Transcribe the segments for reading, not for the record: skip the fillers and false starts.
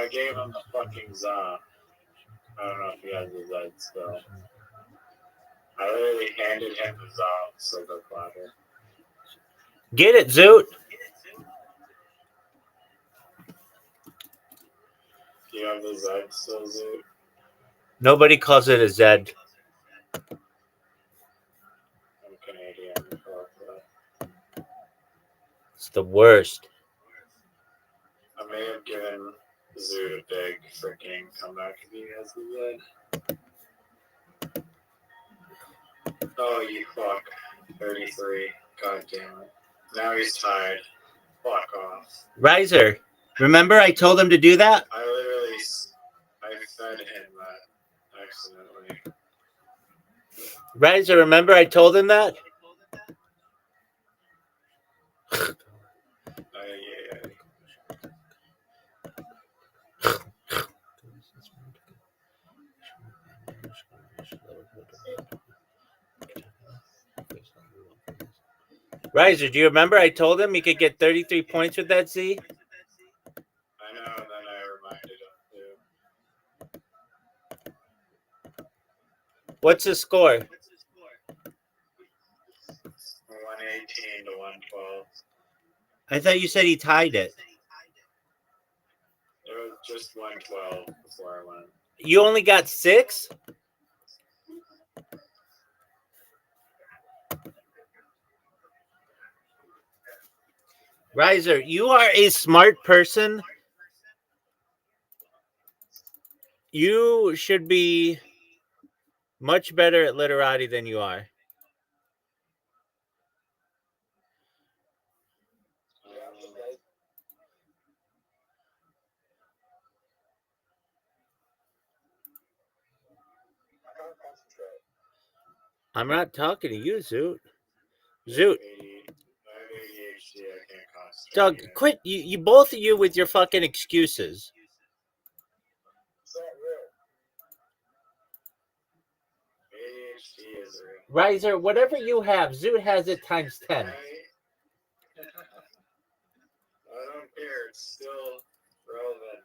I gave him the fucking Zah. I don't know if he has the Zed still. I literally handed him the Zah silver platter. Get it, Zoot. Do you have the Zed still, Zoot? Nobody calls it a Zed. I'm Canadian. It's the worst. I may have given Zoot a big freaking comeback if he has the Zed. Oh, you fuck. 33. God damn it. Now he's tied. Fuck off. Riser, remember I told him to do that? I fed him that accidentally. Riser, remember I told him that? Yeah. Riser, do you remember I told him he could get 33 points with that Z? I know, then I reminded him too. What's the score? 118 to 112. I thought you said he tied it. It was just 112 before I went. You only got 6? Riser, you are a smart person. You should be much better at literati than you are. I'm not talking to you, Zoot. Zoot. Doug, quit. You both of you with your fucking excuses. Riser, whatever you have, Zoot has it times 10. I don't care. It's still relevant.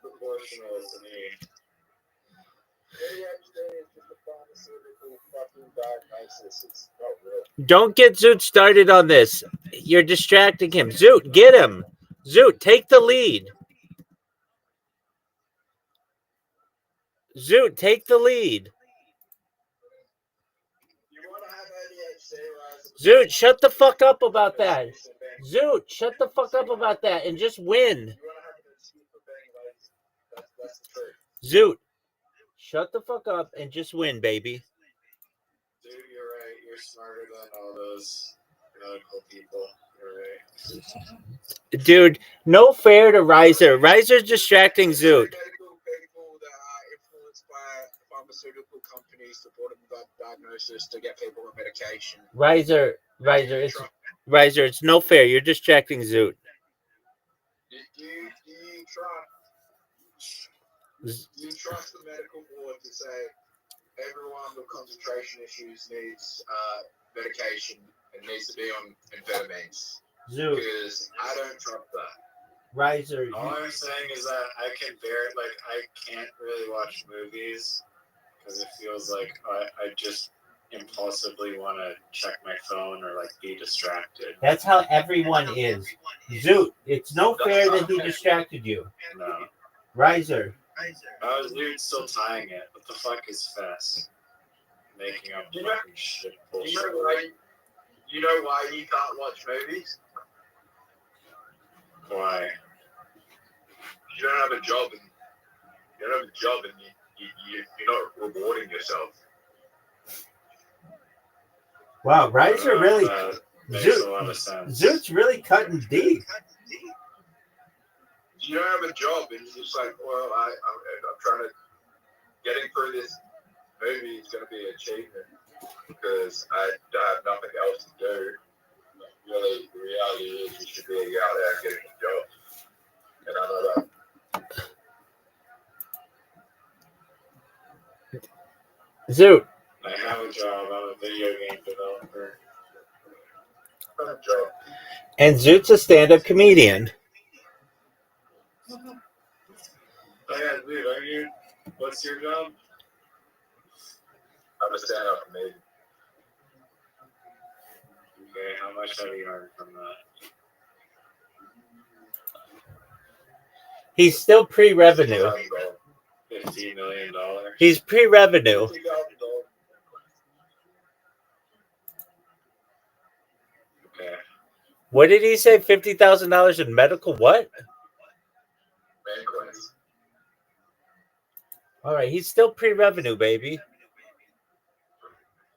Proportional to me. Don't get Zoot started on this. You're distracting him. Zoot, get him. Zoot, take the lead. Zoot, take the lead. Zoot, shut the fuck up about that. Zoot, shut the fuck up about that and just win. Zoot, shut the fuck up and just win, baby. Dude, you're right. You're smarter than all those medical people. You're right. Dude, no fair to Riser. Riser's distracting Zoot. People that are influenced by pharmaceutical companies to put them diagnosis to get people on medication. Riser, it's no fair. You're distracting Zoot. Do you trust the medical board to say everyone with concentration issues needs medication and needs to be on amphetamines? Zoot. Because I don't trust that. Riser. All I'm saying is that I can't really watch movies because it feels like I just impulsively want to check my phone or like be distracted. That's how everyone is. Zoot, it's no fair that he distracted you. No. Riser. Dude, still tying it. What the fuck is fast? Making up fucking shit bullshit. You know why you can't watch movies? Why? You don't have a job and you're not rewarding yourself. Wow, Riser really makes a lot of sense. Zoot's really cutting deep. You don't have a job and you're just like, well, I'm trying to getting through this movie is going to be an achievement because I have nothing else to do. Really, the reality is you should be out there getting a job. And I know that. Zoot. I have a job. I'm a video game developer. I have a job. And Zoot's a stand-up comedian. Oh yeah, dude, are you? What's your job? I'm a stand-up comedian. Okay, how much have you earned from that? He's still pre-revenue. $15 million. He's pre-revenue. Okay. What did he say? $50,000 in medical what? Man coins. All right, he's still pre-revenue, baby.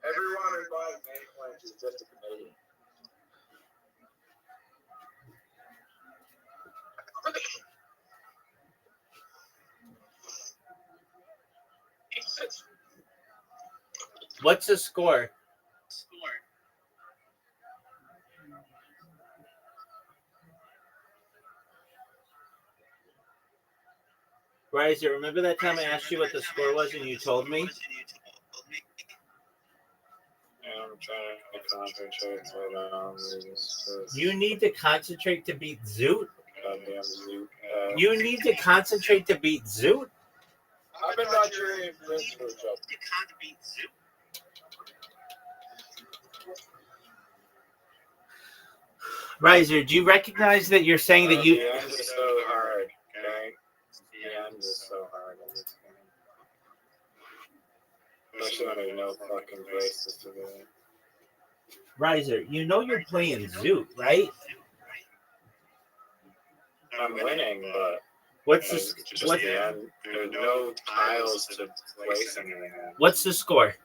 Everyone who buys man coins is just a comedian. What's the score? Riser, remember that time I asked you what the score was and you told me? Yeah, I'm trying to concentrate, but You need to concentrate to beat Zoot. goddamn Zoot. You need to concentrate to beat Zoot. I'm a Nigerian prince for a job. Riser, do you recognize that you're saying that you... The end is so hard, okay? The end is so hard in this game. Especially when there's no fucking places to go. Riser, you know you're playing Zoot, right? I'm winning, but What's it's the just what, the end. There's no tiles to place anything in. what's the score?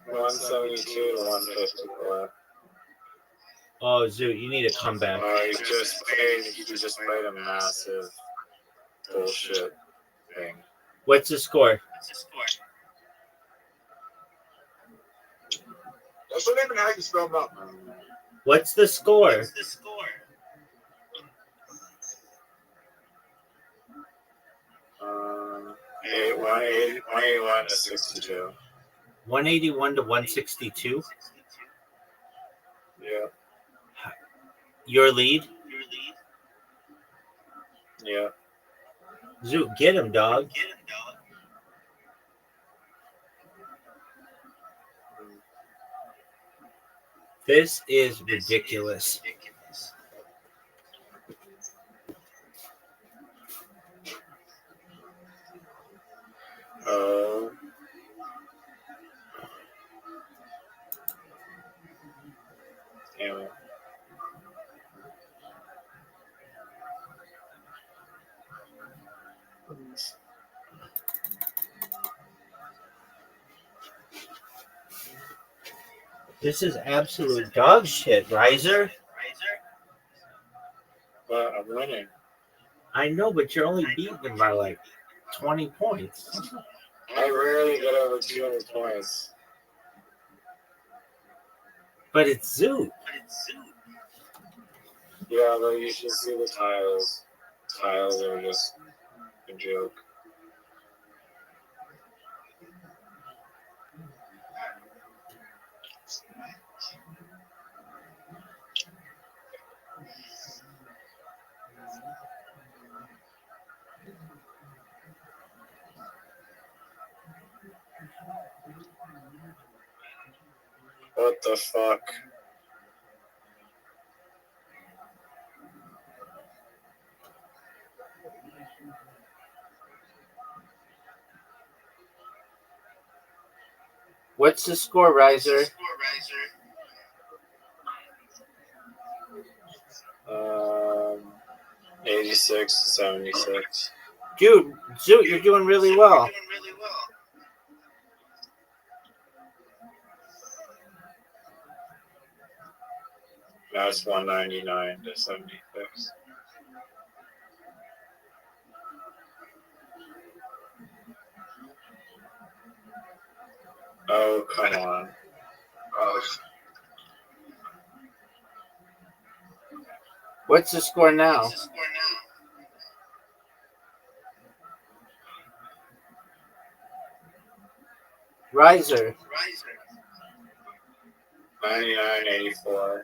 172 to 154. Oh, Zoot, you need a comeback. He just played a massive bullshit thing. What's the score? That's not even how you spell them up. What's the score? Um, 181 to 62. 181 to 162. Yeah. Your lead? Yeah. Zoot, get him, dog. This is ridiculous. Oh. Damn it. This is absolute dog shit, Riser. But I'm winning. I know, but you're only beating him by like 20 points. I rarely get over 200 points. But it's Zoot. Yeah, but you should see the tiles. Tiles are just a joke. What the fuck? What's the score, Riser? 86 to 76. Dude, Zoot, you're doing really well. Now it's 199 to 76. Oh, come on. What's the score now? Riser. 99.84.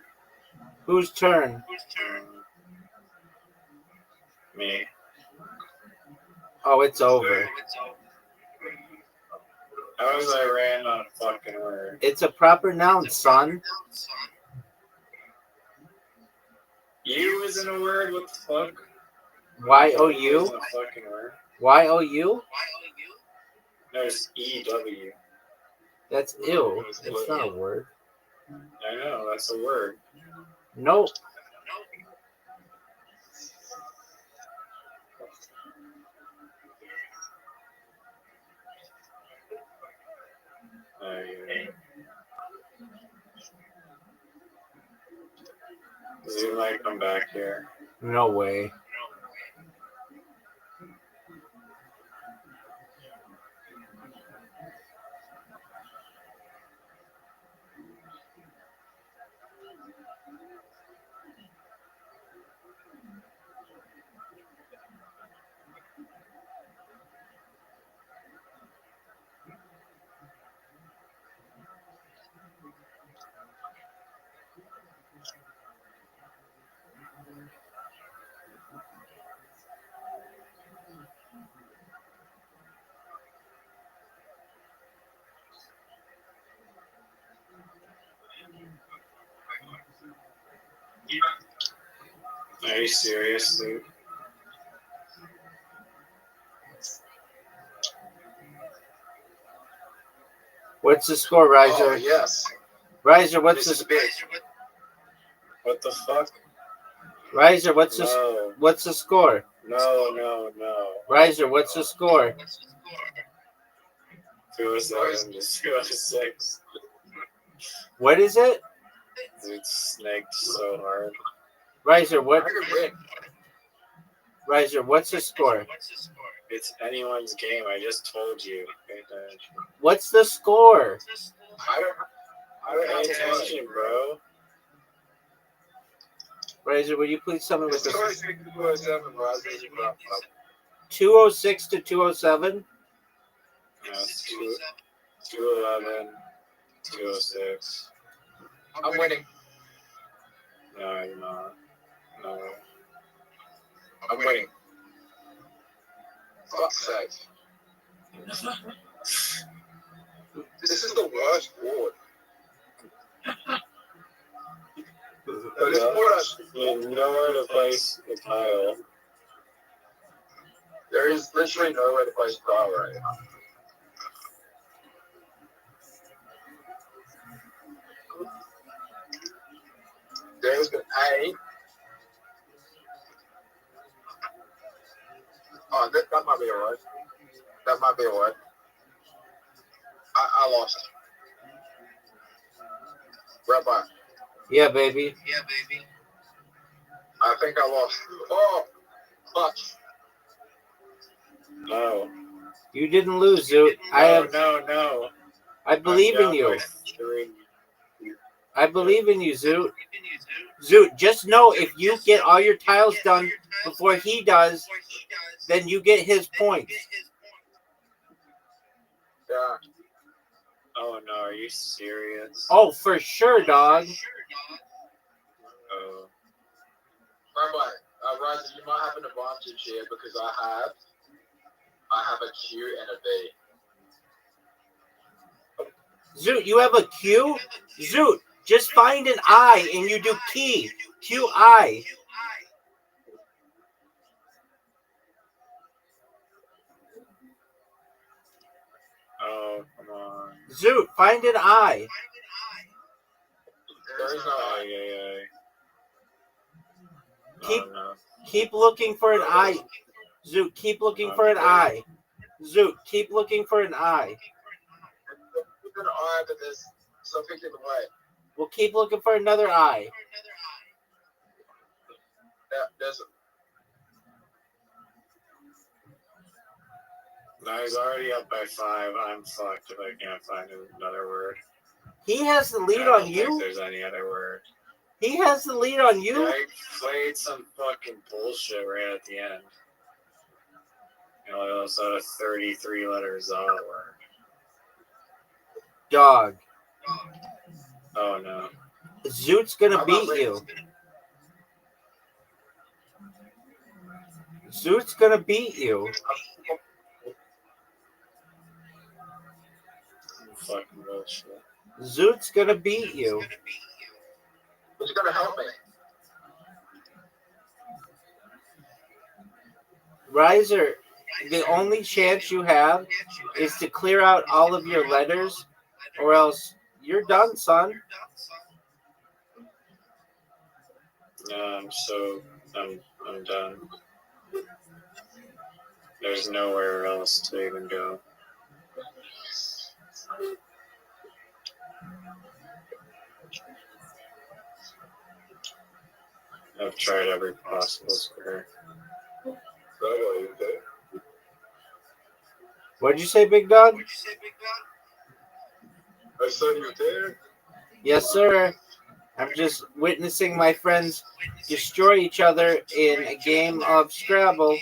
Whose turn? Me. Oh, it's over. How was I ran on a fucking word? It's a proper noun, son. You isn't a word? What the fuck? Y-O-U? Isn't a fucking word? Y-O-U? No, it's E-W. That's ew. It's not a word. I know, that's a word. Nope. You might come back here. No way. Are you serious, dude? What's the score, Riser? Oh, yes. Riser, what's This the is big. What the fuck? Riser, what's the No, what's the score? no. Riser, what's the score? 207 to 206. What is it? Dude snaked so hard. Riser, what? I could win. Riser, what's the score? It's anyone's game. I just told you. Pay attention. What's the score? I don't Pay have to attention, bro. Riser, will you please tell me what It's the 207, Roger. 206 to 207? No, it's 211, 206. I'm winning. No, you're not. No. I'm winning. Fuck's sake. This is the worst board. No, this board There's nowhere to place the tile. there is literally nowhere to place tile right now. There's an A. Oh, that might be alright. That might be alright. I lost. Rabbi, Yeah, baby. I think I lost. Oh, fuck. No. You didn't lose, Zoot. No. I believe in I'm down you. by 3. I believe in you, Zoot. Zoot, just know if you get all your tiles done before he does, then you get his points. Yeah. Oh no, are you serious? Oh, for sure, dog. Oh. Rabbi, Ryzer, you might have an advantage here because I have a Q and a V. Zoot, you have a Q? Zoot, just find an I and you do key. Q-I. Oh, come on. Zoot, find an I. There is no I. Ay. Keep looking for an I. Zoot, keep looking for an I. Zoot, keep looking for an I. There's an I, but there's something in the way. We'll keep looking for another I. There's No, he's already up by 5. I'm fucked if I can't find another word. He has the lead I don't on think you? there's any other word. He has the lead on you? Yeah, I played some fucking bullshit right at the end. You know, I also had a 33 letter Za word. Dog. Oh no. Zoot's gonna beat you. Zoot's gonna beat you. Fucking bullshit. Zoot's gonna beat you. Who's gonna help me? Riser, the only chance you have is to clear out all of your letters, or else you're done, son. I'm done. There's nowhere else to even go. I've tried every possible square. What'd you say, big dog? I saw you there. Yes, sir. I'm just witnessing my friends destroy each other in a game of Scrabble.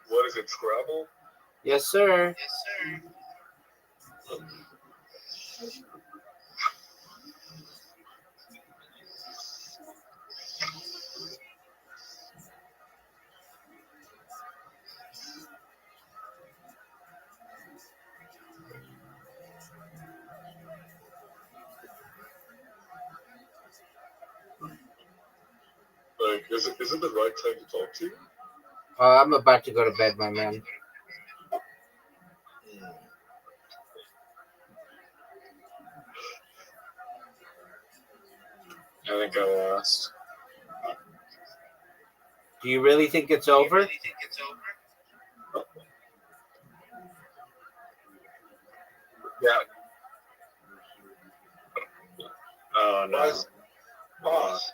What is it, Scrabble? Yes, sir. Like, is it the right time to talk to you? I'm about to go to bed, my man. I think I lost. Do you really think it's over? Yeah. Oh no. Pause.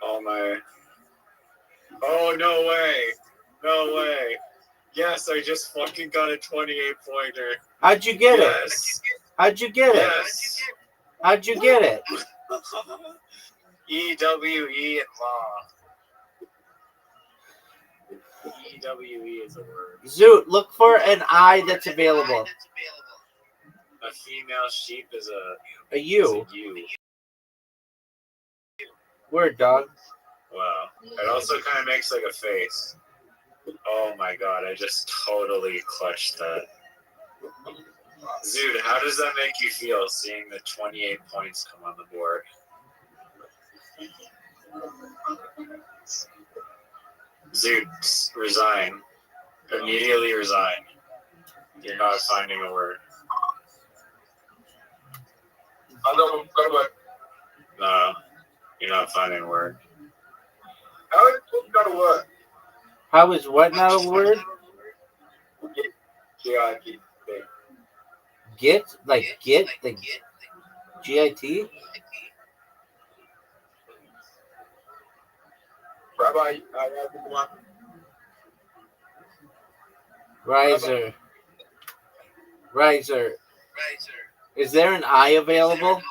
All my. Oh no way! No way! Yes, I just fucking got a 28-pointer. How'd you get it? Yes. How'd you get it? Yes. How'd you get it? EWE and law. EWE is a word. Zoot, look for an I that's available. A female sheep is A U. a U. Word, dog. Wow. It also kind of makes like a face. Oh my god, I just totally clutched that. Zoot, how does that make you feel seeing the 28 points come on the board? Zoot, resign. Immediately resign. You're not finding a word. I don't know. No, you're not finding a word. How is it gonna work? How is what not a word? GIT. Get? Like get? The GIT? Rabbi, I have one. Riser. Riser. Is there an I available?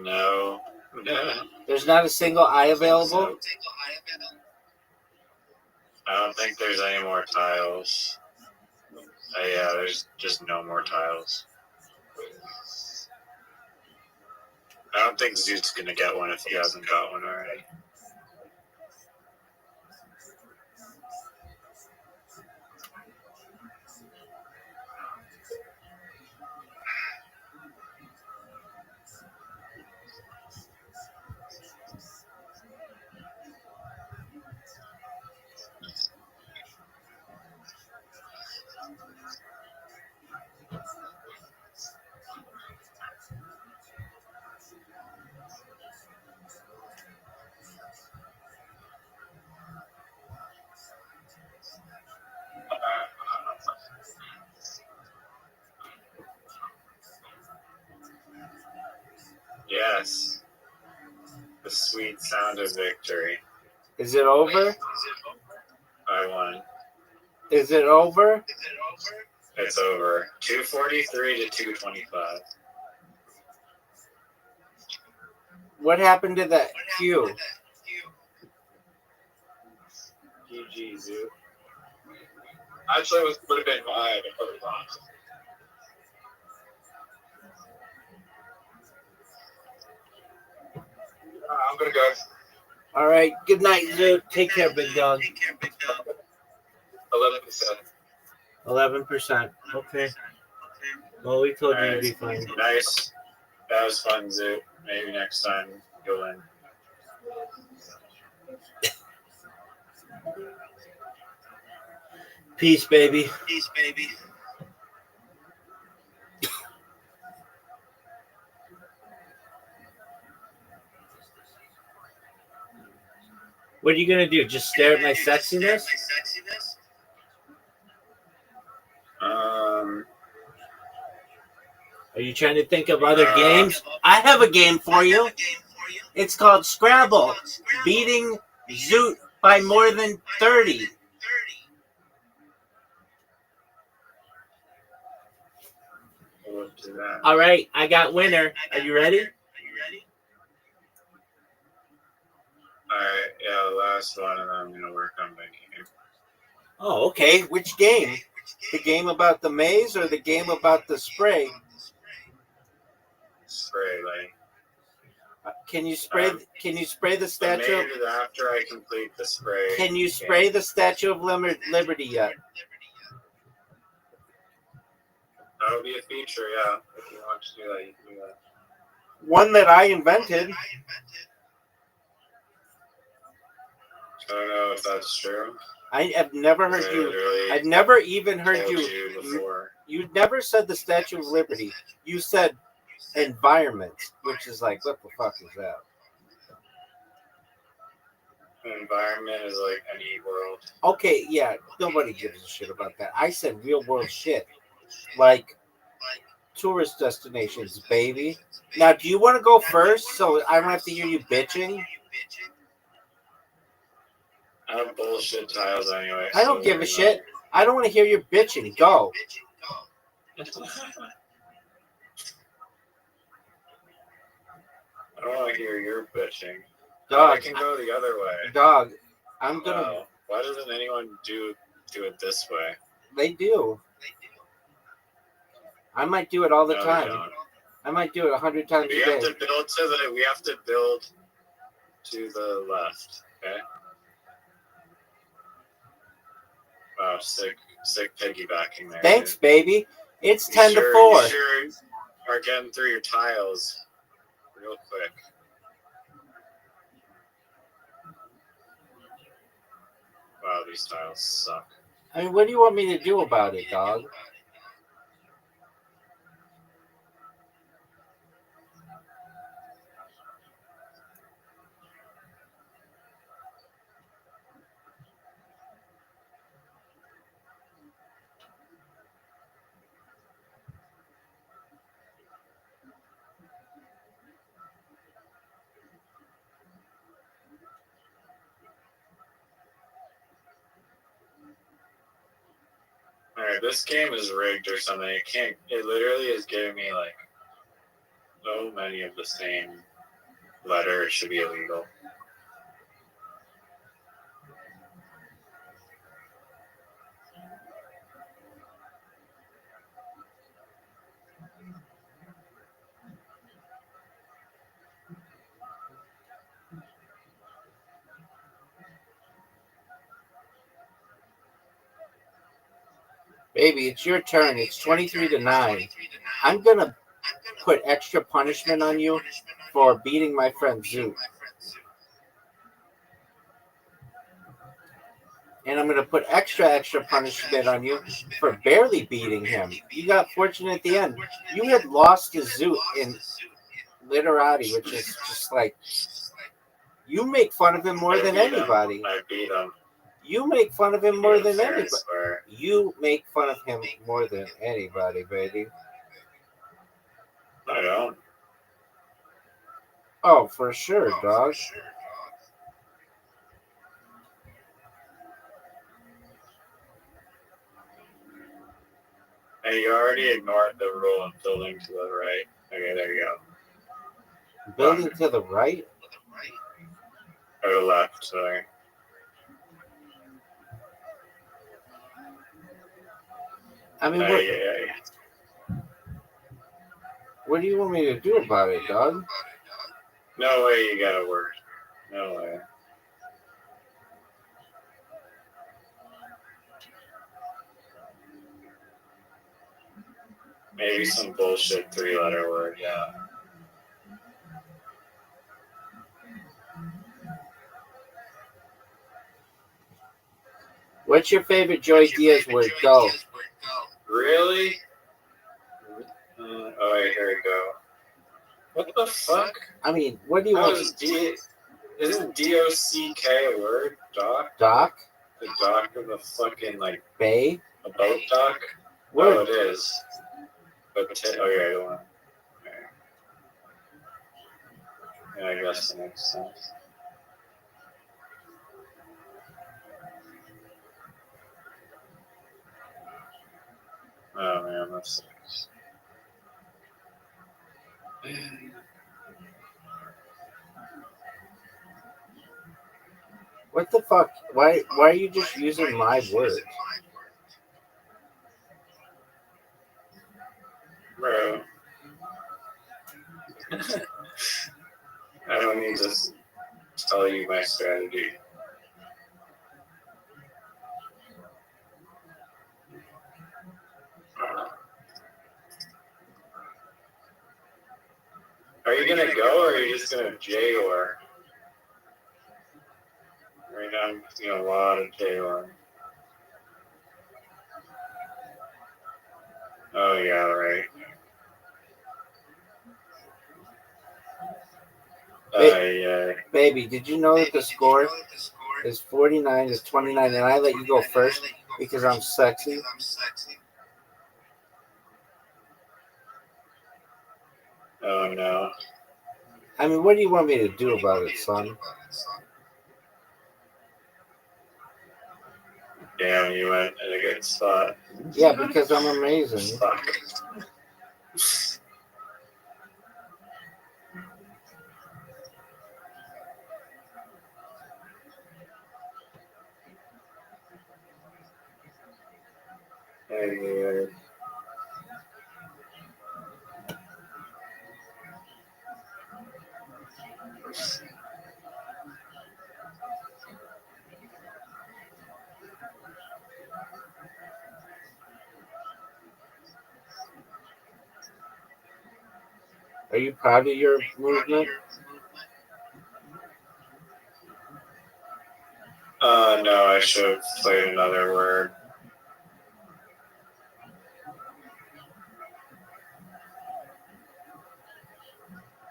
No. There's not a single I available? I don't think there's any more tiles. Yeah, there's just no more tiles. I don't think Zoot's gonna get one if he hasn't got one already. Yes. The sweet sound of victory. Is it over? I won. Is it over? It's over. 243 to 225. What happened to that Q? GG, Zoot. Actually, it would have been mine if I was honest. I'm gonna go. All right. Good night, Zoot. Take care, big dog. 11%. 11%. Okay. Well, we told you you'd be fine. Nice. That was fun, Zoot. Maybe next time you'll win. Peace, baby. What are you gonna do? Just stare at my sexiness? Are you trying to think of other games? I have a game for you. It's called Scrabble. Beating Zoot by more than 30. We'll do that. All right, I got winner. Are you ready? Alright, yeah, last one, and then I'm gonna work on my game. Oh, okay. Which game? The game about the maze or the game about the spray? Spray, like. Can you spray? Can you spray the The statue? maze is after I complete the spray. Can you spray the Statue of Liberty yet? That'll be a feature, yeah. If you want to do that, you can do that. One that I invented. I don't know if that's true. I have never heard you. I've never even heard you before. You never said the Statue of Liberty. You said environment, which is like, what the fuck is that? The environment is like any world. Okay, yeah, nobody gives a shit about that. I said real world shit, like tourist destinations, baby. Now, do you want to go first so I don't have to hear you bitching? I have bullshit tiles anyway. I don't give a shit. I don't want to hear your bitching. Go. I don't want to hear your bitching. Dog. I can go the other way. Dog. I'm gonna. Wow. Why doesn't anyone do it this way? They do. I might do it all the No, time. they don't. I might do it 100 times We a have day. to build to the. We have to build to the left. Okay. Wow, sick piggybacking there. Thanks, dude. baby. It's You 10 to sure- 4. You sure are getting through your tiles real quick. Wow, these tiles suck. I mean, what do you want me to do about it, dog? Alright, this game is rigged or something. It literally is giving me like so many of the same letter. It should be illegal. Baby, it's your turn. It's 23 to 9. I'm going to put extra punishment on you for beating my friend Zoot. And I'm going to put extra punishment on you for barely beating him. You got fortunate at the end. You had lost to Zoot in literati, which is just like, you make fun of him more than anybody. I beat him. You make fun of him more than Fair, I anybody. swear. You make fun of him more than anybody, baby. I don't. Oh, for sure, dog. Hey, you already ignored the rule of building to the right. Okay, there you go. Building to the right? Or the left, sorry. I mean, Yeah. what do you want me to do about it, dog? No way you got a word. No way. Maybe some bullshit 3-letter word, yeah. What's your favorite Joey Diaz word? Go. Really? Oh, wait, here we go. What the fuck? I mean, what do you How want? is isn't DOCK a word? Dock? Dock? The dock of the fucking, like, Bay? a boat dock? Word. Oh, it is. But, okay, I don't want. Okay. Yeah, I guess that makes sense. Oh, man, that sucks. What the fuck? Why are you just using my word? Bro. I don't need to tell you my strategy. Are you gonna go or are you just gonna J-or? Right now I'm seeing a lot of J-or. Oh yeah, right. Yeah. Baby, did you know that the score is 49-29 and I let you go first because I'm sexy? Oh no. I mean, what do you want me to do about it, son? Damn, you went in a good spot. Yeah, because I'm amazing. Fuck. Hey, Are you proud of your movement? no, I should have played another word.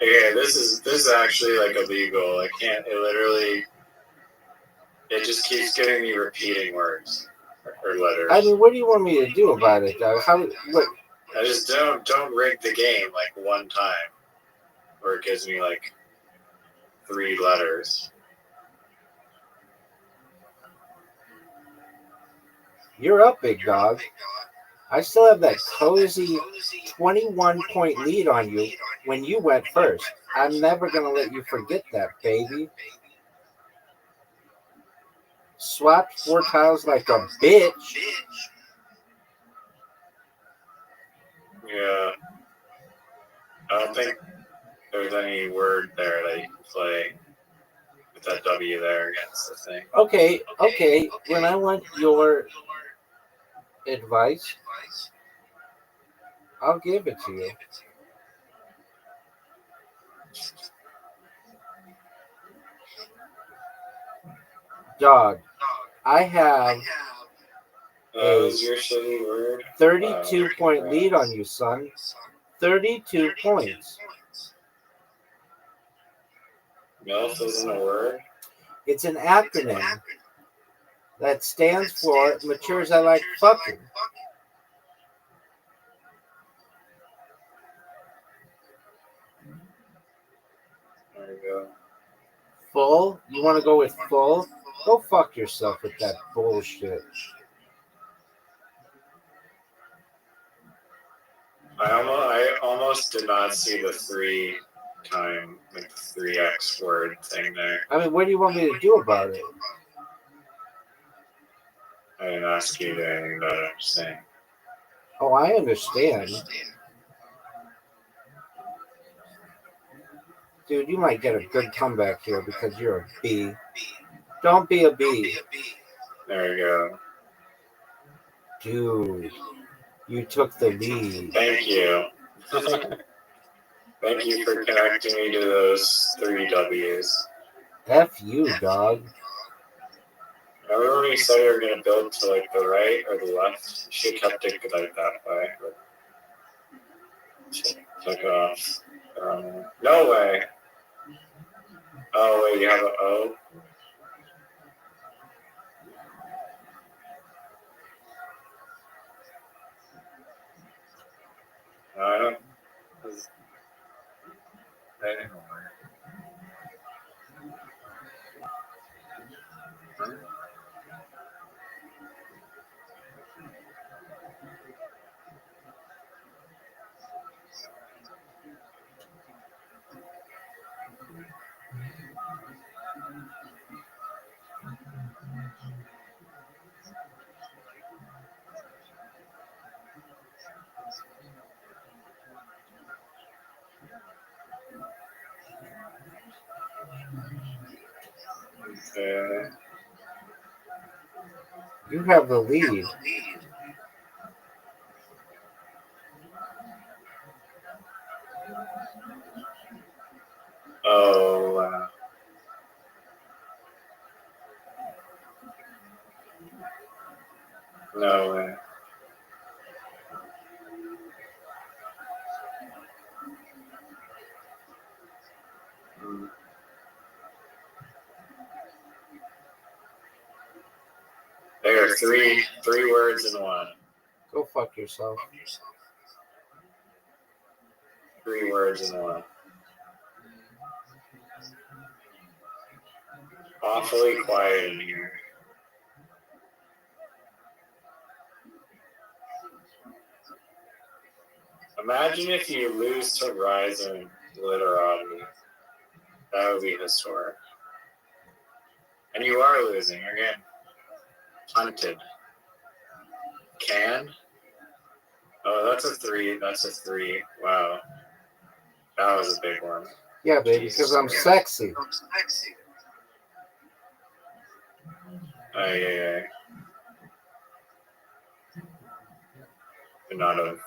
Okay, this is actually like illegal. I can't. It just keeps giving me repeating words or letters. I mean, what do you want me to do about it, dog? What? I just don't rig the game like one time, where it gives me like 3 letters. You're up, big dog. I still have that cozy 21-point lead on you when you went first. I'm never going to let you forget that, baby. Swapped 4 tiles like a bitch. Yeah. I don't think there's any word there that you can play with that W there against the thing. Okay. When I want your advice, I'll give it to you. Dog, I have a your shitty word? 32-point lead on you, son. 32 points. MILF isn't a word? It's an acronym that stands for Matures I Like Fucking. There you go. Full? You want to go with full? Go fuck yourself with that bullshit. I almost did not see the 3-time, like the 3x word thing there. I mean, what do you want me to do about it? I didn't ask you to anything about it, I'm just saying. Oh, I understand. Dude, you might get a good comeback here because you're a B. Don't be a B. There you go. Dude, you took the lead. Thank you. Thank you for connecting me to those 3 W's. F you, dog. Remember when you said you were going to build to like the right or the left? You should have kept it like that way. But took off. No way. Oh, wait, you have an O? No, I don't. Anymore. Okay. You have the lead. Oh, wow. No way. Hmm. There are three words in one. Go fuck yourself. 3 words in one. Awfully quiet in here. Imagine if you lose to rising literati. That would be historic. And you are losing again. Hunted. Can? Oh, that's a 3. That's a 3. Wow. That was a big one. Yeah, baby, because I'm sexy. Ay. Could not have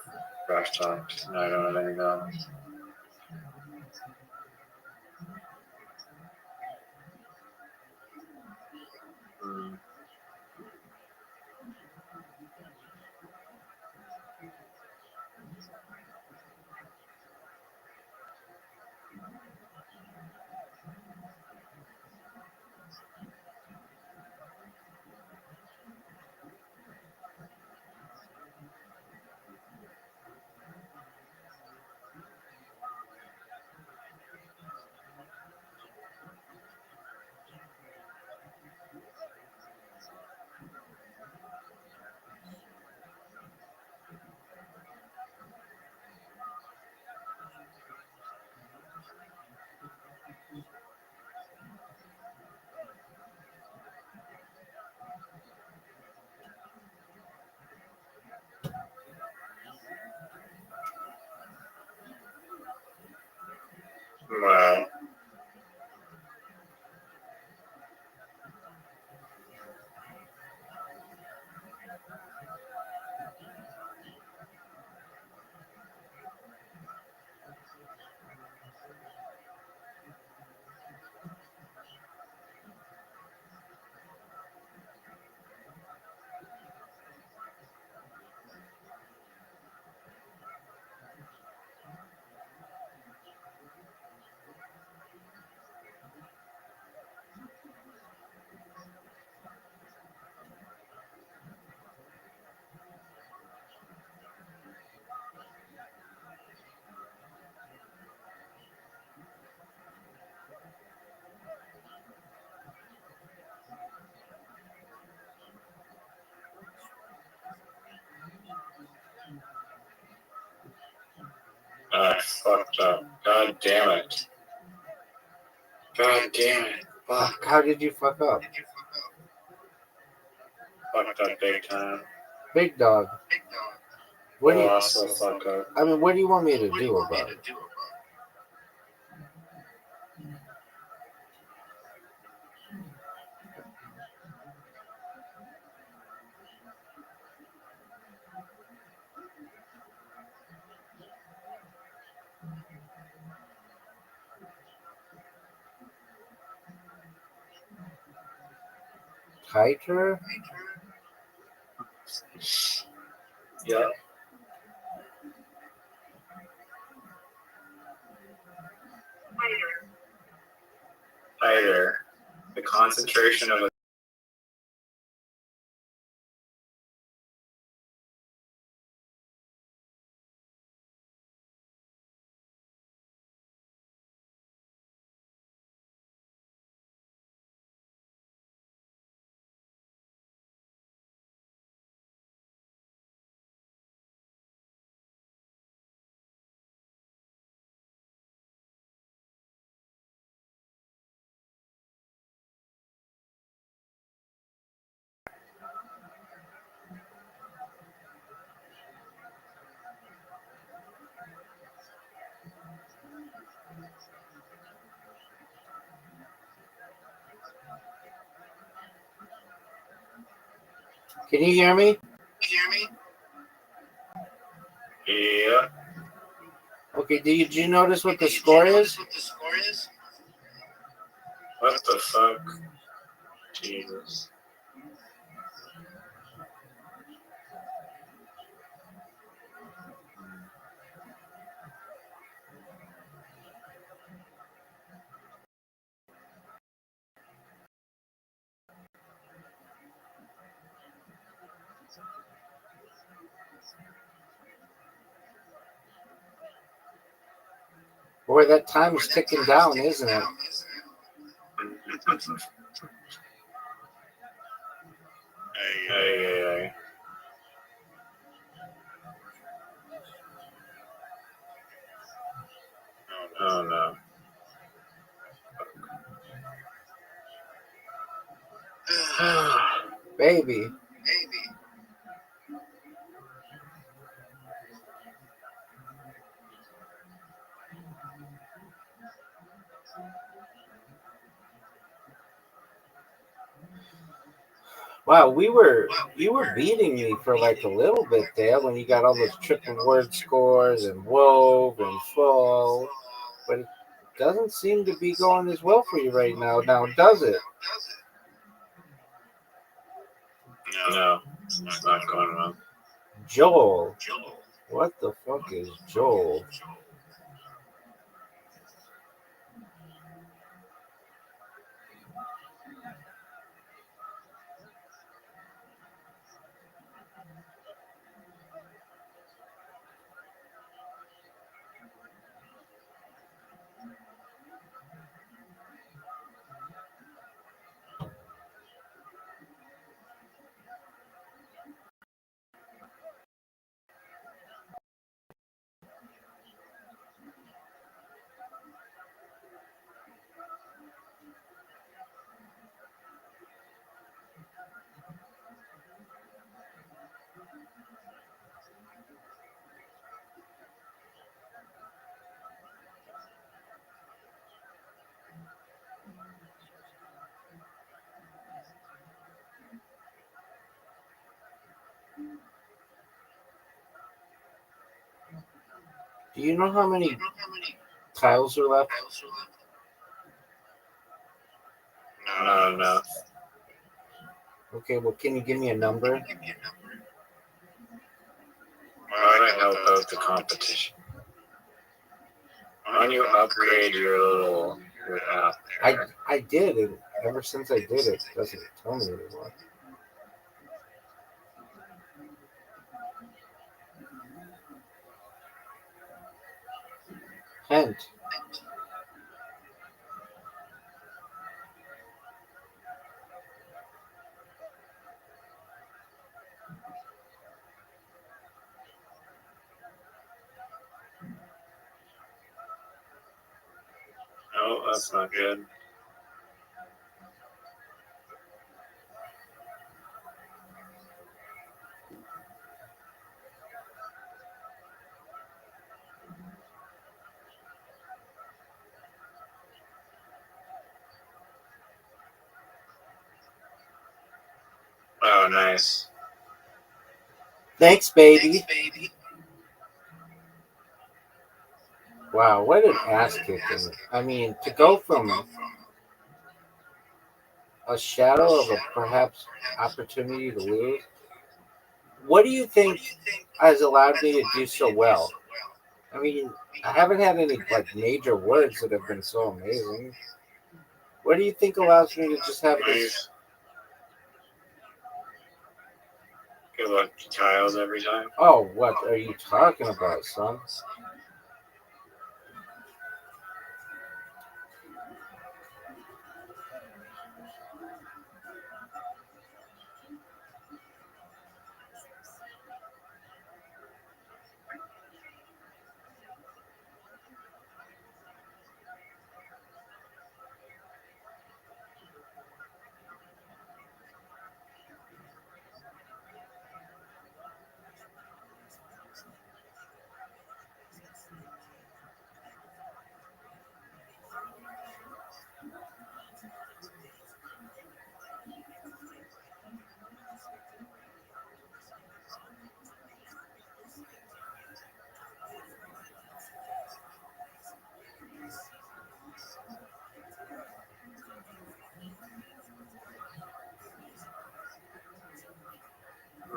trash talked. No, I don't have anything else. Hmm. Wow. I fucked up. God damn it. God damn it. Fuck. How did you fuck up? Fucked up big time. Big dog. What do you, Also fuck up. I mean, what do you want me to do about it? Tighter? Yep. Tighter. The concentration of a Can you hear me? yeah. Okay, did you notice what the score is? What the fuck? Jesus. Boy, that time is ticking down, isn't it? Hey. Oh no. Baby. Wow, you were beating me for like a little bit there when you got all those triple word scores and wove and full, but it doesn't seem to be going as well for you right now. Now, does it? No, it's not going well. Joel. What the fuck is Joel? Do you know how many tiles are left? No. Okay, well, can you give me a number? Why don't I help out the competition? Why don't you upgrade your app? I did, and ever since I did it, it doesn't tell me anymore. Hint. Oh, that's not good. Oh, nice. Thanks, baby. Wow, what an ass kicking. I mean, to go from a shadow of a perhaps opportunity to lose. What do you think has allowed me to do so well? I mean, I haven't had any like major words that have been so amazing. What do you think allows me to just have this? Good luck tiles every time. Oh, what are you talking about, son?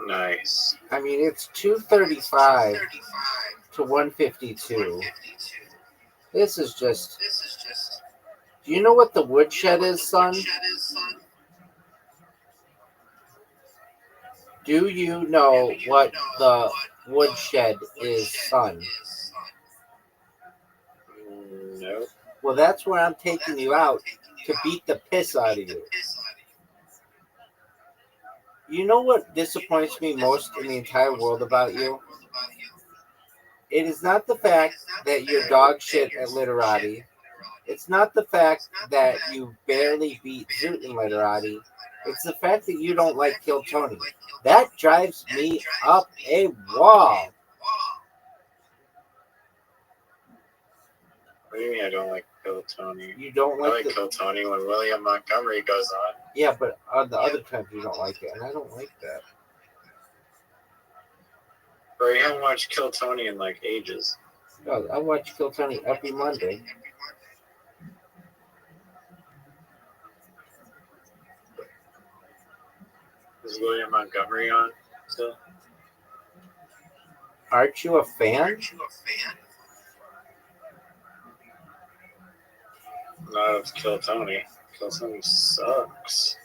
Nice. I mean, it's 235 to 152. This is just. Do you know what the woodshed is, son? Do you know what the woodshed is, son? Nope. Well, that's where I'm taking you out to beat the piss out of you. You know what disappoints me most in the entire world about you? It is not the fact that you're dog shit at literati. It's not the fact that you barely beat Zoot in literati. It's the fact that you don't like Kill Tony. That drives me up a wall. What do you mean I don't like Kill Tony? You don't I like like the. Kill Tony when William Montgomery goes on. Yeah, but on the other times you don't like it, and I don't like that. Bro, you haven't watched Kill Tony in like ages. No, I watch Kill Tony every Monday. Is William Montgomery on still? Aren't you a fan? Not of Kill Tony. Kill Tony sucks.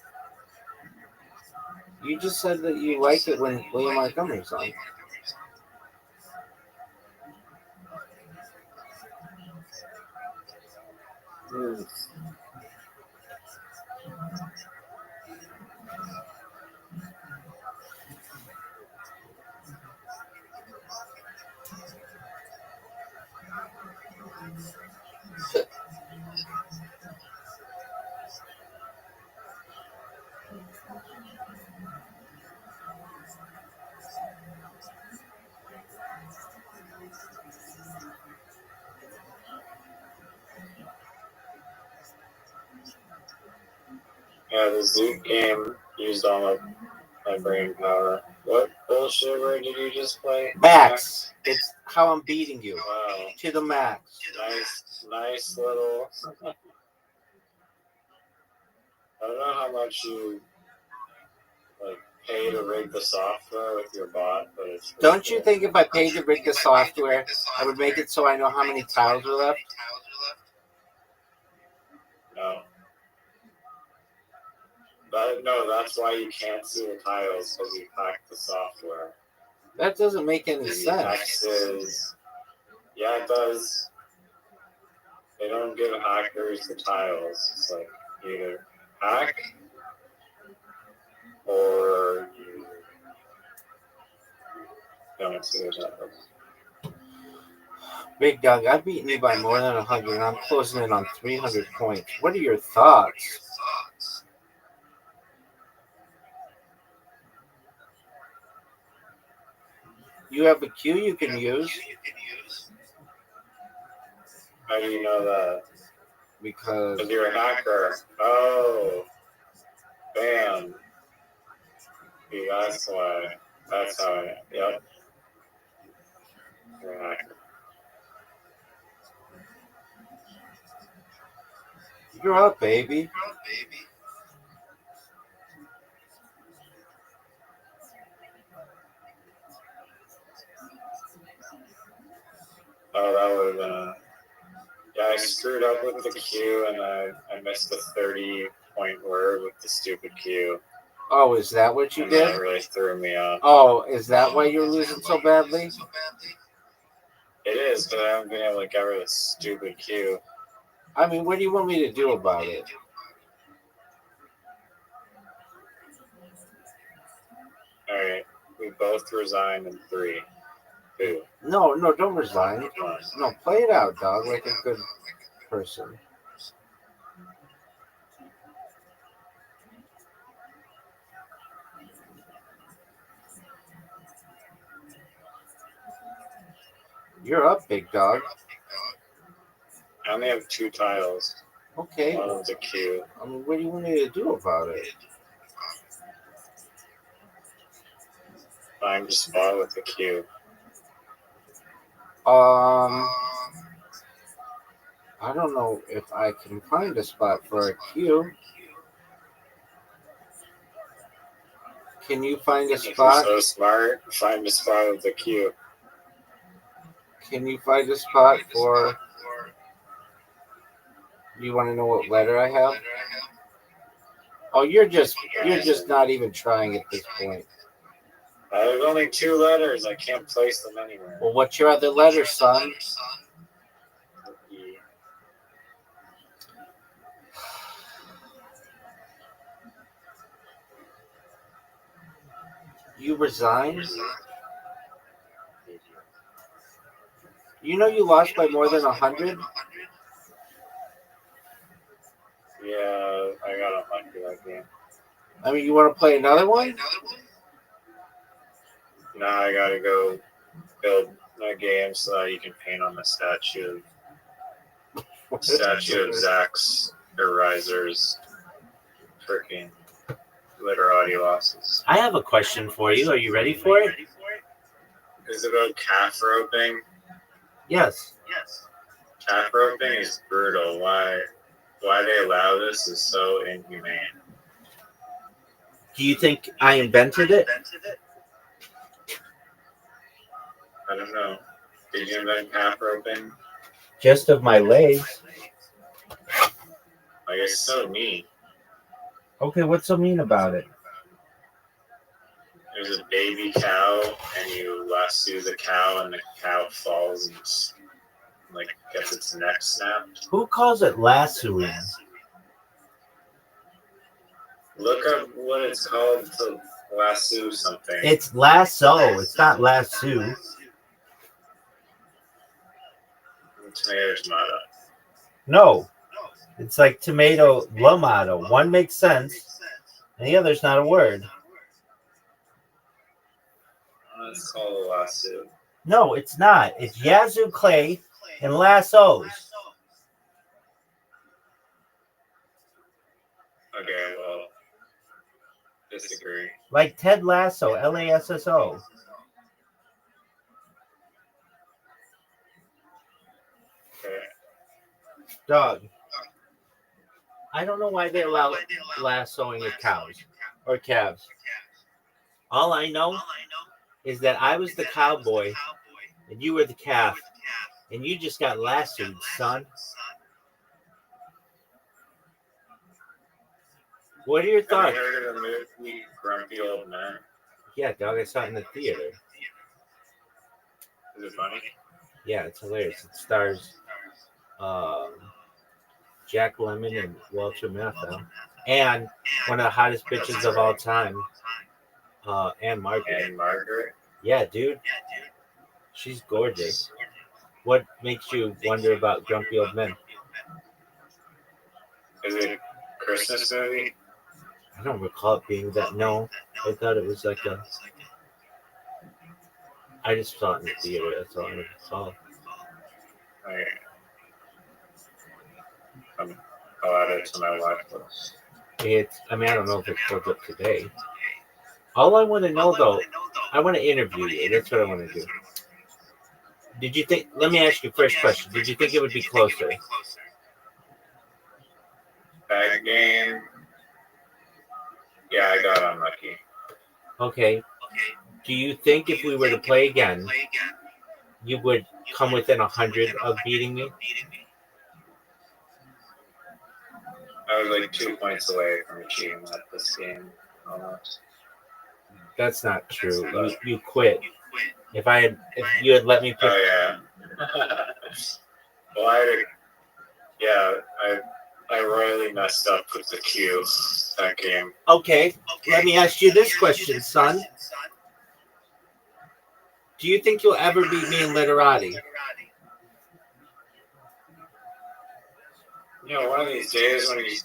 You just said that you like it when William Montgomery's on. Hmm. Yeah, the Zoot game used all of my brain power. What bullshit word did you just play? Max. It's how I'm beating you. Wow. To the max. Nice little. I don't know how much you like pay to rig the software with your bot, but it's. Don't you think if I paid to rig the software, I would make it so I know how many tiles are left? No. No, that's why you can't see the tiles because you hacked the software. That doesn't make any The sense. X's. Yeah, it does. They don't give hackers the tiles. It's like either hack or you don't see the tiles. Big Doug, I've beaten you by more than 100, and I'm closing in on 300 points. What are your thoughts? You have a queue you can use. How do you know that? Because you're a hacker. Oh, bam. See, that's why. That's how. Yep. You're a hacker. you're up, baby. Oh, that would have been a... Yeah, I screwed up with the Q, and I missed the 30-point word with the stupid Q. Oh, is that what you And did? that really threw me off. Oh, is that why you're losing so badly? It is, but I haven't been able to get rid of the stupid Q. I mean, what do you want me to do about it? Alright, we both resigned in 3, 2, No, don't resign. 1. No, play it out, dog, like a good person. You're up, big dog. I only have 2 tiles. Okay. One of them's a Q. I mean, what do you want me to do about it? Find a spot with the Q. I don't know if I can find a spot for a Q. Can you find a If you're spot? so smart, find a spot with the Q. Can you find a spot for... You want to know what letter I have? Oh, you're just not even trying at this point. There's only 2 letters. I can't place them anywhere. Well, what's your other letter, son? E. You resigned? You know you lost by more than 100? Yeah, I got 100 that game. I mean, you want to play another one? Now I gotta go build a game so that you can paint on the statue of Zach's Riser's freaking literati losses. I have a question for you. Are you ready for it? Is it about calf roping? Yes. Calf roping is brutal. Why they allow this is so inhumane. Do you think I invented it? I don't know. Did you invent calf roping? Just of my legs. Like, it's so neat. Okay, what's so mean about it? There's a baby cow, and you lasso the cow, and the cow falls and like gets its neck snapped. Who calls it lassoing? Look up what it's called to lasso something. It's lasso. It's not lasso. Tomato, tomato. No. It's like tomato, lamato. One makes sense, and the other's not a word. It's called a lasso. No, it's not. It's Yazoo clay and lassos. Okay, well, disagree. Like Ted Lasso, Lasso. Okay. Dog. I don't know why they allow lassoing of cows or calves. All I know is that I was the cowboy and you were the calf, and you just got lassoed, son. What are your thoughts? Have you heard of the movie Grumpy Old Men? Yeah, dog, I saw it in the theater. Is it funny? Yeah, it's hilarious. It stars Jack Lemmon and Walter Matthau, and one of the hottest bitches of all time, Anne Margaret. And Margaret? Yeah, dude. She's gorgeous. What makes you wonder about Grumpy Old Men? Is it a Christmas movie? I don't recall it being that. No, I thought it was like a... I just saw it in the theater. That's all I saw. Okay. I'll add it to my watch list. I don't know if it's pulled up today. All I want to know, though, I want to interview you. That's what I want to do. Did you think... Let me ask you first question. Did you think it would be closer? That game... Yeah, I got unlucky. Okay. Do you think if we were to play again, you would come within 100 of beating me? I was like 2 points away from achieving that this game. Almost. That's not true. You quit. If you had let me pick. Oh yeah. Well, I royally messed up with the Q that game. Okay, let me ask you this question, son. Do you think you'll ever beat me in literati? You know, one of these days when you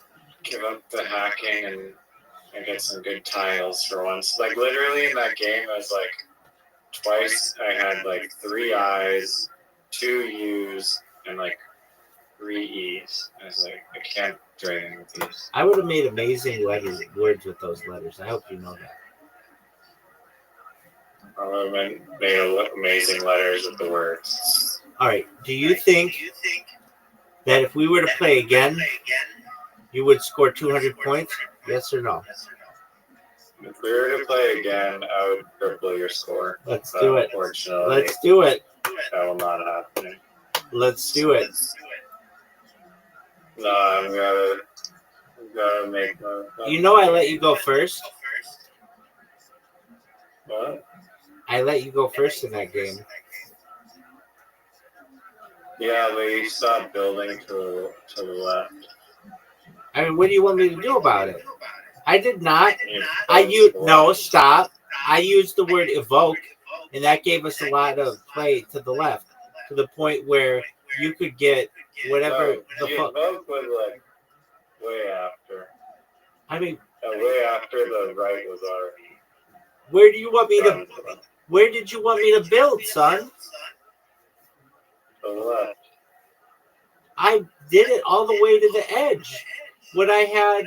give up the hacking and get some good tiles for once. Like literally in that game, I was like twice. I had like 3 I's, 2 U's, and like 3 E's. I was like, I can't do anything with these. I would have made amazing words with those letters. I hope you know that. I would have made amazing letters with the words. All right. Do you think that if we were to play again, you would score 200 points? Yes or no? If we were to play again, I would triple your score. Let's do it. Unfortunately, Let's do it. that will not happen. Let's do it. No, I'm gotta make. You know I let you go first. What? I let you go first in that game. Yeah, we stopped building to the left. I mean, what do you want me to do about it? I did not. No, Stop. I used the word evoke, and that gave us a lot of play to the left, to the point where you could get whatever the fuck. Both was like way after. I mean, Way after the right was already. where do you want me to? Where did you want me to build, son? To the left. I did it all the way to the edge. When I had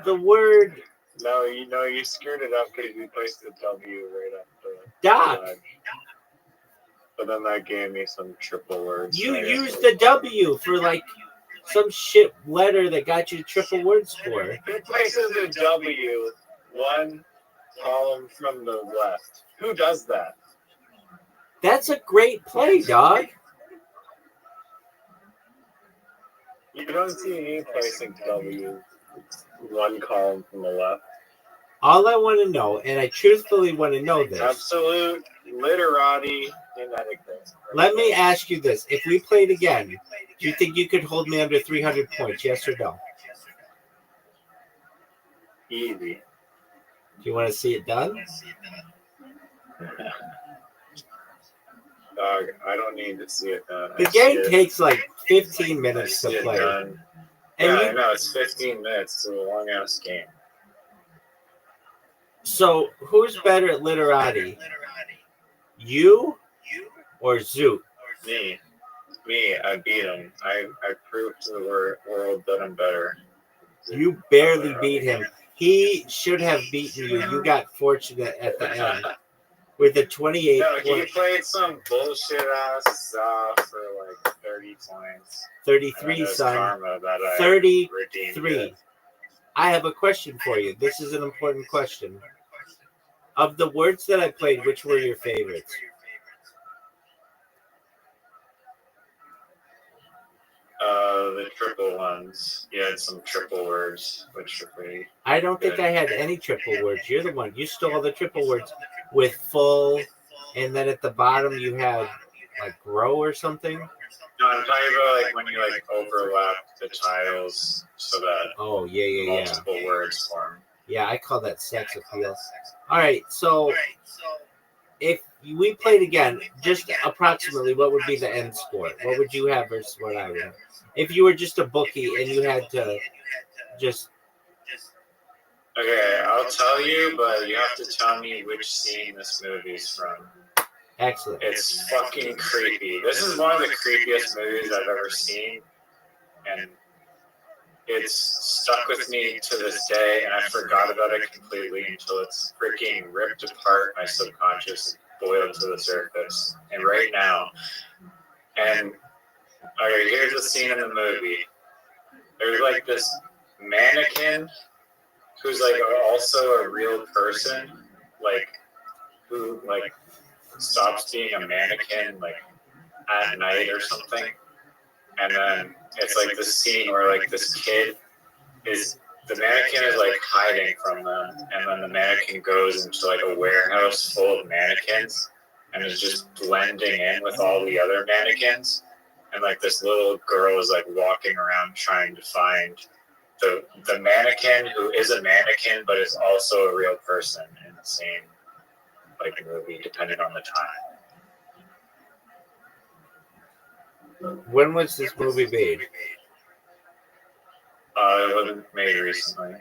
the word. No, you screwed it up because you placed the W right after. Doc. But then that gave me some triple words. You used the W for like some shit letter that got you triple word score. Who places a W 1 column from the left? Who does that? That's a great play, dog. You don't see me placing W 1 column from the left. All I want to know, and I truthfully want to know this. Absolute literati inadequate. Let me ask you this. If we played again, do you think you could hold me under 300 points, yes or no? Easy. Do you want to see it done? Dog, I don't need to see it done. The game takes like 15 minutes to play. And I know, it's 15 minutes. It's a long-ass game. So, who's better at literati? You or Zoot? Me, I beat him. I proved to the world that I'm better. You barely beat him. He should have beaten you. You got fortunate at the end with the 28. No, he played some bullshit ass for like 30 points. 33, son. 33. I have a question for you. This is an important question. Of the words that I played, which were your favorites? The triple ones. You had some triple words, which are pretty. I don't think I had any triple words. You're the one. You stole the triple words with full, and then at the bottom you had like grow or something. No, I'm talking about like when you like overlap the tiles so that multiple words form. Yeah, I call that sex appeal. All right, so if we played again, just approximately, what would be the end score? What would you have versus what I would have? If you were just a bookie and you had to just... Okay, I'll tell you, but you have to tell me which scene this movie's from. Excellent. It's fucking creepy. This is one of the creepiest movies I've ever seen, and it's stuck with me to this day, and I forgot about it completely until it's freaking ripped apart my subconscious and boiled to the surface. And right now, and okay, here's the scene in the movie. There's like this mannequin who's like also a real person, like who like stops being a mannequin like at night or something, and then it's like this scene where like this kid is the mannequin is like hiding from them, and then the mannequin goes into like a warehouse full of mannequins and is just blending in with all the other mannequins, and like this little girl is like walking around trying to find the mannequin who is a mannequin but is also a real person in the same like movie, depending on the time. When was this movie made? It wasn't made recently.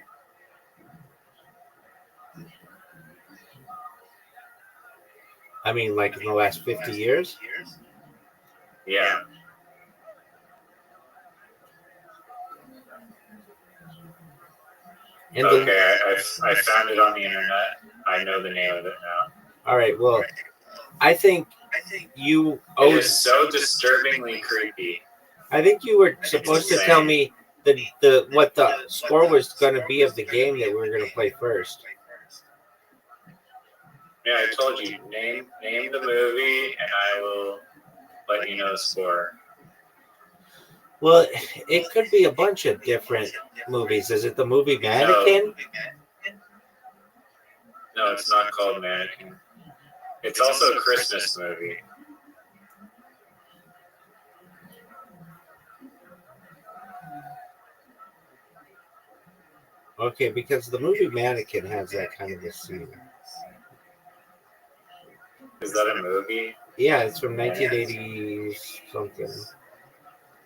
I mean, like in the last 50 years? Yeah. And okay, I found it on the internet. I know the name of it now. All right, well, I think you It is so disturbingly creepy. I think you were supposed to tell me the what the score was going to be of the game that we were going to play first. Yeah, I told you, name the movie, and I will let you know the score. Well, it could be a bunch of different movies. Is it the movie Mannequin? No, it's not called Mannequin. It's also a Christmas movie. Okay, because the movie Mannequin has that kind of a scene. Is that a movie? Yeah, it's from 1980 something.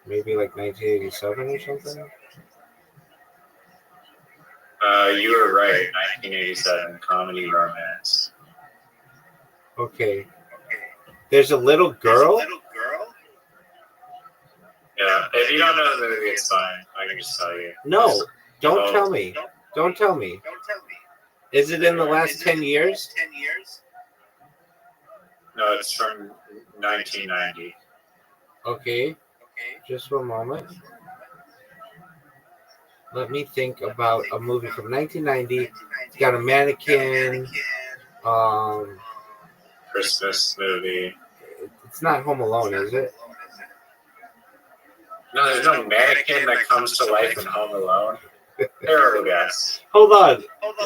Maybe like 1987 or something. You were right. 1987 comedy romance. Okay. There's a little girl? Yeah, if you don't know the movie, it's fine. I can just tell you. No, don't tell me. Don't tell me. Is it in the last 10 years? No, it's from 1990. Okay. Just one moment. Let me think about a movie from 1990. It's got a mannequin. Christmas movie. It's not Home Alone, is it? No, there's no mannequin that comes to life in Home Alone. Terrible guess. Hold on.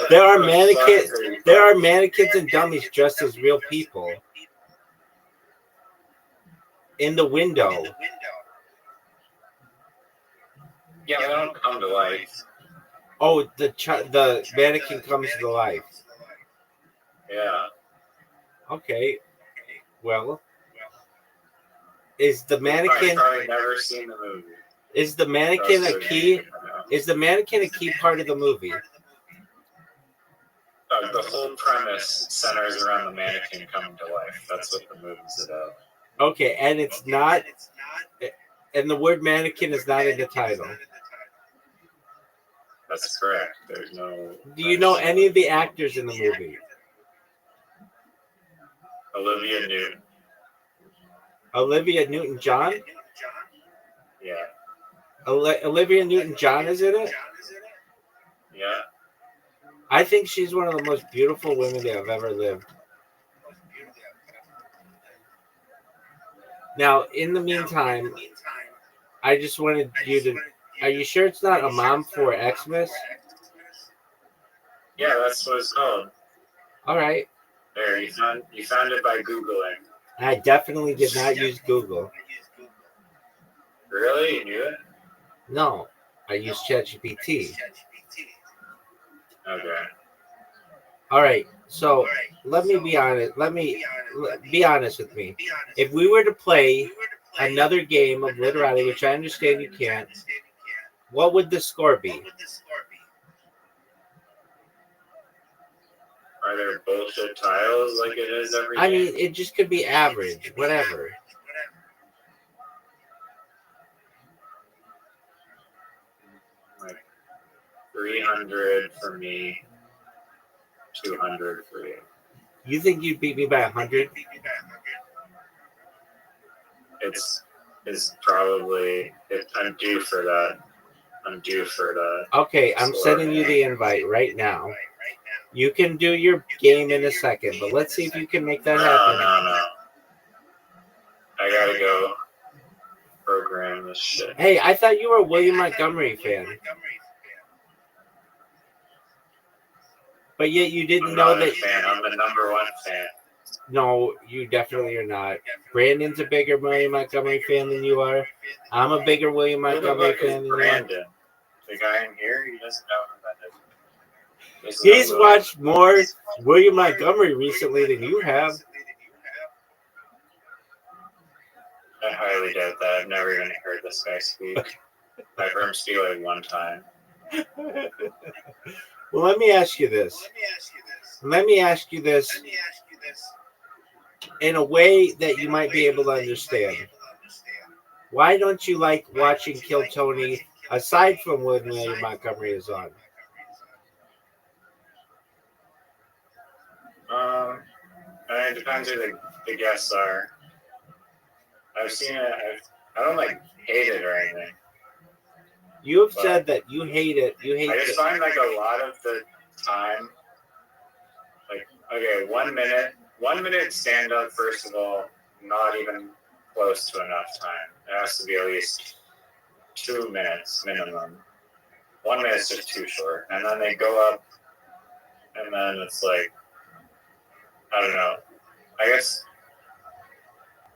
There are mannequins. There are mannequins and dummies dressed as real people in the window. Yeah, they don't come to life. Oh, the mannequin comes to life. Yeah. Okay. Well, is the mannequin? I've probably never seen the movie. Is the mannequin a key? Is the mannequin a key part of the movie? The whole premise centers around the mannequin coming to life. That's what the movie's about. Okay, and it's not. And the word mannequin is not in the title. That's correct. There's no. Do you know any of the actors in the movie? Olivia Newton. Olivia Newton-John? Yeah. Olivia Newton-John is in it? Yeah. I think she's one of the most beautiful women that have ever lived. Now, in the meantime, I just wanted you to... Are you sure it's not A Mom for Xmas? Yeah, that's what it's called. All right. There, you found it by Googling. I definitely did not use Google. Really? You knew it? No, I used ChatGPT. Okay. All right. So let me be honest. Be honest with me. If we were to play another game of literati, which I understand you can't, what would the score be? Are there bullshit tiles like it is every I game? mean, it just could be average, whatever. Like 300 for me, 200 for you. You think you'd beat me by 100? It's probably. I'm due for that. Okay, I'm sending you the invite right now. You can do your game in a second, but let's see if you can make that No. happen. I gotta go program this shit. Hey, I thought you were a William Montgomery fan. But yet you didn't I'm know not a that. fan. I'm the number one fan. No, you definitely are not. Brandon's a bigger William Montgomery fan than you are. I'm a bigger William Who the Montgomery fuck is fan than you are. Brandon? The guy in here? He doesn't know who that is. He's watched more William Montgomery recently than you have. I highly doubt that. I've never even heard this guy speak. I've heard him speak like one time. Well, let me ask you this. In a way that you might be able to understand. Why don't you like watching Kill Tony aside from when William Montgomery is on? It depends who the guests are. I've seen it. I don't like hate it or anything. You have said that you hate it. I just find like a lot of the time, like, okay, 1 minute stand up, first of all, not even close to enough time. It has to be at least 2 minutes minimum. 1 minute's just too short. And then they go up, and then it's like, I don't know. I guess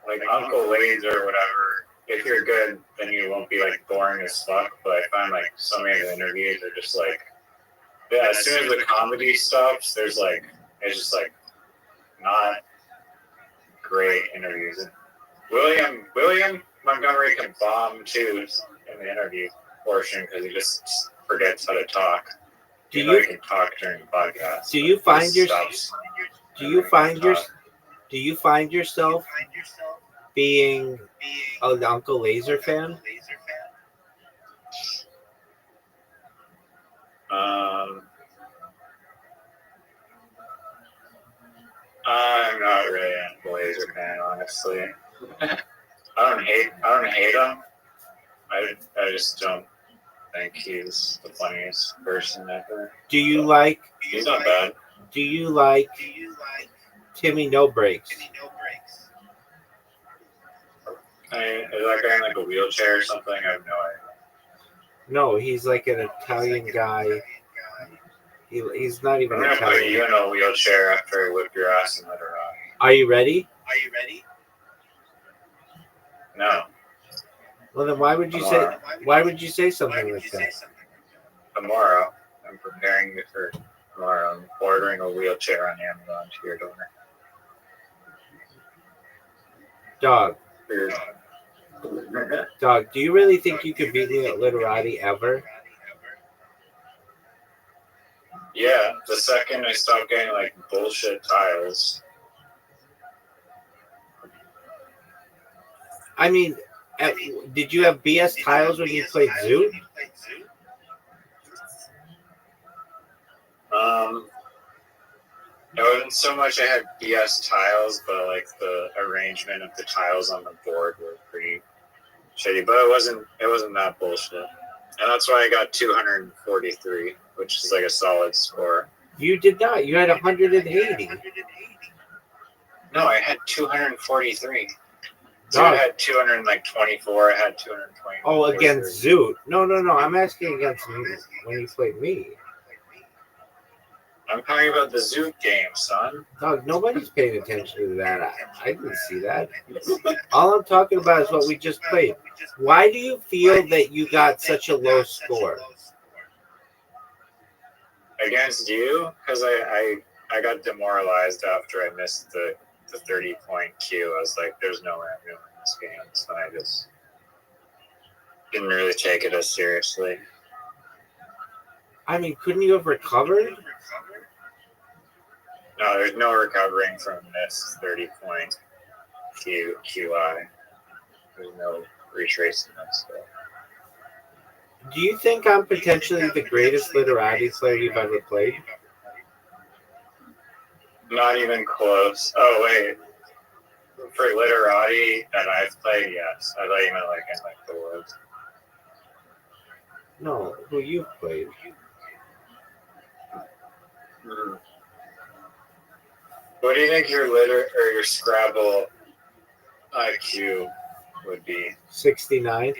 like Uncle Lane's or whatever, if you're good, then you won't be like boring as fuck. But I find like so many of the interviews are just like, yeah, as soon as the comedy stops, there's like, it's just like not great interviews. And William Montgomery can bomb too in the interview portion because he just forgets how to talk. He can talk during the podcast. Do you find yourself being an Uncle Laser fan? I'm not really a Blazer fan, honestly. I don't hate him. I just don't think he's the funniest person ever. He's not bad. Do you like Timmy No Breaks? Is that guy in like a wheelchair or something? I have no idea. No, he's like an Italian guy. He's not even I'm gonna put Italian. you in a wheelchair after I whip your ass and let her out. Are you ready? No. Well, then why would you say something like that? Tomorrow. I'm preparing you for tomorrow. I'm ordering a wheelchair on Amazon to your door. Dog, do you really think you could beat me at Literati ever? Yeah, the second I stop getting like bullshit tiles. I mean, did you have BS tiles when you played Zoot? It wasn't so much I had BS tiles, but like the arrangement of the tiles on the board were pretty shitty. But it wasn't that bullshit. And that's why I got 243, which is like a solid score. You did not. You had 180. No, I had 243. So I had 224. I had 220. Oh, against Zoot. No. I'm asking against me when you played me. I'm talking about the Zoot game, son. Dog, nobody's paying attention to that. I didn't see that. All I'm talking about is what we just played. Why do you feel that you got such a low score? Against you? Because I got demoralized after I missed the 30-point cue. I was like, there's no way I'm going to win this game. So I just didn't really take it as seriously. I mean, couldn't you have recovered? No, there's no recovering from this 30-point QI. There's no retracing that stuff. Do you think I'm potentially the greatest Literati player you've ever played? Not even close. Oh, wait. For Literati that I've played, yes. I thought you meant like in like the world. No, who you've played. What do you think your litter or your Scrabble IQ would be? 69.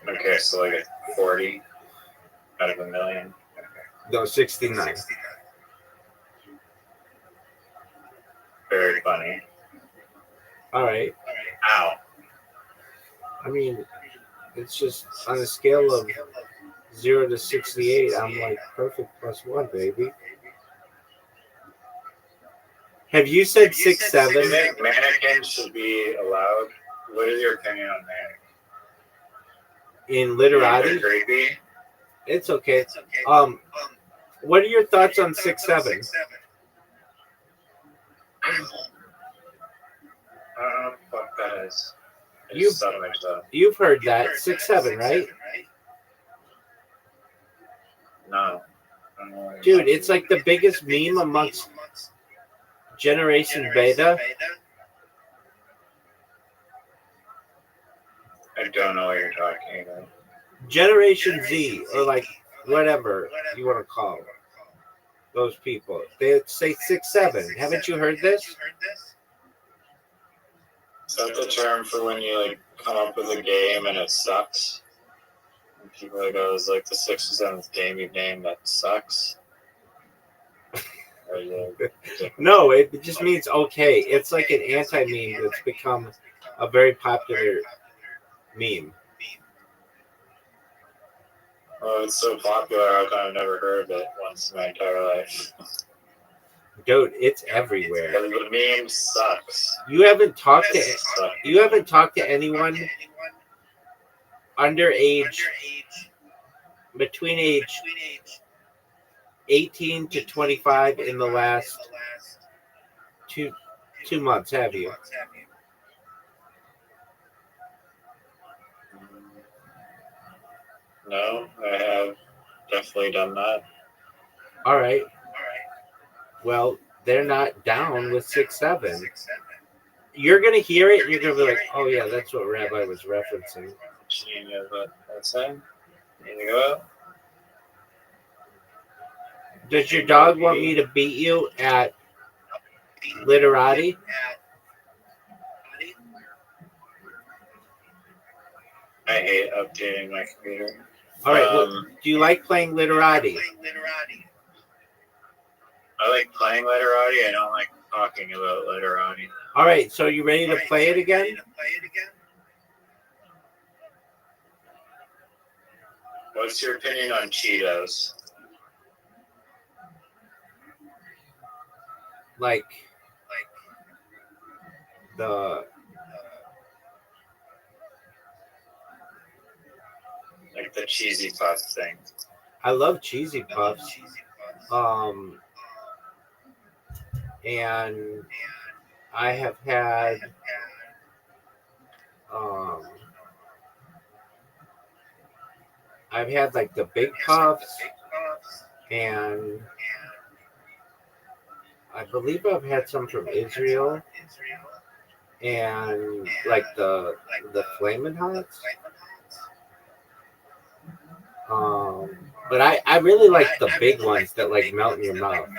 Okay, so like a 40 out of a million. No, 69. Very funny. All right. Ow. I mean, it's just on a scale of 0 to 68, I'm like perfect +1, baby. Have you said 6, Do you 7? think mannequins should be allowed? What is your opinion on mannequins? In They're literati? creepy. It's okay. What are your thoughts on 6, 7? I don't know what that is. You- It's something like that. You've heard that. 6, 7, right? No. I don't know what you're Dude, talking it's like the biggest meme amongst Generation Beta. I don't know what you're talking about. Generation Z, or like whatever you want to call those people. They say 6, 7. Haven't you heard this? Is that the term for when you like come up with a game and it sucks? And people are like, oh, it's like the 6th or 7th game you've named that sucks? Or is it No, it just means okay. It's like an anti-meme that's become a very popular meme. oh, it's so popular, I've never heard of it once in my entire life. Dude, it's everywhere. Because the meme sucks. You haven't talked to Sucks. anyone under age between age 18 to 25 in the last two months, have you? No, I have definitely done that. All right. Well, they're not down with 6, 7. You're gonna hear it and you're gonna be like, oh yeah, that's what Rabbi was referencing. That's it. Here you go. Does your dog want me to beat you at literati? I hate updating my computer. All right. Well, do you like playing literati? I like playing literati. I don't like talking about literati. All right. So you ready to play it again? What's your opinion on Cheetos? Like the Like the cheesy puff thing. I love cheesy puffs. And I have had I've had like the big puffs, and I believe I've had some from Israel, and like the Flamin' Hots. But I really like the big ones that like melt in your mouth.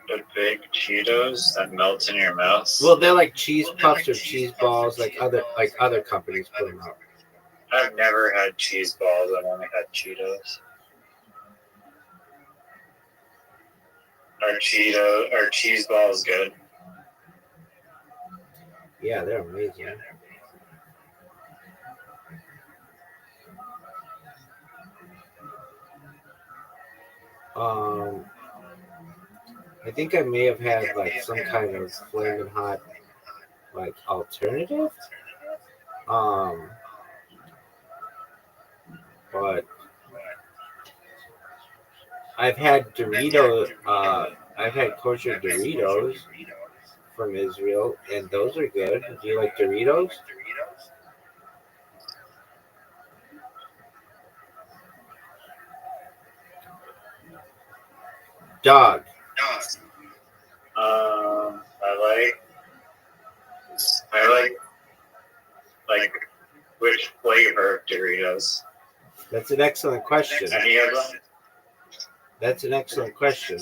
The big Cheetos that melt in your mouth. Well, they're like cheese puffs or cheese balls, like other companies put them out. I've never had cheese balls. I've only had Cheetos. Are cheese balls good? Yeah, they're amazing. I think I may have had like some kind of Flamin' Hot like alternative. But I've had Dorito. I've had kosher Doritos from Israel, and those are good. Do you like Doritos? Dog. I like which flavor of Doritos? That's an excellent question. Any of them? That's an excellent question.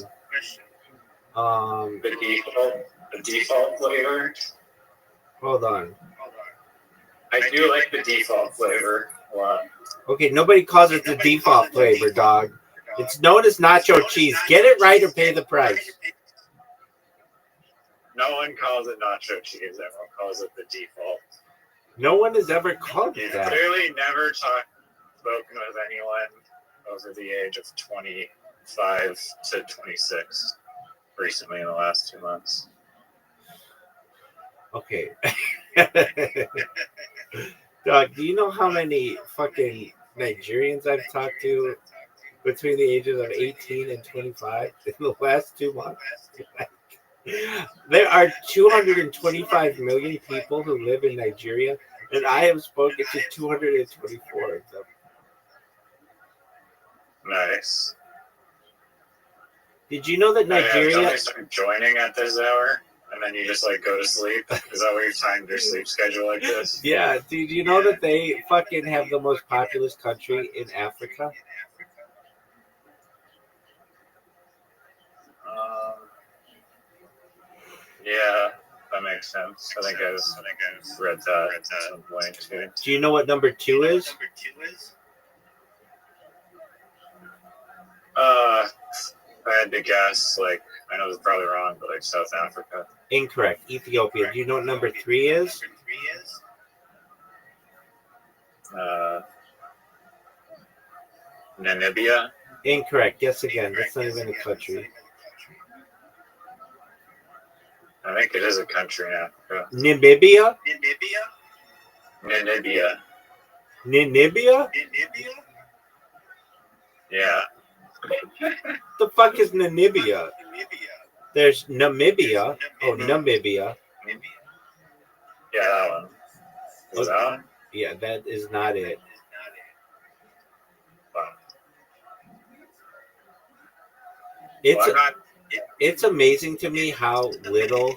The default flavor. Hold on. I do like the default flavor a lot. Okay, nobody calls it the default flavor, dog. It's known as nacho cheese. Get it right or pay the price. No one calls it nacho cheese. Everyone calls it the default. No one has ever called it You've that. clearly never spoken with anyone over the age of 25 to 26 recently in the last 2 months. Okay. Dog, do you know how many fucking Nigerians I've talked to between the ages of 18 and 25 in the last 2 months? There are 225 million people who live in Nigeria, and I have spoken to 224 of them. Nice. Did you know that Nigeria... Somebody start joining at this hour, and then you just like go to sleep? Is that what you timed your sleep schedule like this? Yeah, did you know that they fucking have the most populous country in Africa? Yeah, that makes sense. I think I've read that at some point too. Do you know what number 2 is? I had to guess, like, I know this is probably wrong, but like South Africa. Incorrect. Ethiopia. Do you know what number 3 is? Namibia. Incorrect. Guess again. That's not even a country. I think it is a country in Africa. Namibia? Namibia. Namibia? Yeah. The fuck is Namibia? There's Namibia. Oh, Namibia. Yeah, that one. Is that one? Yeah, that is not it. Wow. It's amazing to me how little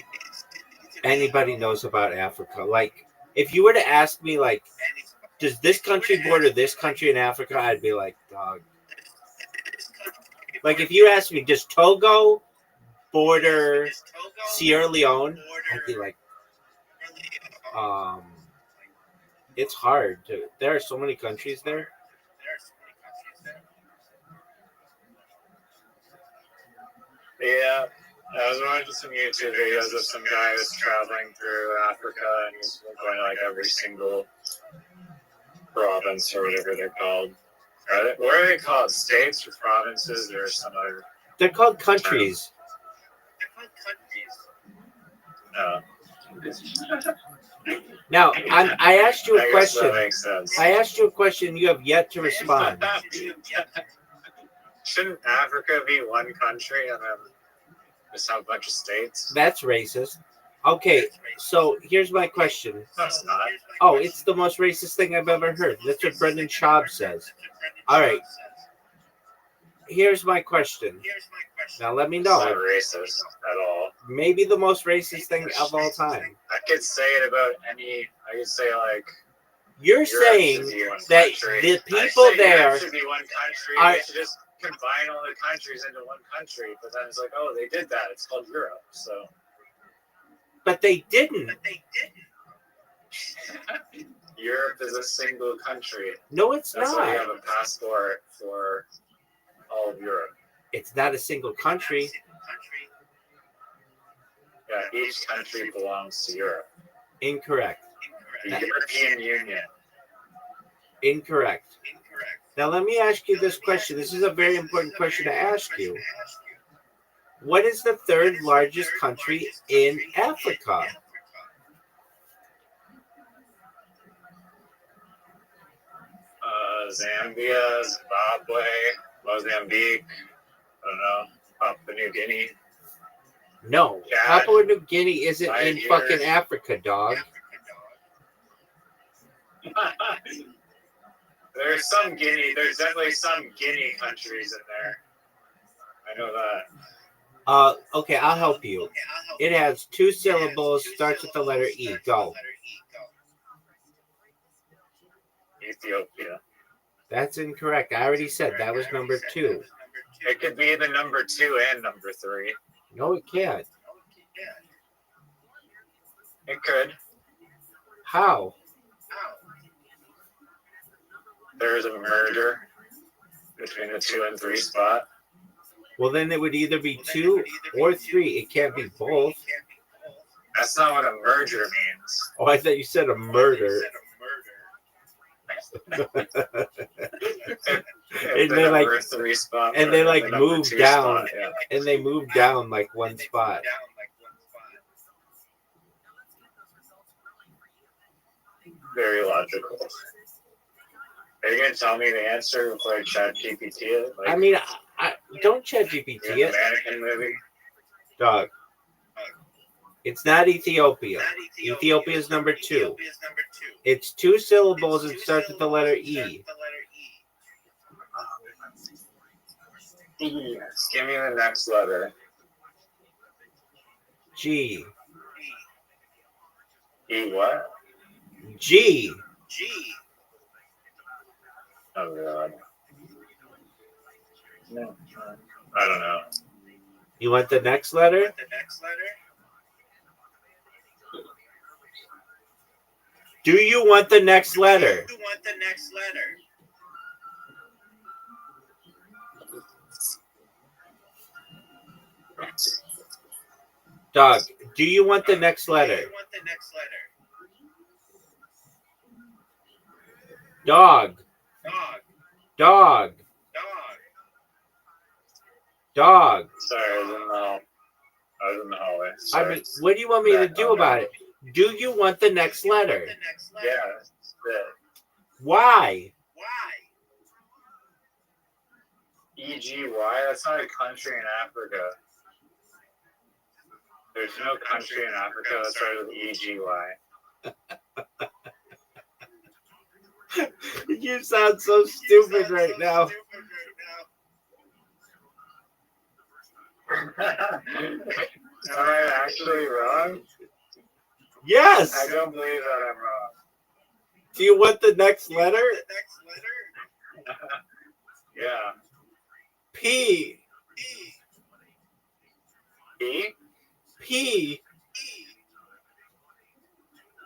anybody knows about Africa. Like, if you were to ask me, like, does this country border this country in Africa? I'd be like, dog. Like, if you asked me, does Togo border Sierra Leone? I'd be like, it's hard. There are so many countries there. Yeah, I was watching some YouTube videos of some guy who's traveling through Africa and he's going to like every single province or whatever they're called. What are they called? States or provinces or some other? They're called countries. Now, I asked you a question. That makes sense. I asked you a question. You have yet to respond. Shouldn't Africa be one country and then just have a bunch of states? That's racist. Okay, so here's my question. No, it's not. Oh, it's the most racist thing I've ever heard. That's what Brendan Schaub says. All right. Here's my question. Now let me It's know. not racist at all. Maybe the most racist thing of all time. I could say it about any. I could say like. You're Europe saying should be one that country. the I people say there Europe should be one country. are- They should just combine all the countries into one country. But then it's like, oh, they did that. It's called Europe. So. But they didn't. Europe is a single country. No, it's That's why you have not. a passport for all of Europe. It's not a single country. Yeah, each country belongs to Europe. Incorrect. The European Union. Incorrect. Now let me ask you this question. This is a very important question to ask you. What is the third largest country in Africa? Zambia, Zimbabwe, Mozambique, I don't know, Papua New Guinea. No, Chad. Papua New Guinea isn't in Nigeria. fucking Africa, dog. There's definitely some Guinea countries in there. I know that. Okay, I'll help you. It has 2 syllables, starts with the letter E. Go. Ethiopia. That's incorrect. I already said that was number 2. It could be the number 2 and number 3. No, it can't. It could. How? There's a merger between the 2 and 3 spot. Well, then it would either be 2 or 3. It can't be both. That's not what a merger means. Oh, I thought you said a murder. If they like- number 3 spot and they or like the number move 2 down. spot, yeah. And they move down like one spot. Very logical. Are you gonna tell me the answer before I chat GPT it? Like, I mean, I don't chat GPT in the it, mannequin movie. dog. It's not Ethiopia. Ethiopia is number 2. It's 2 syllables and starts with the letter E. Yes. Give me the next letter. G. E what? G. Oh god. No. I don't know. You want the next letter? Do you want the next letter? Dog, do you want the next letter? Dog. Dog. Dog. Sorry, I was in the hallway. I Sorry. mean, what do you want me to do about it? Do you want the next letter? Yeah, that's it. Why? EGY? That's not a country in Africa. There's no country in Africa that starts with EGY. You sound so stupid right now. Am I actually wrong? Yes. I don't believe that I'm wrong. Do you want the next letter? Yeah. P. E? P.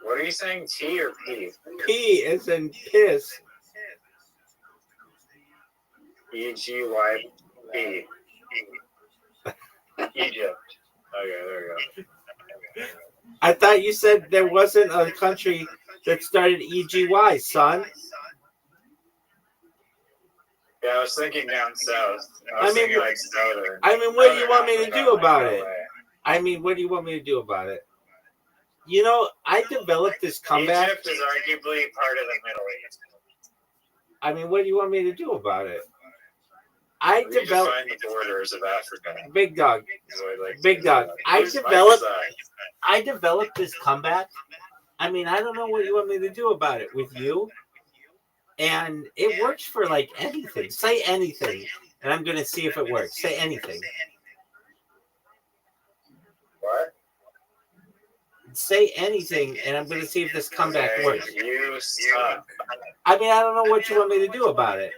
What are you saying, T or P? P is in piss. EGYP. Egypt. Okay, there we go. I thought you said there wasn't a country that started EGY, son. Yeah, I was thinking down south. I was I mean, thinking like southern. I mean, what do you want me to Africa, do about like, it? no way. I mean, what do you want me to do about it? You know, I developed this comeback. Egypt is arguably part of the Middle East. I mean, what do you want me to do about it? I We developed, define the borders of Africa. big dog, is what I like to big say. dog. Who's Mike's side? I developed this comeback. I mean, I don't know what you want me to do about it with you. And it works for like anything. Say anything, and I'm going to see if it works. Say anything. What? Say anything, and I'm going to see if this comeback Okay, works. you suck. I mean, I don't know what you want me to do about it.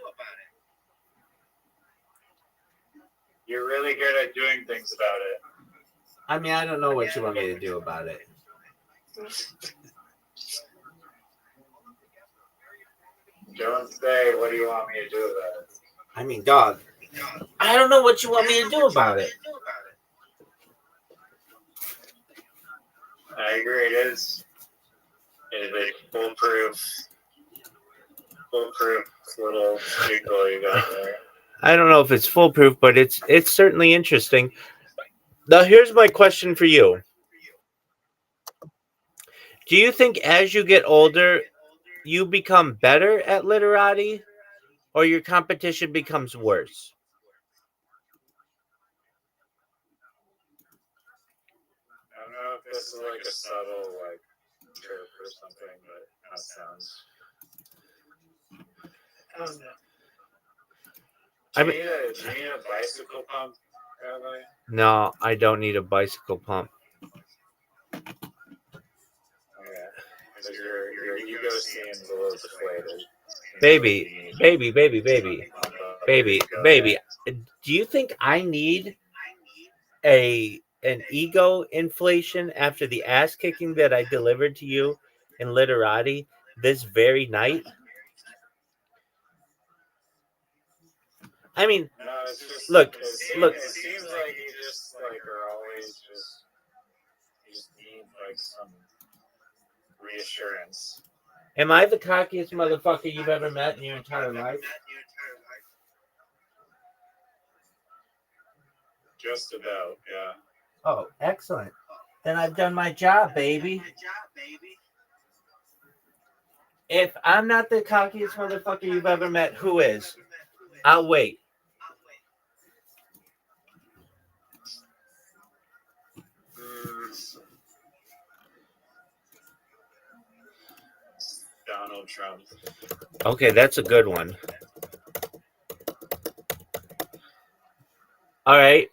You're really good at doing things about it. I mean, I don't know what you want me to do about it. Don't say, what do you want me to do about it? I mean, dog, I don't know what you want me to do about it. I agree, it is a foolproof little vehicle you got there. I don't know if it's foolproof, but it's certainly interesting. Now, here's my question for you. Do you think as you get older, you become better at literati, or your competition becomes worse? I don't know if this is like a subtle like trip or something, but that sounds. I don't know. Do you need a bicycle pump, Rabbi? No, I don't need a bicycle pump. Okay. Because your ego seems a little deflated. Baby. Do you think I need an ego inflation after the ass kicking that I delivered to you in literati this very night? I mean, No, it's just look. It seems like you just like are always just you just need like some reassurance. Am I the cockiest motherfucker you've ever met in your entire life? Just about, yeah. Oh, excellent. Then I've done my job, baby. If I'm not the cockiest motherfucker you've ever met, who is? I'll wait. Donald Trump. Okay, that's a good one. All right.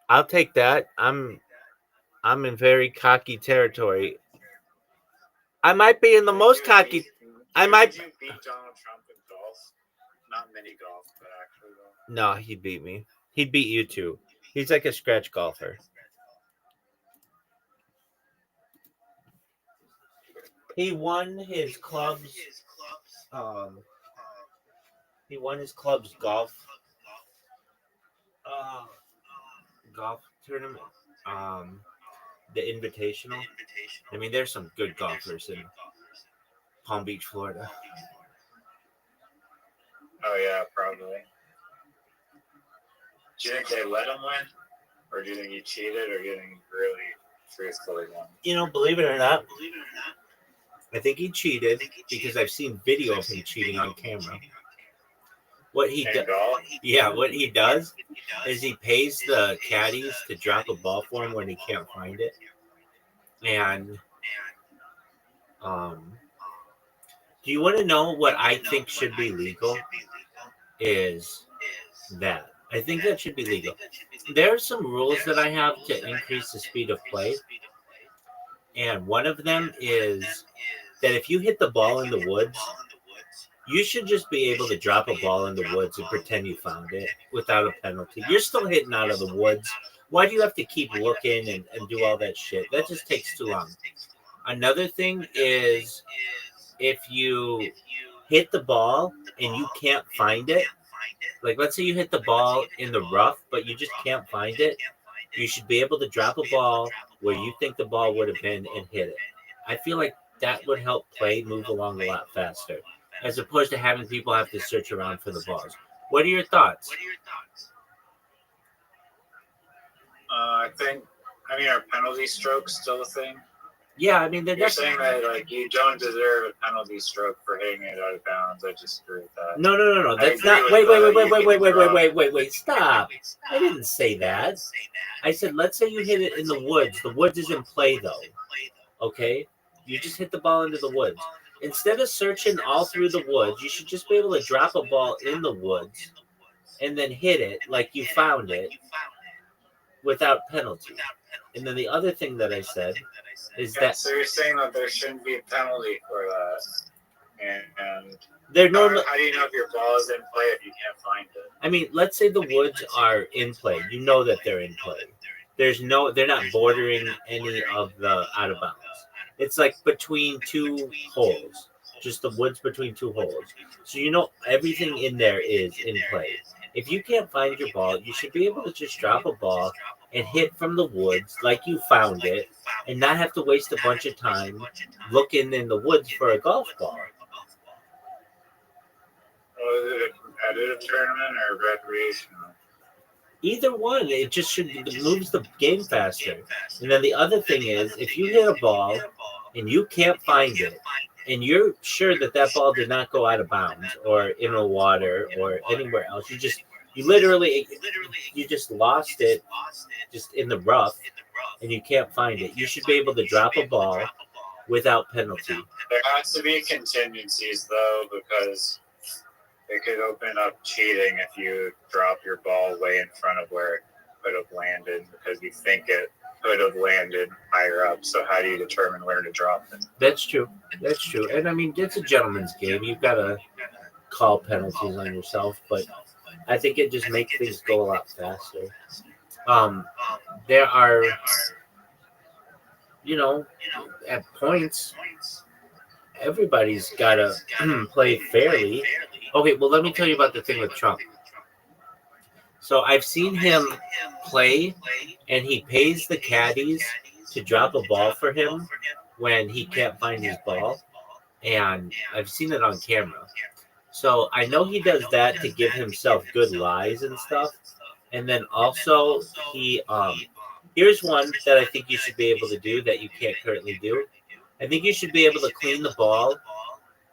I'll take that. I'm in very cocky territory. I might be in the most cocky. Did you beat Donald Trump in golf? Not mini golf, but actually golf. No, he'd beat me. He'd beat you too. He's like a scratch golfer. He won his club's he won his club's golf tournament. The Invitational. I mean, there's some good golfers in Palm Beach, Florida. Oh yeah, probably. Do you think they let him win? Or do you think he cheated, or do you think he really truthfully won? You know, believe it or not, I think he cheated because I've seen video of him cheating on camera. What he does is he pays the caddies to drop a ball for him when he can't find it. And do you want to know what I think should be legal? Is that I think that should be legal. There are some rules that I have to increase the speed of play. And one of them is that if you hit the ball in the woods, you should just be able to drop a ball in the woods and pretend you found it without a penalty. You're still hitting out of the woods. Why do you have to keep looking and do all that shit? That just takes too long. Another thing is if you hit the ball and you can't find it, like let's say you hit the ball in the rough, but you just can't find it, you should be able to drop a ball where you think the ball would have been and hit it. I feel like that would help play move along a lot faster, as opposed to having people have to search around for the balls. What are your thoughts? I mean, are penalty strokes still a thing? Yeah, I mean, you're saying that like you don't deserve a penalty stroke for hitting it out of bounds. I disagree with that. No. That's not. Wait. Stop. I didn't say that. I said, let's say you hit it in the woods. The woods is in play, though. Okay? You just hit the ball into the woods. Instead of searching all through the woods, you should just be able to drop a ball in the woods and then hit it like you found it without penalty. And then the other thing that I said is that... So you're saying that there shouldn't be a penalty for that. And how do you know if your ball is in play if you can't find it? I mean, let's say the woods are in play. You know that they're in play. They're not bordering any of the out of bounds. It's like between two holes. Just the woods between two holes. So you know everything in there is in play. If you can't find your ball, you should be able to just drop a ball and hit from the woods like you found it and not have to waste a bunch of time looking in the woods for a golf ball. Was it a competitive tournament or recreational? Either one, it just moves the game faster. And then the other thing is, if you hit a ball and you can't find it, and you're sure that that ball did not go out of bounds or in the water or anywhere else, you just lost it just in the rough, and you can't find it. You should be able to drop a ball without penalty. There has to be contingencies though, because it could open up cheating if you drop your ball way in front of where it could have landed because you think it could have landed higher up. So how do you determine where to drop it? That's true. That's true. And I mean, it's a gentleman's game. You've got to call penalties on yourself, but I think it just makes things go a lot faster. There are, at points, everybody's got to play fairly. Okay, well, let me tell you about the thing with Trump. So I've seen him play, and he pays the caddies to drop a ball for him when he can't find his ball, and I've seen it on camera. So I know he does that to give himself good lies and stuff. And then also here's one that I think you should be able to do that you can't currently do. I think you should be able to clean the ball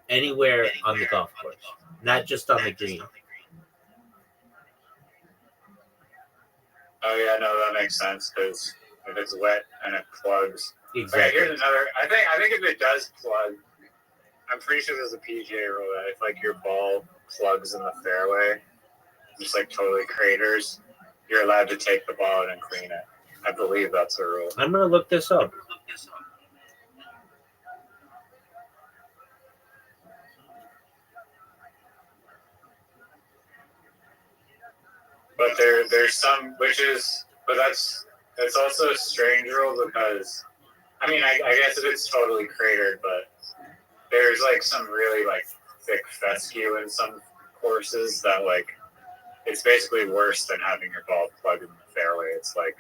anywhere on the golf course, not just on the green. Oh yeah, no, that makes sense because if it's wet and it plugs. Exactly. Okay, here's another. I think if it does plug, I'm pretty sure there's a PGA rule that if like your ball plugs in the fairway, just like totally craters, you're allowed to take the ball out and clean it. I believe that's a rule. I'm gonna look this up. But there's some that's also a strange rule because I mean I guess if it's totally cratered, but there's like some really like thick fescue in some courses that like it's basically worse than having your ball plugged in the fairway. It's like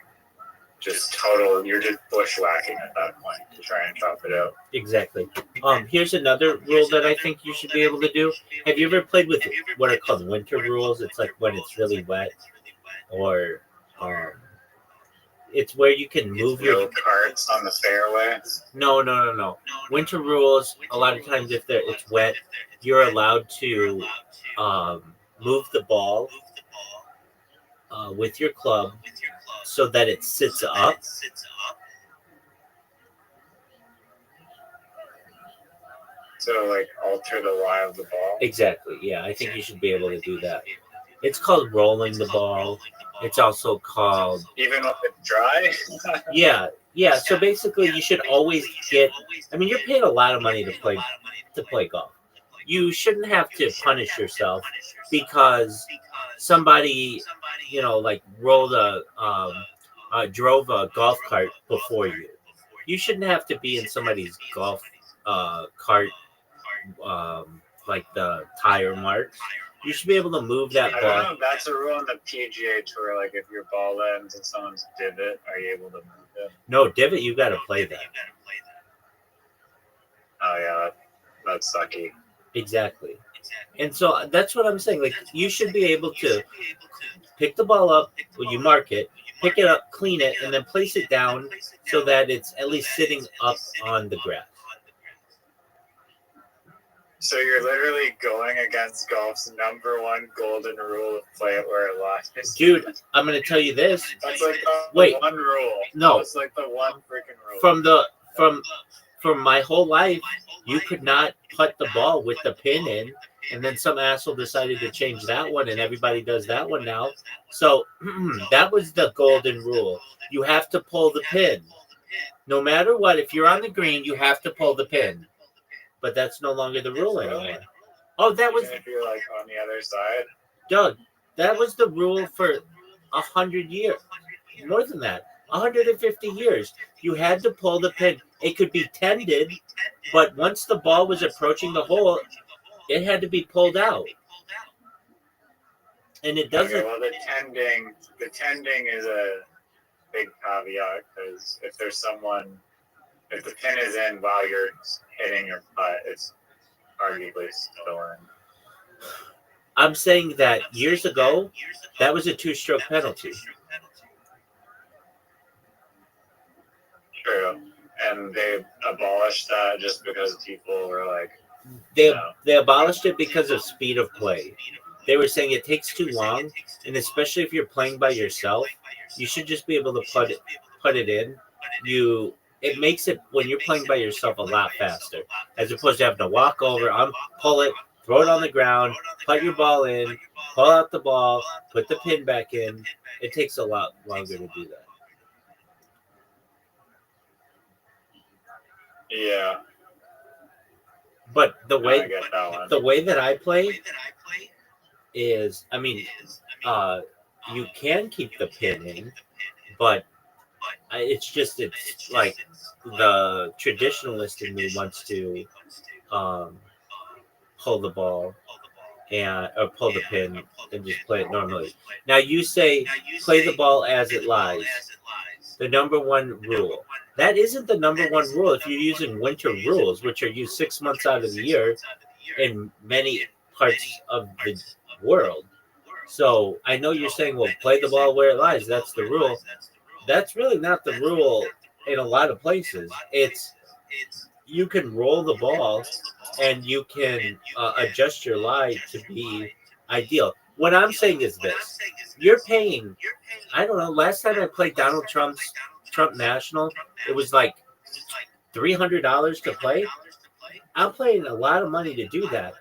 just total. You're just bushwhacking at that point to try and chop it out. Exactly. Here's another rule that I think you should be able to do. Have you ever played with what are called winter rules? It's like when it's really wet, or it's where you can move your carts on the fairway. No. Winter rules. A lot of times, if it's wet, you're allowed to move the ball with your club so that it sits up. So, like, alter the lie of the ball? Exactly, yeah. I think you should be able to do that. It's called rolling the ball. It's also called... Even if it's dry? Yeah. So, basically, you should always get... I mean, you're paying a lot of money to play golf. You shouldn't have to punish yourself because somebody, like drove a golf cart before you. You shouldn't have to be in somebody's golf cart, like the tire marks. You should be able to move that ball. I don't know if that's a rule on the PGA Tour. Like, if your ball lands in someone's divot, are you able to move it? No, divot, you got to play that. Oh, yeah, that's sucky. Exactly. And so that's what I'm saying. Like, you should be able to pick the ball up when you mark it, pick it up, clean it, and then place it down so that it's at least sitting up on the grass. So you're literally going against golf's number one golden rule of play it where it lies. Dude, I'm going to tell you this. That's like the one rule. No. It's like the one freaking rule. From my whole life, you could not putt the ball with the pin in, and then some asshole decided to change that one, and everybody does that one now. So that was the golden rule. You have to pull the pin. No matter what, if you're on the green, you have to pull the pin. But that's no longer the rule anymore. Oh, that was... If you're like on the other side? Doug, that was the rule for 100 years. More than that. 150 years. You had to pull the pin. It could be tended, but once the ball was approaching the hole, it had to be pulled out. And it doesn't... Okay, well, the tending is a big caveat, because if the pin is in while you're hitting your putt, it's arguably still in. I'm saying that years ago, that was a 2-stroke penalty. True. And they abolished that just because people were like... They abolished it because of speed of play. They were saying it takes too long, and especially if you're playing by yourself, you should just be able to put it in. It makes it, when you're playing by yourself, a lot faster, as opposed to having to walk over, pull it, throw it on the ground, put your ball in, pull out the ball, put the pin back in. It takes a lot longer to do that. Yeah. But the I way get that one. the way that I play is, I mean, you can keep the pin in, but it's like the traditionalist in me wants to um, pull the ball and or pull the pin and just play it normally. Now you say play the ball as it lies. The number one rule. That isn't the number one rule if you're using winter rules, which are used 6 months out of the year in many parts of the world. So I know you're saying, well, play the ball where it lies. That's the rule. That's really not the rule in a lot of places. It's you can roll the ball and you can adjust your lie to be ideal. What I'm saying is this: you're paying. I don't know. Last time I played Trump National, it was like $300 to play. I'm paying a lot of money to do that.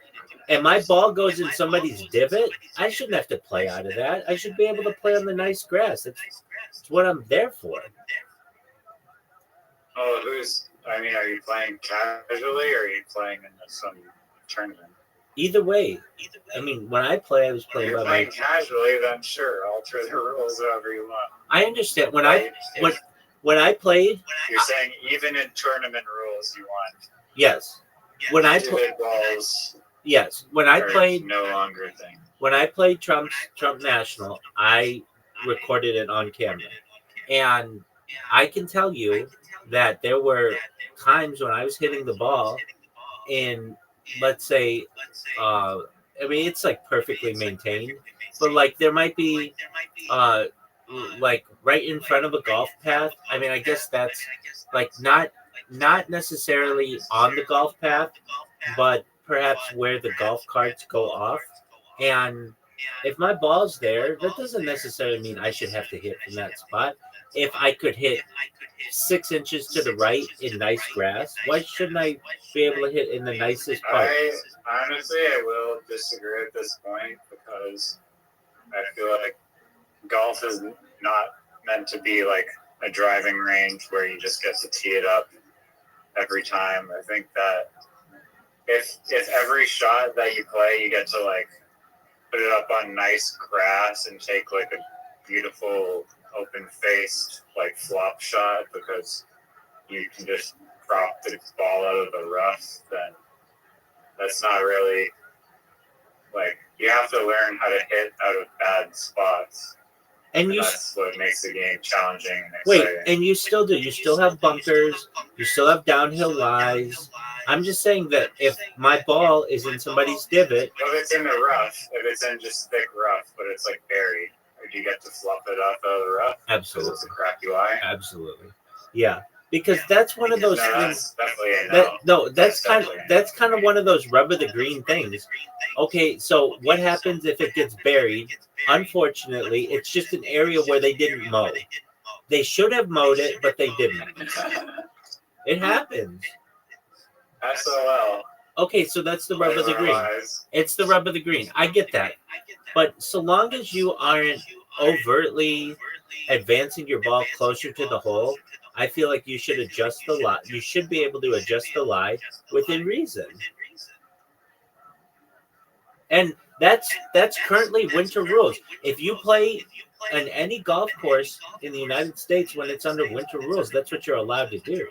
And my ball goes in somebody's divot. I shouldn't have to play out of that. I should be able to play on the nice grass. That's what I'm there for. Oh, I mean, are you playing casually or are you playing in some tournament? Either way. I mean, when I play, I was playing If you're by playing casually, then sure, alter the rules however you want. I understand. When I played, you're saying even in tournament rules, you want yes. When I played balls. Yes. When I played, no longer a thing. When I played Trump National, I recorded it on camera, and I can tell you that there were times when I was hitting the ball in, let's say, I mean, it's like perfectly maintained, but like there might be, like right in front of a golf path. I mean, I guess that's like not necessarily on the golf path, but perhaps where the golf carts go off. And if my ball's there, that doesn't necessarily mean I should have to hit from that spot. If I could hit 6 inches to the right in nice grass, why shouldn't I be able to hit in the nicest part? I will disagree at this point because I feel like golf is not meant to be like a driving range where you just get to tee it up every time. I think that if every shot that you play, you get to like put it up on nice grass and take like a beautiful open-faced like flop shot because you can just prop the ball out of the rough, then that's not really like you have to learn how to hit out of bad spots. And that's what makes the game challenging and exciting. Wait, and you still do. You still have bunkers. You still have downhill lies. I'm just saying that if my ball is in somebody's divot. If it's in the rough, if it's in just thick rough, but it's like buried, or do you get to fluff it off out of the rough? Absolutely. Because it's a crappy lie? Absolutely. Yeah. Because that's one of those things. That's kind of one of those rub of the green things. Okay, so what happens if it gets buried? Unfortunately, it's just an area where they didn't mow. They should have mowed it, but they didn't. It happens. SOL. Okay, so that's the rub of the green. It's the rub of the green. I get that. But so long as you aren't overtly advancing your ball closer to the hole, I feel like you should adjust the lie. You should be able to adjust the lie within reason. And that's currently winter rules. If you play on any golf course in the United States when it's under winter rules, that's what you're allowed to do.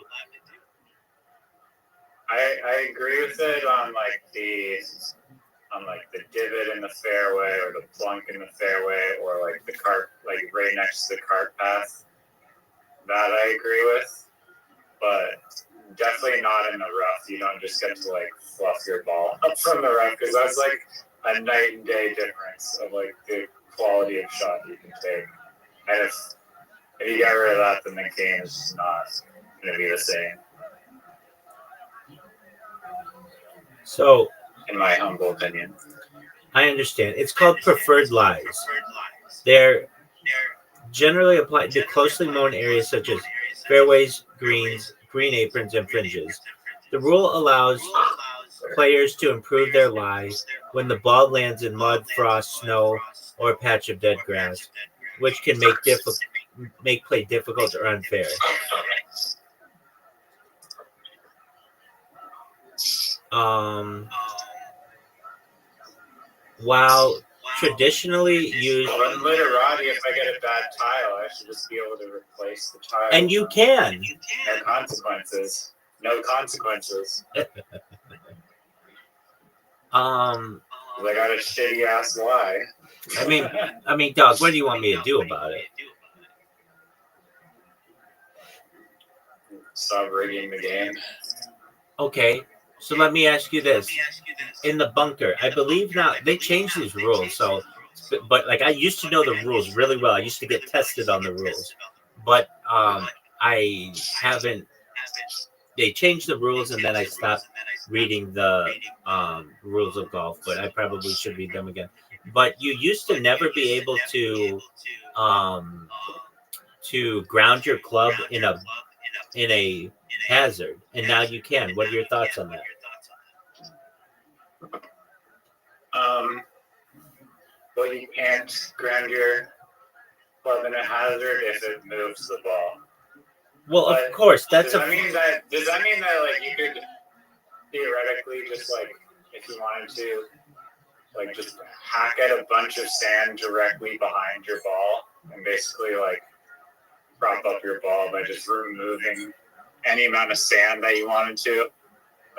I agree with it on the divot in the fairway or the plunk in the fairway or like the cart, like right next to the cart path. That I agree with, but definitely not in the rough. You don't just get to like fluff your ball up from the rough because that's like a night and day difference of like the quality of shot you can take. And if you get rid of that, then the game is not going to be the same. So, in my humble opinion, I understand. It's called preferred lies. They're generally applied to closely mown areas such as fairways, greens, green aprons, and fringes. The rule allows players to improve their lie when the ball lands in mud, frost, snow, or a patch of dead grass, which can make play difficult or unfair. While traditionally used, Well, in literati, if I get a bad tile, I should just be able to replace the tile. and you can. No consequences. No consequences. I got a shitty ass lie. I mean, Doug, what do you want me to do about it? Stop rigging the game. Okay, so let me ask you this: in the bunker, I believe now they changed these rules. So, but like I used to know the rules really well. I used to get tested on the rules, but I haven't. They changed the rules, and then I stopped reading the rules of golf. But I probably should read them again. But you used to never be able um, to ground your club in a hazard, and now you can. What are your thoughts on that? Well, you can't ground your club in a hazard if it moves the ball. Well, But of course, does that mean that like you could theoretically just like if you wanted to like just hack at a bunch of sand directly behind your ball and basically like prop up your ball by just removing any amount of sand that you wanted to.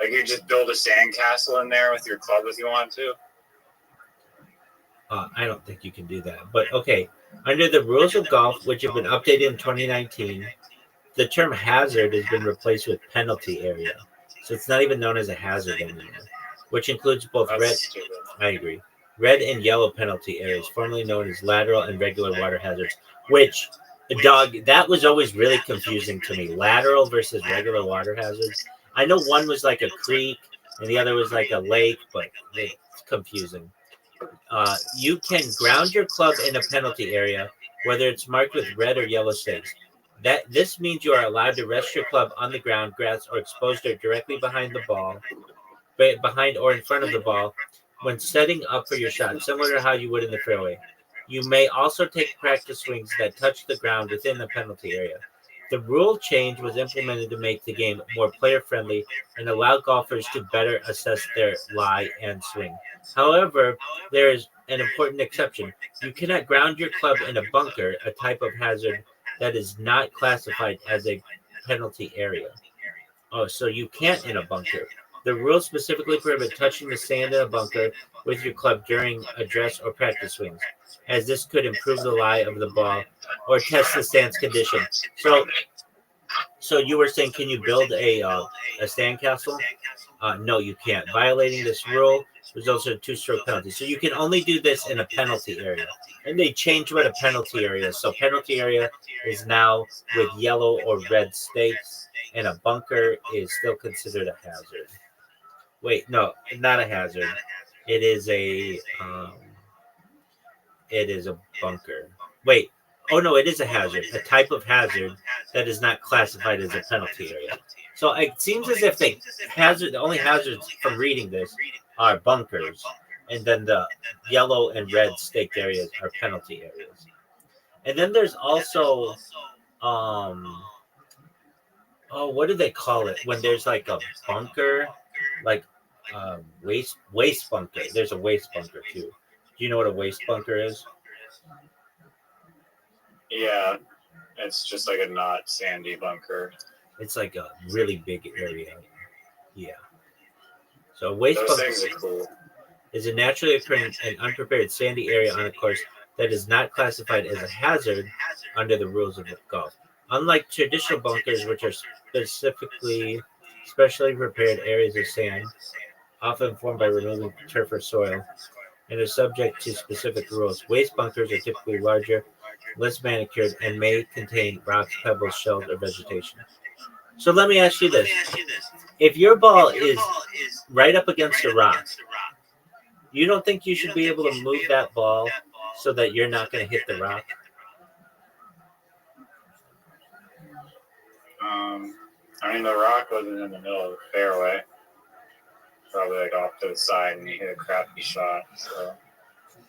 Like you just build a sand castle in there with your club if you want to. I don't think you can do that. But okay, under the rules of golf, which have been updated in 2019, the term hazard has been replaced with penalty area. So it's not even known as a hazard anymore, which includes both That's stupid. I agree, red and yellow penalty areas, formerly known as lateral and regular water hazards, which, dog, that was always really confusing to me. Lateral versus regular water hazards. I know one was like a creek and the other was like a lake, but it's confusing. You can ground your club in a penalty area, whether it's marked with red or yellow stakes. This means you are allowed to rest your club on the ground, grass, or exposed dirt directly behind the ball, behind or in front of the ball, when setting up for your shot, similar to how you would in the fairway. You may also take practice swings that touch the ground within the penalty area. The rule change was implemented to make the game more player friendly and allow golfers to better assess their lie and swing. However, there is an important exception. You cannot ground your club in a bunker, a type of hazard that is not classified as a penalty area. Oh, so you can't in a bunker. The rules specifically prohibit touching the sand in a bunker with your club during a dress or practice swings, as this could improve the lie of the ball or test the sand's condition. So you were saying, can you build a sand castle? No, you can't. Violating this rule results in a two-stroke penalty. So you can only do this in a penalty area. And they changed what a penalty area is. So penalty area is now with yellow or red stakes, and a bunker is still considered a hazard. Wait, no, not a hazard. It is a bunker. Wait, oh no, it is a hazard, a type of hazard that is not classified as a penalty area. So it seems as if the only hazards from reading this are bunkers, and then the yellow and red staked areas are penalty areas. And then there's also oh, what do they call it when there's like a bunker, like waste bunker. There's a waste bunker too. Do you know what a waste bunker is? Yeah, it's just like a not sandy bunker. It's like a really big area. Yeah. So a waste Those bunker things are cool. is a naturally occurring and unprepared sandy area on a course that is not classified as a hazard under the rules of golf. Unlike traditional bunkers, which are specially prepared areas of sand, often formed by removing turf or soil, and are subject to specific rules. Waste bunkers are typically larger, less manicured, and may contain rocks, pebbles, shells, or vegetation. So let me ask you this. If your ball is right up against a rock, you don't think you should be able to move that ball so that you're not going to hit the rock? I mean, the rock wasn't in the middle of the fairway. Probably like off to the side, and you hit a crappy shot. So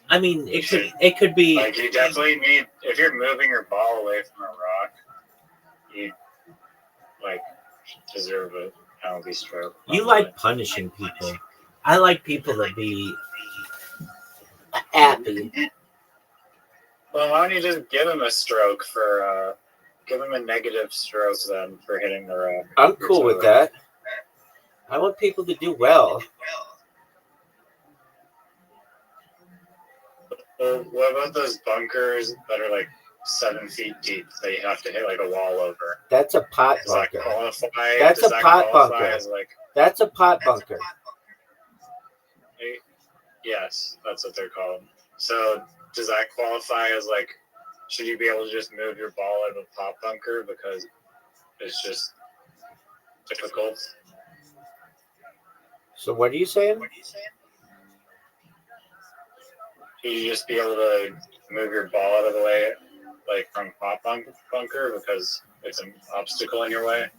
I mean, it could be like you definitely need if you're moving your ball away from a rock, you like deserve a penalty stroke. You like punishing people. I like people to be happy. Well, why don't you just give him a stroke for give him a negative stroke then for hitting the rack? I'm cool with that. I want people to do well. Well, what about those bunkers that are like 7 feet deep that you have to hit like a wall over? That's a pot Does that bunker. qualify? That's Does a that pot qualify bunker. as like? That's a pot bunker. Yes, that's what they're called. So does that qualify as like? Should you be able to just move your ball out of a pot bunker because it's just difficult? So what are you saying? Should you just be able to move your ball out of the way, like from pot bunker, because it's an obstacle in your way?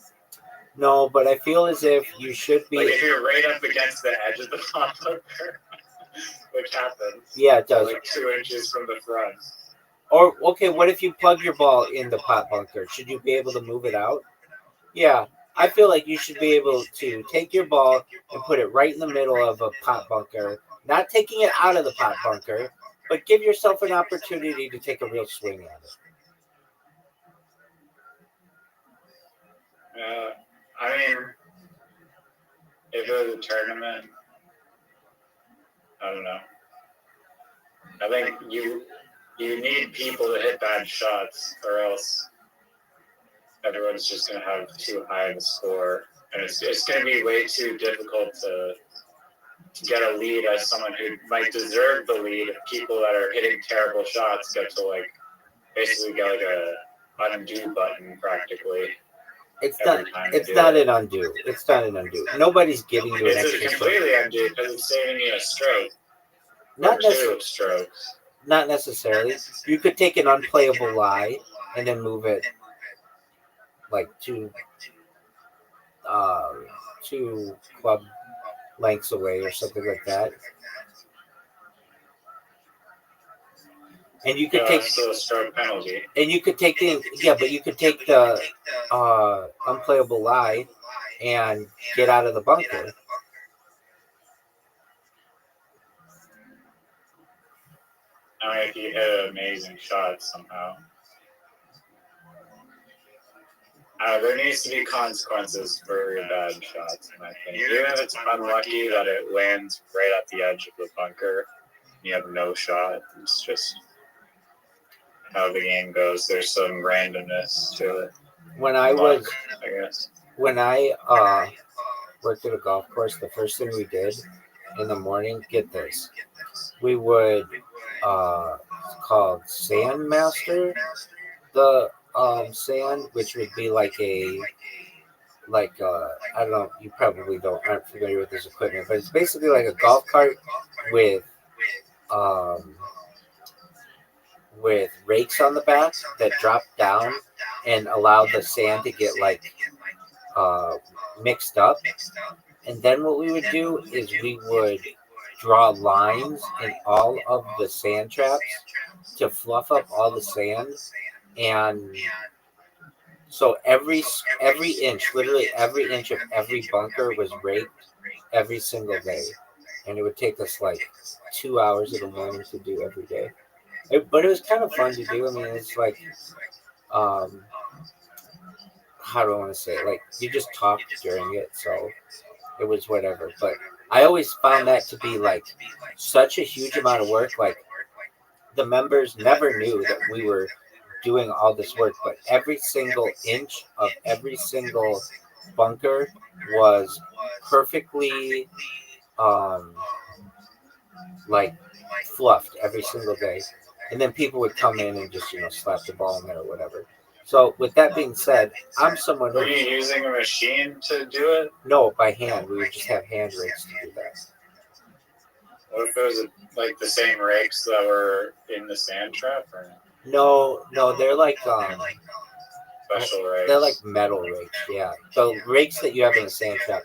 No, but I feel as if you should be. Like if you're right up against the edge of the pot bunker, which happens. Yeah, it does. Like 2 inches from the front. Or, okay, what if you plug your ball in the pot bunker? Should you be able to move it out? Yeah, I feel like you should be able to take your ball and put it right in the middle of a pot bunker, not taking it out of the pot bunker, but give yourself an opportunity to take a real swing at it. I mean, if it was a tournament, I don't know. I think you need people to hit bad shots, or else everyone's just going to have too high of a score. And it's going to be way too difficult to get a lead as someone who might deserve the lead if people that are hitting terrible shots get to like basically get like a undo button practically. It's not an undo. It's not an undo. Nobody's giving you an extra It's completely undo because it's saving you a stroke. Not two strokes. Not necessarily. You could take an unplayable lie and then move it like two club lengths away or something like that. And you could take still a stroke penalty. And you could take the unplayable lie and get out of the bunker. I mean, if you hit an amazing shot somehow. There needs to be consequences for your bad shots, in my opinion. Even if it's unlucky that it lands right at the edge of the bunker, you have no shot. It's just how the game goes. There's some randomness to it. When I worked at a golf course, the first thing we did in the morning, get this, we would called Sandmaster the sand, which would be like I don't know, you probably aren't familiar with this equipment, but it's basically like a golf cart with rakes on the back that drop down and allow the sand to get like mixed up. And then what we would do is we would draw lines in all of the sand traps to fluff up all the sand. And so every inch, literally every inch of every bunker was raked every single day. And it would take us like 2 hours in the morning to do every day. But it was kind of fun to do. I mean, it's like, how do I want to say it? Like, you just talked during it, so it was whatever. But I always found that to be like such a huge amount of work. Like, the members never knew that we were doing all this work, but every single inch of every single bunker was perfectly like fluffed every single day. And then people would come in and just, slap the ball in there or whatever. So with that being said, I'm someone Were you using a machine to do it? No, by hand. We would just have hand rakes to do that. What if it was like the same rakes that were in the sand trap? Or? No, they're like special rakes. They're like metal rakes, yeah. The rakes that you have in the sand trap,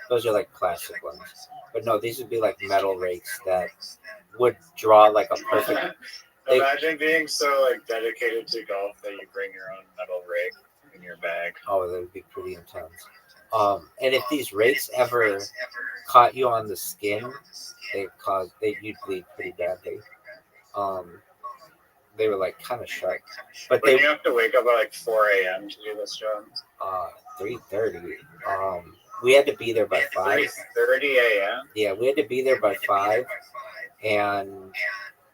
those are like plastic ones. But no, these would be like metal rakes that would draw like a perfect. Imagine being so like dedicated to golf that you bring your own metal rake in your bag. Oh, that would be pretty intense. And if these rakes ever caught you on the skin, you'd bleed pretty badly. Um, they were like kind of sharp, but But you have to wake up at like 4 a.m. to do this job. 3:30. We had to be there by 5. 3:30 a.m. Yeah, we had to be there by 5, and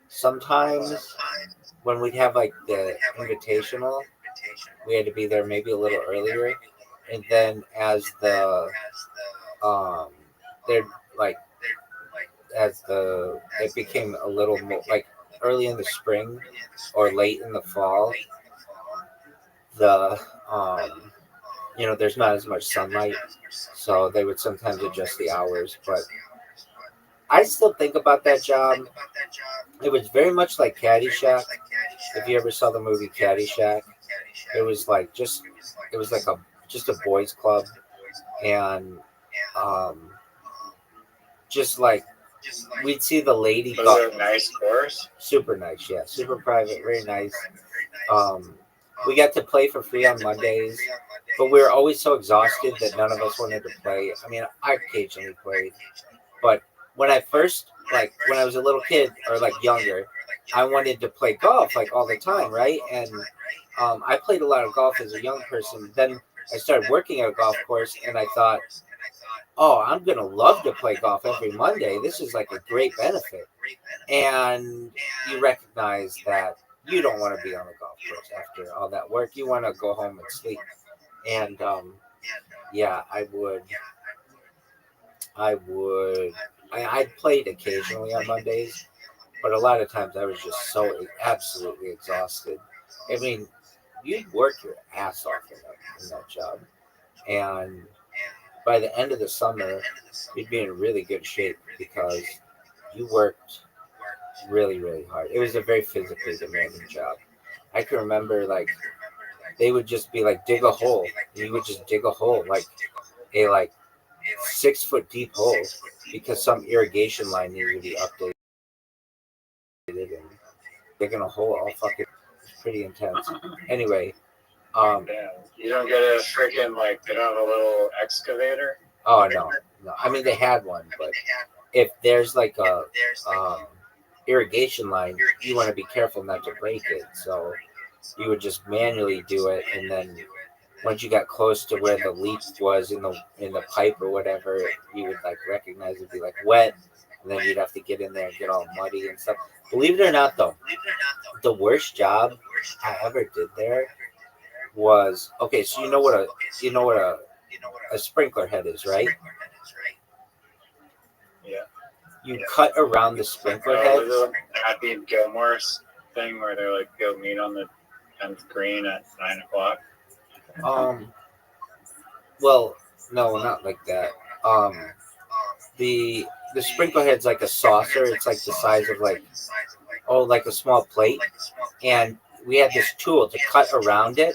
sometimes when we'd have like the invitational, we had to be there maybe a little earlier, and then as the they're like as the it became a little more like early in the spring or late in the fall, the there's not as much sunlight, so they would sometimes adjust the hours. But I still think about that job. It was very much like Caddyshack. If you ever saw the movie Caddyshack, it was like just a boys club, and um, just like we'd see the lady. Was it a nice course? Super nice, yeah, super private, very nice. We got to play for free on Mondays, but we were always so exhausted that none of us wanted to play. I mean, I occasionally played, but when I when I was a little kid or like younger, I wanted to play golf like all the time, right? And I played a lot of golf as a young person. Then I started working at a golf course, and I thought, oh, I'm gonna love to play golf every Monday. This is like a great benefit. And you recognize that you don't want to be on the golf course after all that work. You want to go home and sleep. And yeah, I played occasionally on Mondays, but a lot of times I was just so absolutely exhausted. I mean, you'd work your ass off in that job, and by the end of the summer, you'd be in really good shape because you worked really, really hard. It was a very physically demanding job. I can remember like they would just be like dig a hole. You would just dig a hole like a 6-foot deep hole because some irrigation line needed to be updated, and digging a hole all fucking pretty intense. Anyway, you don't get a freaking they don't have a little excavator. Oh no. I mean they had one, but if there's like a irrigation line, you want to be careful not to break it. So you would just manually do it, and then once you got close to where the leak was in the pipe or whatever, you would like recognize it'd be like wet, and then you'd have to get in there and get all muddy and stuff. Believe it or not, though, the worst job I ever did there was okay. So you know what a sprinkler head is, right? Yeah. You cut around the sprinkler head. Happy Gilmore's thing where they're like go meet on the 10th green at 9 o'clock. Well, no, not like that. The sprinkler head's like a saucer. It's like the size of like a small plate, and we had this tool to cut around it,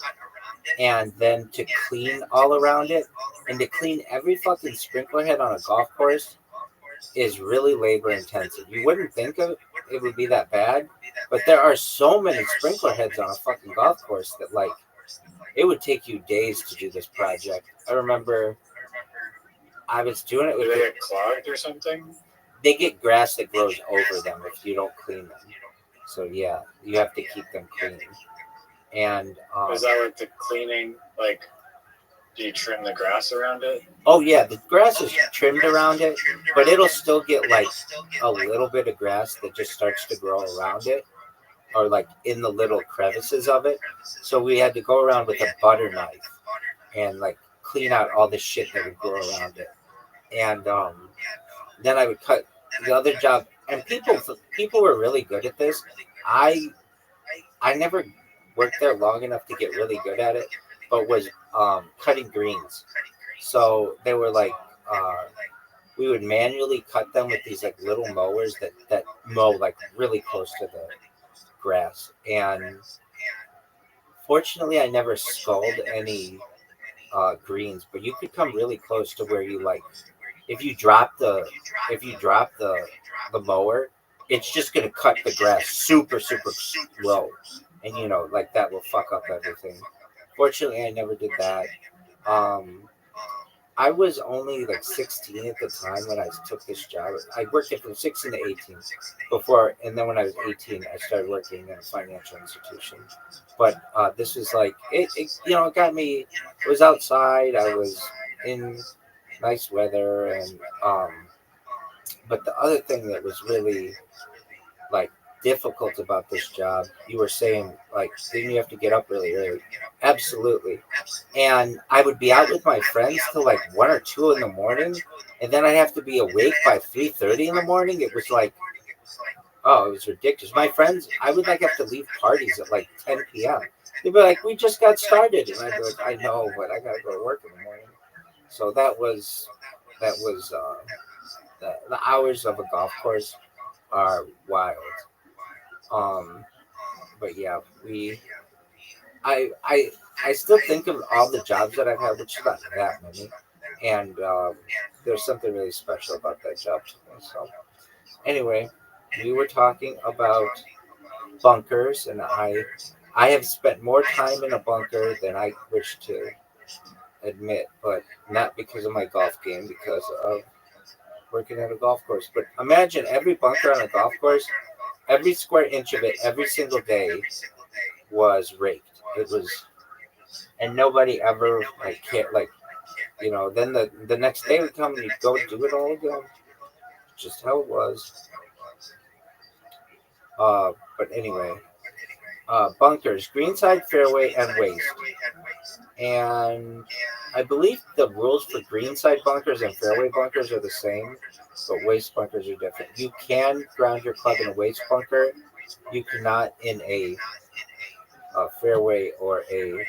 and then to clean all around it, and to clean every fucking sprinkler head on a golf course is really labor intensive. You wouldn't think it would be that bad, but there are so many sprinkler heads on a fucking golf course that it would take you days to do this project. I remember I was doing it with. Do they get clogged or something? They get grass that grows over them if you don't clean them. So yeah, you have to keep them clean. And is that like the cleaning? Do you trim the grass around it? Oh yeah, the grass is trimmed around it, but it'll still get a little bit of grass that just starts to grow around it, or in the little crevices of it. So we had to go around with a butter knife and clean out all the shit that would grow around it. And then I would cut the other job. And people were really good at this. I never worked there long enough to get really good at it, but was cutting greens. So they were we would manually cut them with these little mowers that mow really close to the grass. And fortunately, I never sculled any greens, but you could come really close to where you if you drop the mower, it's just gonna cut the grass super low, and that will fuck up everything. Fortunately, I never did that. I was only like 16 at the time when I took this job. I worked it from 16 to 18 before, and then when I was 18, I started working in a financial institution. But this was like it got me. It was outside. I was in nice weather, and but the other thing that was really like difficult about this job, you were saying like, didn't you have to get up really early? Absolutely. And I would be out with my friends till like 1 or 2 in the morning, and then I'd have to be awake by 3:30 in the morning. It was like, oh, it was ridiculous. My friends, I would like have to leave parties at like 10 p.m. They'd be like, we just got started, and I'd be like, I know, but I gotta go to work in the morning. So that was the hours of a golf course are wild. Um, but yeah, I, I, I still think of all the jobs that I've had, which is not that many, and there's something really special about that job to me. So anyway, we were talking about bunkers, and I have spent more time in a bunker than I wish to admit, but not because of my golf game, because of working at a golf course. But imagine every bunker on a golf course, every square inch of it, every single day was raked. It was, and nobody ever like cared. Like then the next day would come and you'd go do it all again. Just how it was. But anyway, bunkers, greenside, fairway, and waste. And I believe the rules for greenside bunkers and fairway bunkers are the same, but waste bunkers are different. You can ground your club in a waste bunker. You cannot in a fairway or a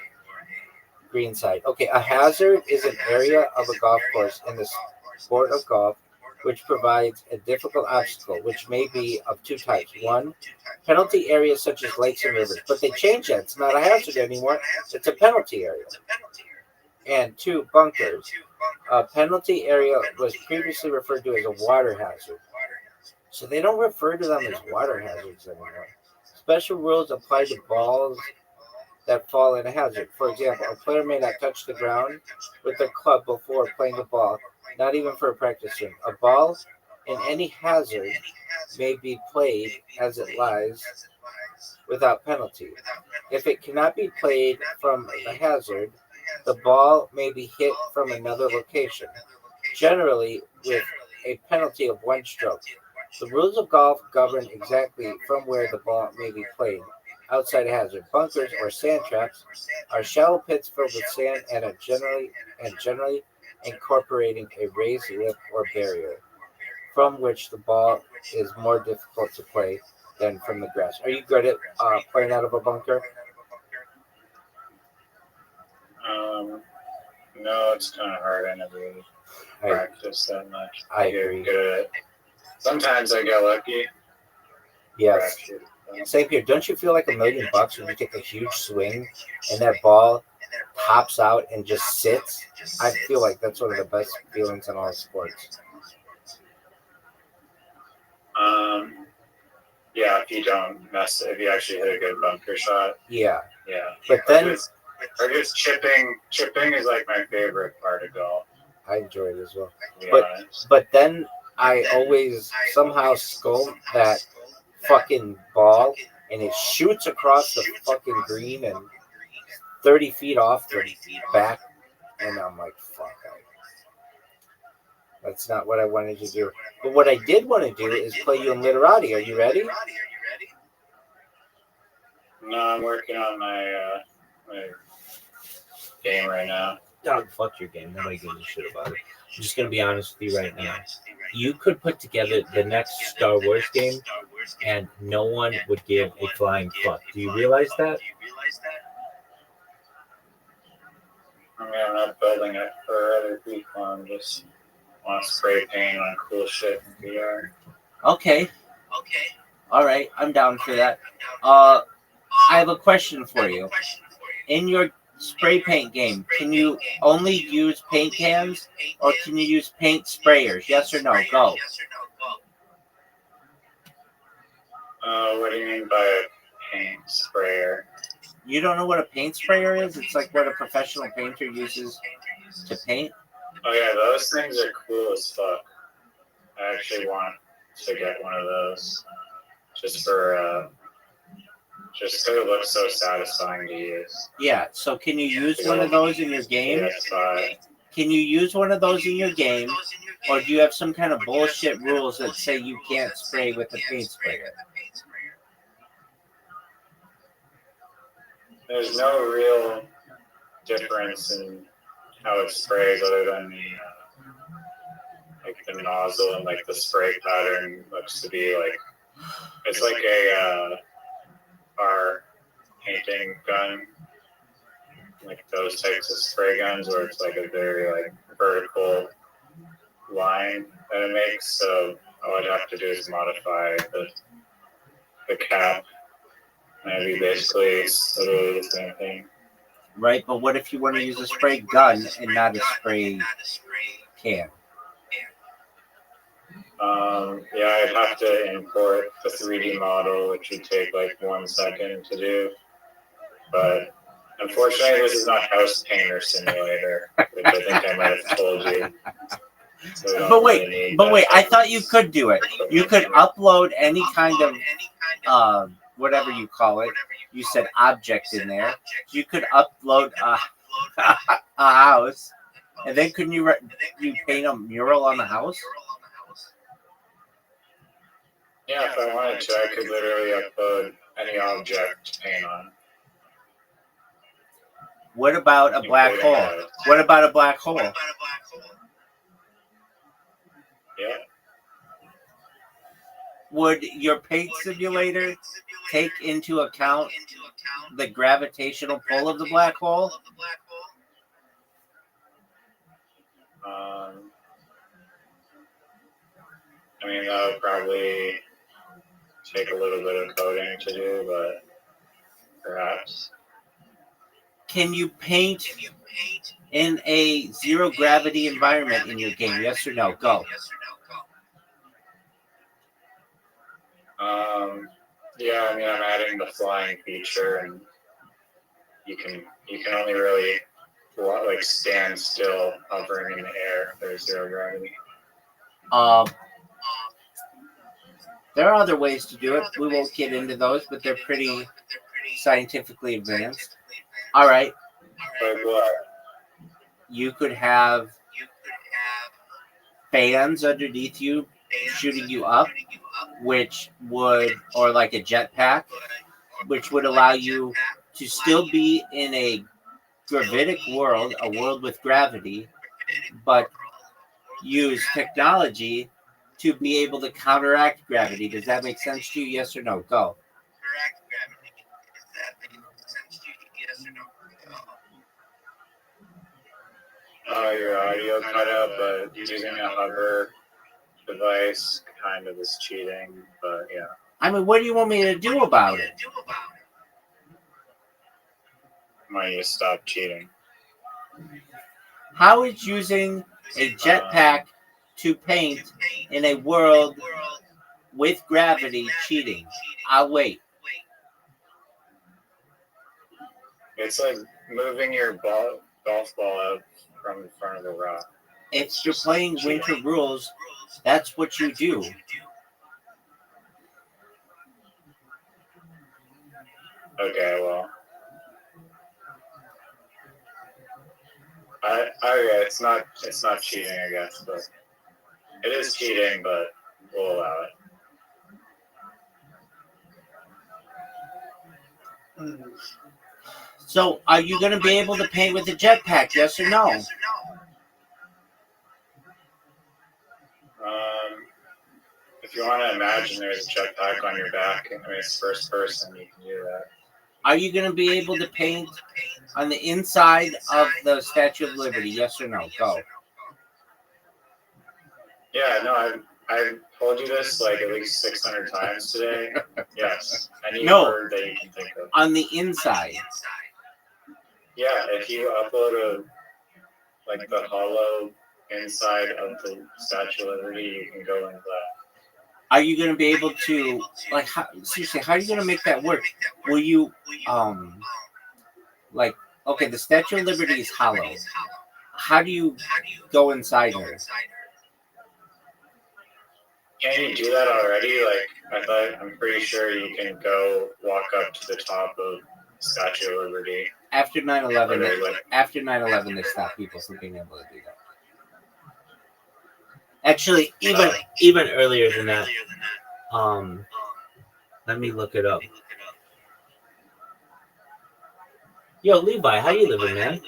greenside. Okay, a hazard is an area of a golf course in the sport of golf which provides a difficult obstacle, which may be of two types. One, penalty areas such as lakes and rivers, but they changed that. It's not a hazard anymore. It's a penalty area. And two, bunkers. A penalty area was previously referred to as a water hazard. So they don't refer to them as water hazards anymore. Special rules apply to balls that fall in a hazard. For example, a player may not touch the ground with their club before playing the ball, not even for a practice swing. A ball in any hazard may be played as it lies without penalty. If it cannot be played from the hazard, the ball may be hit from another location, generally with a penalty of one stroke. The rules of golf govern exactly from where the ball may be played. Outside a hazard, bunkers or sand traps are shallow pits filled with sand and are generally incorporating a raised lip or barrier, from which the ball is more difficult to play than from the grass. Are you good at playing out of a bunker? No, it's kind of hard. I never really practice that much. I agree. Good at it. Sometimes I get lucky. Yes. Same here. Don't you feel like $1,000,000 when you take a huge swing and that ball pops out and just sits? I feel like that's one of the best feelings in all sports. Yeah, if if you actually hit a good bunker shot. Yeah. Yeah. But then, or just chipping. Chipping is like my favorite part of golf. I enjoy it as well. To be honest. But then I always somehow scope that fucking ball and it shoots across the fucking green and 30 feet off the back, and I'm like, fuck, that's not what I wanted to do. But what I did want to do is play you in Literati. Are you ready? No, I'm working on my game right now. Dog, fuck your game. Nobody gives a shit about it. I'm just going to be honest with you right now. You could put together the next Star Wars game, and no one would give a flying fuck. Do you realize that? I mean, I'm not building it for other people. I'm just want to spray paint on cool shit in VR. Okay. All right. I'm down for that. I have a question for you. In your spray paint game, can you only use paint cans or can you use paint sprayers? Yes or no? Go. What do you mean by a paint sprayer? You don't know what a paint sprayer is? It's like what a professional painter uses to paint. Oh yeah, those things are cool as fuck. I actually want to get one of those just for just because it looks so satisfying to use. Yeah. So can you use one of those in your game? PS5. Can you use one of those in your game, or do you have some kind of bullshit rules that say you can't spray with the paint sprayer? There's no real difference in how it sprays other than the nozzle and like the spray pattern looks to be like it's like a car painting gun, like those types of spray guns where it's like a very like vertical line that it makes. So all I'd have to do is modify the cap, and it'd be basically literally the same thing. Right, but what if you want to use a spray gun and not a spray can? Yeah, I'd have to import the 3D model, which would take like 1 second to do. But unfortunately, this is not House Painter Simulator, which I think I might have told you. So But wait, I thought you could do it. You could upload any kind of whatever you call it. You said object in there. You could upload a house, and then couldn't you paint a mural on the house? Yeah, if I wanted to, I could literally upload any object to paint on. What about a black hole? What about a black hole? Yeah. Would your paint simulator take into account the gravitational pull of the black hole? I mean, that would probably take a little bit of coding to do, but perhaps. Can you paint in a zero gravity environment in your game? Yes or no? Go. Yeah, I mean, I'm adding the flying feature, and you can only really like stand still, hovering in the air if there's zero gravity. There are other ways to do it. We won't get into those, but they're pretty scientifically advanced. All right. Like what? You could have fans underneath you shooting you up, which would, or like a jetpack, which would allow you to still be in a gravitic world, a world with gravity, but use technology to be able to counteract gravity. Does that make sense to you? Yes or no? Go. Your audio cut out, but using a hover device kind of is cheating, but yeah. I mean, what do you want me to do about it? Why you stop cheating? How is using a jetpack to paint in a world with gravity cheating? I'll wait. It's like moving your golf ball out from in front of the rock. If you're playing winter rules, that's what you do. Okay, well, it's not cheating, I guess, but it is cheating, but we'll allow it. So, are you going to be able to paint with a jetpack? Yes or no? If you want to imagine there's a jetpack on your back, I mean, it's first person, you can do that. Are you going to be able to paint on the inside of the Statue of Liberty? Yes or no? Go. Yeah, no, I've told you this like at least 600 times today. Yes. Any word that you can think of. On the inside. Yeah, if you upload the hollow inside of the Statue of Liberty, you can go into that. Are you going to be able to, seriously, how are you going to make that work? Will you, okay, the Statue of Liberty is hollow. how do you go inside her? Can you do that already? I'm pretty sure you can go walk up to the top of Statue of Liberty. After 9/11, Or they would- after 9/11, they stopped people from being able to do that. Actually, even earlier than that. Let me look it up. Yo, Levi, how you living, man?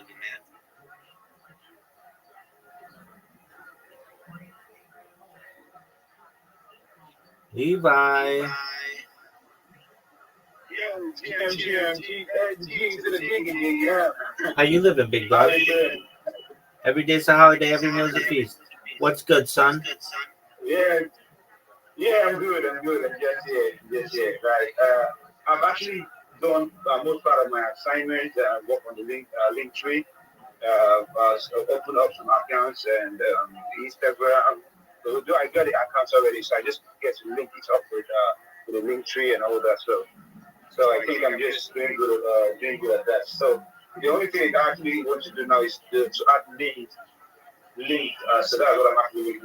Levi. How you living, big dog? Every day's a holiday, every meal's a feast. What's good, son? Yeah, I'm good. I'm just here. Right. I've actually done most part of my assignment. I work on the link tree. Open up some accounts and Instagram. Though I got the accounts already, so I just get to link it up with the link tree and all that stuff. So I think I'm just doing good at that. So the only thing I actually want to do now is to add link. So that's what I'm actually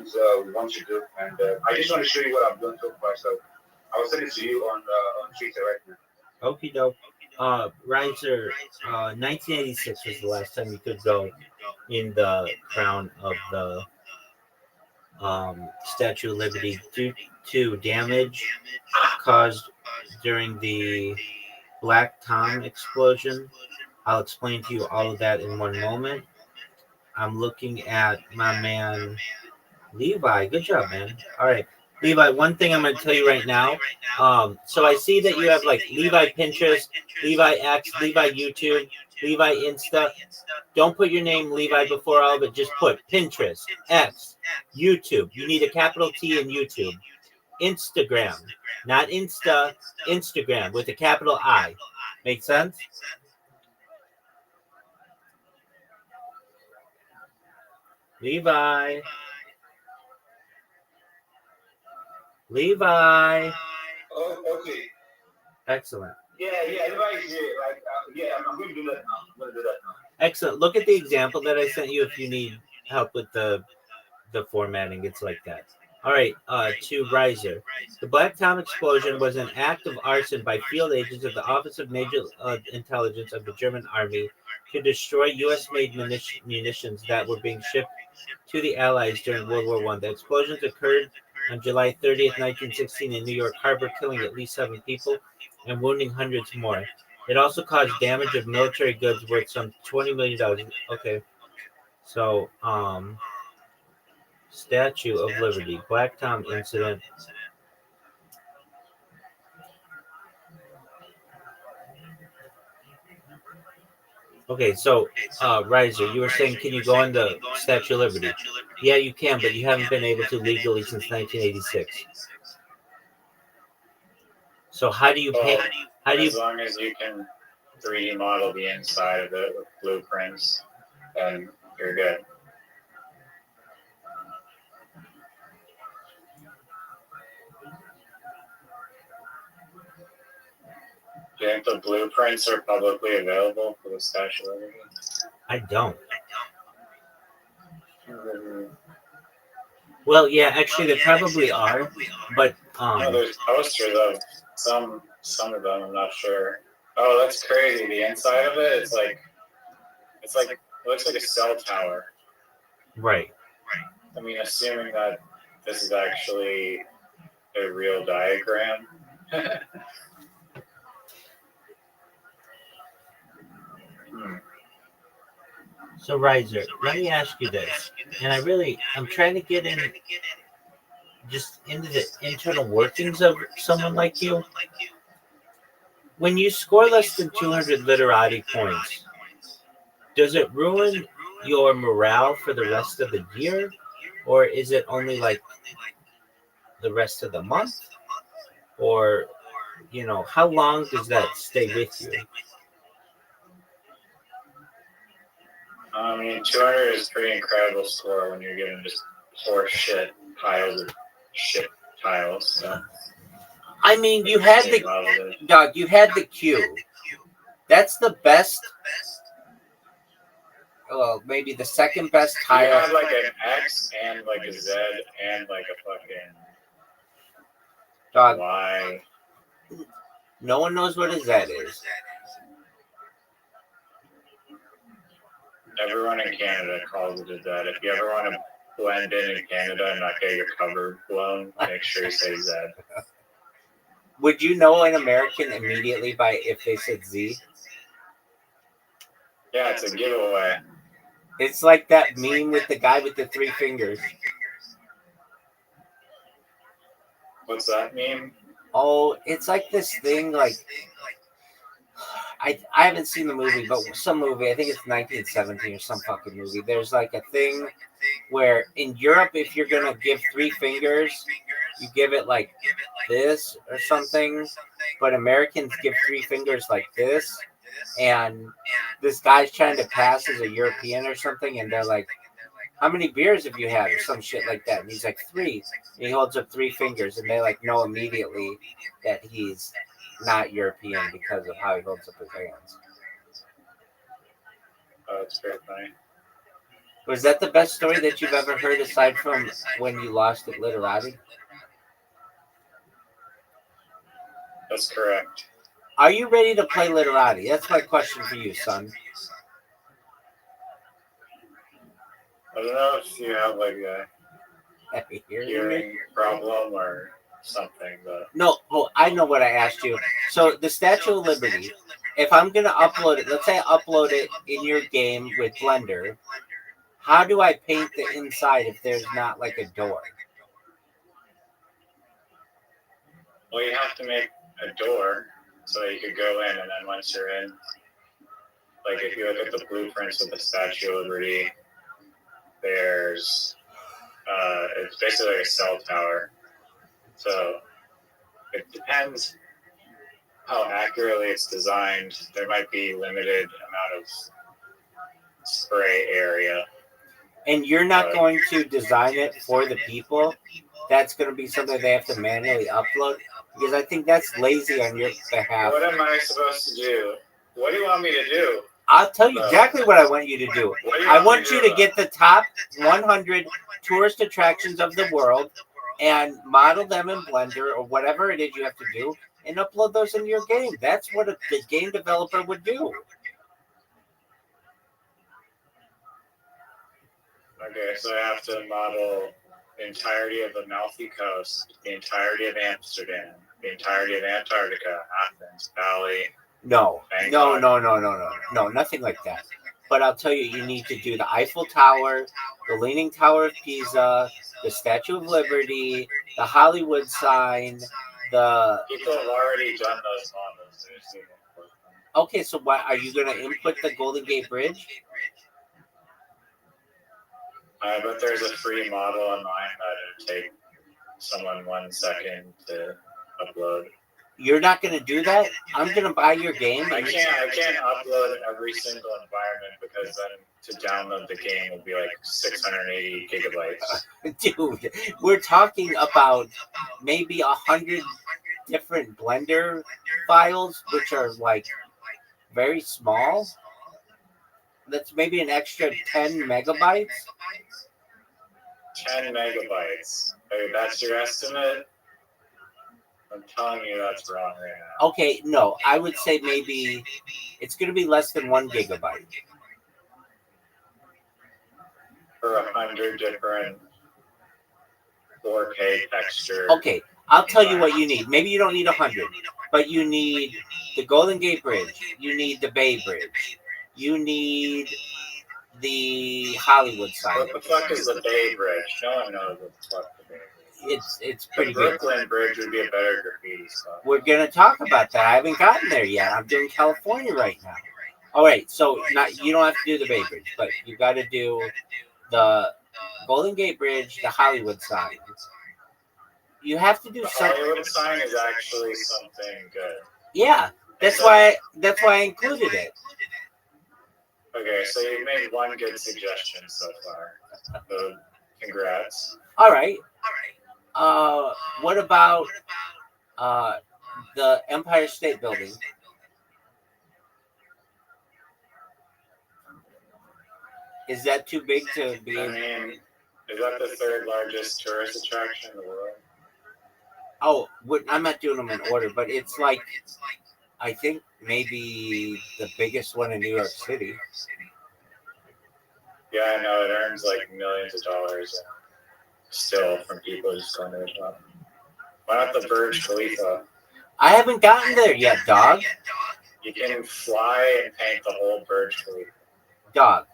want to do, and I just want to show you what I've done so far. So I'll send it to you on Twitter right now. Okie doke. Riser, 1986 was the last time you could go in the crown of the Statue of Liberty due to damage caused during the Black Tom explosion. I'll explain to you all of that in one moment. I'm looking at my man Levi. Good job, man. All right. Levi, one thing I'm going to tell you right now. So I see that you have like Levi Pinterest, Levi X, Levi YouTube, Levi Insta. Don't put your name Levi before all of it. Just put Pinterest, X, YouTube. You need a capital T in YouTube. Instagram, not Insta, Instagram with a capital I. Make sense? Levi. Oh, okay. Excellent. Yeah, everybody's here. I'm going to do that now. Excellent. Look at the example that I sent you if you need help with the formatting. It's like that. All right, to Riser. The Black Tom explosion was an act of arson by field agents of the Office of Major Intelligence of the German Army to destroy U.S.-made munitions that were being shipped to the Allies during World War I. The explosions occurred on July 30th, 1916 in New York Harbor, killing at least 7 people and wounding hundreds more. It also caused damage of military goods worth some $20 million. Okay. So, Statue of Liberty, Black Tom incident. Okay, so, Riser, you were saying, can you go on the Statue of Liberty? Yeah, you can, but you haven't been able to legally since 1986. So how do you pay? As long as you can 3D model the inside of it with blueprints, then you're good. Do you think the blueprints are publicly available for the Statue of Liberty? I don't. Well, yeah, actually, they probably are, but no, there's posters of some of them. I'm not sure. Oh, that's crazy. The inside of it, it's like it looks like a cell tower. Right. I mean, assuming that this is actually a real diagram. So, Riser, let me ask you this, and I'm trying to get into the internal workings of someone like you. When you score less than 200 literati points, does it ruin your morale for the rest of the year, or is it only like the rest of the month, or how long does that stay with you? I mean, 200 is a pretty incredible score when you're getting just horse shit piles of shit tiles. So. I mean, you had the Q. That's the best well, maybe the second best You tire. have like an X and like a Z and like a fucking Dog, Y. no one knows what a Z is. Everyone in Canada calls it a Z. If you ever want to blend in Canada and not get your cover blown, make sure you say Z. Would you know an American immediately by if they said Z? Yeah, it's a giveaway. It's like that meme with the guy with the 3 fingers. What's that meme? Oh, it's like this thing, like I haven't seen the movie, but some movie, I think it's 1917 or some fucking movie. There's like a thing where in Europe, if you're gonna give 3 fingers, you give it like this or something, but Americans give 3 fingers like this, and this guy's trying to pass as a European or something, and they're like, how many beers have you had or some shit like that? And he's like 3, and he holds up 3 fingers, and they like know immediately that he's not European because of how he holds up his hands. Oh, it's very funny. Was that the best story that you've ever heard aside from when you lost at Literati? That's correct. Are you ready to play Literati? That's my question for you, son. I don't know if you have like a hearing problem or something, but No, oh, I know what I asked you. So the Statue of Liberty, if I'm gonna upload it, let's say I upload it in your game with Blender, how do I paint the inside if there's not like a door? well, you have to make a door so that you could go in, and then once you're in, like if you look at the blueprints of the Statue of Liberty, there's it's basically like a cell tower. So it depends how accurately it's designed. There might be limited amount of spray area. And you're not going to design it for the people. That's going to be something they have to manually upload, because I think that's lazy on your behalf. What am I supposed to do? What do you want me to do? I'll tell you exactly what I want you to do. I want you to get the top 100 tourist attractions of the world and model them in Blender or whatever it is you have to do and upload those into your game. That's what the game developer would do. Okay, so I have to model the entirety of the Amalfi Coast, the entirety of Amsterdam, the entirety of Antarctica, Athens, Bali. No, nothing like that. But I'll tell you, you need to do the Eiffel Tower, the Leaning Tower of Pisa, the Statue of Liberty, the Hollywood sign, the... People have already done those models. Okay, so what, are you going to input the Golden Gate Bridge? But there's a free model online that would take someone 1 second to upload. You're not going to do that? I'm going to buy your game. I can't upload every single environment because then to download the game will be like 680 gigabytes. Dude, we're talking about maybe 100 different Blender files, which are like very small. That's maybe an extra 10 megabytes. 10 megabytes. Okay, that's your estimate? I'm telling you that's wrong right now. Okay, no, I would say maybe it's going to be less than 1 gigabyte. For 100 different 4K texture. Okay, I'll tell you what you need. Maybe you don't need 100, but you need the Golden Gate Bridge. You need the Bay Bridge. You need the Hollywood sign. What the fuck is the Bay Bridge? No one knows what the fuck the Bay Bridge is. It's pretty the good. Brooklyn Bridge would be a better graffiti spot. We're going to talk about that. I haven't gotten there yet. I'm doing California right now. All right, so you don't have to do the Bay Bridge, but you got to do the Golden Gate Bridge, the Hollywood sign. You have to do something. The Hollywood sign is actually something good. Yeah, that's why I included it. Okay, so you made one good suggestion so far. So, congrats. All right. What about the Empire State Building? Is that too big to be? I mean, is that the third largest tourist attraction in the world? Oh, I'm not doing them in order, but it's like I think maybe the biggest one in New York City. Yeah, I know it earns like millions of dollars still from people just going to the top. Why not the Burj Khalifa? I haven't gotten there yet, dog. You can fly and paint the whole Burj Khalifa. Dog.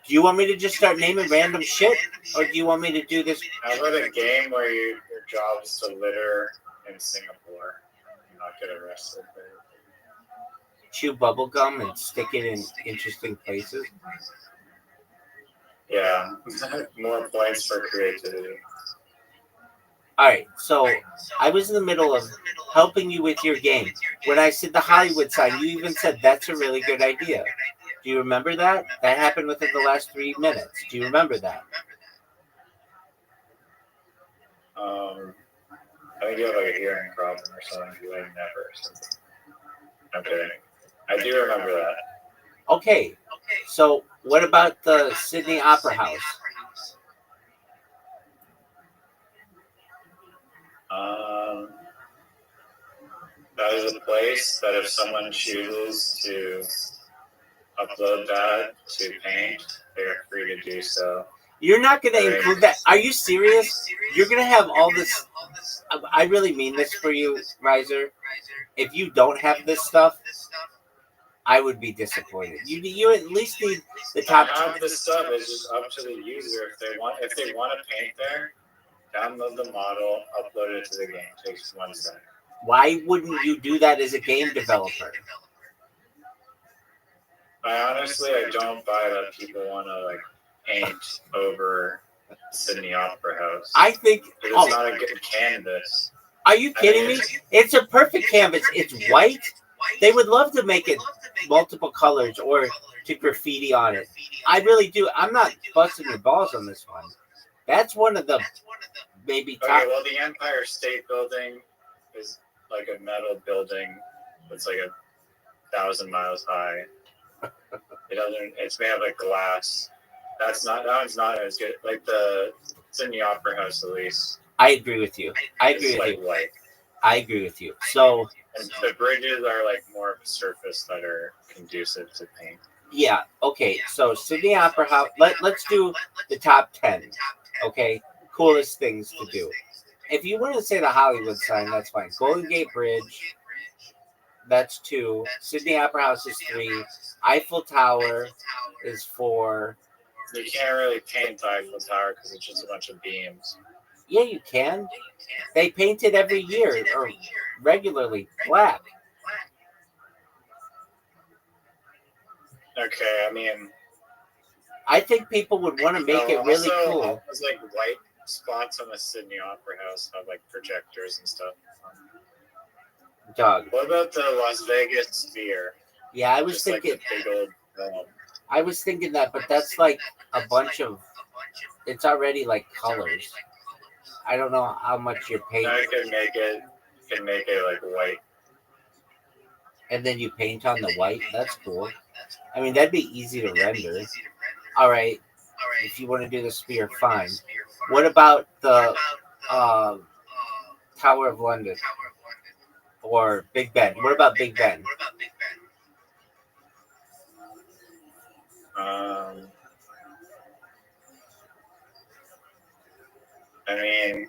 Do you want me to just start naming random shit, or do you want me to do this? How about a game where your job is to litter in Singapore and not get arrested? Chew bubble gum and stick it in interesting places? Yeah, more points for creativity. All right, so I was in the middle of helping you with your game. When I said the Hollywood sign, you even said that's a really good idea. Do you remember that? That happened within the last 3 minutes. Do you remember that? I think you have like a hearing problem or something. You like never. I'm kidding. I do remember that. Okay, so what about the Sydney Opera House? That is a place that if someone chooses to upload that to Paint, they are free to do so. You're not going to include that. Are you serious? You're going to have all this. I really mean this for you, Riser. If you don't have this stuff, I would be disappointed. You at least need the top. I have this stuff. It's just up to the user if they want. If they want to paint there, download the model, upload it to the game. It takes 1 second. Why wouldn't you do that as a game developer? I don't buy that people want to like paint over Sydney Opera House. I think it's not a good canvas. Are you kidding me? It's a perfect canvas. It's white. They would love to make it multiple colors or to graffiti on it. I really do. I'm not busting your balls on this one. That's one of the maybe top. Okay, well, the Empire State Building is like a metal building that's like 1,000 miles high. It's made of like glass. That one's not as good. Like it's in the Opera House at least. I agree with you. I agree with you. So and the bridges are like more of a surface that are conducive to paint. Yeah. Okay. So Sydney Opera House. Let's do the top 10. Okay. Coolest things to do. If you want to say the Hollywood sign, that's fine. Golden Gate Bridge. That's 2. Sydney Opera House is 3. Eiffel Tower is 4. You can't really paint the Eiffel Tower because it's just a bunch of beams. Yeah, you can. They paint it every year or regularly black. Okay, I mean, I think people would want to make it really cool. There's like white spots on the Sydney Opera House have like projectors and stuff. Dog. What about the Las Vegas Sphere? Yeah, I was thinking. Like big old dome. I was thinking that, but that's like a bunch of. It's already like colors. I don't know how much you're painting. I can make it like white. And then you paint on the white. That's cool. I mean, that'd be easy to render. All right. If you want to do the sphere, fine. What about the Tower of London or Big Ben? What about Big Ben? I mean,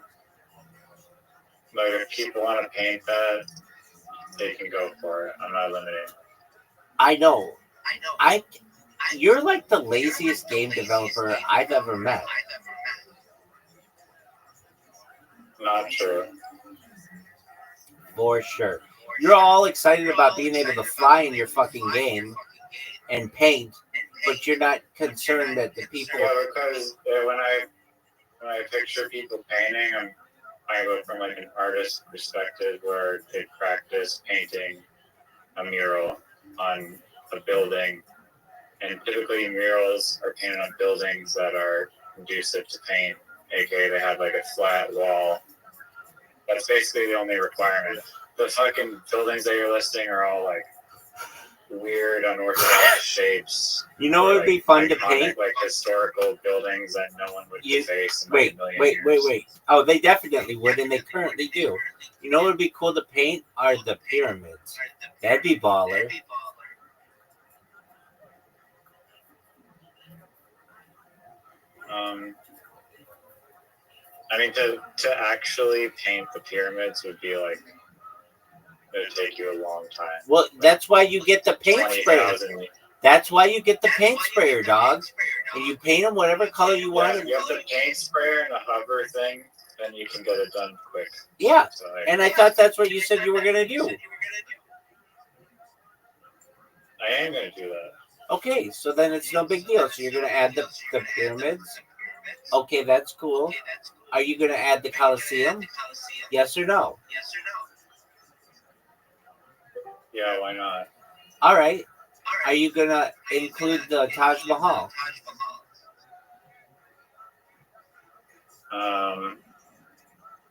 like if people want to paint that, they can go for it. I'm not limiting. I know. You're like the laziest game developer I've ever met. Not true. For sure. You're all excited about being able to fly in your fucking game and paint, but you're not concerned that the people. Yeah, because when I picture people painting, I go from like an artist perspective where they practice painting a mural on a building, and typically murals are painted on buildings that are conducive to paint, aka they have like a flat wall. That's basically the only requirement. The fucking buildings that you're listing are all like weird, unorthodox shapes. You know, it would be fun to iconic, paint. like historical buildings that no one would face in Wait, a million wait, wait, years. wait. Oh, they definitely would, and they currently do. You know what would be cool to paint are the pyramids. That'd be baller. I mean, to actually paint the pyramids would be like, it would take you a long time. Well, that's why you get the paint sprayer. 20,000. That's why you get the paint sprayer, dog. And you paint them whatever color you want. Yeah, you have the paint sprayer and a hover thing, then you can get it done quick. Yeah, So, and I thought that's what you said you were going to do. I am going to do that. Okay, so then it's no big deal. So you're going to add the pyramids. Okay, that's cool. Are you going to add the Colosseum? Yes or no? Yeah, why not? All right. Are you going to include the Taj Mahal?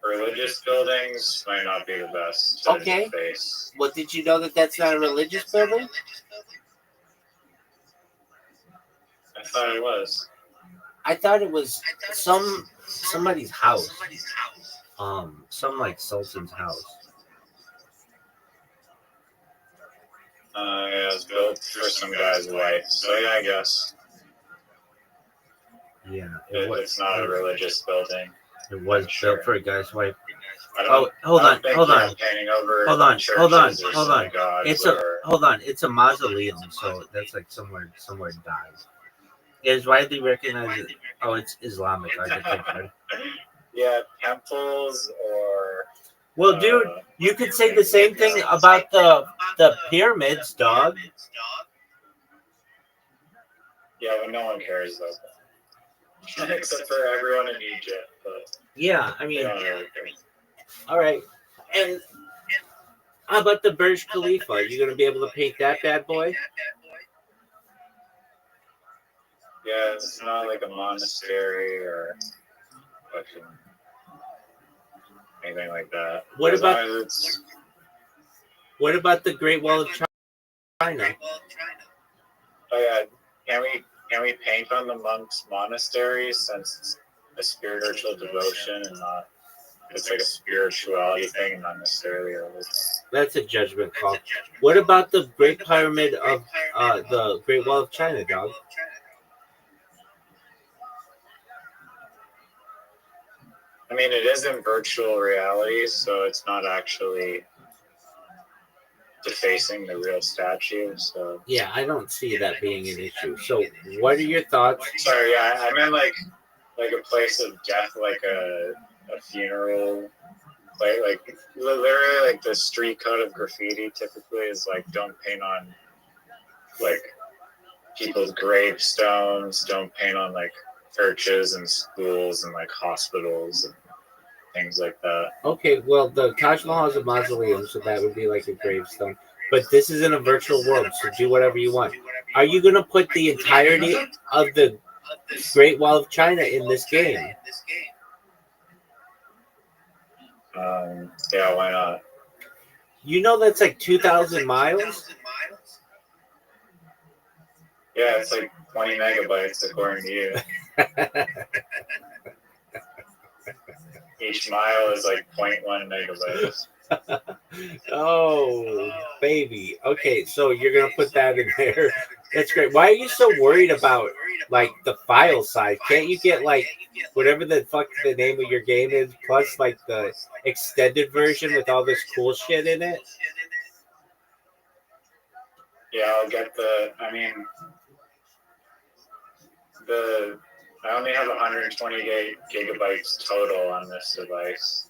Religious buildings might not be the best to face. Well, did you know that that's not a religious building? I thought it was. I thought it was somebody's house. Some like Sultan's house. Yeah, it was built for some guy's wife. So yeah, I guess. Yeah, it's not a religious building. It was built for a guy's wife. Hold on. It's a mausoleum, so that's like somewhere died. It is widely recognized. It's Islamic architecture. Yeah, temples or. Well, dude, you could say the same thing about the pyramids, dog. Yeah, but no one cares about that. Except for everyone in Egypt. But yeah, I mean, all right. And how about the Burj Khalifa? Are you going to be able to paint that bad boy? Yeah, it's not like a monastery or anything like that. What about the Great Wall of China? Oh yeah, can we paint on the monks' monasteries since it's a spiritual devotion and not it's like a spirituality thing and not necessarily a religious. That's a judgment call. What about the Great Pyramid of the Great Wall of China, dog? I mean, it is in virtual reality, so it's not actually defacing the real statue. So yeah, I don't see that being an issue. So, what are your thoughts? Sorry, yeah, I meant like a place of death, like a funeral. Like literally, like the street code of graffiti typically is like don't paint on like people's gravestones, don't paint on like churches and schools and like hospitals and things like that. Okay, well, the Taj Mahal is a mausoleum, so that would be like a gravestone. But this is in a virtual world, so do whatever you want. Are you going to put the entirety of the Great Wall of China in this game? Yeah, why not? You know that's like 2,000 miles? Yeah, it's like 20 megabytes according to you. Each mile is like 0.1 megabytes. Oh, baby. Okay, so you're going to put that in there. That's great. Why are you so worried about, like, the file size? Can't you get, like, whatever the fuck the name of your game is, plus, like, the extended version with all this cool shit in it? Yeah, I'll get I only have 128 gigabytes total on this device.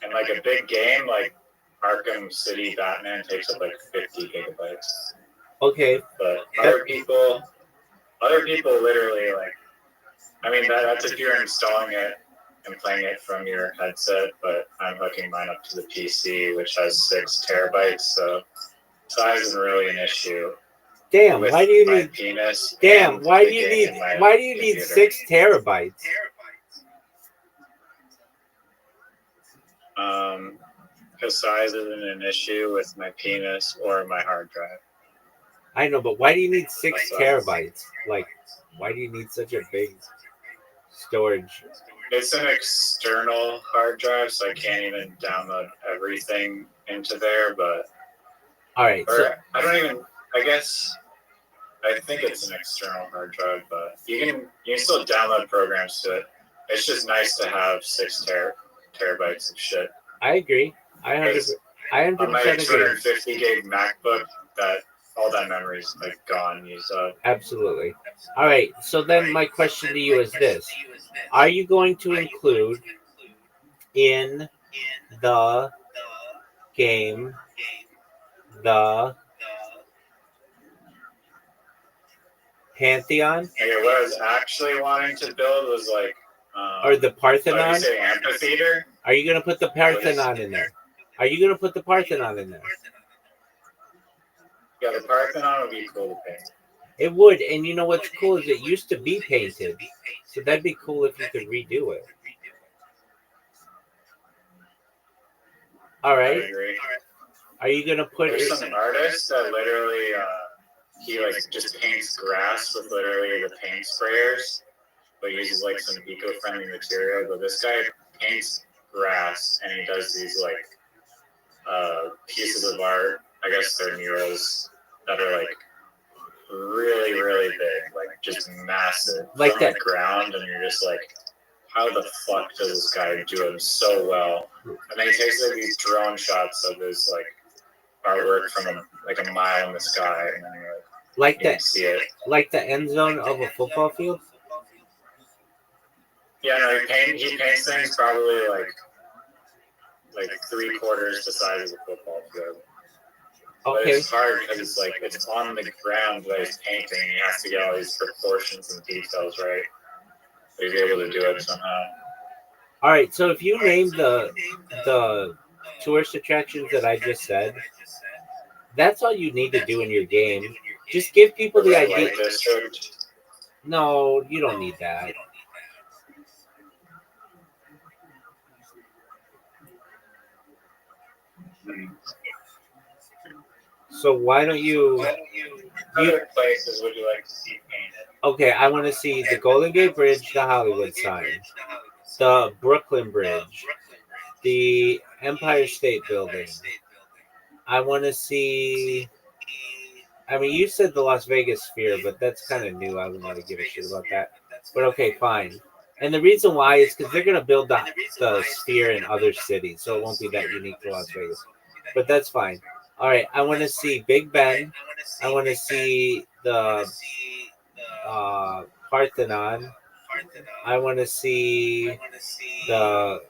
And like a big game like Arkham City Batman takes up like 50 gigabytes. Okay. But other people literally like, I mean, that's if you're installing it and playing it from your headset, but I'm hooking mine up to the PC, which has 6 terabytes, so size isn't really an issue. Damn, why do you need penis? Damn, why do you need 6 terabytes? Because size isn't an issue with my penis or my hard drive. I know, but why do you need 6 That's terabytes? Like, why do you need such a big storage? It's an external hard drive, so I can't even download everything into there. But All right, so I don't even. I guess I think it's an external hard drive, but you can still download programs to it. It's just nice to have 6 terabytes of shit. I agree. I 'Cause 100% on my agree. 250 gig MacBook, that all that memory is like gone, used up. Absolutely. All right, so then my question to you is this: are you going to include in the game the Pantheon Okay, what I was actually wanting to build was like, or the oh, you Parthenon? say amphitheater? Are you going to put the Parthenon in there? Are you going to put the Parthenon in there? Yeah, the Parthenon would be cool to paint. It would, and you know what's cool is it used to be painted, so that'd be cool if you could redo it. All I right. agree. Are you gonna put There's it? some artist that literally he like just paints grass with literally the paint sprayers, but uses like some eco-friendly material. But this guy paints grass and he does these like pieces of art. I guess they're murals that are like really, really big, like just massive, Like from that- the ground, and you're just like, how the fuck does this guy do it so well? And then he takes like these drone shots of his like artwork from like a mile in the sky, and then Like you can that, see it. like the end zone of a football field. Yeah, no, he paints things probably like 3/4 the size of a football field. But Okay. it's hard because it's like it's on the ground that he's painting, and he has to get all these proportions and details right. But he's able to do it somehow. All right. So if you name the tourist attractions that I just said, that's all you need to do in your game. Just give people the Red idea. Light District. No, you don't need that. So why don't you? What other places would you like to see painted? Okay, I want to see the Golden Gate Bridge, the Hollywood sign, the Brooklyn Bridge, the Empire State Building. I want to see. I mean, you said the Las Vegas Sphere, but that's kind of new. I wouldn't really give a shit about that. But okay, fine. And the reason why is because they're going to build the Sphere in other cities, so it won't be that unique to Las Vegas. But that's fine. All right, I want to see Big Ben. I want to see the Parthenon. I want to see the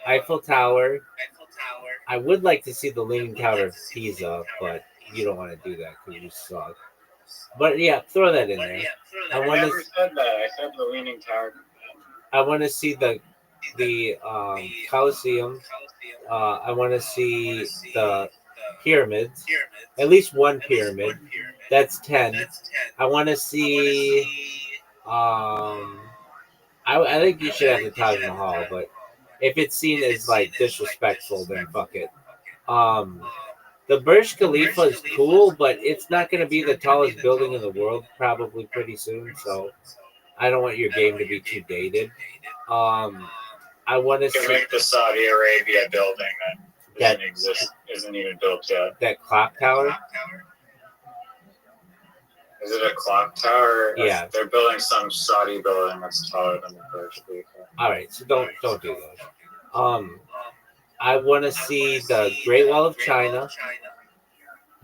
Eiffel Tower. I would like to see the Leaning Tower of Pisa, but you don't want to do that because you suck. But yeah, throw that in there. I never said that. I said the Leaning Tower. I want to see the Colosseum. I want to see the pyramids. At least one pyramid. That's 10. I want to see. I think you should have the Taj Mahal, but if it's seen as like disrespectful, then fuck it. The Burj Khalifa is cool, but it's not going to be the tallest building in the world probably pretty soon. So I don't want your game to be too dated. I want to see make the Saudi Arabia building that doesn't exist, isn't even built yet. that clock tower. Is it a clock tower? Yeah. They're building some Saudi building that's taller than the Burj Khalifa. All right, so don't do those. I want to see the Great Wall of China.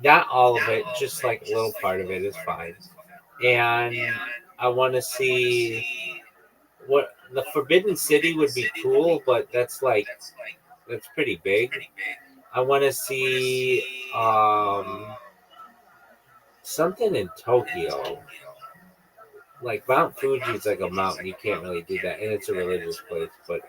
Not all of it, just like a little part of it is fine. And I want to see what the Forbidden City would be cool, but that's pretty big. I want to see something in Tokyo. Like Mount Fuji is like a mountain. You can't really do that, and it's a religious place. But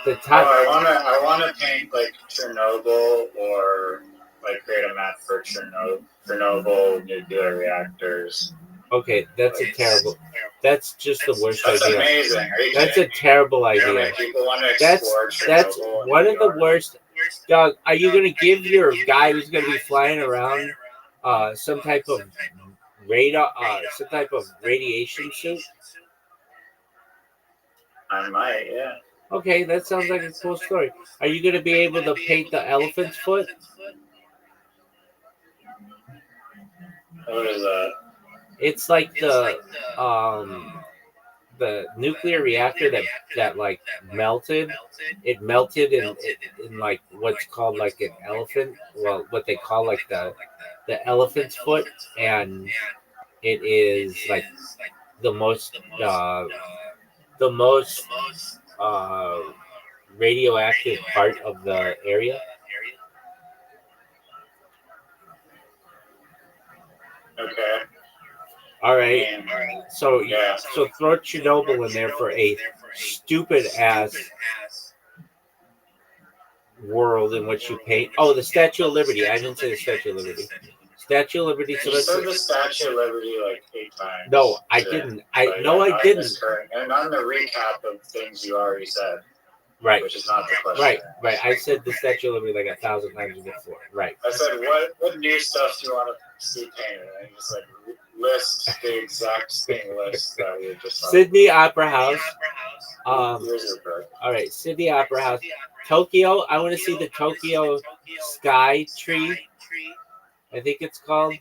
the top. I wanna paint like Chernobyl or like create a map for Chernobyl nuclear reactors. Okay, that's a terrible. That's just the worst idea. Amazing. That's a terrible idea. People want to That's explore Chernobyl one of the worst. Doug, are you going to give your guy who's going to be flying around some type of radar, some type of radiation suit? I might, yeah. Okay, that sounds like a cool story. Are you going to be able to paint the elephant's foot? What is that? It's like the nuclear reactor that like melted. It melted in like what's called like an elephant. Well, what they call like the elephant's foot, and it is like the most the most uh, radioactive part of the area. Okay. All right. I mean, So yeah. so throw Chernobyl in there for a stupid ass world in which you paint. Oh, the Statue of Liberty. I didn't say the Statue of Liberty. Statue of Liberty. So You let's said the Statue of Liberty like 8 times. No, I today. didn't. But No, yeah, I not in didn't. this current, and on the recap of things you already said, Right. which is not the question. Right. I said the Statue of Liberty like 1,000 times before. Right. I said, what new stuff do you want to see painted? And you just like list the exact same list that we were just on. Sydney Opera House. Here's your bird. All right, Sydney Opera House. Tokyo. I want to see the Tokyo Sky Tree. I think it's called.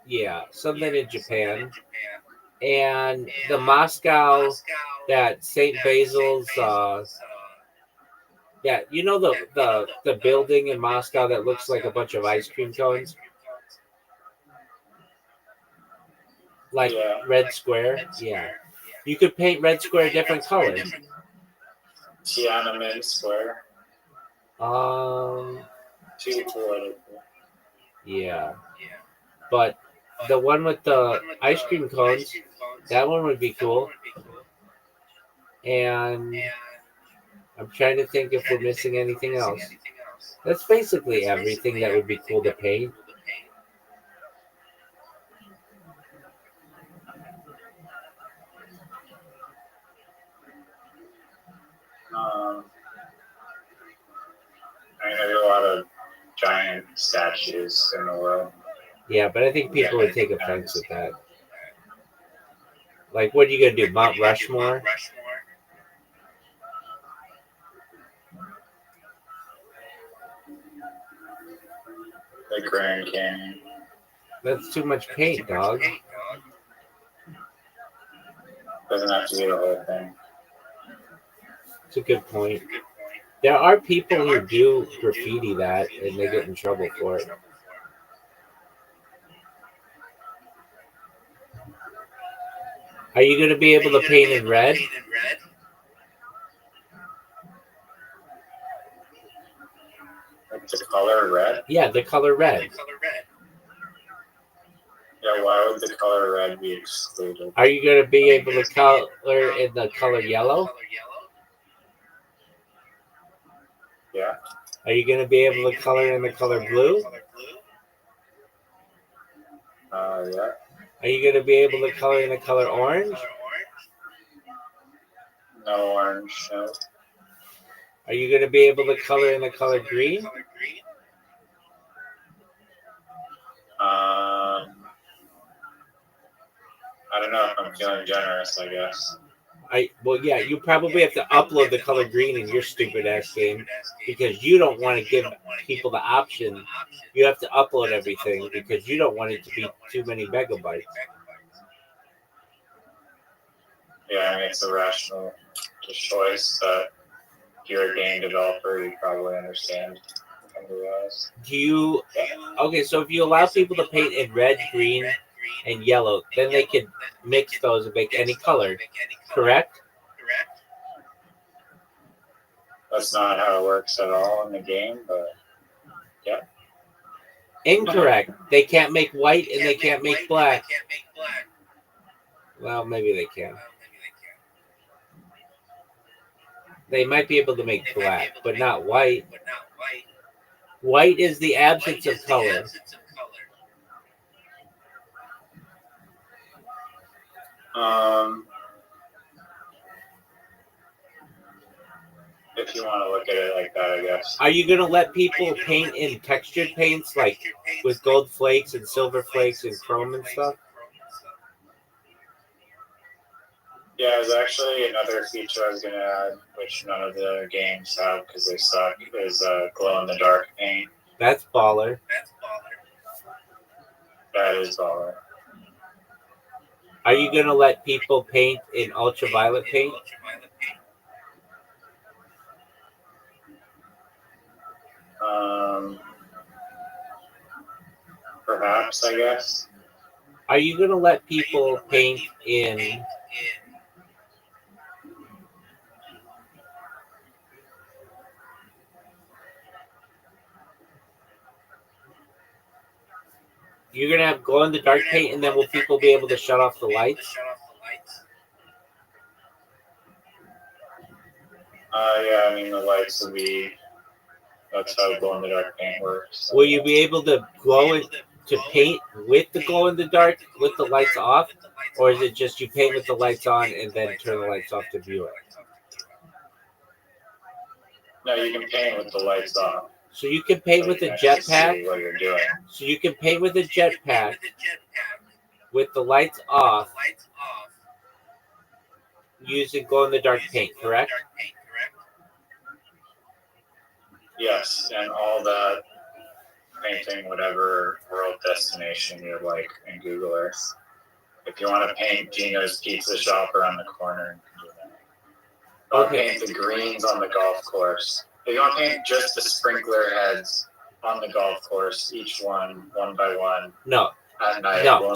Yeah, something in Japan. And the Moscow, that St. Basil's, yeah, you know the building in Moscow that looks like a bunch of ice cream cones? Like Yeah. Red Square? Yeah. You could paint Red Square a different color. Tiananmen Square. Too political. Yeah. But the one with the ice cream cones, that one would be cool. And I'm trying to think if we're missing anything else. That's basically everything that would be cool to paint. I mean, there's a lot of giant statues in the world. Yeah, but I think people would take offense with that. Like, what are you going to do? Mount Rushmore? The Grand Canyon. That's too much paint, dog. Doesn't have to be the whole thing. It's a good point. There are people who do graffiti that, and they get in trouble for it. Are you going to be able to paint in red? The color red? Yeah, the color red. Yeah, why would the color red be excluded? Are you going to be able to color in the color yellow? Yeah. Are you going to be able to color in the color blue? Yeah. Are you going to be able to color in the color orange? No orange, no. Are you going to be able to color in the color green? I don't know if I'm feeling generous, I guess. Well, yeah, you probably have to upload the color green in your stupid ass game because you don't want to give people the option. You have to upload everything because you don't want it to be too many megabytes. Yeah, I mean, it's a rational choice that if you're a game developer, you probably understand. Okay, so if you allow people to paint in red, green, and yellow, then they could mix those and make any color, correct? That's not how it works at all in the game, but yeah. Incorrect. They can't make white and they can't make black. Well, maybe they can. They might be able to make black, but not white. White is the absence of color. If you want to look at it like that, I guess. Are you gonna let people paint in textured paints, like with gold flakes and silver flakes and chrome and stuff? Yeah, there's actually another feature I was gonna add, which none of the games have because they suck, is glow in the dark paint. That's baller. That is baller. Are you gonna let people paint in ultraviolet paint? Perhaps, I guess. Are you gonna let people paint in You're gonna have glow in the dark paint, and then will people be able to shut off the lights? Yeah, I mean the lights will be. That's how glow in the dark paint works. So. Will you be able to to paint with the glow in the dark with the lights off, or is it just you paint with the lights on and then turn the lights off to view it? No, you can paint with the lights off. So you can paint with a jetpack. What you're doing. So you can paint with a jetpack with the lights off using glow in the dark paint, correct? Yes, and all that painting whatever world destination you like in Google Earth. If you want to paint Gino's Pizza Shop around the corner, or paint the greens on the golf course. If you want to paint just the sprinkler heads on the golf course, each one by one. No. At night, No,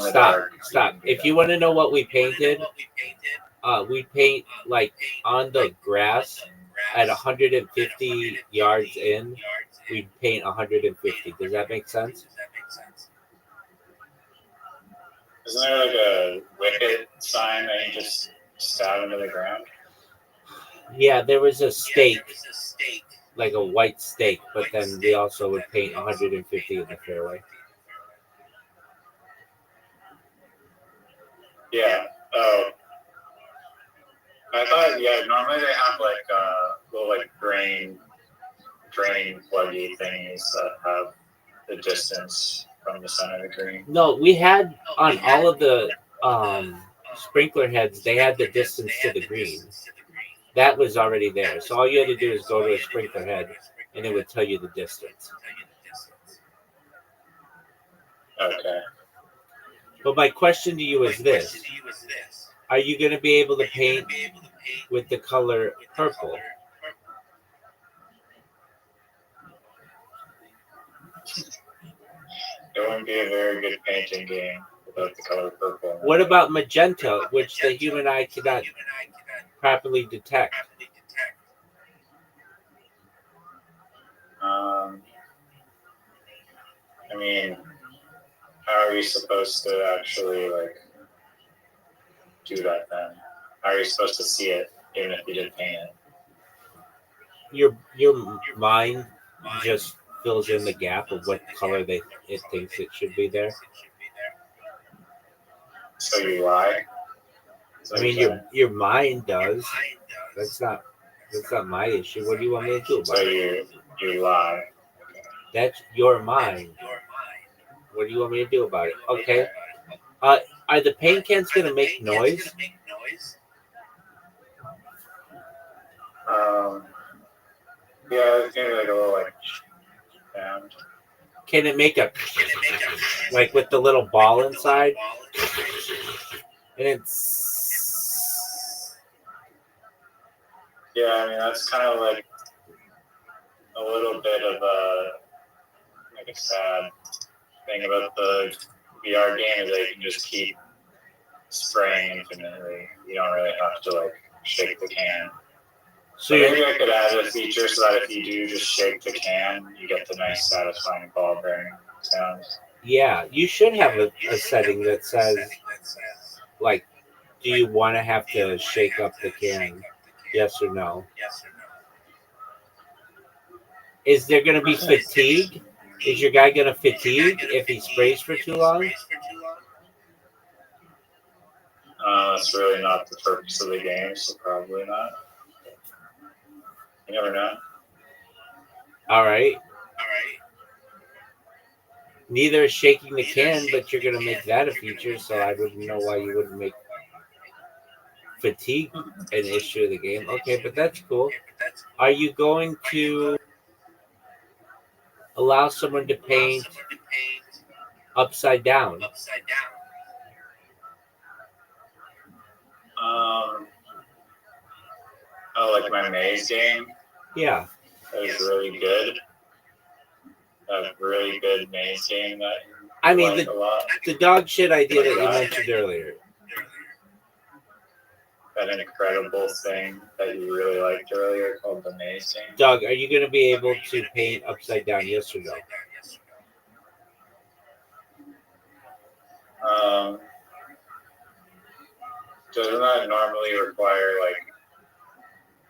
stop. If you want to know what we painted, we paint like on the grass at 150 yards in. We paint 150. Does that make sense? Isn't there like a wicket sign that you just stab into the ground? Yeah, there was a stake, like a white stake, but then we also would paint 150 in the fairway. Yeah. Oh. I thought, yeah, normally they have like little like drain pluggy thingies that have the distance from the center of the green. No, we had on all of the sprinkler heads, they had the distance to the green. That was already there. So all you had to do is go to a sprinkler head and it would tell you the distance. Okay. But my question to you is this. Are you going to be able to paint with the color purple? It wouldn't be a very good painting game without the color purple. What about magenta, which the human eye cannot properly detect? I mean, how are you supposed to actually like do that then? How are you supposed to see it even if you did paint it? Your mind just fills in the gap of what color it thinks it should be there. So you lie? I mean, your mind does. That's not my issue. What do you want me to do about it? So you lie. That's your mind. What do you want me to do about it? Okay. Are the paint cans gonna make noise? Yeah, it's gonna be like a little like sound. Can it make a like with the little ball inside? And it's yeah, I mean that's kind of like a little bit of a sad thing about the VR game is that you can just keep spraying infinitely. You don't really have to like shake the can. So maybe I could add a feature so that if you do just shake the can, you get the nice satisfying ball bearing sounds. Yeah, you should have a setting that says like, do you want to have to shake up the can? Yes or no? Is there going to be fatigue? Is your guy going to fatigue if he sprays for too long? That's really not the purpose of the game, so probably not. You never know. All right. Neither is shaking the can, but you're going to make that a feature, so I wouldn't know why you wouldn't make fatigue an issue of the game. Okay, but that's cool. Are you going to allow someone to paint upside down? Oh, like my maze game? Yeah. That was really good. A really good maze game that I mean, like a lot. the dog shit idea that you mentioned earlier. That incredible thing that you really liked earlier called the maze game. Doug, are you going to be able to paint upside down? Yes or no? Doesn't that normally require like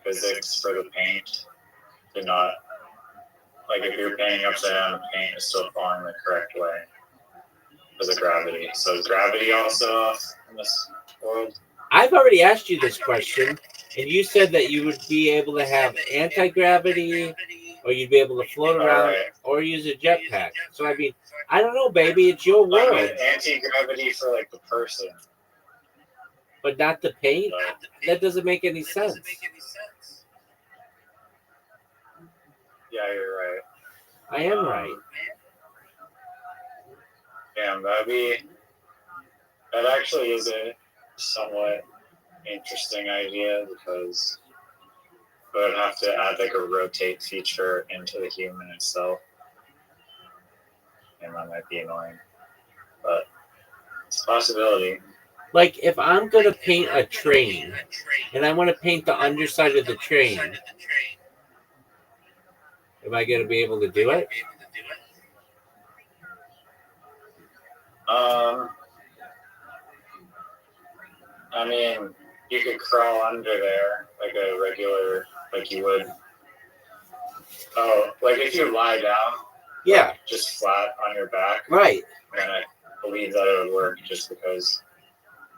physics for the paint to not, like if you're painting upside down, the paint is still falling the correct way because of gravity. So is gravity also off in this world? I've already asked you this question, and you said that you would be able to have anti-gravity, or you'd be able to float around, or use a jetpack. So, I mean, I don't know, baby. It's your world. I mean, anti-gravity for like the person. But not the paint? That doesn't make any sense. Yeah, you're right. I am right. Damn, that actually is a somewhat interesting idea because we would have to add like a rotate feature into the human itself. And that might be annoying. But it's a possibility. Like, if I'm going to paint a train, and I want to paint the underside of the train, am I going to be able to do it? I mean, you could crawl under there like a regular, like you would. Oh, like if you lie down, yeah, like just flat on your back, right? Then I believe that it would work just because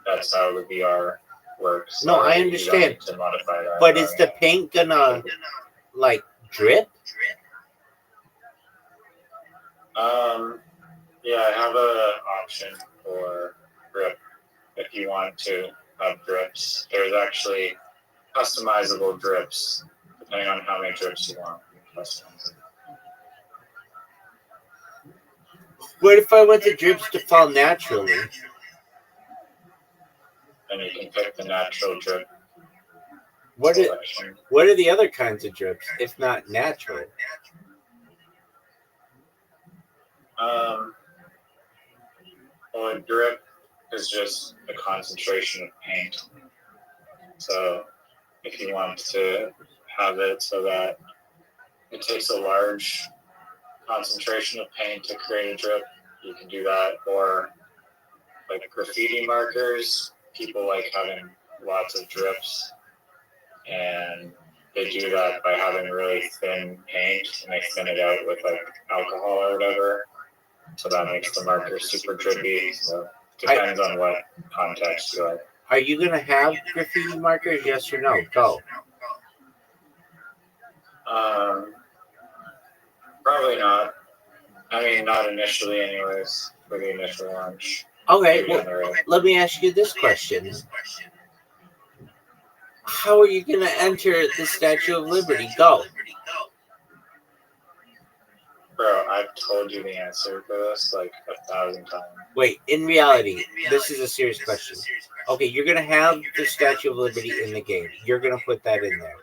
that's how the VR works. No, I understand. To modify that, but is the paint gonna like drip? Yeah, I have an option for drip if you want to have drips. There's actually customizable drips depending on how many drips you want. What if I want the drips to fall naturally? Then you can pick the natural drip. What are the other kinds of drips, if not natural? Well, a drip is just a concentration of paint. So if you want to have it so that it takes a large concentration of paint to create a drip, you can do that. Or like graffiti markers, people like having lots of drips, and they do that by having really thin paint, and they thin it out with like alcohol or whatever. So that makes the marker super drippy. So it depends on what context you like. Are you going to have graffiti markers? Yes or no? Go. Probably not. I mean, not initially anyways, for the initial launch. Okay, well, let me ask you this question. How are you going to enter the Statue of Liberty? Go. Bro, I've told you the answer for this like 1,000 times. Wait, in reality, this is a serious question. Okay, you're going to have the Statue of Liberty in the game. You're going to put that in there,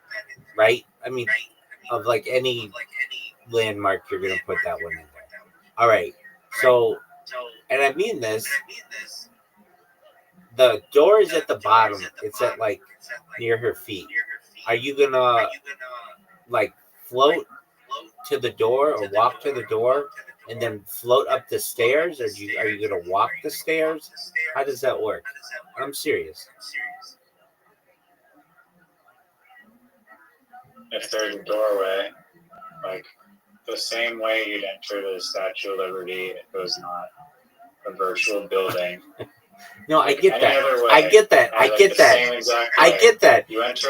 right? I mean, of like any landmark, you're going to put that one in there. All right, so, and I mean this, the door is at the bottom. It's at like near her feet. Are you going to like float to the door or walk to the door and then float up the stairs, or are you going to walk the stairs? How does that work? I'm serious. If there's a doorway, like the same way you'd enter the Statue of Liberty if it was not a virtual building. No, I get that. I get that. I get that. I get that.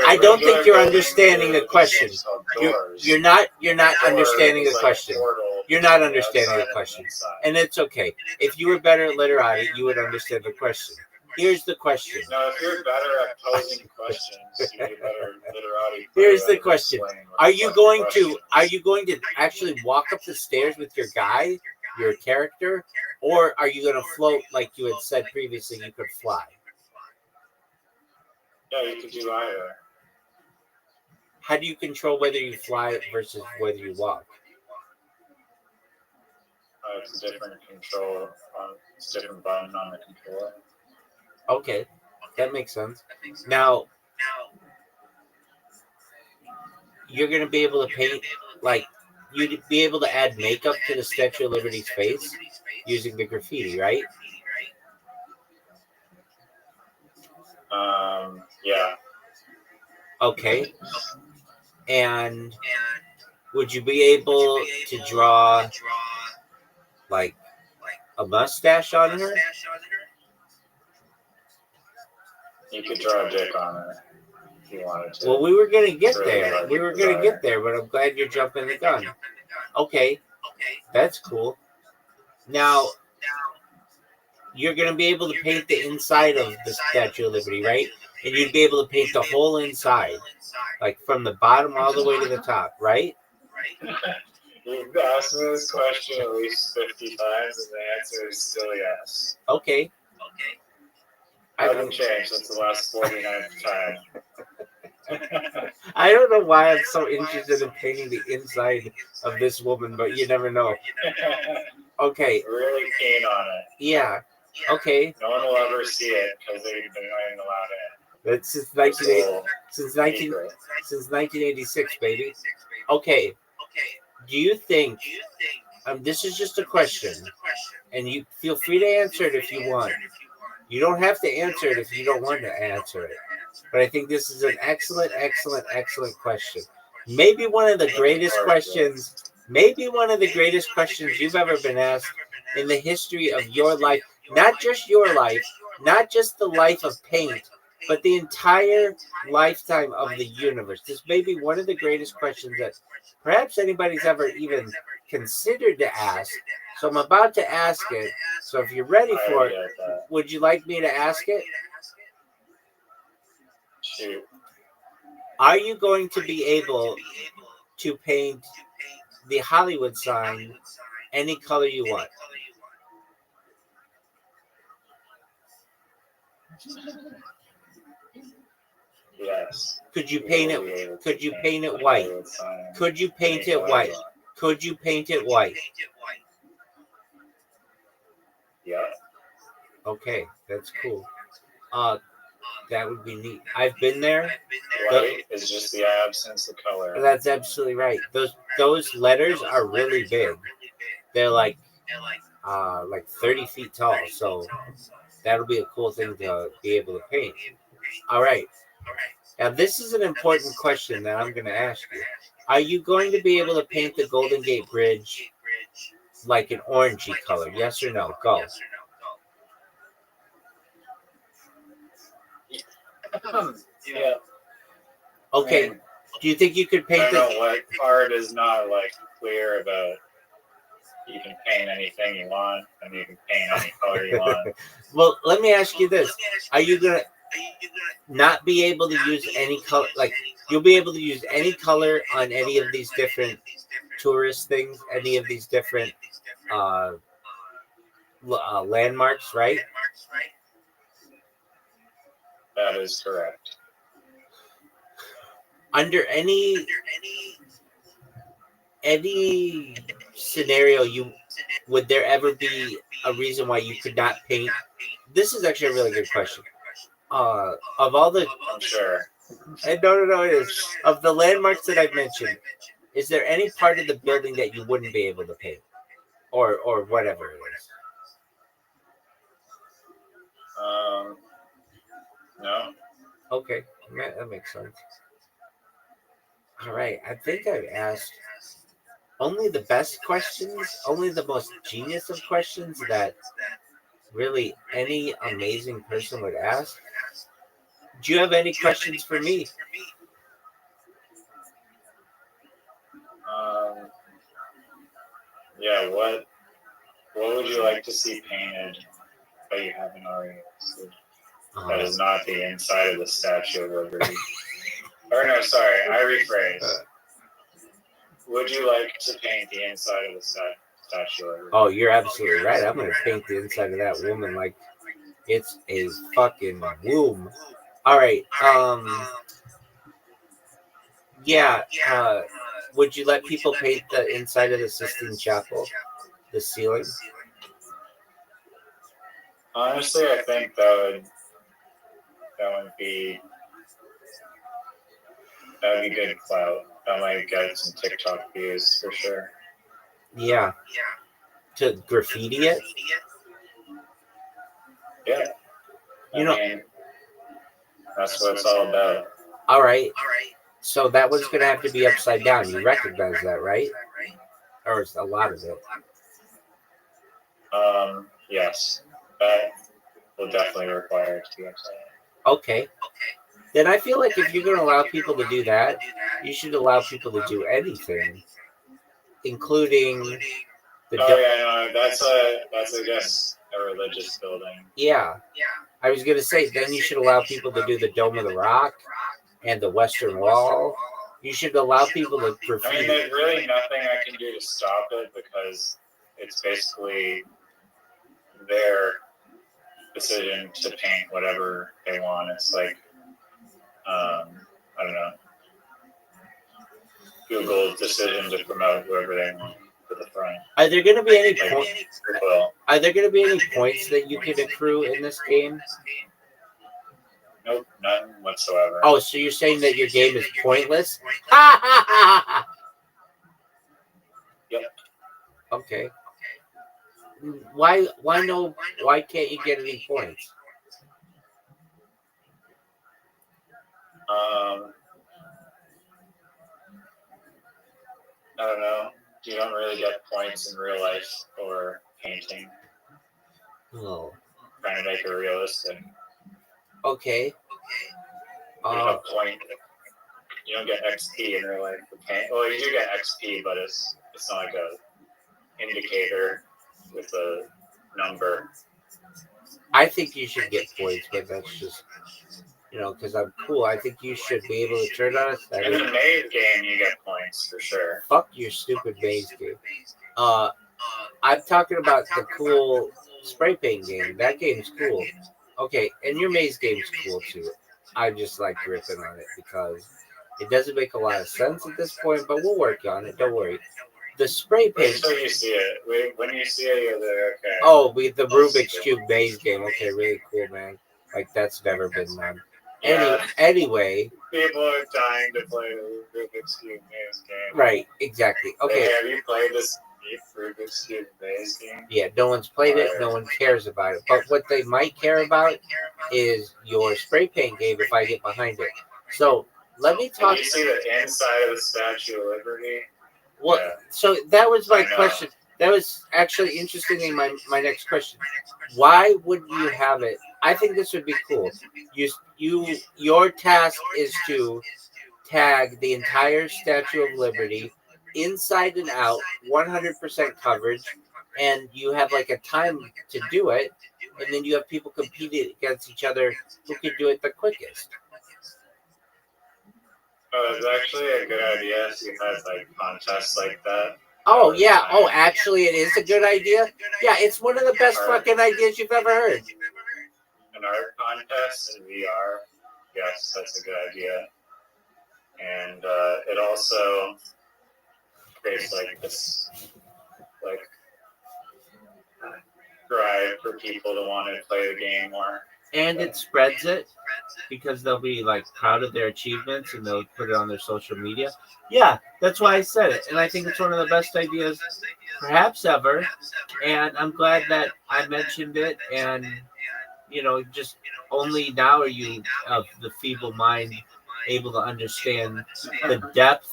I don't think you're understanding the question. doors. You're not Door understanding is the like a question. portal You're not between the understanding outside the and question. inside. And it's okay. If you were better at literati, you would understand the question. Here's the question. No, if you're better at posing questions, you'd be a better literati. Here's player the question. explaining what Are the you fucking going question to is. actually walk up the stairs with your guy, your character, or are you going to float like you had said previously you could fly? Yeah, you could do either. How do you control whether you fly versus whether you walk? It's a different control. It's a different button on the controller. Okay, that makes sense. Now, you're going to be able to paint, like, you'd be able to add makeup to the Statue of Liberty's face using the graffiti, right? Yeah. Okay. And would you be able to draw, like, a mustache on her? You could draw a dick on her if you wanted to. Well, we were going to get It's really there. hard We to were going to desire. get there, but I'm glad you're jumping the gun. Okay, that's cool. Now, you're going to be able to paint the inside of the Statue of Liberty, right? And you'd be able to paint the whole inside, like from the bottom all the way to the top, right? You've asked me this question at least 50 times, and the answer is still yes. Okay. Hasn't changed since the last 49th time. I don't know why I'm so interested in painting the inside of this woman, but you never know. Okay. Really keen on it. Yeah. Okay. No one will ever see it because they're not even allowed in. That's since 1986, baby. Okay. Do you think? This is just a question, and you feel free to answer it if you want. You don't have to answer it if you don't want to answer it. But I think this is an excellent, excellent, excellent question. Maybe one of the greatest questions. Maybe one of the greatest questions you've ever been asked in the history of your life. Not just your life, not just the life of paint, but the entire lifetime of the universe. This may be one of the greatest questions that perhaps anybody's ever even considered to ask. So I'm about to ask it. So if you're ready for it, would you like me to ask it? Shoot. Are you going to be able to paint the Hollywood sign any color you want? Yes. Could you paint it? Could you paint it white? Could you paint it white? Could you paint it white? Yeah. Okay, that's cool. That would be neat. I've been there. White is just the absence of color. That's absolutely right. Those letters are really big. They're like 30 feet tall. So that'll be a cool thing to be able to paint. All right. Now this is an important question that I'm going to ask you. Are you going to be able to paint the Golden Gate Bridge like an orangey color? Yes or no? Go. Yeah. Okay. Do you think you could paint I don't know what part is not like clear about. You can paint anything you want, and you can paint any color you want. Well, let me ask you this: are you gonna not be able to use any color? Like you'll be able to use any color on any of these different tourist things, any of these different landmarks, right? That is correct. Under any scenario, would there ever be a reason why you could not paint? This is actually a really good question. Of all the, I'm sure. No, it is. Of the landmarks that I've mentioned, is there any part of the building that you wouldn't be able to paint, or whatever it is? No. Okay, that makes sense. All right, I think I've asked only the best questions, only the most genius of questions that really any amazing person would ask. Do you have any questions for me? Yeah, what would you like to see painted that you haven't already seen? That is not the inside of the Statue of Liberty. Or no, sorry, I rephrase. Would you like to paint the inside of the Statue of Liberty? Oh, you're absolutely right. I'm going to paint the inside of that woman like it's a fucking womb. All right. Yeah. Would you let people paint the inside of the Sistine Chapel? The ceiling? Honestly, I think that would be good clout. That might get some TikTok views for sure. Yeah. To graffiti it? Yeah. I mean, that's what it's all about. All right. So that one's going to have to be upside down. You recognize that, right? Or it's a lot of it. Yes. That will definitely require it to be upside down. Okay. Then I feel like if you're going to allow people to do that, you should allow people to do anything, including the. That's I guess a religious building. Yeah, I was going to say then you should allow people to do the Dome of the Rock and the Western Wall. You should allow people to graffiti. I mean, there's really nothing I can do to stop it because it's basically their decision to paint whatever they want. It's like, I don't know, Google's decision to promote whoever they want to the front. Are there going to be any points? Are there going to be any points that you can accrue in this game? Nope, none whatsoever. Oh, so you're saying that your game is pointless? Yep. Okay. Why can't you get any points? I don't know. You don't really get points in real life for painting. Oh. Trying to make it realistic. Okay. There's no point. You don't get XP in real life for paint. Well, you do get XP, but it's not like a indicator with a number. I think you should get points, but that's just, because I'm cool. I think you should be able to turn on a In the maze game, you get points for sure. Fuck your stupid maze game. I'm talking about the cool spray paint game. That game's cool. Okay, and your maze game's cool too. I just like ripping on it because it doesn't make a lot of sense at this point, but we'll work on it. Don't worry. The spray paint. Wait till you see it. When you see it, you'll be okay. Oh, the Rubik's Cube maze game. Okay, really cool, man. Like that's never been done. Yeah. Anyway. People are dying to play the Rubik's Cube maze game. Right, exactly. Okay. Hey, have you played this Rubik's Cube maze game? Yeah, no one's played it. No one cares about it. But what they might care about is your spray paint game if I get behind it. So let me talk. Did you see the inside of the Statue of Liberty? Well, yeah. So that was my question. That was actually interesting in my next question. Why would you have it? I think this would be cool. Your task is to tag the entire Statue of Liberty inside and out, 100% coverage, and you have like a time to do it, and then you have people competing against each other who can do it the quickest. Oh, it's actually a good idea. So you have like contests like that. Oh yeah. Oh, actually, it is a good idea. Yeah, it's one of the best fucking ideas you've ever heard. An art contest in VR. Yes, that's a good idea. And it also creates like this drive for people to want to play the game more. And it spreads it because they'll be like proud of their achievements and they'll put it on their social media. Yeah, that's why I said it. And I think it's one of the best ideas perhaps ever. And I'm glad that I mentioned it. And, just only now are you of the feeble mind able to understand the depth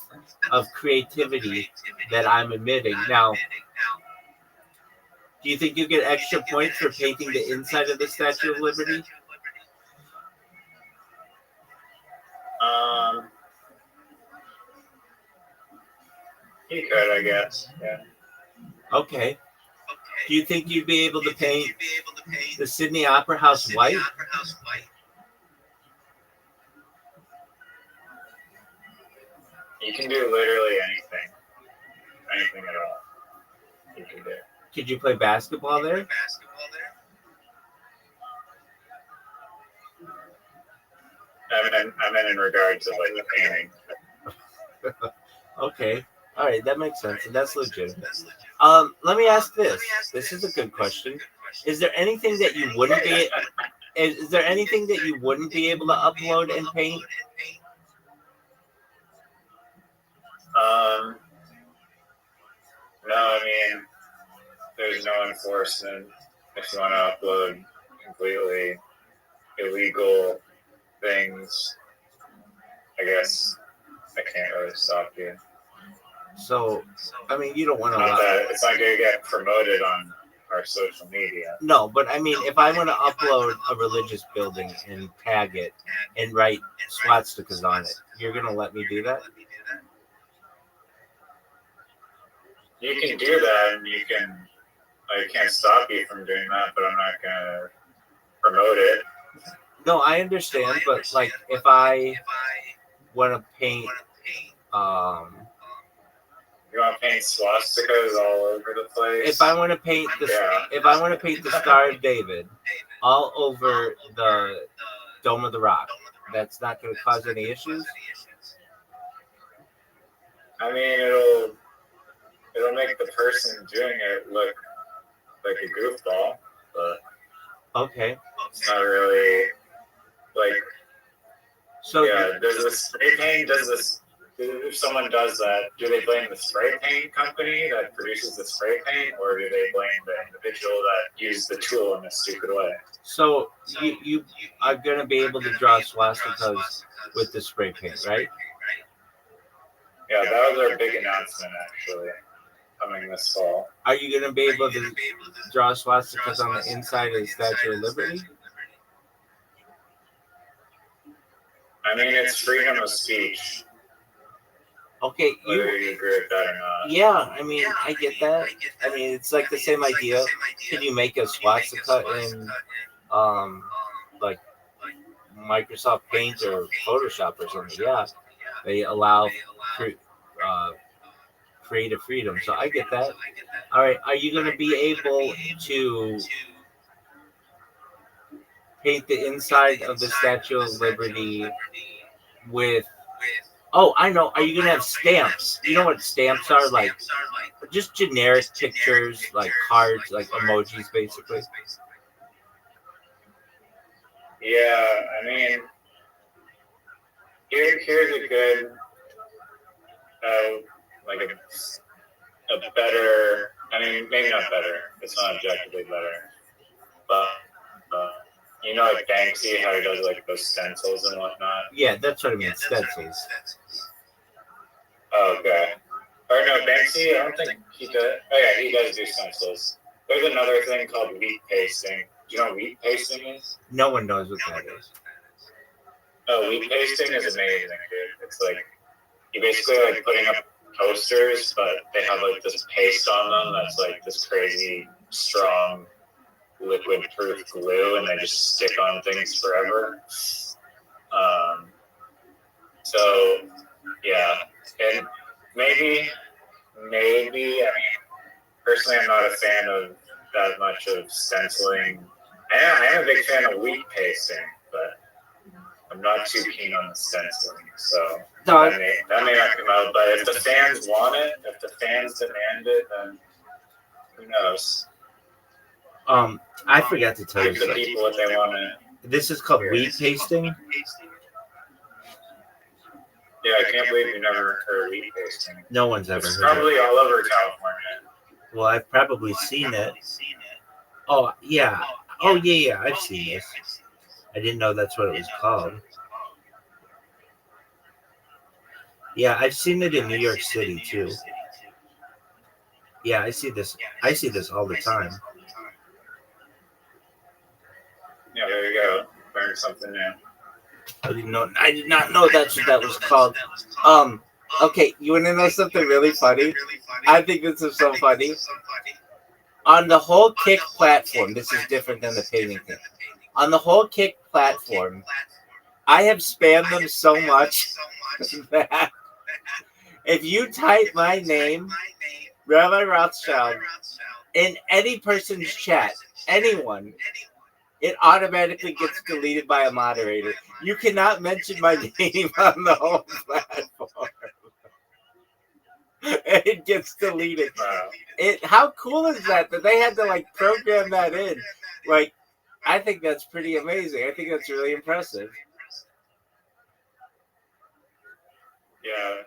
of creativity that I'm emitting. Now, do you think you get extra points for painting the inside of the Statue of Liberty? You could, I guess. Yeah. Okay. Do you think you'd be able to paint the Sydney Opera House white? You can do literally anything at all. You can do. Could you play basketball there? I meant in regards of like the painting. Okay. All right, that makes sense, and that's legitimate. Let me ask this. This is a good question. Is there anything that you wouldn't be? Is there anything that you wouldn't be able to upload and paint? No, I mean, there's no enforcement if you want to upload completely illegal things. I guess I can't really stop you. So, I mean, you don't want to. It's not going to get promoted on our social media. No, but I mean, if I want to upload a religious building and tag it and write swastikas on it, you're going to let me do that? You can do that, and I can't stop you from doing that, but I'm not going to promote it. No, I understand, but like if I want to paint, you want to paint swastikas all over the place? If I want to paint the Star of David all over the Dome of the Rock, that's not going to cause any issues? I mean, it'll make the person doing it look like a goofball, but okay, it's not really like. So yeah, does the spray paint? If someone does that, do they blame the spray paint company that produces the spray paint, or do they blame the individual that used the tool in a stupid way? So you are going to be able to draw swastikas with the spray paint, right? Yeah, that was our big announcement, actually, coming this fall. Are you going to be able to draw swastikas on the inside of the Statue of Liberty? I mean, it's freedom of speech. Okay, whether you agree with that or not. Yeah, I mean, I get that. I mean, it's like the same idea. Can you make a swastika in, like Microsoft Paint or Photoshop or something? Yeah, they allow creative freedom. So I get that. All right, are you going to be able to paint the inside of the Statue of Liberty with? Oh, I know. Are you going to have stamps? You know what stamps are? Like, just generic pictures, like cards, like emojis, basically. Yeah, I mean, here's a good, like a better, I mean, maybe not better. It's not objectively better. But, you know, like Banksy, how he does like those stencils and whatnot. Yeah, that's what I mean, stencils. Oh, okay. Or no, Banksy, I don't think he does. Oh yeah, he does do stencils. There's another thing called wheat pasting. Do you know what wheat pasting is? No one knows what that is. Oh, wheat pasting is amazing, dude. It's like you basically like putting up posters, but they have like this paste on them that's like this crazy strong liquid-proof glue, and they just stick on things forever. So yeah, and maybe. I mean, personally, I'm not a fan of that much of stenciling. I am a big fan of wheat pasting, but I'm not too keen on the stenciling. So that may not come out. But if the fans want it, if the fans demand it, then who knows? I forgot to tell you the people what they want to. This is called wheat pasting. Yeah, I can't believe you never heard of wheat pasting. No one's ever it's heard of it. Probably all over California. Well, I've probably seen it. Oh, yeah. Oh, yeah, I've seen this. I didn't know that's what it was called. Yeah, I've seen it in New York City, too. Yeah, I see this all the time. Yeah, there you go. Learn something new. I did not know that's what that was called. Okay, you want to know something really funny? I think this is so funny. On the whole Kick platform, this is different than the painting thing. On the whole Kick platform, I have spammed them so much that if you type my name, Rabbi Rothschild, in any person's chat, anyone, it automatically gets deleted by a moderator. You cannot mention my name on the whole platform. It gets deleted. How cool is that they had to like program that in? Like, I think that's pretty amazing. I think that's really impressive. Yeah.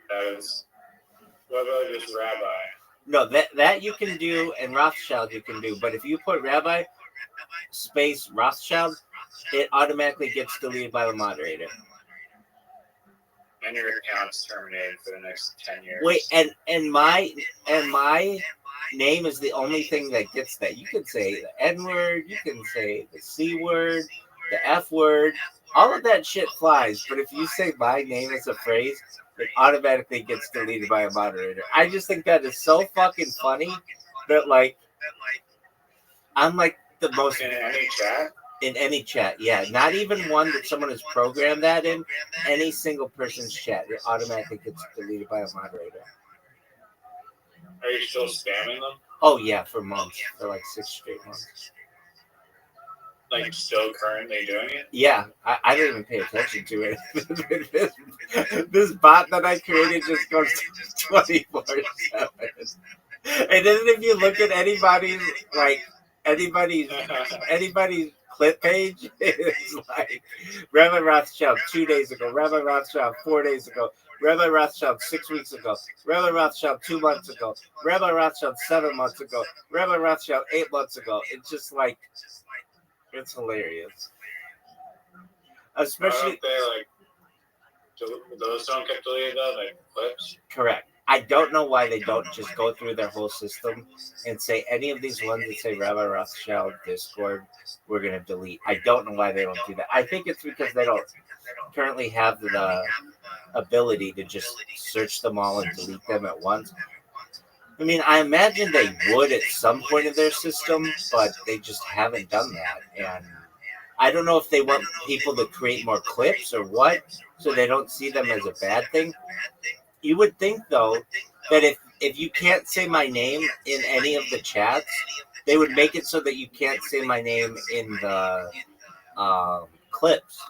That is. What about just Rabbi? No, that you can do, and Rothschild you can do. But if you put Rabbi space Rothschild, it automatically gets deleted by the moderator. And your account's terminated for the next 10 years. Wait, and my name is the only thing that gets that. You can say the N word, you can say the C word, the F word, all of that shit flies. But if you say my name as a phrase, it automatically gets deleted by a moderator. I just think that is so fucking funny that like I'm like the most in any chat. In any chat, yeah. Not even one that someone has programmed that in. Any single person's chat, it automatically gets deleted by a moderator. Are you still spamming them? Oh, yeah, for months. For like 6 straight months. Like, still currently doing it? Yeah, I don't even pay attention to it. This bot that I created just goes 24/7. And then if you look at anybody's clip page, it's like Rabbi Rothschild 2 days ago, Rabbi Rothschild 4 days ago, Rabbi Rothschild 6 weeks ago, Rabbi Rothschild 2 months ago, Rabbi Rothschild 7 months ago, Rabbi Rothschild 8 months ago. It's just like, it's hilarious. Especially those don't get deleted though, like clips. Correct. I don't know why they don't just go through their whole system and say any of these ones that say Rabbi Rothschild Discord, we're going to delete. I don't know why they don't do that. I think it's because they don't currently have the ability to just search them all and delete them at once. I mean, I imagine they would at some point in their system, but they just haven't done that. And I don't know if they want people to create more clips or what, so they don't see them as a bad thing. You would think, though, that if you can't say my name in any of the chats, they would make it so that you can't say my name in the clips.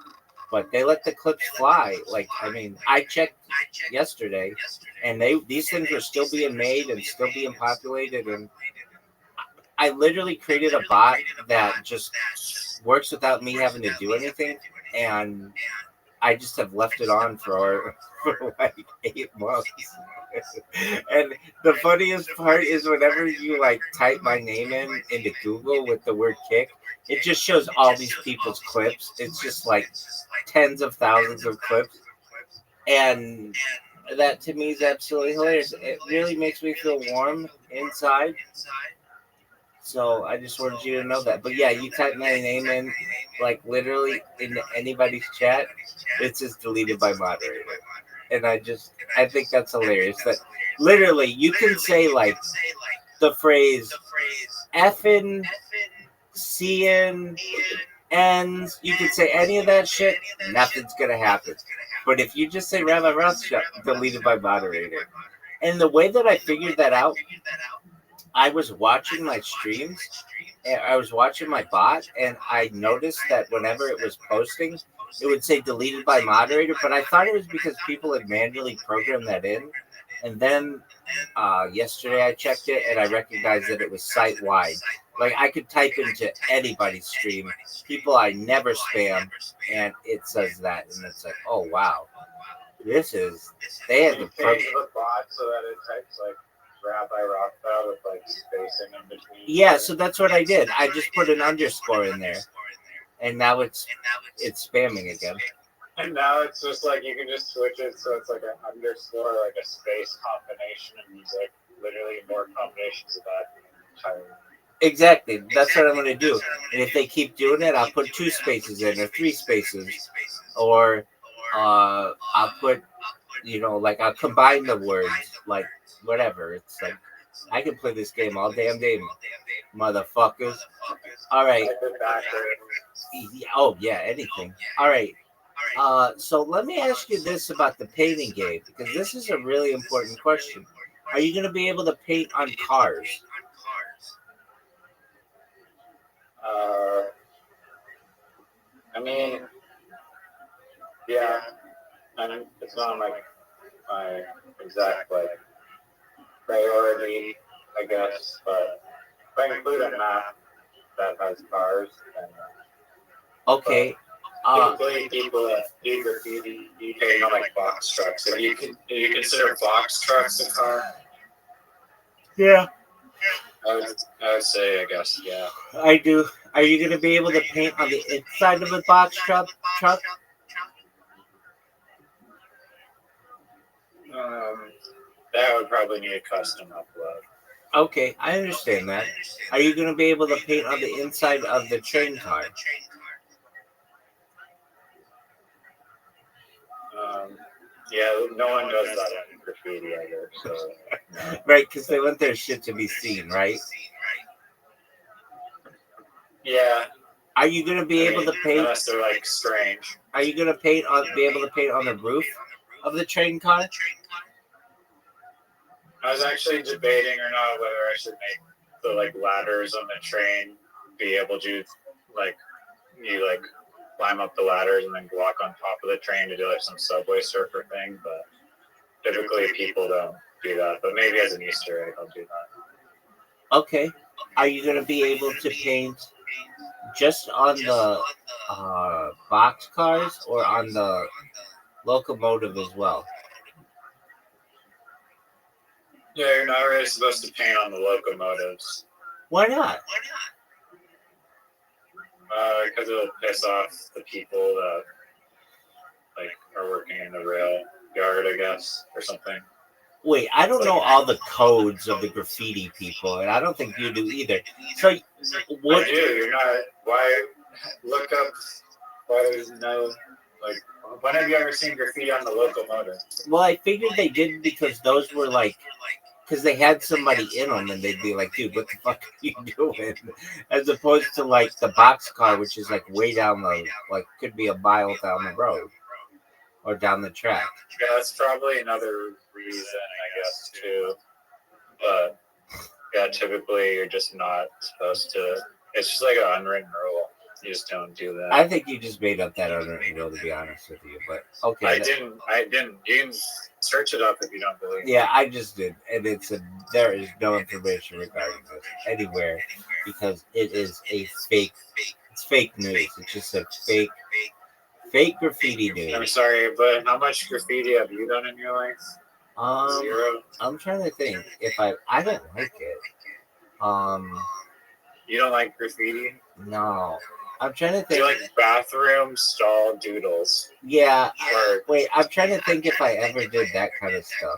But they let the clips fly. Like, I mean, I checked yesterday, and these things were still being made and still being populated. And I literally created a bot that just works without me having to do anything, and I just have left it on for like 8 months. And the funniest part is whenever you like type my name into Google with the word kick, it just shows all these people's clips. It's just like tens of thousands of clips. And that to me is absolutely hilarious. It really makes me feel warm inside. So I just wanted you to know that. But yeah, you type my name in, like literally in anybody's chat, it's just deleted by moderator. And I think that's hilarious. That literally you can say like the phrase effing, seeing, ends. You can say any of that shit, nothing's gonna happen. But if you just say Rabbi Rothschild, deleted by moderator. And the way that I figured that out, I was watching my streams, and I was watching my bot, and I noticed that whenever it was posting, it would say deleted by moderator, but I thought it was because people had manually programmed that in. And then yesterday I checked it, and I recognized that it was site-wide. Like, I could type into anybody's stream, people I never spam, and it says that, and it's like, oh, wow. They had the change the bot so that it types like Rabbi Rothschild with like spacing in between. Yeah, so that's what I did. I just put an underscore in there, and now it's spamming again. And now it's just like you can just switch it so it's like an underscore, like a space combination, and there's like literally more combinations of that. Exactly. That's what I'm going to do. And if they keep doing it, I'll put 2 spaces in or 3 spaces, or I'll put, like I'll combine the words, like whatever. It's like I can play this game all damn day, motherfuckers. All right. Oh yeah, anything. All right. So let me ask you this about the painting game, because this is a really important question. Are you going to be able to paint on cars? I mean, yeah, I mean, it's not my exact like priority, I guess, but if I include a map that has cars, then Okay. typically people that do graffiti, you paint on like box trucks. So you consider box trucks a car? Yeah. I would say, I guess, yeah. I do. Are you going to be able to paint on the inside of a box truck? That would probably need a custom upload. Okay, I understand that. Are you going to be able to paint on the inside of the train car? Yeah, no one does that in graffiti either. So, no. Right, because they want their shit to be seen, right? Yeah. Are you going to be able to paint? Unless they're like strange. Are you going to be able to paint on the roof of the train car? I was actually debating or not whether I should make the like ladders on the train be able to like climb up the ladders and then walk on top of the train to do like some subway surfer thing, but typically people don't do that. But maybe as an Easter egg I'll do that. Okay. Are you going to be able to paint just on the box cars or on the locomotive as well? Yeah, you're not really supposed to paint on the locomotives. Why not? Because it'll piss off the people that like are working in the rail yard, I guess, or something. Wait, I don't know all the codes of the graffiti people, and I don't think you do either. So, what? I do. You're not. Why? Look up. Why there's no like. When have you ever seen graffiti on the locomotive? Well, I figured they did because those were like, because they had somebody in them, and they'd be like, "Dude, what the fuck are you doing?" As opposed to like the box car, which is like way down the, like could be a mile down the road or down the track. Yeah, that's probably another reason, I guess, too. But yeah, typically you're just not supposed to. It's just like an unwritten rule. You just don't do that. I think you just made up that unwritten rule, to be honest with you. But okay, I didn't. You can search it up if you don't believe. Yeah, I just did, and there is no information regarding this anywhere because it is a fake. It's fake news. It's just a fake graffiti news. I'm sorry, but how much graffiti have you done in your life? 0. I'm trying to think if I don't like it. You don't like graffiti? No. I'm trying to think. Do you like bathroom stall doodles? Yeah. Or, wait, I'm trying to think if I ever did that kind of stuff.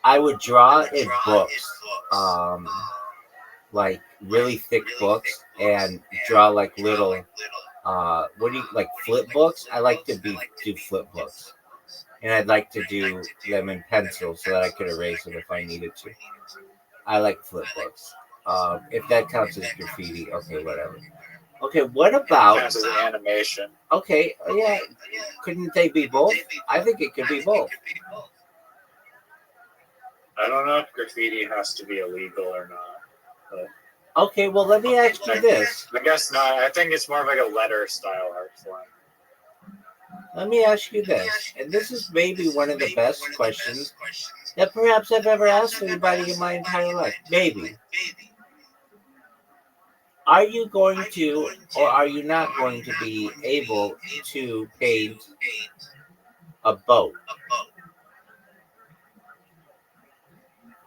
I would draw in books, like really thick books, and draw like little, what do you like flip books? I like to do flip books, and I'd like to do them in pencil so that I could erase them if I needed to. I like flip books. If that counts as graffiti, okay, whatever. Okay, what about counts as an animation? Okay, yeah, couldn't they be both? I think it could be both. I don't know if graffiti has to be illegal or not. But okay, well, let me ask you this. I guess not. I think it's more of like a letter style art form. Let me ask you this, and this is maybe one of the best questions that perhaps I've ever asked anybody in my entire life. Maybe. Are you going to, or are you not going to be able to paint a boat?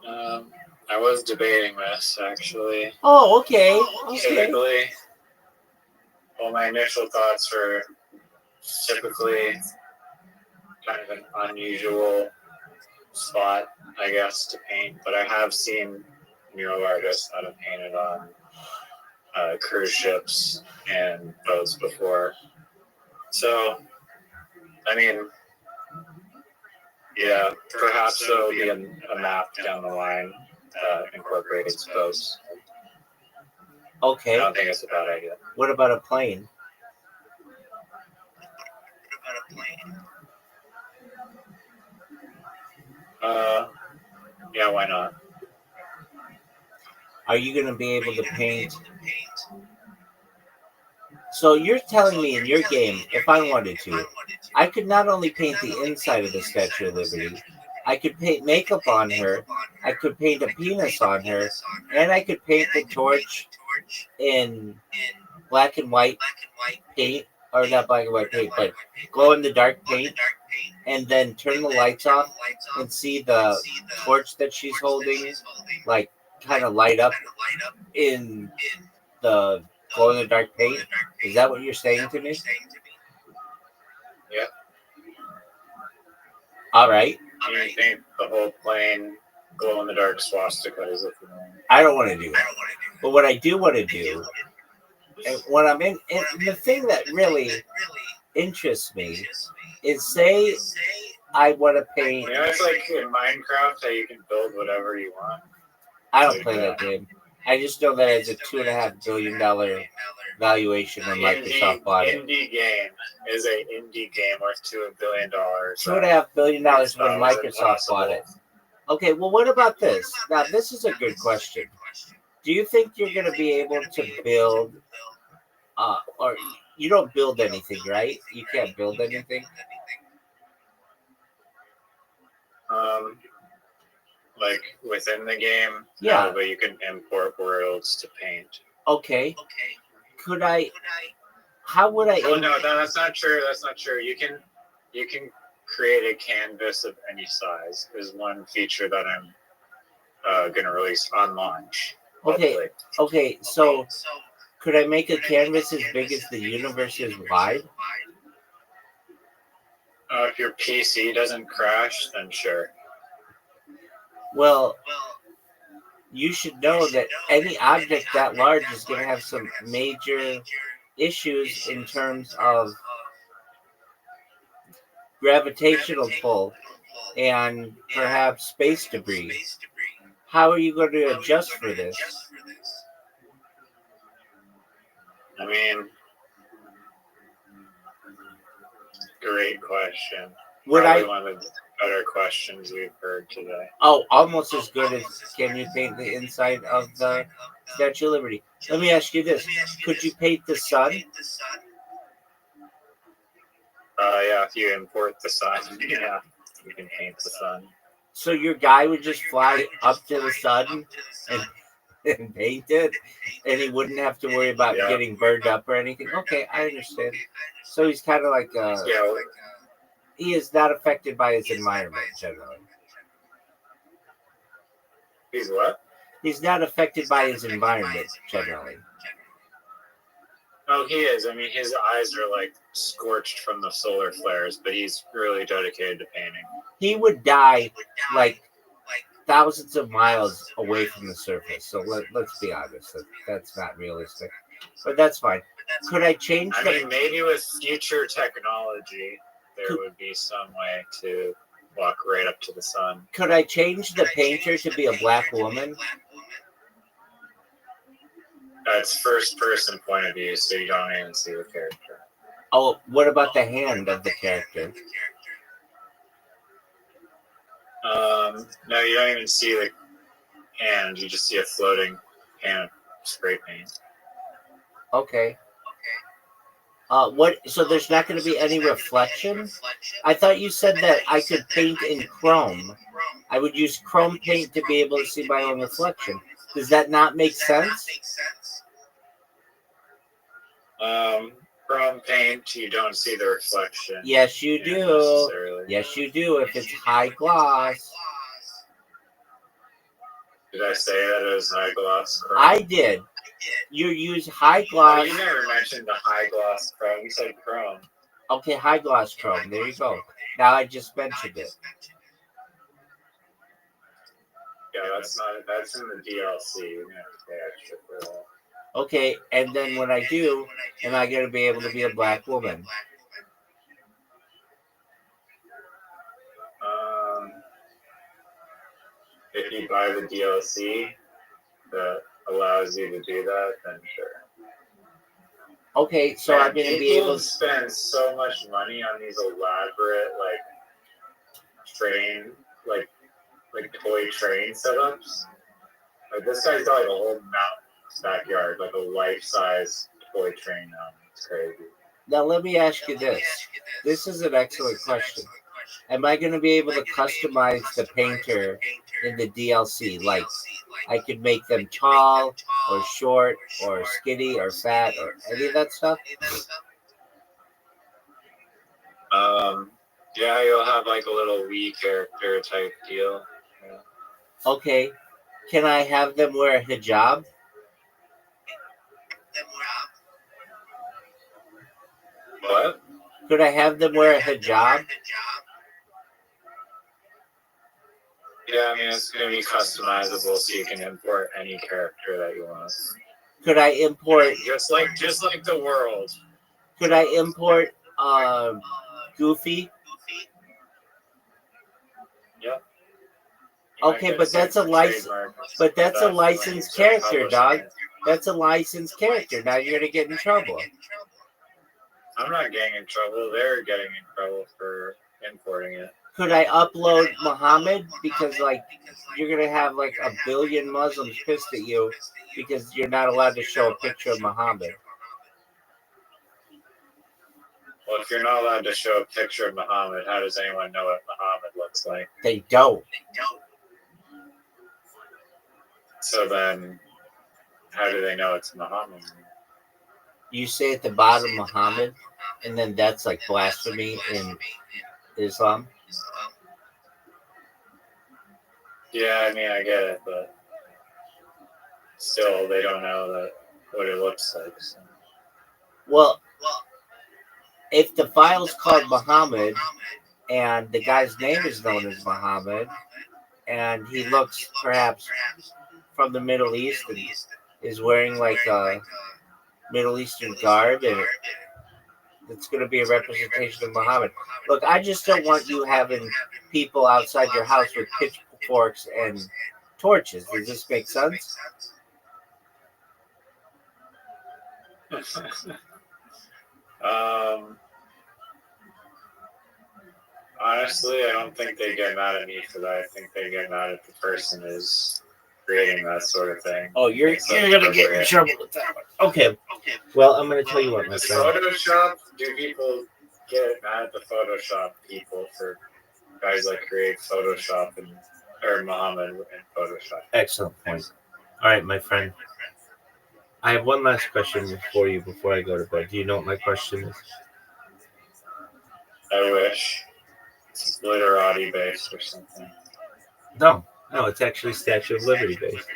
I was debating this actually. Oh, okay. Typically, well, my initial thoughts were typically kind of an unusual spot, I guess, to paint. But I have seen mural artists that have painted on cruise ships and boats before. So, I mean, Yeah, perhaps there'll be a map down the line that incorporates boats. I Okay. don't think it's a bad idea. What about a plane? Yeah, why not? Are you going to be able to paint? So you're telling me in your game, if I wanted to, I could not only paint the inside of the Statue of Liberty, I could paint makeup on her, I could paint a penis on her, and I could paint the torch in black and white paint, or not black and white paint, but glow in the dark paint, and then turn the lights off and see the torch that she's holding, like kind of light up in the glow in the dark paint. Is that what you're saying to me? Yeah. All right. Do you think the whole plane glow in the dark swastika is if you want? I don't want to do that. But what I do want to do, and when I'm in, and the thing that really interests me is, say I want to paint. You know, it's like in Minecraft how you can build whatever you want. I don't play that game. I just know that it's a $2.5 billion valuation when Microsoft bought it. Indie game is a indie game worth $2 billion. $2.5 billion when Microsoft bought it. Okay, well, what about this? Now, this is a good question. Do you think you're going to be able to build, or you don't build anything, right? You can't build anything? Like within the game? Yeah. No, but you can import worlds to paint. Okay. Could I, how would I? Well, no, that's not true. That's not true. You can create a canvas of any size is one feature that I'm going to release on launch. Okay. Hopefully. Okay, so could I make a canvas as big as the universe is wide? If your PC doesn't crash, then sure. Well, you should know that any object that large is going to have some major issues in terms of gravitational pull and perhaps space debris. How are you going to adjust for this? I mean, great question. Would Probably I? one of the better questions we've heard today. Oh, almost as good as can you paint the inside of the Statue of Liberty? Let me ask you this: could you paint the sun? Yeah, if you import the sun, yeah, you can paint the sun. So your guy would just fly up to the sun and paint it, and he wouldn't have to worry about getting burned up or anything. Okay, I understand. So he's kind of like he is not affected by his environment generally. He's what? He's not affected by his environment generally. Oh, he is. I mean, his eyes are like scorched from the solar flares, but he's really dedicated to painting. He would die like thousands of miles away from the surface. So let's be honest, that's not realistic. But that's fine. Could I change? I mean, maybe with future technology, there would be some way to walk right up to the sun. Could I change the painter to be a black woman? That's first-person point of view, so you don't even see the character. Oh, what about the hand of the character? No, you don't even see the hand. You just see a floating pan of spray paint. Okay. What? So there's not going to be any reflection? I thought you said that I could paint in chrome. I would use chrome paint to be able to see my own reflection. Does that not make sense? Chrome paint, you don't see the reflection. Yes, you do. Yes, you do. If it's high gloss. Did I say that it was high gloss chrome? I did. You use high gloss. No, you never mentioned the high gloss chrome. You said chrome. Okay, high gloss chrome. There you go. Now I just mentioned it. Yeah, that's in the DLC. You have to pay extra for that. Okay, and then when I do, am I going to be able to be a black woman? if you buy the DLC that allows you to do that, then sure. Okay, so I'm going to be able to spend so much money on these elaborate train like toy train setups. Like this guy's got like a whole mountain backyard, like a life-size toy train now. It's crazy. Now let me ask you this. This is an excellent question. Am I going to be able to customize the painter in the DLC? Like, I could make them tall or short or skinny or fat or any of that stuff? Yeah, you'll have like a little Wii character type deal. Yeah. Okay. Can I have them wear a hijab? What? Could I have them wear a hijab? Yeah, I mean it's gonna be customizable, so you can import any character that you want. Could I import? Just like the world. Could I import Goofy? Yep. Okay, but that's a license. But that's a licensed character, dog. That's a licensed character. Now you're gonna get in trouble. I'm not getting in trouble. They're getting in trouble for importing it. Could I upload Muhammad? Because like you're gonna have like a billion Muslims pissed at you because you're not allowed to show a picture of Muhammad. Well, if you're not allowed to show a picture of Muhammad, how does anyone know what Muhammad looks like? They don't. So then, how do they know it's Muhammad? You say at the bottom Muhammad, and then that's like blasphemy in Islam. Yeah, I mean, I get it, but still, they don't know what it looks like. So. Well, if the file's called Muhammad, and the guy's name is known as Muhammad, and he looks perhaps from the Middle East and is wearing like a Middle Eastern garb, and it's going to be a representation of Muhammad. Look, I just don't want you having people outside your house with pitchforks and torches. Does this make sense? Honestly, I don't think they get mad at me for that. I think they get mad at the person who's creating that sort of thing. Oh, you're gonna get in trouble with that one. Okay. Well, I'm gonna tell you what, my friend. Photoshop? Do people get mad at the Photoshop people for guys that create Photoshop or Muhammad in Photoshop? Excellent point. All right, my friend. I have one last question for you before I go to bed. Do you know what my question is? I wish. It's literati based or something. No, it's actually Statue of Liberty based.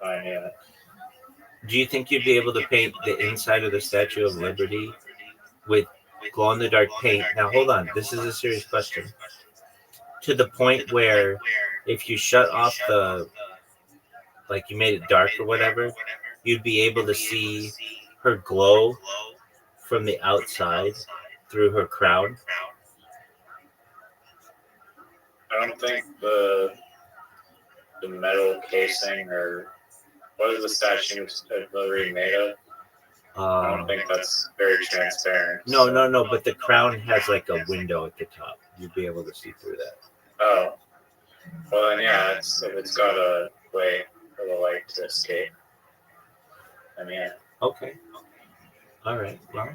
Fine, yeah. Do you think you'd be able to paint the inside of the Statue of Liberty with glow-in-the-dark paint? Now, hold on. This is a serious question. To the point where if you shut off like you made it dark or whatever, you'd be able to see her glow from the outside through her crown? I don't think the metal casing or what is the Statue of Liberty made of? I don't think that's very transparent. No, but the crown has like a window at the top. You'd be able to see through that. Oh. Well, then, yeah, it's got a way for the light to escape. I mean, okay. All right. Well,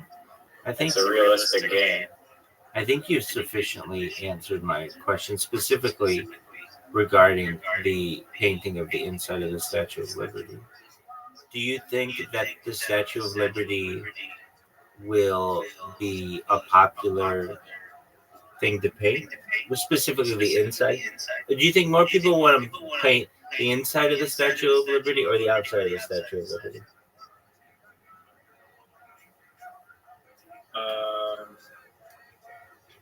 I think it's a realistic game. I think you sufficiently answered my question, specifically regarding the painting of the inside of the Statue of Liberty. Do you think that the Statue of Liberty will be a popular thing to paint, specifically the inside? Do you think more people want to paint the inside of the Statue of Liberty or the outside of the Statue of Liberty?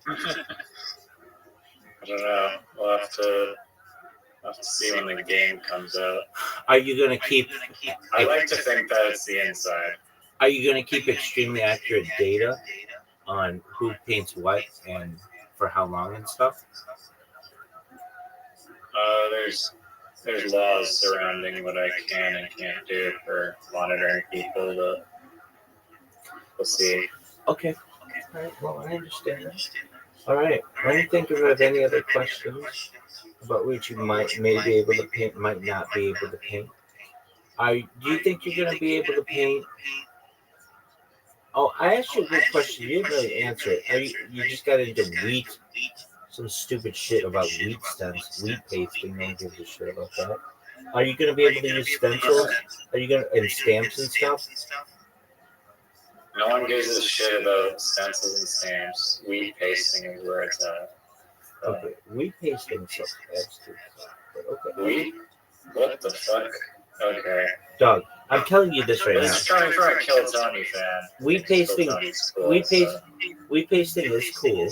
I don't know. We'll have to see when the game comes out. Are you going to keep... I like to think that it's the inside. Are you going to keep extremely accurate data on who paints what and for how long and stuff? There's laws surrounding what I can and can't do for monitoring people. But we'll see. Okay. All right. Well, I understand that. All right. Let me think if I have any other questions about which you may be able to paint, might not be able to paint. Do you think you're going to be able to paint? Oh, I asked you a good question. You didn't really answer it. You just got into wheat, some stupid shit about wheat stems, wheat pasting. No one gives a shit about that. Are you going to be able to use stencils? Are you going to, and stamps and stuff? No one gives a shit about stencils and stamps. Wheat pasting is where it's at. Okay, wheat pasting is stuff. That's true. Okay. Wheat? What the fuck? Okay. Doug, I'm telling you this right now. This is coming from a Kill Tony fan. Wheat pasting, Cool, wheat pasting is cool,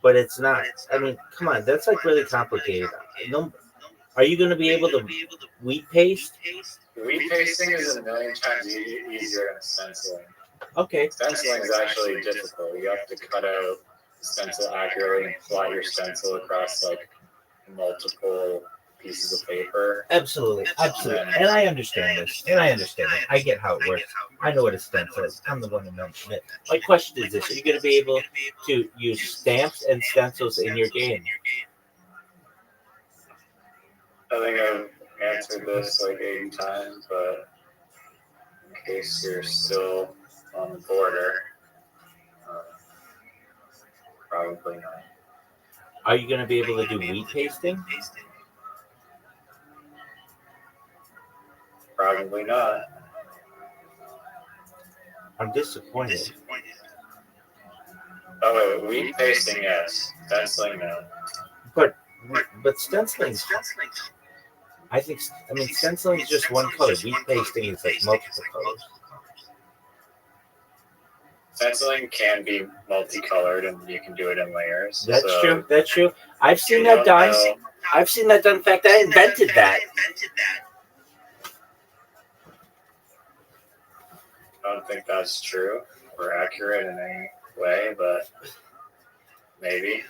but it's not. I mean, come on, that's like really complicated. No, are you going to be able to wheat paste? Wheat pasting is a million times easier than stenciling. Okay. Stenciling is actually difficult. You have to cut out the stencil accurately and plot your stencil across like multiple pieces of paper. Absolutely. And I understand this. I get how it works. I know what a stencil is. I'm the one who knows it. My question is this: are you going to be able to use stamps and stencils in your game? I think I've answered this like 80 times, but in case you're still on the border, probably not. Are you going to be able to do wheat pasting? Probably not. I'm disappointed. Oh wait, wheat pasting, yes. Stenciling, no. But stenciling, I mean, stenciling is just one color. Wheat pasting is like multiple colors. Stenciling can be multicolored, and you can do it in layers. That's true. I've seen that done. In fact, I invented that. I don't think that's true or accurate in any way, but maybe.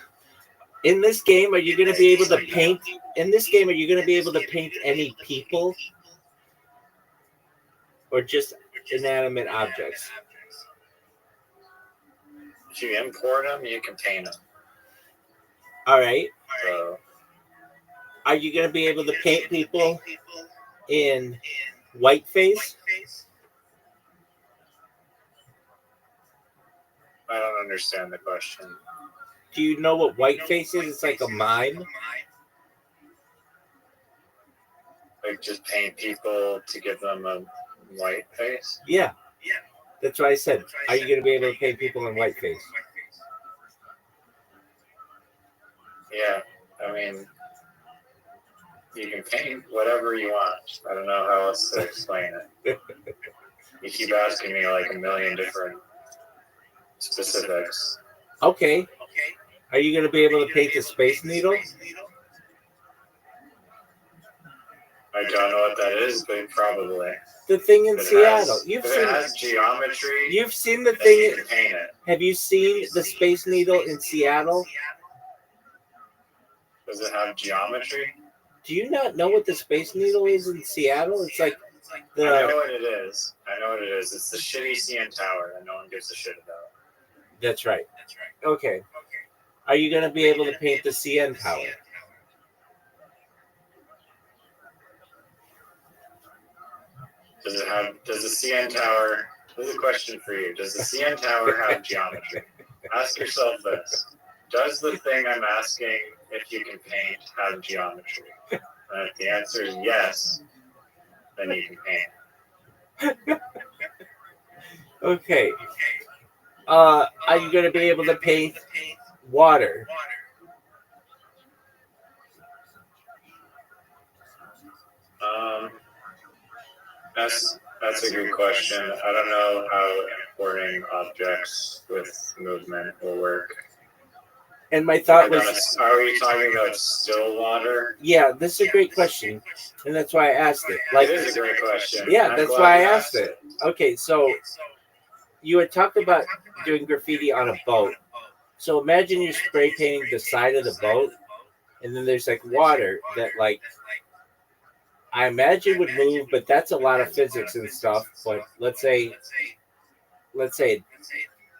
In this game, are you going to be able to paint? In this game, are you going to be able to paint any people, or just inanimate objects? If you import them, you can paint them. All right. So, are you going to be able to paint people in whiteface? I don't understand the question. Do you know what whiteface is? It's like a mime. Like just paint people to give them a white face? Yeah. That's what I said. Are you going to be able to paint people in whiteface? Yeah. I mean, you can paint whatever you want. I don't know how else to explain it. You keep asking me like a million different specifics. Okay. Are you going to be able to paint the Space Needle? I don't know what that is, but probably. The thing in Seattle. It has geometry. You've seen the thing. You can paint it. Have you seen the Space Needle in Seattle? Does it have geometry? Do you not know what the Space Needle is in Seattle? It's like I know what it is. It's the shitty CN Tower that no one gives a shit about. That's right. Okay. Are you going to be able to paint the CN Tower? Does the CN Tower, this is a question for you. Does the CN Tower have geometry? Ask yourself this. Does the thing I'm asking if you can paint have geometry? And if the answer is yes, then you can paint. Okay. Are you going to be able to paint water? That's a good question. I don't know how importing objects with movement will work. And my thought was, are we talking about still water? Yeah, this is a great question, and that's why I asked it. It is a great question. Yeah, that's why I asked it. Okay, so you had talked about doing graffiti on a boat. So imagine you're spray painting the side of the boat. and then there's like water that like I imagine would move, but that's a lot of physics and stuff. But let's say let's say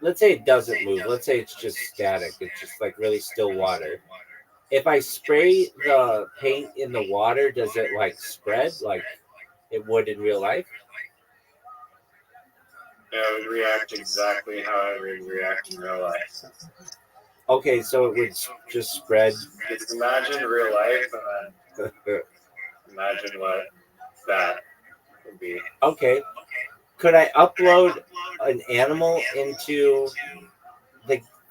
it doesn't move. Let's say it's just static. It's just like really still water. If I spray the paint in the water, does it like spread like it would in real life? It would react exactly how it would react in real life. Okay, so it would just spread. Just imagine real life and then imagine what that would be. Okay, could I upload an animal into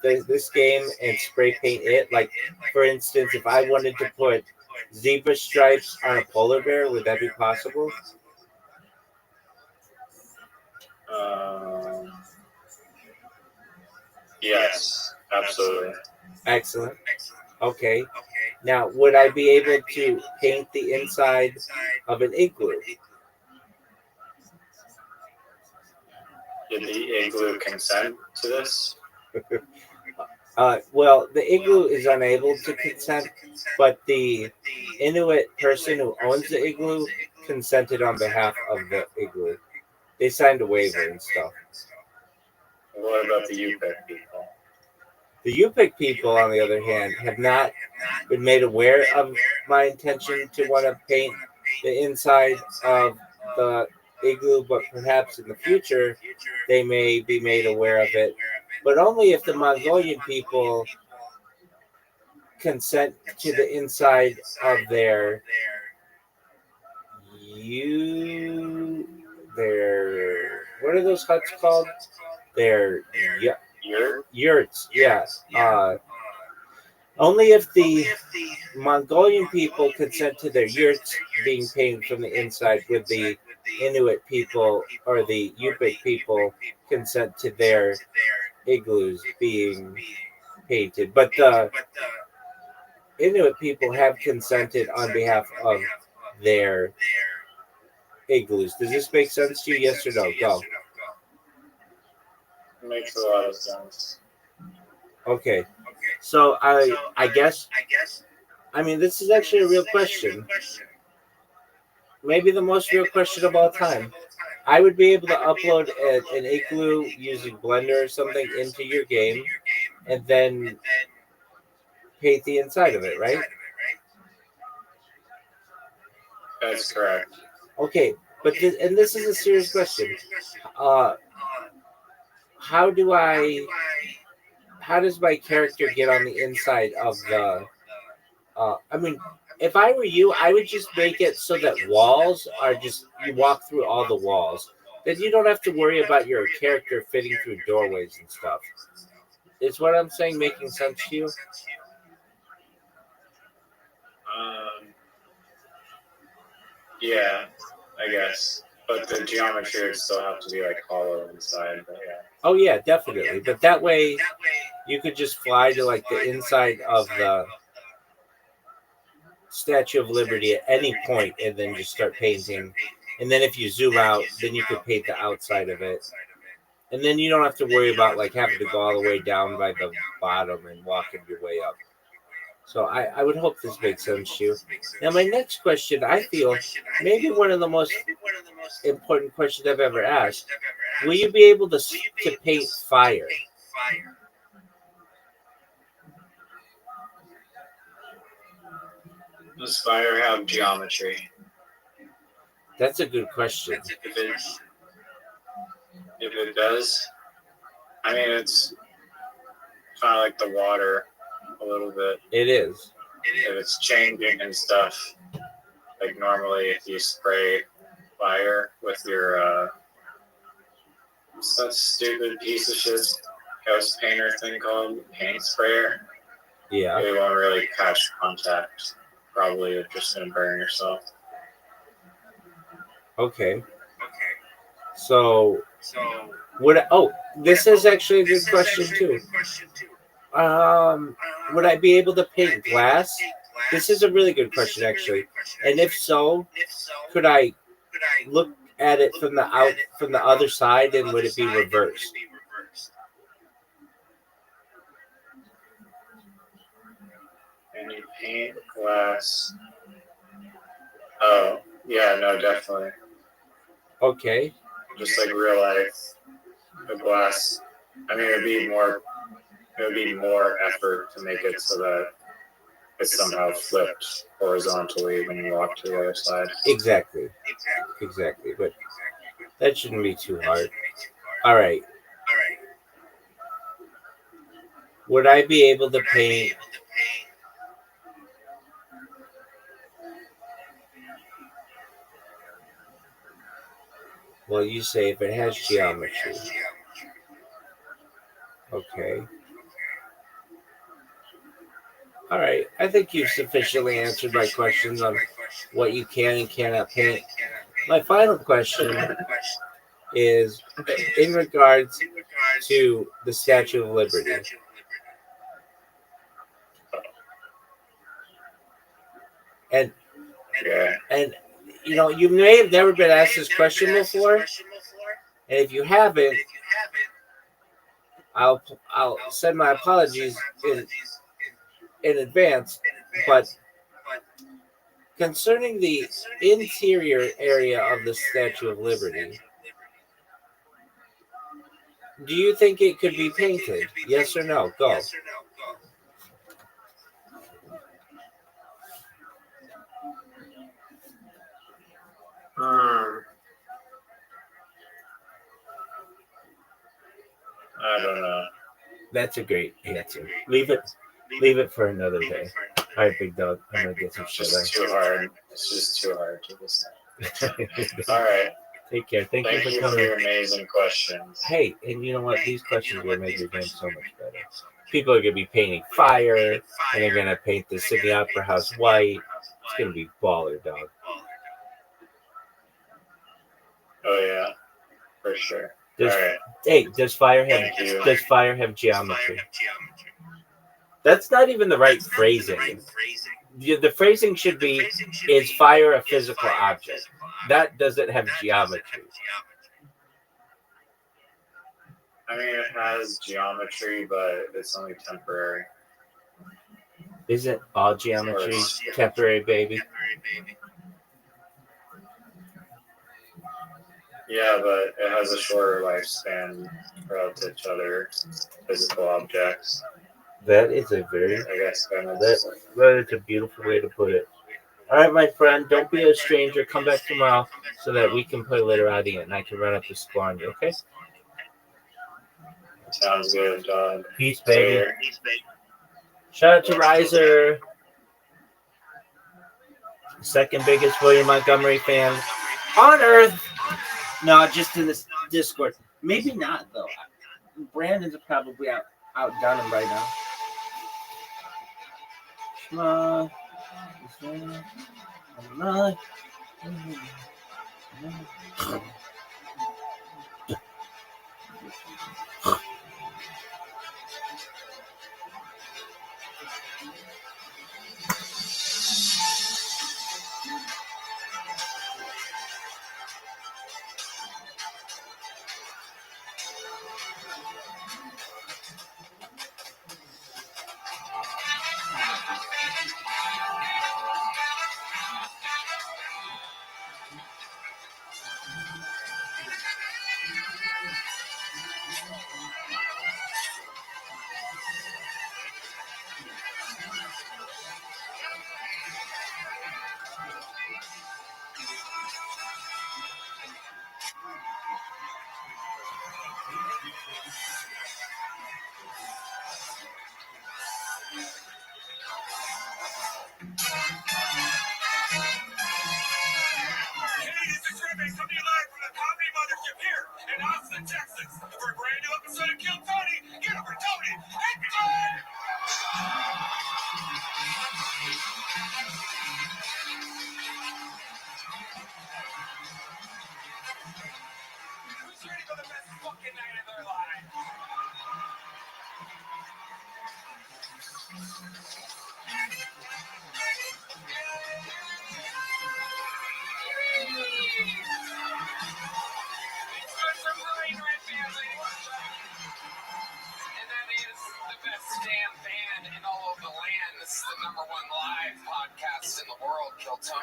this game and spray paint it? Like, for instance, if I wanted to put zebra stripes on a polar bear, would that be possible? Um, yes, absolutely. Excellent. Okay. Now, would I be able to paint the inside of an igloo? Did the igloo consent to this? Well, the igloo is unable to consent, but the Inuit person who owns the igloo consented on behalf of the igloo. They signed a waiver and stuff. What about the Yupik people? The Yupik people, on the other hand, have not been made aware of my intention to want to paint the inside of the igloo, but perhaps in the future they may be made aware of it. But only if the Mongolian people consent to the inside of you their what are those huts called? Their yurts. Yes. Only if the Mongolian people consent to their yurts being painted from the inside, would the Inuit people or the Yupik people consent to their igloos being painted. But the Inuit people have consented on behalf of their igloos. Does this make sense to you? Yes or no? Go. Makes a lot of sense. Okay. So I guess I mean this is actually a real question. Maybe the most real question of all time. I would be able to upload an igloo using Blender or something into your game, and then paint the inside of it, right? That's correct. Okay, but this is a serious question. Uh, how do I? How does my character get on the inside of the? I mean, if I were you, I would just make it so that walls are just you walk through all the walls. Then you don't have to worry about your character fitting through doorways and stuff. Is what I'm saying making sense to you? Yeah, I guess. But the geometry would still have to be like hollow inside. But yeah. Oh yeah, definitely. But that way, you could just fly to like the inside of the Statue of Liberty at any point, and then just start painting. And then if you zoom out, then you could paint the outside of it. And then you don't have to worry about like having to go all the way down by the bottom and walking your way up. So I would hope this makes sense to you. Now my next question, I feel maybe one of the most important questions I've ever asked. Will you be able to paint fire? Does fire have geometry? That's a good question. If it does, I mean it's kind of like the water a little bit. It is. If it's changing and stuff, like normally if you spray fire with your what's that stupid piece of shit house painter thing called paint sprayer? Yeah. It won't really catch contact. Probably you're just gonna burn yourself. Okay. So would this is actually a good question too. Would I be able to paint glass? This is a really good question actually. And if so, could I look at it from the other side, and would it be reversed? Can you paint glass? Oh, yeah, no, definitely. Okay. Just like real life, the glass. I mean, it would be more effort to make it so that it's somehow flipped horizontally when you walk to the other side. Exactly. But that shouldn't be too hard. All right. Would I be able to paint? Well, you say if it has geometry. Okay. All right. I think you've sufficiently answered my questions on what you can and cannot paint. My final question is in regards to the Statue of Liberty. And Yeah. and you may have never been asked this question before. And if you haven't, I'll send my apologies in advance. But concerning the interior area of the Statue of Liberty, do you think it could be painted? Yes or no? Go. I don't know. That's a great answer. Leave it for another day. All right, big dog. I'm gonna get some It's shit just too hard. It's just too hard to decide. All right. Take care. Thank you Thank for you for coming. your amazing questions. Hey, and you know what? These questions will make your game so much better. People are gonna be painting fire, and they're gonna paint the Sydney Opera House white. It's gonna be baller, dog. Oh yeah, for sure. Does, All right. Hey, does fire Thank you. have geometry? That's not even the right phrasing. The phrasing should be, is fire a physical object? That doesn't have geometry. I mean, it has geometry, but it's only temporary. Isn't all geometry temporary, baby? Yeah, but it has a shorter lifespan relative to other physical objects. That is a very I guess that is a beautiful way to put it. All right, my friend, don't be a stranger. Come back tomorrow so that we can play literati and I can run up the score on you. Okay? sounds good, dog. Peace, baby. Shout out to Riser, second biggest William Montgomery fan on Earth. No, just in this Discord. Maybe not though. Brandon's probably outdone him right now.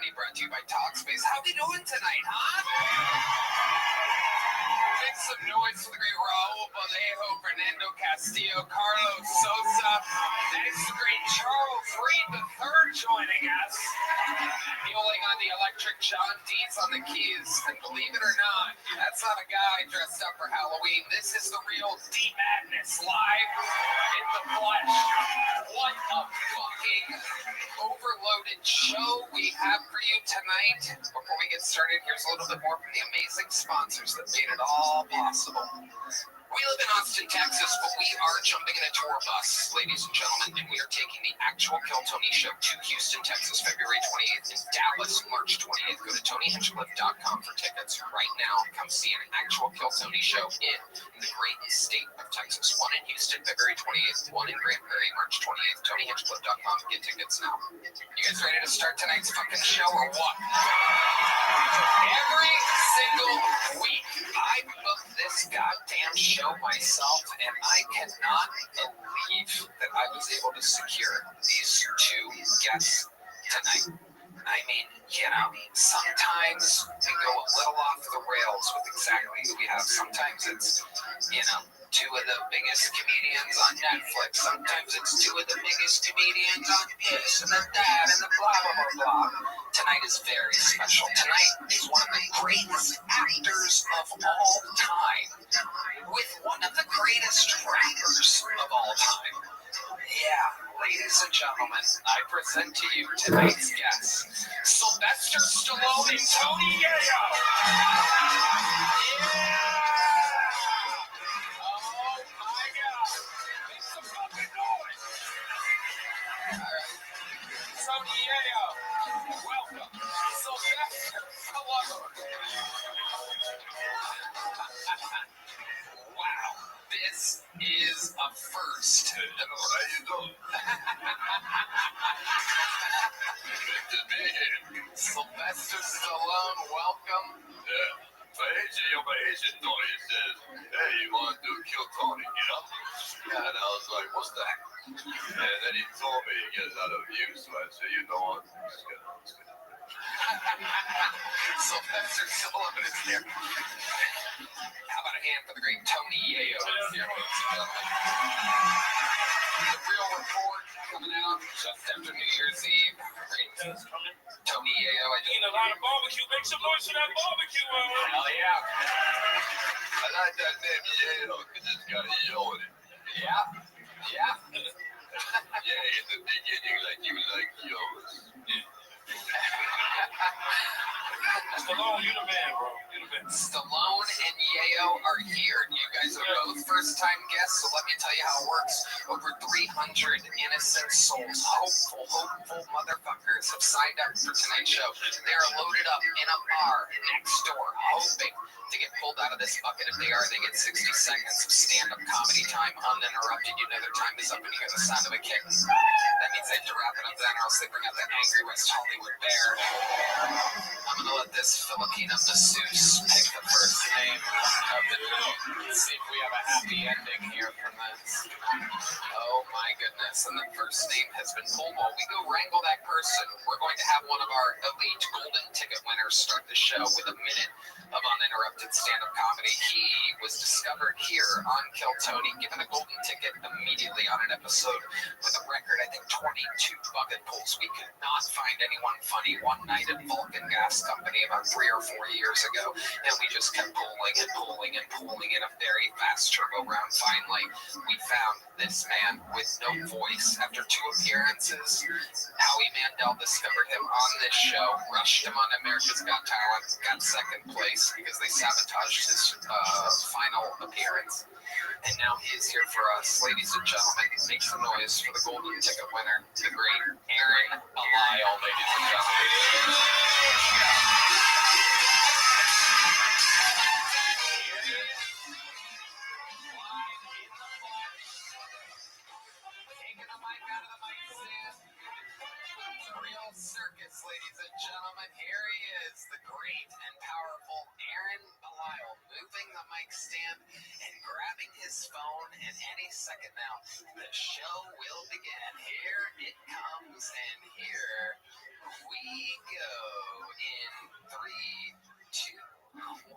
Tony brought to you by Talkspace. How we doing tonight, huh? Make some noise for the great Raul Vallejo, Fernando Castillo, Carlos Sosa. That is the great Charles Reed III joining us. Muling on the electric, John Dees on the keys. And believe it or not, that's not a guy dressed up for Halloween. This is the real D-Madness live in the flesh. What a fucking overloaded show we have for you tonight. Before we get started, here's a little bit more from the amazing sponsors that made it all possible. We live in Austin, Texas, but we are jumping in a tour bus, ladies and gentlemen, and we are taking the actual Kill Tony show to Houston, Texas, February 28th, and Dallas, March 28th. Go to TonyHinchcliffe.com for tickets right now. Come see an actual Kill Tony show in the great state of Texas. One in Houston, February 28th, one in Grand Prairie, March 28th. TonyHinchcliffe.com. Get tickets now. You guys ready to start tonight's fucking show or what? Every single week, I book this goddamn show myself, and I cannot believe that I was able to secure these two guests tonight. I mean, you know, sometimes we go a little off the rails with exactly who we have. Sometimes it's, you know, two of the biggest comedians on Netflix. Sometimes it's two of the biggest comedians on this and the that and the blah, blah, blah, blah. Tonight is very special. Tonight is one of the greatest actors of all time with one of the greatest rappers of all time. Yeah, ladies and gentlemen, I present to you tonight's guests, Sylvester Stallone and Tony Yayo. Yeah! Oh my God! Make some fucking noise! All right, Tony Yayo, welcome. Sylvester Stallone. Wow, this is a first. How you doing? Good to be here. Sylvester Stallone, welcome. Yeah. My agent, Tony, says, hey, you want to kill Tony, you know? Yeah, and I was like, what's that? And then he told me he gets out of you, so I said, you know what? It's good. Sylvester Stallone is here. How about a hand for the great Tony Yayo? The real report coming out just after New Year's Eve. Great Tony Yayo. I eat a lot of barbecue. Make some noise for that barbecue. Hell yeah. I like that name Yayo because it's got a yo in it. Yeah. Yeah. Yeah, in the beginning, like you like yo's. Stallone, you the man, bro. You the man. Stallone and Yayo are here. You guys are both first-time guests, so let me tell you how it works. Over 300 innocent souls, hopeful motherfuckers have signed up for tonight's show. They are loaded up in a bar next door, hoping to get pulled out of this bucket. If they are, they get 60 seconds of stand-up comedy time uninterrupted. You know their time is up and you hear the sound of a kick. That means they have to wrap it up then, or else they bring out that angry West Hollywood bear. I'm gonna let this Filipina masseuse pick the first name of the night. Let's see if we have a happy ending here from this. Oh my goodness, and the first name has been pulled. While we go wrangle that person, we're going to have one of our elite golden ticket winners start the show with a minute of uninterrupted stand-up comedy. He was discovered here on Kill Tony, given a golden ticket immediately on an episode with a record, I think, 22 bucket pulls. We could not find anyone funny one night at Vulcan Gas Company about 3 or 4 years ago, and we just kept pulling in a very fast turbo round. Finally, we found this man with no voice after 2 appearances. Howie Mandel discovered him on this show, rushed him on America's Got Talent, got second place because they sabotaged his final appearance. And now he is here for us. Ladies and gentlemen, make some noise for the golden ticket winner, the great Aaron Belial, ladies and gentlemen. Taking the mic out of the mic stand. Real circus, ladies and gentlemen. Here he is, the great and powerful Aaron Belial, moving the mic stand and grabbing his phone. And any second now, the show will begin. Here it comes, and here we go in 3, 2, 1.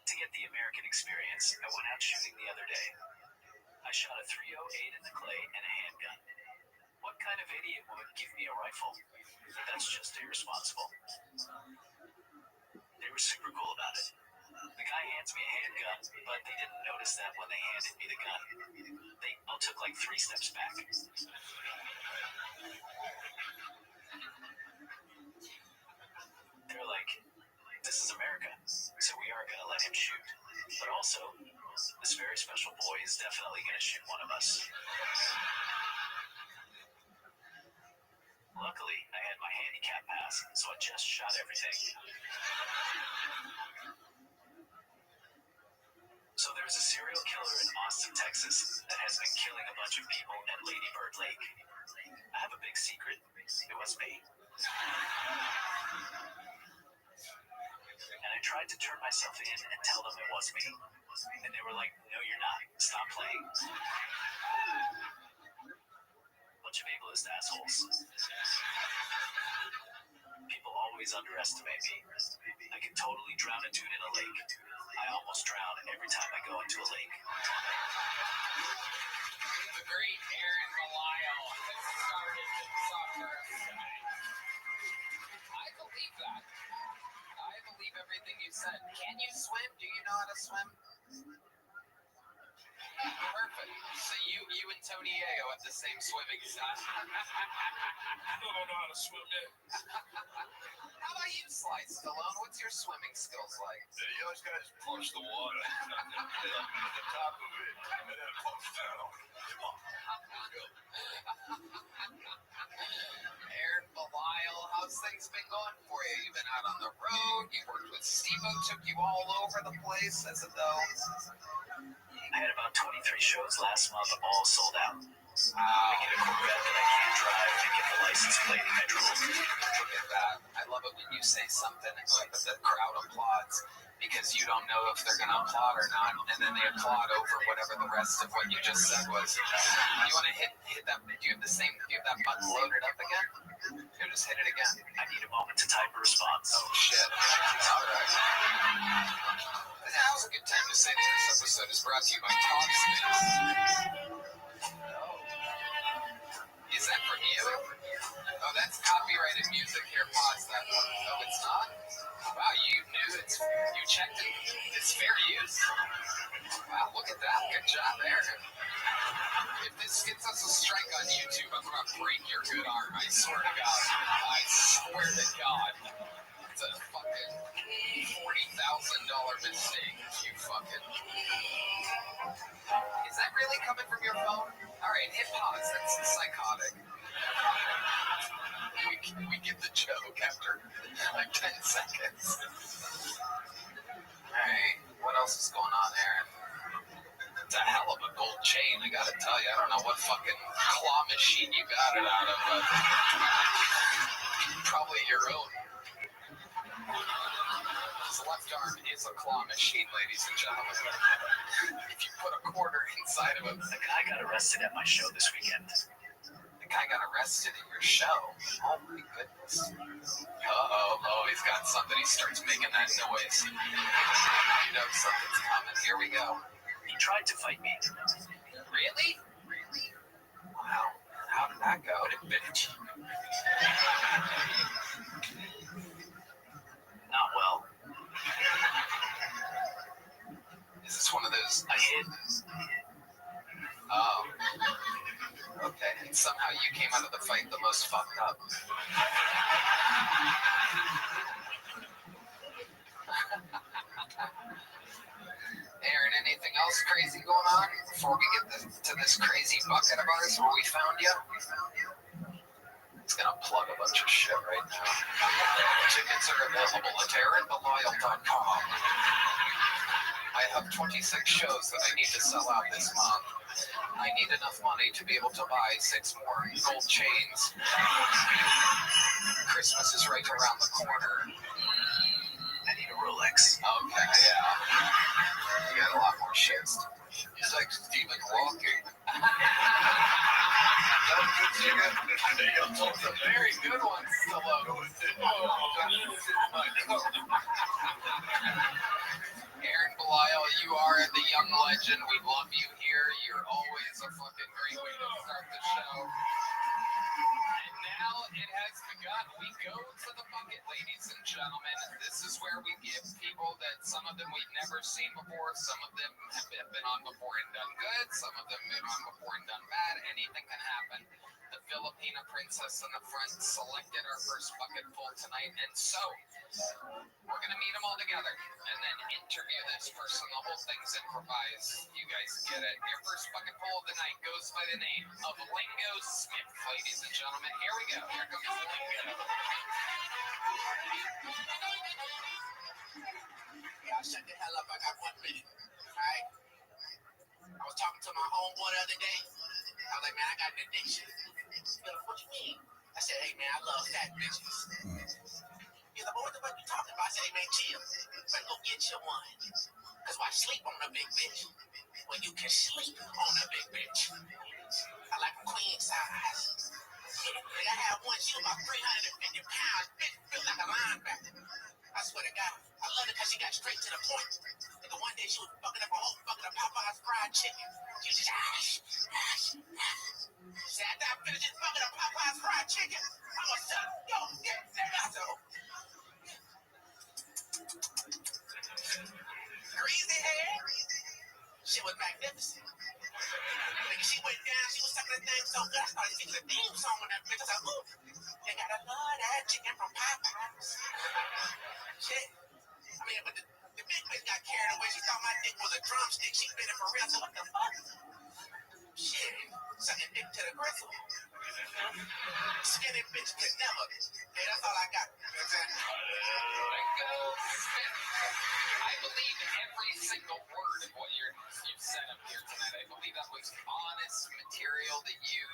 To get the American experience, I went out shooting the other day. I shot a .308 in the clay and a handgun. What kind of idiot would give me a rifle? That's just irresponsible. They were super cool about it. The guy hands me a handgun, but they didn't notice that when they handed me the gun. They all took like 3 steps back. They're like, this is America, so we are going to let him shoot. But also, this very special boy is definitely going to shoot one of us. Luckily, I had my handicap pass, so I just shot everything. So there's a serial killer in Austin, Texas that has been killing a bunch of people at Lady Bird Lake. I have a big secret. It was me. And I tried to turn myself in and tell them it was me. And they were like, no, you're not. Stop playing. Bunch of ableist assholes. People always underestimate me. I can totally drown a dude in a lake. I almost drown every time I go into a lake. The great Aaron Malio has started the soccer side. I believe that. I believe everything you said. Can you swim? Do you know how to swim? Perfect. So you and Tony Yeo at the same swimming side. I don't know how to swim yet. How about you, Sly Stallone? What's your swimming skills like? You always gotta push the water at the top of it, and then push down. Come on. Aaron Belial, how's things been going for you? You've been out on the road, you worked with Steve-O, took you all over the place as a though. I had about 23 shows last month, all sold out. I get a Corvette that I can't drive and get the license plate and I drove. Look at that. I love it when you say something and like the crowd applauds because you don't know if they're going to applaud or not, and then they applaud over whatever the rest of what you just said was. You want to hit that? Do you have that button loaded up again? Here, just hit it again. I need a moment to type a response. Oh shit. All right. Now's a good time to say that this episode is brought to you by Talkspace. Is that from you? Oh, that's copyrighted music. Here, pause that one. Oh, it's not? Wow, you knew you checked it. It's fair use. Wow, look at that. Good job there. If this gets us a strike on YouTube, I'm going to break your good arm. I swear to God. I swear to God. It's a fucking $40,000 mistake. You fucking... Is that really coming from your phone? Alright, hit pause. That's psychotic. We get the joke after like 10 seconds. Alright, what else is going on there? It's a hell of a gold chain, I gotta tell you. I don't know what fucking claw machine you got it out of, but probably your own. His left arm is a claw machine, ladies and gentlemen. If you put a quarter inside of him. The guy got arrested at my show this weekend. The guy got arrested at your show? Oh my goodness. Oh, he's got something. He starts making that noise. You know something's coming. Here we go. He tried to fight me. Really? Wow. How did that go? Bitch. Not well. Is this one of those I hit? Oh. Okay, and somehow you came out of the fight the most fucked up. Aaron, anything else crazy going on before we get to this crazy bucket of ours where we found you? It's gonna plug a bunch of shit right now. Tickets are available at aaronbeloyal.com. I have 26 shows that I need to sell out this month. I need enough money to be able to buy 6 more gold chains. Christmas is right around the corner. I need a Rolex. Okay, yeah. You got a lot more shit He's like Stephen Hawking. It's a very good one, Stallone. Aaron Belial, you are the young legend. We love you here. You're always a fucking great way to start the show. And now it has begun. We go to the bucket, ladies and gentlemen. This is where we give people that some of them we've never seen before, some of them have been on before and done good, some of them have been on before and done bad. Anything can happen. The Filipina princess in the front selected our first bucket full tonight, and so we're gonna meet them all together and then interview this person. The whole thing's improvised. You guys get it. Your first bucket full of the night goes by the name of Lingo Smith, ladies and gentlemen. Here we go. Here comes Lingo. Yeah, shut the hell up. I got 1 minute. Alright? I was talking to my homeboy the other day. I was like, man, I got an addiction. What you mean? I said, hey, man, I love fat bitches. He's like, what the fuck you talking about? I said, hey, man, chill. But go get you one. Because why sleep on a big bitch when you can sleep on a big bitch? I like a queen size. I had one, she was about 350 pounds. Bitch built like a linebacker. I swear to God. I love it because she got straight to the point. And the one day she was fucking up a whole bucket of Popeye's fried chicken. She was just, See, after I finished this bucket of Popeye's fried chicken, I'm gonna shut up. Yo, get that. So, greasy hair. She was magnificent. Nigga, she went down, she was sucking the thing so good, I started singing the theme song with that bitch. I was like, ooh, they gotta love that chicken from Popeyes. Shit. I mean, but the big bitch got carried away. She thought my dick was a drumstick. She bit it for real. So what the fuck? Shit. Sucking dick to the gristle. Skinny bitch could never. Hey, that's all I got. I believe every single word of what you said up here tonight. I believe that was honest material that you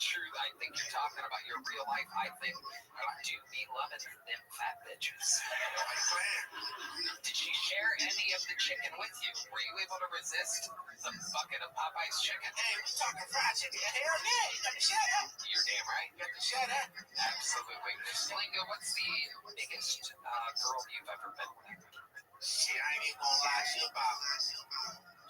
true. I think you're talking about your real life. I think you do be loving them fat bitches. Did she share any of the chicken with you? Were you able to resist the bucket of Popeye's chicken? Hey, we talking fried chicken. Hell yeah, you got to share that. You're damn right. You got to share that. Absolutely. Miss Lingo, what's the biggest girl you've ever been with? Shit, I ain't even gonna lie.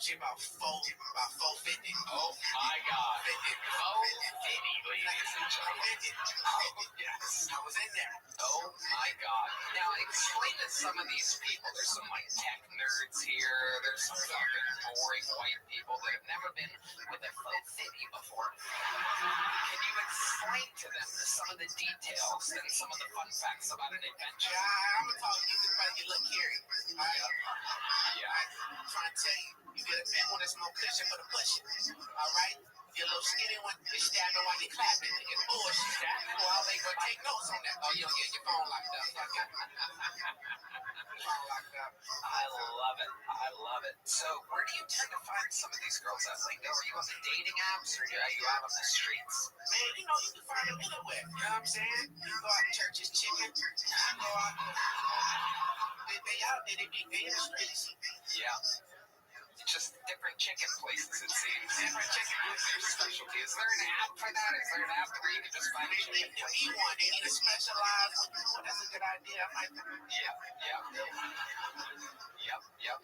She about 450. Oh my God. 450, ladies and gentlemen. Oh, yes. I was in there. Oh my God. Now explain to some of these people. There's some like tech nerds here. There's some fucking boring white people that have never been with a 450 before. Can you explain to them some of the details and some of the fun facts about an adventure? Yeah, I'm gonna talk to you about your little Carrie. Alright? Yeah. I'm trying to tell you. You get a big one that's more cushion for the pushing. Alright? Your little skinny one, they stabbing while they clapping. They get bullshit. Well, they gonna take notes on that. Oh, you don't get your phone locked up. Phone locked up. I love it. I love it. So, where do you tend to find some of these girls at? Like, are you on the dating apps or are you out on the streets? Man, you know, you can find them anywhere. You know what I'm saying? You go out to Church's Chicken. You go out. They out there. They in the streets. Yeah. Just different chicken places, it seems. Different chicken What's your specialty? Is there an app for that? Is there an app where you can just find a They chicken need place? one. They need a specialized one. Oh, that's a good idea. I might. Yep.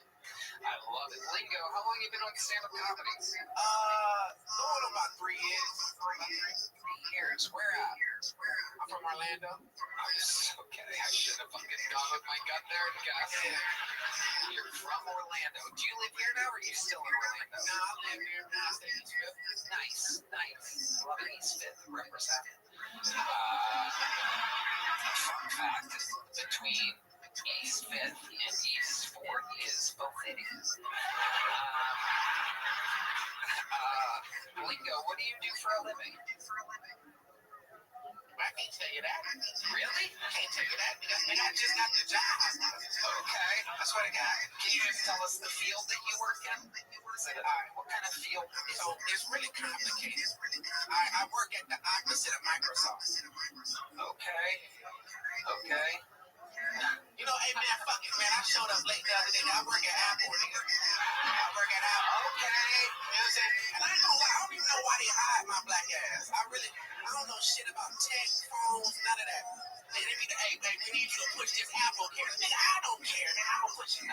I love it. Lingo, how long have you been on stand-up comedy? Going about 3 years. 3 years. Where at? I'm from Orlando. Okay, I should have fucking gone with my gut there and guessed. You're from Orlando. Do you live here now or are you still in Orlando? No, I live here now. I stay in East Fifth. Nice. Love it. East Fifth. Represent. Fun fact, between East Fifth and East 4th is both cities. Lingo, what do you do for a living? I can't tell you that. Really? I can't tell you that because I just got the job. Okay. I swear to God. Can you just tell us the field that you work in? What kind of field? So it's really complicated. I work at the opposite of Microsoft. Okay. You know, hey man, fuck it, man. I showed up late the other day. I work at Apple, nigga. I work at Apple. Okay. people care. Nigga, I don't care. Nigga, I'm gonna put you.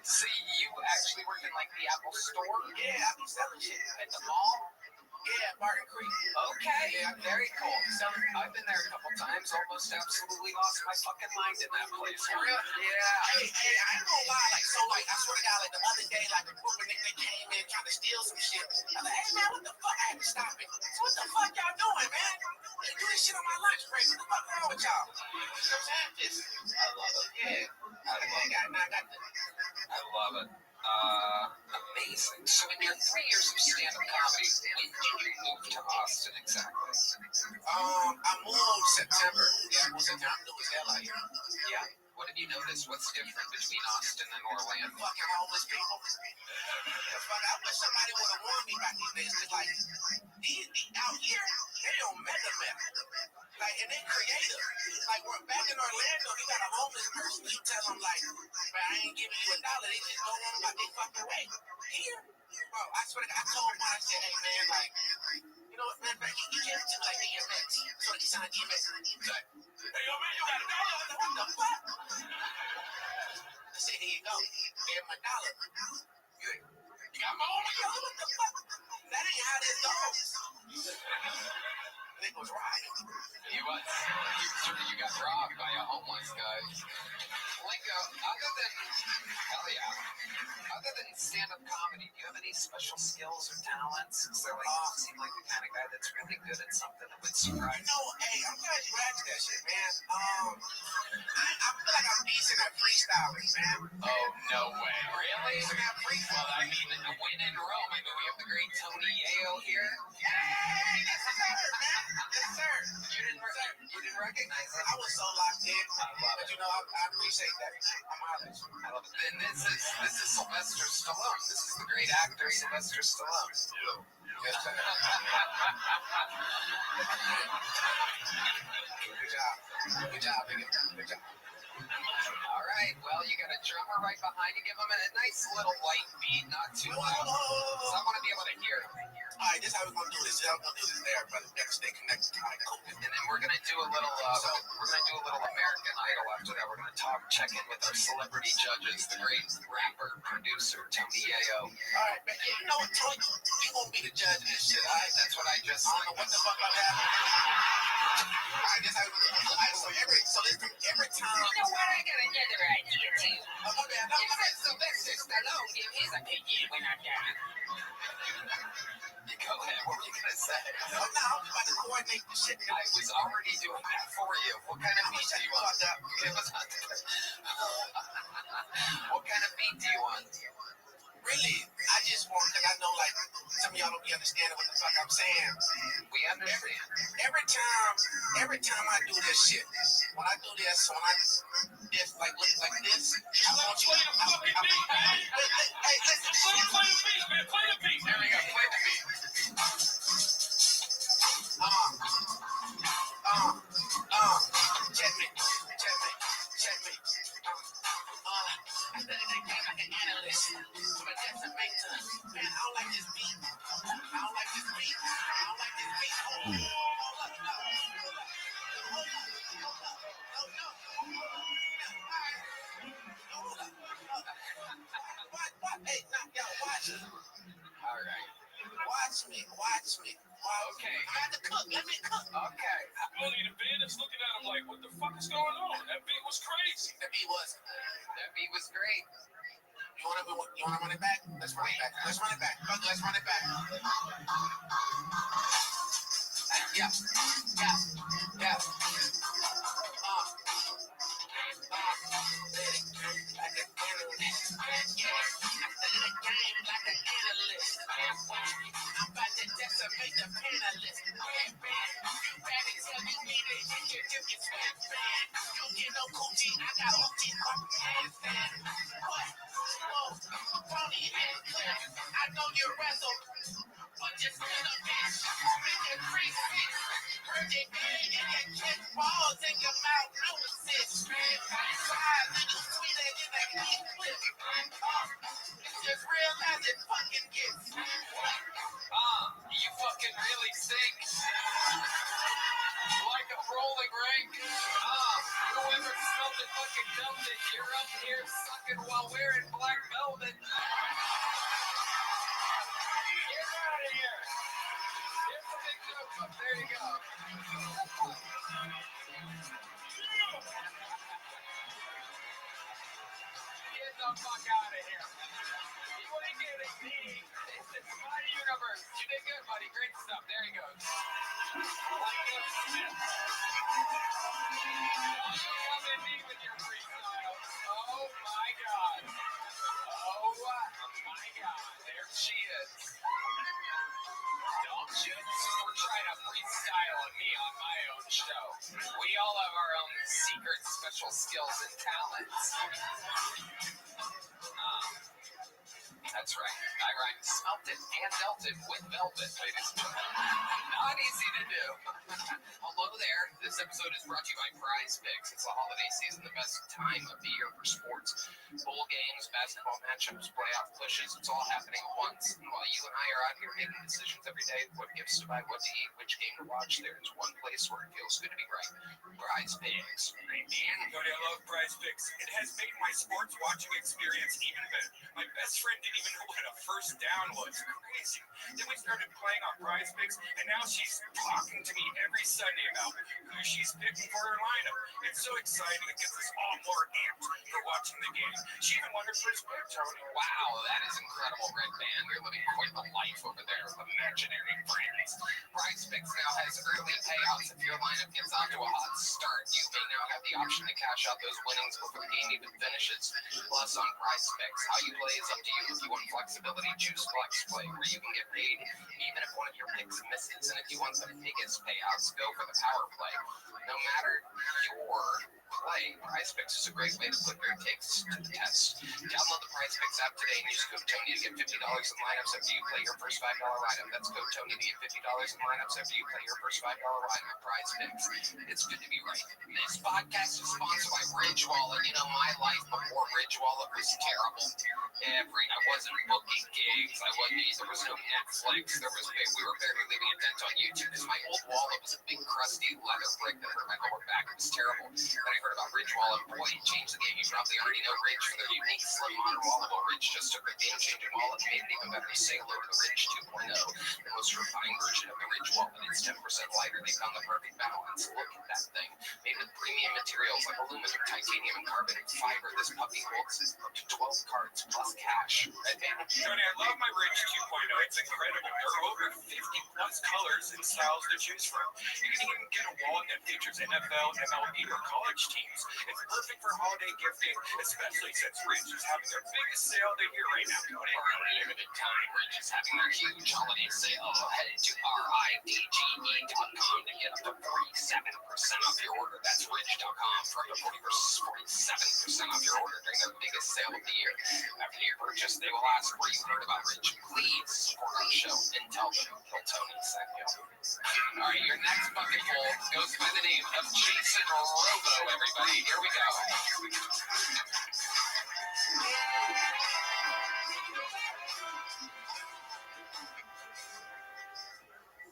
See, you actually work in like the Apple store? Yeah, I be selling shit. At the mall? Yeah, Barton Creek. Okay, very cool. I've been there a couple times, almost absolutely lost my fucking mind in that place. For real? Yeah. Hey, I ain't gonna lie. Like, so, like, I swear to God, like, the other day, like, a group of niggas they came in trying to steal some shit. I was like, hey, man, what the fuck? I had to stop it. So, what the fuck y'all doing, man? You do this shit on my lunch break. What the fuck wrong with y'all? You know what I'm saying? Just, I love it. yeah. I love it. Amazing. So in your 3 years of stand-up comedy, when did you move to Austin exactly? I moved September. Yeah, I moved September. I'm new as hell out here. Yeah. What have you noticed? What's different between Austin and Orlando? Fucking homeless people. I wish somebody would have warned me about these days, because, like, these out here, they don't mega meth. Like, and they creative. Like, we're back in Orlando, you got a homeless person, you tell them, like, man, I ain't giving you $1, they just go on about their fucking way. Here, bro, I swear to God, I told him, I said, hey, man, like, you know what, man, you can't do like DMX. So he signed DMX. He's like, hey, yo, man, you got $1? I said, what the fuck? I said, here you go. Give him $1. You got my own $1? What the fuck? That ain't how this goes. Nigga was riding. He was. You got robbed by a homeless guy. Like, other than stand-up comedy, do you have any special skills or talents? So, like, you seem like the kind of guy that's really good at something that would surprise you. No, hey, I'm glad you asked that shit, man. I feel like I'm decent at freestyling, man. Oh, no way. Really? Decent at freestyling. Well, I mean, when in Rome, I mean, we have the great Tony Yeo here. Hey, yes, sir, man. Yes, sir. You didn't recognize it. I was so locked in. I love But it. you know, I appreciate that. I'm honest. I love it. And this is Sylvester Stallone. This is the great actor Sylvester Stallone. Yes, sir. Good job, nigga. Good job. All right. Well, you got a drummer right behind you. Give him a nice little light beat, not too loud. So I want to be able to hear it. All right, this is how we're gonna do this. How we're gonna do this there, brother. We gotta stay connected. All right, cool. And then we're gonna do a little American Idol after that. We're gonna check in with our celebrity judges, the great rapper, producer, Tony Yeo. All right, man. You know what, Tony? You gonna be the judge of this shit, all right? That's what I just I don't know what the fuck I'm having. All right, this is how we're gonna do it. All right, so every time. You know what? I got another idea too. Oh, my bad. You let Sylvester Stallone give his opinion when I'm done. Go ahead. What were you gonna say? I'm about to coordinate this shit. I was already doing that for you. What kind of beat do you want? What kind of beat do you want? Really, I just want, because I know, like, some of y'all don't be understanding what the fuck I'm saying. We understand. Every time I do this shit, when I do this, like, look like this, I want you to, hey, listen, Play the beat, man. Play the beat. There we go. Play the beat. checkmate. I studied the game like an analyst, but that's a make time. Man, I don't like this beat. What? Hey, yo, watch me. All right. Watch me. Okay. I had to cook. Let me cook. Okay. Only the band is looking at him like, what the fuck is going on? That beat was crazy. The beat was. That beat was great. You wanna run it back? Let's run it back. Let's run it back. Yeah. I'm about to decimate the panelists. You better tell me need to hit your different sweat. You don't get no coochie, I got hoochie fucking handstand. What? Whoa, Tony and Cliff, I know you wrestle, but just in a bitch. Spit your 3-6. Heard it good, and you kick balls in your mouth. No assist. 5 little sweeter than a key flip. Just realize it fucking gets. You fucking really stink. Like a rolling rink. Whoever smelled the fucking velvet. You're up here sucking while wearing black velvet. Get out of here. Here's the big notebook. There you go. Get the fuck out of here. You ain't getting me. This is my universe. You did good, buddy. Great stuff. There he goes. Like a Smith. Don't come at me with your freestyle. Oh my god. Oh my god. There she is. Don't you ever try to freestyle at me on my own show. We all have our own secret special skills and talents. That's right. I rhymed smelted and melted with velvet, ladies and gentlemen. Not easy to do. Hello there. This episode is brought to you by Prize Picks. It's the holiday season, the best time of the year for sports. Bowl games, basketball matchups, playoff pushes. It's all happening at once. And while you and I are out here making decisions every day, what gifts to buy, what to eat, which game to watch, there's one place where it feels good to be right. Prize Picks. Right, man? Cody, I love Prize Picks. It has made my sports watching experience even better. My best friend didn't even know what a first down was. Crazy. Then we started playing on Prize Picks, and now she's talking to me every Sunday about who she's picking for her lineup. It's so exciting. It gets us all more amped for watching the game. She even won her first pick, Tony. Wow, that is incredible, Red Band. You're living quite the life over there with imaginary friends. Prize Picks now has early payouts if your lineup gets off to a hot start. You may now have the option to cash out those winnings before the game even finishes. Plus, on Prize Picks, how you play is up to you. If you want flexibility, choose Flex Play, where you can get paid even if one of your picks misses. And if you want the biggest payouts, go for the power play. No matter your play, Prize Picks is a great way to put your takes to the test. Download the Prize Picks app today and use code Tony to get $50 in lineups after you play your first $5 lineup. That's code Tony to get $50 in lineups after you play your first $5 lineup. Prize Picks. It's good to be right. This podcast is sponsored by Ridge Wallet. You know, my life before Ridge Wallet was terrible. I wasn't booking gigs. There was no Netflix. We were barely leaving a dent on YouTube. Because my old wallet was a big crusty leather brick that hurt my lower back. It was terrible. Then I heard about Ridge Wallet. Boy, it changed the game. You probably already know Ridge for their unique slim modern wallet. Well, Ridge just took a game-changing wallet and made it even better. Say hello to the Ridge 2.0, the most refined version of the Ridge wallet. It's 10% lighter. They found the perfect balance. Look at that thing. Made with premium materials like aluminum, titanium, and carbon fiber. This puppy holds up to 12 cards plus cash. Tony, I love my Ridge 2.0. It's incredible. There are over 50 plus colors and styles to choose from. You can even get a wallet that features NFL, MLB, or college teams. It's perfect for holiday gifting, especially since Ridge is having their biggest sale of the year right now, Tony. For a limited time, Ridge is having their huge holiday sale. Head to RIDGE.com to get up to 47% off your order. That's Ridge.com for up to 47% off your order during their biggest sale of the year. After your purchase, they will ask where you heard about Ridge. Please support our show and tell them Tony sent you. All right, your next bucket bowl goes by the name of Jason Robo, everybody. Here we go.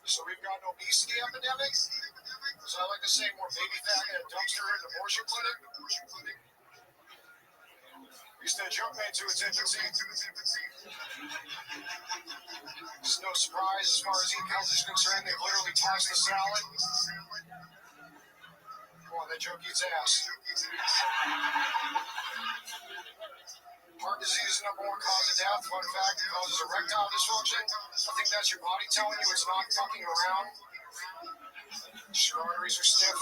So we've got an obesity epidemic. As I like to say, more baby fat in a dumpster in an abortion clinic. Used to junkman to its infancy. It's no surprise as far as eating health is concerned. They've literally tossed the salad. Come on, that joke eats ass. Heart disease is the #1 cause of death. Fun fact, it causes erectile dysfunction. I think that's your body telling you it's not fucking around. Your arteries are stiff.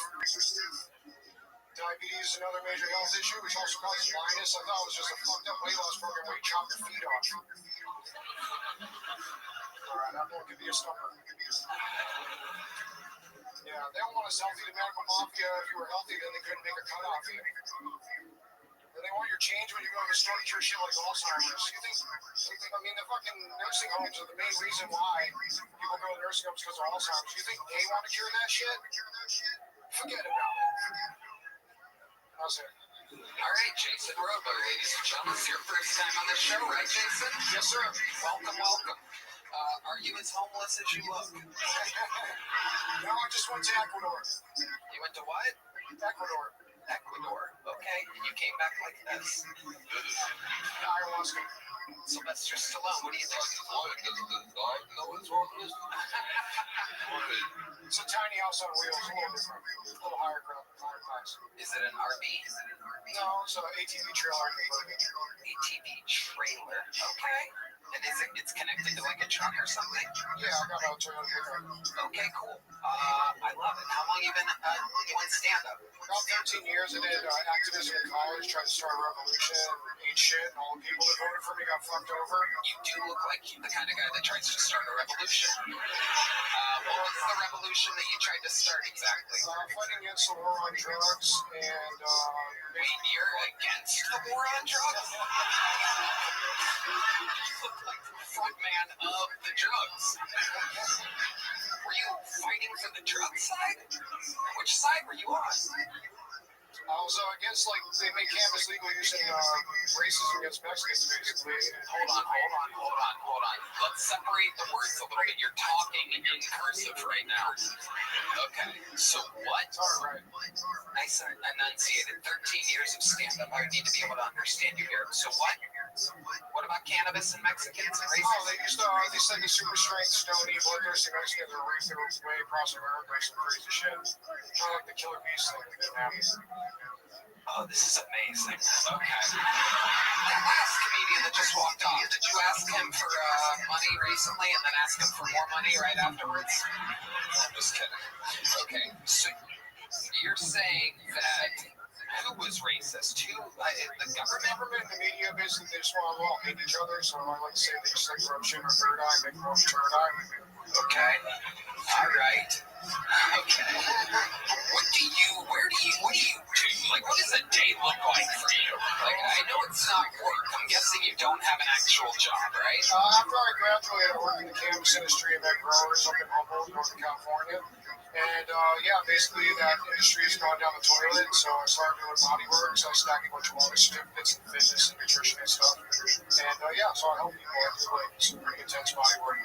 Diabetes is another major health issue, which also causes blindness. I thought it was just a fucked up weight loss program where you chop your feet off. Alright, that one could be a stumper. Yeah, they don't want us healthy. The medical mafia, if you were healthy, then they couldn't make a cut off you. And they want your change when you go to the store to cure shit like Alzheimer's. You think, I mean, the fucking nursing homes are the main reason why people go to nursing homes because of Alzheimer's. You think they want to cure that shit? Forget about it. How's it? All right, Jason Robo, ladies and gentlemen. It's your first time on the show, right, Jason? Yes, sir. Welcome. Are you as homeless as you look? No, I just went to Ecuador. You went to what? Ecuador. Ecuador. Okay. Okay, and you came back like this. Ayahuasca. Sylvester Stallone, what do you think? It's a tiny house on wheels, a little different. A little higher class. Is it an RV? No, it's an ATV trailer converted. ATV trailer. Okay. And it's connected to like a truck or something? Yeah, I got a Toyota pickup. Okay, cool. I love it. How long you been doing stand-up? About 13 years. I did activism in college, tried to start a revolution, ate shit, and all the people that voted for me got fucked over. You do look like the kind of guy that tries to start a revolution. What was the revolution that you tried to start exactly? Fighting against the war on drugs and Wait, you're against the war on drugs? You look like the front man of the drugs. Were you fighting for the drug side? Which side were you on? I was against, like, they make cannabis legal using racism against Mexicans, basically. Hold on. Let's separate the words a little bit. You're talking in cursive right now. Okay, so what? All right. Nice and enunciated. 13 years of stand-up. I need to be able to understand you here. So what? What about cannabis and Mexicans and Oh, racism? they said the super strength, stony, bloodthirsty Mexicans are raped their way across America, some crazy shit. Kind of like the killer beast thing that didn't happen. Oh, this is amazing. Okay. That last comedian that just walked off, did you ask him for money recently and then ask him for more money right afterwards? I'm just kidding. Okay, so you're saying that who was racist? Who? The government? The media, basically, they just want to all hate each other, so I like to say they just like rub shit in a third eye, make them third eye. Okay. All right. Okay. What do you do? Like, what does a day look like for you? Like, I know it's not work. I'm guessing you don't have an actual job, right? After I graduated, I worked in the cannabis industry and met growers up in Humboldt, Northern California. And basically that industry has gone down the toilet, so I started doing body work, so I stacked a bunch of wellness certificates in fitness and nutrition and stuff. And so I help people do like some pretty intense body work.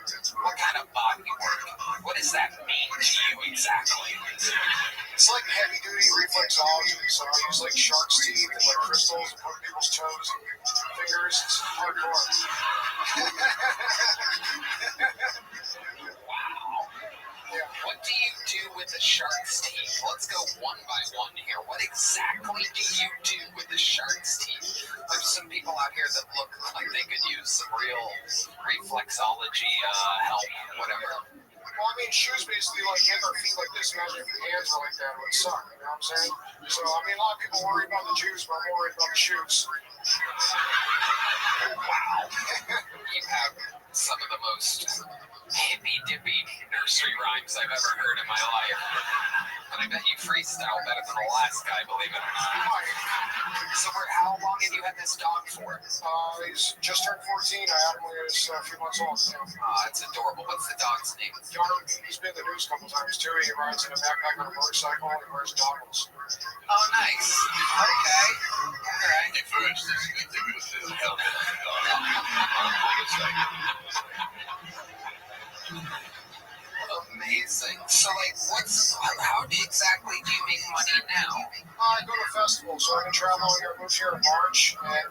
What kind of body work? What does that mean to you exactly? It's like heavy duty reflexology, so I use like shark's teeth and like crystals and put people's toes and fingers. It's hardcore. Wow. Yeah. What do you do with the shark's teeth? Let's go one by one here. What exactly do you do with the shark's teeth? There's some people out here that look like they could use some real reflexology help, whatever. Well, I mean, shoes basically like get their feet like this. Imagine if your hands were like that, it would suck. You know what I'm saying? So, I mean, a lot of people worry about the juice, but I'm more worried about the shoes. Wow. You have some of the most hippy-dippy nursery rhymes I've ever heard in my life. But I bet you freestyle better than the last guy, believe it or not. So how long have you had this dog for? He's just turned 14. I had him when he was a few months old. That's adorable. What's the dog's name? He's been in the news a couple times too. He rides in a backpack on a motorcycle and he wears goggles. Oh, nice. Okay. All right. First, Amazing. So, like, how exactly do you make money now? I go to festivals, so I've been traveling here. I moved here in March, and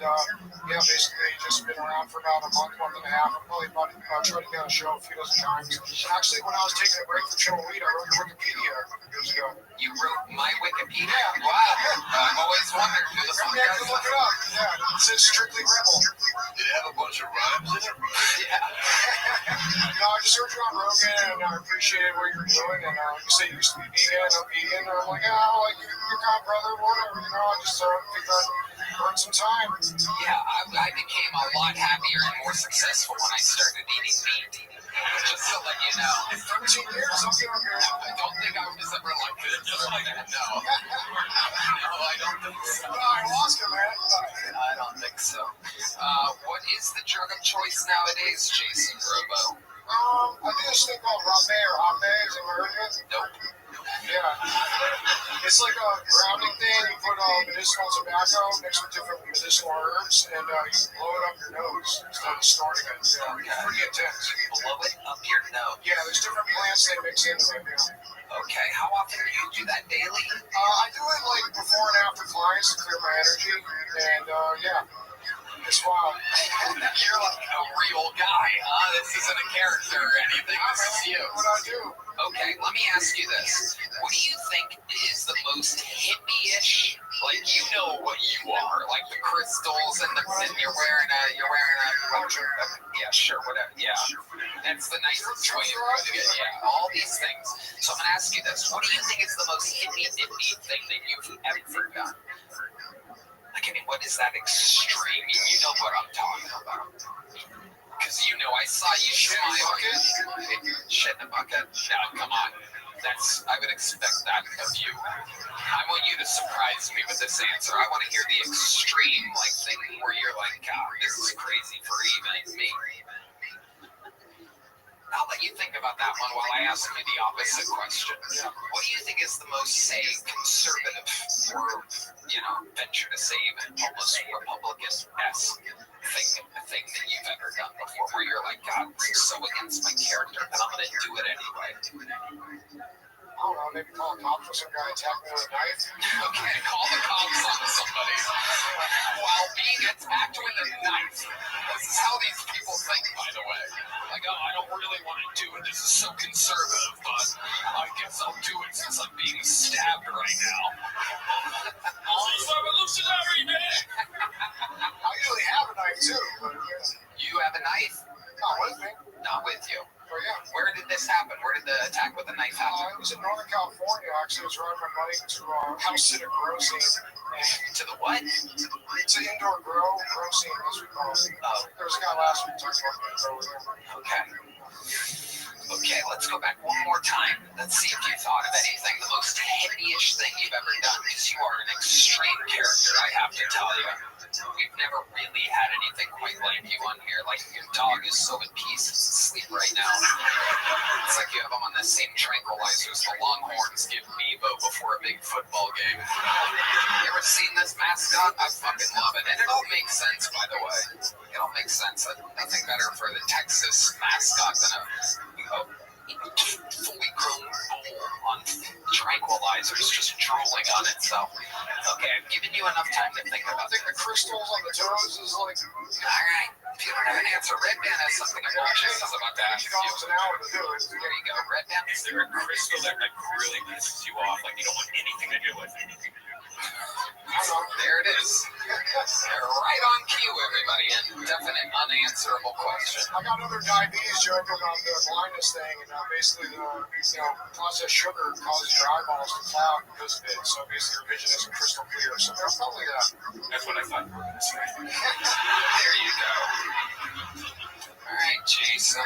basically just been around for about a month and a half. I'm probably about trying to get on a show a few dozen times. Actually, when I was taking a break from chewing weed, I wrote your Wikipedia years ago. You wrote my Wikipedia? Wow. I've always wondered who the fuck Yeah, you can look it up. Yeah, it says Strictly Rebel. did it have a bunch of rhymes in it? Yeah. No, I just heard you on Rogan, and I appreciated what you were doing. And you say you used to be vegan, I'm vegan. And I'm like, like you're kind of brother, whatever. You know, I just think I'd burn some time. Yeah, I became a lot happier and more successful when I started eating meat. Just to let you know. 13 years, I'm doing good. I don't think I was ever like this. Just like that. No. No, I don't think so. Ayahuasca, man. I don't think so. What is the drug of choice nowadays, Jason Robo? I think this thing called Rabbi or Rabbi, is it heard of it? Nope. Yeah. It's like a grounding thing. You put medicinal tobacco mixed with different medicinal herbs, and you blow it up your nose instead of snorting it. Yeah, it's pretty intense. Blow it up your nose. Yeah, there's different plants they mix into it. Yeah. Okay, how often do you do that daily? I do it like before and after clients to clear my energy, and yeah, it's wild. You're like a real guy, huh? This isn't a character or anything. This is you. What I do? Okay, let me ask you this. What do you think is the most hippie-ish? Like, you know what you are, like the crystals and you're wearing a yeah, sure, whatever, yeah. That's the nicest way of putting it, yeah. All these things. So I'm gonna ask you this. What do you think is the most hippie-dippy thing that you've ever done? Like, I mean, what is that extreme? You know what I'm talking about. Because you know, I saw you smile. Shit in a bucket? No, come on. I would expect that of you. I want you to surprise me with this answer. I want to hear the extreme, like, thing where you're like, God, this is crazy for even me. I'll let you think about that one while I ask you the opposite question. What do you think is the most, say, conservative or, venture to say even almost Republican-esque thing that you've ever done before where you're like, God, this is so against my character, but I'm going to do it anyway? I don't know, maybe call a cop for some guy attacking me with a knife. Okay, call the cops on somebody while being attacked with a knife. This is how these people think, by the way. Like, oh, I don't really want to do it. This is so conservative, but I guess I'll do it since I'm being stabbed right now. It's revolutionary, man! I usually have a knife too, but You have a knife? not with me. Not with you. But yeah. Where did this happen? Where did the attack with the knife happen? It was in Northern California, actually. I was riding my bike to house sit a grow scene. To the what? It's an indoor grow scene, as we call it. Oh. There was a guy last week talking about the grow with him. Okay, let's go back one more time. Let's see if you thought of anything, the most hippie-ish thing you've ever done, because you are an extreme character, I have to tell you. We've never really had anything quite like you on here. Like, your dog is so at peace, it's asleep right now. It's like you have him on the same tranquilizers the Longhorns give Bevo before a big football game. You ever seen this mascot? I fucking love it. And it all makes sense, by the way. It all makes sense. Nothing better for the Texas mascot than a fully grown bull on tranquilizers just drooling on itself. Okay, I've given you enough time to think about it. I think the crystals on the toes is like... Alright, if you don't have an answer, Red Band has something obnoxious about that. $50 an hour to do it. There you go, Red Band. Is there a crystal that really pisses you off? Like, you don't want anything to do with it? There it is. Right on cue, everybody. And definite unanswerable question. I got another diabetes joke about the blindness thing, and basically processed sugar causes your eyeballs to cloud because of it. So basically your vision isn't crystal clear. So there's probably that. That's what I thought. There you go. All right, Jason.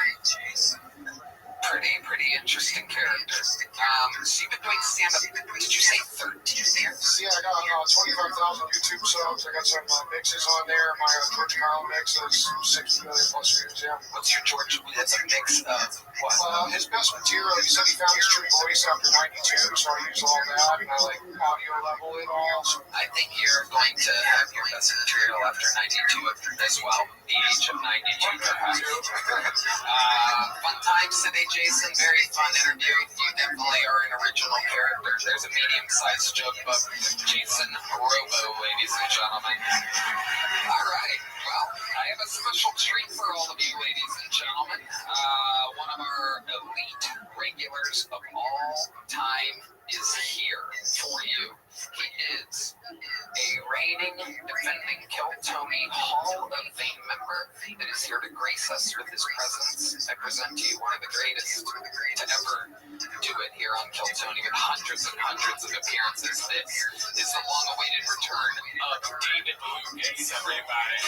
Pretty interesting character. So you've been doing stand-up, did you say 13 years? Yeah, I got 25,000 YouTube subs. I got some mixes on there. My George Carlin mix is 60 million plus views, yeah. What's your George? That's a mix of what? His best material, he said he found his true voice after 92, so I use all that, and I audio level it all. So. I think you're going to have your best material after 92 as well. The age of 92, perhaps. Fun times today, Jason. Very fun interview. You definitely are an original character. There's a medium-sized joke, but Jason Robo, ladies and gentlemen. All right. Well, I have a special treat for all of you, ladies and gentlemen. One of our elite regulars of all time is here for you. He is a reigning, defending Kill Tony Hall of Fame member that is here to grace us with his presence. I present to you one of the greatest to ever do it here on Kill Tony with hundreds and hundreds of appearances. This is the long-awaited return of David Lucas, everybody.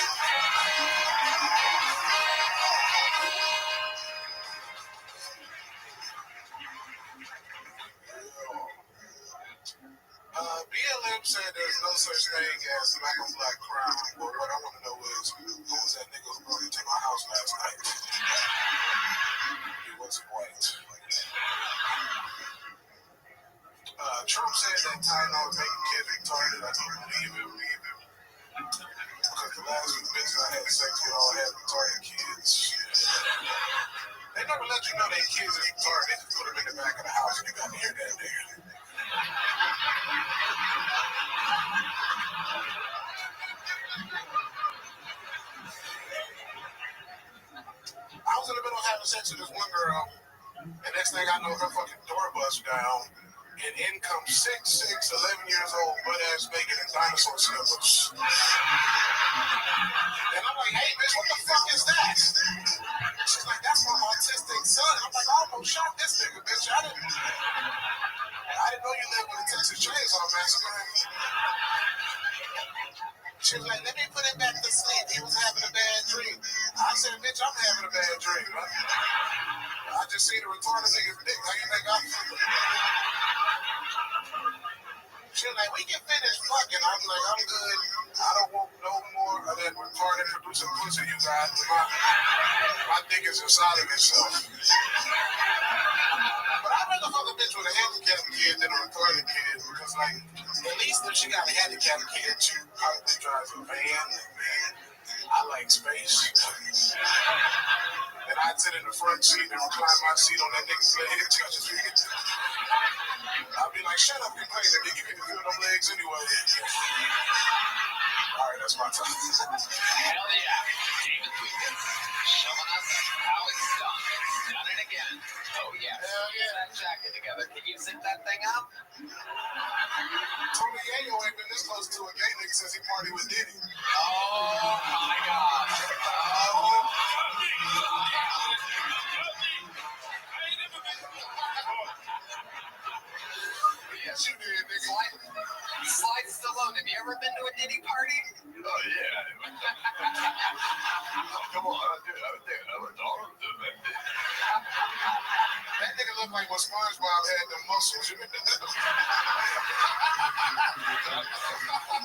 BLM said there's no such thing as black on black crime, but what I want to know is who was that nigga who broke into my house last night? He wasn't white. Trump said that Tylenol was making kids retarded. I don't believe him. Because the last few bitches I had sex with all had retarded kids. They never let you know their kids are retarded. They just put them in the back of the house and you got to hear that. down, and in comes 6'6", 11 years old, butt-ass naked in dinosaur slippers. And I'm like, hey, bitch, what the fuck is that? She's like, that's my autistic son. I'm like, I almost shot this nigga, bitch. I didn't know you lived with a Texas Chainsaw Massacre. She was like, let me put him back to sleep. He was having a bad dream. I said, bitch, I'm having a bad dream. I just seen a retarded nigga's dick. How you think I'm She was like, we can finish fucking. I'm like, I'm good. I don't want no more of that retarded producing pussy you got. My dick is inside of itself. But I'd rather fuck a bitch with a handicapped kid than a retarded kid because, like, at least if she got a handicapped kid, she probably drives a van. I like space. And I'd sit in the front seat and recline my seat on that nigga's leg and touch his feet. I'd be like, shut up, complaining, nigga. You can feel them legs anyway. All right, that's my time. Hell yeah. David Lucas showing us how it's done. Done it again. Oh yeah. Hell yeah. That jacket together. Can you zip that thing up? Tony Yayo ain't been this close to a gay nigga since he partied with Diddy. Oh my God. Yes, you did, nigga. Slide Stallone. Have you ever been to a Diddy party? Oh, yeah. Come on, I did. I think I was all of them. That nigga looked like when SpongeBob had them muscles.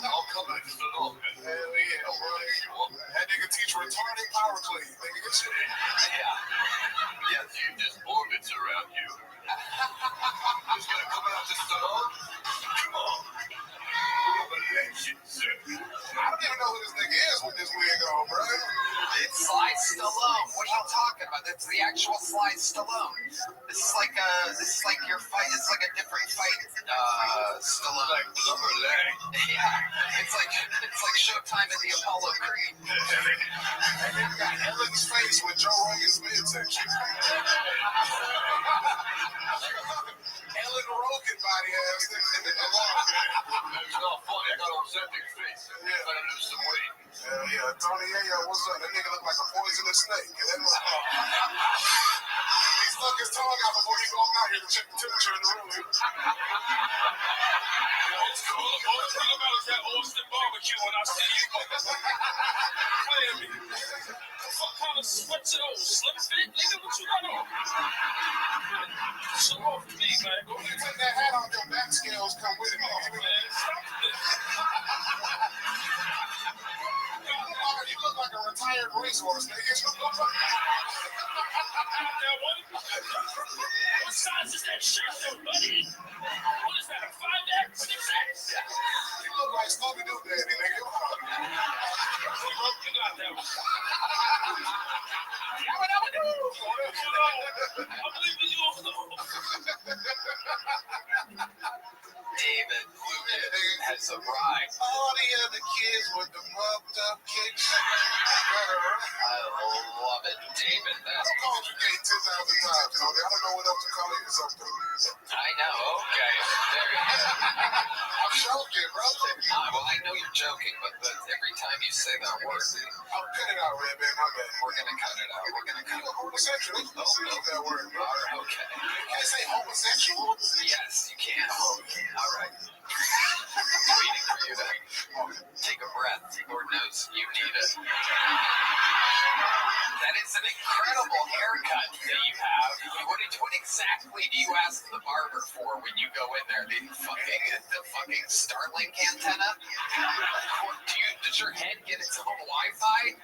I'll come in just a little bit. Hell yeah, bro. That nigga teach retarded power clean. Nigga, get shit. Yeah. Yes, you just orbits around you. Just gonna come out just alone? Come on. I'm a legend, sir. I don't even know who this nigga is with this wig on, bro. It's Sly Stallone. What are you talking about? That's the actual Sly Stallone. This is like your fight. It's like a different fight. Stallone. Like blubber leg. Yeah. It's like Showtime at the Apollo Creed. That nigga got Ellen's face with Joe Rogan's midsection. Ellen Rogan body ass nigga. It's not funny. I got on septic face. Yeah. Gotta lose some weight. Hell yeah. Tony Yayo, what's up? That nigga look like a poisonous snake. He stuck his tongue out before he walked out here to check the temperature in the room. All the thing about is that Austin barbecue when I see you. Playing me. What kind of sweats are those? Slim fit? Nigga, what you got on? Show off to me, man. Go When you take that hat off, your back scales come with it, man. nigga. Stop this. You look like a retired racehorse, nigga. What size is that shirt, though, buddy? What is that, a 5X, 6X? You look like Scooby-Doo daddy, nigga. You got that one. I believe in you. David Lucas has arrived. All the other kids with the bumped up kicks. I love it, David. I've called you gay 10,000 times, Tony. I don't know what else to call you or something. I know. Okay. I'm joking, bro. Well, I know you're joking, but every time you say that word, I'll cut it out, Red Man. My bad. we're gonna cut it out. We're gonna cut You're it. homosexual. You don't say that word, bro. Okay. You can't say homosexual. Yes, you can. All right. Waiting for you to take a breath. Lord knows you need it. That is an incredible haircut that you have. What exactly do you ask the barber for when you go in there? The fucking Starlink antenna? Does your head get its own Wi-Fi?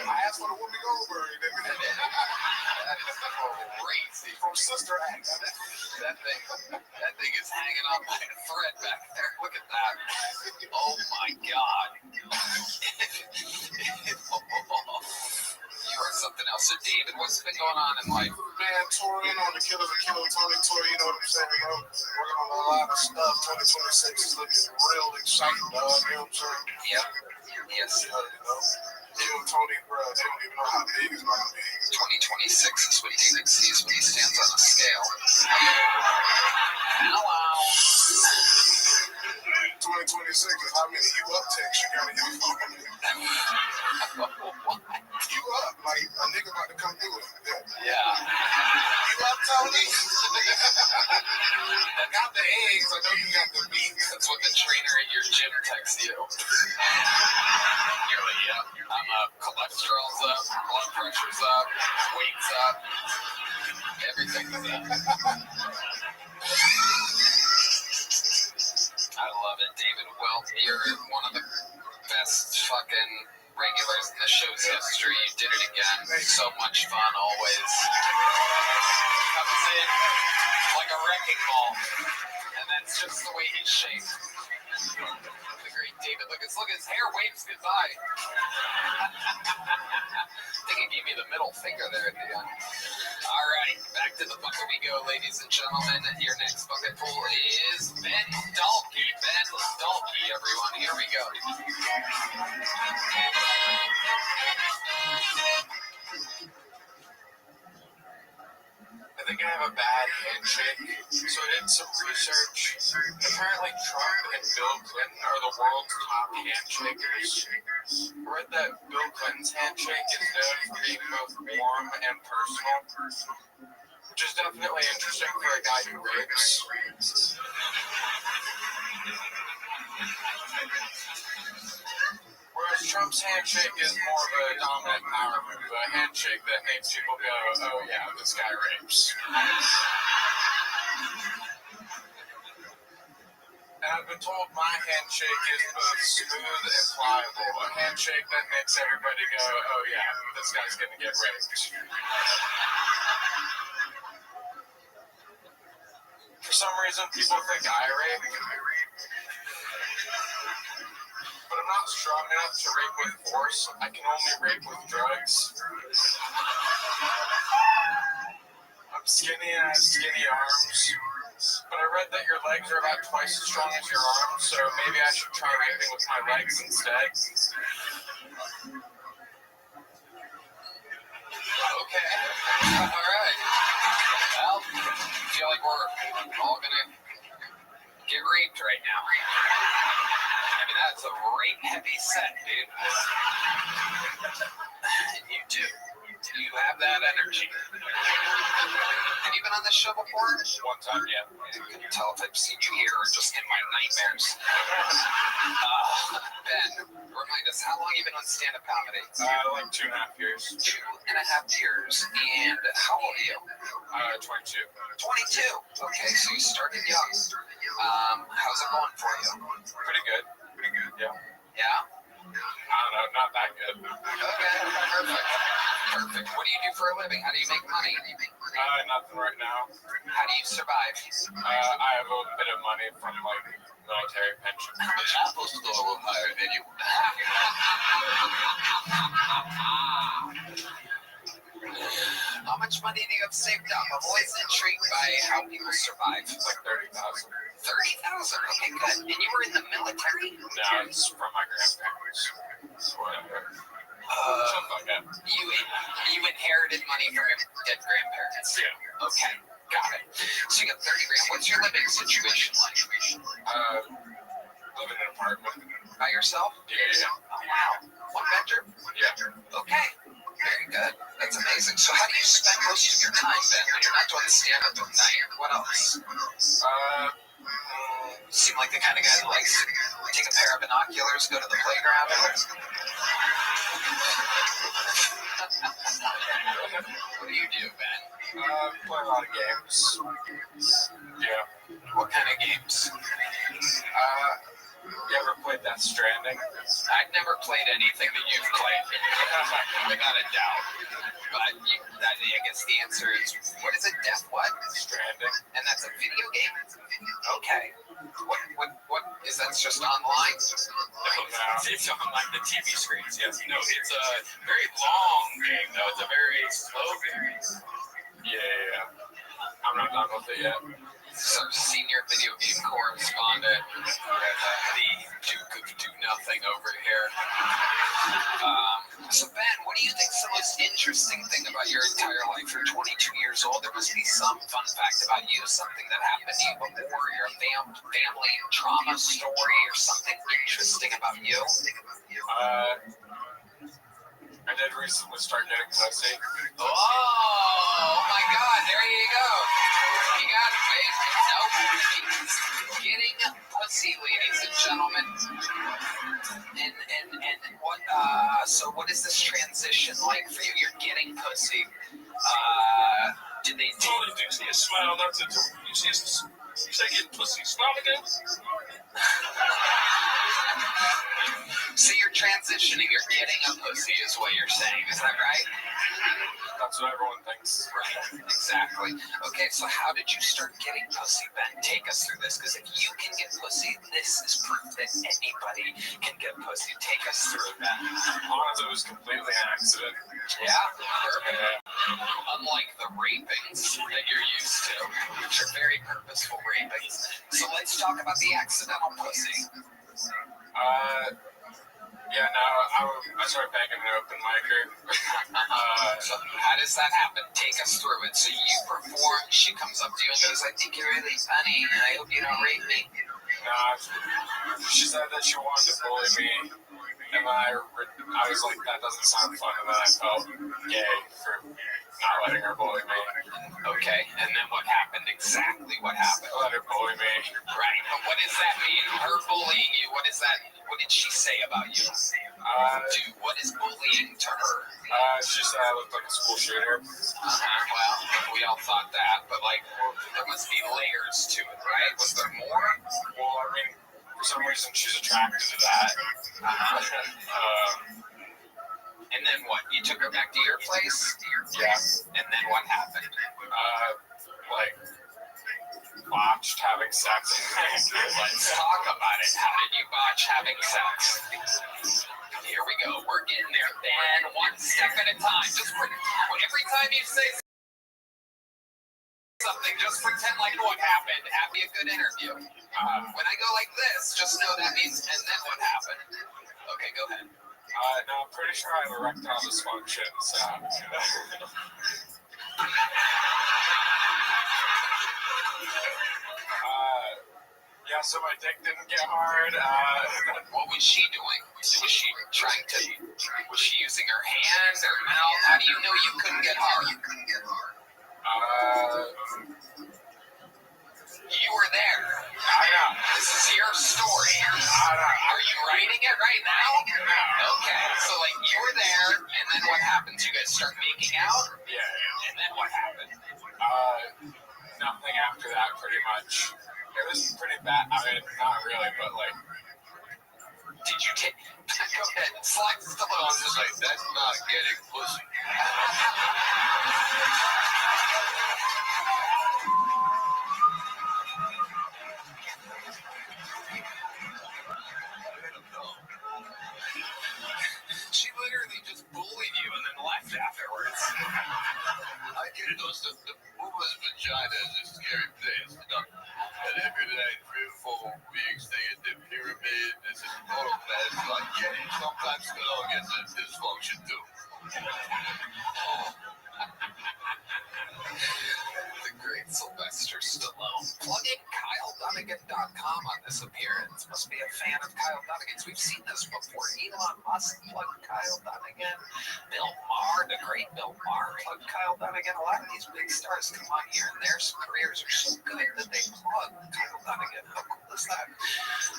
I asked for the Whoopi Goldberg, nigga. That is crazy. From Sister Act. That thing is hanging on by a thread back there. Look at that. Oh my God. You are something else. So David, what's been going on in life? Man, touring on the Killers of Killer Tony tour, you know what I'm saying, bro? Working on a lot of stuff. 2026 is looking real exciting, dog. You know what I'm saying? Yep. Yes. You know. Even Tony, bro, they don't even know how big it's going to be. 2026 is what David sees when he stands on a scale. Hello. 2026 is how many you up texts you got in your phone. You up, like a nigga about to come through it. Yeah. You up, Tony? I got the eggs, I know you got the meat. That's what the trainer at your gym texts you. You're like, yep, I'm up. Cholesterol's up, blood pressure's up, weight's up, everything's up. I love it, David. Well, you're one of the best fucking regulars in the show's history. You did it again. So much fun always. Comes in like a wrecking ball. And that's just the way he's shaped. The great David. Look, his hair waves goodbye. I think he gave me the middle finger there at the end. All right, back to the bucket we go, ladies and gentlemen. Your next bucket pool is Ben Dalkey. Ben Dalkey, everyone. Here we go. I think I have a bad handshake, so I did some research. Apparently Trump and Bill Clinton are the world's top handshakers. I read that Bill Clinton's handshake is known for being both warm and personal, which is definitely interesting for a guy who rapes. Whereas Trump's handshake is more of a dominant power move, a handshake that makes people go, oh yeah, this guy rapes. And I've been told my handshake is both smooth and pliable, a handshake that makes everybody go, oh yeah, this guy's gonna get raped. For some reason, people think I rape. But I'm not strong enough to rape with force. I can only rape with drugs. I'm skinny and I have skinny arms. But I read that your legs are about twice as strong as your arms, so maybe I should try raping with my legs instead. Okay. All right. Well, I feel like we're all gonna get raped right now. I mean, that's a rape-heavy set, dude. And you do. You have that energy. Have you been on this show before? One time, yeah. I couldn't tell if I've seen you here or just in my nightmares. Ben, remind us, how long have you been on stand-up comedy? Like 2.5 years. 2.5 years. And how old are you? 22. 22. Okay, so you started young. How's it going for you? Pretty good. Yeah. Yeah? I don't know, not that good. Okay, perfect. What do you do for a living? How do you make money? Nothing right now. How do you survive? I have a bit of money from like military pension. Apple's a little higher than you. How much money do you have saved up? I'm always intrigued by how people survive. Like 30,000. 30,000. Okay, good. And you were in the military? No, it's from my grandparents. Whatever. Something like that. You inherited money from your dead grandparents? Yeah. Okay, got it. So you got 30 grand. What's your living situation like? Live in an apartment. By yourself? Yeah. Oh, wow. One bedroom? Yeah. Okay. Very good. That's amazing. So how do you spend most of your time then when you're not doing stand-up at night? What else? You seem like the kind of guy who likes to take a pair of binoculars, go to the playground. What do you do, Ben? Play a lot of games. Yeah. What kind of games? You ever played Death Stranding? I've never played anything that you've played, without a doubt. But I guess the answer is, what is it? Death what? Stranding. And that's a video game? Okay. What is that just online? No, it's on like the TV screens. Yes, no, it's a very long game though. It's a very slow game. Yeah. I'm not done with it yet. So senior video game correspondent, the Duke of Do Nothing over here. do you think's the most interesting thing about your entire life? You're 22 years old. There must be some fun fact about you, something that happened to you before, your family trauma story, or something interesting about you. I did recently start getting pussy. Oh my God! There you go. You got it, babe. Nope. Getting pussy, ladies and gentlemen. And what? So what is this transition like for you? You're getting pussy. Did they do? All they do is see a smile. That's it. You say getting pussy. Smile again. So you're transitioning. You're getting a pussy, is what you're saying. Is that right? That's what everyone thinks. Right, exactly. Okay, so how did you start getting pussy, Ben? Take us through this, because if you can get pussy, this is proof that anybody can get pussy. Take us through it, Ben. Honestly, it was completely an accident. Yeah? Perfect. Unlike the rapings that you're used to, which are very purposeful rapings. So let's talk about the accidental pussy. Yeah, no, I started banging an open micer. So how does that happen? Take us through it. So you perform, she comes up to you and goes, I think you're really funny, and I hope you don't rape me. She said that she wanted to bully me, and then I was like, that doesn't sound fun, and then I felt gay for not letting her bully me. Okay, and then what happened? Exactly what happened? Let her bully me. Right, but what does that mean? Her bullying you, what is that? What did she say about you? Dude, what is bullying to her? She said I looked like a school shooter. Well, we all thought that, but like, there must be layers to it, right? Was there more? Well, I mean, for some reason she's attracted to that. And then what? You took her back to your place? Yeah. And then what happened? Like, botched having sex. Let's talk about it. How did you botch having sex? Here we go. We're getting there, Ben. One step at a time. Just every time you say something, just pretend like what happened. Have me a good interview. When I go like this, just know that means, and then what happened? Okay, go ahead. No, I'm pretty sure I have erectile dysfunction, so. Yeah, so my dick didn't get hard. What was she doing? Was she trying to, was she using her hand or mouth? How do you know you couldn't get hard? You were there. I know. This is your story. I know. Are you writing it right now? No. Okay, so like you were there, and then what happens? You guys start making out? Yeah. And then what happened? Nothing after that, pretty much. It was pretty bad. I mean, not really, but like. Did you take? Go ahead. Slide the phone. Just like that's not getting pussy. She literally just bullied you and then left afterwards. I get those. The woman's vagina is a scary place. And every night, 3 or 4 weeks, they get the pyramid. This is total mess. Like, yeah, sometimes the dog gets a dysfunction too. The great Sylvester Stallone. Plug in KyleDunnigan.com on this appearance. Must be a fan of Kyle Dunnigan's. We've seen this before. Elon Musk plugged Kyle Dunnigan. Bill Maher, the great Bill Maher, plugged Kyle Dunnigan. A lot of these big stars come on here and their careers are so good that they plug Kyle Dunnigan. How cool is that?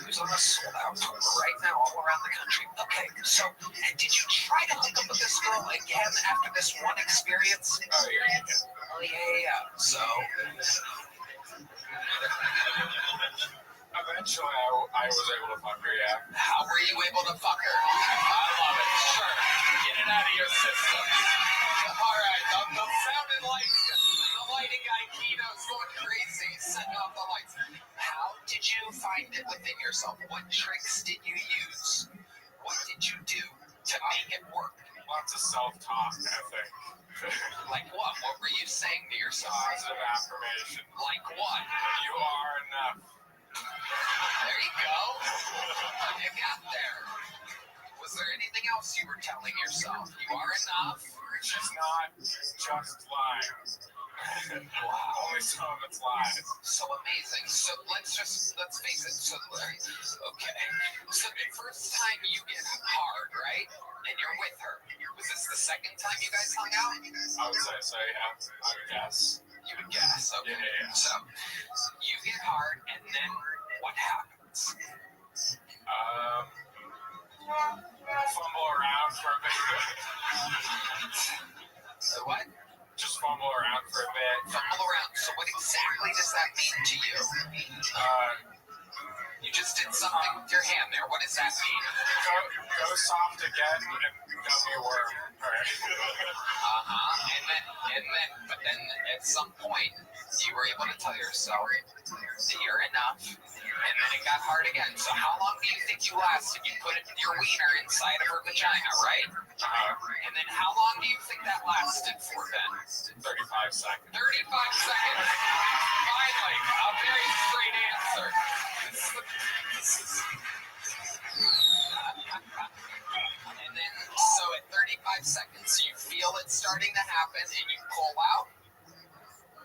Who's on a sold-out tour right now all around the country. Okay, so did you try to hook up with this girl again after this one experience? Oh, yeah. Oh, yeah. So, Eventually, I was able to fuck her, yeah. how were you able to fuck her? I love it. Sure. Get it out of your system. All right. The sounding lights, the lighting guy, Kino's going crazy, setting off the lights. How did you find it within yourself? What tricks did you use? What did you do to make it work? Lots of self-talk, I think. Like what? What were you saying to yourself? Positive affirmation. Like what? You are enough. There you go. You got there. Was there anything else you were telling yourself? You are enough. She's not just lying. Wow. Only some of it's lies. So amazing. So let's face it. So, okay. So the first time you get hard, right? And you're with her. Was this the second time you guys hung out? I would say so, yeah. I would guess. You would guess. Okay. Yeah. So you get hard, and then what happens? Fumble around for a bit. What? Just fumble around for a bit. Fumble around. So what exactly does that mean to you? You just did something with your hand there. What does that mean? Go soft again and gummy a worm. Right? But then at some point, you were able to tell yourself that you're enough. And then it got hard again. So how long do you think you lasted? You put your wiener inside of her vagina, right? And then how long do you think that lasted for then? 35 seconds. 35 seconds. Finally, a very straight answer. And then, so at 35 seconds, you feel it starting to happen, and you pull out.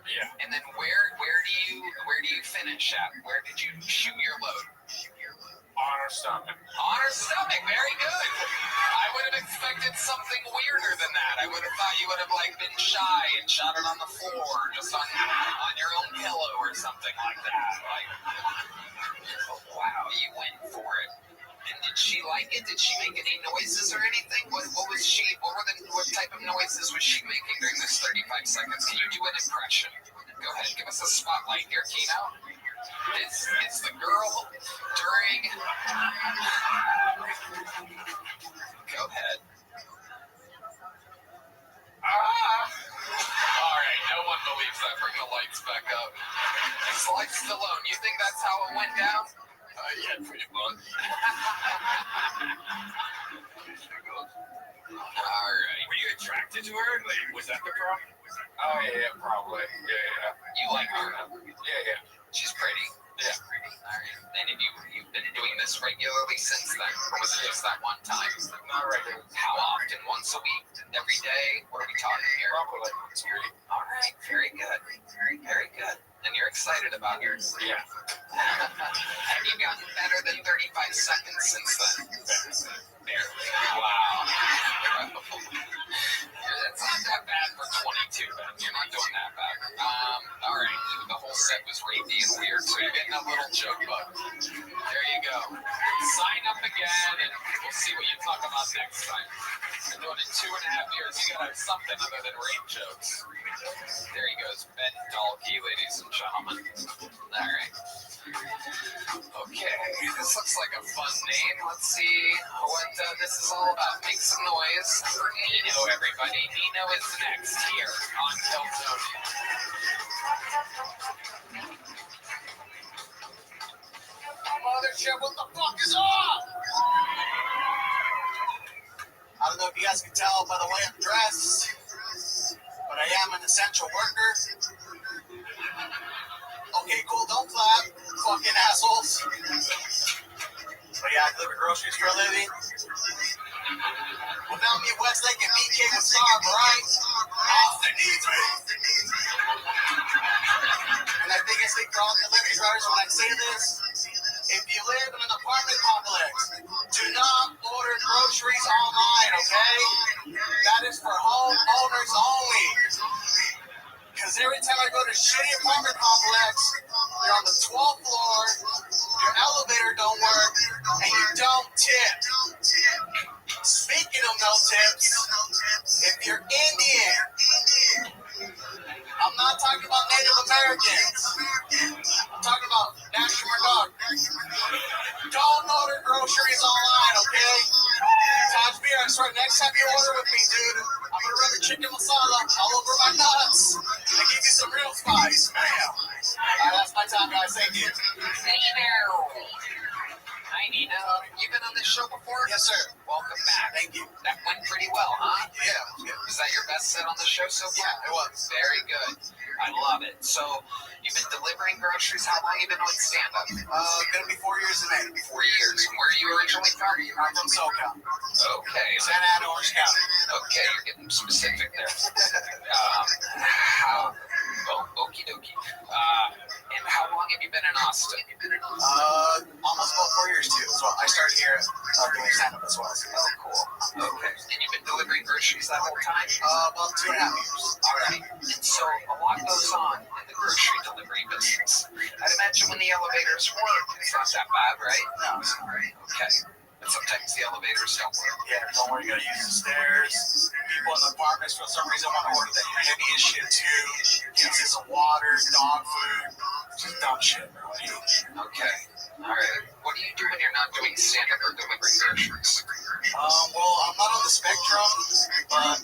Yeah. And then where do you finish at? Where did you shoot your load? On her stomach. On her stomach. Very good. I would have expected something weirder than that. I would have thought you would have been shy and shot it on the floor, just on your own pillow or something like that. Oh, wow, you went for it. And did she like it? Did she make any noises or anything? What type of noises was she making during this 35 seconds? Can you do an impression? Go ahead, give us a spotlight here, Kino. It's the girl during... Go ahead. Alright, no one believes that. Bring the lights back up. This light's still on. You think that's how it went down? Yeah, pretty much. Alright. Were you attracted to her? Was that the problem? Oh, yeah, probably. Yeah. You like her? Yeah. She's pretty. Yeah. Alright. And have you've been doing this regularly since then? Or was it just that one time? Not regular. How often? Once a week? Every day? What are we talking here? Probably once a week. Alright. Very good. Very good. And you're excited about yours? Yeah. Have you gotten better than 35 seconds since then? Barely. Wow. That's not that bad for 22, Ben. You're not doing that bad. Alright. The whole set was rapey and weird, so you're getting a little joke bug. There you go. Sign up again, and we'll see what you talk about next time. Been doing it 2.5 years. You gotta have something other than rape jokes. There he goes. Ben Dalkey, ladies and gentlemen. Alright. Okay, this looks like a fun name. Let's see what this is all about. Make some noise for Nino, everybody. Nino is next here on Keltonian. Mothership, what the fuck is up? I don't know if you guys can tell by the way I'm dressed, but I am an essential worker. Okay, cool, don't clap, fucking assholes. But yeah, I deliver groceries for a living. Without me, Westlake and BK would starve, right? Austin needs me. And I think I speak for all delivery drivers when I say this. If you live in an apartment complex, do not order groceries online, okay? That is for homeowners only. Because every time I go to a shitty apartment complex, you're on the 12th floor, your elevator don't work, and you don't tip. Speaking of no tips, if you're Indian, I'm not talking about Native Americans. I'm talking about National Guard. Don't order groceries online, okay? Taj beer, I swear, next time you order with me, dude, I'm gonna rub the chicken masala all over my nuts and give you some real spice. Bam. Alright, that's my time, guys. Thank you. Hey there. Hi, Nina. You been on this show before? Yes, sir. Welcome back. Thank you. That went pretty well, huh? Yeah. Is that your best set on the show so far? Yeah, it was. Very good. I love it. So, you've been delivering groceries. How long you been doing stand-up? Gonna be 4 years in May. 4 years. Where are you originally from? I'm from SoCal. Okay. Santa Ana, Orange County. Okay, you're getting specific there. Okie dokie. And how long have you been in Austin? Almost about 4 years too. So I started here doing stand-up as well. Oh, cool. Okay. And you've been delivering groceries that whole time? About 2.5 years. All right. And so a lot goes on in the grocery delivery business. I'd imagine when the elevators work, it's not that bad, right? No, it's not. Okay. But sometimes the elevators don't work. Yeah, don't worry, you gotta use the stairs. People in the apartments for some reason want to order the heaviest shit too. Cases of water, dog food, just dumb shit, really. Okay. All right. What do you do when you're not doing stand-up or delivering groceries? Well, I'm not on the spectrum, but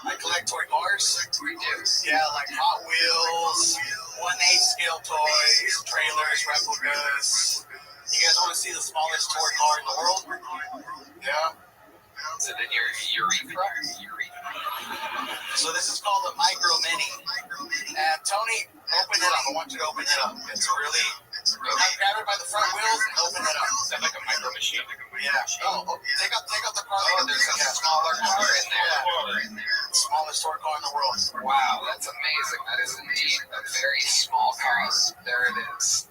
I collect toy cars. We do. Yeah, like Hot Wheels, 1/8 scale toys, trailers, replicas. You guys want to see the smallest toy car in the world? Yeah. Is it in your urethra? So this is called a Micro Mini. And Tony, open it up. I want you to open it up. It's really... Grab it by the front wheels and open it up. Is that like a micro machine? Yeah. Oh, take out the car. Oh, there's a smaller car in there. Yeah. Smallest toy car in the world. Wow, that's amazing. That is indeed a very small car. There it is.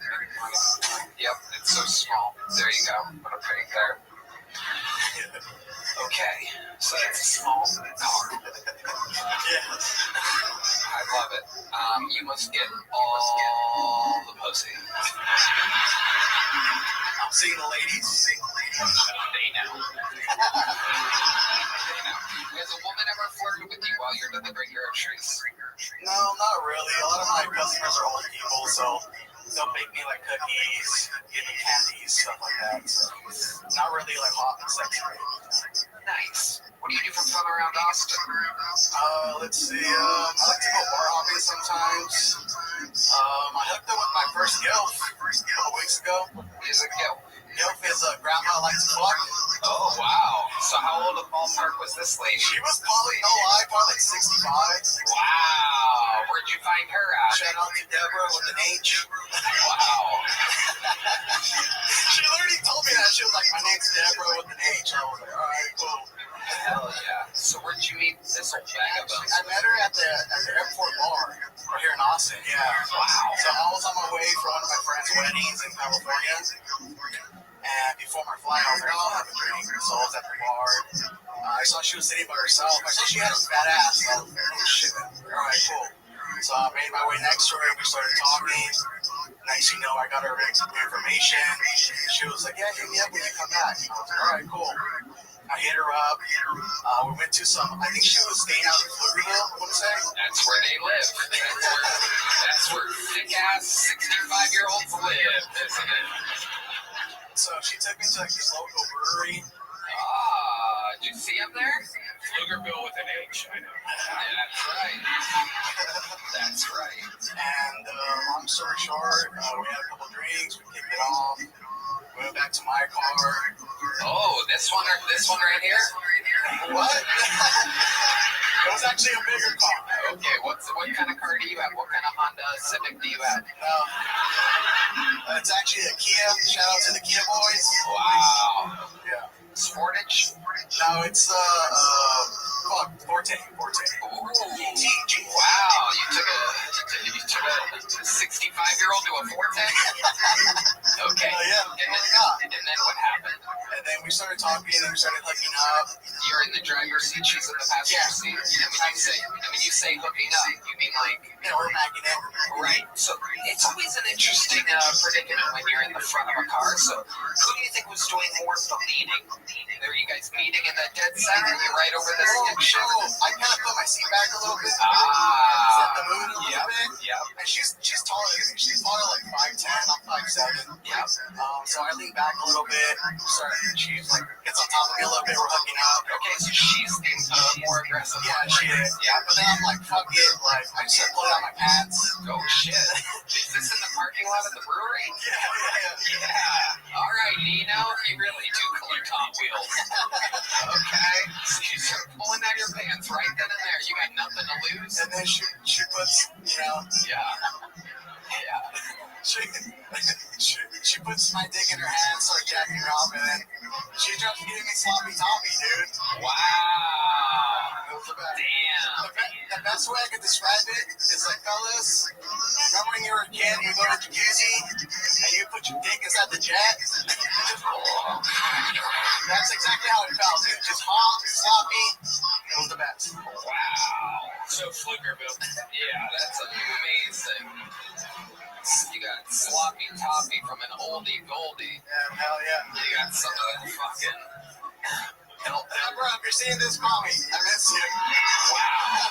Yep, it's so small. There you go. Put it right there. Okay, so that's a small car. Yes. I love it. You must get all the pussy. I'm seeing the ladies. They know. Has a woman ever flirted with you while you're delivering groceries? No, not really. A lot of my customers are old people, so they'll bake me like cookies, give me candies, stuff like that. So not really like hot and sexy. Nice. What do you do for fun around Austin? Let's see. I like to go bar hopping sometimes. I hooked up with my first gilf a couple weeks ago. Is it Gil? Gilf is a grandma likes to fuck. Oh, wow. So how old of ballpark was this lady? She was probably, probably like 65. Wow. Where'd you find her at? Shout out to Deborah with an H. Wow. She literally told me that. She was like, my name's Deborah with an H. I was like, all right, cool. Hell yeah. So where'd you meet this old vagabond? I met her at the airport bar here in Austin. Yeah. Wow. So I was on my way for one of my friend's weddings in California. And before my flight, I was like, I'll have a drink. So I was at the bar. I saw she was sitting by herself. I said she had a fat ass. So I was like, oh shit. All right, cool. So I made my way next to her. We started talking. Next you know, I got her information. She was like, yeah, hit me up when you come back. I was like, all right, cool. I hit her up. We went to I think she was staying out in Pflugerville, I want to say. That's where they live. That's where thick-ass 65-year-olds live, isn't it? So she took me to like this local brewery. Did you see him there? Pflugerville with an H, I know. That's right. That's right. And long story short, we had a couple drinks, we kicked it off. We went back to my car. Oh, this one right here? What? It was actually a bigger car. Okay, what kind of car do you have? What kind of Honda Civic do you have? It's actually a Kia. Shout out to the Kia boys. Wow. Yeah. Sportage? No, it's Forte. Ooh. G. Wow, you took a 65-year-old to a Forte? Okay. Yeah. And then what happened? And then we started talking and we started hooking up. You're in the driver's seat, she's in the passenger seat. And when you say hooking up, you mean like... Yeah, we're macking it. Right. So it's always an interesting predicament when you're in the front of a car. So who do you think was doing more of the leading? Are you guys meeting in that dead center? You're right over this diction? I kind of put my seat back a little bit. Set the mood a little bit. Yeah. And she's taller than me. She's probably like 5'10". I'm 5'7". Yeah. So I lean back a little bit. She's like gets on top of me a little bit. We're hooking up. Okay, so she's the more aggressive. Yeah, she is. Yeah, but then I'm like, fuck it. Like, I just started pulling out my pants. Oh shit. Is this in the parking lot of the brewery? Yeah. Yeah. All right, Nino, you really do collect Hot Wheels. Okay. So you start pulling out your pants right then and there. You got nothing to lose. And then she puts, you know, Yeah. she puts my dick in her hand, starts jacking her off, and then she starts giving me sloppy toppy, dude. Wow. It was the best. Damn. The best way I could describe it is like, fellas, remember when you were a kid, you go to the jacuzzi, and you put your dick inside the jet? That's exactly how it felt, dude. Just hot, sloppy. It was the best. Wow. So Flickerville. Yeah, that's amazing. You got sloppy toppy from an oldie goldie. Yeah, hell yeah. You got some of that fucking. Bro, if you're seeing this, mommy, I miss you. Wow.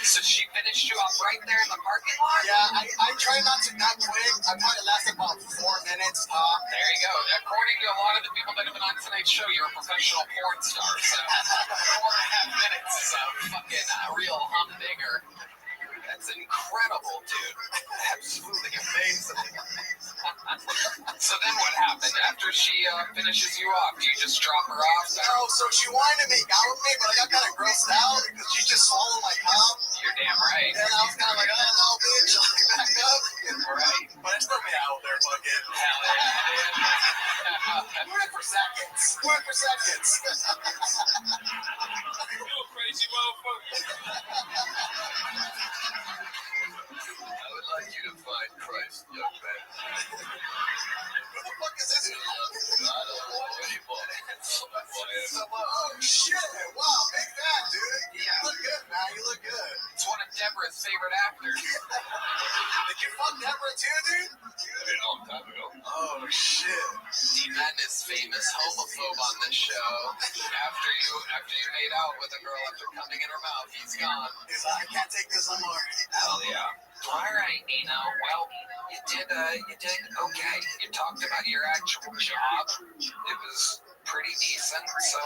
So she finished you off right there in the parking lot? Yeah, I try not to not quick. I probably lasted about 4 minutes. There you go. According to a lot of the people that have been on tonight's show, you're a professional porn star. So 4.5 minutes is a fucking real humdinger. That's incredible, dude. Absolutely amazing. So then what happened? After she finishes you off, do you just drop her off? No, so she wanted to make out with me, but I got kind of grossed out because she just swallowed my cum. You're damn right. And I was kind of like, oh, no, bitch, like, back up. Right. But I still made out with her, fucking. Hell yeah, Work for seconds. Work for seconds. You a crazy motherfucker. I would like you to find Christ, young man. Who the fuck is this? I don't know anymore. Oh, shit. Wow, big fan, dude. Yeah. You look good, man. You look good. It's one of Deborah's favorite actors. Did you fuck Deborah too, dude? A long time ago. Oh, shit. D-Man is famous homophobe on this show. After you made out with a girl after coming in her mouth, he's gone. He's like, I can't take this no more. Hell yeah. All right, Nino. Well, you did okay. You talked about your actual job. It was pretty decent. So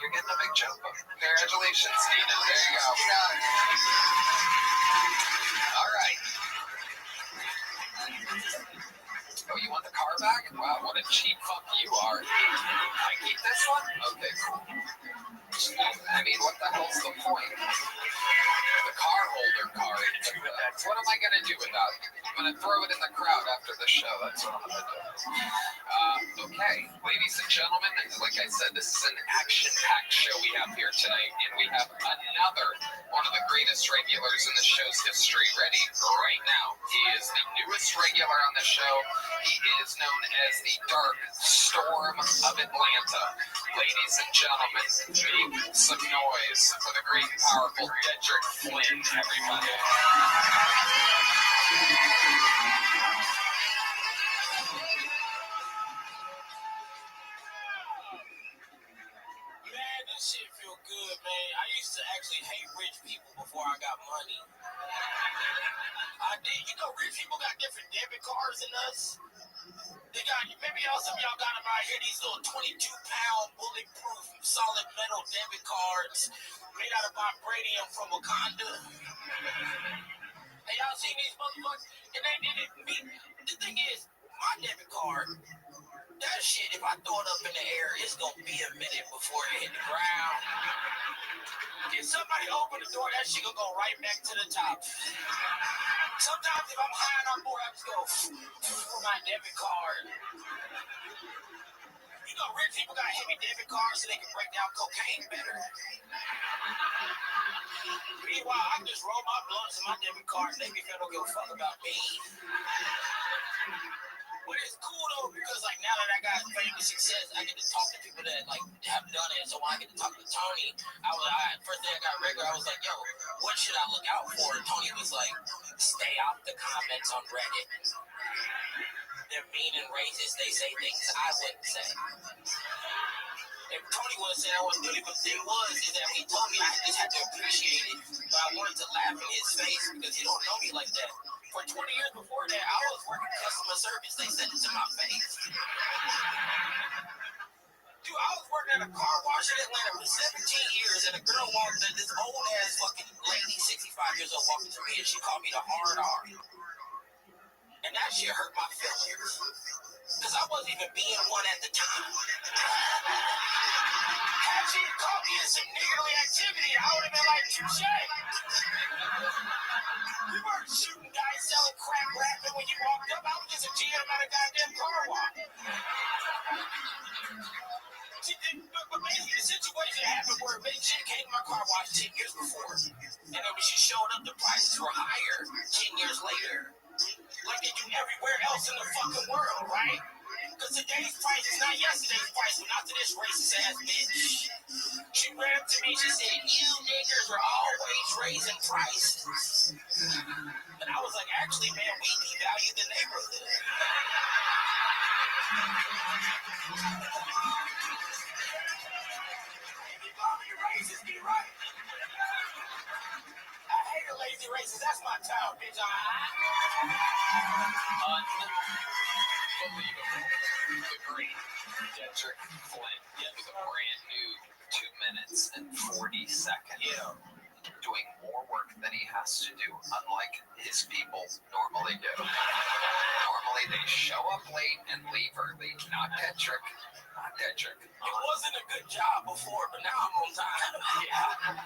you're getting a big jump up. Congratulations, Nino. There you go. All right. Oh, you want the car back? Wow, what a cheap fuck you are. I keep this one? Okay, cool. I mean, what the hell's the point? The car holder card. What am I going to do with that? I'm going to throw it in the crowd after the show. That's what I'm going to do. Okay, ladies and gentlemen, like I said, this is an action-packed show we have here tonight, and we have another one of the greatest regulars in the show's history ready right now. He is the newest regular on the show. He is known as the Dark Storm of Atlanta. Ladies and gentlemen, make some noise for the great and powerful Dedrick Flynn, everybody. Man, this shit feel good, man. I used to actually hate rich people before I got money. I did. You know, rich people got different debit cards than us. They got, maybe some of y'all got them out here, these little 22-pound bulletproof solid metal debit cards made out of vibranium from Wakanda. Hey, y'all seen these motherfuckers? And the thing is, my debit card, that shit, if I throw it up in the air, it's gonna be a minute before it hit the ground. If somebody open the door, that shit gonna go right back to the top. Sometimes if I'm high and I'm bored, I just go for my debit card. You know, rich people got heavy debit cards so they can break down cocaine better. Meanwhile, I can just roll my blunts and my debit card and they don't give a fuck about me. But it's cool though because like now that I got famous success, I get to talk to people that like have done it. So when I get to talk to Tony, first day I got regular, I was like, yo, what should I look out for? And Tony was like, stay out the comments on Reddit. They're mean and racist. They say things I wouldn't say. If Tony would have said I wasn't doing it, but the thing is that when he told me I just had to appreciate it. But I wanted to laugh in his face because he don't know me like that. For 20 years before that, I was working customer service. They said it to my face. Dude, I was working at a car wash in Atlanta for 17 years, and a girl walked in, this old ass fucking lady, 65 years old, walked into me, and she called me the hard R. And that shit hurt my feelings. Because I wasn't even being one at the time. Had she caught me in some niggerly activity, I would have been like, touche. We weren't shooting dice, selling crack, rapping when you walked up. I was just a GM at a goddamn car wash. But basically, the situation happened where she came to my car wash 10 years before. And then when she showed up, the prices were higher 10 years later. Like they do everywhere else in the fucking world, right? Because today's price is not yesterday's price, but not to this racist ass bitch. She ran up to me, she said, you niggers are always raising prices. And I was like, actually, man, we devalue the neighborhood. If you call me racist, be right. I hate a lazy racist, that's my town, bitch. Unbelievable. The great Dedrick Flynn with a brand new 2 minutes and 40 seconds. Yeah. Doing more work than he has to do, unlike his people normally do. Normally they show up late and leave early. Not Dedrick. Not Dedrick. It wasn't a good job before, but now I'm on time. Yeah.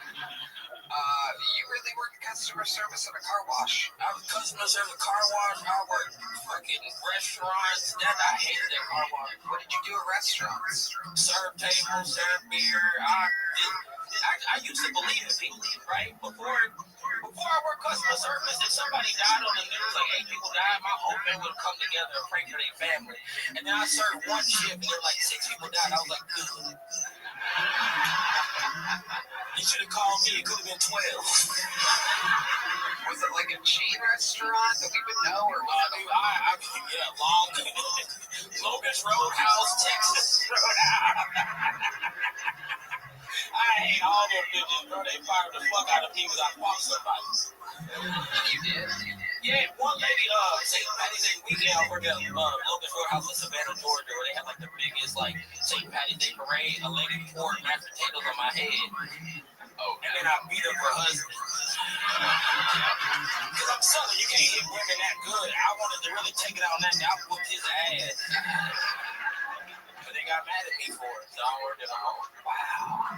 You really work customer service at a car wash? I was customer service car wash. I worked fucking restaurants. That I hated that car wash. What did you do at restaurants? Serve tables, serve beer. I used to believe in people, right? Before I worked customer service, if somebody died on the news, like 8 people died, my whole family would come together and pray for their family. And then I served one shift, and there were like 6 people died. I was like, good. You should have called me. It could have been 12. Was it like a chain restaurant that we would know, or was it Logan's Roadhouse, Texas Roadhouse. I hate all them bitches, bro. They fired the fuck out of me because I fought somebody. You did? Yeah, one lady, St. Patty's Day weekend, I worked at Logan's Roadhouse in Savannah, Georgia, where they had like the biggest like St. Patty's Day parade. A lady poured mashed potatoes on my head. Oh, and then I beat up her husband. Because I'm Southern, you can't hit women that good. I wanted to really take it out on that guy. I whooped his ass. But they got mad at me for it, so I worked it on. wow.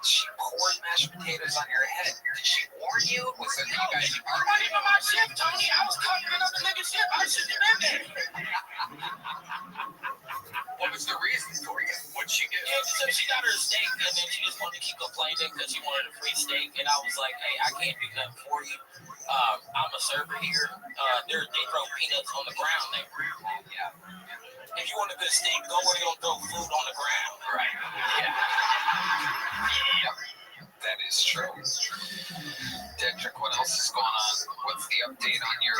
She poured mashed potatoes on your head. Did she warn you? Was it you guys? It wasn't even my shift, Tony. I was covering another nigga's shift. I shouldn't have been there. What was the reason for you? What'd she get? Yeah, so she got her steak, and then she just wanted to keep complaining because she wanted a free steak. And I was like, hey, I can't do nothing for you. I'm a server here. They throw peanuts on the ground there. Yeah. If you want a good steak, go where they don't throw food on the ground. Right. Yeah. Yep. That is true. Dedrick, what else is going on? What's the update on your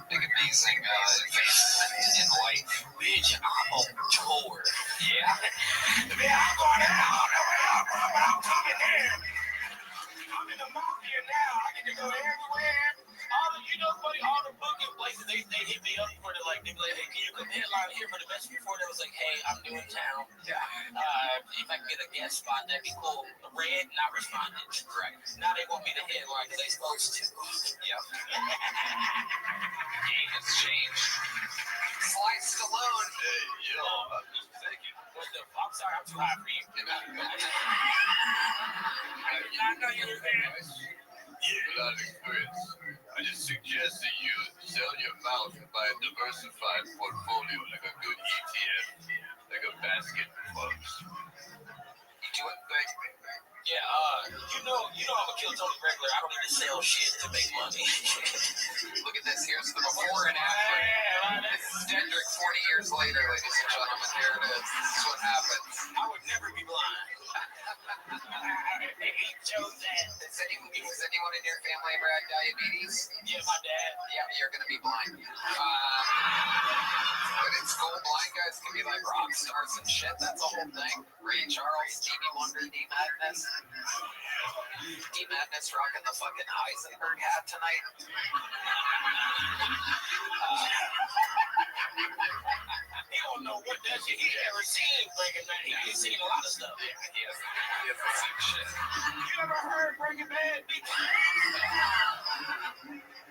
big amazing advancement in life? Bitch, I'm on tour. Yeah. Man, I'm going out. I don't know where y'all from, but I'm coming here. I'm in the mafia now. I get to go everywhere. All the booking places, they hit me up for the like, they be like, hey, can you come headline here? But the message before that was like, hey, I'm new in town. Yeah. If I can get a guest spot, that'd be cool. Red, not responding. Right. Now they want me to headline because they supposed to. Yep. Game has changed. Sly Stallone. Hey, yo, I'm just thinking. What the fuck? I'm sorry, I'm too high for you. I know you're there. Yeah, without experience. I just suggest that you sell your mouth and buy a diversified portfolio like a good ETF, like a basket of funds. You do it big. Yeah, you know I'm a kill Tony regular. I don't need to sell shit to make money. Look at this. Here's the before and after. This is Dedrick 40 years later, ladies and gentlemen. Here it is. This is what happens. I would never be blind. He chose that. Does anyone in your family ever had diabetes? Yeah, my dad. Yeah, you're going to be blind. But it's cool. Blind guys can be like rock stars and shit. That's the whole thing. Ray Charles, Stevie Wonder, D Madness. D Madness rocking the fucking Heisenberg hat tonight. He don't know what with that shit. He ever seen Breaking Bad? He's seen a lot of stuff. Yeah, he hasn't seen shit. You ever heard Breaking Bad?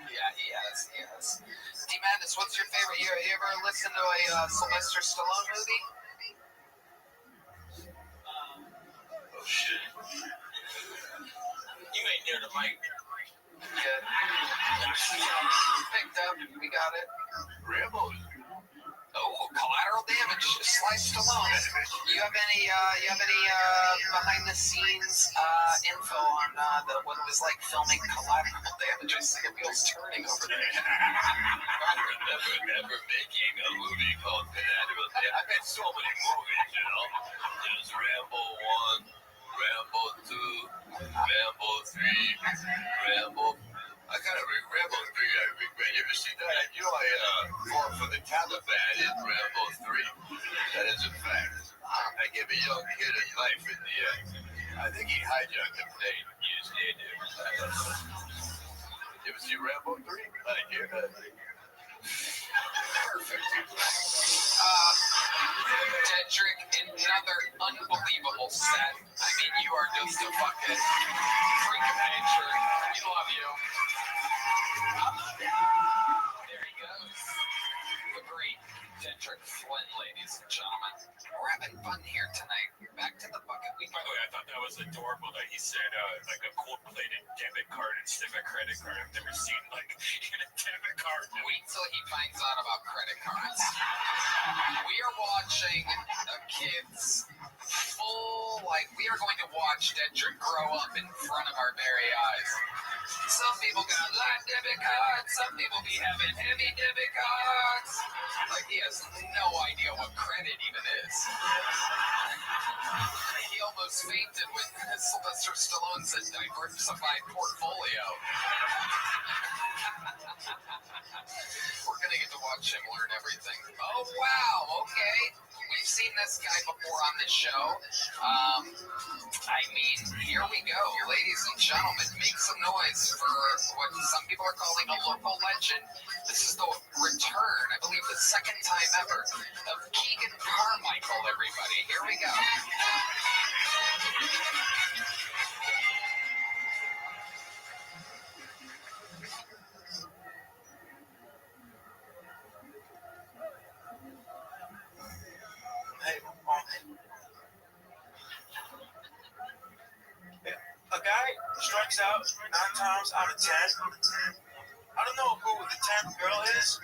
Yeah, he has. D-Madness, what's your favorite? You ever listen to a Sylvester Stallone movie? Oh, shit. You ain't near the mic. Yeah. Picked up. We got it. Rambo. Oh, collateral damage. Sliced alone. You have any behind the scenes info on what it was like filming collateral damage? I see the wheels turning over there. I remember never making a movie called Collateral Damage. I've had so many movies, you know. There's Rambo 1, Rambo 2, Rambo 3, Rambo. I gotta Rambo 3, I regret. You ever see that? You know, I fought for the Taliban in Rambo 3. That is a fact. I gave a young kid a knife in the end. I think he hijacked a plane years later. You ever see Rambo 3? I hear that. Perfect. Dedrick, another unbelievable set. I mean, you are just a fucking freak of nature. We love you. There he goes. The great Dedrick Flynn, ladies and gentlemen. We're having fun here tonight. Back to the bucket. By the way, I thought that was adorable that he said like a gold-plated debit card instead of a credit card. I've never seen like a debit card. Wait till he finds out about credit cards. We are watching a kid's we are going to watch Dedrick grow up in front of our very eyes. Some people got light debit cards, some people be having heavy debit cards. Like he has no idea what credit even is. He almost fainted with Sylvester Stallone's diversified portfolio. We're gonna get to watch him learn everything. Oh wow, okay. We've seen this guy before on this show. I mean, here we go. Ladies and gentlemen, make some noise for what some people are calling a local legend. This is the return, I believe the second time ever, of Keegan Carmichael, everybody. Here we go. Hey, a guy strikes out 9 times out of 10. I don't know who the 10th girl is,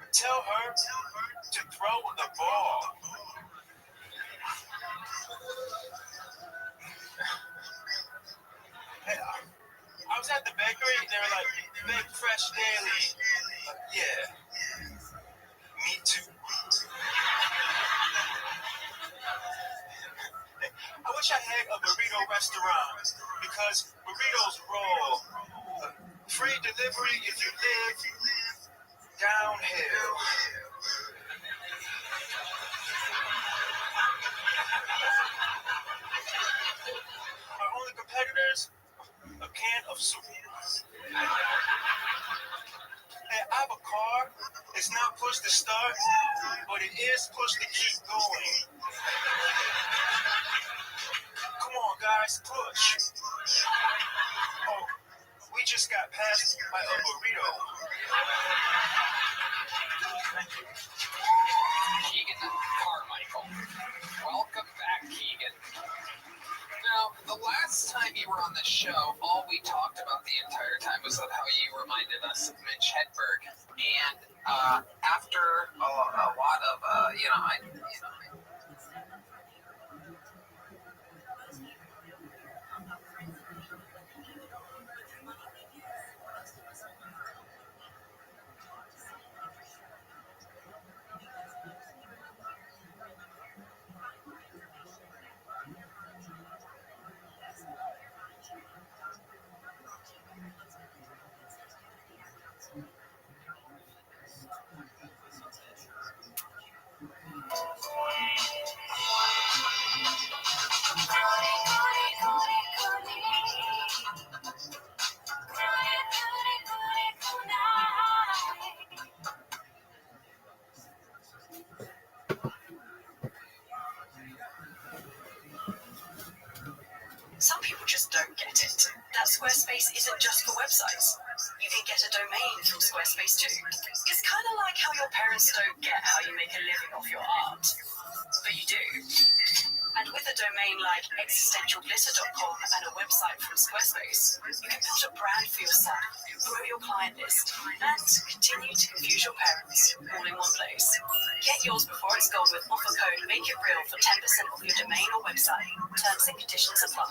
but tell her to throw the ball. Hey, I was at the bakery and they were like, "Bake fresh daily." Yeah, me too. I wish I had a burrito restaurant because burritos roll. Free delivery if you live downhill. Our only competitors, a can of soup. Hey, I have a car. It's not push to start, but it is push to keep going. Come on, guys, push. Oh, we just got passed by a burrito. Keegan Carmichael. Welcome back, Keegan. Now, the last time you were on the show, all we talked about the entire time was of how you reminded us of Mitch Hedberg. And after a lot of, Squarespace too. It's kind of like how your parents don't get how you make a living off your art, but you do. And with a domain like existentialglitter.com and a website from Squarespace, you can build a brand for yourself, grow your client list, and continue to confuse your parents all in one place. Get yours before it's gone with offer code MAKEITREAL for 10% off your domain or website. Terms and conditions apply.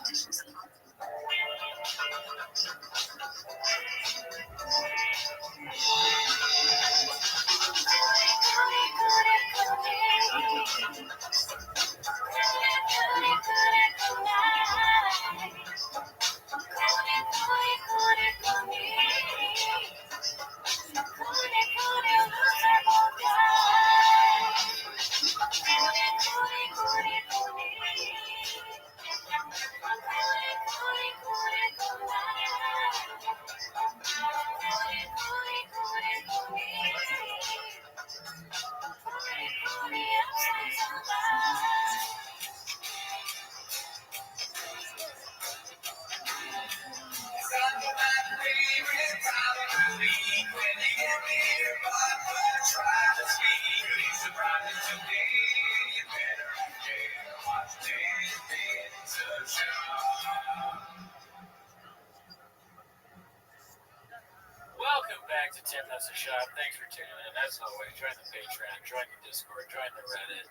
Welcome back to 10 Minutes a Shot. Thanks for tuning in. As always, join the Patreon, join the Discord, join the Reddit.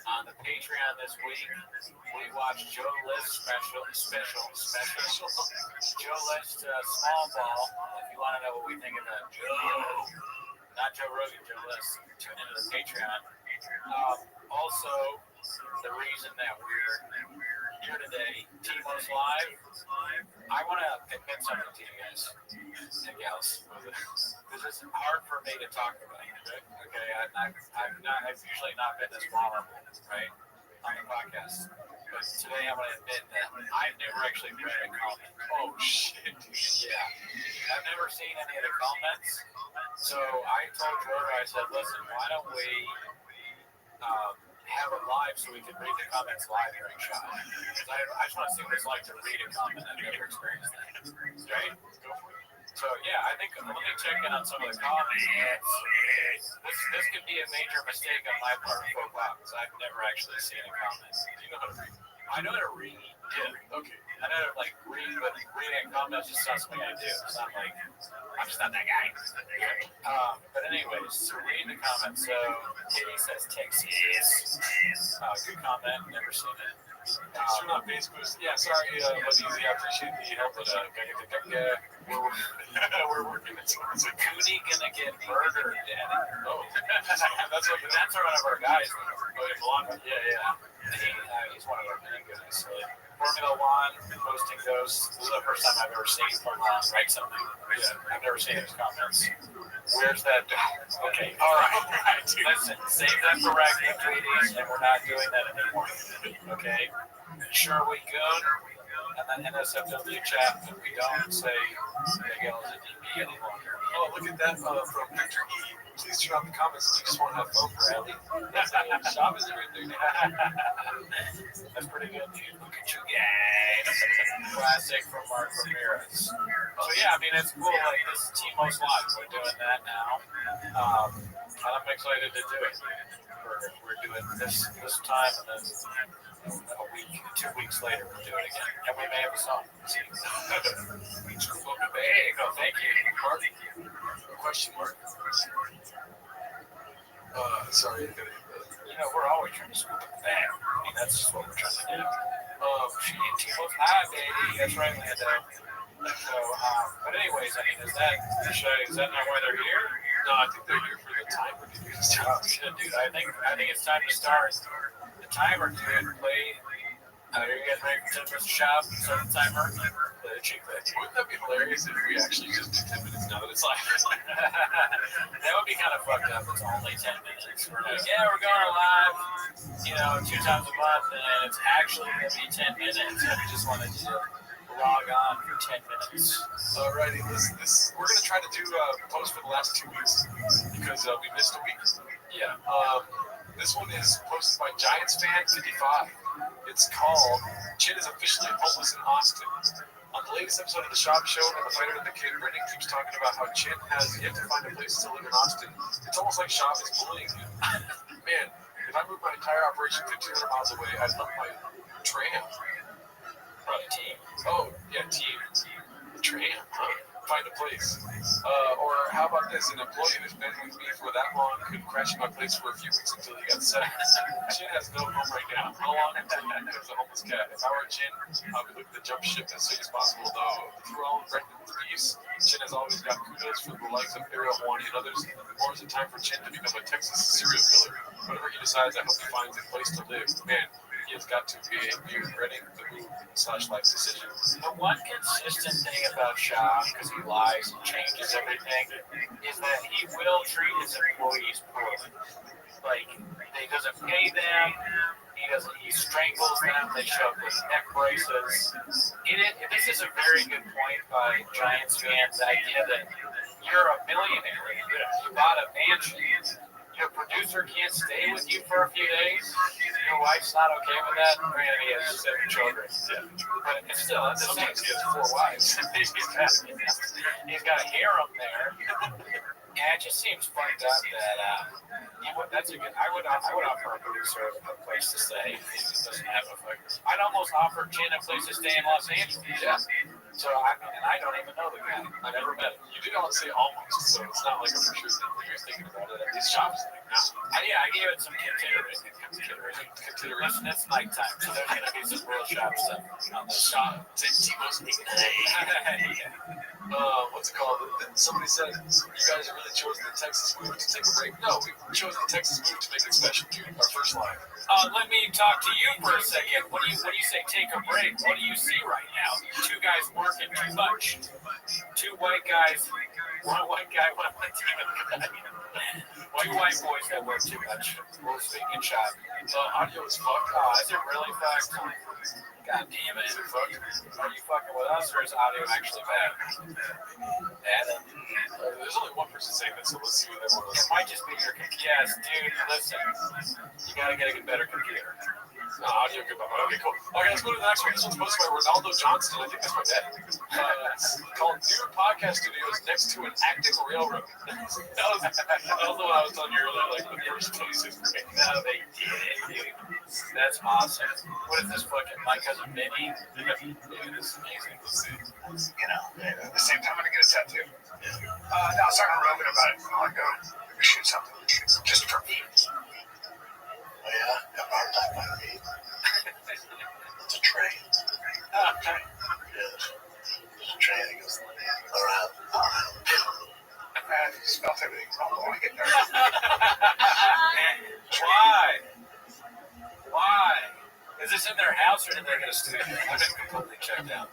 On the Patreon this week, we watched Joe List's special. Joe List, Small Ball. If you want to know what we think about Joe, not Joe Rogan, Joe List, tune into the Patreon. Also, the reason that we're here today, T-Most Live, I want to admit something to you guys and gals. This is hard for me to talk about. Okay, I've usually not been this vulnerable, right, on the podcast. But today I'm going to admit that I've never actually read a comment. Oh shit! Yeah, I've never seen any of the comments. So I told Jordan, I said, listen, why don't we have it live so we can read the comments live during shot? Because I just want to see what it's like to read a comment. I've never experienced that. Right? So yeah, I think let me check in on some of the comments. This could be a major mistake on my part to folk out because I've never actually seen a comment. Do you know how to read? I know how to read. Yeah. Okay. I know how to read, but reading comments is not something I do. It's not like I'm just not that guy. But anyways, so reading the comments. So Katie says Texas. Good comment. Never seen it. Turn on Facebook. Yeah, sorry, but easy. I appreciate the help. But we're working towards it. Cooney gonna get murdered, Danny. Oh, that's one of our guys. Yeah. He's one of our main guys. So, Formula One posting those. This is the first time I've ever seen Formula One write something. Yeah, I've never seen his comments. Where's that? Okay, all right. Listen, save that for Ragnar treaties, and we're not doing that anymore. Okay? Sure, we good. And then NSFW chat, but we don't say Miguel is a DB any longer. Oh, look at that from Victor E. Please turn on the comments. You just want to have fun, Bradley. Shop is right there. That's pretty good, dude. Look at you guys. Classic from Mark Ramirez. So yeah, I mean it's cool. Like this is T-Most Live. We're doing that now. And I'm excited to do it. We're doing this time, and then a week, 2 weeks later, we'll do it again. And we may have a song. Oh, thank you. Question mark. Sorry. We're always trying to scoop it back. I mean, that's just what we're trying to do. Hi, baby. That's right, Lando. So, but anyways, I mean, is that not why they're here? No, I think they're here for the timer. Oh, shit, dude. I think it's time to start. The timer, dude. Play. You guys ready for 10 minutes shop? Start the timer. Wouldn't that be hilarious if we actually just did 10 minutes now that it's live? That would be kind of fucked up. It's only 10 minutes. We're like, yeah, we're going live, 2 times a month, and it's actually going to be 10 minutes. And we just wanted to log on for 10 minutes. Alrighty, we're going to try to do a post for the last 2 weeks because we missed a week. Yeah. This one is posted by Giants Fan 55. It's called Chin is officially homeless in Austin on the latest episode of the Shop Show, and the fighter and the kid, Brendan keeps talking about how Chin has yet to find a place to live in Austin. It's almost like Shop is bullying him. Man, if I moved my entire operation 1,500 miles away, I'd love my tram. Probably team. Oh, yeah, team. Tram. Find a place. Or how about this? An employee who's been with me for that long could crash at my place for a few weeks until he got sacked. Chin has no home right now. How long until he becomes a homeless cat? If I were Chin, I would look to jump ship as soon as possible, though. Through all of Brendan's beefs, Chin has always got kudos for the likes of Ariel Hawani and others. Or is it time for Chin to become a Texas serial killer? Whatever he decides, I hope he finds a place to live. Man, he has got to be regretting the move/life decision. The one consistent thing about Shaw, because he lies and changes everything, is that he will treat his employees poorly. Like, he doesn't pay them, he strangles them, they shove with neck braces. This is a very good point by Giants fans, the idea that you're a millionaire, you bought a mansion, your producer can't stay with you for a few days, your wife's not okay with that. Granted, he has 7 children, but it's still, sometimes he has 4 wives. He's got a harem there. And it just seems fucked up that I would offer a producer a place to stay if he doesn't have a fuck. I'd almost offer Chin a place to stay in Los Angeles. Yeah. So I don't even know the guy. I never met him. You did not say almost, so it's not like I'm for sure that you're thinking about it. His shop's like now. I gave it some consideration. It's nighttime, so there's going to be some real shop stuff on the shop. It's Timo's what's it called? Somebody said you guys really chose the Texas move to take a break. No, we chose the Texas move to make it special, dude. Our first line. Let me talk to you for a second. What do you say take a break? What do you see right now? 2 guys working too much. 2 white guys. 1 white guy, 1 Latino guy. 2 white boys that work too much. We're speaking shop. Audio is fucked. Is it really fucked? God damn it. Is it fucked? Are you fucking with us, or is audio actually bad? There's only one person saying this, so let's see what they want to It might just be your computer. Yes, dude, listen. You gotta get a better computer. Audio good. Okay, cool. Okay, let's go to the next one. This one's posted by Ronaldo Johnston. I think that's my dad. It's called New Podcast Studios next to an active railroad. that was the one I was telling you earlier, like the first place is great. No, they did it, dude. That's awesome. What is this fucking my cousin Vinny? Dude, this is amazing. Let's see. You know, at the same time, I'm gonna get a tattoo. No, I was talking to Rogan about it. I'm like, we shoot something just for me. Oh yeah, about that by me. It's a train. Okay. Yes. There's a train that goes around. I just felt everything. I don't want to get nervous. Why? Is this in their house or did they get a studio? I've been completely checked out.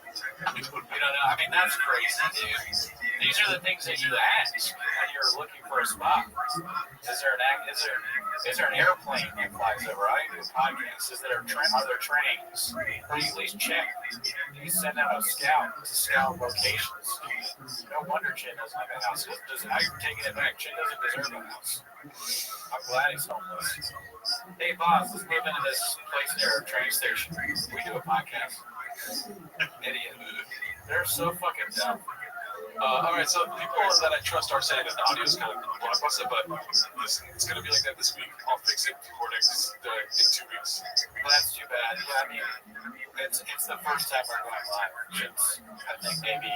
You don't know. I mean, that's crazy, dude. These are the things that you ask when you're looking for a spot. Is there an airplane that flies over? I do podcasts. Are there trains? Or you at least check. You send out a scout to scout locations. No wonder Chin doesn't have a house. I'm taking it back. Chin doesn't deserve a house. I'm glad he's homeless. Hey, boss, let's move into this place near a train station. We do a podcast. Idiot. They're so fucking dumb. All right, so people that I trust are saying that the audio is kind of blockbuster, but listen, it's going to be like that this week. I'll fix it before in 2 weeks. Well, that's too bad. Yeah, I mean, it's the first time we're going live since I think maybe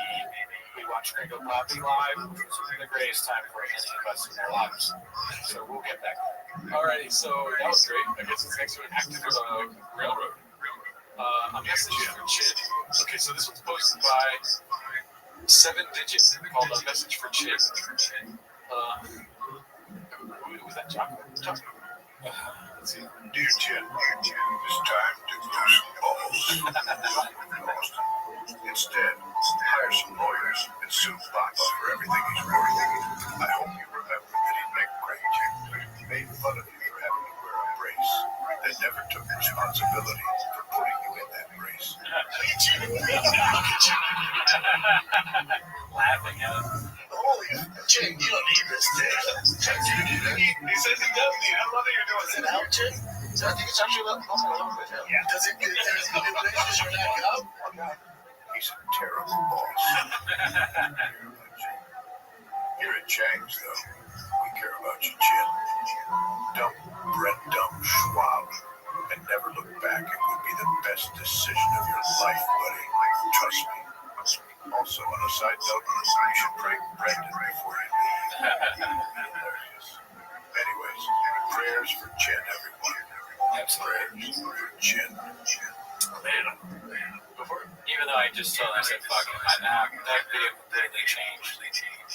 we watched Gringo Poppy live, which was the greatest time for any of us in their lives. So we'll get back. Alrighty, so that was great. I guess it's next to an active railroad. A message for Chin. Okay, so this one's posted by 7 digits called A Message for Chin. Was that chocolate? Let's see. Dear Chin, it's time to do some balls. Instead, hire some lawyers and sue Papa for everything he's worth. I hope you remember that he made fun of you for having to wear a brace that never took responsibility for putting you in that brace. Laughing at him. Holy Chin, you don't need this thing. He says he does need it. I love that you're doing it. Is it out, Chin? I think it's actually a little bit. Yeah. Does it get as good as you're not up? He's a terrible boss. Here at Chang's, though, we care about your chin. Dump Brett Dump Schwab and never look back. It would be the best decision of your life, buddy. Trust me. Also, on a side note, you should prank Brendan before you leave. Hilarious. Anyways, prayers for Chin, everyone. Prayers for Chin. Man, even though I just told him, I said, fuck him, that video completely changed.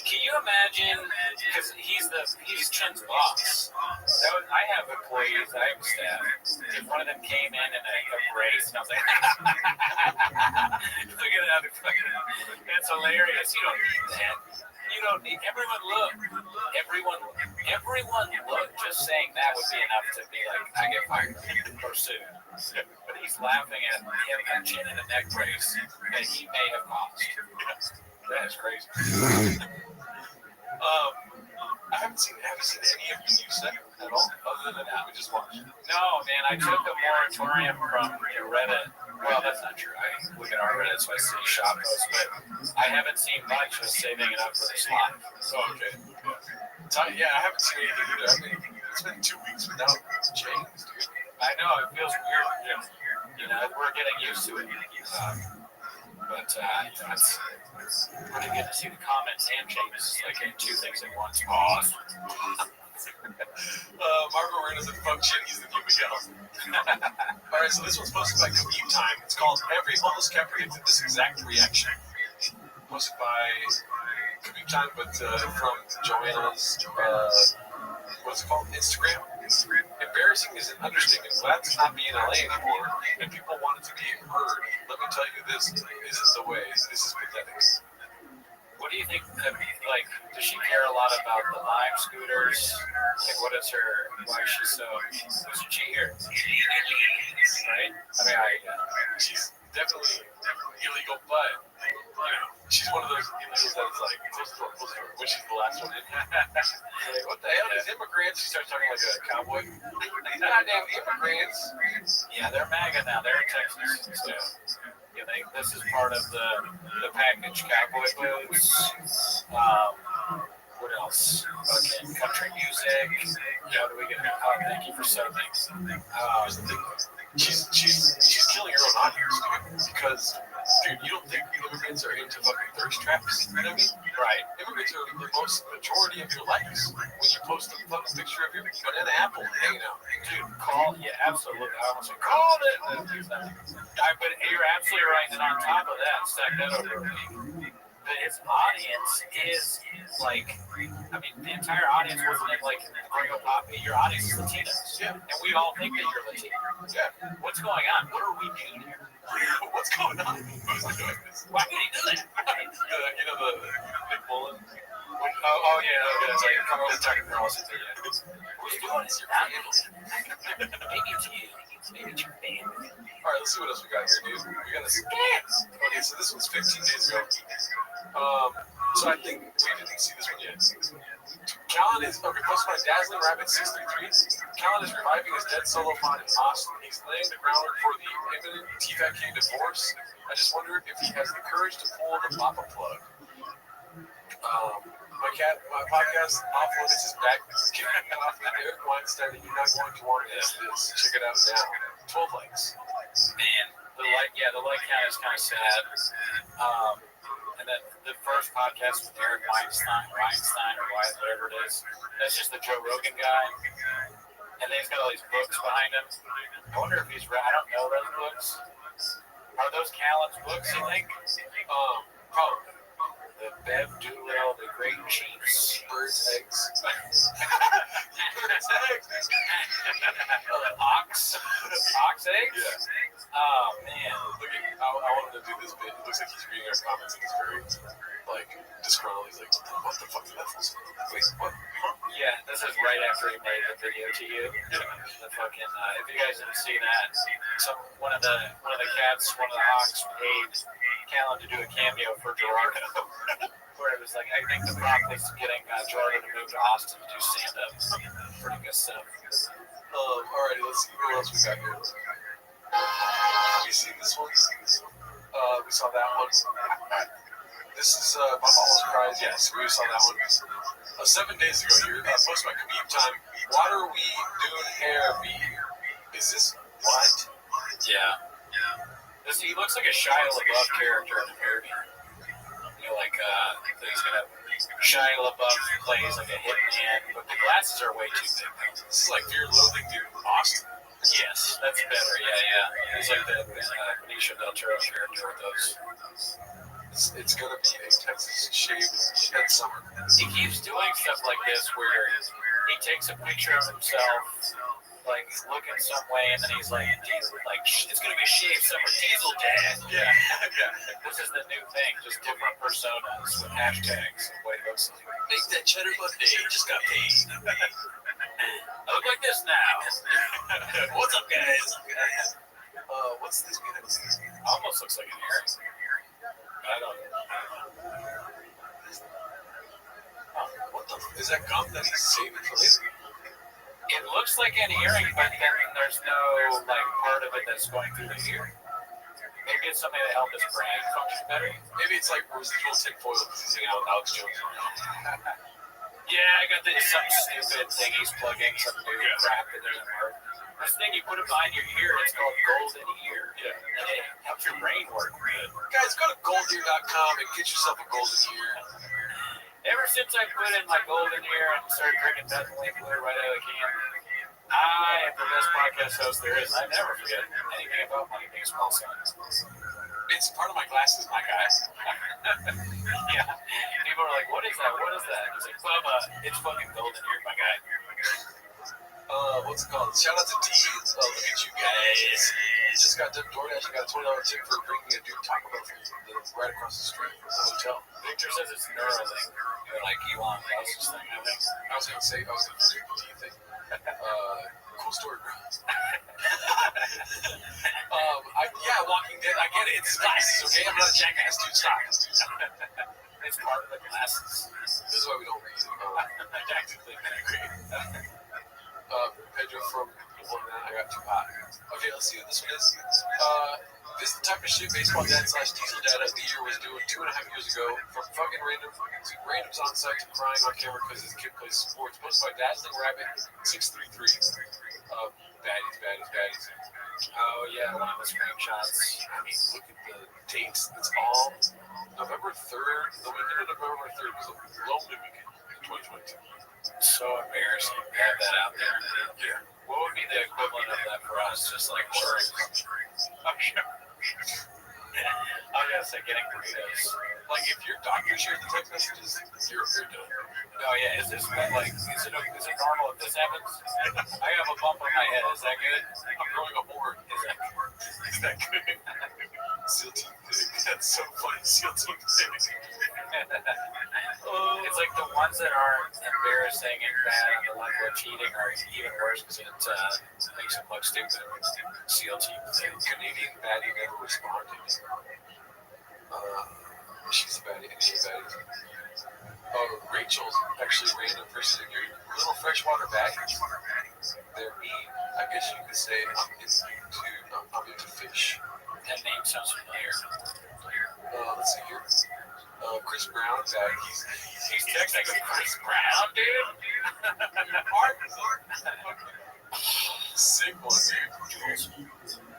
Can you imagine, because he's Chin's boss. I have employees, I have staff. If one of them came in a race, and I was like, look at that, it's hilarious. You don't need that. You don't need, everyone look. Just saying that would be enough to be like, I get fired or sued. But he's laughing at him and Chin in a neck brace that he may have caused. That is crazy. I haven't seen any of the new set at all, other than that we just watched. No, man, I took a moratorium from Reddit. Well, that's not true. I look at our Reddit, so I see shop posts, but I haven't seen much. Just saving it up for this live. Oh, okay. Yeah, I haven't seen anything either. I mean, it's been 2 weeks without James, dude. I know, it feels weird. You know, we're getting used to it. But it's pretty good to see the comments and James like in two things at once. Awesome. Marco Arenas at Function, he's the new Miguel. Alright, so this one's posted by Commute Time. It's called Every Homeless Capri did this exact reaction. Posted by Commute Time, but from Joanna's, what's it called? Instagram. Embarrassing is an understatement. Glad to not be in LA anymore, and people wanted to be heard. Let me tell you, this isn't the way. This is pathetic. What do you think? Like, does she care a lot about the Lime scooters? Like, what is her? Why is she so? Who's she here? Right? I mean, she's definitely illegal, but she's one of those illegals that is like close to when she's the last one in. Like, what the hell? These immigrants? She starts talking like a cowboy. These goddamn immigrants. Yeah, they're MAGA now. They're in Texas. So, yeah, this is part of the package. Cowboy boots. What else? Okay, country music. What do we get? Oh, thank you for something. She's killing her own audience, dude, because, dude, you don't think immigrants are into fucking thirst traps? You know what I mean? Right. Immigrants are the majority of your likes when you post a fucking picture of your banana apple hanging out. Dude, absolutely. I almost said called it. But you're absolutely right. And on top of that, stack that over. But his audience is like, I mean, the entire audience wasn't like Gringo Poppy. Your audience is Latinos. Yeah. And we all think that you're Latino. Yeah. What's going on? What are we doing here? What's going on? Who's doing this? Why did he do that? You know the Nick Mullen? Oh, yeah. It's like a couple of talking girls. Who's doing this? Maybe it's you. Maybe it's your family. All right, let's see what else we got here, dude. We got this. Okay, so this one's 15 days ago. So I think we didn't see this one yet. Callan is posted by Dazzling Rabbit 633. Callan is reviving his dead solo pod in Austin. He's laying the groundwork for the imminent TVIK divorce. I just wondered if he has the courage to pull the Papa plug. My podcast off limits is back. Kicking off with Eric Weinstein, and you're not going to want to miss this. Check it out now. 12 likes. Man, the like count is kind of sad. And then the first podcast with Eric Weinstein or whatever it is, that's just the Joe Rogan guy. And then he's got all these books behind him. I wonder if I don't know those books. Are those Callan's books, you think? Probably. The Bev Doolittle, The Great Chiefs, Bird's Eggs. Bird's Eggs. Ox eggs? Yeah. Oh, man. Look at, I wanted to do this bit. It looks like he's reading our comments and he's very, disgruntled. He's like, what the fuck is that? Wait, what? Yeah, this is right after he made the video to you. The fucking, if you guys didn't see that, one of the cats, one of the hawks paid Callan to do a cameo for Gerardo. Where it was like, I think the Broncos getting Gerardo to move to Austin to do stand-up. Pretty good stuff. Alrighty, let's see what else we got here. Have you seen this one? We saw that one. This is My Balls Cries. Yes, we saw that one. 7 days ago here, posted by Commute Time. Water Weed Dune Hair Bead. Is this what? Yeah. He looks like a Shia LaBeouf character in the movie. You know, like, he's gonna... Shia LaBeouf plays like a hitman, but the glasses are way too big. This is like Fear and Loathing Dude Austin. Yes, that's better. Yeah. He's like the Benicio del Toro character with those. It's gonna be a Texas shave head summer. He keeps doing stuff like this where he takes a picture of himself, like he's looking some way, and then he's like, it's gonna be shave summer, Diesel Dad. Yeah. This is the new thing, just different personas with hashtags and what it looks like. Make that cheddar Monday, just got paid. I look like this now. What's up, guys? What's this mean? Almost looks like an earring. I don't know. What the is that gum that he's saving for later? It looks like an earring, but then there's no like part of it that's going through the ear. Maybe it's something to help his brain function better. Maybe it's like residual tinfoil because he's hanging out with Alex Jones. Yeah, I got some stupid thing he's plugging, some new crap that doesn't work. This thing you put it behind your ear, it's called golden ear. Yeah. And it helps your brain work good. Guys, go to goldear.com and get yourself a golden ear. Ever since I put in my golden ear and started drinking Bethany Blue right out of the can, I am the best podcast host there is. I never forget anything about my baseball son. It's part of my glasses, my guy. Yeah. People are like, what is that? What is that? He's like, Bubba, it's fucking golden ear, my guy. What's it called? Shout out to D. Look at you guys. Just got done DoorDash. I got a $20 tip for bringing a dude Taco Bell from right across the street from the hotel. Victor says it's Neuralink. You're like Elon Musk's thing, I think. I was going to say the D thing. Cool story, bro. Walking Dead. I get it. It's glasses, okay? I'm not a jackass, dude. Stop. It's part of the glasses. This is why we don't read. Tactically agree. Pedro from I got too hot. Okay, let's see what this one is. This is the type of shit baseball dad / diesel dad of the year was doing 2.5 years ago. From fucking randoms on site to crying on camera because his kid plays sports. Posted by Dazzling Rabbit 633. Baddies. Oh yeah, one of the screenshots. I mean, look at the dates. It's all November 3rd. The weekend of November 3rd was a lonely weekend in 2022. So embarrassing to have that out there. Yeah. What would be the equivalent of that for us? Just like ordering I'm gonna say getting burritos. Like if your doctor shares the text messages, you're done. Oh yeah, is it normal if this happens? I have a bump on my head. Is that good? I'm growing a board. Is that good? Seal team thing. That's so funny. Seal team thing. It's like the ones that aren't embarrassing and bad and the ones where cheating are even worse because it makes them look stupid. SEAL team thing. Canadian baddie never responded. She's a baddie. Rachel's actually random person in your little freshwater bag. They're mean. I guess you could say I'm into fish. That name sounds familiar. Let's see here. Chris Brown bag. He's texting Chris Brown, dude. Sick one, dude.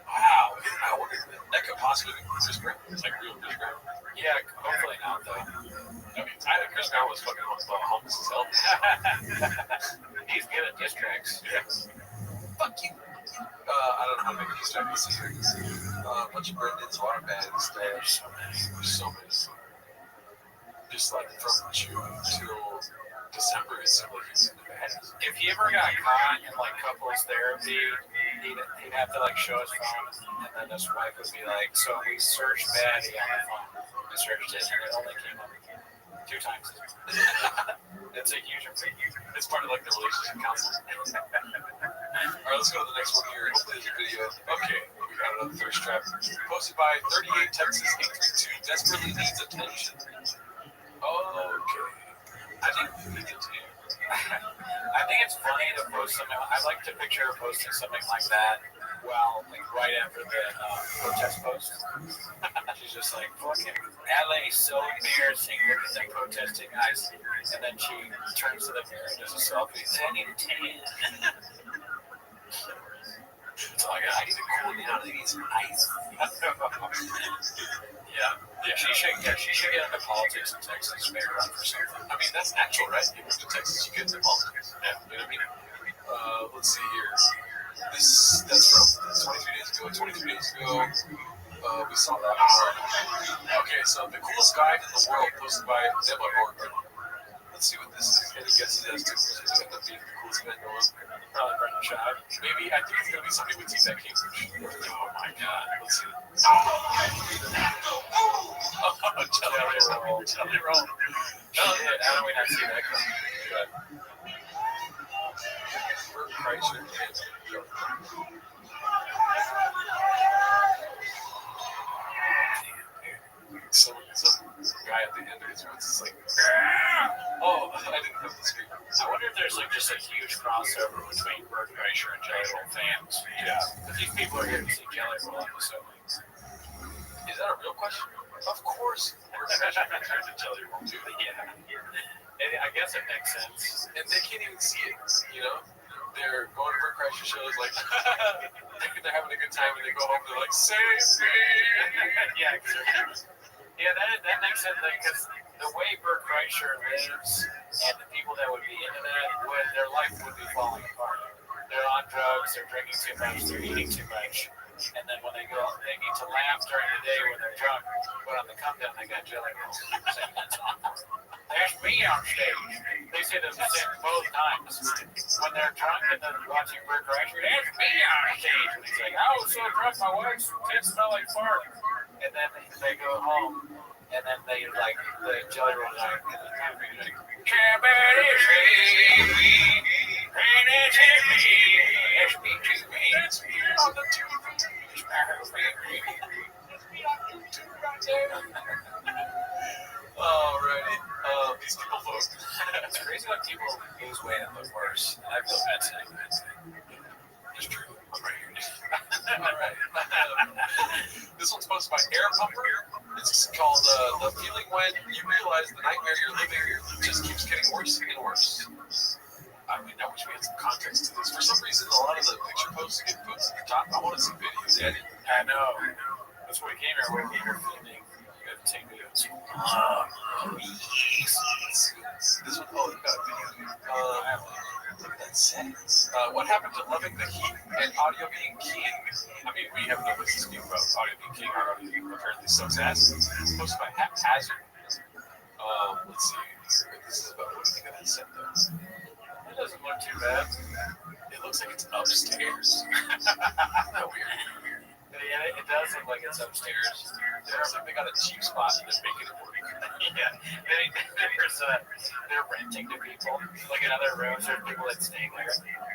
Wow. I wonder if that could possibly be Chris Brown. It's like real Chris Brown. Yeah, hopefully not, though. I mean, Tyler Chris Brown was fucking homeless as hell. He's good at diss tracks. Yeah. Fuck you. I don't know how to make a diss track. Let's see here. A bunch of Brendan's water bags. There's so many. Just like from June till December, it seemed like he's in the bad. If he ever got caught in like couples therapy, he'd have to like show his phone, and then his wife would be like, "So we searched Batty on the phone. We searched it, and it only came up 2 times." It's a huge improvement. It's part of like the relationship counseling. All right, let's go to the next one here. Hopefully there's a video. Okay, we got another thirst trap. Posted by 38 Texas 832. Desperately needs attention. Okay. I think we need to. I think it's funny to post something. I like to picture posting something like that well, like right after the protest post. She's just like, fucking LA so embarrassing. Look at them protesting guys. And then she turns to the mirror and does a selfie. 10 in 10. So I need to cool down. I need some ice. Yeah. She should get into politics in Texas. Maybe run for something. I mean, that's natural, right? You move to Texas, you get into politics. Yeah, you know what I mean? Let's see here. That's from 23 days ago. 23 days ago, we saw that one. Okay, so the coolest guy in the world posted by Debo Morgan. Let's see what this is. Any guesses as to who's going to be the coolest guy in the world? Probably Brendan Schaub. Maybe, I think it's going to be somebody with teeth at Cambridge. Oh my god, let's see. Jelly roll. How do we not see that coming? Bert Kreischer. Some guy at the end of his voice is like, oh, I didn't have the speaker. I wonder if there's like just a huge crossover between Bert Kreischer and Jelly Roll fans. Yeah. Because these people are here to see Jelly Roll, I'm assuming. Is that a real question? Of course. Bert Kreischer compared to Jelly Roll too. Yeah. I guess it makes sense. And they can't even see it, you know? They're going to Bert Kreischer shows like, they're having a good time, and they go home, they're like, save me! Yeah, that makes sense, because the way Bert Kreischer lives and the people that would be into that, their life would be falling apart. They're on drugs, they're drinking too much, they're eating too much. And then when they need to laugh during the day when they're drunk, but on the come down, they got Jelly Roll singing that song. There's me on stage. They say the same both times. When they're drunk and they're watching Bert Kreischer, there's me on stage. And he's like, I was so drunk, my wife's tits smell like fart. And then they go home, and then they like the Jelly Roll guy in the time for you like, somebody save me, and it's me, it's me to me, it's me on the tube, it's me right there. Alrighty, these people vote. It's crazy when people lose weight and look worse. I feel bad saying that. It's true. I'm right here. Alright. This one's posted by Air Pumper. It's called The Feeling When You Realize the Nightmare You're Living Just Keeps Getting Worse and Worse. I mean, I wish we had some context to this. For some reason, a lot of the picture posts get posted at the top. I want to see videos. I know. That's what we came here with. We were filming. You got to take videos. This one, oh, you got a video. Look at that set. What happened to loving the heat and audio being king? I mean, we have no business speaking about audio being king. Our audio apparently sucks ass. Posted by Haphazard. Let's see what this is about. What do you think of that set, though? It doesn't look too bad. It looks like it's upstairs. Isn't that weird? Yeah, it does look like it's upstairs. It looks like they got a cheap spot and they're making it work. Yeah, they're renting to people. Like in other rooms, there's people that stay there.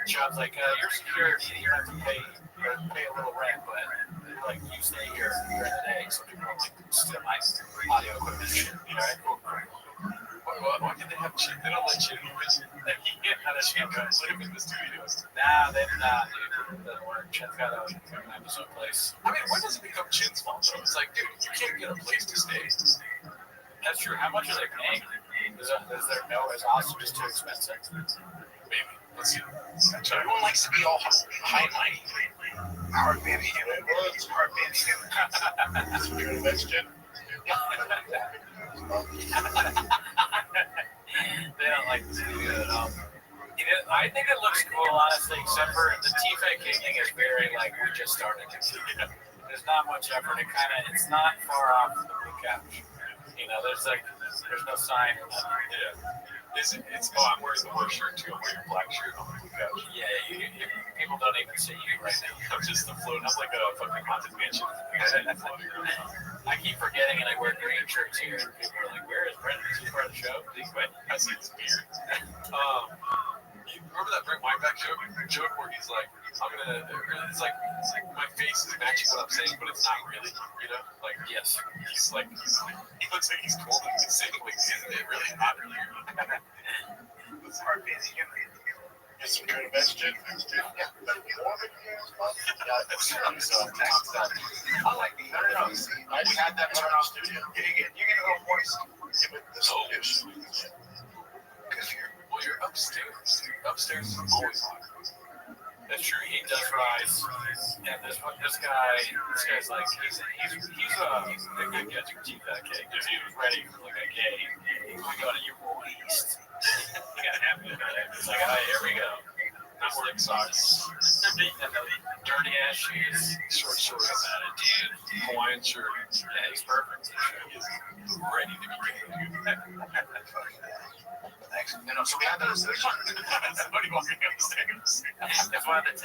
Sean's like, you're security, you have to pay a little rent, but like you stay here during the day, so people don't like steal my audio equipment. You know, Why can they have cheap? They don't let you in. Live in the studio. Nah, they do not, dude. It doesn't work. Chin's got to have his own place. I mean, when does it become Chin's fault, though? It's like, dude, you can't get a place to stay. That's true. How much are they paying? Is there no? Is Austin just too expensive? Maybe. Let's see. Everyone likes to be all high and mighty. Hard baby human. Well, it's hard baby human. That's what you're an investor in. They don't like to do it at all. I think it looks cool, honestly, except for the T-Fake thing is very like we just started. There's not much effort. It's not far off the blue couch. You know, there's no sign. Yeah. I'm wearing the worst shirt too. I'm wearing a black shirt on the blue couch. Yeah, people don't even see you right now. I'm just floating. I'm like a fucking haunted mansion. I keep forgetting, and I wear green shirts here. And people are like, "Where is Brendan? Is he part of the show? Did he quit?" I see his beard. You remember that Brent Weinbach joke where he's like, it's like my face is matching what I'm saying, but it's not really, you know? Like, yes, he looks like he's cold and he's saying, like, isn't it really not really? It's hard busy human. Get some good investor. Got I like the no. We had that turn off studio. You get a little voice. Give it the solution. Because you're upstairs. Upstairs is always hot. That's true. He does rise, and this guy's like he's a good guy to keep that cake. If he was ready for like a game, we go to your waist. You gotta have it. It's like, all right, here we go. Not wearing socks, and the dirty ass shoes, short shorts, dude. Hawaiian shirt. Yeah, he's perfect. He's ready to be kicked. Thanks. So we had those. Somebody walking upstairs. It's one of the 10s.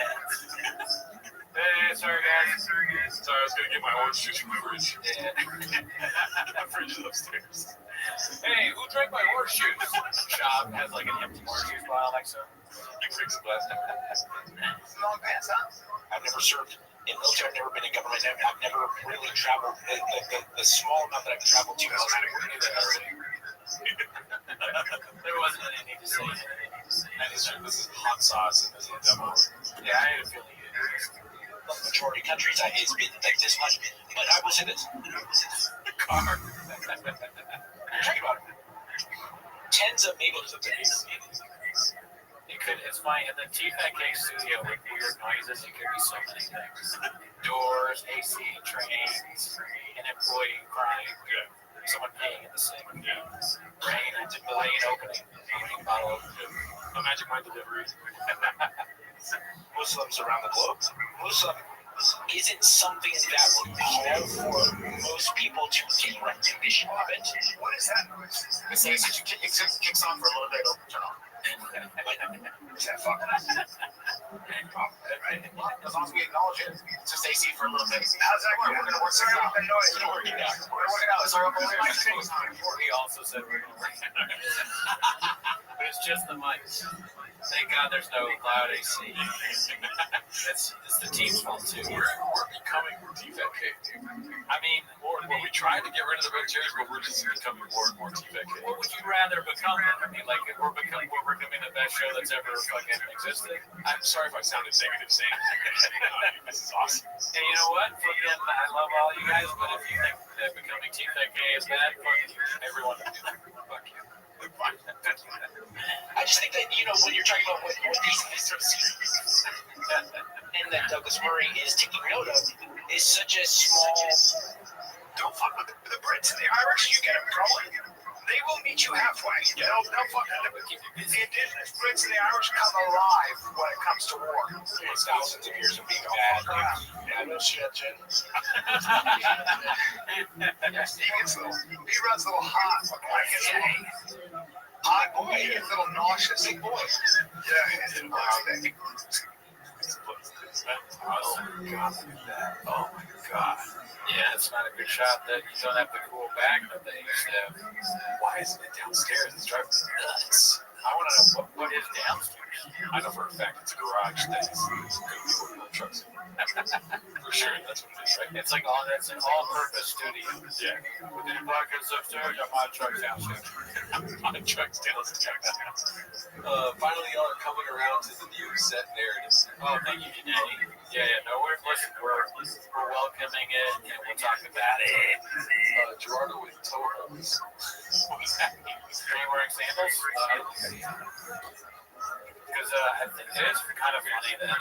Hey, sorry guys. Sorry, I was gonna get my orange juice from the fridge. Yeah. The fridge is upstairs. Hey, who drank my orange juice? Shop has like an empty orange juice bottle next to him. He breaks a glass. Long pants, huh? I've never served in military. I've never been in government. I've never really traveled. The small amount that I've traveled to is kind of There wasn't any need to say it. And this is hot sauce and this is demo. Yeah, I had a feeling it. the majority of countries. It's been like this much, but I will say this: Car. Check about it. Tens of maybe It's funny, in the TFAK studio with weird noises, it could be so many things. Doors, AC, trains, an employee crying, someone peeing in the sink, rain opening, a bottle of a Magic Mind delivery. Muslims around the globe. Muslim isn't something that would call for most people to take recognition of it. What is that noise? It says it kicks on for a little bit, it'll turn off. Is that fucking right? As long as we acknowledge it, it's just AC for a little bit. How's that work? We're gonna work it out. We're gonna work it out. We're gonna work it out. Sorry, we also said we're gonna work it out. But it's just the mics. Thank God there's no loud AC. It's the team's fault too. We're becoming TFAK. I mean, we tried to get rid of the red chairs, but we're just becoming more and more TFAK. What would you rather become? I mean, like, we're becoming the best show that's ever fucking existed. I'm sorry if I sounded negative saying that. This is awesome. And you know what? Fucking, I love all you guys, but if you think that becoming TFAK is bad, fuck you. Everyone would be like, fuck you. I just think that, when you're talking about what these sort of series and that Douglas Murray is taking note of is such a small. don't fuck with the Brits and the Irish. You get them going. They will meet you halfway. They'll fucking the indigenous Brits and the Irish come alive when it comes to war. It's thousands of years of being bad. Yeah, no shit, Jen. He gets a little. He runs a little hot. Like it's hot boy. He gets a little nauseous. Big boy. Yeah, it's a nice thing. Oh my god. Yeah, it's not a good shot that you don't have the cool back that they used to have. Why isn't it downstairs? It's driving me nuts. I want to know what is downstairs. I know for a fact it's a garage that is going to be working on trucks. For sure, that's what it is, right? It's like it's an all-purpose studio. Yeah. With the buckets upstairs, and my truck's downstairs. My truck's downstairs. Finally, y'all are coming around to the new set narrative. Oh, thank you, Danny. Yeah, no, we're welcoming it, and we'll talk about it. Gerardo with toe hose. Are you wearing sandals? Because I think it is kind of funny that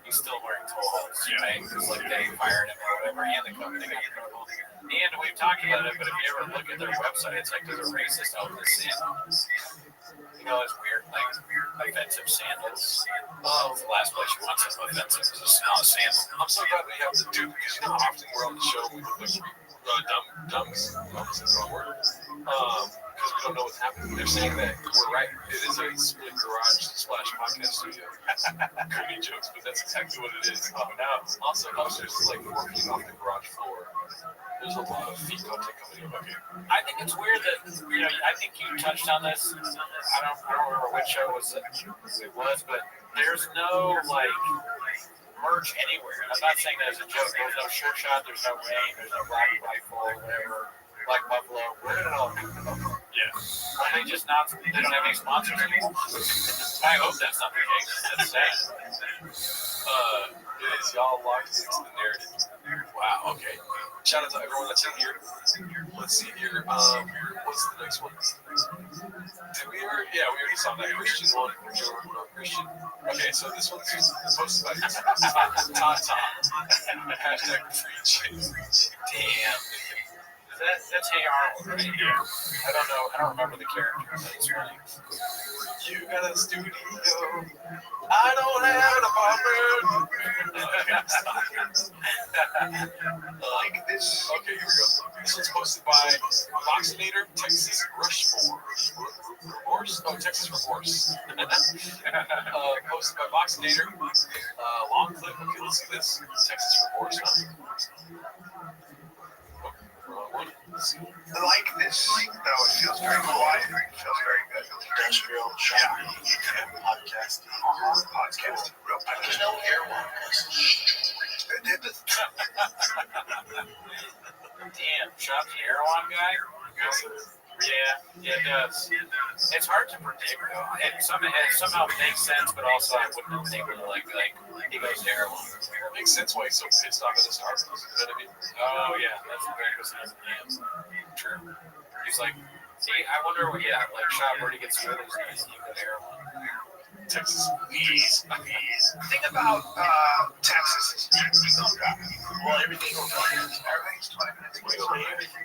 he's still wearing toe holes, right? Because like they fired him or whatever, and the company got in trouble. And we've talked about it, but if you ever look at their website, it's like there's a racist over the sandals. It's weird, like offensive sandals. The last place you want something offensive is a sandal. I'm so glad we have the dude because how often we're on the show we look like dumps. Dumps is the wrong word. Because we don't know what's happening. They're saying that we're right. It is a split garage slash podcast studio. Could be jokes, but that's exactly what it is. Now, also upstairs is like 4 feet off the garage floor. There's a lot of feet content coming up here. I think it's weird that I think you touched on this. I don't remember which show it was, but there's no like merch anywhere. I'm not saying that as a joke. There's no Sure Shot. There's no Wayne. There's no Black Rifle. Whatever. Black Buffalo. Where did it all come from? Yeah. Are they just not? They don't have any sponsors anymore. I hope that's not the case. That's sad. It is See, y'all locked into the narrative. Wow, okay. Shout out to everyone that's in here. Let's see here. What's the next one? Did we already? Yeah, we already saw that Christian one. Christian. Okay, so this one's posted by Tata. Hashtag preach. Damn. That's AR, right? Yeah. I don't know. I don't remember the character. That's funny. You got a studio. I don't have an apartment. Like this. Okay, here we go. This one's posted by Vaccinator Texas Remorse? Oh, Texas Remorse. Posted by Vaccinator. Long clip. Okay, let's see this. Texas Remorse. One. I like this, though. It feels very quiet. It feels very good. Industrial, shiny, podcasting. Podcasting. Real podcast. There's no air one. Damn, shop the Erewhon guy? Yeah, it does. It's hard to predict, though. It somehow makes sense, but also I wouldn't have been able to, like he goes to Erewhon. It makes sense why he's so pissed off at the Star Wars. You know what I mean? Oh, yeah, that's the greatest thing. True. He's like, see, I wonder what, like, shop where he gets rid of his name. You go to Erewhon. Texas, please. Thing about Texas is, well, everything's 20 minutes. Everything's 20 minutes.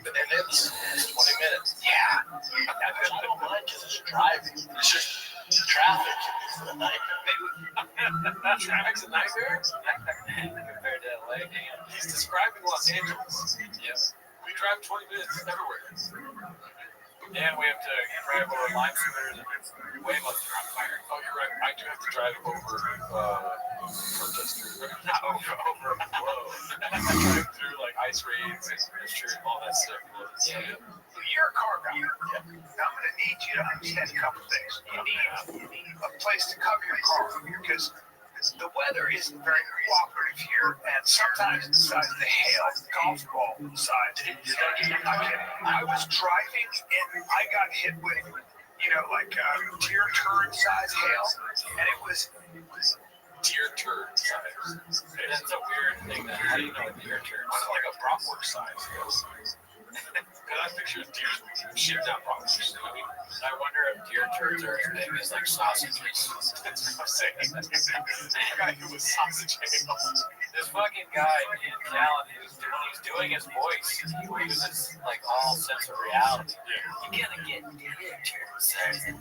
But then it's 20 minutes. Yeah. Which I don't mind because it's driving. It's just traffic is a nightmare. Traffic's a nightmare? Compared to LA, damn. He's describing Los Angeles. Yep. We drive 20 minutes everywhere. And we have to drive over lime scooters and way most are on fire. Oh, you're right. I do have to drive over protesters. Not over. Whoa. Drive through like ice raids and all that stuff. Yeah. You're a car guy. Yeah. I'm going to need you to understand a couple things. You need a place to cover your car because the weather isn't very cooperative here, and sometimes the size of the hail, golf ball size. I was driving and I got hit with, like deer turd size hail, and it was deer turd size. That's a weird thing. How do you know a deer turd? It's like a bratwurst size. And I picture deer shitting out bratwurst. I wonder if deer turds are as big as like sausages. That's what I'm saying. The guy who was sausage hails. This fucking guy in talent, he's doing his voice. He loses like all sense of reality. Yeah. You're gonna get deer turds. You're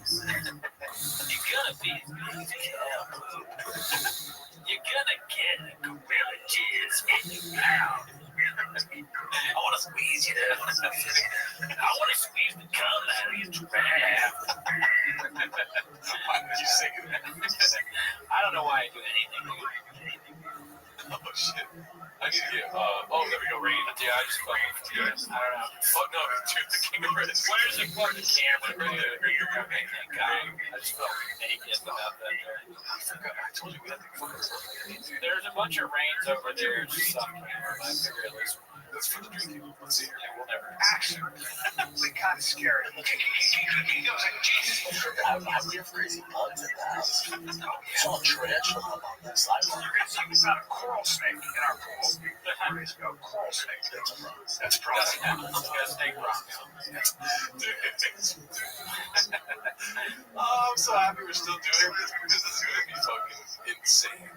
gonna be as big as cow poop. You're gonna get gorilla jizz in your mouth. I want to squeeze you down. I want to squeeze the cum out of your giraffe. Why did you sing that? I don't know why I do anything. Oh shit! I need to get. There we go. Rain. Yeah, I just fucking. I don't know. Oh no, dude, the King of Red. Where's the fucking camera? Right there. Okay, thank God. I just felt naked without that there. I told you we had to. There's a bunch of rains over there. Just sucking. I figure at least. That's for the drinking. Let's see here. Yeah, we'll never. actually really kind of scary. He goes like, Jesus. I have crazy bugs in the house. Saw a tarantula on the sidewalk. We found a coral snake in our pool. 4 days ago. Coral snake. That's a problem. Snake rock. I'm so happy we're still doing this because it's going to be fucking insane.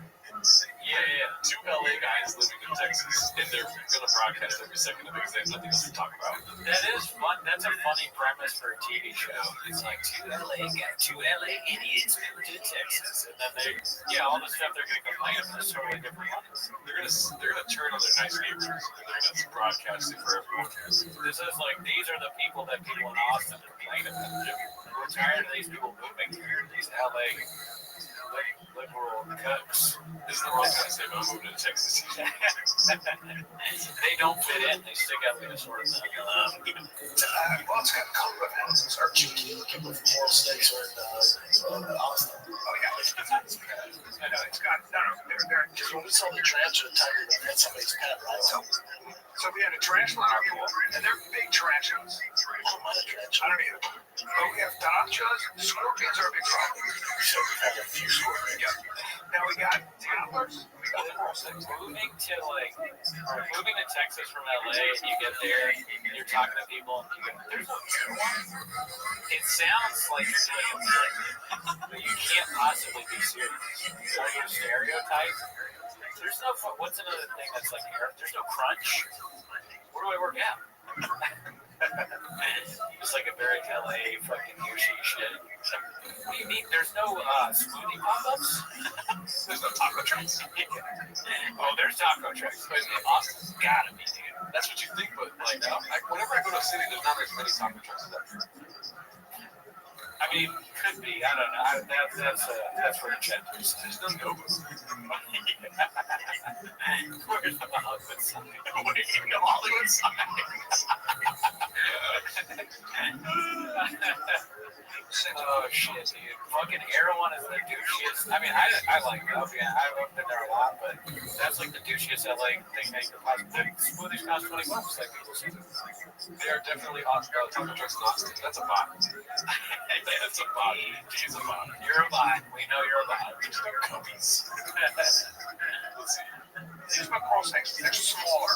Yeah. 2 LA guys living in Texas, and they're going to broadcast every second of it because they have nothing else to talk about. That is fun. That's a funny premise for a TV show. It's like 2 LA idiots moved to Texas, and then all the stuff they're going to complain about is totally different. They're gonna turn on their nice neighbors, and they're gonna broadcast it for everyone. This is like these are the people that people in Austin complain about. We're tired of these people moving here. These LA liberal cucks. This is the wrong kind of statement. I'm moving to Texas. They don't fit in. They stick out in a sort of thing. Well, it's got a couple of houses. Our cheeky looking with coral snakes are in Austin. Oh, yeah. I know. It's got, they're Because when we saw the tarantula tiger, we had somebody's pet, right? So we had a tarantula in our pool, and they're big tarantulas. I don't mind a tarantula. I don't either. But we have tarantulas. Scorpions are a big problem. So we've had a few scorpions. Yeah. Now we got toddlers. Moving to Texas from LA, and you get there, and you're talking to people, and you go, there's no marijuana. It sounds like you're doing a trick, but you can't possibly be serious. Are you a stereotype? There's no. What's another thing that's like? There's no crunch. Where do I work out? It's like a very LA fucking douchey shit. What do you mean? There's no smoothie pop-ups? There's no taco trucks. Oh, there's taco trucks. In Austin, Gotta be, dude. that's what you think, but like, whenever I go to a city, there's not as many taco trucks as that. I mean, could be. I don't know. That's for the chapters. There's no Novas. Where's the Hollywood sign? No Hollywood sign. Oh shit, dude! Fucking Erewhon is the douchiest. I mean, I like it. I've been there a lot, but that's like the douchiest LA thing they could possibly. Smoothies cost $20, like people say. They are definitely taco trucks in Austin. That's a bot. That's a bot. She's a bot. You're a bot. We know you're a bot. There's no cookies. Let's see. These crossings, they're smaller,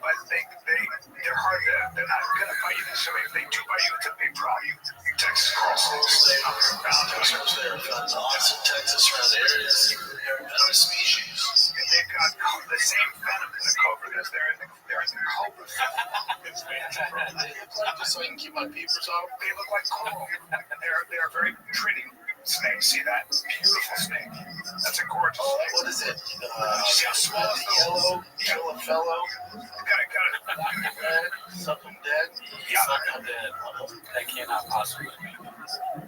but they're hard to, they're not going to bite you necessarily. If they do bite you, it's a big problem. Texas crossings, they are found there are lots of Texas around areas. They're venomous species, and they've got the same venom in the cobra as they're in the cobra. Just so I can keep my peepers off. They look like coral. They're very pretty snakes. See that? Beautiful snake. That's a gorgeous snake. What is it? See how small it's yellow, kill a fellow. Got it. Something dead. Yeah, I'm dead. That cannot possibly be.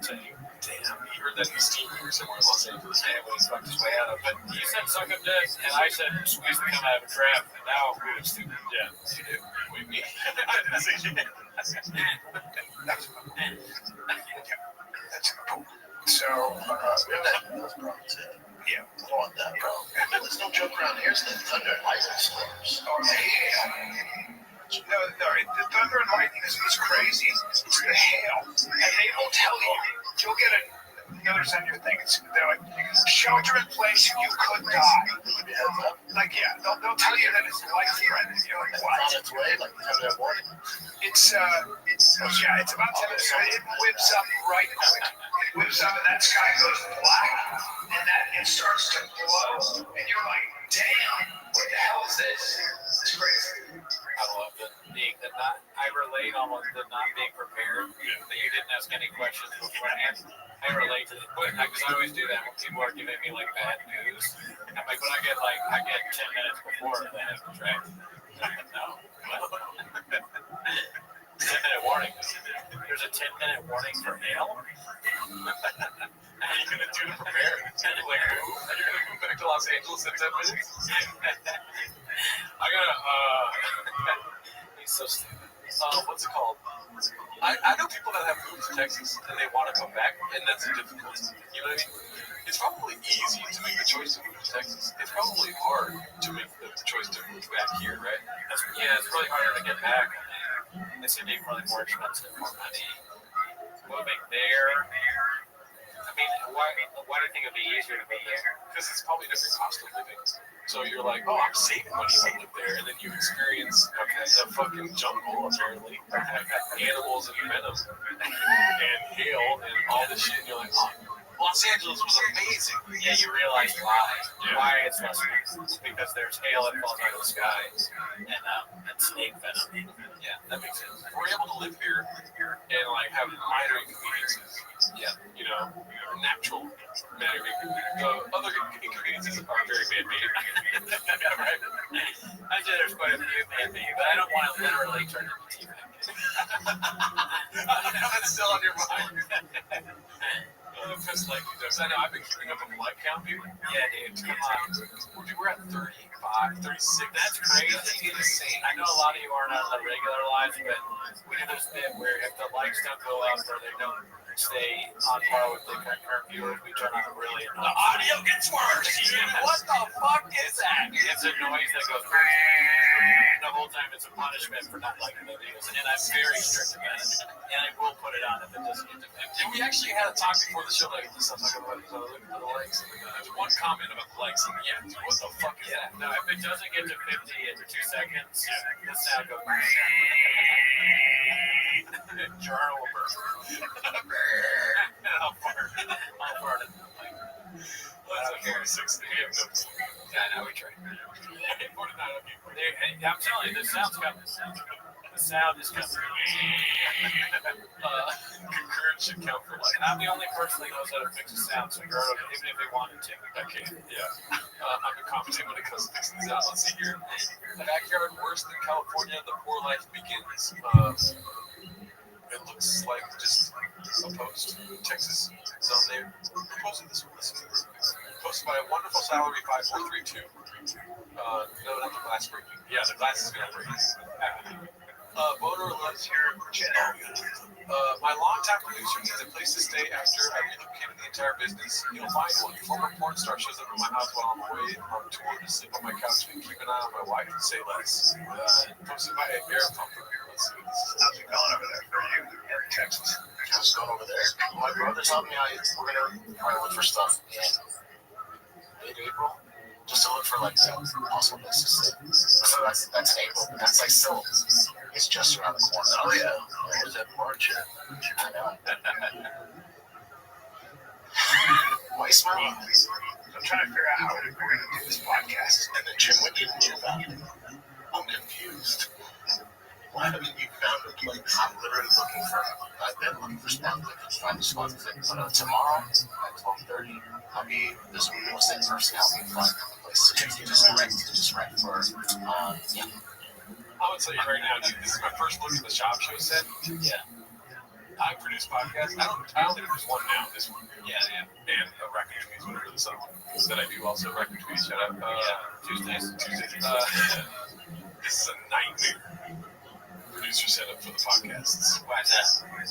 Damn, you heard that in Steve Weaver somewhere in Los Angeles. Man, when he fucked his way out of it. But you said suck up dead, and I said squeeze the cum out of a trap, and now we're stupid. Yeah, you do. We me. That's cool. So, yeah, I want that, bro. There's no joke around here. It's the thunder and lightning storms. Oh, yeah. No, the thunder and lightning is crazy. It's the hail. And they don't tell you. You'll get notice on your thing. They're like, shelter in place, you could die. Like, yeah, they'll tell you that it's life-threatening. You're like, what? It's on its way, like thunder and lightning. It's about 10 minutes. It whips up right quick. It whips up and that sky goes black. And it starts to blow. And you're like, damn, what the hell is this? It's crazy. I love it. I relate almost to not being prepared. That you didn't ask any questions beforehand. I relate to it, because I always do that when people are giving me like bad news. I'm like, when I get 10 minutes before they have the track. No. 10-minute warning. There's a 10-minute warning for hail. What are you gonna do to prepare? You're gonna move back to Los Angeles in 10 minutes? I gotta. He's so stupid. What's it called? I know people that have moved to Texas and they want to come back, and that's a difficult. You know what I mean? It's probably easy to make the choice to move to Texas. It's probably hard to make the choice to move back here, right? It's really harder to get back. It's gonna be probably more expensive, more money. Moving there. I mean, why do you think it'd be easier to be here? Because it's probably a different cost of living. So you're like, oh, I'm saving money if I live there, and then you experience the fucking jungle, apparently, animals and venom, and hail, and all this shit, and you're like, oh, Los Angeles was amazing. Yeah, you realize why it's less expensive. Because there's hail that falls out of the sky, and snake venom. Yeah, that makes sense. We're able to live here and like have minor inconveniences. Yeah. You know, natural minor inconveniences. Other inconveniences are very man-made. Right? I'd say there's quite a few man-made, but I don't want to literally turn into T-Mac. That's still on your mind. Because I know I've been keeping up with life count, dude. Yeah, dude, come on. We're at 35, 36. That's crazy. That's insane. I know a lot of you aren't on the regular lives, but we do this bit where if the likes don't go up or they don't stay on par with the current viewers, we turn on a really annoying. The audio gets worse. What the fuck is that? It's a noise that goes. No, the whole time it's a punishment for not liking the videos, and I'm very strict about it. And I will put it on if it doesn't get to 50. And we actually had a talk before the show, like, this, I'm talking about looking at the likes. There's one comment about the likes, and yeah, dude, what the fuck is that? No, if it doesn't get to 50 in 2 seconds, the sound goes. Journal will burn. I'll fart it. Well, it's like 46 a.m. Yeah, now we try. I'm telling you, the sound is coming. Concurrent should count for like. And I'm the only person that knows how to fix a sound, so even if they wanted to. Okay, yeah. I'm incompetent when it comes to fixing these out. Let's see here. Backyard worse than California. The poor life begins. It looks like just a post. Texas is on there. Who posted this one? Posted by a wonderful salary 5432. No, not the glass breaking. Yeah, the glass is gonna break. Voter loves here. My longtime producer needs a place to stay after I relocated the entire business. You'll find one. Former porn star shows up at my house while I'm away on tour to sleep on my couch and keep an eye on my wife and say less. Posted by a air pumper. Let's see what this is. How's it going over there for you in Texas? How's it going over there? My brother told me we're gonna probably look for stuff in mid-April, just to look for like possible business. So that's in April. That's like still, it's just around the corner. Oh yeah, where's that March? I know. Why you smiling? I'm trying to figure out how we're gonna do this podcast. And then Jim, what did you do about it? I'm confused. Why haven't you found a place? I'm literally looking for. I've been looking for spots. Looking to find a spot. But tomorrow at 12:30, I'll be this real estate person helping me find a place to just rent for. Yeah. I'm gonna tell you right now, dude. This is my first look at the shop show set. Yeah. I produce podcasts. I don't think there's one now. This one. Yeah. And Record Tweets, whatever this other one that I do also. Record Tweets. Shout out. Tuesdays. This is a nightmare. Producer setup for the podcasts. Why is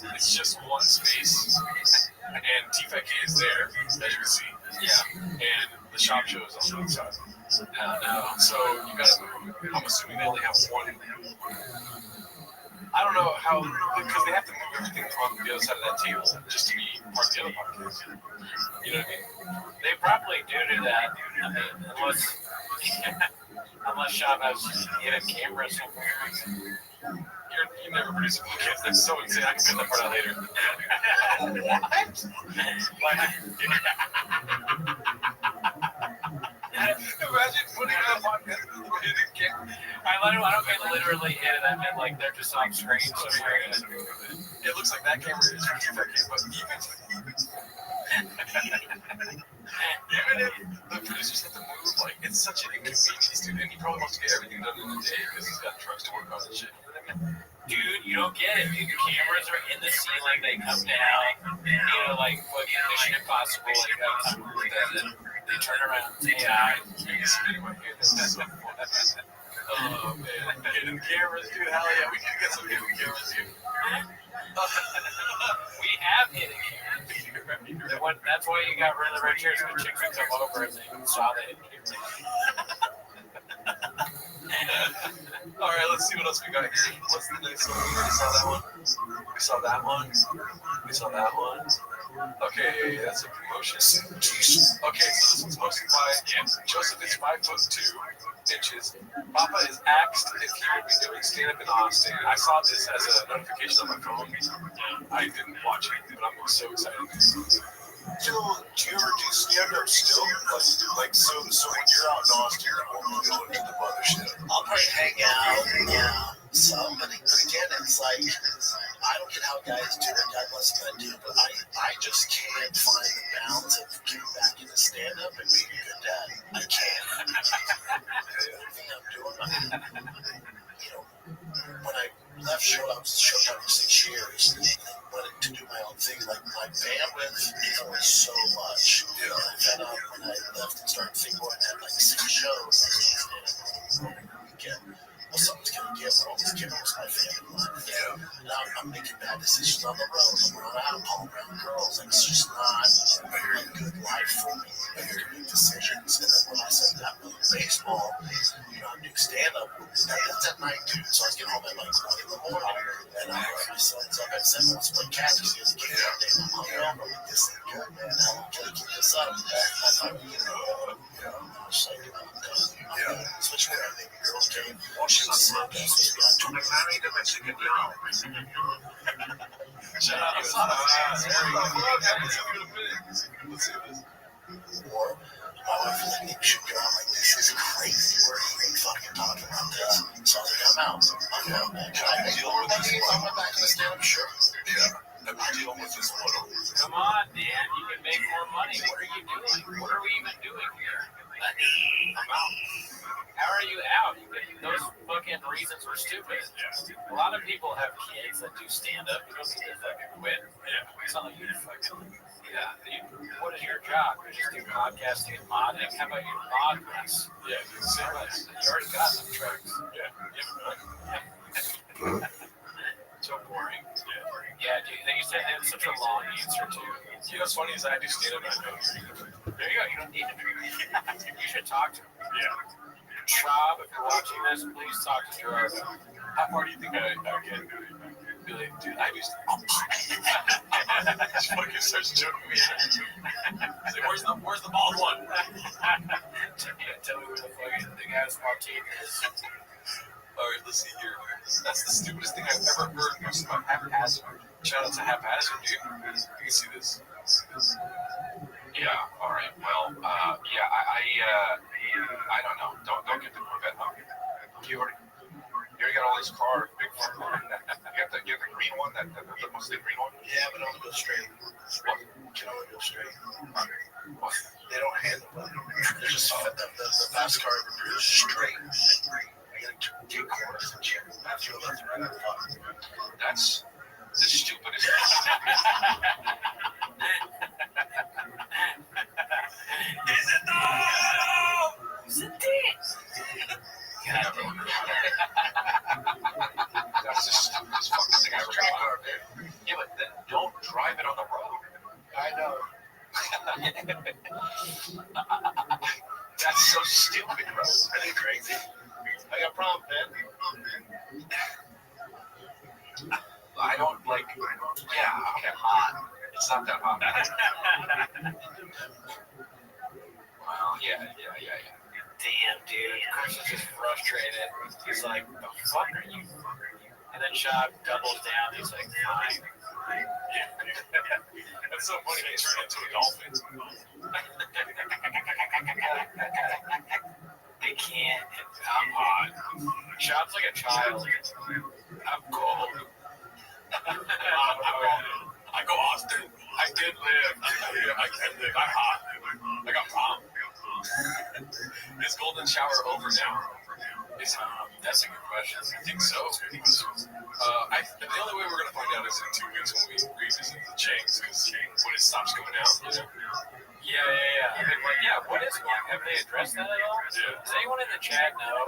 that? It's just one space, and TFK is there, as you can see. Yeah. And the shop show is on the other side. So you gotta move. I'm assuming they only have one. I don't know how, because they have to move everything from the other side of that table just to be part of the other podcast. You know what I mean? They probably do that. I mean, unless shop has hidden cameras somewhere. You never produce a podcast. That's so insane. I can cut that part out later. Imagine putting on a podcast with a hidden camera. I don't mean literally hidden. I meant like they're just on screen somewhere. It looks like that camera is for TFK, but even if the producers have to move, like, it's such an inconvenience, dude. And he probably wants to get everything done in a day because he's got trucks to work on and shit. Dude, you don't get it. Dude, the cameras are in the ceiling. They come down. You know, like fucking Mission Impossible. They turn around. AI. Oh man, hidden cameras, dude. Hell yeah, we need to get some hidden cameras here. We have hidden cameras. That's why you got rid of the red chairs. The chicks would come over and they saw the hidden cameras. All right, let's see what else we got here. What's the next one? We already saw that one. We saw that one. We saw that one. Okay, that's a promotion. Okay, so this one's hosted by Joseph. Is 5'2" Papa is asked if he would be doing stand-up in Austin. I saw this as a notification on my phone. I didn't watch it, but I'm so excited. Do you ever do stand-up still? Like so when you're out in Austin, or you go into the mothership? I'll probably hang out, some, but again, it's like, I don't get how guys do it, God bless them, I do, but I just can't find the balance of getting back into stand-up and being a good dad. I can't. Everything I'm doing, when I left Showtime for 6 years, wanted to do my own thing, like my bandwidth is only so much. And I fed up when I left and started thinking about that, like 6 shows. Well, something's going to give, but all these giving was my family life. Now I'm making bad decisions on the road. I'm around alcohol, around girls. Like, it's just not a good life for me. I have to make decisions. And then when I said that, baseball, I'm doing stand-up. That's at night, dude. So I was getting home at like 1 in the morning. And my son's up at 7. Let's play catch. He has a game that day. I'm hungover. I'm like, this ain't good, man. How can I keep this up? I thought, I'm just like, I'm done. Especially when our baby girl came. She was sick. She was on 20. married a Mexican now. Shout out to Let's see this. Or my wife was like, you should go. I'm like, this is crazy. We're even fucking talking about this. So I was like, I'm out. Can I deal with this one? I'm back in the stand, I'm sure. Yeah. I'm dealing with this one. Come on, Dan. You can make more money. What are you doing? What are we even doing here? I'm out. How are you out? Those fucking reasons were stupid. A lot of people have kids that do stand-up. You don't need to fucking quit. Yeah. It's not like you fucking... Yeah. What is your job? You just do podcasting and modding. How about you mod less? Yeah, you say less. You already got some tricks. Yeah. So boring. Yeah, dude, you said that was such a long answer, too. You know what's funny is I do stand-up and I don't drink. There you go. You don't need to drink. You should talk to him. Yeah. Rob, if you're watching this, please talk to Gerardo. How far do you think I get? Really, dude, I used to. He fucking starts joking me. He's like, where's the bald one? Tell me where the fucking the guy's Martine is. Alright, let's see here. That's the stupidest thing I've ever heard. It was about haphazard. Shout out to haphazard, dude. You can see this. Yeah, all right. Well, I don't know. Don't get the Corvette. You already got all these cars, big one. You have the green one, the mostly green one. Yeah, but only go straight. Can only go straight. They don't handle it. They're just the fast car ever produced straight. I gotta take corners and shit. After you left and right, fuck. That's the stupidest. That's the stupidest fucking thing I've ever heard. Yeah, but then don't drive it on the road. I know. That's so stupid, bro. Are they crazy? I got a problem, man. I don't like. Yeah, okay, hot. It's not that hot. Well, yeah. Damn, dude. Chris is just frustrated. He's like, the fuck are you? And then Shab doubles down. He's like, fine. That's so funny. They turn into a dolphin. They can't. I'm hot. Shab's like a child. I'm cold. I go Austin. I did live. I can live. I'm hot. I got prom. Is golden shower over now? That's a good question. I think so. The only way we're gonna find out is in 2 weeks when we revisit the chains, because when it stops going out, you know. Yeah. I mean, what is going on? Have they addressed that at all? Yeah. Does anyone in the chat know?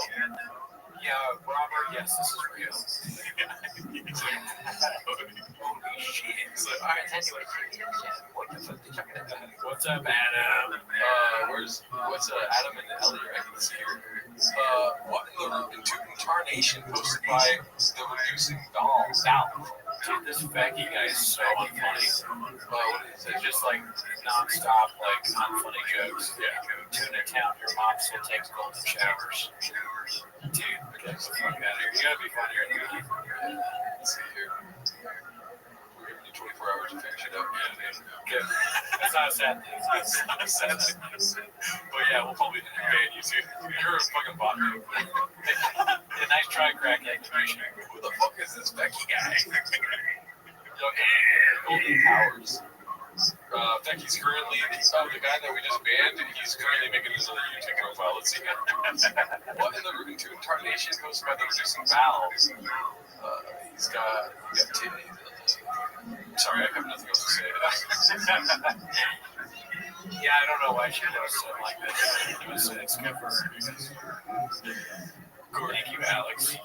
Yeah, Robert, yes, this is real. He's like, Holy shit. he's like, all right, What the fuck did you get? What's up, Adam? what's Adam and Ellie? I can see here. What in the incarnation posted by the reducing doll? Dude, this Becky guy is so unfunny. What is it? Just like non-stop, like unfunny jokes. Yeah. Tuna town, your mom still takes golden showers. Dude, get the fuck out of here. You gotta be funnier than that. Let's see here. We're giving you 24 hours to finish it up. Good. That's not a sad thing. That's not a sad thing. But yeah, we'll probably ban you too. You're a fucking bot. Yeah, nice try, crackhead. Who the fuck is this Becky guy? Golden Powers. Becky's currently the guy that we just banned. He's currently making his other YouTube profile. Let's see. What in the root into incarnation goes by the reducing vowel? He's got titties. Sorry, I have nothing else to say. Yeah, I don't know why she does something like that. It was it's good for her. Thank you, Alex.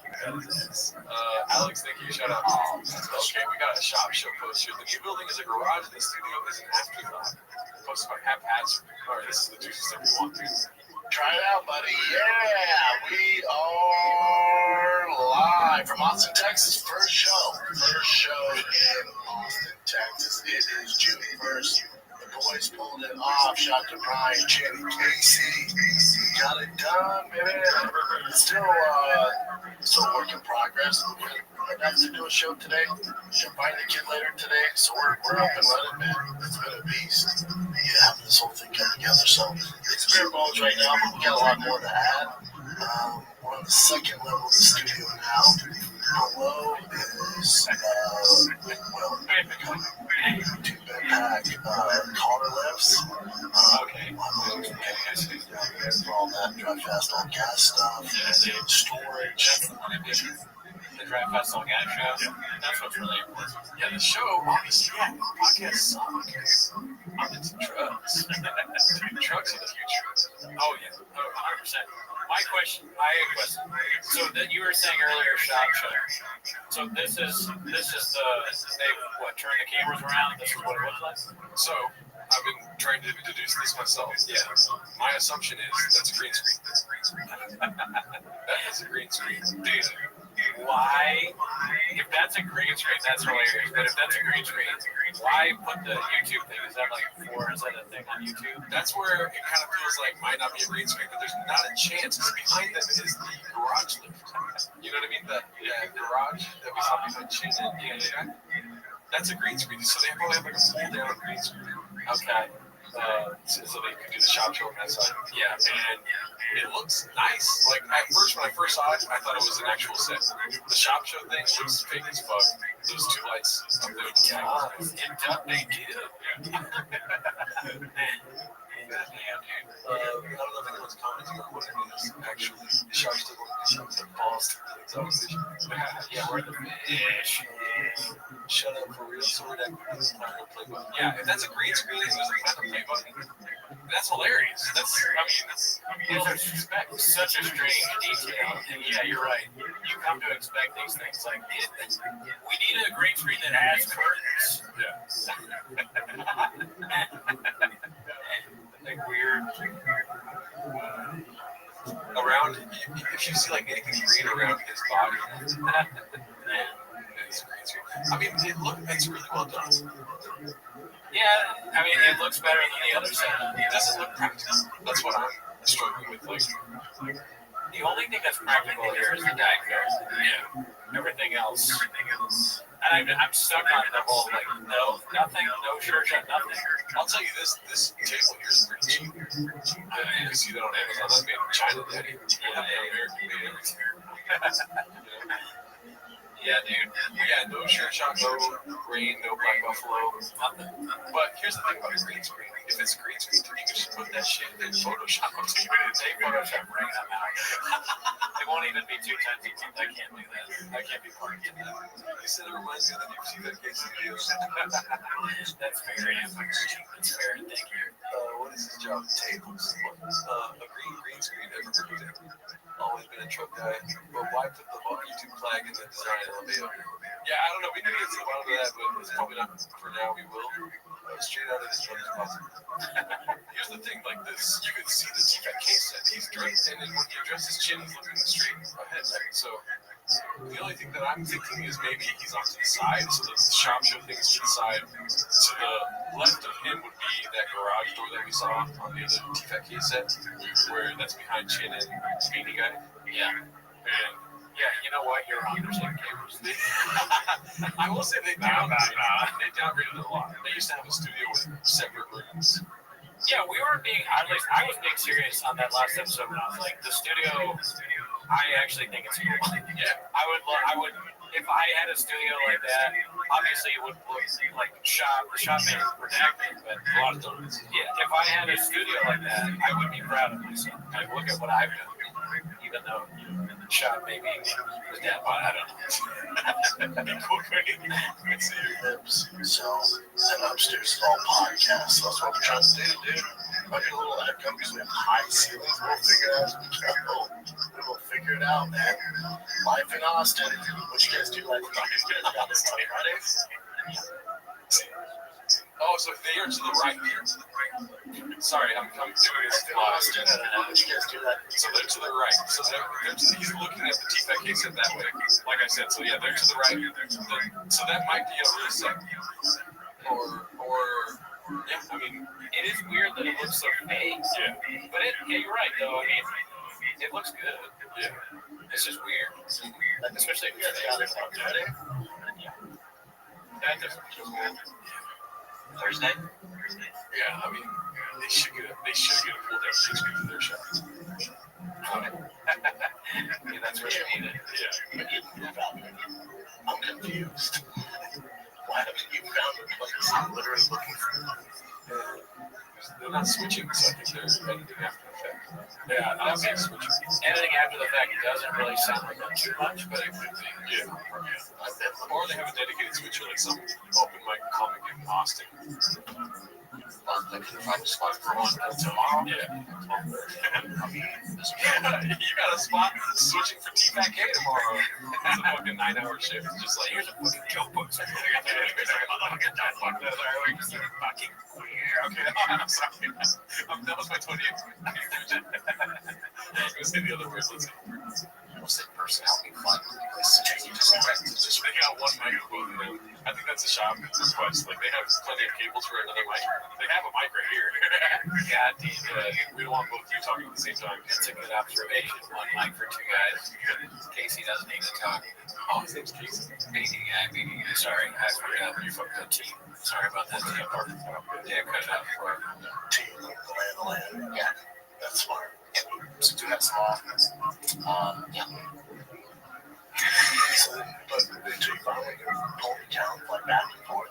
Alex, thank you. Shout out. Okay, we got a shop show post here. The new building is a garage, and the studio is an afterthought. Posted by haphazard. All right, this is the juiciest stuff we want, dude. Try it out, buddy. Yeah, we are live from Austin, Texas. First show in Austin, Texas. It is June 1st. The boys pulled it off. Shout to Brian, Jenny, Casey. Got it done, baby. Still work in progress. We're about to do a show today. Inviting the kid later today, so we're up and running, man. It's been a beast. Yeah, having this whole thing come together. So it's bare bones right now, but we got a lot more to add. We're on the second level of the studio now. Below is two bed pack collar lifts. Okay. Down here for all that drive fast on gas stuff, storage. The Drive Fast on Gas show. That's what's really important. Yeah, the show, obviously, podcasts suck. I'm into drugs. Drugs are the future. Oh, yeah. 100%. I have a question. So that you were saying earlier, Shop Show. So this is they turn the cameras around. This is what it looks like. So I've been trying to deduce this myself. Yeah. My assumption is that's a green screen. That is a green screen. Dude, why? If that's a green screen, that's hilarious. But if that's a green screen, why put the YouTube thing? Is that a thing on YouTube? That's where it kind of feels like might not be a green screen, but there's not a chance because behind them is the garage lift. You know what I mean? The garage that we saw behind Chin and that's a green screen. So they probably have like a pull down green screen. Okay. So they could do the shop show on that side. Yeah, and it looks nice. Like at first, when I first saw it, I thought it was an actual set. The shop show thing looks fake as fuck. Those two lights up there. They do. I don't know if anyone's commenting on what it is. Actually, the shop still Boston. Yeah, we're the fish. Shut up for real. So we're play button. Yeah, if that's a green screen, there's a play button. That's hilarious. It's respect. Such a strange detail. And yeah, you're right. You come to expect these things. Like, we need a green screen that has curtains. Yeah. Like weird. Around, if you see like anything green around his body, it's a green screen. I mean, it's really well done. Yeah, I mean, it looks better than the other side. It doesn't look practical. That's what I'm struggling with. Like, the only thing that's practical here is the Diet Coke. Yeah. Everything else. And I'm stuck on the whole, like, nothing, no shirt, nothing. I'll tell you this table here is pretty cheap. You can see that on Amazon. That's made in China, Daddy. American made everything. Yeah, dude. Yeah, no shirt shot, no rain, no Black Buffalo, nothing. But here's the thing about a green screen. If it's a green screen, you can just put that shit in Photoshop. They Photoshop bring them out. It won't even be 2 times a month. I can't do that. I can't be part of that. You said it reminds me of the Deep Sea Vacation video. That's fair. That's fair. Thank you. What is his job? Tables. A green screen ever heard of it? Always been a truck guy. But why put the YouTube flag in the design elevator? Yeah, I don't know. We need to get to the bottom of that, but it's probably not for now. We will. Straight out of his brother's closet. Here's the thing, like this, you can see the T-Fat case set. He's dressed, and then when he addresses his chin, he's looking straight ahead. Right? So the only thing that I'm thinking is maybe he's off to the side, so the shop show thing is to the side. To the left of him would be that garage door that we saw on the other T-Fat case set, where that's behind Chin and Speedy Guy. Yeah. And yeah, you know what? You're on. There's like cameras. I will say they downgraded it a lot. They used to have a studio with separate rooms. Yeah, we were being, at least I was being serious on that last episode when I was like, the studio, I actually think it's cool. Yeah. I would, if I had a studio like that, obviously it would look like the shop may protect me, but A lot of donuts. yeah, if I had a studio like that, I would be proud of myself. Like, look at what I've done. Even though the shop maybe was that, but I don't know. Let's see your lips. So, that upstairs is all podcasts. That's what we're trying to do, dude. Might be a little ad companies with high ceilings. We'll figure it out as we go. We'll figure it out, man. Life in Austin. What you guys do? Like, you guys got this Fridays? Oh, so they are to the right here. Sorry, I'm doing this lost. So they're to the right. So he's looking at the T-Fat case that way. Like I said, so yeah, they're to the right. So that might be a real set. Or yeah, I mean, It is weird that it looks so fake. yeah. But yeah, you're right though. I mean, it looks good. Yeah. It's just weird. Especially if it's fake. That doesn't feel good. Thursday? Yeah, I mean, they should get a full down 6 for their shot. Yeah, that's what you needed. Yeah. I'm confused. Why haven't you found a place? I'm literally looking for them. They're not switching, so I think they're editing after the fact. Yeah, I don't think switching. Editing after the fact doesn't really sound like that too much, but it could be. Yeah. Or they have a dedicated switcher, like some open mic comic agnostic. I can find a spot for one tomorrow. Yeah. I mean, You got a spot switching for T-Fat K tomorrow. It's a fucking 9-hour shift. It's just like, here's a fucking joke book. Fucking queer. Okay, I'm sorry. That was my 28th. I was going to say the other words. Let's see. what's that person help me find this? Just they got one microphone. I think that's a shop request. Like they have plenty of cables for another mic. They have a mic right here. God damn. We don't want both of you talking at the same time. That's a good observation. One mic for two guys. Casey doesn't need to talk. Oh, his name's Casey. Meeting guy. Sorry, I forgot. You fucked up team. Sorry about that. Yeah, cut it out for Yeah, that's smart. So do that small. Yeah. But eventually, finally, pull me down, like back and forth.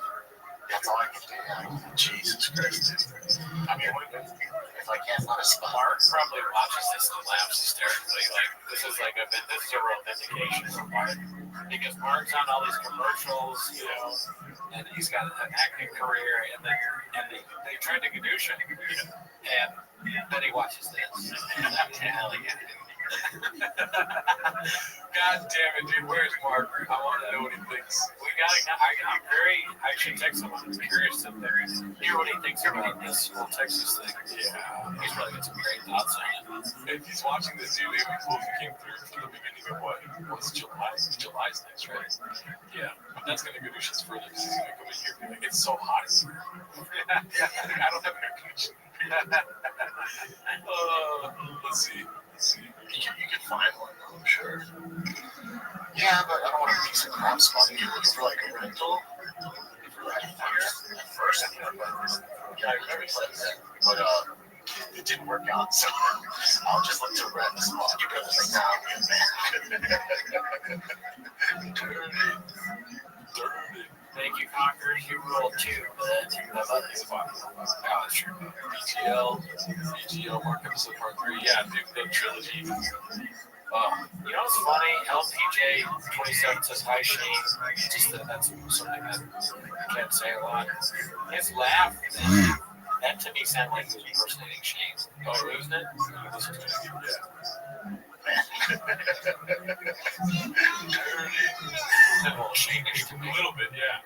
That's all I can do. Jesus Christ. I mean, if I can't find a spot. Mark probably watches this and laughs hysterically. Like this is a real vindication for Mark because Mark's on all these commercials, you know, and he's got an acting career, and they tried to gadoosh him, and then he watches this, and I'm telling you. God damn it, dude. Where's Mark? I want to know what he thinks. I should text him. I'm curious to hear what he thinks about this whole Texas thing. Yeah. He's probably got some great thoughts on it. If he's watching this, dude, it would be cool if he came through from the beginning of what's July? July's next, right? Yeah. But that's going to gadoosh us further because he's going to come in here and be like, it's so hot in here. I don't have air conditioning. Let's see. You can find one, I'm sure. Yeah, but I don't want a piece of crap spot. You're looking for like a rental. At first, I remember that, but it didn't work out. So I'll just look to rent the spot. You got this now, man. Dirty. Thank you, Conquerors. You rule too, but that's true. BGL, Mark episode part 3. Yeah, dude, the trilogy. You know what's funny? LPJ 27 says hi, Shane. Just that's something that I can't say a lot. His laugh, that to me sounded like he was impersonating Shane. Oh, isn't it? Listen to it. Yeah. A little bit, yeah.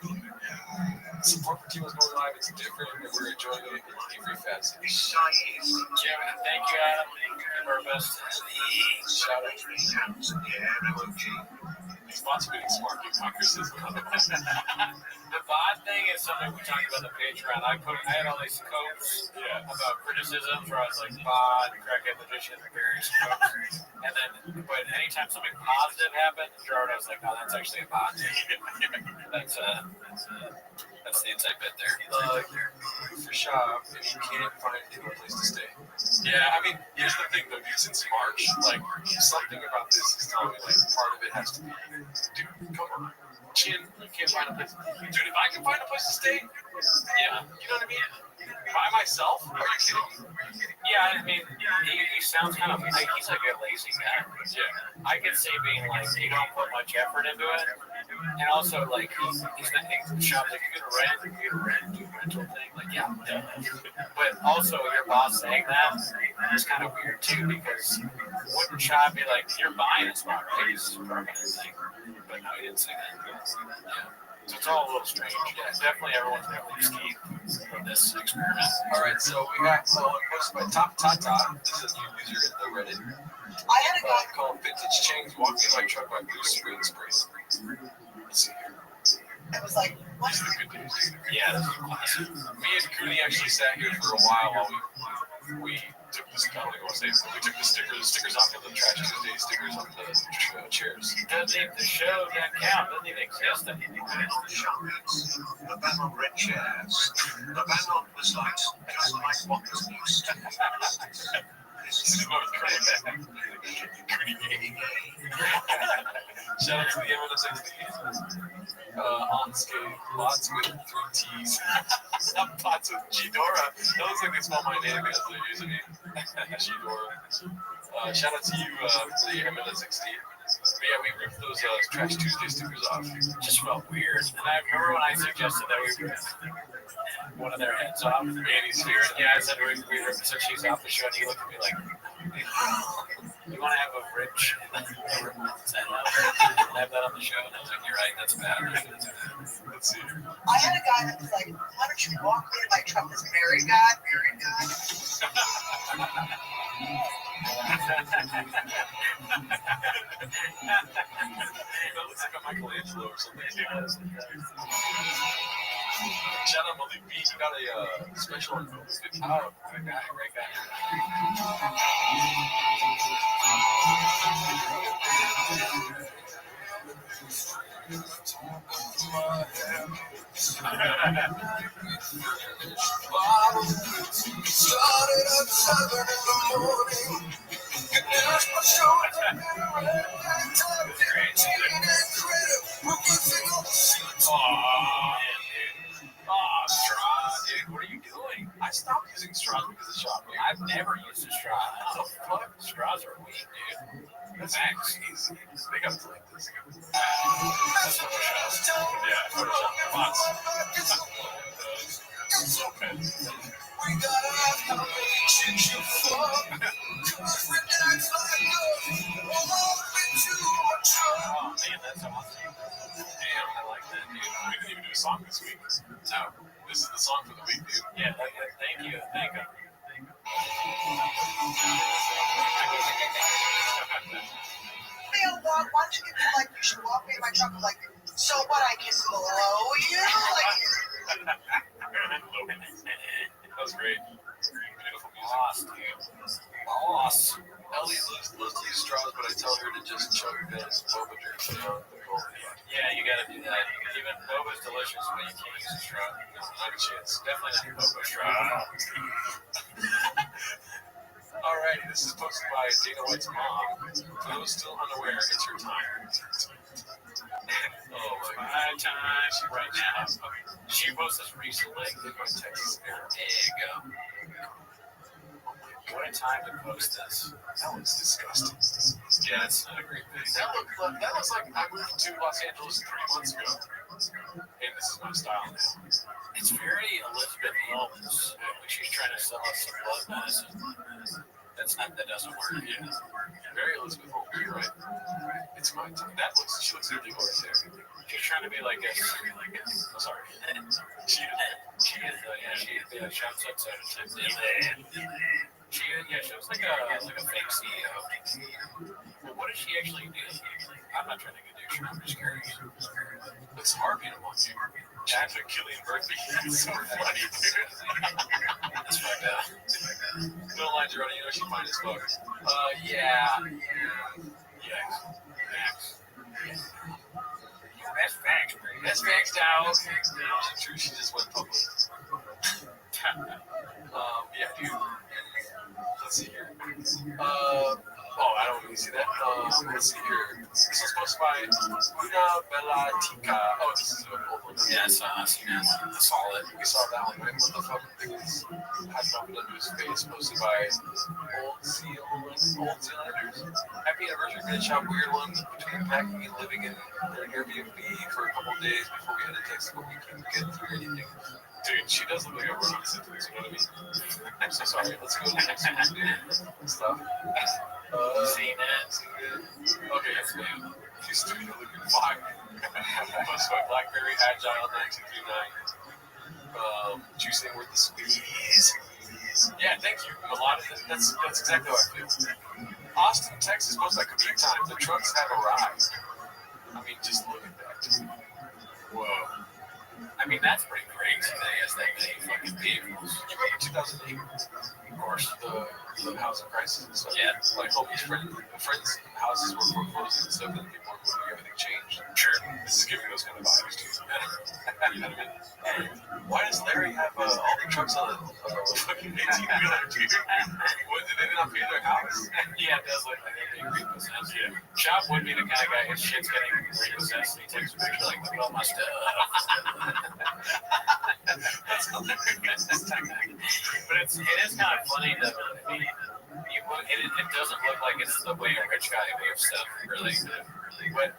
Support for Timo's going live. It's different, and we're enjoying it every facet. Jim, thank you, Adam. Give our best. Shout out to Sponsored being smart, you conquers this one. The bot thing is something we talked about on the Patreon. I had all these quotes about criticisms where I was like, bot, crackhead magician, various quotes. And then, but anytime something positive happened, Gerard was like, no, that's actually a bot. That's the inside bit there. For shop, and you can't find any place to stay. Yeah, I mean, here's the thing though, dude, since March, like, something about this is telling me, like, part of it has to be, dude, come on. Chin, you can't find a place. Dude, if I can find a place to stay, yeah, you know what I mean? By myself? Are you kidding me? Yeah, I mean, he sounds kind of like he's like a lazy guy. Yeah. I could see being like, you don't put much effort into it. And also, like, he's not in shops, like, you get a rental thing. Like, yeah. But also, your boss saying that is kind of weird, too, because wouldn't shop be like, you're buying a spot, right? It's a permanent thing. But no, he didn't say that. Yeah. So it's all a little strange. Yeah, definitely everyone's going to escape from this experiment. All right, so we got one posted by Top Tata. This is a new user in the Reddit. I had a guy. Called Vintage Chains Walking in My Truck by Blue Screen Spray. Let's see here. It was like, what? These are good days. Yeah, this is classic. Me and Cooney actually sat here for a while we took this. I don't even want to say it, but we took the stickers off of the Trash Tuesday stickers off the chairs. Doesn't even, the show doesn't count. Doesn't even exist anymore. The shoppers, the ban on red chairs, the ban on was like, just like what was used to. Shout out to the M&S on skate, lots with 3 T's. Pots with G-Dora. That looks like they spell my name as they're using me. G-Dora. Shout out to you for the M&S 16. But yeah, we ripped those Trash Tuesday stickers off. It just felt weird. And I remember when I suggested that we rip one of their heads off. Andy's Weird. Yeah, I said we ripped some cheese off the show, and he looked at me like, you want to have a rich and have that on the show? And I was like, you're right, that's bad. Let's see. I had a guy that was like, why don't you walk me to my truck? This married guy. That looks like a Michelangelo or something. Shout out Malik B. You got a special on Oh, great guy. Started at 7 in the morning. Straws, dude. What are you doing? I stopped using straws because of shopping. I've never used a straw. What the fuck? Straws are weak, dude. That's crazy. They got to like this. Yeah, Photoshop lots. We gotta have a relationship for oh man, that's awesome. Damn, I like that, dude. We didn't even do a song this week. No, this is the song for the week, dude. Yeah, thank you. Why don't you get me like, you should walk me to my truck? I'm like, so what? I can blow you? Like, That was great. Beautiful music. Boss, dude. Boss. Ellie loves to use straws, but I tell her to just chug this boba drink. Yeah, you gotta do that. Even boba's delicious, but you can't use a straw. Not a chance. Definitely not boba straw. Alrighty, this is posted by Dana White's mom. For those still unaware, it's your time. Oh My time right now. She posted this recently. Texas Air. There you go. What a time to post this. That looks disgusting. Yeah, it's not a great thing. That looks like I moved to Los Angeles 3 months ago. And this is my style now. It's very Elizabeth Holmes. Like she's trying to sell us some blood medicine. That doesn't work. Yeah. Very Elizabeth Holmes, you're right. It's my time. She looks illegal right there. She's trying to be like a. Oh, sorry. She shouts outside of she was like a fake CEO. Well, what does she actually do? I'm not trying to get douche. I'm just curious. It's hard being a monkey. After Killian Murphy. It's so funny, dude. That's fucked up. No lie, Gerardo, you know she's fine as fuck. Yeah. Max. That's facts, bro. That's maxed out. It's true, she just went public. Yeah, dude. Let's see here. I don't really see that. Let's see here. This was posted by Una Bella Tika. Oh, this is an old one. Yeah, I saw it. We saw that one, right? What the fuck is has nothing to do with his face? Posted by Old Zealanders. Happy anniversary, man. Shot weird one between packing and living in an Airbnb for a couple of days before we had to text what we couldn't get through anything. Dude, she does look like a Rothschild sentence, you know what I mean? I'm so sorry. Let's go to the next one, dude. Stuff. Seen it. Okay, let's go. Matthew Studio looking fire. Posted by Blackberry Agile 1939. Juicing worth the squeeze. Yeah, thank you. A lot of that's exactly how I feel. Austin, Texas, posted by Commute Time. The trucks have arrived. I mean, just look at that. Whoa. I mean, that's pretty crazy. They has that many fucking vehicles. You remember 2008? Of course. The housing crisis and stuff. Yeah. Like Hope's friends' houses were foreclosed and stuff, and people were moving, everything changed. Sure. This is giving those kind of vibes too. You know what I mean? Why does Larry have all the trucks on a fucking 18-wheeler, dude? What, did they not pay their house? Yeah, it does look like they're being repossessed. Yeah. Chop would be the kind of guy his shit's getting repossessed and he takes a picture like, look at all my stuff. That's hilarious. But it is kind of funny that it doesn't look like it's the way a rich guy moves stuff, really. But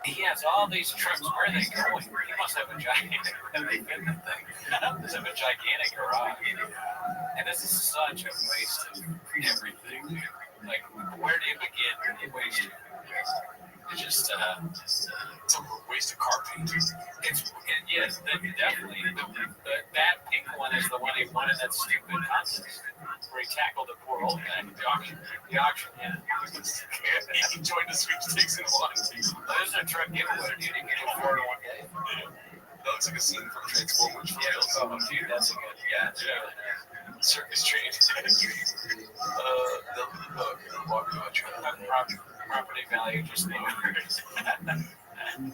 he has all these trucks. Where are they going? He must have a gigantic. They fit the thing. Must have a gigantic garage. And this is such a waste of everything. Like, where do you begin when you waste it? It's just it's a waste of car paint. Yes, definitely. That pink one is the one he won in that stupid contest where he tackled the poor old guy at the auction. Yeah. He joined the sweepstakes and won. That is a truck giveaway, dude. You can do 4 in one day. That looks like a scene from Transformers. Yeah, oh, dude, that's a good. Yeah. Circus train. Property value just lowered. 10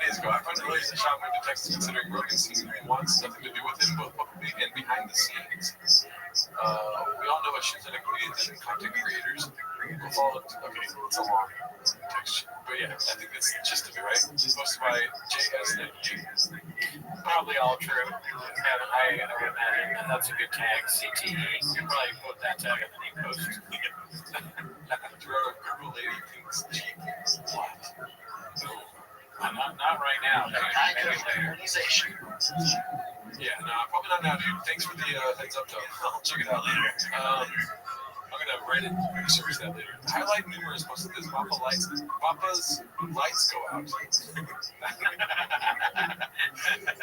days ago, I found a relationship shop moved to Texas considering Rogan season wants nothing to do with it, both publicly and behind the scenes. We all know about shit that comedians and content creators. Okay, it's a long text. But yeah, I think that's just to be right. It's posted by JS. Probably all true. I would imagine that's a good tag. CTE. You probably put that tag in the new post. Girl lady thinks cheap. What? Not right now. Maybe later. Yeah, no, probably not now, dude. Thanks for the heads up, though. I'll check it out later. I'm gonna Reddit research that later. Highlight numerous posted this Papa's lights go out.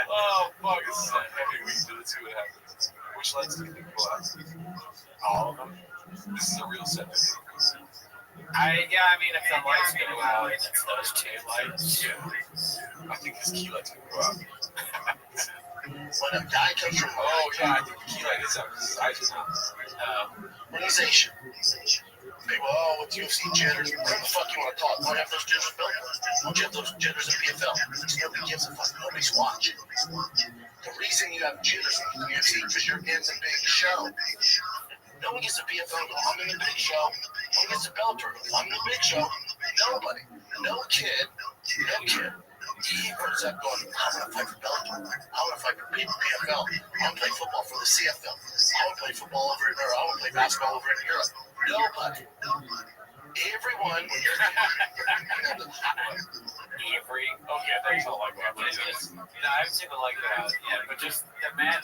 Oh fuck, this is a heavy week, so let's see what happens. Which lights do you think go out? All of them. This is a real set. I mean, if the lights go out, it's those 2 lights. Yeah. I think his key light's gonna go out. When a guy comes from oh yeah, I think the key light is out because his eyes are not. organization. People, oh, what's UFC jitters? What the fuck you want to talk? Why have those jitters built? Don't you have those jitters in PFL? Nobody gives a fuck. Nobody's watching. The reason you have jitters in the UFC is because you're in the big show. No one gets a PFL. I'm in the big show. No one gets a Bellator. I'm in the big show. Nobody. No kid. He ends up going, I want to fight for Bellator. I want to fight for PFL. I want to play football for the CFL. I want to play football over in Europe. I want to play basketball over in Europe. Nobody. Everyone. Avery. Okay, there's no like that. I haven't seen the like that yet, but just the man.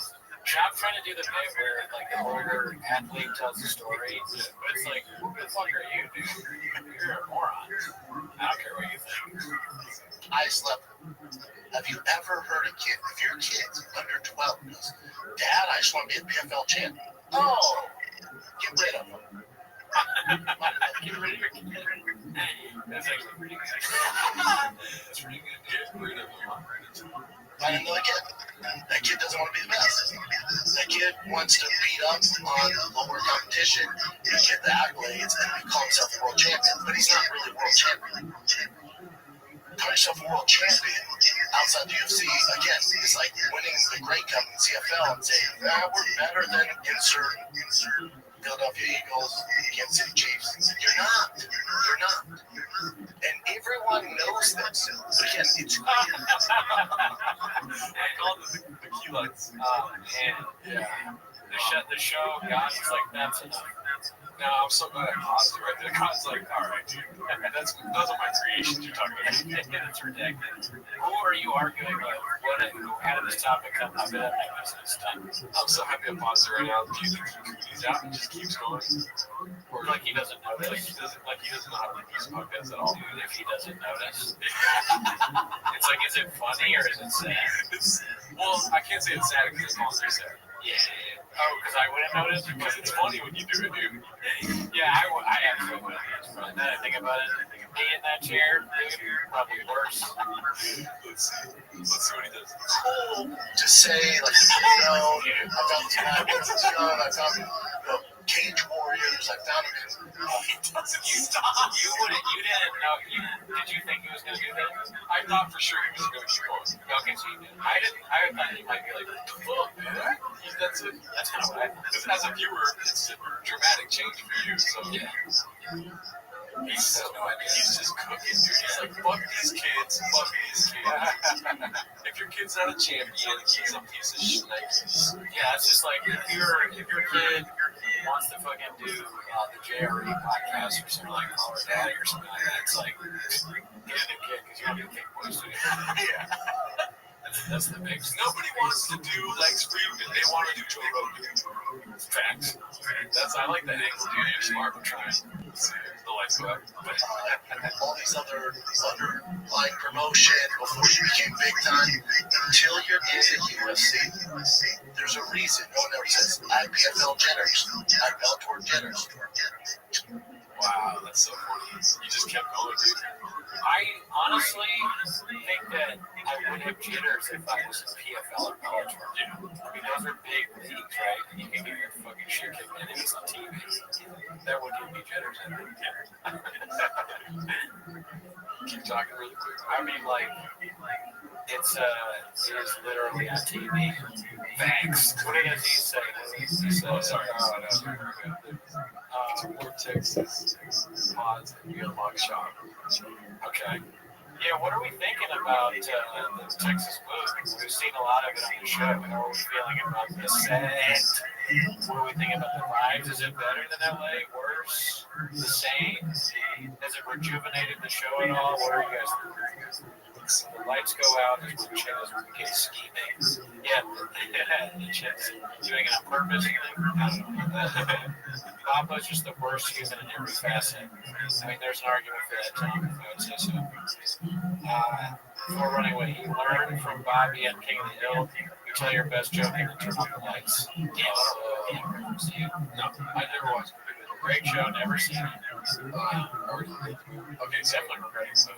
I'm trying to do the bit where like the older athlete tells the story, but it's like, who the fuck are you, dude? You're a moron. I don't care what you think. I slept. Have you ever heard a kid, if your kid's under 12, goes, Dad, I just want to be a PFL champ. Oh, get rid of him. Get rid of your kid. That's actually pretty good. That's pretty good. Get rid of him. Find another kid. That kid doesn't want to be the best. That kid wants to beat up on lower competition and get the accolades and call himself a world champion, but he's not really a world champion. Call yourself a world champion outside the UFC, again, it's like winning the Great Cup in CFL and saying, we're better than insert Philadelphia Eagles, Kansas City Chiefs. You're not. And everyone knows this. But again, it's weird. I call them the key lights. And the show, God, it's like, that's enough. No, I'm so glad I paused it right there. God's like, all right, Those are my creations you're talking about. It's ridiculous. Who are you arguing with? How did this topic come up? I'm so happy I paused it right now. Do you think he's out and just keeps going? Or like he doesn't notice? Like he doesn't know how to use podcasts at all. Dude, if he doesn't notice. It's like, is it funny or is it sad? Well, I can't say it's sad because it's mostly sad. Yeah. Oh, because I wouldn't notice? Because it's funny when you do it, dude. Yeah, I actually wouldn't notice. Now that I think about it, me in that chair, probably worse. Let's see what he does. Cool to say, like, you know, I found this guy when I was young. I found, Cage Warriors. I found him in. He doesn't stop. You didn't know. Did you think he was going to do that? I thought for sure he was going to keep going. Okay, so you did. I thought he might be like, Fuck, man. That's it. that's kind of what I thought. Because as a viewer, it's a dramatic change for you. So Yeah. he's just cooking, dude. He's like, fuck these kids. Fuck these kids. If your kid's not a champion, he's a piece of shit. Yeah, it's just like if your kid wants to fucking do the JRE podcast or something like Call Her Daddy or something like that, it's like get a new kid because you want to do Kick Boys too. Yeah. That's the big Nobody wants to do Lex Friedman. They want to do Joe Rogan. facts. I like that angle, dude. You're smart for trying. The lights go up. All these other underlying promotion before you became big time. Until you're in the UFC, there's a reason. No one ever says, I PFL Jenners. I Bellator Jenners. Wow, that's so funny. You just kept going, dude. I honestly think that I would have jitters if I was in PFL or Bellator. I mean, those are big leagues, right? And you can get your fucking shit kicked in and it's on TV. That would give me jitters. Keep talking really quick. I mean, like, it is literally on TV. Thanks. What does he say? Oh, sorry. Vortex is pods and earlock shop. Okay. Yeah, what are we thinking about the Texas Blues? We've seen a lot of it on the show. How are we feeling about the set? What are we thinking about the vibes? Is it better than LA? Worse? The same? Has it rejuvenated the show at all? What are you guys thinking? The lights go out, there's more chairs, we get scheming. Yeah, the chicks doing it on purpose. I don't know. Papa's just the worst human in every facet. I mean, there's an argument for that, Tom, if I would say so. Before running away, you learn from Bobby and King of the Hill. You tell your best joke and then turn off the lights. Yes. No, I never watched it. Great show, never seen it. Okay, definitely regretting so.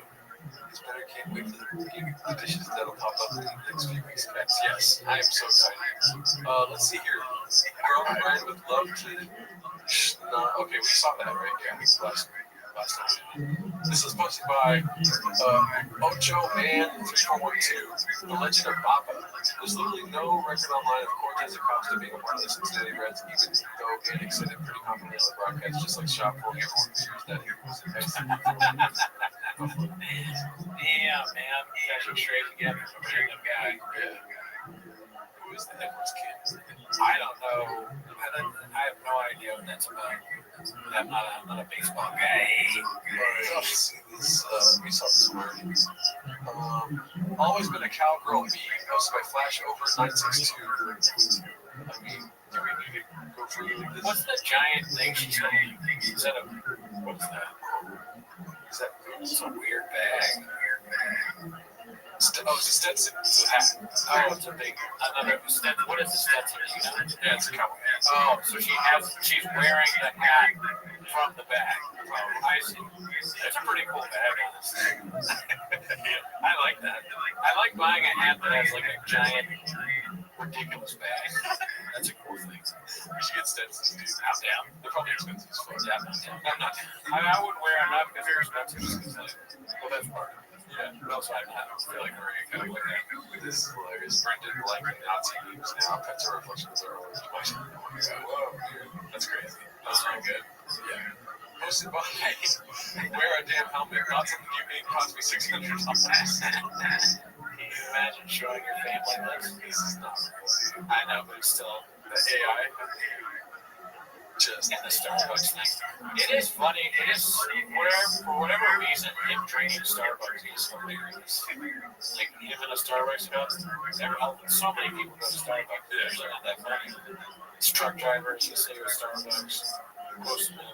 It's better, can't wait for the dishes that'll pop up in the next few weeks. Yes, I am so excited. Let's see here. Girl, Brian would love to. Okay, we saw that, right? Yeah, last time. This is sponsored by Ocho Man 3412, The Legend of Papa. There's literally no record online of Cortez Acosta being a part of the Cincinnati Reds, even though Panic said it pretty confidently on the broadcast, just like Shop for everyone fears that he was in Yeah, man. Catching straight together from a random guy. Yeah. Who is the Edwards kid? I don't know. I have no idea what that's about. I'm not a baseball guy. Let's see this. We saw this already. Always been a cowgirl bee. Hosted by Flash over 962. I mean, do we need to go through this? What's the giant thing she's holding? Is that what's that? Is that It's a weird bag. Oh, it's a Stetson. It's a hat. Oh, it's a big, another Stetson. What is a Stetson? You know? Yeah, it's a cowboy hat. Oh, so she's wearing the hat from the bag. Oh, I see. That's a pretty cool bag, honestly. I like that. I like buying a hat that has like a giant, ridiculous bag. That's a cool thing. We should get Stetsons, dude. I'm down. They're probably expensive as fuck. Yeah, I'm not. I wouldn't wear them not because they're expensive. Well, that's part of it. Yeah, but also I feel like wearing a coat like that. This is hilarious. Brendan, like Nazi memes now. Pets are reflections are always much. Whoa, dude. That's crazy. That's really good. Yeah. Hosted by Wear a Damn Helmet. Lots of new game cost me $600. Can you imagine showing your family this? This is not real. I know, but it's still The AI. Just in the Starbucks thing. It is funny. It is for whatever reason, him drinking Starbucks is hilarious. Like him in a Starbucks cup. So many people go to Starbucks. Yeah, it's not that funny. Truck drivers, you say, with Starbucks. Postmen,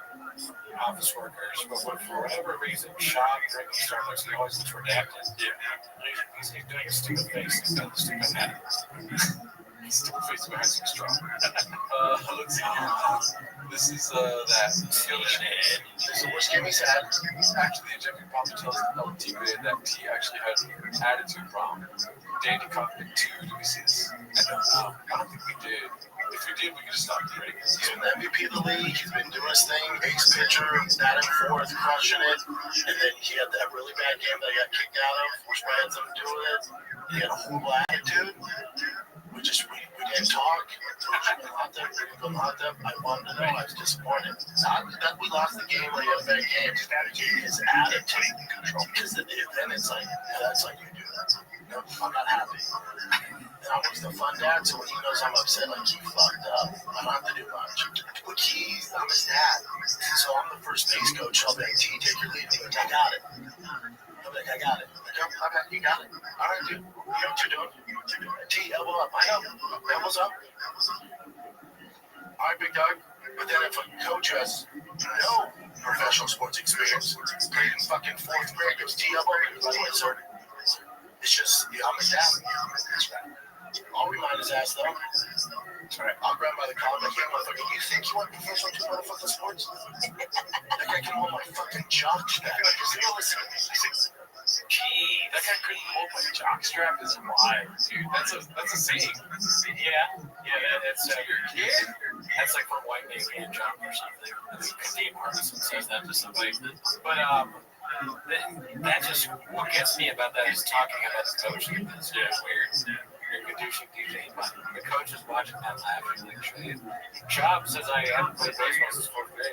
office workers, but for whatever reason, Sean drinking Starbucks, he always looks redacted. Yeah. He's doing a stupid face. He's got a stupid hat. Stupid face behind some straw. Let's see here. This is that. So what's Jimmy's had? Actually, Jeffrey Papa tells T-Bid that he actually had an attitude problem. Danny caught it too. Did we see this? I don't think we did. If we did, we could just stop the rating. He's been the MVP of the league. He's been doing his thing. Ace pitcher, batting fourth, crushing it. And then he had that really bad game that he got kicked out of, which had something to do with it. He had a horrible attitude. We didn't talk. We didn't go hot them. I wanted to know. I was disappointed. Not that we lost the game when he had a bad game. His attitude. Because then it's like, yeah, that's like you do that. No, I'm not happy. And I'm always the fun dad, so when he knows I'm upset, like he fucked up. I don't have to do much. But I'm his dad. So I'm the first base coach. I'll be like, T, take your lead. He's like, I got it. I'll be like, I got it. Like, okay, you got it. All right, dude. You know what you're doing? T, elbow up. I know. Elbows up. All right, big dog. But then if a coach has no professional sports experience, played in fucking fourth grade, goes T, elbow up. By the way, sir. It's just, I'm his dad. I'll remind his ass, though. Right. I'll grab by the collar, like, hey, motherfucker, you think you want professional to motherfucking sports? That guy can hold my fucking jock strap. Listen to me. Gee, That guy couldn't hold my jock strap is wild, dude. That's a saying. That's that's like from White Man Can't Jump or something. That's Kadeem Hardison says that to somebody. But that just what gets me about that is talking about the coach. It's weird. You're conducive DJ, but the coach is watching that laughing like shit. Job says I haven't played baseball since fourth grade.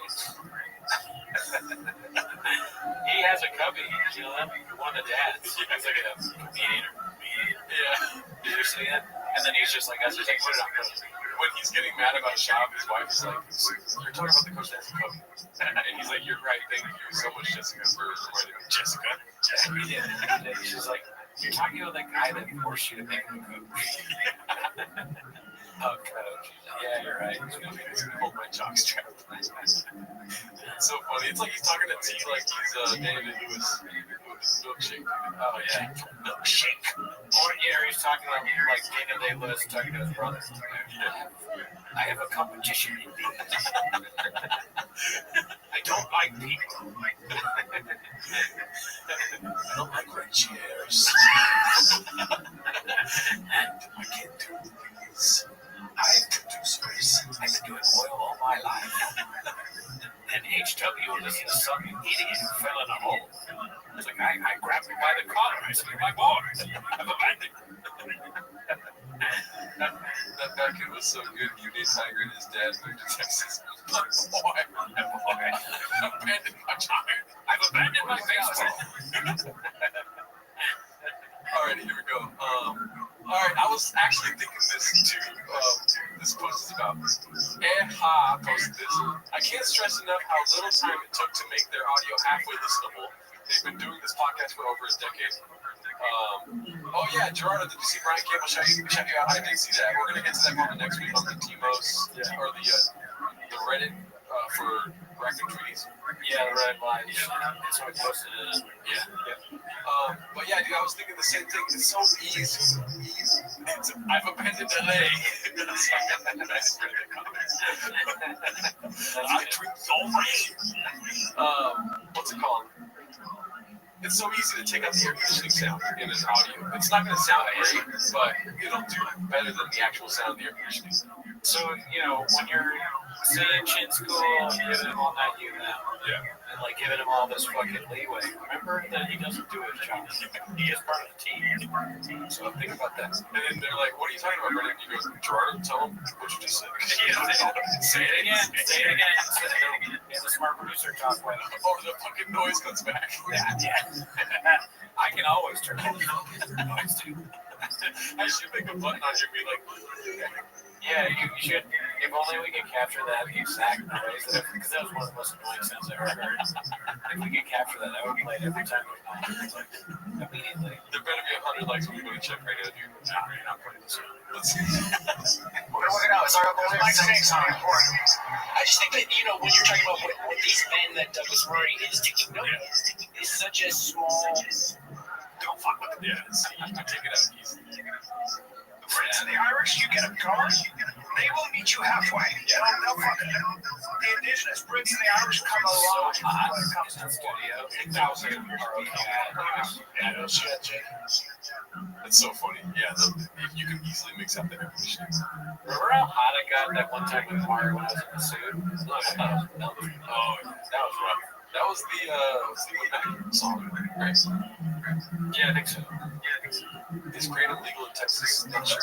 He has a cubby, you know that? One of the dads. He's like a comedian or comedian. Yeah. Did you see that? And then he's just like, put it on coach. When he's getting mad about Shab, his wife is like, you're talking about the coach that has a cubby. And he's like, you're right, thank you so much, Jessica, for reminding me. Jessica? Yeah. She's like, you're talking about that guy that forced you to make him a coach. Oh, coach. Yeah, you're right. He's going to hold my jock strap. It's so funny. It's like he's talking to T like he's David Lewis. Milkshake. Oh, yeah. Milkshake. Or, he's talking about like David Lewis talking to his brother. I have a competition in me. I don't like people. I don't like red chairs. And I can't do these. I produce race. I've been doing oil all my life. And HW listened to some idiot who fell in a hole. It's like, I grabbed him by the collar. I said, my boy, I've abandoned him. That kid was so good. Union Tiger and his dad moved to Texas. Boy, I've abandoned my child. I've abandoned my baseball. All right, here we go. All right, I was actually thinking this too. This post is about Eha posted this. I can't stress enough how little time it took to make their audio halfway listenable. They've been doing this podcast for over a decade. Oh yeah, Gerardo, did you see Brian Campbell check you out? I did see that. We're gonna get to that moment next week on the Timos or the Reddit for raccoon treaties. Yeah, the red line. That's what I posted it. Yeah. But yeah, dude, I was thinking the same thing. It's so easy. I've abandoned LA. I drink so rain. What's it called? It's so easy to take out the air conditioning sound in an audio. It's not going to sound great, but it'll do better than the actual sound of the air conditioning. So, when you're saying chin school, giving him all that and like giving him all this fucking leeway. Remember that he doesn't do his job. He is part of the team. So think about that. And then they're like, what are you talking about, Brendan? He goes, Gerardo, tell him what you just said. Say it again. Yeah, the smart producer talk way. Or the fucking noise comes back. Yeah. I can always turn on the noise too. I should make a button on your be like, yeah, you should. If only we could capture that exact noise, because that was one of the most annoying sounds I ever heard. If we could capture that, I would play it every time we like, immediately. There better be 100 likes when we go to check radio, dude. Nah, you're not putting this on. Let's see. We're gonna work it out. It's our like saying something important. I just think that, you know, when you're talking about what these men that Doug was referring is taking note of is such a small. Don't fuck with them. Yeah, see, you can take it out easy. The Brits and the Irish, you get them going, they will meet you halfway. You know, they'll fucking the indigenous Brits and the Irish come along when it comes to studio. 1,000 yeah, no shit, Jake. That's so funny. Yeah, you can easily mix up the air conditioning. Remember how hot it got that one time with Mario when I was in the suit? Oh, that was rough. That was the Fleetwood Mac song, right? Yeah, I think so. Is Kratom legal in Texas? Not sure.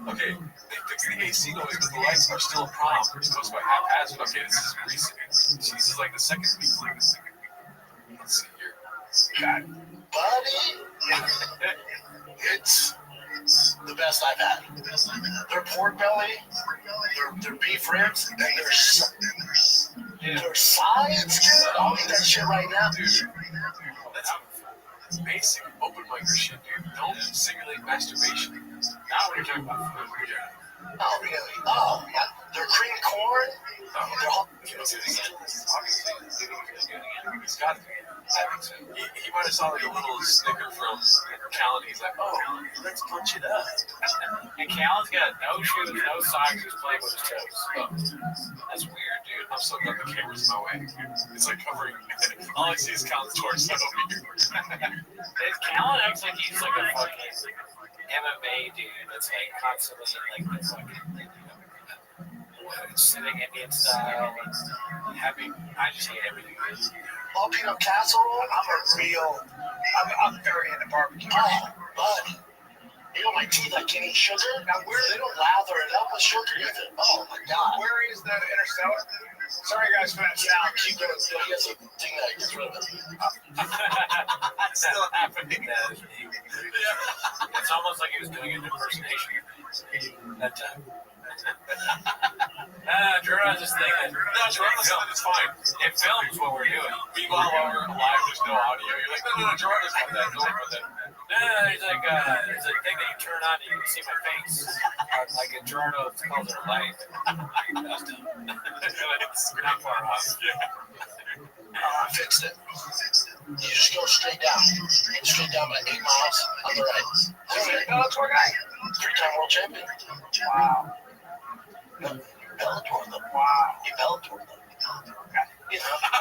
Okay, they fixed the AC noise, but the lights are still a problem. It's caused by haphazard. Okay, this is recent. So this is like the second week. Let's see here. Buddy, it's the best I've had. Their pork belly, their beef ribs, and their sides, dude. I'll eat that shit right now, dude. That's basic open mic shit, dude. Don't simulate masturbation. Now we're talking about food. Yeah. Oh, really? Oh, yeah. Their cream corn. Their hot. He's got it. He might have saw like a little snicker from Callan. He's like, oh, let's punch it up. And Callan's got no shoes, no socks. He's playing with his toes. Oh, That's weird, dude. I'm so glad the camera's in my way. It's like covering. All I see is Callan's torso over here. Callan acts like he's like a fucking MMA dude that's like constantly like the fucking sitting Indian style and having. I just hate everything. Jalapeno casserole. I'm very into barbecue. Oh, bud. You know my teeth, I can't eat sugar. Now they don't lather it up with sugar either. Oh my god. Where is the Interstellar? Sorry guys for that sound. Keep going. He has a thing that gets rid of it. It's still happening. It's almost like he was doing an impersonation that time. Gerard's just thinking. No, Gerard said it's fine. It films what we're doing. Meanwhile, while we're live, there's no audio. You're like, no, Gerard doesn't want that. Don't worry about that. There's like there's a thing that you turn on and you can see my face. Like in Gerardo calls it a light. That's dumb. It's not far off. Yeah. I fixed it. You just go straight down. Straight down by 8 miles on the right. Bellator guy. 3-time world champion. Wow. Bellator though. Wow. You Bellator though.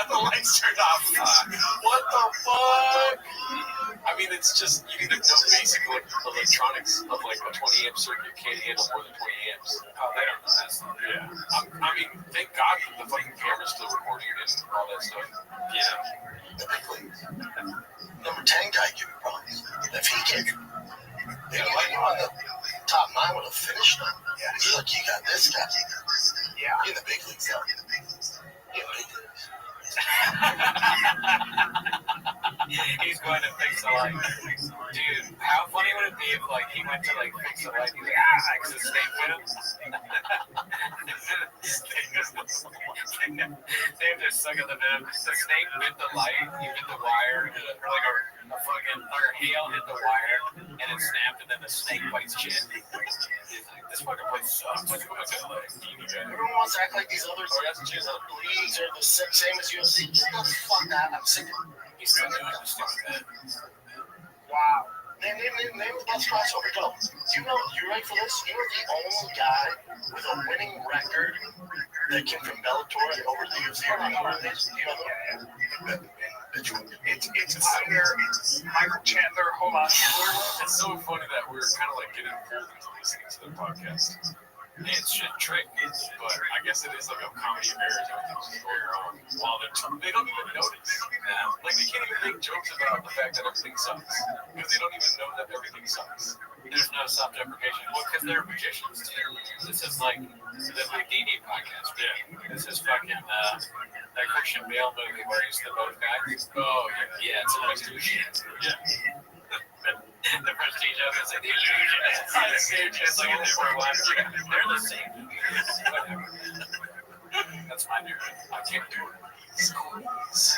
The lights turned off. What the fuck? I mean, it's just, you need to know basic electronics of like a 20 amp circuit can't handle more than 20 amps. Oh, they don't know that stuff. Yeah. I mean, thank God the fucking camera's still recording and all that stuff. Yeah. The big leagues. Number 10 guy give me problems. If he can, they like you on the top 9 would have finished them. Yeah. Look, you got this guy. Yeah. In the big leagues, though. Yeah, big leagues. He's going to fix the light. Dude, how funny would it be if like he went to like fix the light? He's like, because the snake bit him. They just suck at the bit. The snake bit the light, he bit the wire, or like a fucking hail hit the wire, and it snapped, and then the snake bites chin. This fucking place sucks. Everyone wants to act like these other leagues are the same as UFC. Fuck that. I'm sick of it. He's still doing the stupid bit. Wow. Name the best crossover. Go. You ready for this? You know the only guy with a winning record that came from Bellator and over the UFC? You know who? It's either Michael Chandler, hold on. It's so funny that we're kind of like getting pulled into listening to their podcast. It's shit trick, but I guess it is like a comedy of errors. Everything's just going wrong. While they don't even notice. Like they can't even make jokes about the fact that everything sucks because they don't even know that everything sucks. There's no self-deprecation. Well, because they're magicians too. This is like the DD podcast. Yeah. This is fucking that Christian Bale movie where he's the both guys. Oh yeah, it's a nice shit. Yeah. The Prestige episode, the Illusionist. It's like a different one. They're the same. Whatever. That's my new. I can't do it. Squeeze.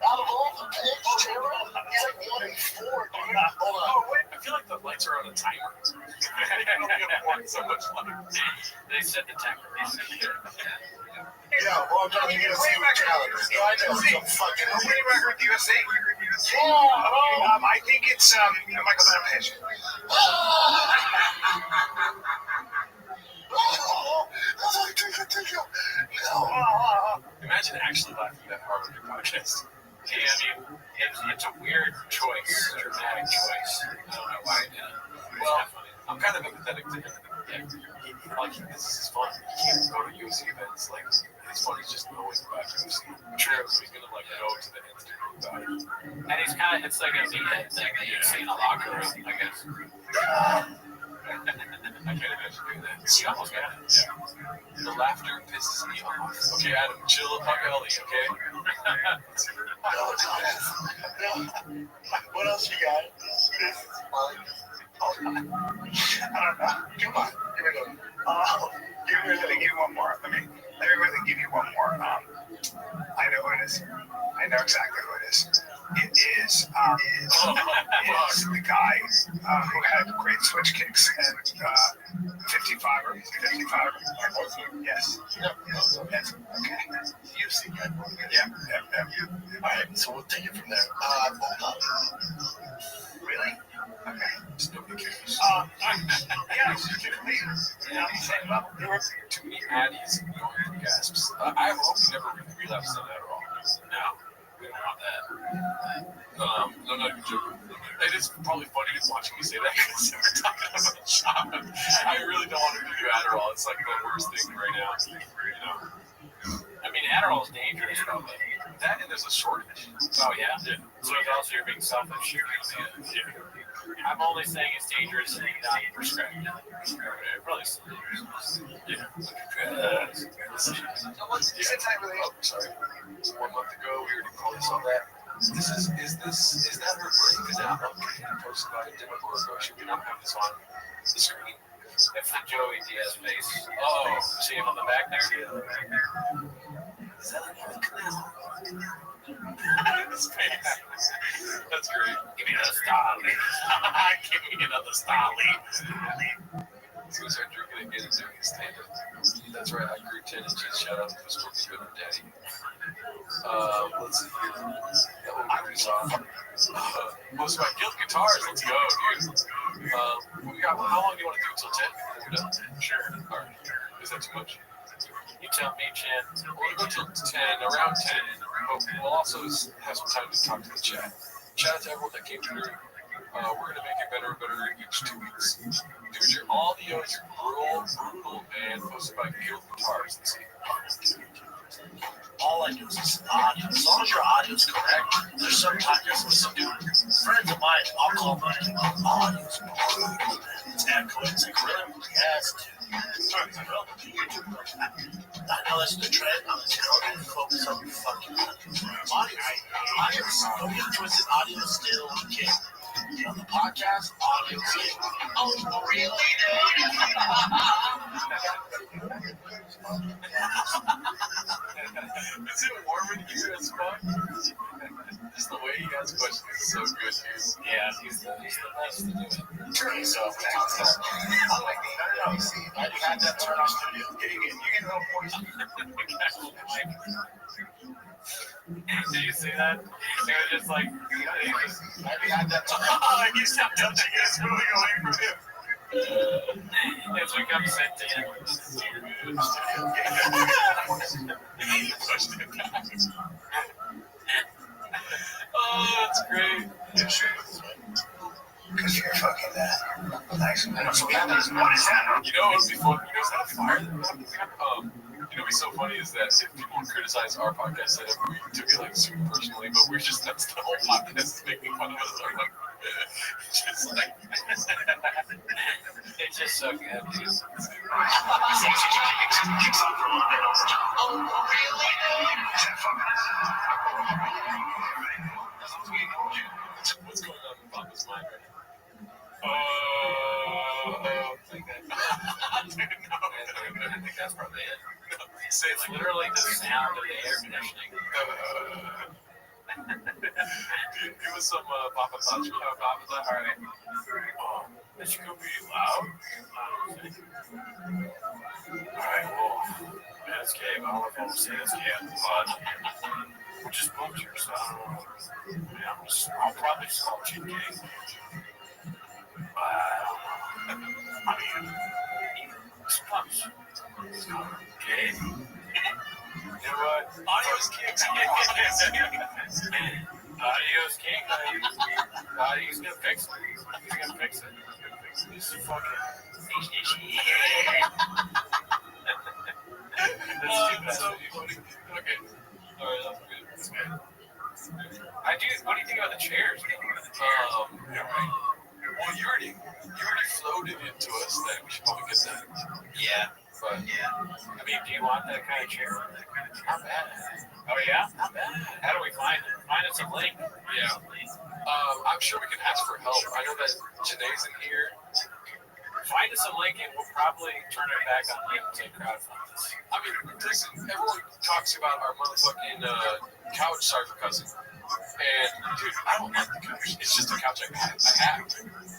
Out of all the pigs, Taylor, he's like 1 in 4, dude. Hold on. Oh, wait. I feel like the lights are on a timer. I don't get so much money. They set the timer wrong. Yeah, well, I'm talking to UFC with Taylor. Yeah, I know. Some fucking. Who winning record with UFC? Yeah, I think it's Michael Benedict. Imagine actually laughing that hard on your podcast. Yeah, I mean, it's a weird choice, a dramatic choice. I don't know why I did it. Well, I'm kind of empathetic to him. Yeah. Like, this is fun. He can't go to UFC events. Like, it's fun. He's just knowing about UFC. True. So he's going to, like, go to the nth degree about it. And he's kind of, it's like a meathead thing that you see in a locker room, I guess. I can't imagine doing that. You almost got it. Yeah. The laughter pisses me off. Okay, Adam, chill the fuck out, okay? What else you got? This is fun. Oh, I don't know. Come on. Give me one. Let me give you one more. Let me really give you one more. I know who it is. I know exactly who it is. It is the guy who had great switch kicks and 55 or 55. Yes. Yes. Okay. You've seen that one. Yeah. All right. So we'll take it from there. Really? Okay. Just nobody cares. Yeah, it's just me. Yeah, I'm saying, well, There were too many addies going through gasps. I hope you never really relapsed on that at all. No, we don't want that. No, not even joking. It is probably funny watching me say that because we're talking about shot. I really don't want to do Adderall. It's like the worst thing right now. You know. I mean, Adderall is dangerous, though. That and there's a shortage. Oh, yeah? So it's also you're being selfish. Yeah. I'm only saying it's dangerous and not prescribed. Really still dangerous. Yeah. you said that really. Oh, sorry. 1 month ago, we already called this on that. Is that her break? Is that okay? Posted by a Democrat, or should we not have this on the screen? It's the Joey Diaz face. Oh, see him on the back there? Is that his face? That's great. Give me another Starly. Give me another Starly. He's gonna start drinking again and doing his stand-up. That's right, I grew 10 inches. Shout out to the Scorpion Good on Daddy. Let's see here. That one got this off. Most of my guild guitars. Let's go, dude. We got, how long do you want to do it till 10? We're done. Sure. All right. Is that too much? You tell me, Chan. We'll go till 10, around 10. But we'll also have some time to talk to the chat. Shout out to everyone that came through. We're going to make it better and better each 2 weeks. Dude, your audio's brutal, man. Posted by Guild Guitars. Let's see. All I do is listen to audio. As long as your audio's correct, there's some podcasts listen to friends of mine. I'll call my audio's brutal. It's echoing. It's like, really? Yes. I know that's the trend. I'm just going to focus on the fucking audio. Don't get twisted. Audio is still king. On the podcast, audio is king. Oh, really, Is it warming here as fuck? Just the way he has questions is so good, dude. Yeah, he's the best to do it. turn yourself down. I like the see, I had that turn on studio. You get a little poison. Did you see that? It was just like, I had that turn on. Oh, you stepped up to his moving away from him. it's become sentient. He pushed it back. Oh, that's great. Because you're fucking that. Nice. I know, so what is that? You know what would be fun? You know, is that a fire? You know what'd be so funny is that if people criticize our podcast, then we took it like super personally, but we're just, that's the whole podcast is making fun of us. Just like It's just so good, dude. what's going on in Papa's mind right now? Like that. Dude, no. I think that's probably it. Say it It's like literally the sound of the air conditioning. Dude, give us some Papa Touch. Papa, all right. This gonna be loud. Alright, well, that's gay. I don't know if I'm saying it's gay on the pod. We just moved here, so I don't know. I'll probably just call it gay. I mean, sometimes it's kind of gay. You know what? Audio's king. Audio's king, baby. Audio's gonna fix it. He's gonna fix it. This is fucking. That's so funny. Okay. Alright, that's good. That's good. What do you think about the chairs? Yeah, right. Well, you already floated into us that we should probably get that. Yeah. But I mean, do you want that kind of chair? not bad. Oh yeah? Not bad. How do we find it? Find us a link. Yeah. I'm sure we can ask for help. I know that Janae's in here. Find us a link and we'll probably turn it back on LinkedIn to crowdfund this. I mean, listen, everyone talks about our motherfucking couch. Sorry for cussing. And dude, I don't like the couch. It's just a couch I have.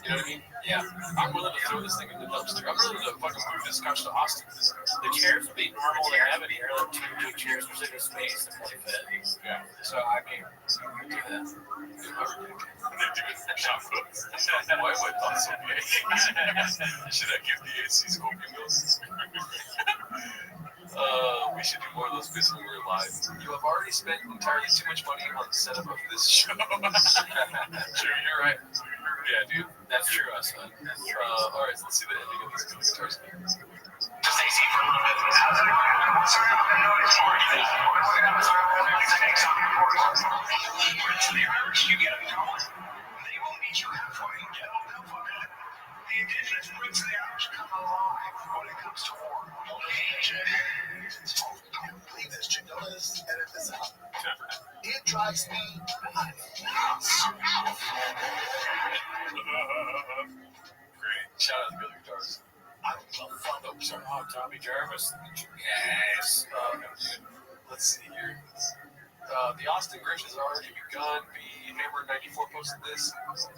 You know what I mean? Yeah. I'm willing to throw this thing in the dumpster. I'm willing to fucking move this couch to Austin. The chairs would be normal to have in here, like two chairs for sitting space and play fit. Yeah. So I mean, do that. Why am I thought so gay? Should I give the AC scorpion ghosts? We should do more of those bits when we're live. You have already spent entirely too much money on the setup of this show. Sure, you're right. Yeah, dude. That's true, I said. All right, so let's see the ending of this guitar scene. Just AC for a little bit. Sorry, I've been noticed for you. You get them going. They will meet you halfway. Get them fucking. The indigenous Brits of the Irish come alive when it comes to war. Leave this chick. Let's edit this out. It drives me nuts. Great. Shout out to the other guitars. I love fun. Oh, sorry. Oh, Tommy Jarvis. Yes. Let's see here. The Austin Grish has already begun. Hammer 94 posted this.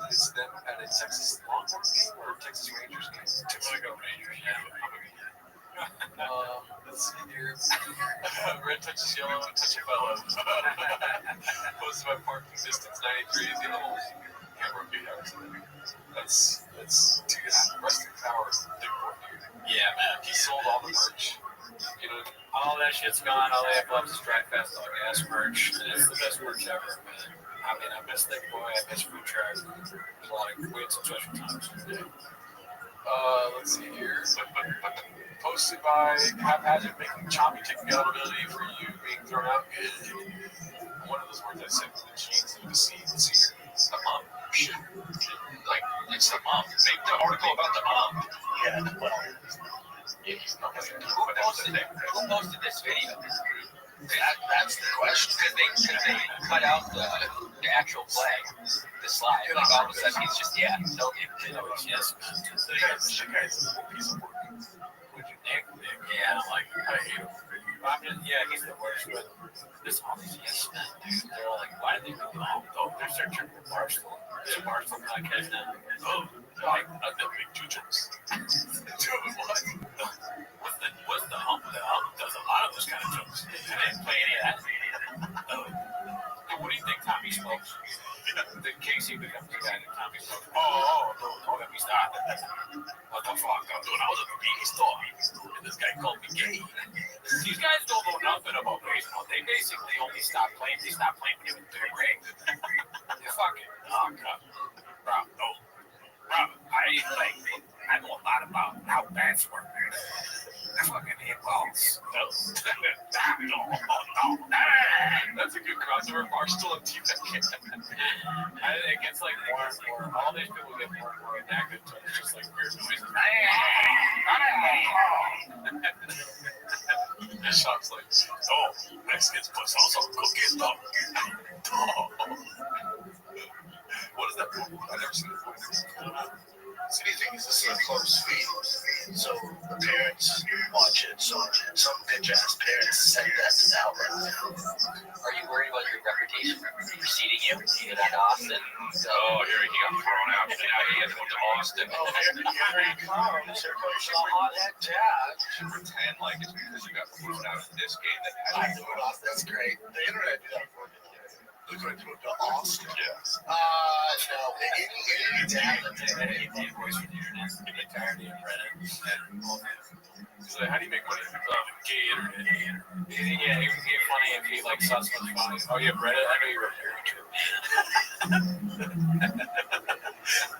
It's them at a Texas Longhorns game or Texas Rangers game? I'm gonna go Rangers, yeah. Let's see here. Red touches yellow, touching fellow. Posted by parking distance 93 is the other one. Hammer 8 hours. That's too good. Wrestling power. Yeah, man. He sold all the merch. You know, All that shit's gone. All they have left is Drive Fast All Gas merch. And it's the best merch ever, man. I mean, I miss Thick Boy. I miss Food Truck. There's a lot of great special times. let's see here. Posted by Haphazard, making choppy taking accountability for you being thrown out. One of those words I said with the G's and the C. Let's see here. The mom. Shit. Like, it's the mom. Make the article about the mom. Yeah, well, Who posted this video? that's the question. Because they cut out the actual flag, the slide. Like all of a sudden he's just, yes. The guy's a piece of work. Nick, yeah, like, I hate him. He's the worst, but this all these yes men, dude, they're all like, why do they do that? Oh, they're searching for Barstool. They're Barstool podcast now. Oh, like, the big two jokes. Doing what? What's the hump? The hump does a lot of those kind of jokes. They didn't play any of that. What do you think Tommy smokes? The Casey becomes the guy that Tommy smokes. Don't let me start. What the fuck? Dude, I was at the convenience store, and this guy called me gay. These guys don't know nothing about baseball. They basically only stopped playing. They stopped playing when they were third grade. They're fucking bro, no. Bro, I know a lot about how bats work. I fucking hit balls. That's a good crossover part. Barstool and T-Back. It gets like more and more. All these people get more and more enacted to just like weird noises. Shop's like, oh, Mexicans plus also cookies. What is that? I've never seen it before. Anything is a close feed. So the parents watch it. So some bitch ass parents send that to the outlet. Are you worried about your reputation preceding you? You get out to Austin? So, Oh, here he got thrown out. He had to go to Austin. Oh, here he comes. Here comes the hothead dad. You pretend like it's because you got thrown out of this game that I do it off. That's great. The internet did that for me. Look what I do to Austin. Yes. No. Any dad that did Any voice from the internet, the entirety of Reddit, and all that. He's like, how do you make money? Gay internet. Yeah, it would be funny if he like saw something funny. Oh, you have Reddit? I know you wrote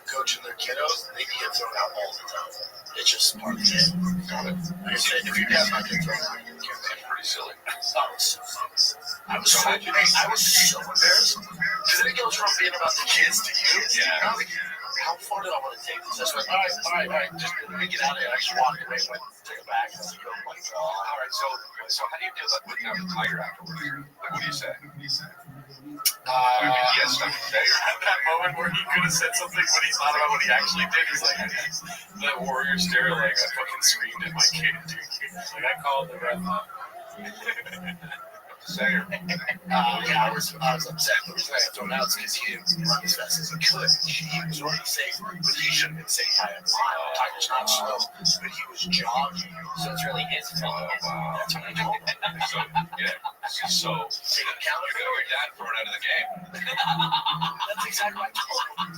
coaching their kiddos, they get thrown out all the time. It's just part of the game. Got it. Like I said, if your dad's not getting thrown out, you're pretty silly. I was so embarrassed. Because then it goes from being about the kids to you. Yeah. Like, how far do I want to take this? That's like, all right. Just let me get out of here. I just walked away, take it back, and then go like, all right. So how do you deal with putting out the tiger afterwards? Like, what do you say? Yes, I'm That moment where he could have said something when he thought about what he actually did, he's like, that warrior stare, like, I fucking screamed at my kid. Like, I called the ref up. Sanger. I was upset. The reason I got thrown out is because he didn't run as fast as he could. He was already safe, but he shouldn't have been safe by a mile. Tiger's not slow, but he was jogging. so it's really his fault. Wow. That's what I told him. So you got your dad thrown out of the game. That's exactly what I told him.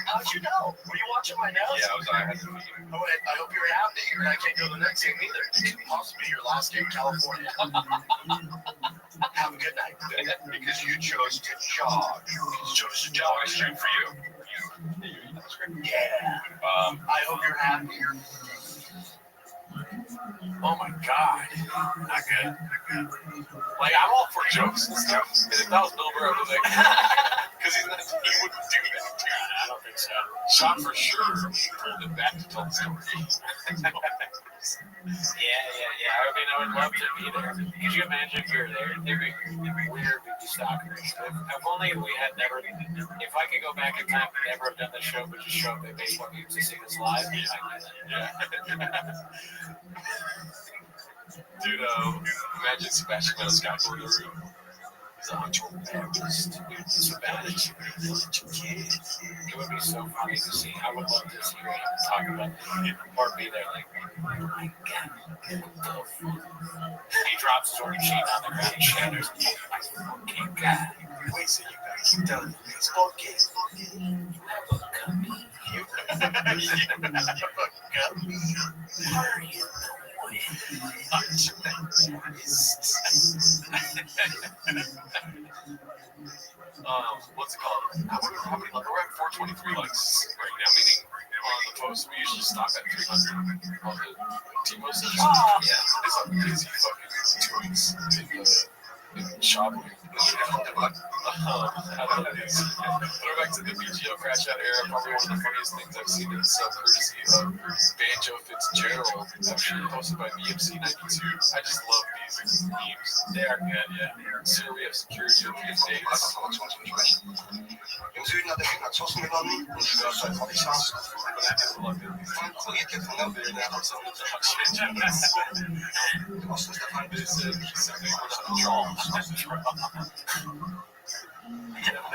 How'd you know? Were you watching my notes? Yeah, I had to be. I hope you're happy. I can't go to the next game either. It could possibly be your last game in California. Have a good night. Because you chose to jog. You chose to I jog. streamed for you. Yeah. I hope you're happy. Oh my god. Not good. Like, I'm all for jokes and stuff. And if that was Bill Burr, I would be like, because he wouldn't do that, dude. I don't think so. Sean for sure pulled it back to tell the story. Yeah. I mean, I would love to be there. Could you imagine if you were there? It'd be weird. We'd be stalkers. If only we had never. If I could go back in time and never have done this show, but just show up at baseball games to see this live, Yeah. Dude, imagine Sebastian Maniscalco in the room. He's a hunter embarrassed. He's so bad at you. it would be so funny to see. I would love to see him talk about it or be there like, oh my god, what the fuck? He drops his orange sheet on the ground and shatters. Oh my fucking god. Wait, so you guys keep telling me baseball games? You have a cubby. You have a gummy. What are you doing? What's it called? How many? We're at 423 likes right now. Meaning on the post, we usually stop at 300 on the T-Mo section. Yeah, it's a busy fucking 2 weeks in shopping. Throwback to the BGO crash out era, probably one of the funniest things I've seen in courtesy of Banjo Fitzgerald, actually posted by BMC92. I just love these memes. They are good, yeah. Sir, we have security European days. im Süden hat der Gegner Zossen gewonnen und die Wörter von ich aus. Im Osten ist der Feind bis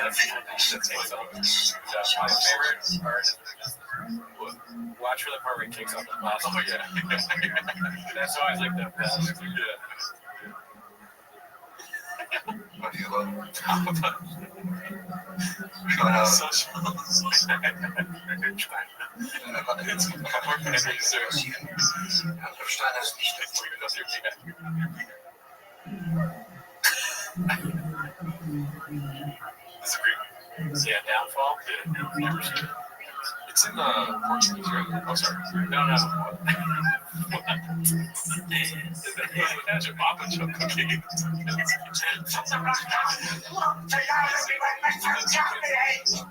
My favorite part is watch for the part where he takes off his mask. Oh, yeah. That's always like the best. What do you love? Steiner ist nicht der It's a great Yeah, Downfall. Never seen it. It's in Portuguese, right? Oh, sorry. No. Papa Joe cookie.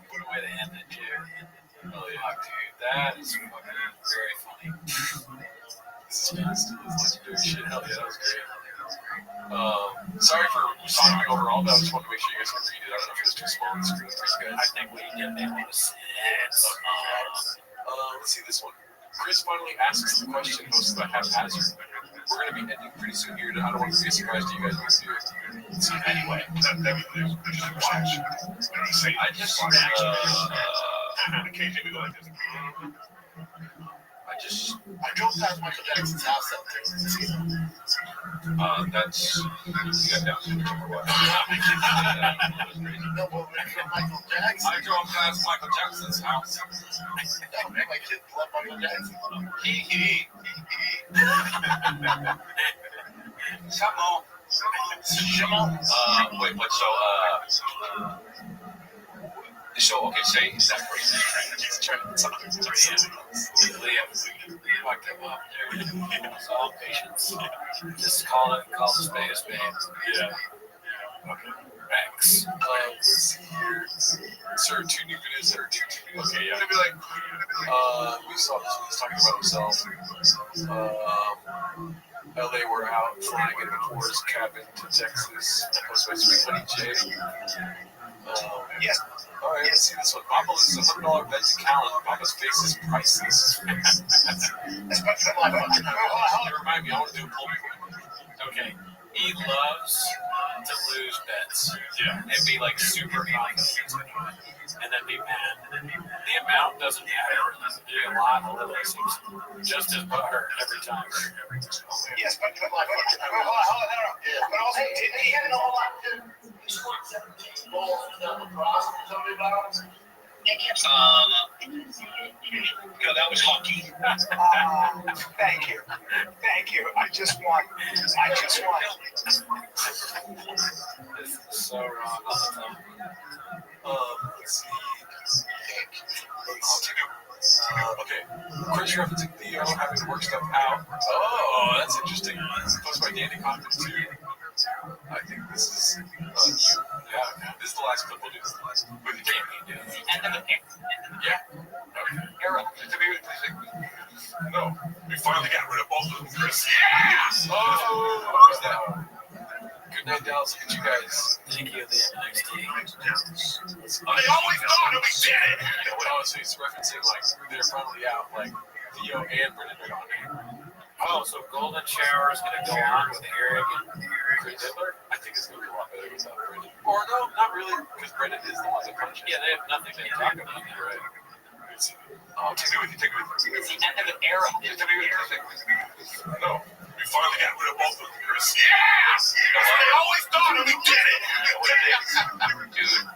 Put away the hand that you. Oh yeah, dude, that is fucking very funny. This is legendary shit. Hell yeah, that was great. Sorry for signing over all that. I just wanted to make sure you guys could read it. I don't know if it was too small on the screen for you guys. I think we did that one. Let's see this one. Chris finally asks the question most about haphazard. We're going to be ending pretty soon here. I don't want to be a surprise to you guys when we do it. So anyway, I just occasionally we go like this. I drove past Michael Jackson's house that day. That's you got down to what? No, but when I drove Michael Jackson, I drove past Michael Jackson's house. no, man, my kids love Michael Jackson. Wait, what? So, okay, say that person. Liam, fucked him up there. It's all patience. Just call the spade a spade. Yeah. Okay. Thanks. Let's see here. Sir, two new videos that are two videos. Okay, yeah. Maybe like, we saw this one. He's talking about himself. LA, we're out flying in the Forest cabin to Texas. Post by Sweet Honey J. Yes. All right, let's see this one. Papa loses $100 bet to Callan. Papa's face is priceless. That's much fun. Remind me, I want to do a poll. Okay. He loves to lose bets. Yeah. And be like super confident. And then be mad. The amount doesn't matter. Be a lot, a little, seems just as butthurt every time. Yes, but also, didn't he have a lot? He scored 17 goals in the lacrosse. Tell me about him. That was hockey. Thank you. I just want. This is so wrong all the time. Let's see. Okay. Chris referencing Theo having to work stuff out. Oh, that's interesting. Posted by Danny Compton too. I think this is you. Yeah, this is the last clip. We'll do this the last one. With the game. End of the game. Yeah. Okay. Era. No, we finally got rid of both of them, Chris. Yeah! Oh, what was that? Good night, Dallas. Look at you guys. Thank you, the NXT. I always thought we did it. Oh, so he's referencing like they're finally out, like Theo and Brendan are on. Oh, so Golden Shower is going to go on with Eric and Chris Hitler? I think it's going to be a lot better without Brendan. Or no, not really, because Brendan is the one that punched. yeah, they have nothing to talk about. Right. Take it with you. It's the end of an era. No, we finally got rid of both of them, Chris. Yeah! I always thought we did it. Dude.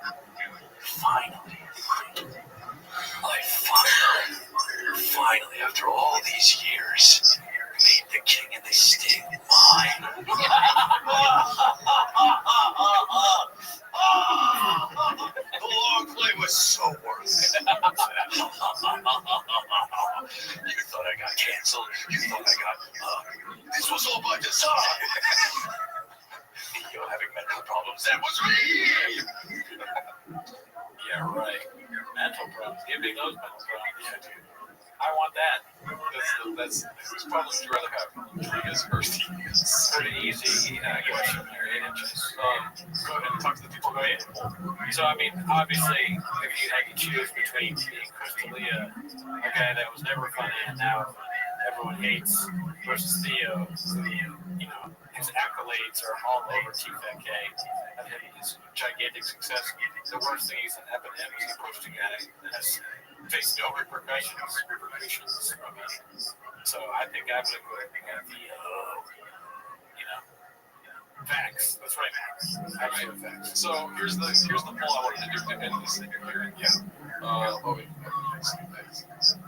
Finally, after all these years, made the king and the sting mine. The long play was so worth it. You thought I got canceled? You thought I got... This was all by design. You're having mental problems. That was me. Yeah, right. Mental problems. Give me those mental problems. Yeah, dude. I want that. That's whose problem would you rather have? Rodriguez or Steve? Pretty easy question there. 8 inches. Go ahead and talk to the people. Go ahead. So, I mean, obviously, if I could choose between Chris D'Elia, a guy that was never funny and now everyone hates, versus Theo, who, you know, his accolades are all over T-Fat K, and then his gigantic success. The worst thing that happened to him is he pushed a guy that has faced no repercussions from it. So I think I'm going to go with Theo, you know. Facts. That's right, facts. Absolute facts. So here's the poll I wanted to do to end this thing here. Yeah.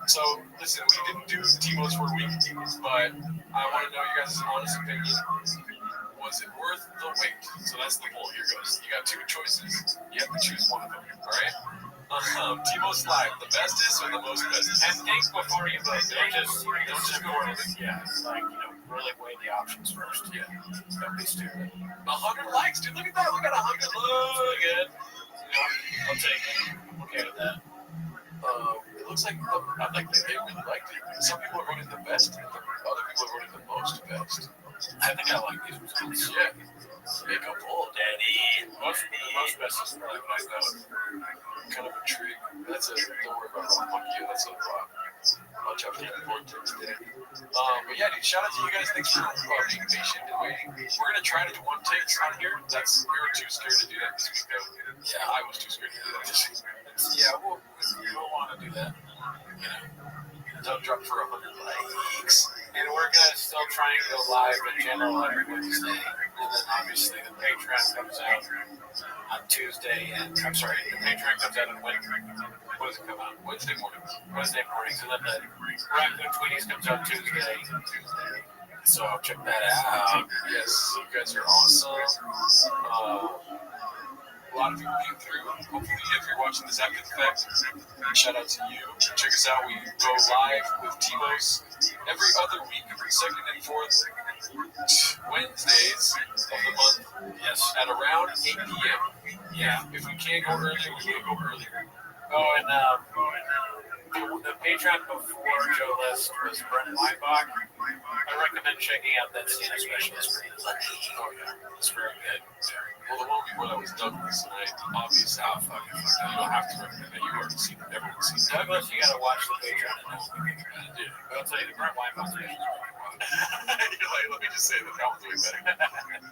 So listen, we didn't do T-Mo's for a week, but I want to know you guys' honest opinion. Was it worth the wait? So that's the poll. Here goes. You got 2 choices. You have to choose one of them. All right. Timo's live, the bestest or the most bestest? And think before you vote. Don't just go over it. Yeah, like, really weigh the options first. Yeah, don't be stupid. 100 likes, dude. Look at that. We got 100 Look good. I'll take it. I'm okay with that. It looks like they really liked it. Some people are voting the best, and other people are voting the most best. I think I like these results. Yeah. Make a poll, Daddy. The most best is probably what I vote. Kind of intrigued. Don't worry about Rob Monkey. That's a much after that vortex there. But yeah, dude, shout out to you guys. Thanks for being patient and waiting. We're gonna try to do one take on here. We were too scared to do that this week, though. Yeah, I was too scared to do that this week. Yeah, we'll want to do that. Don't drop for 100 likes. And we're gonna still try and go live in general every Wednesday. And then obviously the Patreon comes out on Tuesday, and the Patreon comes out on Wednesday. What does it come out? Wednesday mornings. And then the Raccoon Tweeties comes out Tuesday. So check that out. Yes, you guys are awesome. A lot of people came through. Hopefully, if you're watching this after the fact, shout out to you. Check us out. We go live with Timo's every other week, second and fourth Wednesdays of the month. Yes, at around 8 p.m. Yeah, if we can't go earlier, we will go earlier. Oh, and the Patreon before Joe List was Brent Weinbach. I recommend checking out that Santa specialist. Oh yeah, it's very good. Well, the one before that was Douglas, and obviously, you don't have to recommend that. You already seen it. Everyone's seen it. Douglas, you gotta watch the Patreon and know what we think about it. But I'll tell you, the Brent Weinbach special is really wild. You're like, let me just say that one's way better.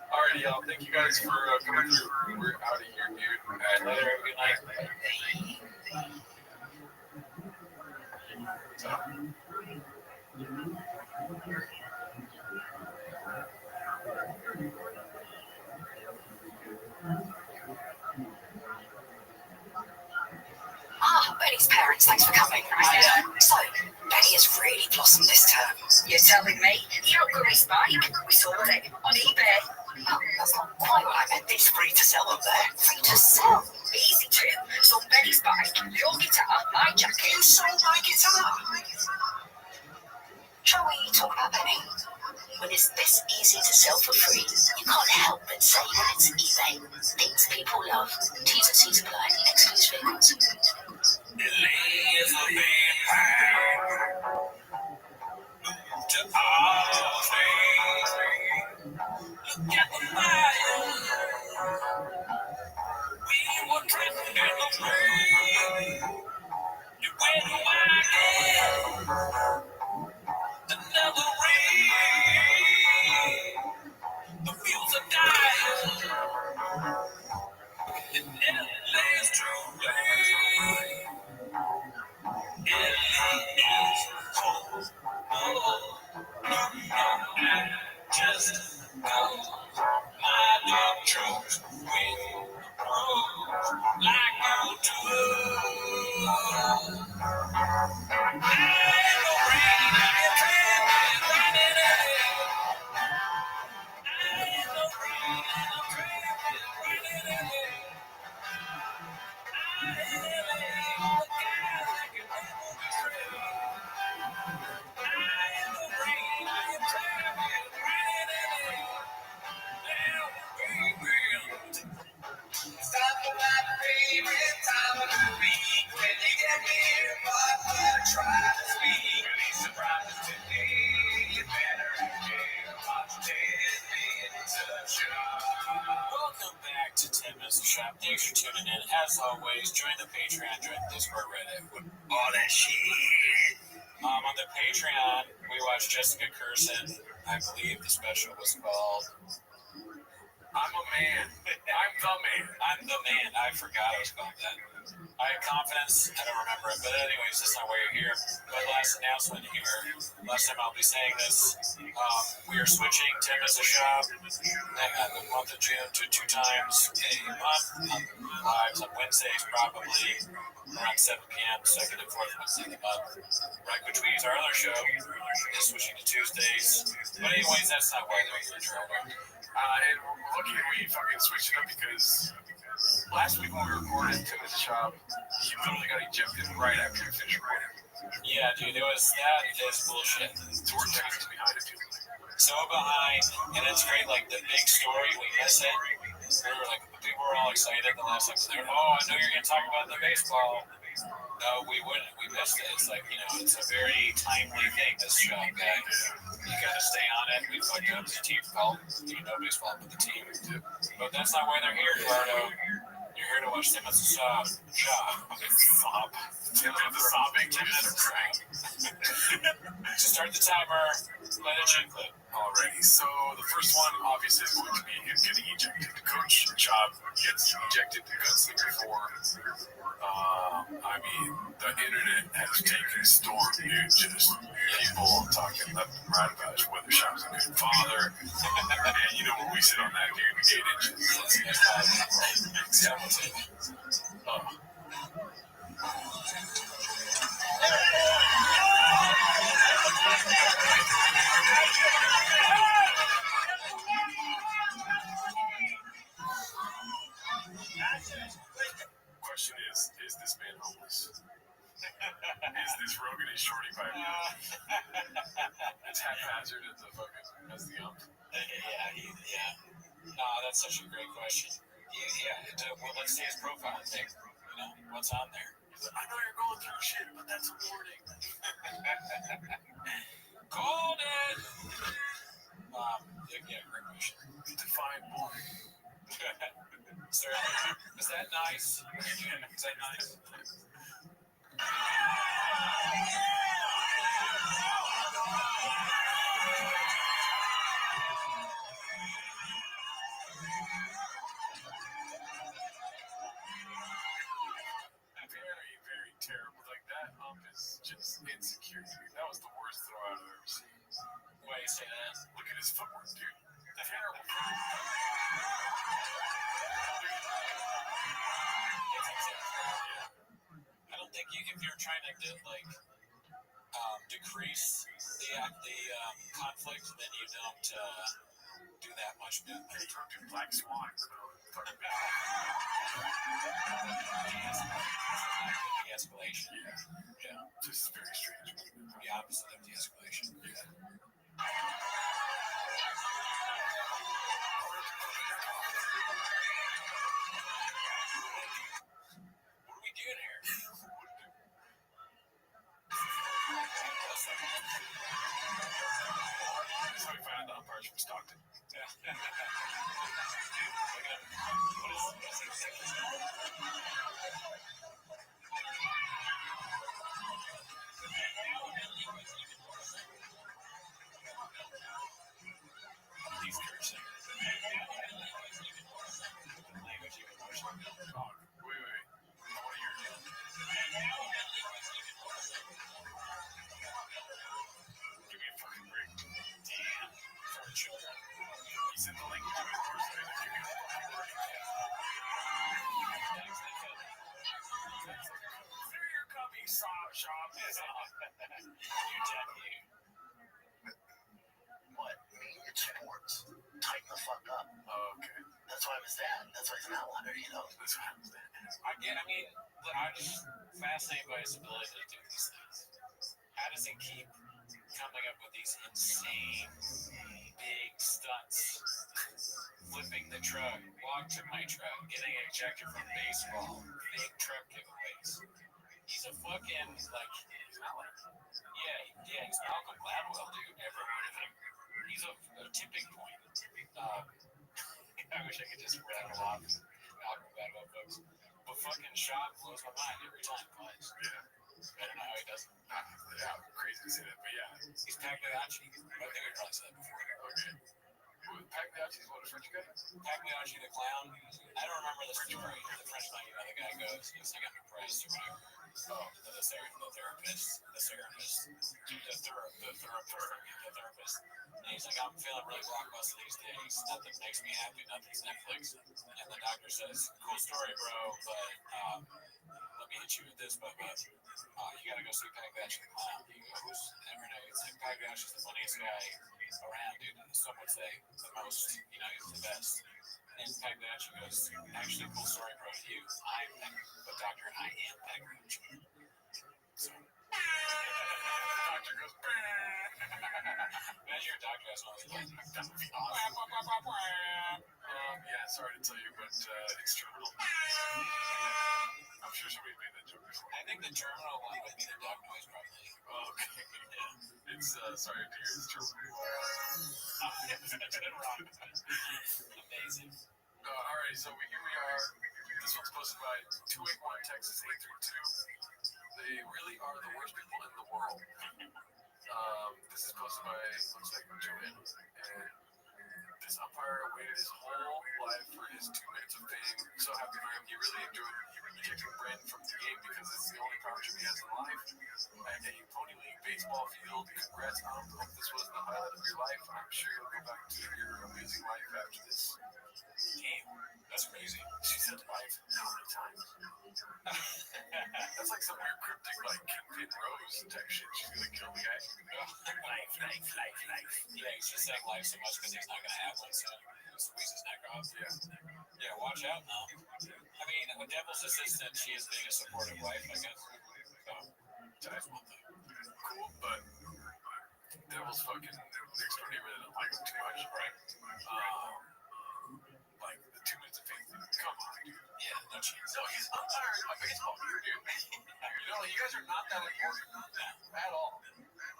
Alrighty, y'all. Thank you guys for coming through. We're out of here, dude. Alright, later. Have a good night. Benny's parents, thanks for coming. So, Benny has really blossomed this term. You're telling me? He outgrew his bike. We sold it on eBay. Oh, that's not quite what I meant. It's free to sell up there. Free to sell? Easy too. Sold Benny's bike, your guitar, my jacket. You sold my guitar? Shall we talk about Benny? When it's this easy to sell for free, you can't help but say that it's eBay. Things people love. T's and C's apply. Exclusive vehicles. Elizabeth High to all things. Look at the fire. We were drifting in the rain. You went wide. Another rain. The fields are dying. And it lays to rain. It is cold. Oh, I just know my love chose with rose like you do. I ain't no rain, I ain't traveling, running ahead. I ain't no rain, I'm traveling, running ahead. I ain't the guys that can never be straight. I am the rain, I am traveling, running ahead. Now, baby, it's time for my favorite time of the week. When you get near, but I try to speak. Any surprises today? You better watch 10 minutes of the show. Welcome back to 10 Minutes of Shop. Thanks for tuning in. As always, join the Patreon, join the Discord, Reddit, all that shit. On the Patreon, we watched Jessica Curson. I believe the special was called I'm a man. I'm the man. I'm the Man. I forgot it was called that. I had confidence. I don't remember it. But anyways, that's not why you're here. But last announcement here. Last time I'll be saying this. We are switching 10 Minutes of Shop the month of June to 2 times a month. Lives on Wednesdays, probably around 7 p.m. Second and fourth Wednesday of the month. Right, which means our other show is switching to Tuesdays. But anyways, that's not why they're here. And lucky we fucking switched it up because Last week when we recorded Tim at the shop, he literally got ejected right after he finished recording. Yeah, dude, it was that is bullshit. So we're technically behind it, too. So behind, and it's great. Like the big story, we miss it. We were like, people were all excited the last episode. Oh, I know you're gonna talk about the baseball. No, we wouldn't. We missed it. It's like, it's a very timely thing. This show, guys. You gotta stay on it. We fucked up the team fault. Nobody's fault but the team. But that's not why they're here, Eduardo. You're here to watch them as a sob. Sob. Sobbing. So start the timer. Let it jig clip. Alrighty, so the first one obviously is going to be him getting ejected. Coach Chop gets ejected. Gunslinger 4. I mean, the internet has taken storm, dude. Just people talking left and right about whether Chop's a good father. And you know what we sit on that, dude? 8 inches. Question is this man homeless? Is this Rogan and Shorty Piper? It's haphazard as the ump. Yeah. That's such a great question. Well, let's see his profile pic. What's on there? I know you're going through shit, but that's a warning. Called it! Yeah, great question. Define boring. Sir, is that nice? Is that nice? Very, very terrible. Like, that ump is just insecure, dude. That was the worst throw I've ever seen. Why you say that? Look at his footwork, dude. Terrible. I don't think if you're trying to decrease the conflict, then you don't do that much movement. You don't do Black Swan. De-escalation. Yeah. Just very strange. The opposite of de-escalation. Yeah. What are we doing here? That's how we found out umpires from Stockton. Yeah. He's cursing. Language even worse. Oh, wait. I want to hear it. Give me a fucking break. Damn. For children. He said the language of his person. Give me a fucking break. Clear your cubby, shop. You dead you. What? Me? It's sports. Tighten the fuck up. Oh, okay. That's why I was that. That's why he's an outlier, That's what happens then. I'm just fascinated by his ability to do these things. How does he keep coming up with these insane, big stunts? Flipping the truck, walk to my truck, getting ejected from baseball, big truck giveaways. He's a fucking, he's an outlier. Yeah, he's Malcolm Gladwell, dude. Never heard of him. He's a tipping point. I wish I could just rattle off Malcolm Gladwell folks. But fucking Shop blows my mind every time he plays. Yeah. I don't know how he does it. Yeah, crazy to say that, but yeah. He's Pagliacci. I think we probably said that before. Okay. Pagliacci's what, a French guy? Pagliacci the clown. I don't remember the story. The French clown, the guy goes, I got me priced or whatever. Oh, the therapist. And he's like, I'm feeling really blockbuster these days. Nothing makes me happy. Nothing's Netflix. And the doctor says, cool story, bro, but let me me hit you with this, but you gotta go see Pagdash the Clown. He goes, every night, it's like Pagdash is the funniest guy around, dude. Some would say the most, he's the best. And Pagdash goes, actually, cool story, bro, to you. I'm Peg, but doctor, I am Pagdash. So, the doctor goes, imagine your doctor has one of those, yeah, sorry to tell you, but it's terminal. I'm sure somebody made that joke before. I think the terminal one would be the dog noise, probably. Oh, okay. Yeah. It's, sorry to hear it's terminal. Amazing. All right, so here we are. This one's posted by 281 Texas 832. They really are the worst people in the world. This is posted by, looks like Joanne. And this umpire waited his whole life for his 2 minutes of fame. So happy for him. He really enjoyed ejecting Brandon from the game because it's the only partnership he has in life. At a Pony League baseball field. Congrats, hope this was the highlight of your life. I'm sure you'll go back to your amazing life after this game. That's crazy. She said life how many times? That's like some weird cryptic, like Kingpin Rose type shit. She's gonna kill the guy. Life. Yeah, he's just saying life so much because he's not gonna have one, so he'll squeeze his neck off. Yeah, watch out now. I mean, a devil's assistant, she is being a supportive wife, I guess. So, that's one thing. Cool, but devil's fucking next door neighbor that don't like him too much, right? Like the 2 minutes of fame. Come on, dude. Yeah, no chance. No, he's umpiring a baseball here, dude. You guys are not that important at all.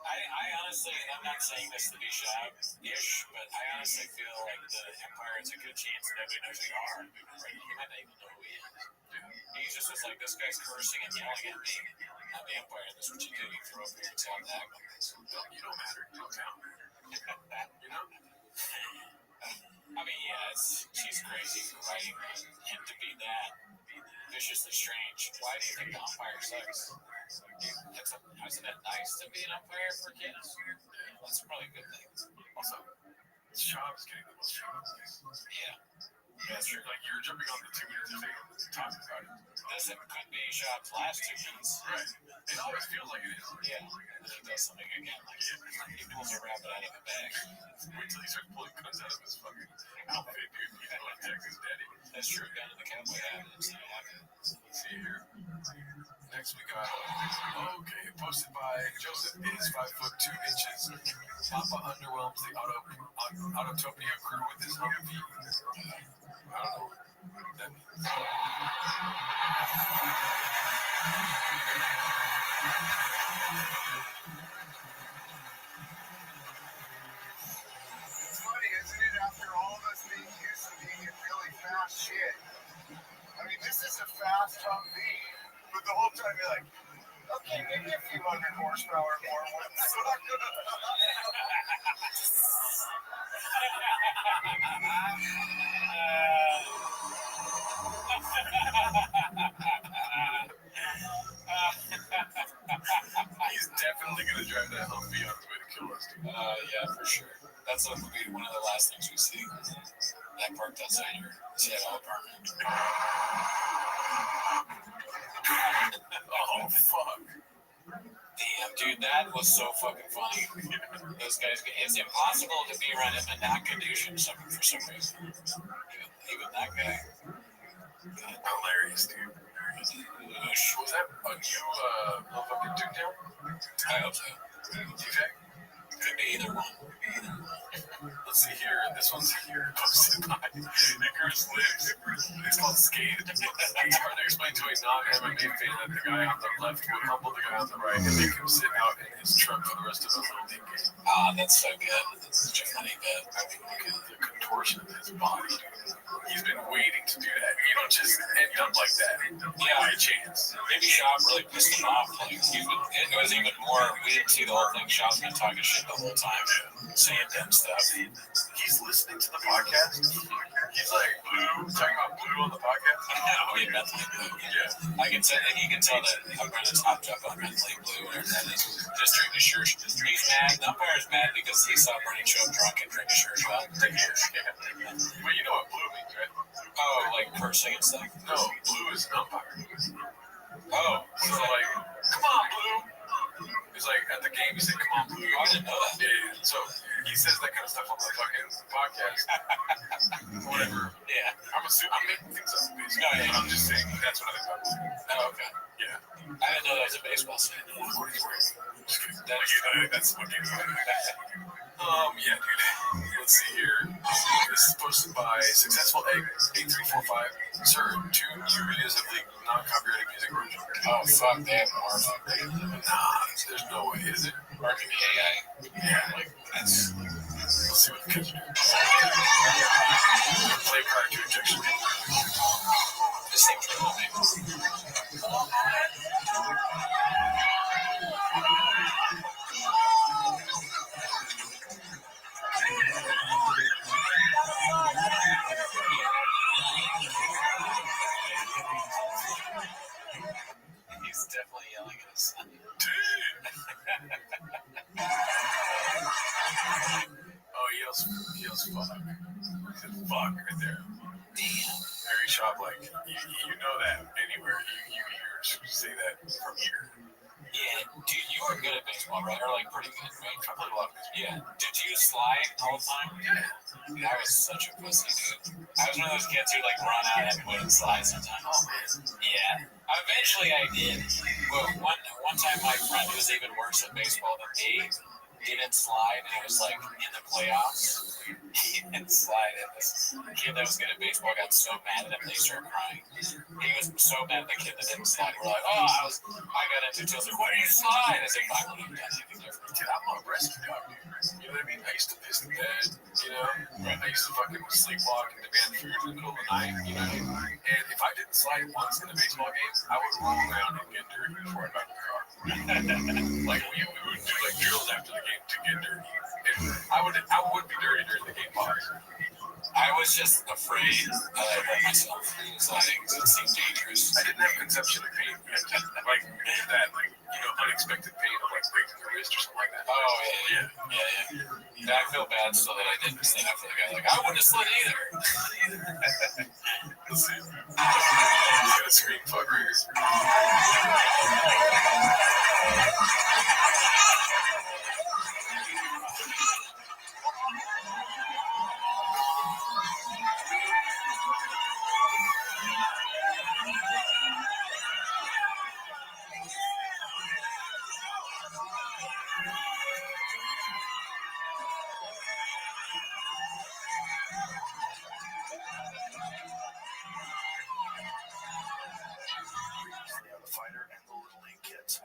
I honestly, and I'm not saying this to be shy-ish, but I honestly feel like the umpire has a good chance that nobody knows who you are. Right? He might not even know who he is. He just was like, this guy's cursing and yelling at me. I'm the umpire. That's what you do. You throw up your and act like this. You don't matter. You don't count. I mean, yeah, she's crazy for writing him to be that viciously strange. Why do you think the umpire sucks? Isn't it nice to be an umpire for kids? That's probably a good thing. Also, Schaub is getting the most jobs. Yeah. That's true. Like, you're jumping on the 2 minutes of fame talking about it. This could be Schaub's last 2 minutes. Right. It always feels like it is. Yeah. And then he does something again. Like, he pulls a rabbit out of the bag. Wait till he starts pulling guns out of his fucking outfit, dude. He's like Texas daddy. That's true. Gun in the cowboy hat. It's not happening. Let's see here. Next we got, posted by Joseph is 5'2". Papa underwhelms the Autotopia crew with his Humvee. I don't know what that means. It's funny, isn't it? After all of us being used to being in really fast shit. I mean, this is a fast Humvee, but the whole time you're like, okay, maybe a few hundred horsepower more wouldn't suck. He's definitely gonna drive that Humvee on his way to kill us, dude. Yeah, for sure. That's going to be one of the last things we see. That parked outside your Seattle apartment. Oh, fuck. Damn, dude, that was so fucking funny. Those guys, it's impossible to be around him and not condition something for some reason. Even that guy. Hilarious, dude. Was that a new motherfucking Duke down? I hope so. Okay. Could be either one. Let's see here. This one's here posted by Nickers Lives. It's called Skate. It's hard to explain to a non-MMA fan that the guy on the left would humble the guy on the right and make him sit out in his truck for the rest of the little league game. That's so good. That's such a funny bit. I mean, look at the contortion of his body. He's been waiting to do that. You don't just end up like that by chance. Maybe Schaub really pissed him off. Like, it was even more, we didn't see the whole thing. Schaub's been talking shit the whole time, saying dumb stuff. He's listening to the podcast. He's like, Blue, talking about Blue on the podcast. Oh, yeah, mentally blue. Yeah. I can tell, and he can tell that Umpires hopped up on mentally blue, whatever that is. Just drink the shirt. He's mad. The umpire's mad because he saw Bernie show up drunk and drink a shirt. Well, yeah. But you know what blue means, right? Oh, like cursing and stuff? No, blue is an umpire. Oh, So like, come on, Blue. He's like at the game. He said, "Come on, Blue." I didn't know that. Yeah. So he says that kind of stuff on the fucking podcast. Whatever. Yeah. I'm making things up. Basically. No, yeah. I'm just saying that's what I think about. Oh, okay. Yeah. I didn't know that was a baseball stand. Look what he's wearing. Just kidding. That's what he's wearing. Yeah, dude. Let's see here. This is posted by Successful Egg 8345. Sir, 2 new videos of the non-copyrighted music version. Oh, fuck, they have more. Nah, there's no way, is it? Or it could be AI. Yeah, Like, that's... Let's see what the kids do. Play prior to injection. The same thing. He's definitely yelling at his son. Oh, he yells fuck. He said fuck right there. Damn. Very sharp, like, you know that anywhere you hear say that from here. Yeah, dude, you were good at baseball, right? Or like pretty good, right? I played a lot of baseball. Yeah. Did you slide all the time? Yeah. Dude, I was such a pussy, dude. I was one of those kids who'd like run out and wouldn't slide sometimes. Oh, man. Yeah. Eventually I did. But one time my friend who was even worse at baseball than me didn't slide, and it was like in the playoffs. He didn't slide, and this kid that was good at baseball got so mad at him they started crying. He was so mad at the kid that didn't slide. We're like, oh, I got into it. I was like, why do you slide? I said, I wouldn't have done anything different. Dude, I'm a rescue dog, dude. You know what I mean? I used to piss the bed, you know? Right. I used to fucking sleepwalk and demand food in the middle of the night, you know? And if I didn't slide once in a baseball game, I would roll around and get dirty before I got in the car. Like, we would do like drills after the game to get dirty. And I would be dirty during the game box. I was just afraid of myself sliding because it seemed dangerous. I didn't have conception of pain yet. Like that, like, you know, unexpected pain of like breaking your wrist or something like that. Oh, yeah. I feel bad so that I didn't stand up for the guy. Like, I wouldn't have slid either. Let's see. He's gonna scream fuck right here. The fighter and the little league kids.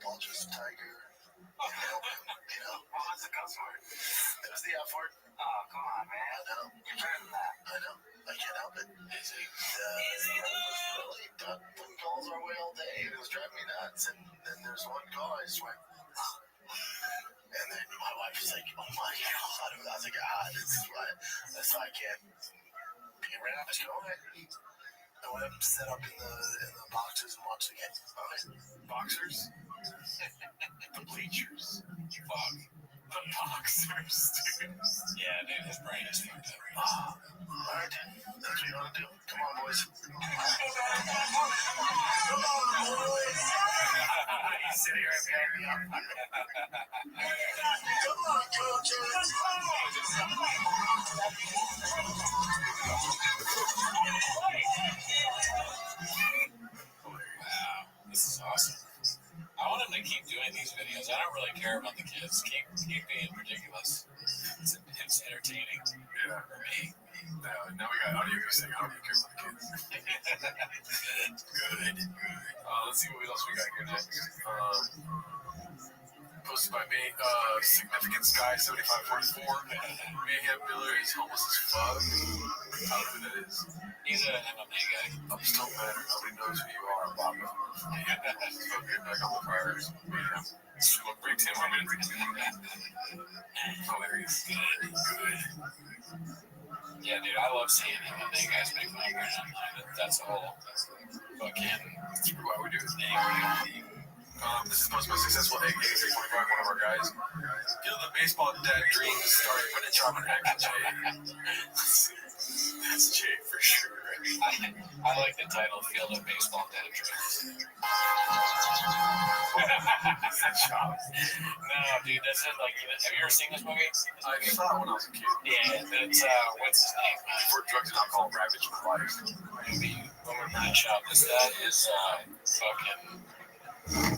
I'll just tiger. Help him, you know? Well, that's the cuss word. That was the F word. Oh, come on, man. I know. You're trying that. I know. I can't help it. Easy. Really putting calls our way all day. It was driving me nuts. And then there's one call I just went, and then my wife was like, oh my God. I was like, that's why I can't be around this show. I went up and set up in the boxes and watched the game. Boxers? The bleachers. Fuck. The boxers, dude. Yeah, dude, his brain is fucked up. Alright, dude. That's what you want to do. Come on, boys. You sit here and back me up. Come on, coaches. Wow, this is awesome. I want him to keep doing these videos. I don't really care about the kids. Keep being ridiculous. It's entertaining for me. Now we got audio saying I don't even care about the kids. Good. Let's see what else we got here next. Posted by me, Significant Sky 7544. Mayhem Miller is homeless as fuck. I don't know who that is. He's an MMA guy. I'm still mad. Nobody knows who you are, Bob. Okay, back on the priors. Mayhem. Smoke break 10 more minutes. Hilarious. Good. Yeah, dude, I love seeing MMA guys make fun of Brandon. That's a whole fucking. That's why we do this. This is posted by Successful Egg 8345, one of our guys. Feel the baseball dad dreams starring Brendan Schaub and Action Jay. That's Jay for sure. I like the title, Field of Baseball Dad Dreams. Schaub. No, dude, that's it. Like, have you ever seen this movie? I saw it when I was a kid. Yeah, that's, what's his name? Before drugs and alcohol ravaged my life. Movie, Boomer Brennan Schaub. This dad is, fucking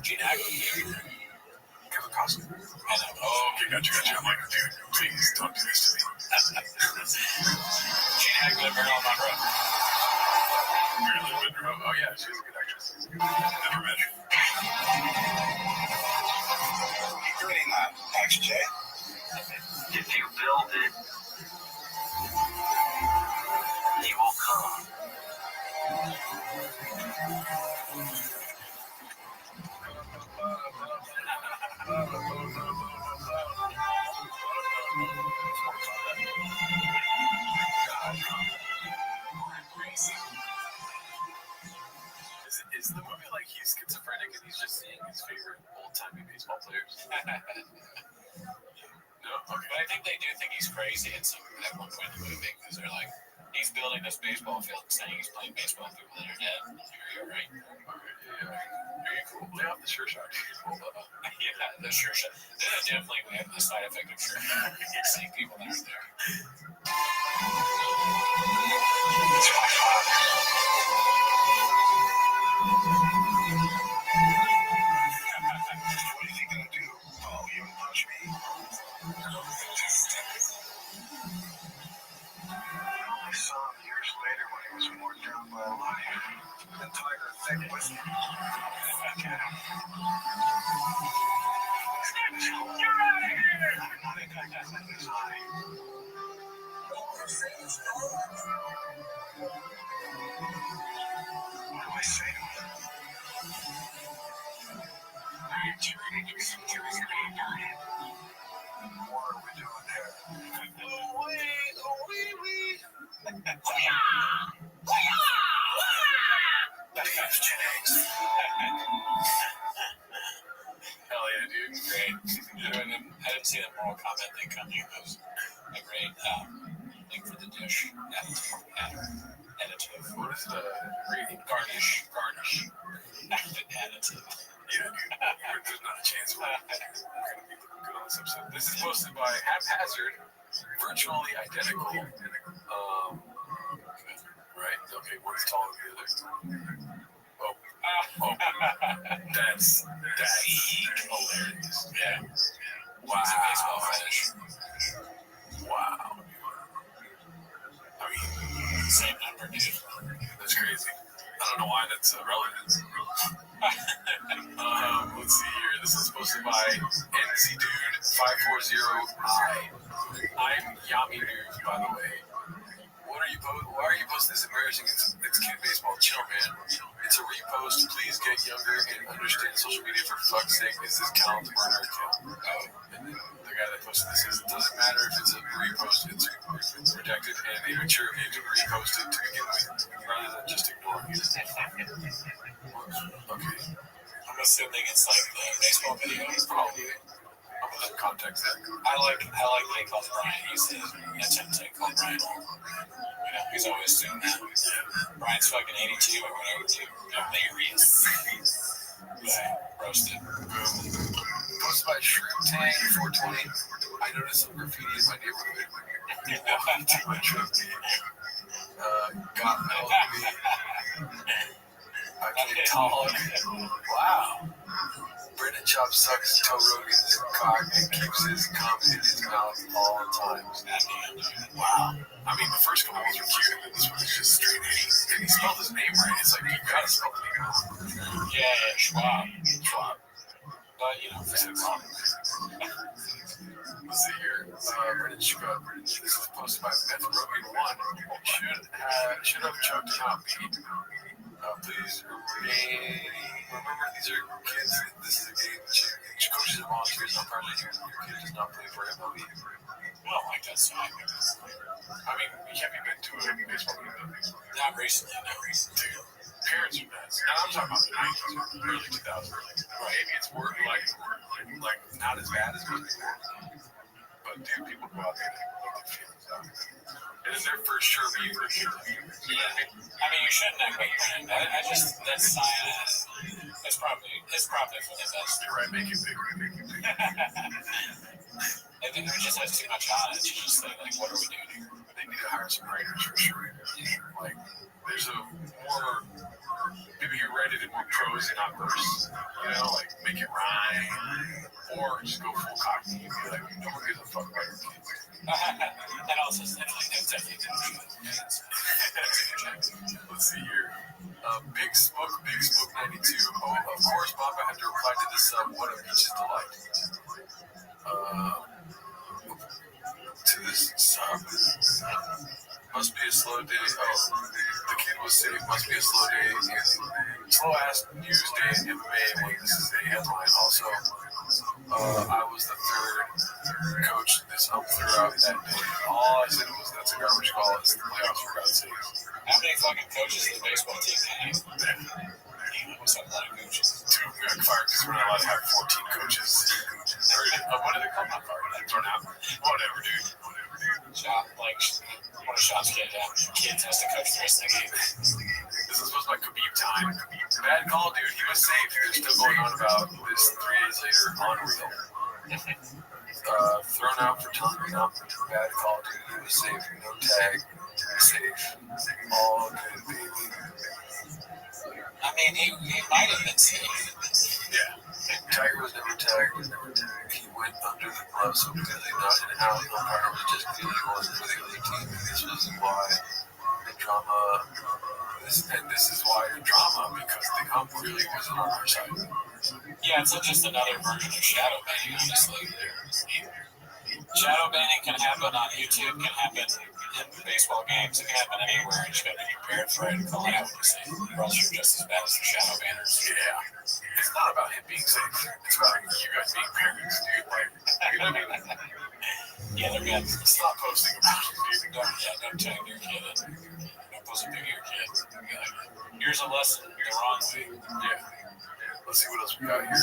Gene Hackman. Kevin Costner. I know. Oh, Okay, gotcha. I'm like, dude, please don't do this to me. Gene Hackman and Marilyn Monroe. Marilyn Monroe. Oh, yeah, she's a good actress. Never met her. Doing that, XJ. If you build it, they will come. Is the movie like he's schizophrenic and he's just seeing his favorite old-timey baseball players? No? Okay. But I think they do think he's crazy at one point in the movie because they're like, he's building this baseball field and saying he's playing baseball with people that are dead. You're right. Yeah. Are you cool? Lay off the sure shot. Yeah, the sure shot. Then definitely we have the side effect of sure shot. Seeing people that aren't there. It's my father. What do you think I'll do? Oh, you won't punch me. I saw him years later when he was worn down by life. The tiger thick with him. Look at him. You're out of here! I'm not a guy that's in his eye. What do I say to him? Aren't you introducing to his granddaughter? What are we doing there? That's genetics. Hell yeah, dude. Great. I didn't see the Mortal Kombat thing coming. It was a great thing for the dish. Additive. What is the rating? Garnish. Additive. Yeah, dude. There's not a chance we're going to be looking good on this episode. This is posted by Haphazard, virtually identical. Right? Okay, one's taller than the other. Oh. That's hilarious. Yeah. Wow. It's a baseball finish. Wow. I mean, Same number, dude. that's crazy. I don't know why that's relevant. Let's see here. This is posted by NCDude540I. I'm Yami Dude, by the way. Why are you posting this embarrassing? It's kid baseball. Chill, man. It's a repost. Please get younger and understand social media for fuck's sake. Is this count or an account? And then the guy that posted this says it doesn't matter if it's a repost. It's protected and a mature age reposted to begin with, rather than just ignoring it. Okay. I'm assuming it's like the baseball video. Probably. I'll put some context there. I like that he calls Brian. He says, attempt to call Brian. You know, he's always doing that. Brian's fucking 82 or whatever, too. Hilarious. Roasted. Posted by Shrimp Tang 420. I noticed some graffiti in my neighborhood. Too much of me. Got me. I can't talk. Wow. Brendan Schaub sucks Toe Rogan's cock and keeps his cum in his mouth all the time. Wow. I mean, the first couple ones were cute, and this one is just straight hate. And he spelled his name right. It's like, you gotta spell the name out. Yeah, Schwab. But, you know, This is wrong. Let's see here. Brendan Schaub. This is posted by Meth Rogan 1. Should have choked him out, Pete. Please remember these are kids. This is a game. Coaches and volunteers not part of your kid does not play for MLB. Well, like that song. I mean, have you been to a baseball game? Not recently, no. Dude, parents are nuts. And I'm talking about the 90s, early 2000s. Maybe it's work like not as bad as most people. But dude, people go out there and let their feelings out. And in their first shirt, you were here. I mean, you shouldn't have, but I just, that's science. It's probably for the best. You're right, make it bigger. I think it just has too much on it. You just think, like, what are we doing here? They need to hire some writers for sure. Like, there's a more, maybe you're ready to do prose and not verse. You know, like, make it rhyme. Or just go full cockney and be like, no one gives a fuck about your kids. And also, it's definitely Let's see here. Big Smoke 92. Oh, of course, Bob, I had to reply to this What a Beach's Delight. To this sub. Must be a slow day. Oh, the kid was safe. Must be a slow day. Slow ass news day in MMA when this is a headline. Also, I was the third coach this up throughout that day. All I said was that's a garbage call. It's the playoffs for God's sake. How many fucking coaches in the baseball team have? What's up, a lot of coaches? 2 got fired because we're not allowed to have 14 coaches. What did they call not fired? Thrown out. Whatever, dude. Shot, like, what a shot's kid down. Kids has to coach the rest of the game. This is supposed to be Khabib time. Bad call, dude. He was safe. They're still going on about this 3 days later on Real. Thrown out for telling me not bad call, dude. He was safe. No tag. Safe. All good, baby. I mean, he might have been safe. Yeah. Tiger was never tagged. He went under the glove, so clearly not an out. No part was just clearly going for the other team. This was why the drama. This is why the drama, because the ump clearly wasn't on our side. Yeah, it's just another version of shadow banning, honestly. Shadow banning can happen on YouTube, can happen in baseball games, it can happen anywhere. You just got to be prepared for it and call it out when you say, or else you're just as bad as the shadow banners. Yeah. It's not about him being safe. It's about you guys being parents, dude. Like, you know what I mean? Yeah, they're good. Stop posting about it, dude. Don't tag your kid. Don't post a picture of your kid. Here's a lesson the wrong way. Yeah. Let's see what else we got here.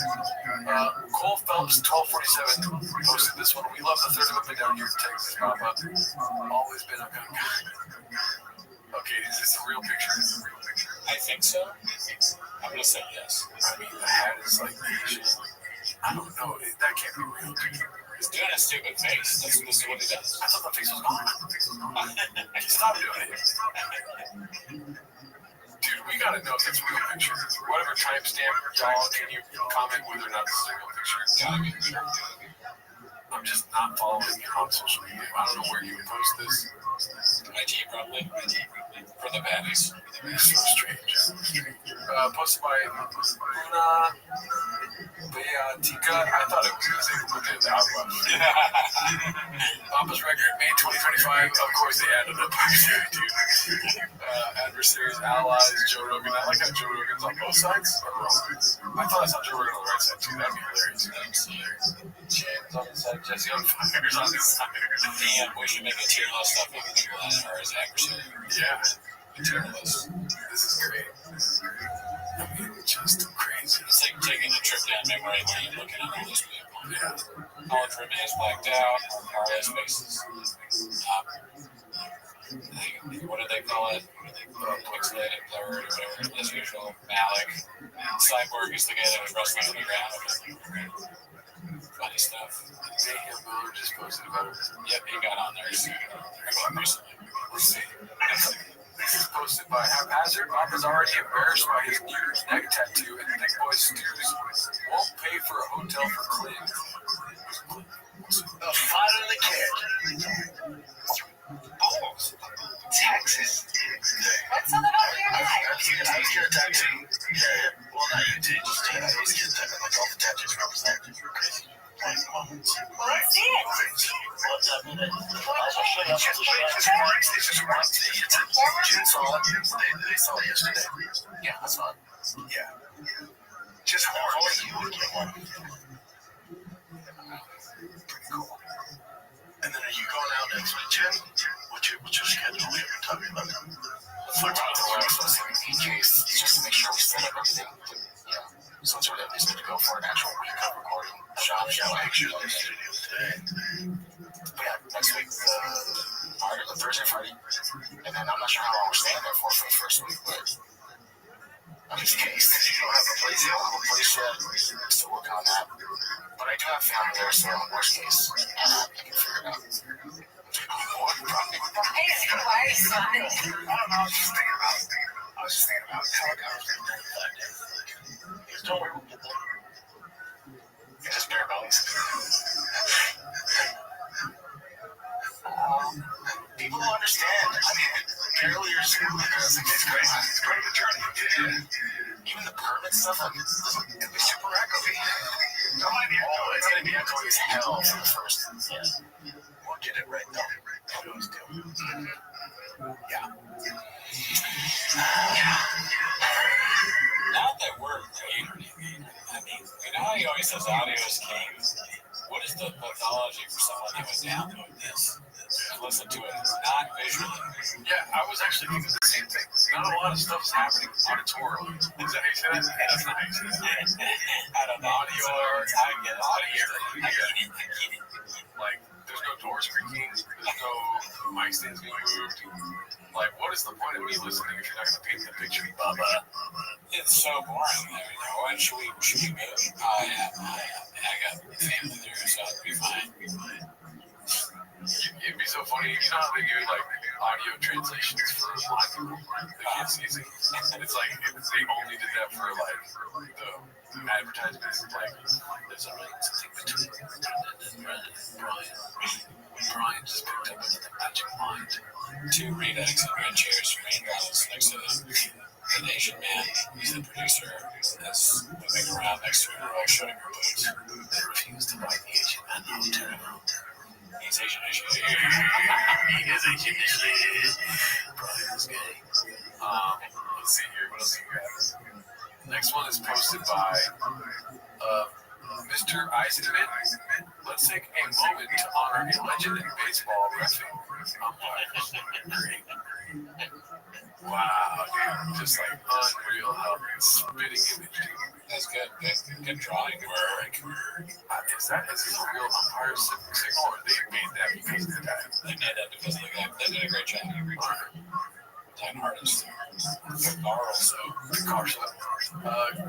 Cole Phelps, 1247, posted this one. We love the third up and down here in Texas, Papa. Always been a good guy. Okay, is this a real picture? I think so. I'm going to say yes. I mean, the hat is like Asian. I don't know. That can't be real. He's doing a stupid face. This is what he does. I thought the face was gone. Stop doing it. Dude, we gotta know if it's a real picture. Whatever timestamp, y'all, can you comment whether or not this is a real picture? I'm just not following you on social media. I don't know where you would post this. IG probably. For the baddies. It's so strange. Posted by Una Beatica. I thought it was going to say Luna the Aqua. Papa's record, May 2025. Of course, they added up. Adversaries, allies, Joe Rogan. I like how Joe Rogan's on both sides. I thought I saw Joe Rogan on the right side too. That'd be hilarious. James on the side, Jesse on fire on his side. Damn, we should make a tier list of people that are his adversary. Yeah. Tier list. This is great. I mean, just crazy. It's like taking a trip down memory lane looking at all those people. Yeah. College Remy is blacked out. RS faces. What do they call it? Pixelated, blurred, or whatever. As usual, Malik. Cyborg is the guy that was wrestling on the ground. Funny stuff. Mayhem Miller just posted about it. Yep, he got on there recently. Let's see. This is posted by Haphazard. Papa's already embarrassed by his neck tattoo, and Big Boy Stews won't pay for a hotel for Clint. The fight of the kid. Oh, Texas. What's something over your I eye? was getting a tattoo. Yeah. Well, not you did. Just I was getting a tattoo. Like all the tattoos represent crazy moments. Well, let's see it. What's up with it? I'll show you. It's just once. It's a June saw it. They saw it yesterday. Yeah, I saw it. Yeah. Just horns. You would get one. Pretty cool. And then are you going out next week, Jim? What's your schedule? We haven't talked about that. Let's talk about the last one. Just sure we set up everything. So it's really at least good to go for an actual week of recording. Shop, action. But yeah, next week, Thursday, Friday. And then I'm not sure how long we're staying there for the first week, but just in case. You don't have a place yet. I'm still working on that. But I do have family there, so worst case, I can figure it out. Hey, why are you smiling? I don't know, I was just thinking about helicopters. Don't worry, we'll get there. It's just bare bones. People don't understand. I mean, barely or zero. It's great. It's great the journey. Yeah. Even the permit stuff, like, it'll be super echoey. It's gonna be echoey as hell for the first. Yeah. We'll get it right though. We always do. Yeah. Not that we're great or anything. I mean, you know how he always says audio is king? What is the methodology for someone who would download this? Listen to it, not visually. Yeah, I was actually thinking the same thing. Not a lot of stuff is happening auditorily. Is that how you say that? That's nice. I don't know. Audio, I get it. Like, there's no doors creaking. There's no mic stands being moved. Like, what is the point of me listening if you're not going to paint the picture, Bubba? It's so boring. I mean, what should we move? I got family there, so it'll be fine. It'd be so funny. You know how they do like audio translations for blind people? They can't see it. It's like if they only did that for like the advertisements. Like there's a something between Brian just picked up another magic mind. Two redux and red chairs for raindrops next to the Asian man. He's the producer. That's moving around next to her, all showing her boobs. They refuse to buy the Asian man out. He's Asian. He is Asian. Brian is gay. Let's see here. What else do you got? Next one is posted by Mr. Eisenman. Let's take a moment to honor a legend in baseball reffing. Wow, dude. Just like unreal how spitting image. That's good. Good drawing work. Is this a real umpire signal, or they made that because of the guy? They made that because of the guy. They did a great job. Time artist. Good car also. Good car show.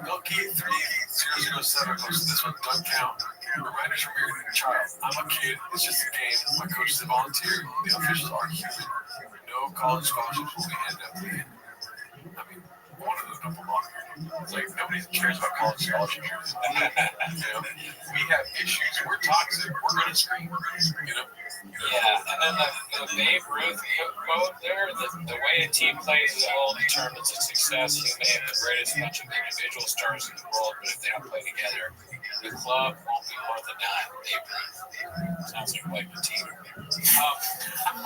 Milky 3007 posted this one. Don't count. Reminders from your inner child. I'm a kid. It's just a game. My coaches have volunteered. The officials are human. No college scholarships will be handed out to the end. I mean, one of those don't belong here. It's like nobody cares about college scholarships. You know, we have issues. We're toxic. We're gonna scream. You know. Yeah, and then the Babe Ruth quote there, the way a team plays is all determines its success. You may have the greatest bunch of individual stars in the world, but if they don't play together, the club won't be worth a dime. Babe Ruth. Sounds like the team.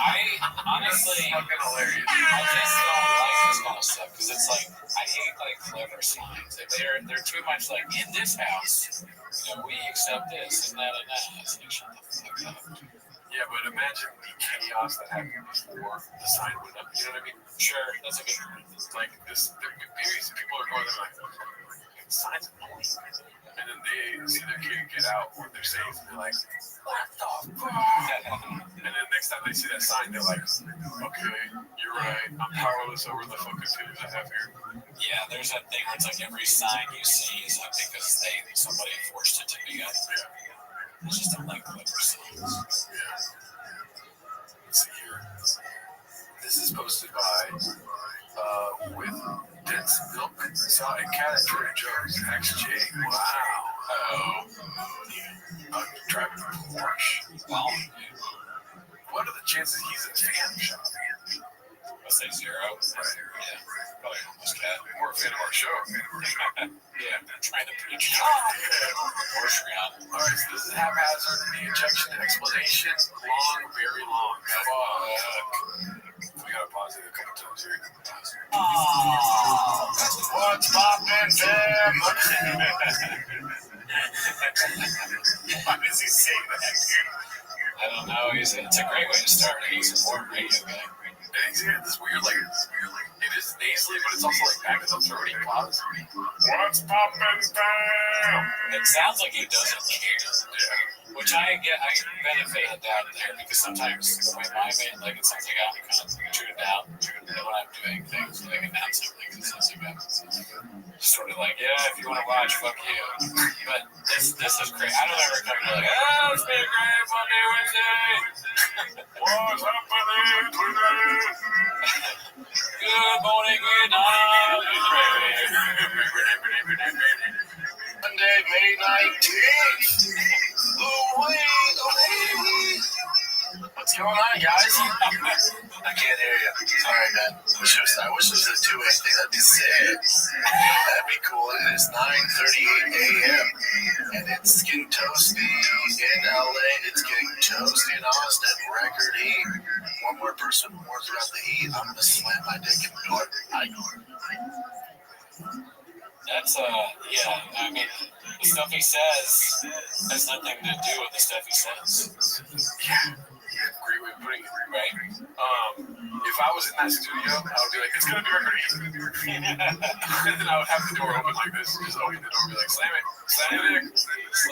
I honestly, fucking hilarious. I just don't like this kind of stuff because it's like I hate like clever signs. They're too much like in this house. You know, we accept this and that and that. It's like shut the fuck up. Yeah, but imagine the chaos that happened before the sign went up. You know what I mean? Sure, that's a good point. Like this, maybe some people are going there like, the sign's annoying. And then they see their kid get out when they're safe, and they're like, what the fuck? And then next time they see that sign, they're like, okay, you're right. I'm powerless over the fucking kids I have here. Yeah, there's that thing where it's like every sign you see is like because somebody forced it to be up. I just don't like clever signs. Yeah. Let's see here. This is posted by with dense milk. Saw a cat at Trader Joe's. XJ. Wow. Driving a Porsche. Well, what are the chances he's a fan shop? Let's say 0. Right. Yeah. Probably almost cat. More a fan of our show. Yeah, they're trying to preach. Porsche around. All right, so this is haphazard re-injection explanation. Long, very long. We gotta pause it a couple times here. What's poppin', Tim? Why does he say that, dude? I don't know. It's a great way to start. He's a important radio guy. And he's got this weird, like, in is nasally, but it's also like back of the throat. He pauses. What's poppin' down? It sounds like he doesn't care. Yeah. Which I benefit of that there because sometimes the way my man, like it sounds like I'm kind of tuned out when I'm doing things like announcing things. It sounds like I'm sort of like, yeah, if you want to watch, fuck you. But this is great. I don't ever come to like, oh, it's been a great Monday, Wednesday. What's happening today? Good morning, good night. Monday, May 19th. What's going on, guys? I can't hear you. Sorry, man. I wish it was a two-way thing. That'd be sick. That'd be cool. It is 9:38 a.m. and it's getting toasty in LA. It's getting toasty in Austin. Record heat. One more person warms out the heat. I'm gonna slam my dick in the door. That's yeah. I mean, the stuff he says has nothing to do with the stuff he says. Yeah. Great way of putting it, right? If I was in that studio, I would be like, it's gonna be record heat. And then I would have the door open like this, just open the door and be like, slam it,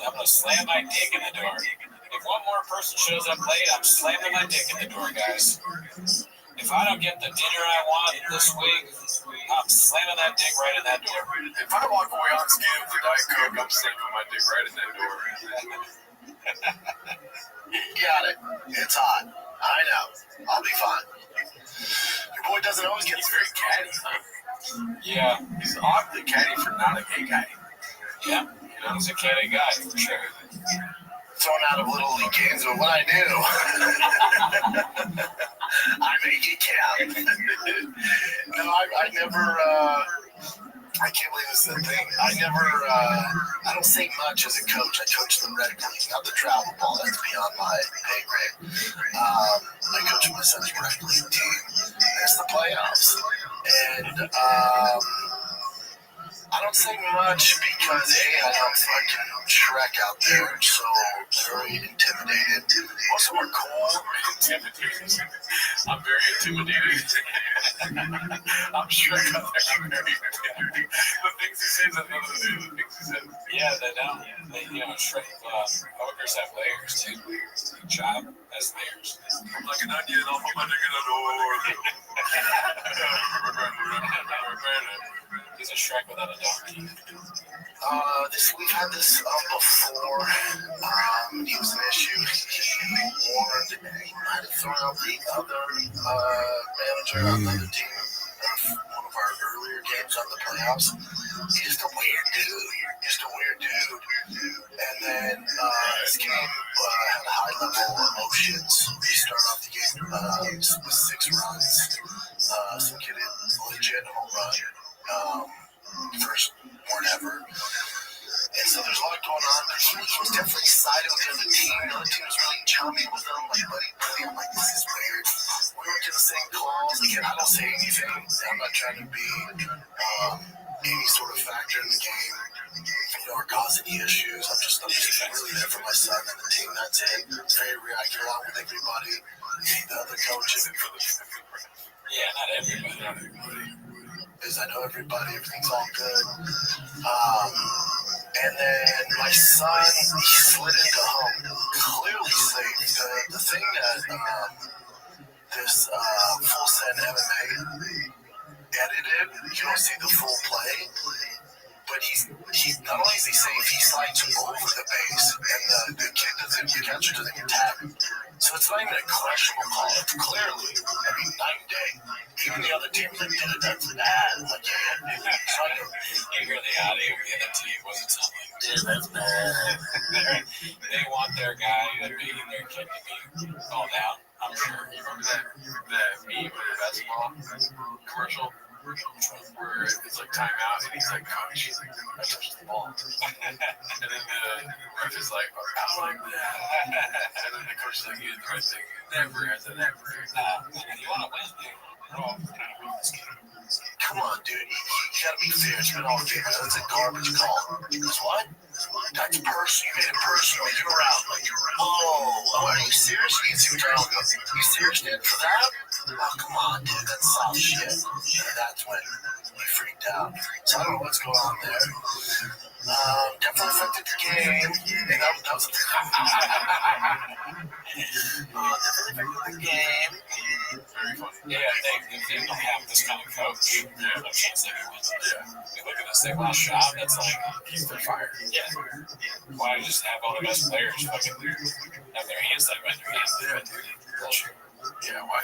I'm gonna slam my dick in the door. If one more person shows up late, I'm slamming my dick in the door, guys. If I don't get the dinner I want this week, I'm slamming that dick right in that door. If I walk away on skin with Diet Coke, I'm slamming my dick right in that door. Got it. It's hot. I know. I'll be fine. Your boy doesn't always get He's very catty, huh? Yeah. He's oddly catty for not a gay guy. Yeah. He's a catty guy, for sure. Thrown out of Little League games, but what I do, I make it count. No, I never, I can't believe this is a thing. I don't say much as a coach. I coach the rec league, not the travel ball. That's beyond my pay grade. I coach my son's rec league team. There's the playoffs. And, I don't say much because, A, I don't fucking Shrek out there, so very intimidated. Most of them are cool. Intimidated. I'm very intimidated. I'm Shrek out there. I'm very intimidated. The things he says have nothing to do with the things he says. Yeah, they don't. Shrek, ogres have layers, too. Chop has layers. I'm like an onion, I'll put my dick in the door. He's a Shrek without a donkey. We've had this before. He was an issue. He warned, and he might have thrown out the other manager on the other team. One of our earlier games on the playoffs. He's just a weird dude. And then this game had high level emotions. We started off the game with 6 runs. Some kid hit legit home run. First one ever. And so there's a lot going on. He was definitely siding with the other team. The other team was really chummy with him. Like, buddy, I'm like, this is weird. We weren't getting the same calls. Again, I don't say anything. I'm not trying to be any sort of factor in the game, or cause any issues. I'm just really there for my son and the team. That's it. It's very real. I get along with everybody. The other coaches. Yeah, not everybody. Because I know everybody, everything's all good. And then my son, he slid into home, clearly safe. The thing that this Full Send MMA edited, you don't see the full play, but he's not only is he safe, he slides over the base, and the catcher doesn't get tagged. So it's not even a questionable call. It's clearly, night and day. Even the other teams that did it, that's bad. Like, You hear the audio of the other team wasn't something. Dude, that's bad. They want their guy to be their kid to be called out. I'm sure. You remember that meme of the basketball commercial? Where it's like timeout and he's like, coach, I touched the ball. And then the ref is like, I like that. And then the coach is like, you did the right thing. Never has it ever. If you want to win, come on, dude. You gotta be fair. It's been all game. That's a garbage call. Because what? That's personal. You made it personal. You're around. Oh, are you serious? You didn't see what you're talking about. You serious, dude, for that? Oh, come on, dude. That's soft shit. And that's when we freaked out. So I don't know what's going on there. Definitely affected the game. And that was definitely affected the game. Very funny. Yeah, if they don't have this kind of coach, there's no chance they can win. Yeah. You look at this, they lost shot, that's like, keep their fire. Yeah. Why just have all the best players fucking have their hands tied behind their hands? Yeah, dude. Bullshit. Yeah, why?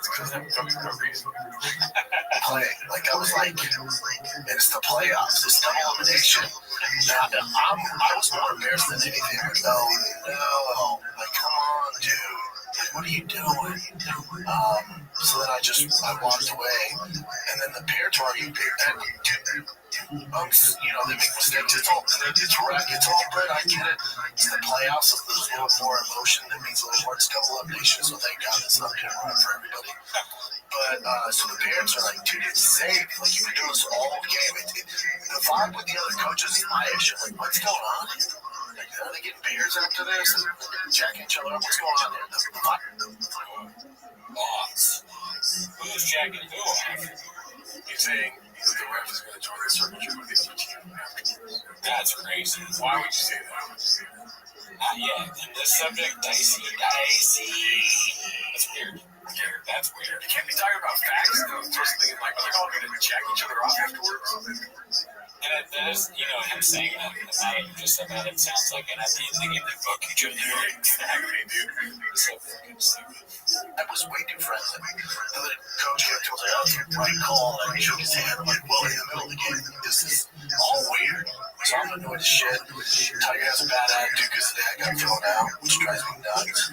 Because they haven't come for no reason. Play. Like, I was like, it's the playoffs. It's double elimination. I was more embarrassed than anything. Like, no. Like, come on, dude. Like, what are you doing? So then I walked away. And then the parents were arguing, they make mistakes. It's all bred. I get it. It's the playoffs. So there's a little more emotion. That means a little more. It's double elimination. So thank God it's not going to run for everybody. But, so the parents are like, dude, it's safe. Like, you've been doing this all game. The vibe with the other coaches is my issue. Like, what's going on here? Like, are they getting beers after this? And jacking each other up? What's going on here? Lots. Who's jacking who off? He's saying the ref is going to join the circle with the other team afterwards. That's crazy. Why would you say that? Not yet. In this subject, dicey. That's weird. That's weird. You can't be talking about facts, though. Just thinking, like, you're all going to jack each other off afterwards. And that is, him saying that, now that you just said that, it sounds like, and at the end of the game, they fuck each other. Exactly, dude. So fucking stupid. I was way too friendly. The other coach kept telling me, oh, it's your right call. And he shook his hand. I'm like, well, in the middle of the game, this is all weird. So I'm annoyed as shit. Tiger has a bad attitude because the dad got thrown out, which drives me nuts.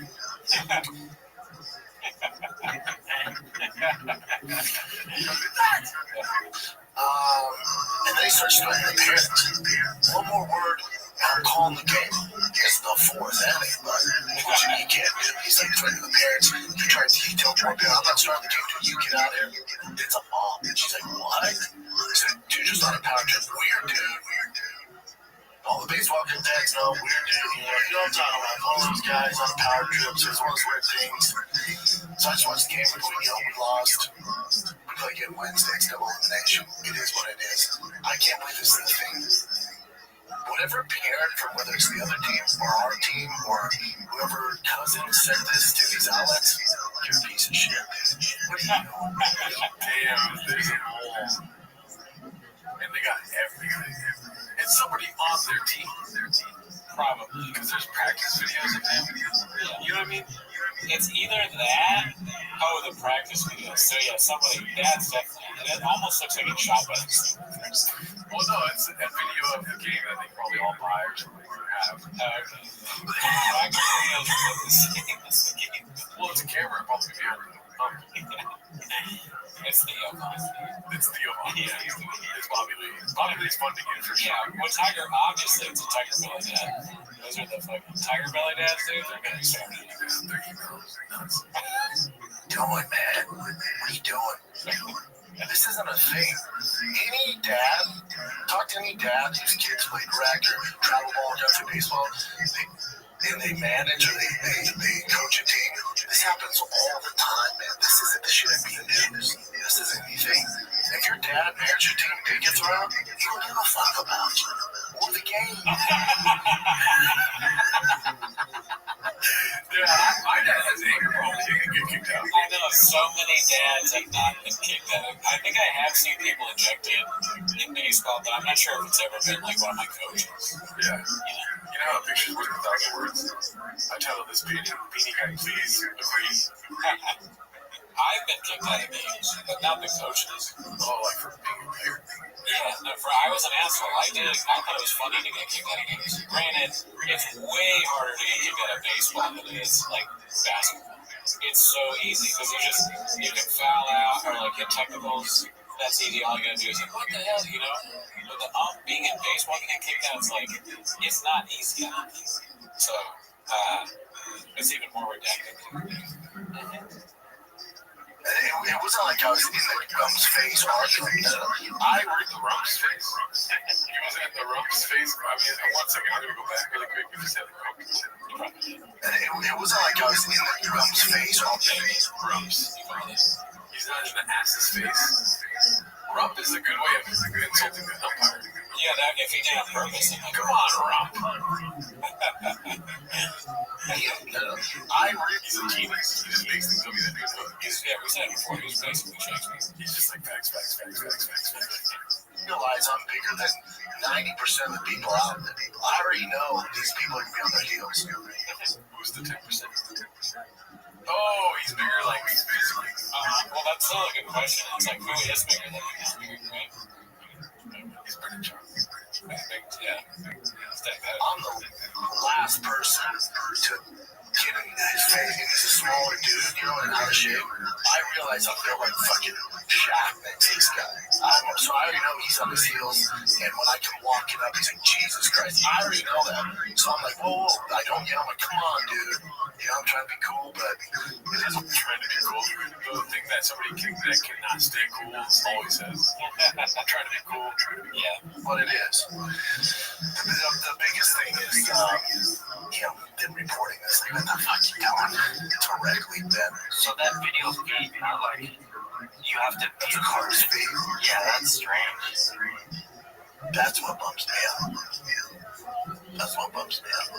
And then he starts threatening the parents. One more word, and I'm calling the game. It's the fourth inning, but he can't do it. He's like threatening the parents. He tries to tell more parents, I'm not starting the game, dude. You get out of here. It's a mom. And she's like, what? I said, dude, just on a power trip. Weird, dude. All the baseball contacts know, weird, dude. You know what I'm talking about. All those guys on power trips. There's one of those weird things. So I just watched the game. We lost. We play again Wednesday. It's double elimination. It is what it is. I can't believe this is the thing. Whatever parent from whether it's the other team or our team or whoever cousin sent this to these outlets, you're a piece of shit, dude. What are you doing? Damn, there's a whole. And they got everything. It's somebody on their team. Probably. Because there's practice videos of them. You know what I mean? It's either that, the practice videos. So yeah, that's definitely, it almost looks like it's shot by them. Well, no, it's a video of the game that they probably all buy or something or have. Okay. Practice videos look the same as the game. Well, it's a camera, probably behind them. It's Theo Von. It's Theo Von. Yeah. It's Bobby Lee. Bobby Lee's fun to get for sure. Yeah, well, Tiger, obviously, it's a Tiger Belly Dad. Those are the fucking Tiger Belly Dads, dude. They're going to be started. They're emails. Nuts. Doing, man? What are you doing? This isn't a thing. Any dad, talk to any dad whose kids played rec or travel ball or country baseball, and they manage or they coach a team. This happens all the time, man. This shouldn't be news. This isn't anything. If your dad marries your team, they get thrown out, he don't give a fuck about you or the game. Yeah, my dad has anger problems. He can get kicked out. I know so many dads have not been kicked out. I think I have seen people ejected in baseball, but I'm not sure if it's ever been like one of my coaches. Yeah. You know how pictures worth 1,000 words? I titled this beanie guy, please agree. I've been kicked out of games, but not the coaches. Oh, like for being a player? Yeah, no, I was an asshole. I thought it was funny to get kicked out of games. Granted, it's way harder to get kicked out of baseball than it is like basketball. It's so easy because you can foul out or like hit technicals. That's easy. All you gotta do is like, what the hell, you know? But being in baseball, getting kicked out, it's like it's not easy. So it's even more redundant. It wasn't like I was in the Rump's face arguing. I read the Rump's face. He wasn't in the Rump's face. I mean, one second, I'm gonna go back really quick. You said And it wasn't like I was in the Rump's face arguing. Rumps. He's not in the ass's face. Rump is a good way of insulting the umpire. Yeah, that if he did on purpose. Come on, Rump. I read He's a genius. He just makes things up. Yeah, we said it before. He was basically Shakespeare. He's just like facts. realize I'm bigger than 90% of the people out there. I already know these people are going to be on their heels. Who's the 10%? Oh, he's bigger, like, physically. Well, that's still a good question. It's like, who is bigger than him? Right? He's pretty strong. Yeah. I'm the last person to get in his face. He's a smaller dude, you know, and out of shape. I realize I'm built like fucking Shaq, that takes guy. So I already know he's on his heels, and when I come walking up, he's like, Jesus Christ. I already know that. So I'm like, whoa, I don't yell. I'm like, come on, dude. You know, I'm trying to be cool, but it isn't Trying to be cool. The thing that somebody that cannot stay cool always says. I'm trying to be cool. Yeah. what it is. The biggest thing is, you know, them reporting this. Like, what the fuck you doing? Directly then. So that video feed, you know, like, you have to That's a car's feed. yeah, that's strange. That's what bumps me out. That's what bumps me out.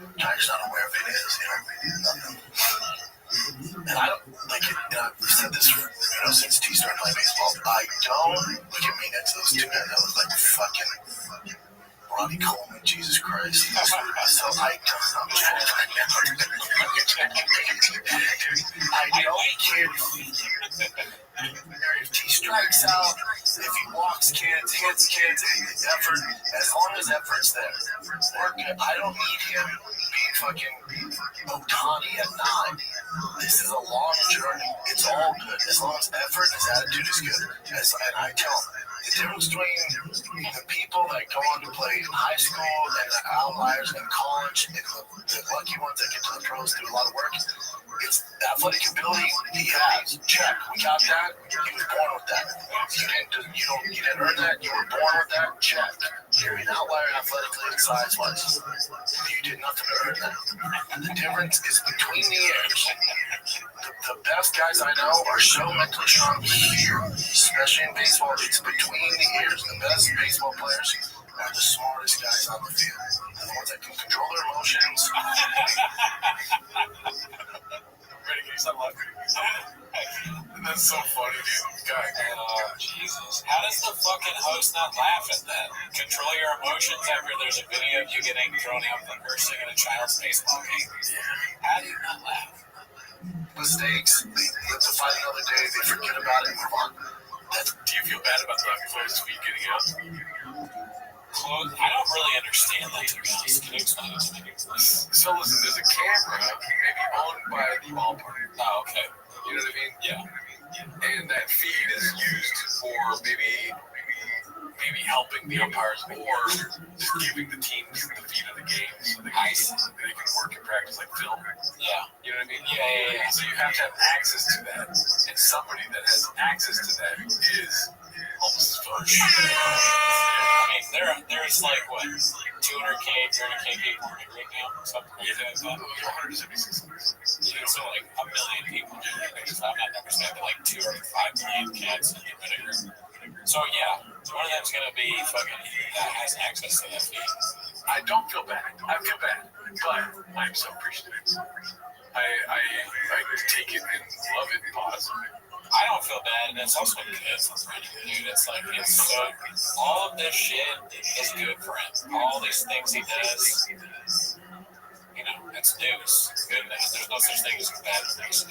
I'm just not aware of it is, you know. And I don't, like, I've said this, you know, since T started playing baseball. I don't look at me next to those two men that look like fucking Ronnie Coleman, Jesus Christ. So I don't care if T strikes out, if he walks kids, hits kids, effort, as long as effort's there. We're good. I don't need him being fucking Otani at 9. This is a long journey. It's all good. As long as effort and his attitude is good. And I tell him, the difference between the people that go on to play in high school and the outliers in college and the lucky ones that get to the pros do a lot of work, it's athletic ability he has. Check. We got that. He was born with that. You didn't earn that. You were born with that. Check. You're an outlier athletically and size-wise. You did nothing to earn that. The difference is between the ears. The best guys I know are so mentally strong here, especially in baseball. It's between the ears. The best baseball players are the smartest guys on the field. The ones that can control their emotions. Ready, can you stop laughing? That's so funny, dude. God, Jesus. How does the fucking host not laugh at that? Control your emotions after there's a video of you getting thrown out for cursing in a child's baseball game. How do you not laugh? Mistakes. They live to fight another day. They forget about it and move on. do you feel bad about the closed feet getting out? I don't really understand that, to be honest. Can you explain it to me? So listen, there's a camera maybe owned by the ballpark. Oh, okay. You know what I mean? Yeah. And that feed is used for maybe helping the umpires or just giving the teams the feed of the game so they can work and practice like film. Yeah. You know what I mean? Yeah. So you have to have access to that. And somebody that has access to that is almost as fun. I mean, there's like, what, 200K, 300K people right now? Something like that. 176. So like a million people. So I'm not understanding like 2 or 5 million cats in the vinegar. So yeah, one of them's gonna be fucking has access to that feed. I don't feel bad. I feel bad, but I'm so appreciative. I take it and love it. Pause. I don't feel bad, and it's also good, dude. It's like all of this shit is good for him. All these things he does, you know, it's news. It's good now. There's no such thing as bad news.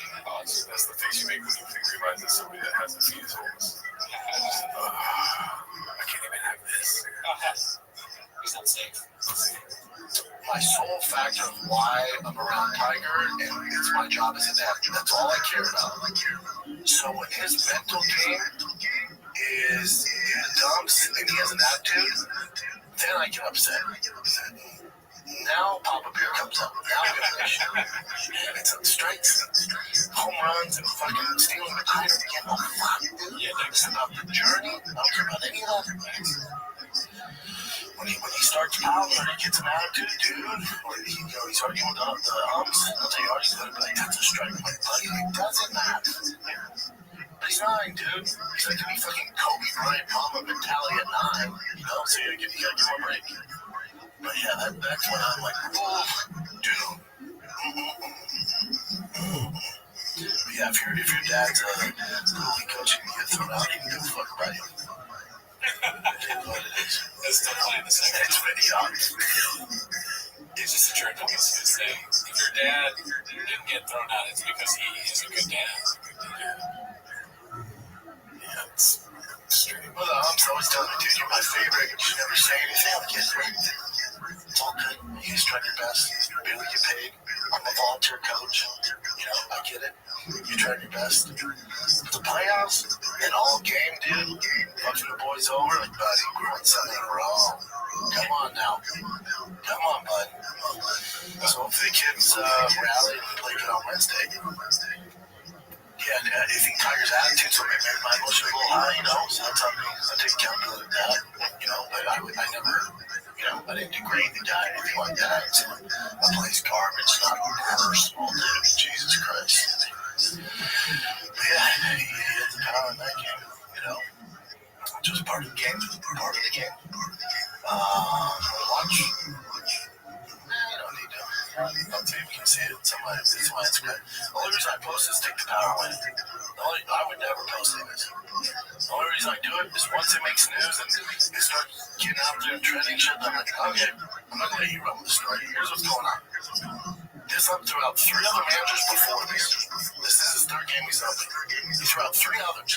That's the face you make when you realize that somebody that has the feed is homeless. I can't even have this. He's not safe. My sole factor of why I'm around Tiger, and it's my job as a dad. That's all I care about. So when his mental game is in the dumps and he has an attitude, then I get upset. Now Papa Bear comes up. Now we have an issue. It's strikes, home runs, and fucking stealing. I don't get no fuck, dude. Yeah, It's about the journey. I don't care about any of that. When he starts pouting or he gets an attitude, dude, or he's arguing with the umps, I'll tell you, Artie's gonna be like, that's a strike. I'm like, buddy, it doesn't matter. But he's 9, dude. He's like, give me fucking Kobe Bryant mama mentality at 9, so you gotta give him a break. But yeah, that's when I'm like, oh, dude. But yeah, if your dad's really coaching you, get thrown out, you can do a fuck about you. That's still playing the second. It's pretty obvious. It's just a trick to say. If your dad didn't get thrown out, it's because he is a good dad. Yeah, it's straight. Well, I'm always telling me, dude, you're my favorite. You never say anything. I'm kidding. It's all good. You guys try your best. Barely get paid. I'm a volunteer coach. I get it. You tried your best. The playoffs and all game, dude. Fucking the boys over, like, buddy, we're on 7 in a row. Come on now. Come on, bud. So if the kids rally and play good on Wednesday, yeah, if he Tiger's attitude, so maybe my emotion a little high, so that's on me. I take accountability of that, but I never, I didn't degrade the guy or anything like that. So I play his garbage, not personal, dude. Jesus Christ. But yeah, he had the power in that game, just part of the game, part of the game. Watch. You don't need to. I'll tell you, you can see it. It's on my Instagram. The only reason I post is take the power away. I would never post this. The only reason I do it is once it makes news and it starts getting out there and trending shit, I'm like, okay, I'm not going to let you run with the story. Here's what's going on. This up threw out 3 other managers before this. This is his 3rd game he's up. He threw out 3 others.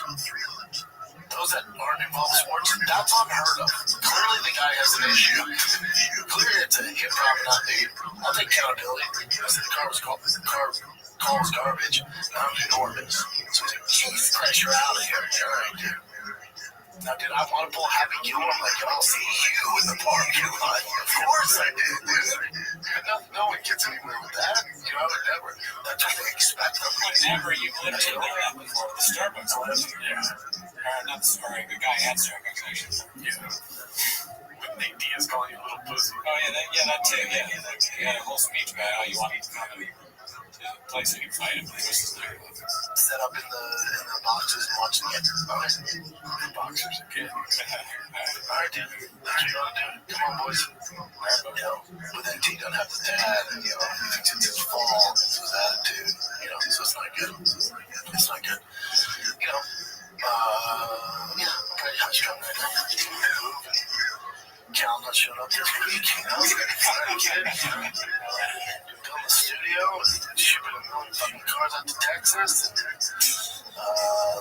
Those that aren't involved in sports, that's unheard of. Clearly the guy has an issue. Clearly it's a hit problem, not me. I'll take accountability. I said the car calls garbage, and I'm enormous. So he's like, Jesus Christ, you're out of here. All right, dude. Now, did I want to pull Happy Gilmore? I'm like, I'll see you in the park. Of course I did, dude. No one gets anywhere with that. Never. That's what they expect of me. Whenever you've literally done that before, the Starbucks wasn't there. Not the Starbucks, the guy at Starbucks, actually. Yeah. With Nate Diaz calling you a little pussy. Oh, yeah, that too, yeah. He had a whole speech about how you wanted to come to the place and you fight him. Set up in the boxes and watching it. Boxers again. Alright, dude. That's what you want to do. Come on, boys. But then T doesn't have the dad, and he thinks it's his fault, it's his attitude, so it's not good. It's not good. I'm pretty high strung right now. Cal not showing up this week, Building the studio and shipping a million fucking cars out to Texas. And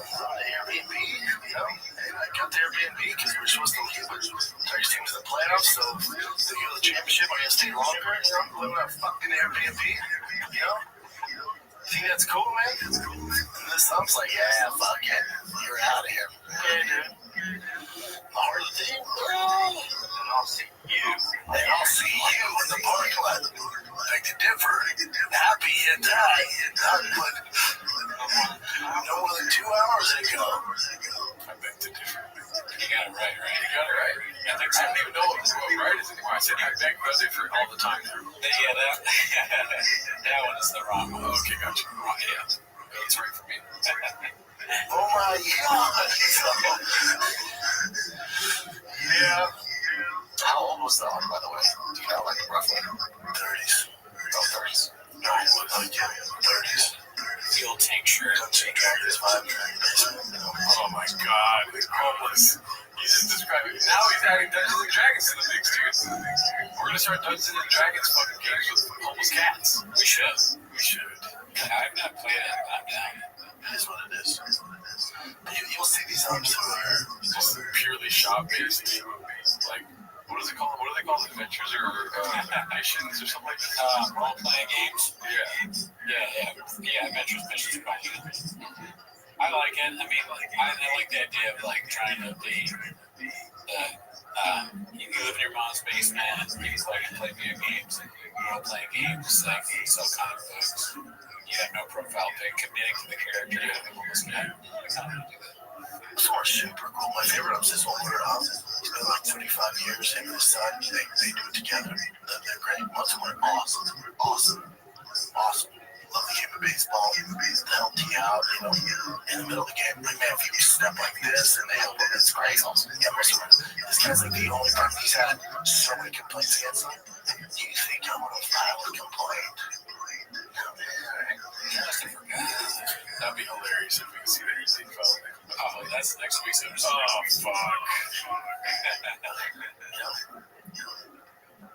going to Airbnb, and I got the Airbnb because we're supposed to leave, but Tigers team to the playoffs, so if they go to the championship, I gotta stay longer, I'm living on a fucking Airbnb, Think that's cool, man? And this thumb's like, yeah, fuck it, you're out of here. Yeah, dude. The heart of the team, and I'll see you. And I'll see you in the parking lot. Beg to differ. Happy and die. But no more than 2 hours ago. I beg to differ. You got it right. You got it right. I don't even know what right is anymore. I said I beg to differ all the time now. Yeah, that one is the wrong one. Okay, gotcha. Wrong, yeah. That's right for me. Oh my God. Yeah. How old was that one, by the way? Do you know, like, roughly? 30s. Oh, 30s. No, yeah, 30s. Fuel tank shirt. Country Dragons vibe. Oh my God, homeless. He's just describing. Now he's adding Dungeons and Dragons to the mix, dude. We're gonna start Dungeons and Dragons fucking games with homeless cats. We should. I've not played it. I'm down. It is what it is. You'll see these arms where Just purely shop-based, like, what is it called? What are they called? Adventures or missions or something like that? Role-playing games? Yeah, adventures, missions, I like it. I mean, I like the idea of, like, trying to be the You live in your mom's basement, you play video games, and role-playing games, like sell comic books. You have no profile pic committing to the character. You have a homeless guy. I kind of do that. Some are super cool. My favorite is this one where it's been like 35 years. Him and his son, they do it together. They're great. Most of them are awesome. Love the game of baseball. They'll help you out, in the middle of the game. Like, man, if you step like this and they help him, it's great. Yeah, most of them. This guy's like the only person he's had so many complaints against him. Do you think I'm gonna file a complaint? That'd be hilarious if we could see that he's in felony. Oh, that's next week's episode. Oh, fuck.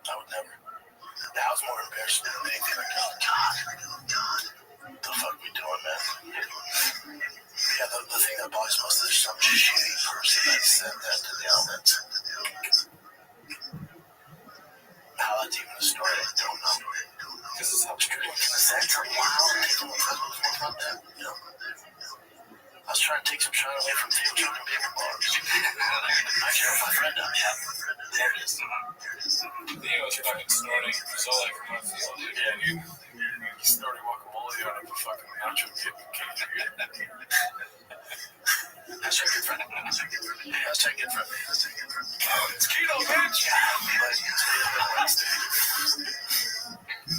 I would never. That was more embarrassing than anything. Like, oh, God. What the fuck we doing, man? Yeah, the thing that bothers most is some shitty person that said that to the elements. How that's even a story, I don't know. Because it's how true. That's a wild thing from that, I was trying to take some shine away from tail choking paper bars. I care if my friend up. Yeah, there it is. Theo was fucking snorting Zola from left field, dude. Yeah, dude. He snorted guacamole out of a fucking nacho cake. Hashtag good friend. Hashtag good friend. Oh, it's keto, bitch!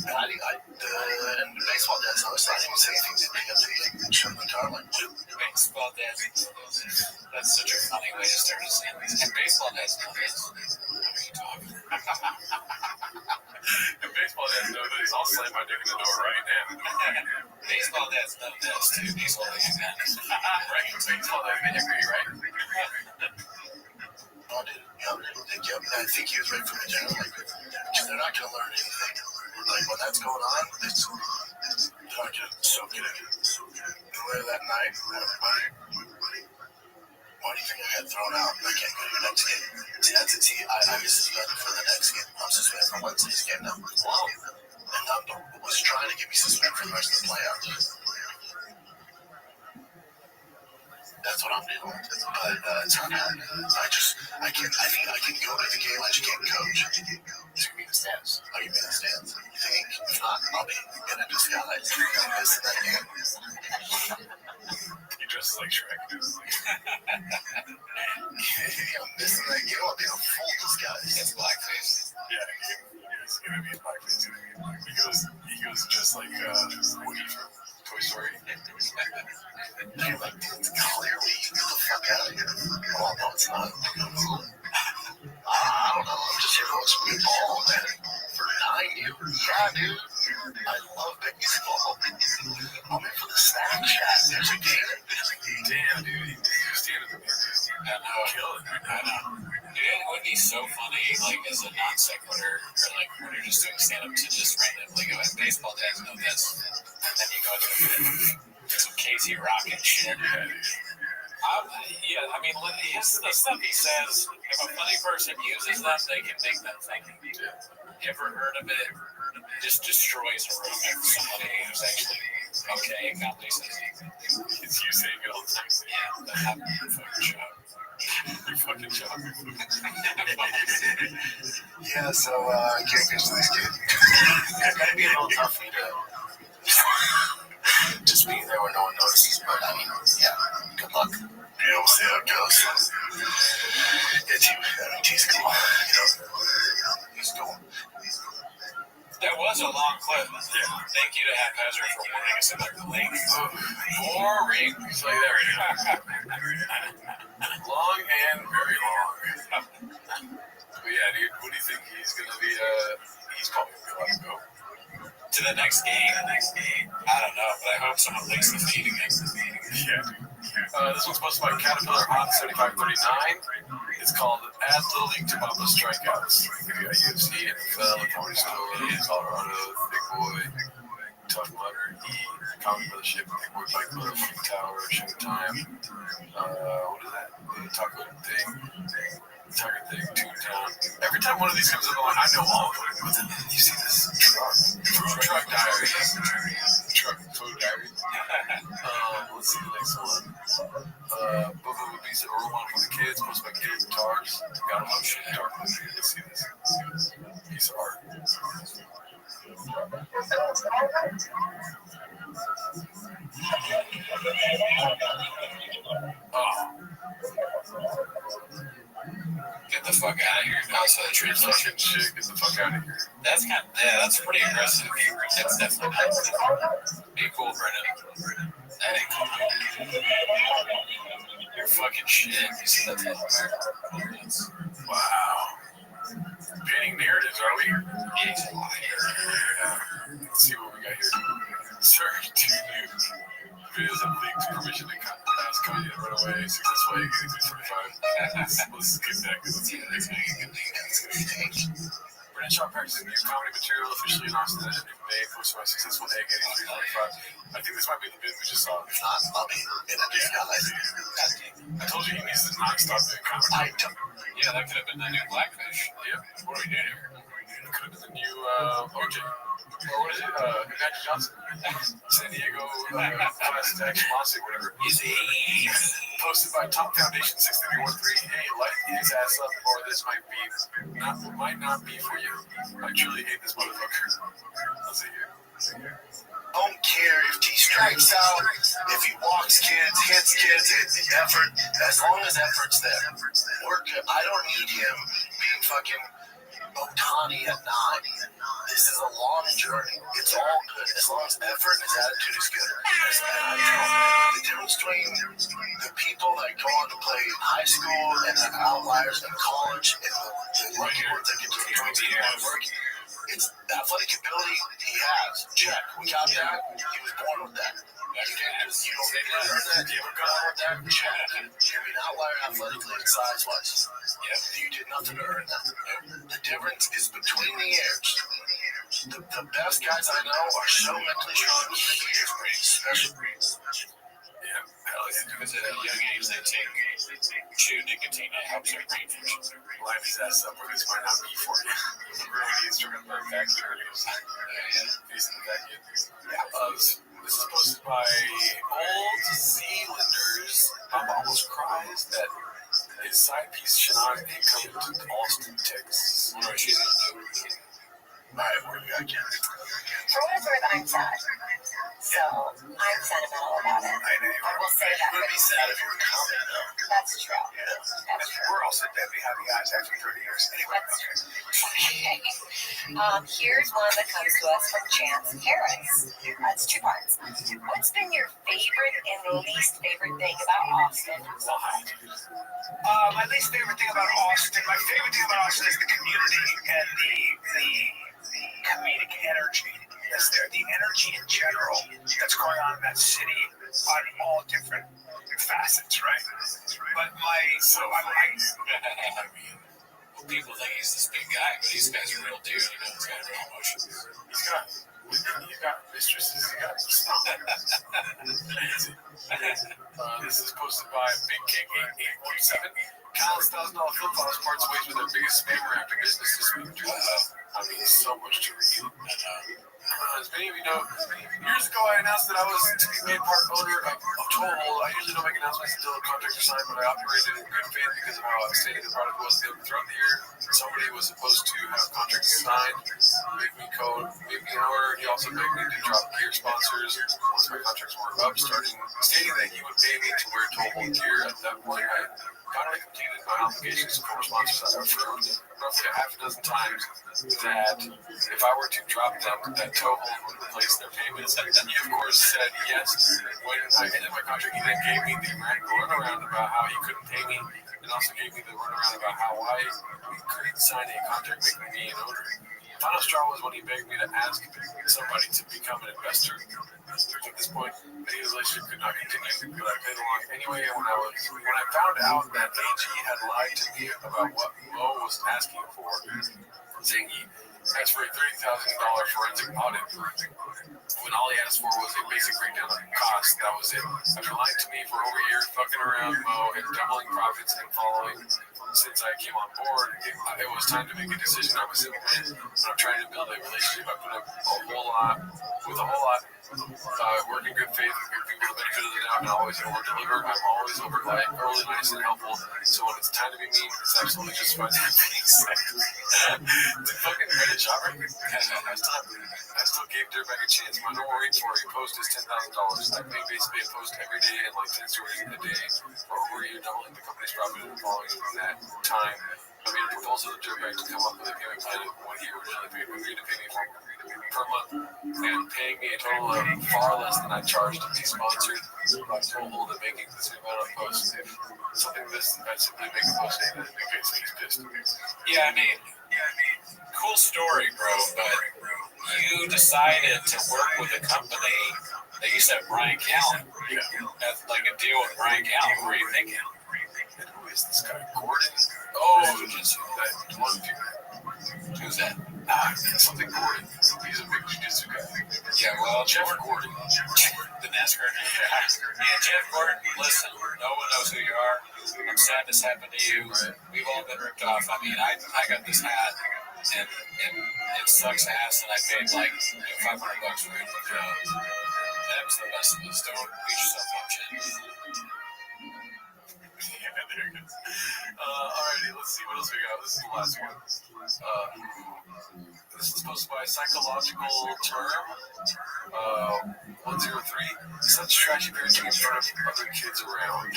And baseball dads, I didn't even say anything to me. They showed the car like, Baseball dads. That's such a funny way to start a sentence. And baseball dads know this. What are you talking about? And baseball dads know that he's all slam my dick in the door right now. Baseball dads know this too. Baseball dads know this. Right? Baseball dads, they agree, right? oh, dude, I think he was right from the general. Because they're not going to learn anything. Like, when that's going on, they're not going to soak it in. And later that night, why do you think I got thrown out? I can't go to your next game. See, that's a team. I was suspended for the next game. I'm suspended for Wednesday's game now. Wow. And was trying to get me suspended for the rest of the playoffs. That's what I'm dealing with. But it's not bad. I think I can go to the game. I just can't coach. So you mean the stands? Oh, you mean the stands? You think? If not, I'll be in a disguise. I'm missing that game. He dresses like Shrek. I'm missing that game. I'll be in a full disguise. It's blackface. Yeah, he's gonna be in blackface. He goes just like Woody from Toy Story. You're like, dude, it's clearly get the fuck out of here. Oh, no, it's not. I don't know. I'm just here to watch football, man. For 9 years. Yeah, dude. I love baseball. I'm in for the Snapchat. There's a game. Damn, dude. He was standing there. I know. Dude, it would be so funny, like, as a non sequitur, or like when you're just doing stand up to just randomly go, and baseball dads know this. And then you go to some Casey Rocket shit. Yeah, I mean, the stuff he says, if a funny person uses that, they can make them think. Ever heard of it? Just destroys a room for somebody who's actually okay in comedy. It's you saying it all the time. Yeah, that happened in your fucking show. Your fucking show. Yeah, so I can't get to this kid. It's gonna be a little tough for me to just be there where no one notices, but I mean, yeah, good luck. Yeah, we'll see how it goes. He's cool. He's cool. That was a long clip. Thank you to Haphazard for warning us about the link. Boring. It's like that right now. Long and very long. But yeah, dude, what do you think he's going to be? He's probably going to let him go. To the next game? I don't know, but I hope someone links the feed again. Yeah, dude. This one's posted by Caterpillar Hot 7539. It's called Add Little League to Papa's Strikeouts. We got UFC, NFL, County Store, Colorado, Big Boy, Tough Mudder, Comic Mothership, Big Boy Bike Club, Tower, Showtime. What is that? Taco Thing, Toontown. Every time one of these comes up, I'm like, I know all of them. What's it? You see this truck diary. Truck food diary. Let's see the next one. Bubba would be a role model for the kids, posted by Kids Guitars. Gotta love shit guitar. Let's see this. Piece of art. Oh. Get the fuck out of here. Also, the translation shit, get the fuck out of here. That's kind of, yeah, that's pretty aggressive. That's definitely not. Be cool, Brennan. That ain't cool. You're fucking shit. You see that American? Wow. Painting narratives, are we? He's a liar. Yeah. Let's see what we got here. Sir, two new videos have leaked permission to ask Kanye to run away. Successfully getting 345. Let's skip that because it's going to change. Brennan Shaw practicing new comedy material officially announced that in May, posted by successful egg getting 345. I think this might be the bit we just saw. Not Bobby. And I just got like, I told you he needs to not stop doing comedy. Yeah, that could have been the new Blackfish. Yep. What are we doing here? It could have been the new OJ. Or what is it? Magic Johnson. San Diego class action lawsuit, whatever. Easy. Posted by Top Foundation 6313. Hey, light his ass up, or this might not be for you. I truly hate this motherfucker. Let's see here. Don't care if he strikes out, if he walks kids, hits kids, it's effort. As long as effort's there. I don't need him being fucking Otani at 9. This is a long journey. It's all good. As long as effort and his attitude is good. The difference between the people that go on to play in high school and the outliers in college and the lucky ones that get to the point of work, it's the athletic ability he has. Check. Without that, he was born with that. You don't earn that. You ever got with that? Check. You're an outlier athletically and size-wise. Yeah, you did nothing to earn that. The difference is between the years. The best guys I know are so mentally strong. Special breeds. Yeah, hell yeah. Because at a young age, they take chew nicotine that helps their brain function. Line his ass up, or this might not be for you. Ruin the instrument for factories. Decent vacuum. This is posted by Old Zealanders. Bob almost cries that his side piece Shannon ain't coming to Austin, Texas. All right, what do we got, Ken? For what it's worth, I'm sad. So, I'm sentimental about it. I know you I will say that. would be sad if you were coming, though. That's true. Yeah. That's true. We're all sitting there behind the eyes after 30 years. Anyway, Okay. Here's one that comes to us from Chance Harris. That's 2 parts. What's been your favorite and least favorite thing about Austin? My least favorite thing about Austin, my favorite thing about Austin is the community and the comedic energy that's there. The energy in general that's going on in that city on all different facets, right? But People think he's this big guy, but this guy's a real dude. You know, he's got real emotions. He's got mistresses, he's got stuff. This is posted by Big King 8817. Kyle's $1,000 flip flops parts ways with their biggest spammer after business this week. I mean, so much to read. As many of you know, years ago I announced that I was to be made part owner of Toll. I usually don't make announcements until the contracts are signed, but I operated in good faith because of how outstanding the product was. Throughout the year, somebody was supposed to have contracts signed, make me code, make me an order. He also begged me to drop gear sponsors once my contracts were up, stating that he would pay me to wear Toll gear. At that point, I finally completed my obligations for sponsors. I affirmed roughly a half a dozen times that if I were to drop them, that Toll would replace their payments. And he, of course, said yes. When I ended my contract, he then gave me the runaround about how he couldn't pay me, and also gave me the runaround about how I couldn't sign a contract making me an owner. The final straw was when he begged me to ask somebody to become an investor. At this point, the relationship could not continue, but I played along anyway. When I found out that AG had lied to me about what Mo was asking for, saying he asked for a $30,000 forensic audit, when all he asked for was a basic breakdown of costs, that was it. After lying to me for over a year, fucking around Mo and doubling profits and following since I came on board, it was time to make a decision. I'm a single man, and I'm trying to build a relationship. I put up a whole lot, work in good faith, give people the benefit of the doubt, and always over-deliver. I'm always early, nice, and helpful. So when it's time to be mean, it's absolutely just fine. The fucking credit job, right? I still gave Dirtbag a chance. My normal rate for a post is $10,000. I make basically a post every day and like 10 stories a day for over a year, doubling the company's profit and following in that time. I made a proposal to Dirtbag to come up with a payment plan of what he originally agreed to pay me per month, and paying me a total of far less than I charged to be sponsored. I told him that making the same amount of posts, if something this, I simply make a post saying that in case he's pissed. Yeah, I mean, cool story, bro, but you decided to work with a company that you said Brian Callen. Yeah. That's like a deal with Brian Callen. What are you thinking? And who is this guy? Gordon? Oh, just that one dude. who's that? Something Gordon. He's a big jiu-jitsu guy. Yeah, well, Jeff Gordon. The NASCAR. Yeah, Jeff Gordon, listen, no one knows who you are. I'm sad this happened to you. We've all been ripped off. I mean, I got this hat, and it sucks ass, and I paid like $500 for it. That's the best of us. Don't beat yourself up, Jen. Yeah, there it goes. Alrighty, let's see what else we got. This is the last one. This is supposed to be a psychological term. 103. Such trashy parenting in front of other kids around.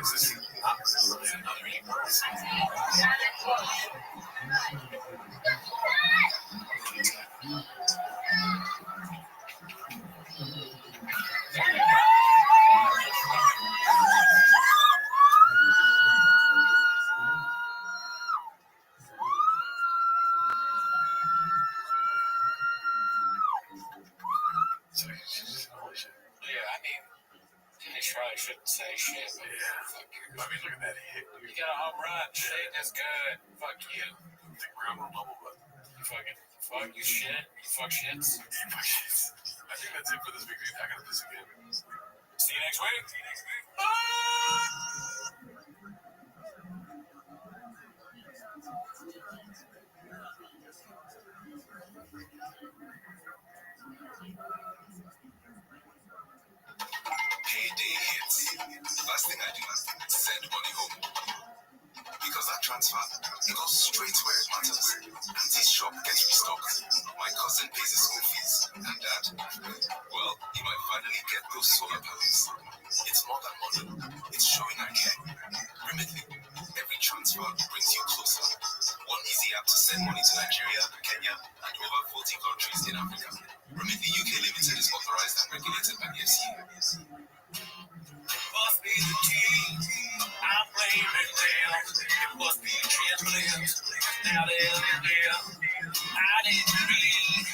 Is this not really another email? Yeah, I mean, I probably shouldn't say shit, but fuck you. I mean, look at that hit. You got a home run. Shit, that's good. Fuck you. The ground on level, but You fucking fuck you shit. You fuck shits. I think that's it for this week. I gotta piss again. See you next week. Payday hits. First thing I do is send money home. Because that transfer, it goes straight where it matters. Auntie's shop gets restocked. My cousin pays his school fees. And Dad, well, he might finally get those solar panels. It's more than money. It's showing I care. Remitly, every transfer brings you closer. One easy app to send money to Nigeria, Kenya, and over 40 countries in Africa. Remitly UK Limited is authorized and regulated by the FCA. Must be the team. I'm blaming them. It must be the transplants. Now they're there. I didn't read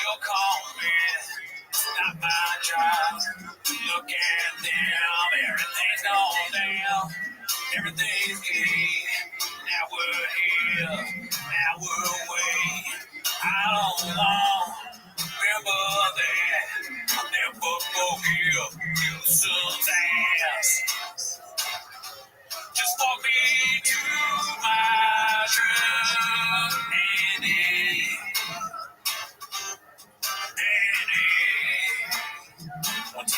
your comment. It's not my job. Look at them. Everything's gone down. Everything's good. Now we're here. Now we're away. I don't know. Remember that. I'll never forgive you, son's ass. Just walk me to my drum, Annie. It's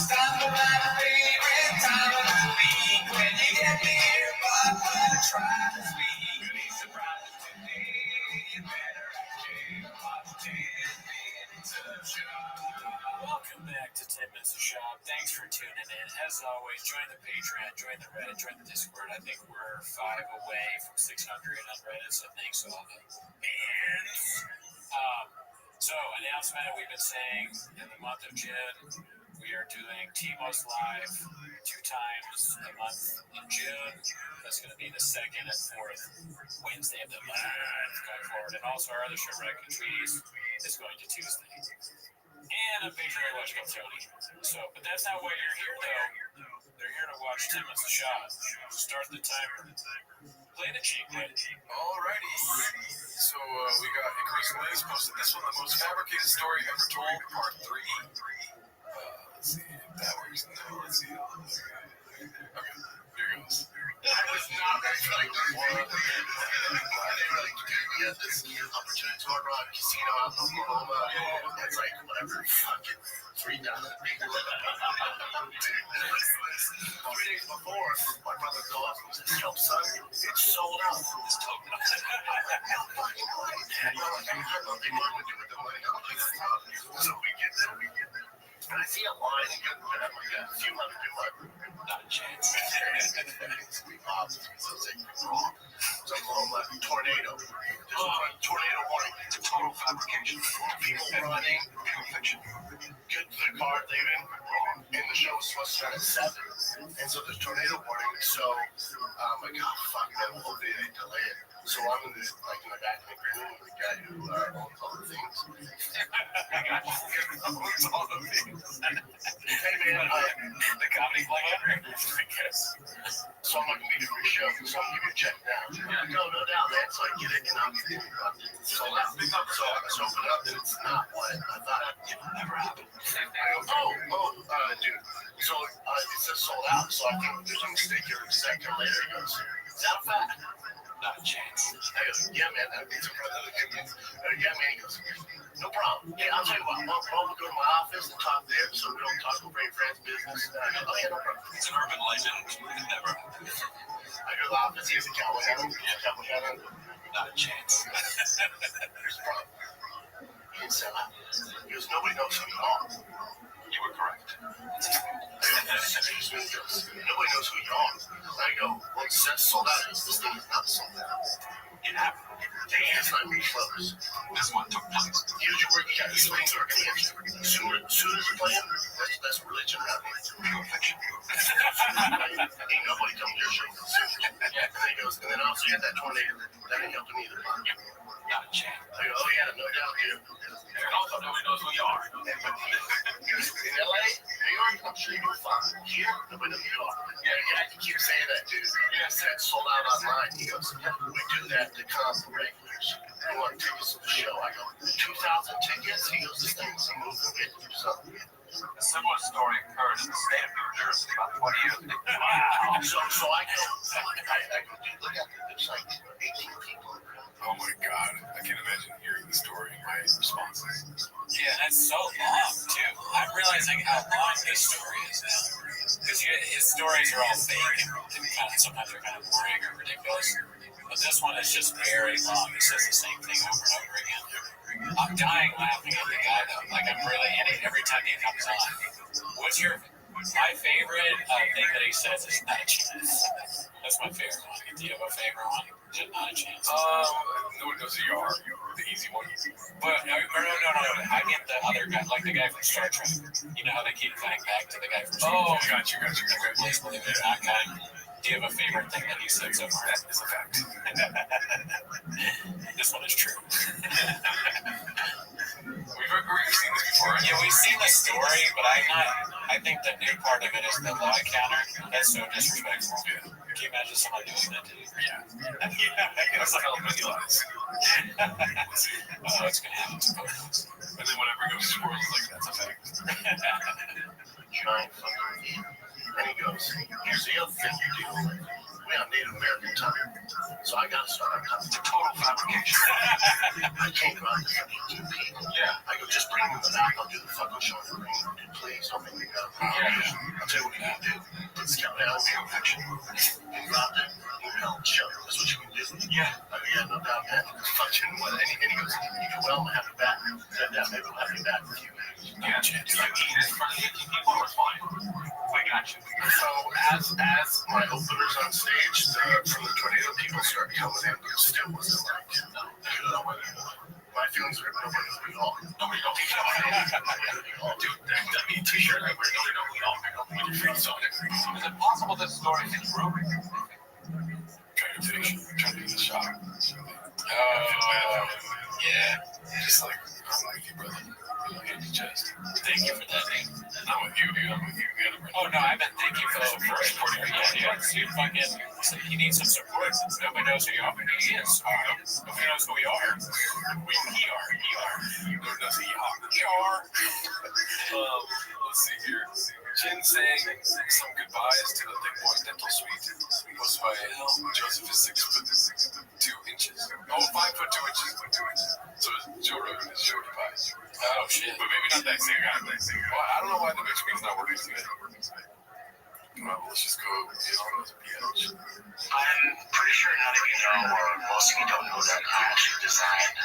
time for my favorite time of the week when you get near, but I try to speak. Any surprises today? You better watch 10 minutes of shop. Welcome back to 10 Minutes of Shop. Thanks for tuning in. As always, join the Patreon, join the Reddit, join the Discord. I think we're 5 away from 600 on Reddit, so thanks to all the fans. So, announcement we've been saying in the month of June, we are doing T-Most Live 2 times a month in June. That's going to be the 2nd and 4th Wednesday of the month going forward. And also our other show, Record Trees, is going to Tuesday. And a Patreon watch Go Tony. So, but that's not why you're here, though. They're here to watch 10 Minutes of Shop. Start the timer. Play the cheap bit. Alrighty. So we got Icarus Liz posted this one, the most fabricated story ever told, part 3. Let's see if that works. No, let's see. Okay, here goes. I was not ready for like We had this opportunity to run a casino out in Oklahoma. It's like whatever, fucking 3,000 people. 3 days before, my brother calls me and says, "Yo, son, it's sold out." It's totally not. So we get there, and I see a line and I'm like a few hundred people. Not a chance. We mobbed. So it's like wrong. It's Oklahoma tornado. There's a tornado warning. It's a total fabrication. People running. Pure fiction. Get to the car, leaving. And the show was supposed to start at 7. And so there's tornado warning. So I'm like, oh fuck man, we'll hope they didn't delay it. So I'm in the back of the room with the guy who owns all the things. Owns all the things. Hey man, the comedy plan? I guess. So I'm not gonna be doing your show, so I'm gonna give you a check now. No doubt, man. So I get it and I'm sold out. So I just open it up and it's not what I thought it would never happen. I go, dude. So it says sold out, so I think there's a mistake here. A second later, he goes, "Is that a fact?" Not a chance. I go, "Yeah, man, it's a brother." Yeah, man. He goes, "No problem. Yeah, I'll tell you what. We'll go to my office and talk there, so we don't talk over your friend's business." And I go, "Oh, yeah, no problem." It's an urban legend. It never happened. I go to the office. Here's a cowboy hat. Not a chance. Here's the problem. He didn't sell out. He goes, "Nobody knows who you are." You were correct. Nobody knows who you are. I go, "Well, it says sold out. This thing is not sold out." It happened. It's not reflows. This one took place. Here's your work. You got these things are soon as you're playing, that's religion happening. Pure fiction. Ain't nobody come to your show. And he goes, and then also you had that tornado. That ain't helping either. Not a chance. I go, "Oh yeah, no doubt, dude." And also nobody knows who you are. In LA, New York, I'm sure you do fine. Here, nobody knows who you are. Yeah, I can keep saying that, dude. Yeah, I said sold out online. He goes, "We do that to come regulars. We want tickets to the show." I go, 2,000 tickets? He goes, "This thing's a moving venue." So a similar story occurred in the state of New Jersey about 20 years ago. Wow. So I go, dude, look at it. There's like 18 people. Oh my God, I can't imagine hearing the story and my responses. Yeah, that's so long, too. I'm realizing how long this story is now. Because his stories are all fake and sometimes they're kind of boring or ridiculous. But this one is just very long. He says the same thing over and over again. I'm dying laughing at the guy, though. Like, I'm really in it every time he comes on. My favorite thing that he says is not a chance. That's my favorite one. Do you have a favorite one? Just not a chance. Nobody knows who you are. The easy one. But no. I mean the other guy, like the guy from Star Trek. You know how they keep cutting back to the guy from Star Trek? Oh, got you. Please believe it or not guy. Do you have a favorite thing that he said so far? That is a fact. This one is true. We've seen this before. Yeah, we've seen the story, but I think the new part of it is the law counter. That's so disrespectful. Yeah. Can you imagine someone doing that to you? Yeah. It's like how many lies. Oh, it's gonna happen to both of us. And then whenever it goes to squirrels, like, that's a fact. Giant fucking. And he goes, "Here's the other thing you do. We have Native American time. So I gotta start on time. It's a total fabrication. I can't go out there for 18 people. Yeah. I go, just bring them in the back. I'll do the fucking show. Dude, please, don't make me go. Yeah. I'll tell you what you can do. Put the scout down, pure fiction. You go out there, you hell show. That's what you can do. Yeah. I go, yeah, no doubt, man. Fucking what? And he goes, "You do well, I'm gonna have you back." I said, "Yeah, maybe we'll have you back in a few minutes." Yeah, Do you eat in front of 18 people or fine? I got you. So as my openers on stage, from the tornado, people started coming in, but it still wasn't like, my feelings are nobody knows who you are. Nobody knows who you are. Dude, that mean t-shirt, nobody knows who you are. With your face on it. Is it possible this story is true? Trying to get a shot. Yeah. Just like, I'm with you, brother. In your chest. Thank you for that, man. I'm with you, dude. I'm with you. Oh, no, I meant thank you for the support. Yeah. Dude, fucking, he needs some support. Nobody knows who you are. He is. Nobody knows who we are. He are. Nobody knows who you are. We are. Let's see here. Jin saying some goodbyes to the Thick Boy Dental Suite. Hosted by Joseph is 6 foot Well, I don't know why the mixed meat's not working today. Well, let's just go get on this bitch. I'm pretty sure none of you know, or most of you don't know, that I actually designed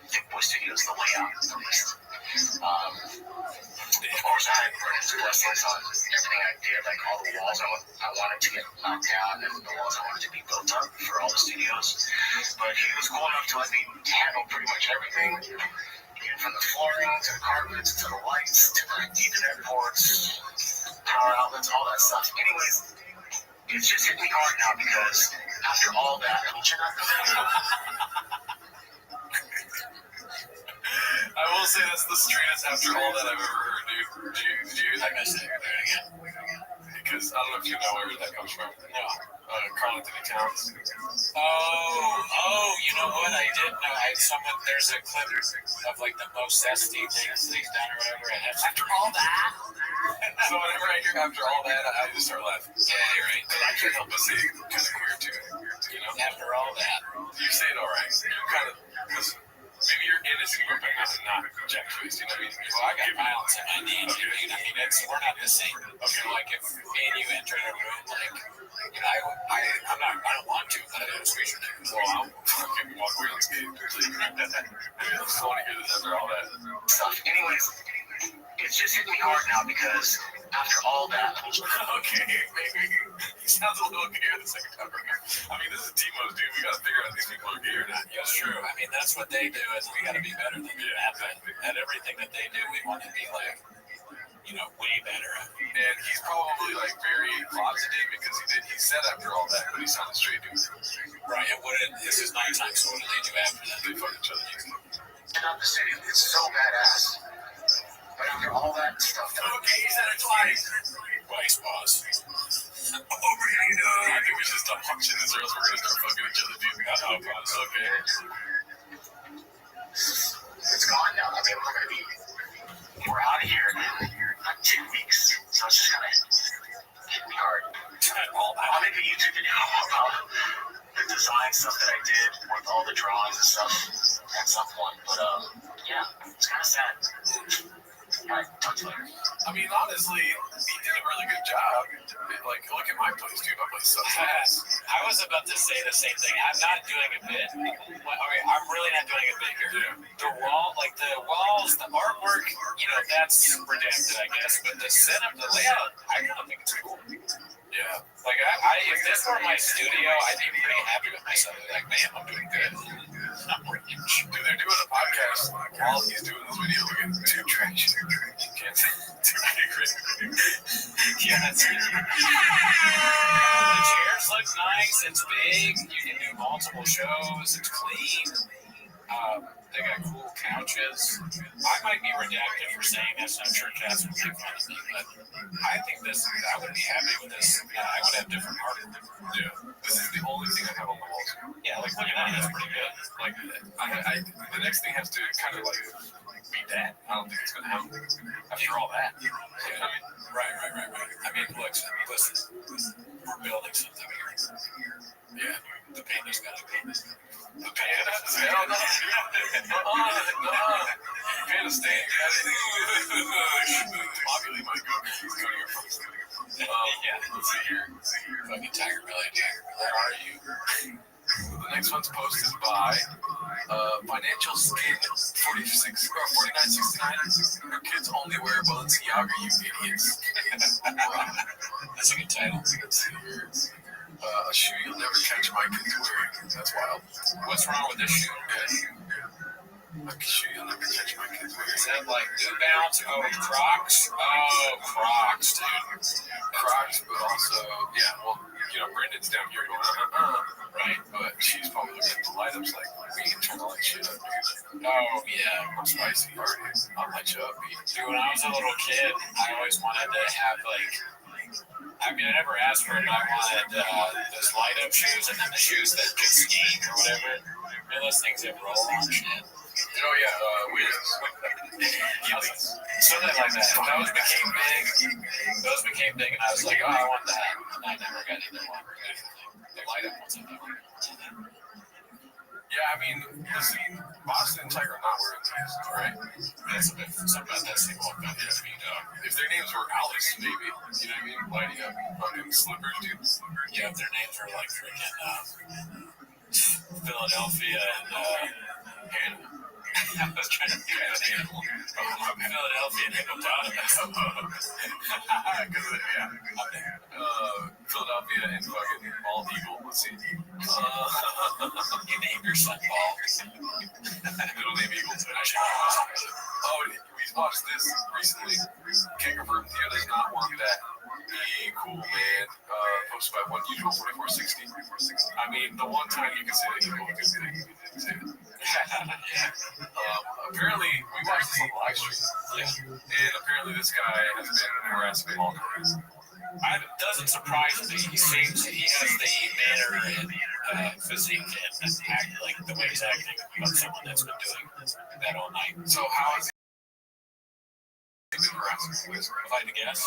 Thick Boy Studios, the layout, at least. Of course, I had Brennan's blessings on everything I did, like all the walls I wanted to get knocked down, and the walls I wanted to be built up for all the studios. But he was cool enough to let me handle pretty much everything, from the flooring to the carpets to the lights to the Ethernet ports, power outlets, all that stuff. Anyways, it's just hit me hard now because after all that, I mean, you're not I will say that's the straightest after all that I've ever heard, dude. Did you hear that message? Because I don't know if you know where that comes from. No. Carl Anthony Towns. Oh, you know what? I did know. There's a clip of like the most zesty things that he's done or whatever. And after all that. So whenever I hear after all that, I just start laughing. Yeah, you're right. I can't help but say kind of queer too. You know? After all that. You say it all right. You kind of, listen, maybe you're innocent, but not Jack Twist. You know what I mean? Well, I got violence in my DNA. I mean, we're not the same. Okay, like if me and you enter a room, like, you know, I don't want to, but I just wish you did. Well, I'll fucking walk away on stage. I just want to hear this after all that stuff. Anyways, it's just hit me hard now because after all that. Okay, maybe he sounds a little gay the second time around. I mean, this is Timo's, dude. We gotta figure out if these people are gay or not. That's true. I mean, that's what they do. Is we gotta be better than them. At everything that they do, we want to be like, you know, way better. And he's probably like very closeted because he said after all that, but he sounded straight dude. Right. And this is nighttime, so what do they do after that? They fuck each other. Up the city, it's so badass. But after all that stuff, okay, he said it twice. Twice, boss. Oh, really? No, I think we should stop watching this, or else we're gonna start fucking each other, dude. Okay. It's gone now. I mean, we're out of here in like 2 weeks, so it's just kind of hit me hard. I'll make a YouTube video about the design stuff that I did with all the drawings and stuff at some point, but yeah, it's kind of sad. Alright, talk to you later. I mean, honestly, he did a really good job. Like, look at my place, dude. My place sucks ass. I was about to say the same thing. I'm not doing a bit. Okay, I'm really not doing a bit here. The walls, the artwork, you know, that's redacted, I guess. But the setup, the layout, I kind of think it's cool. Yeah. Like, if this were my studio, I'd be pretty happy with myself. Like, man, I'm doing good. Dude, they're doing a podcast while he's doing this video. Look at two trash. Can't say two big. Yeah, that's it. The chairs look nice. It's big. You can do multiple shows. It's clean. They got cool couches. I might be redacted for saying this. I'm sure Cass would make fun of me, but I think I would be happy with this. I would have different art. Yeah. This is the only thing I have on the walls. Yeah, like look at that. That's pretty good. Like, the next thing has to kind of like be that. I don't think it's gonna happen after all that. You know what I mean? Right. I mean, listen. We're building something here. Yeah. The paint has got to be. The paint has to hell no. Paint is staying. Obviously, my goodness. He's coming here from. Yeah. Let's see here. Fucking Tiger Belly, dude. Where are you? The next one's posted by Financial Skin 46 or 4969. Her kids only wear Balenciaga, you idiots. That's a good title. A shoe you'll never catch my kids wearing. That's wild. What's wrong with this shoe? A shoe you'll never catch my kids wearing. Is that like New Balance? Oh, Crocs? Oh, Crocs, dude. Crocs, but also, yeah, well, you know, Brendan's down here going, right? But she's probably looking at the light ups like, we can turn the light shit up, dude. Oh, yeah. I'm spicy, already. I'll light you up, dude. When I was a little kid, I always wanted to have, like, I mean, I never asked for it, but I wanted those light up shoes and then the shoes that could skate or whatever. You know, those things that roll on shit. Oh, yeah, wheels. Something like that. Those became big, and I was like, oh, I want that. And I never got either one. The light up ones, I never got. Yeah, I mean, listen, Boston Tiger not wearing these, all right? That's a bit, something about that same look. I mean, if their names were Alice, maybe, you know what I mean? Lighting up fucking slippers, dude. yeah, if their names are like freaking Philadelphia and Hannah. I was trying to think of an animal. Philadelphia and hippopotamus. Philadelphia and fucking bald eagle. Let's see. You named your son Ball. Middle name Eagle today. Oh, we watched this recently. Can't confirm Theo does not want that. Be cool, man. Posted by one usual 4460. I mean, the one time you can say that Eagle was good, you didn't say it. Apparently, we watched this on the live stream. And apparently, this guy has been harassing all career. It doesn't surprise me. He seems he has the manner and physique and act like the way he's acting about someone that's been doing that all night. So how is he been harassing with? If I had to guess,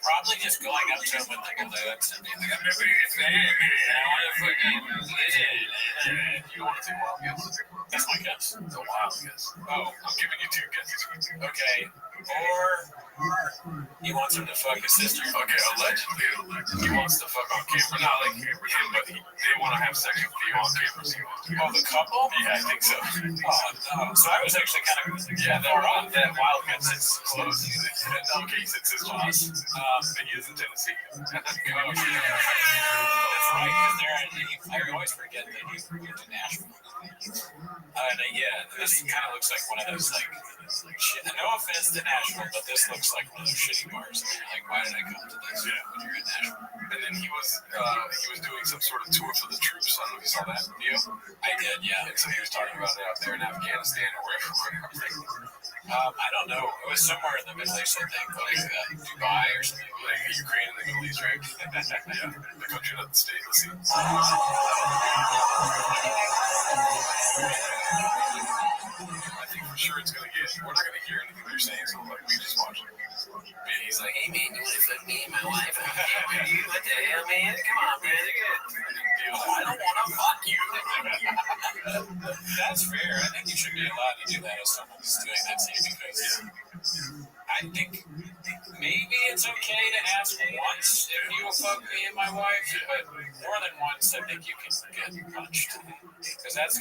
probably just going up to him with the balloons and being like, you want to take a wild guess? that's my guess. It's a wild guess. Oh, I'm giving you 2 guesses. Okay. Or he wants him to fuck his sister. Okay, allegedly, he wants to fuck on camera. Not like him, but they want to have sex with Theo on camera. Oh, the couple? Yeah, I think so. Oh, no. So I was actually kind of, that wild guess is close. Okay, he said sister. But he is in Tennessee. That's right, because I always forget that he's moved to Nashville. This kind of looks like one of those, like, shit. No offense to Nashville, but this looks like one of those shitty bars. And you're like, why did I come to this when you're in Nashville? And then he was doing some sort of tour for the troops. I don't know if you saw that video. I did, yeah. And so he was talking about it out there in Afghanistan or wherever. I don't know. It was somewhere in the Middle East, I think, like Dubai or something. Like Ukraine and the Middle East, right? Yeah, the country that state. Let's see. I think for sure it's gonna get. We're not gonna hear anything they're saying, so like we just watch it. And he's like, hey man, you wanna fuck me and my wife? What the hell, man? Come on, man. I don't wanna fuck you. That's fair. I think you should be allowed to do that if someone's doing that to you because I think maybe it's okay to ask once if you will fuck me and my wife, but more than once, I think you can get punched. Because that's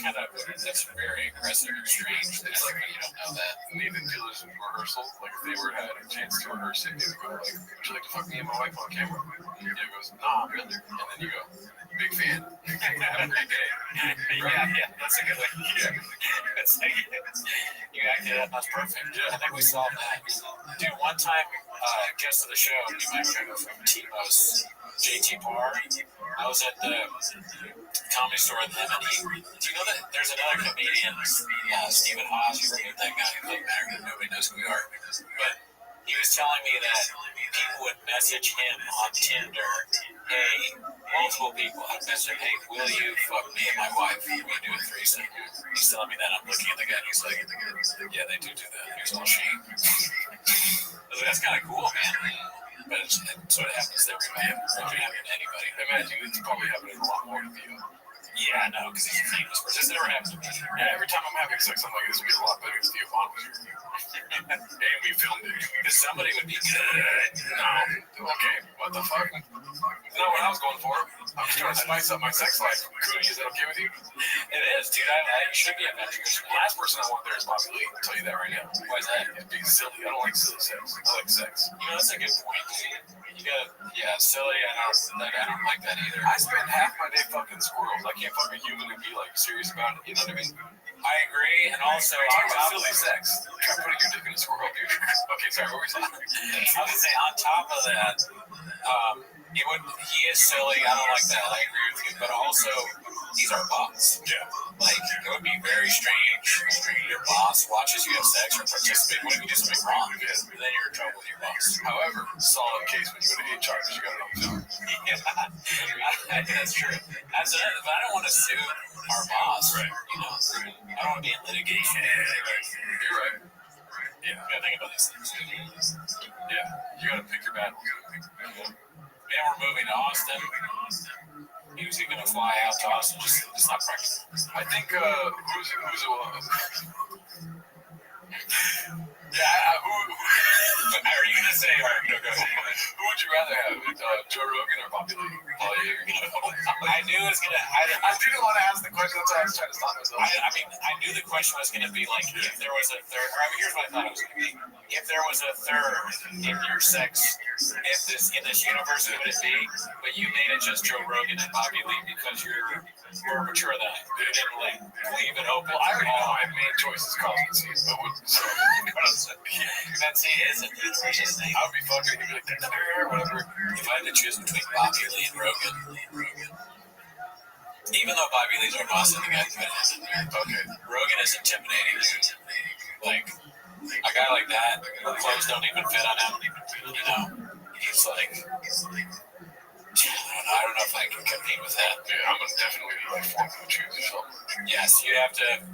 very aggressive and strange. It's like when you don't know that. Nathan Taylor's rehearsal, like if they had a chance to rehearse it, they would go like, would you like to fuck me and my wife on camera? And he goes, no, really? And then you go, big fan. Have a great day. Yeah, that's a good way. Yeah. It's like, you acted up, that's perfect. I think we solved that. Dude, one time, guest of the show, you might remember from T-Mo's JT Parr. I was at the comedy store with him, and do you know that there's another comedian, Stephen Haas, you remember that guy? It doesn't matter, nobody knows who we are. But he was telling me that people would message him on Tinder, hey, multiple people have messaged him, hey, will you fuck me and my wife? We do a threesome. He's telling me that. I'm looking at the guy, and he's like, yeah, they do that. He's all shame. That's kind of cool, man. But it sort of happens to everybody. It doesn't happen to anybody. I imagine it's probably happening a lot more to you. Yeah, no, because he's a famous person. It's never happened to me. Yeah, every time I'm having sex, I'm like, this would be a lot better if Theo Vaughn was here. And we filmed it. Because somebody would be good. No. Okay, what the fuck? That's not what I was going for. I'm just trying to spice up my sex life. Cooney, is that okay with you? It is, dude. I should be a veteran. The last person I want there is Bobby Lee. I'll tell you that right now. Why is that? It's being silly. I don't like silly sex. I like sex. You know, that's a good point. You got, silly. I don't like that either. I spend half my day fucking squirrels. I can't fuck a human and be like serious about it. You know what I mean? I agree, and also talk about silly sex. Try putting your dick in a squirrel, dude. Okay, sorry. What were we saying? I was gonna say on top of that, he is silly. I don't like that. I agree with you, but also he's our boss. Yeah. Like it would be very strange when your boss watches you have sex or participate. What if you do something wrong? Because then you're in trouble with your boss. However, solid case when you go to HR because you got it on yeah, that's true. But I don't want to sue our boss. Right. You know, I don't want to be in litigation. You're right. Yeah, you gotta think about these things. Yeah, you gotta pick your battles. And we're moving to Austin. He was going to fly out to us and it's not practical. I think who's yeah, who are you going to say? All right, go ahead. Who would you rather have, Joe Rogan or Bobby Lee? I knew it was going to... I didn't want to ask the question, that's why I was trying to stop myself. I mean, I knew the question was going to be like, if there was a third... Or, I mean, here's what I thought it was going to be. If there was a third in your sex, in this universe, who would it be? But you made it just Joe Rogan and Bobby Lee because you're more mature than I. You didn't, like, leave it open. Well, I already know I made choices causing scenes, so that's it, isn't it? I would be fucking like whatever. If I had to choose between Bobby Lee and Rogan, even though Bobby Lee's our boss and the guy okay, Rogan is intimidating, dude. Like, a guy like that, clothes don't even fit on him. You know, he's like, I don't know if I can compete with that. Yeah, I'm gonna definitely like form blue chews or something. Yes, you have to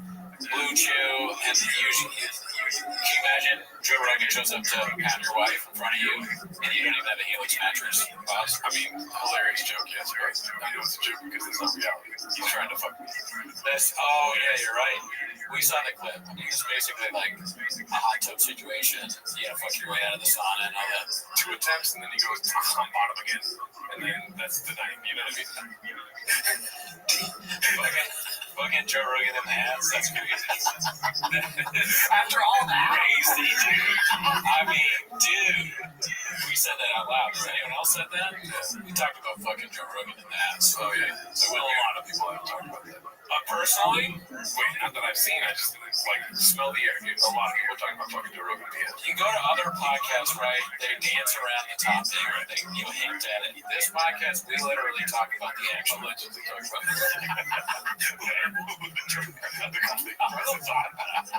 blue chew, and usually, can you imagine Joe Rogan shows up to pound your wife in front of you, and you don't even have a Helix mattress? I mean, hilarious joke, yes, right? I know it's a joke because it's not reality. He's trying to fuck me. Oh yeah, you're right. We saw the clip. It's basically like a hot tub situation. You gotta fuck your way out of the sauna and all that. 2 attempts, and then he goes, I'm bottom again. And then that's the night, you know what I mean? Fucking Joe Rogan in the ass, that's crazy. After all that? Crazy, dude. I mean, dude. We said that out loud. Has anyone else said that? We talked about fucking Joe Rogan in the ass. Oh, yeah. So, well, a lot of people have talked about that. Personally? Wait, not that I've seen, I just like smell the air, dude. A lot of people are talking about fucking Joe Rogan in the ass. You go to other podcasts, right? They dance around the topic, or they hint at it. This podcast, we literally talk about the actual Allegedly talk about it.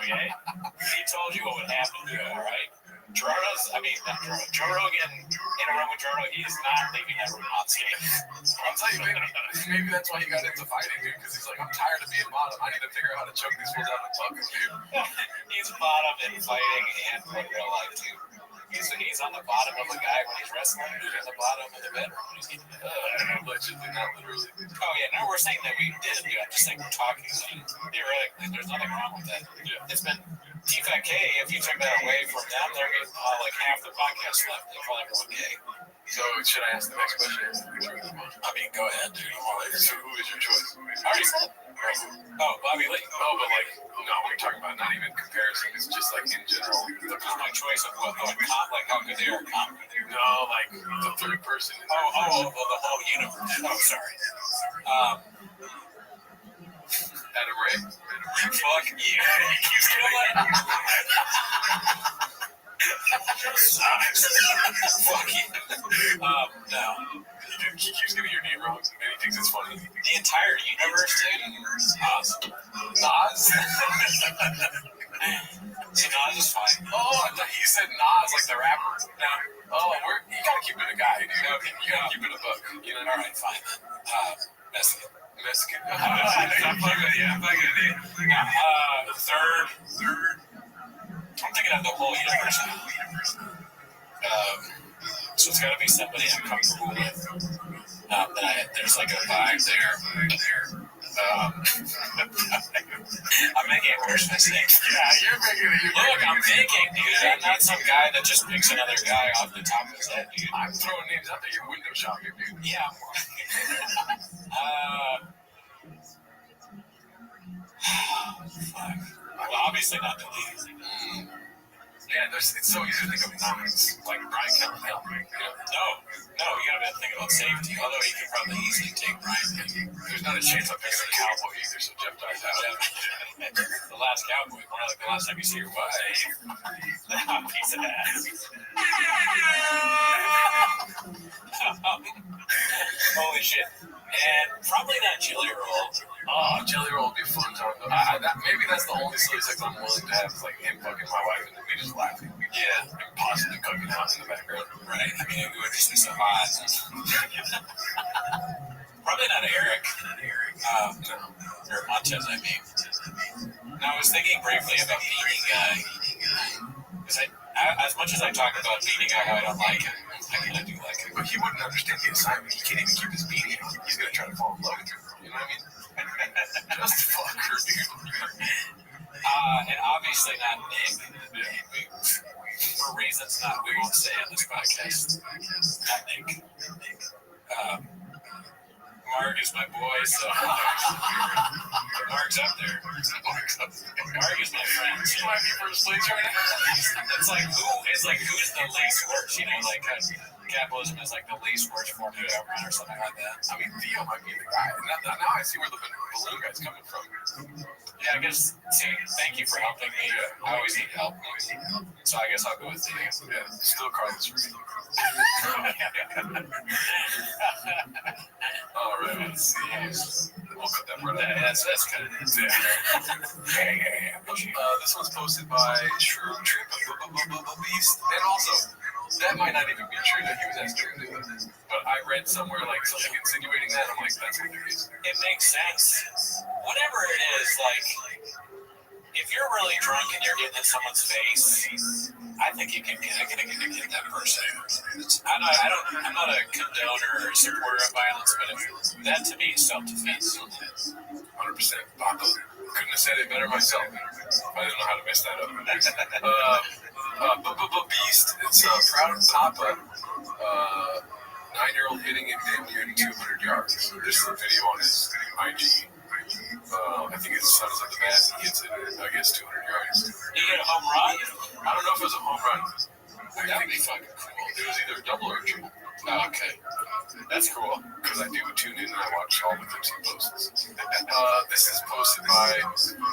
Okay? He told you what would happen to you, all right? Joe Rogan, in a room with Joe Rogan, he's not leaving that room unscathed. I'll tell you, maybe that's why he got into fighting, dude, because he's like, I'm tired of being bottom. I need to figure out how to choke these fools out of the bucket, dude. He's bottom in fighting and in real life, too. He's on the bottom of the guy when he's wrestling, he's on the bottom of the bedroom when he's getting allegedly, not literally. Oh, yeah, no, we're saying that we did, dude. I'm just saying we're talking. So theoretically, there's nothing wrong with that. Yeah. It's been T-Fat K, if you took that away from them, they're getting like half the podcast left. They call everyone gay. So, should I ask the next question? I mean, go ahead, dude. So, who is your choice? I already said. Oh, Bobby Lee. Oh, but like, no, we're talking about not even comparison. It's just like in general. Just my choice of what, like how good they are. No, like the third person. The whole universe. Oh, sorry. Adam Ray. Fuck you. You know what? Fuck you. No. He keeps getting your name wrong, and he thinks it's funny. The entire universe, dude? Nas? See, Nas is fine. Oh, I thought you said Nas, like the rapper. No. Oh, you gotta keep it a guy, dude. You gotta keep it a book. You know? Alright, fine then. Mexican. I'm fucking with you. Third. I'm thinking of the whole universe. So it's got to be somebody I'm comfortable with. There's like a vibe there. I'm making it worse mistake. Yeah, you're making it. Look, I'm thinking, dude. I'm not some guy that just picks another guy off the top of his head, dude. I'm throwing names out there. You're window shopping, dude. Yeah. Fuck. Well, obviously not the lead. Yeah, it's so easy to think of noms like Brian Kelly. No, you gotta think about safety. Although you could probably easily take Brian Kelly. There's not a chance I'm picking a cowboy either, so Jeff dies out. The last cowboy, more like the last time you see your wife. Piece of ass. Holy shit. And probably not Jelly Roll. Oh, Jelly Roll would be fun. Maybe that's the only silly sex I'm willing to have is like him fucking my wife and me just laughing. Yeah. And possibly cooking out in the background. Right. I mean, it would just be so hot. Probably not Eric. No. Or Montez, I mean. Now, I was thinking briefly about beating guy. Because as much as I talk about beating guy, I don't like him. I do like it. But he wouldn't understand the assignment. He can't even keep his beanie on. He's gonna try to fall in love with her. You know what I mean? Just fuck her, dude. And obviously not Nick. For reasons we won't say on this podcast. Not Nick. Mark is my boy, so Mark's up there. Mark is my friend. He might be first place right now. It's like who's the least worst, you know, like capitalism is like the least worst form of government or something like that. I mean, Theo might be the guy. Now I see where the balloon guy's coming from. Yeah, I guess, thank you for helping me. I always need help. So I guess I'll go with Theo. Yeah, still Carlos for me. All right, let's see. We'll cut that part out. That's kind of This one's posted by Shrew Trip Beast, and also that might not even be true that he was asking to do that. But I read somewhere like something insinuating that. I'm like, that's what it is. It makes sense. Whatever it is, like, if you're really drunk and you're getting in someone's face, I think you can get that person. I'm not a condoner or supporter of violence, but that to me is self-defense. 100%. Papa. Couldn't have said it better myself. I didn't know how to mess that up. Beast. It's Proud Papa. 9-year-old hitting it damn near 200 yards. This is a video on his IG. I think his son's at the bat. He hits it, I guess, 200 yards. He hit a home run? I don't know if it was a home run. That would be fucking cool. It was either a double or a triple. Oh, okay. That's cool. Because I do tune in and I watch all the clips he posts. This is posted by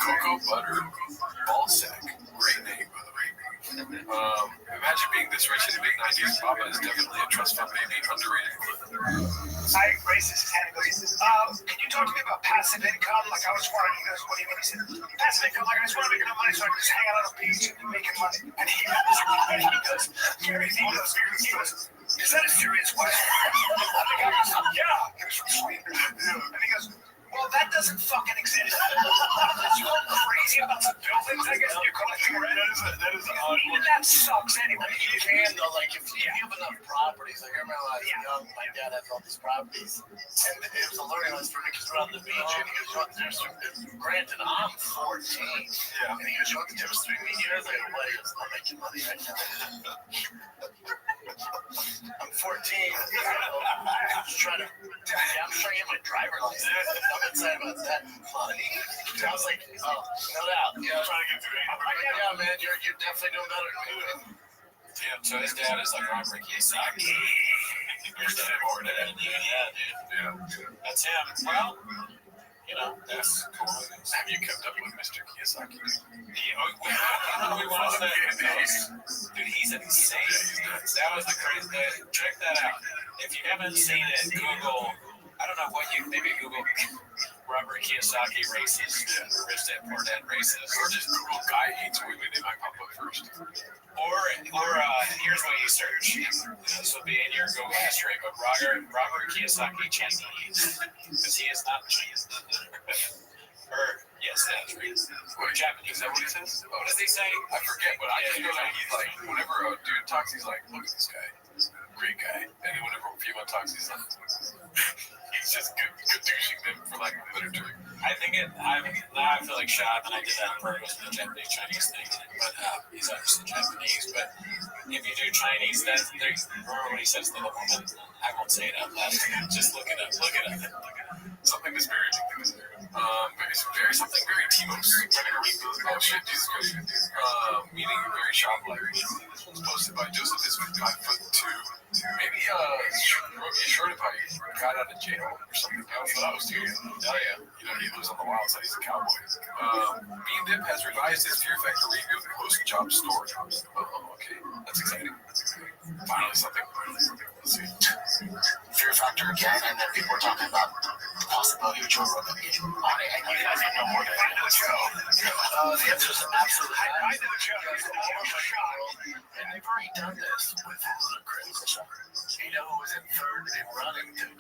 Cocoa Butter Ballsack. Great name, by the way. Imagine being this rich in the mid 90s. Papa is definitely a trust fund baby, underrated clip. Hi, racist hand goes, can you talk to me about passive income? Like, I was wondering, he goes, what do you mean? He said, passive income, like, I just want to make enough money so I can just hang out on a beach and making money. And he goes, Gary, he goes, is that a serious question? And the guy goes, yeah. He was from Sweden. And he goes, well, that doesn't fucking exist. You go crazy about some buildings, I guess, and you're collecting rent. That is odd. Even that sucks anyway. You can, though, like, if you have enough properties, like, I remember when I was young, my dad had all these properties, and it was a learning lesson for me because we're on the beach, and he goes, you want the difference? Granted, I'm 14, and he goes, you want the difference between me and yours? I go, what is? I'm making money right now. I'm 14. I'm just trying to get my driver's license. I'm excited about that money. I was like, oh, no doubt. Yeah, I'm trying to get through it. Yeah, man, you're definitely doing better than me. Yeah, so his dad is like Robert Kiyosaki. Your dad or dad? Yeah, dude. That's him. Well, you know, that's cool. Have you kept up with Mr. Kiyosaki? We watched that. Dude, he's insane. That was the crazy thing. Check that out. If you haven't seen it, Google, I don't know what maybe Google Robert Kiyosaki races, Rich Dad Poor Dad races. Or just Google guy hates women, they might pop up first. Or here's what you search. This will be in your Google history, but Robert Kiyosaki Chinese. Because he is not Chinese. Yes, that's right. Wait, Japanese. Is that what he says? What does he say? I forget, but I just know that he's like, whenever a dude talks, he's like, look at this guy. Great guy. And then whenever a female talks, he's like, he's just good douching them for lack of a better term. I think now I feel like shot, and I did that on purpose with the Japanese Chinese thing. But he's obviously Japanese. But if you do Chinese, remember when he says to the woman, I won't say it out loud. Just look it up. Something disparaging. But it's something very Timos. Oh shit, Jesus Christ. Meaning very shop-like. This one's posted by Joseph is 5'2". Maybe short if I got out of jail or something. That's what I was doing. Oh yeah. You know, he lives on the wild side. He's a cowboy. Me and Dip has revised his Fear Factor review of the post-job story. Oh, okay. That's exciting. Finally something. Let's see. Fear Factor again, and then people are talking about the possibility of Joe Rogan getting on it. And you guys know more than I know Joe. The answer is absolutely not. I know Joe. And they've already done this with Ludacris. You know who was in third in running to get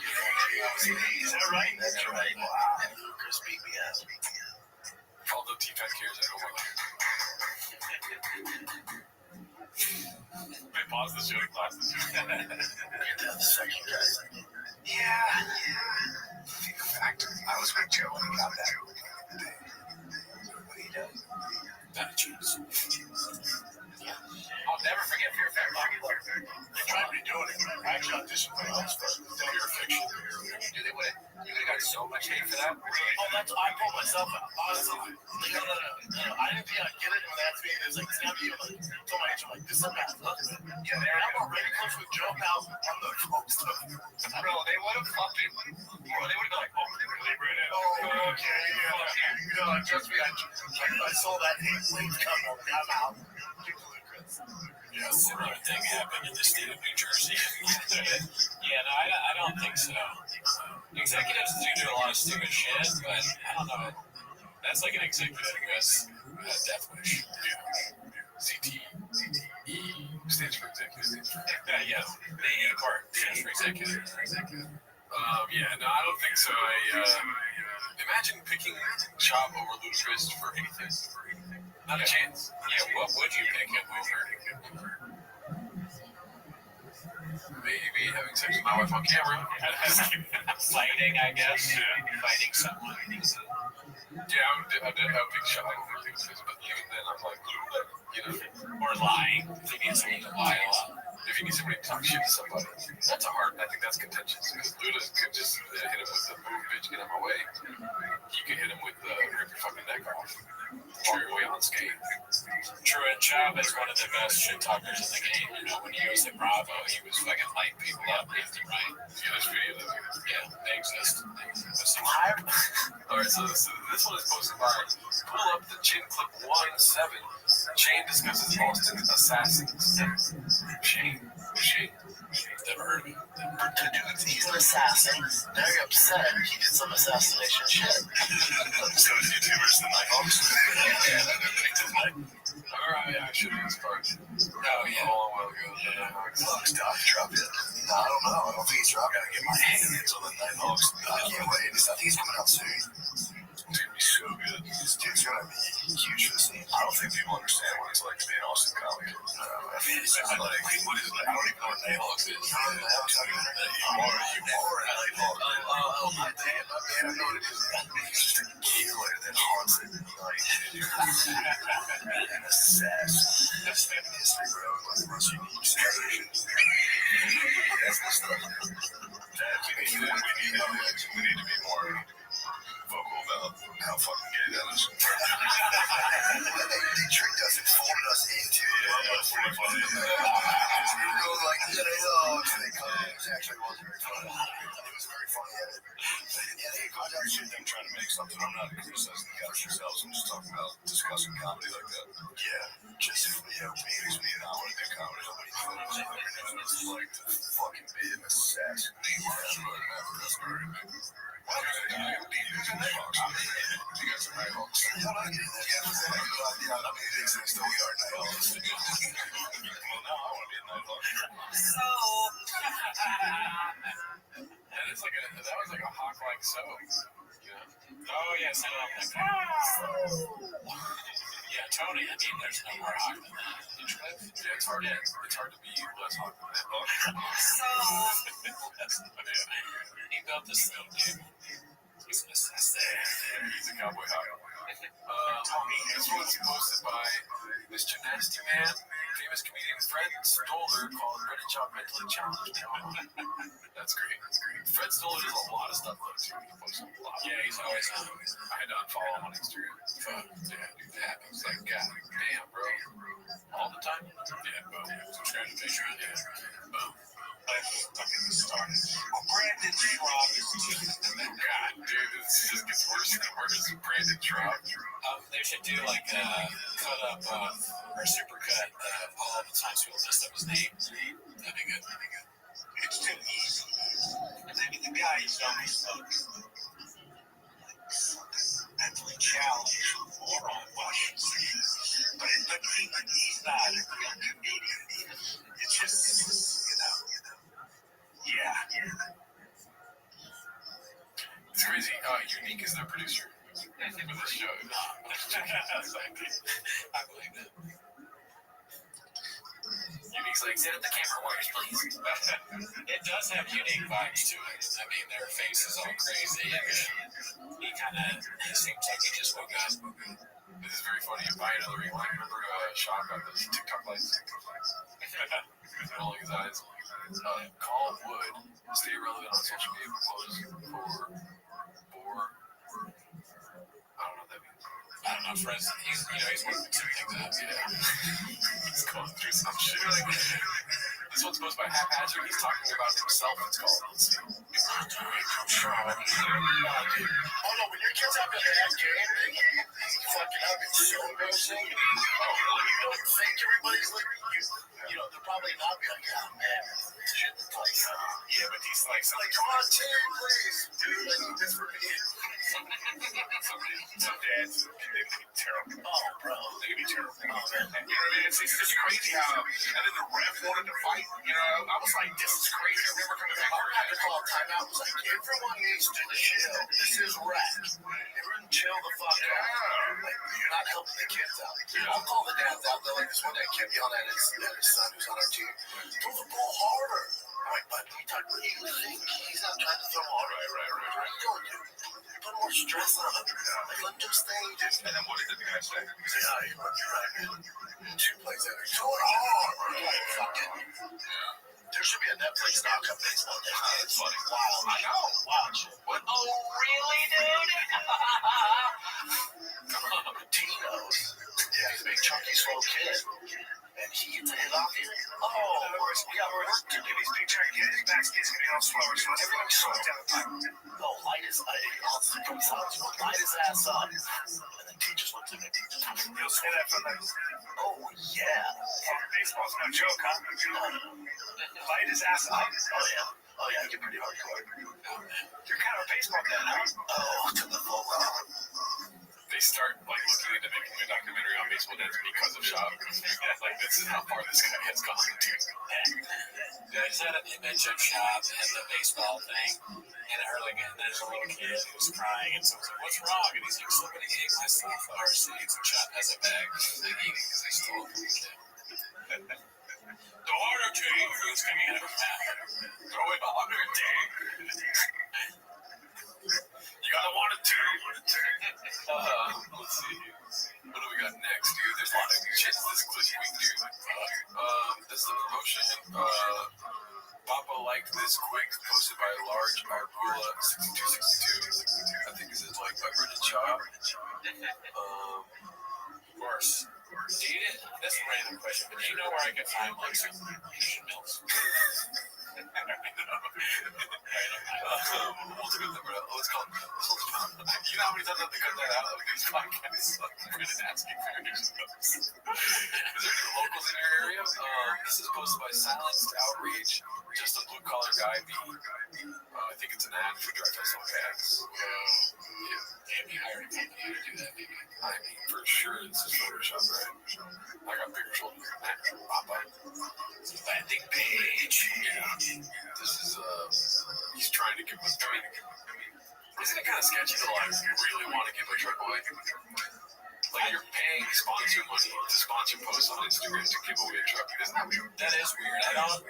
Is that right? That's right. Wow. And Ludacris beat me up. Although T-Pack cares, I don't want to. Wait, pause the show. Get to the second guy. Yeah. In fact, I was with Joe when he got that. What he did? Not a chance. I'll never forget Fear Factor. They tried redoing it. I actually auditioned for it first. Pure fiction. Dude, you would have got so much hate for that. Oh, that's I pulled myself out. Honestly, like, no. I didn't think I'd get it when they asked me. It was like, it's gonna be like, told my agent, like, this is about nothing. Yeah, they were I'm already close with Joe Powell. I'm the folks. Bro, they would have fucking. Bro, they would have been like, oh, they ran it. Oh, okay, yeah. You know, trust me, I saw that hate wave come up. I'm out. Yeah, similar thing happened in the state of New Jersey. Yeah, no, I don't think so. Executives do a lot of stupid shit, but I don't know. That's like an executive, I guess. Death wish. CTE stands for executive. Yeah, the E part stands for executive. Yeah, no, I don't think so. Imagine picking Chop over Ludacris for anything. Not a chance. Yeah, what would you pick him over? Maybe having sex with my wife on camera. Fighting, I guess. Fighting someone. Yeah, I did have big Chop over Ludacris, but even then, I'm like, you know. Or lying. If you need someone to lie a lot. If you need somebody to talk shit to somebody, that's a hard. I think that's contentious because Luda could just hit him with the move, bitch, get out of my way. You could hit him with the rip your fucking neck off. Walk away unscathed. True, and Chop is one of the best shit talkers in the game. You know, when he was at Bravo, he was fucking lighting people up left and right. Yeah, there's videos of it. Yeah, they exist. Alright, so this one is posted by Pull Up the Chin Clip 17. Shane discusses Austin assassins. Shane? Never heard of him. He's an assassin. Very upset. He did some assassination shit. So is YouTubers the Nighthawks? Alright, I should have started. Oh, yeah. A long while ago. Nighthawks drop it. No, I don't know. I don't think he's dropped. I gotta get my hands on the Nighthawks. I can't wait. I think he's coming out soon. It's gonna be so good. This dude's gonna be huge for the scene. I don't think people understand what it's like to be an Austin comic. I mean, it's just like, what is it? I don't even know what Nighthawks is. You know, Nighthawks are good. You are a Nighthawk. Oh, my damn. I mean, I know what it is. He's just a killer that haunts it. Like, an assassin. That's family history, bro. Like, the most unique situation. That's the stuff. We need to be more vocal about how fucking gay that is. They tricked us and folded us into it. That's pretty funny. We were going like, it actually was very funny. It was very funny. Yeah, they got that shit. Them trying to make something. I'm not criticizing the guys themselves. I'm just talking about discussing comedy like that. Yeah, just me and I want to do comedy. Nobody knows. It's like to fucking be an assassin. That's very big. Why do you guys are Nighthawks? You guys are Nighthawks. I'm not getting that. Yeah, I'm not getting this. We are Nighthawks. Well, now I want to be a Nighthawk. So. And it's like that was like a hawk-like so. You know? Oh, yeah, so yeah, Tony, I mean, there's no more hawk than that. Yeah, it's hard to be less hawk than that. He built this thing, dude. He's an assassin. He's a cowboy hawk. Tony, this one's posted by Mr. Nasty Man, famous comedian Fred Stoller, called Ready Chop Mentally Challenged. That's great. Fred Stoller does a lot of stuff though too. He posts a lot. Yeah, he's always on. I had to unfollow him on Instagram. Fuck, yeah, dude, that was like, god damn, bro. All the time? Yeah, boom. Subscribe to Patreon, yeah. Boom. Fucking started. Brandon Schwab is God, dude, this just gets worse and worse. Brandon Schwab. They should do like a cut up or super cut all the times people messed up his name. That'd be good. It's too easy. I mean, the guy is always mentally challenged or on Washington. But he's not a real comedian. It's just, yeah. It's crazy. Unique is their producer for this show. I believe that. Unique's like, sit at the camera wires, please. It does have unique vibes to it. I mean, their face is all crazy. He kind of seems like he just woke up. This is very funny. You buy another ring light. Remember Shock on those TikTok lights? Rolling his eyes. Colin Wood, stay relevant on social media proposed for I don't know what that means. I don't know, for instance, he's working some things out. He's going through some shit. This one's posted by Haphazard. He's talking about himself. It's called. Let's see. I'm trying. Oh no, when your kids have a bad game, they fucking up. It's so embarrassing. Oh, you don't think everybody's like you know, they're probably not be like, yeah, man, shit, like, yeah, but he's like, come on, Tim, please, dude, I need this for me. Some dads, they can be terrible. Oh, bro, they can be terrible. Oh, man. You know what I mean? It's just crazy how, and then the ref wanted to fight. You know, I was like, this is crazy. I remember coming back. I had to call a timeout. I was like, everyone needs to chill. This is rap. Everyone chill the fuck out. Like, you're not helping the kids out. I'll call the dads out there. Like this one day, kept yelling at his son who's on our team. Throw the ball harder. I'm like, but we talk about you think he's not trying to throw harder. Right. What are you doing, dude? You put more stress on him. Like, let him do his thing, dude. And then what did the guy say? He said, yeah, you're right, man. 2 plays later, throw it hard. Like, fuck it. There should be a Netflix doc of baseball. It's funny. Wow. I know. Watch. What? Oh, really, dude? Tino. Yeah, he's a big, chunky, slow kid. And he gets a hit off here. Oh, we got work to do. He's big, chunky kid. His back skate's going to be all slower. So everyone's slowing down the pipe. No, light his ass up. And then teachers looked at me. You'll say that from the. Oh, yeah. Baseball's no joke, huh? Light his ass up. Oh, yeah, I get pretty hardcore. You're kind of a baseball guy, huh? Oh, to the full level. They start like looking into making a documentary on baseball dads because of Shop. Like this is how far this guy has gone, dude. Yeah, I just had an image of Shop and the baseball thing, and there's a little kid who's crying, and someone's like, "What's wrong?" And he's like, "Somebody ate my sunflower seeds," and Shop has a bag like eating because they stole it from his dad. The harder team is coming out of his mouth. Throw it the harder team. You gotta want it too. Let's see. What do we got next, dude? There's a lot of shit this clip we can do. This is a promotion. Papa liked this quick, posted by Large Arbula 6262. I think this is like by Brendan Shaw. Of course. This is a random question, but do you know where I can find like some Asian milks? We'll do it. Let's call it. You know how many times I have to cut that out of these podcasts? Brendan asking for Asian milks. Is there any locals in your area? This is posted by Silenced Outreach. Just a blue collar guy. I think it's an ad for Dry Festival Cats. Damn, you hired a company to do that, maybe. I mean, for sure, this is Photoshop, right? I got bigger shoulders than that. Papa. Landing page. Yeah. This is, he's trying to give us training. Isn't it kind of sketchy to, like, really want to give a truck away? Like, you're paying sponsor money to sponsor posts on Instagram to give away a truck. Isn't that weird? That is weird. I don't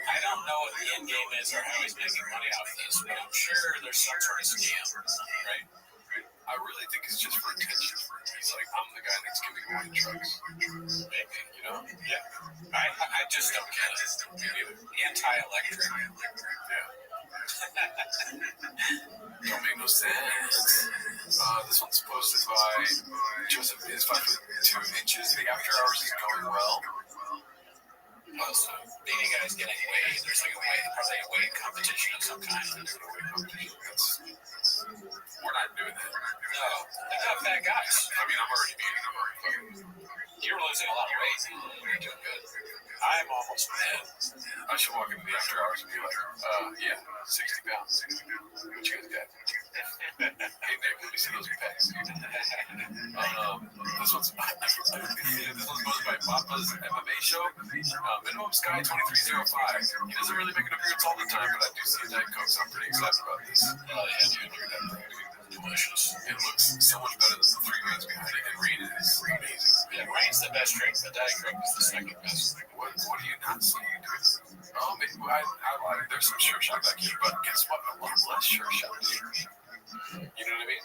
know what the end game is or how he's making money off of this, but I'm sure there's some sort of scam, right? I really think it's just for attention. He's like, I'm the guy that's giving away trucks. Maybe, you know? Yeah. I just don't get it. Anti-electric. Yeah. Don't make no sense. This one's posted by Joseph. Is 5'2". The after hours is going well. Also, being a guy's getting weighed. There's like probably a weight competition of some kind. We're not doing that. No, they're not fat guys. I mean, I'm already beating them. You're losing a lot of weight. You're doing good. I'm almost dead. I should walk into the after hours and be like, yeah, 60 pounds. What you guys got? Hey, Nick, let me see those pecs. This one's posted by Papa's MMA show. Minimum Sky 2305. He doesn't really make an appearance all the time, but I do see Diet Coke, so I'm pretty excited about this. Oh, yeah, dude. Delicious. It looks so much better than the 3 grains behind it, and Rain is amazing. Yeah, Rain's the best drink, but Diet Coke is the second best. What do you not see? not back here, but guess what? A lot less sure shots. You know what I mean?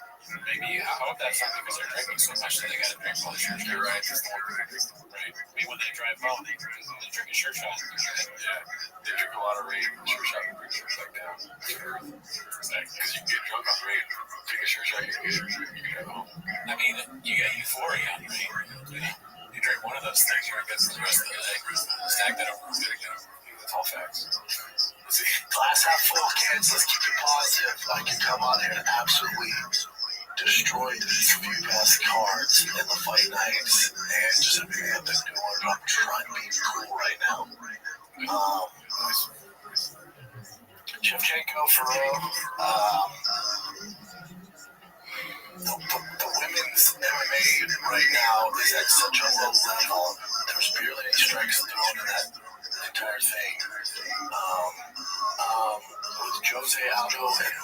Maybe, I hope that's not because they're drinking so much that they got to drink all the shirt shots. You're right. That's the one thing. Right. I mean, when they drive home, they drink a shirt shot. Yeah. They drink a lot of rain. Sure shot and bring it back down. Exactly. Because you can get drunk on rain. Take a sure shot, you can go home. I mean, you get euphoria on rain. You drink one of those things, you're good for the rest of the day. Stack that over. That's all facts. Let's see. Glass half full, kids. Let's keep it positive. I can come on here and absolutely destroy these few past cards in the fight nights and just everything I've been doing. I'm trying to be cool right now. Shevchenko for real. The women's MMA right now is at such a low level. There's barely any strikes thrown in that entire thing. With Jose Aldo and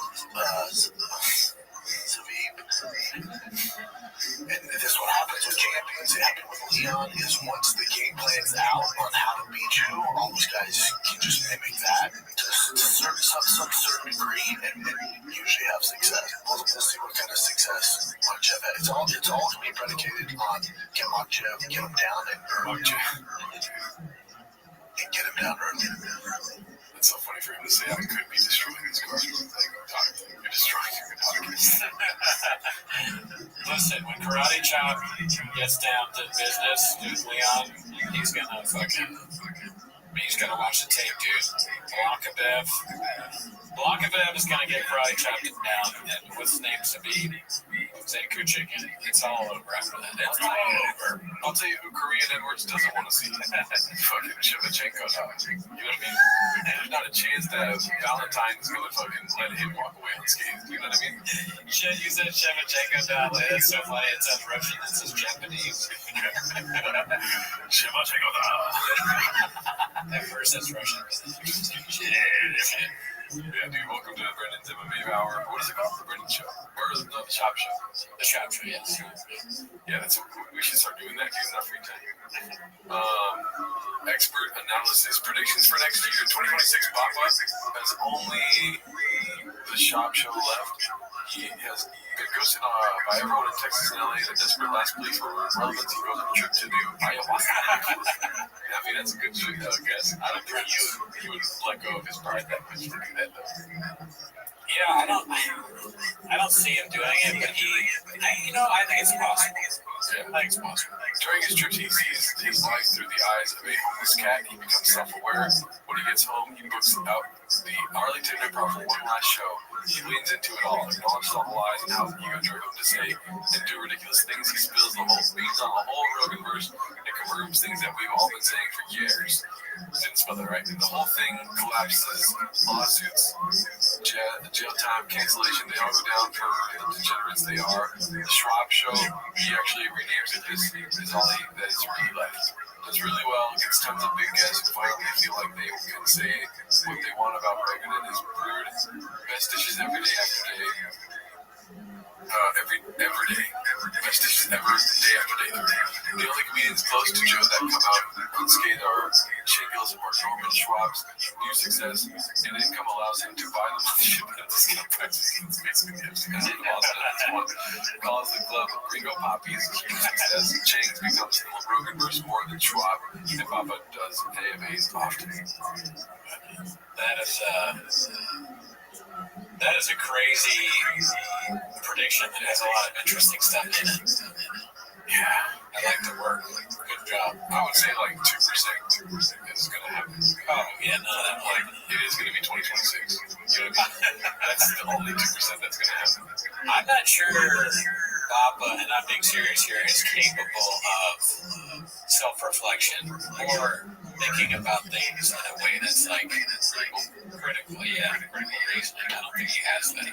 Zabib. And this is what happens with champions. It happened with Leon is once the game plan's out on how to beat you, all those guys can just mimic that to some certain degree and usually have success. We'll see what kind of success Makhachev has. It's all going to be predicated on get Makhachev, get him down and get him down early. It's so funny for him to say I could be destroying his card. You're destroying your podcast. Listen, when Karate Chop gets down to business, dude, Leon, he's gonna watch the tape, dude. Blankabev is gonna get Karate Chopped down, and what's his name, Zabib, Kuchik, and it's all over after that. It's all over. I'll tell you who Korean Edwards doesn't want to see. Fucking Shevchenko. You know what I mean? There's not a chance that Valentine's gonna fucking let him walk away unscathed. You know what I mean? Shit, you said Shevchenko down. It's so funny. It says Russian. It says Japanese. Shevchenko. At first, it's Russian. Yeah, dude, welcome to Brendan's MMA Hour. What is it called? The Brendan Show? Or the Shop Show? The Shop Show, yes. Yeah, that's what we should start doing that, using our free time. Expert analysis. Predictions for next year. 2026 Papa has only the Shop Show left. He has been ghosted by everyone in Texas and LA in a desperate last plea for relevance. He goes on a trip to do ayahuasca. I mean, that's a good guess. I don't think he would let go of his pride that much to do that, though. Yeah, I don't see him doing it, but I think it's possible. Yeah, I think it's possible. During his trips, he sees his life through the eyes of a homeless cat. He becomes self-aware. When he gets home, he books out the Arlington Improv for one last show. He leans into it all, acknowledges all the lies and how the ego drove him to say and do ridiculous things. He spills the whole beans on the whole Rogan-verse and confirms things that we've all been saying for years. Didn't spell that right. The whole thing collapses. Lawsuits, jail time, cancellation. They all go down for the degenerates they are. The Schwab Show, he actually renames it is all that is really left. Does really well, gets tons of big guests, and finally feel like they can say what they want about Rogan and his brood. Best dishes every day after day. Every day. Best dishes ever, day after day. The only comedians close to Joe that come out unscathed are Shingles and Mark Norman, Schwab's new success, and income allows him to buy the ship at discount prices. It's basically calls the club Gringo Poppies, huge success. Chang's becomes the Rogan-verse more than Schwab, and Papa does AMAs often. That is a crazy prediction that has a lot of interesting stuff in it. Yeah, I like the work. Good job. I would say like 2% is going to happen. Oh, yeah, none of that. Like, it is going to be 2026. You know what I mean? That's the only 2% that's going to happen. I'm not sure Papa, and I'm being serious here, is capable of self-reflection or thinking about things in a way that's like critical reasoning. I don't think he has that.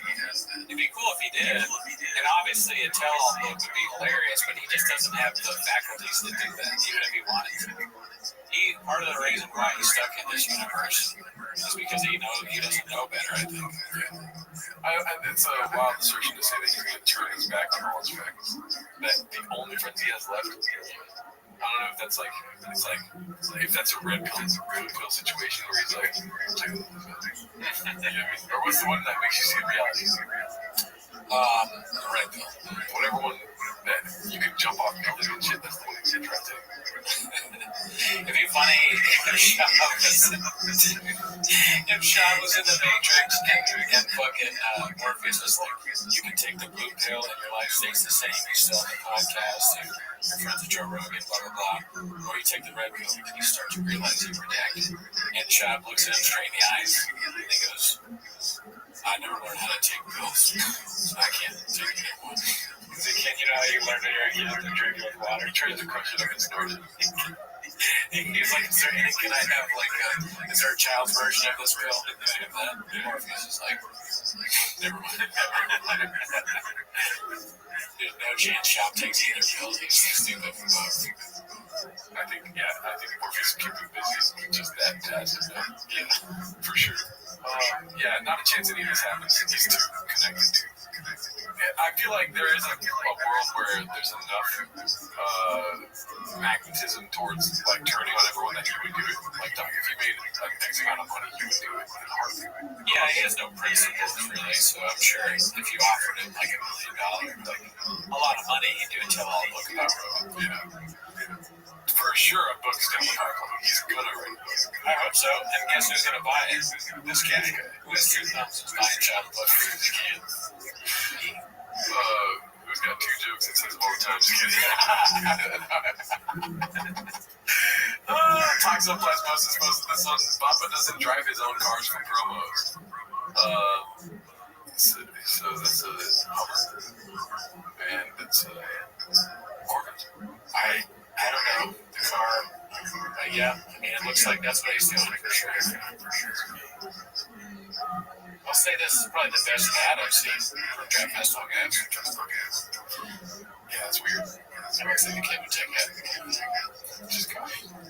It'd be cool if he did, and obviously a tell-all book would be hilarious, but he just doesn't have the faculties to do that, even if he wanted to. Part of the reason why he's stuck in this universe is because he doesn't know better, I think. Yeah. It's a wild assertion to say that he's going to turn his back on all his friends. That the only friends he has left I don't know if that's like if that's a red pill situation where he's like, you know what I mean? Or what's the one that makes you see reality? The red pill. Whatever one that you can jump off buildings and shit. That's the one that's interesting. It'd be funny if Sean was in the Matrix and fucking Morpheus was like, you can take the blue pill and your life stays the same. You still have a podcast, you're friends with Joe Rogan, blah, blah, blah. Or you take the red pill and you start to realize you're redacted. And Sean looks at him straight in the eyes and he goes, I never learned how to take pills. I can't take anymore. You know how you learn when you're a kid to drink it with water? He tries to crush it up and snort it. He's like, can I have like is there a child's version of this pill? Can I have that? And Morpheus is like, never mind. There's no chance Shop takes either pill. He's too stupid for both. I think Morpheus will keep him busy. Just that task. Yeah, for sure. Yeah, not a chance any of this happens. He's too connected. I feel like there is a world where there's enough magnetism towards like turning on everyone that he would do it. Like, Doc, if you made X amount of money, you would do it in a heartbeat. Yeah, he has no principles really, so I'm sure if you offered him like $1 million, like a lot of money, he'd do a tell-all book about Rogan. Yeah. For sure, a book's down the pipeline. He's gonna write a book. I hope so. And guess who's gonna buy it? This cat who has 2 thumbs is buying Sean a book for the kid. Who's got 2 jokes that says more times Toxoplasmosis most of the sun. Papa doesn't drive his own cars for promos. So that's a Hummer. And it's Corvette. I don't know. The car. Yeah, I mean, it looks like that's what he's doing for sure. I'll say this is probably the best ad I've seen from Draft Festival guys. Yeah, that's weird. I don't think the kid would take that. Just coffee. There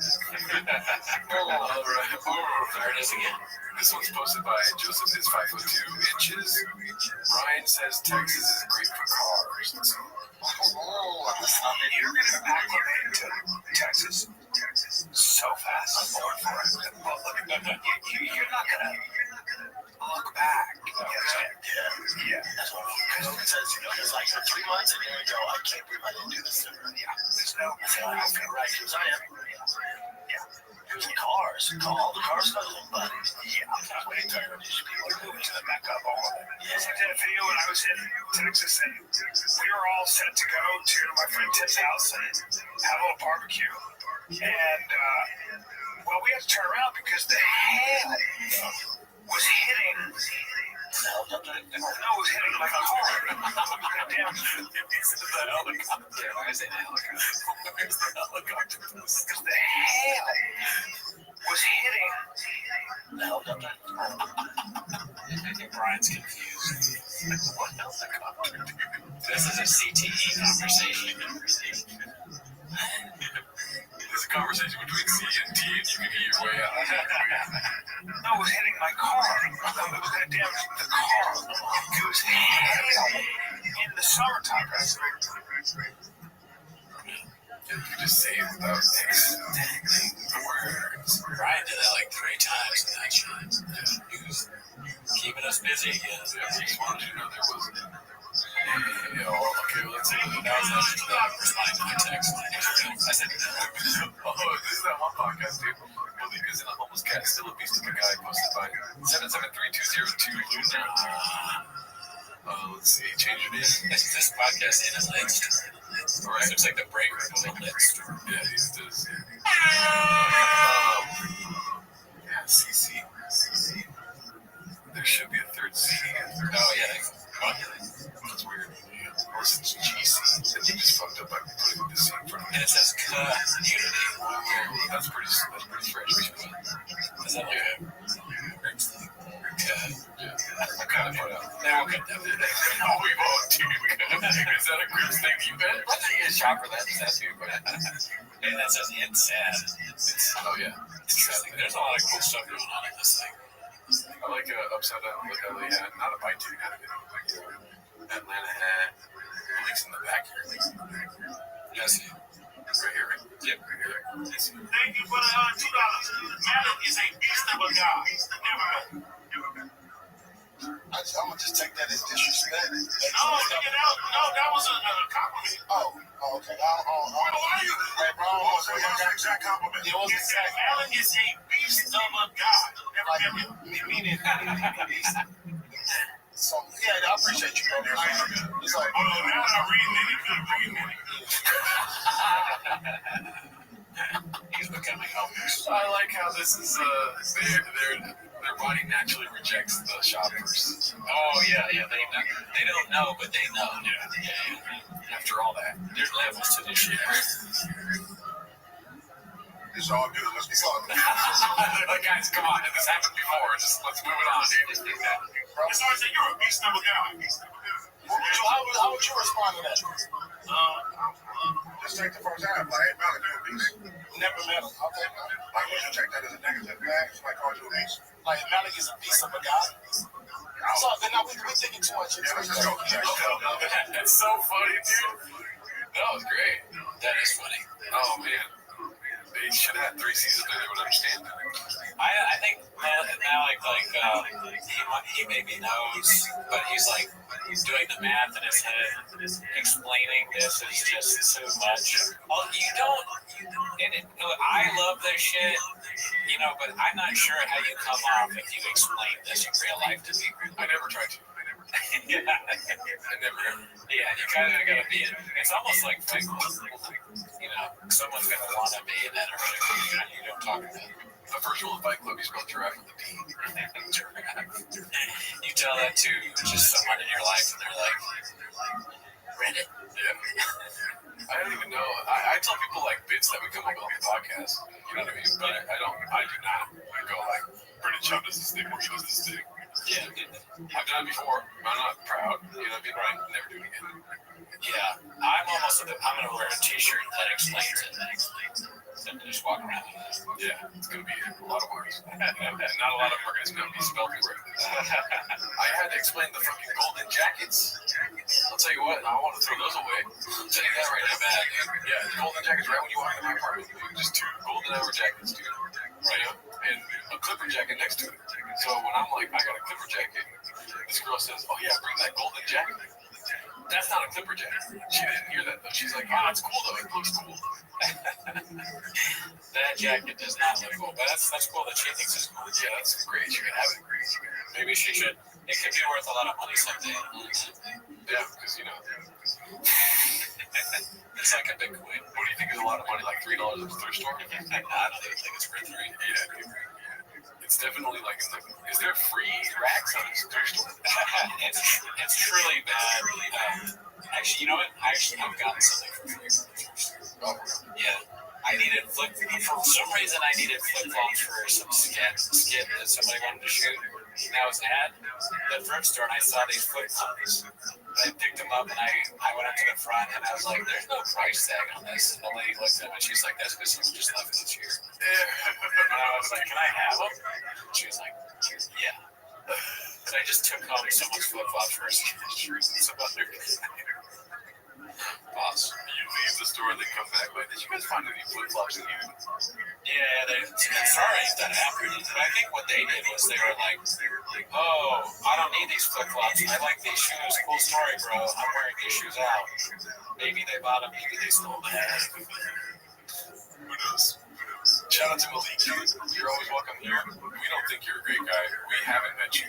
it is again. This one's posted by Joseph is 5'2" inches. Ryan says Texas is great for cars. You're going to acclimate to Texas so fast. I'm born for it. You're not going to look back. Yeah. That's what it says. It's like for 3 months and then you go, I can't believe I didn't do this. Yeah. There's no, I don't feel right because I am. Yeah. There's the cars. All the cars go, but yeah, I'm not waiting till people are moving to the back up all of it. I did a video when I was in Texas and we were all set to go to my friend Tim's house and have a little barbecue. And, well, we had to turn around because the hail was hitting. No, it was hitting like a car. Goddamn. It's the helicopter. Why is it a helicopter? Where's the helicopter? Because the hail was hitting the helicopter. Brian's confused. What helicopter? This is a CTE conversation. There's a conversation between C and T, and you can get your way out. No, it was hitting my car. Goddamn, the car. It was hail in the summertime. You can just say it without accidentally the words. Brian did that like 3 times in that shot. He was keeping us busy. Yeah, he just wanted you to know there was. Okay, let's see. That was responding to my text. I said, this is a hot podcast, dude. Malik is in a homeless cat, still a beast of a guy, posted by 773-202 Luna. Let's see, change your name. Is this podcast in a list? Alright. Looks like the break room of a list. Yeah, he does. Yeah, CC. There should be a third C. Oh, yeah. That's weird. Or is it GC? And you just fucked up by putting the C in front of it. And it says community. That's pretty fresh. Is that like a yeah. I kind of put out. Now we'll cut that. We've all tuned. Is that a group thing you bet? What's the shop for that? Is that too? And that says it's sad. Oh, yeah. Interesting. There's a lot of cool stuff going on in this thing. I like upside down with LA hat. Not a bite too kind of Atlanta hat. Links in the back here. Yes. Right here. Yep. Thank you for the $2. Malik is a beast of a guy. Never met. I'm gonna just take that as disrespect. No, nigga, that was a compliment. Oh, okay. Why are you? Hey, bro, That exact compliment. It was He said Malik is a beast of a guy. Never met. meaning beast. So yeah, I appreciate you, bro. It's like, Oh, now I read many good read many. He's becoming homeless. I like how this is their body naturally rejects the shoppers. Oh yeah. They don't know, but they know. Yeah. After all that, there's levels to this shit. It's all good. Let's be talking. Like, guys, come on. This happened before. Just let's move it on, dude. It's always say you're a beast of a guy. how would you respond to that? Just take the first half. Like, hey, Malik, you're a beast. Never met him. Okay. Like, would you take that as a negative flag? Somebody calls you a beast. Like Malik is a beast of a guy. So then now we're thinking too much into it. That's so funny, dude. That was great. That is funny. Oh, man. They should have had 3 seasons and they would understand that. I think Malik, he maybe knows, but he's doing the math in his head. Explaining this is just too much. Oh, you don't. I love this shit, but I'm not sure how you come off if you explain this in real life to me. I never tried to. Yeah. I never. Yeah, you kind of gotta be in. It's almost like Fight Club. Someone's gonna want to be in that or you don't talk about it. The first rule of Fight Club, you spell giraffe with a P. You tell that to just someone in your life, and they're like, Reddit? Yeah. I don't even know. I tell people bits that would come up on the podcast. You know what I mean? But I do not. I go Brendan Chubb does this thing, Morgan does this thing. Yeah. I've done it before. I'm not proud. You know what I mean? Right. Never do it again. Yeah. I'm gonna wear a t-shirt that explains it. And just walk around. Yeah, it's gonna be a lot of words. And not a lot of them are gonna be spelled correctly. I had to explain the fucking golden jackets. I'll tell you what, I want to throw those away. I'm telling you that right now, man. Yeah, the golden jackets right when you walk into my apartment. Just 2 golden hour jackets, dude. Right up. And a clipper jacket next to it. So when I'm like, I got a clipper jacket, this girl says, oh yeah, bring that golden jacket. That's not a clipper jacket. She didn't hear that though. She's like, oh, it's cool though. It looks cool. That jacket does not look cool, but that's cool that she thinks it's cool. Yeah, that's great. You can have it. Maybe she should. It could be worth a lot of money someday. Yeah, because it's like a Bitcoin. What do you think is a lot of money? Like $3 at the thrift store? I don't even think it's for $3. Yeah. It's definitely is there free racks on this thrift store? It's truly bad. Actually, you know what? I've gotten something for free. Oh, yeah. I needed for some reason I needed flip-flops for some skit that somebody wanted to shoot. And I was at the thrift store and I saw these flip-flops. I picked them up and I went up to the front and I was like, there's no price tag on this. And the lady looked at me and she's like, that's because someone just left this here. And I was like, can I have them? And she was like, yeah. Because I just took home someone's flip-flops for a shirt and some other boss. You leave the store and they come back like, did you guys find any flip-flops in here? Yeah, sorry that happened. But I think what they did was they were like, oh, I don't need these flip-flops. I like these shoes. Cool story, bro. I'm wearing these shoes out. Maybe they bought them. Maybe they stole them. Who knows? Shout out to Malik. You're always welcome here. We don't think you're a great guy. We haven't met you.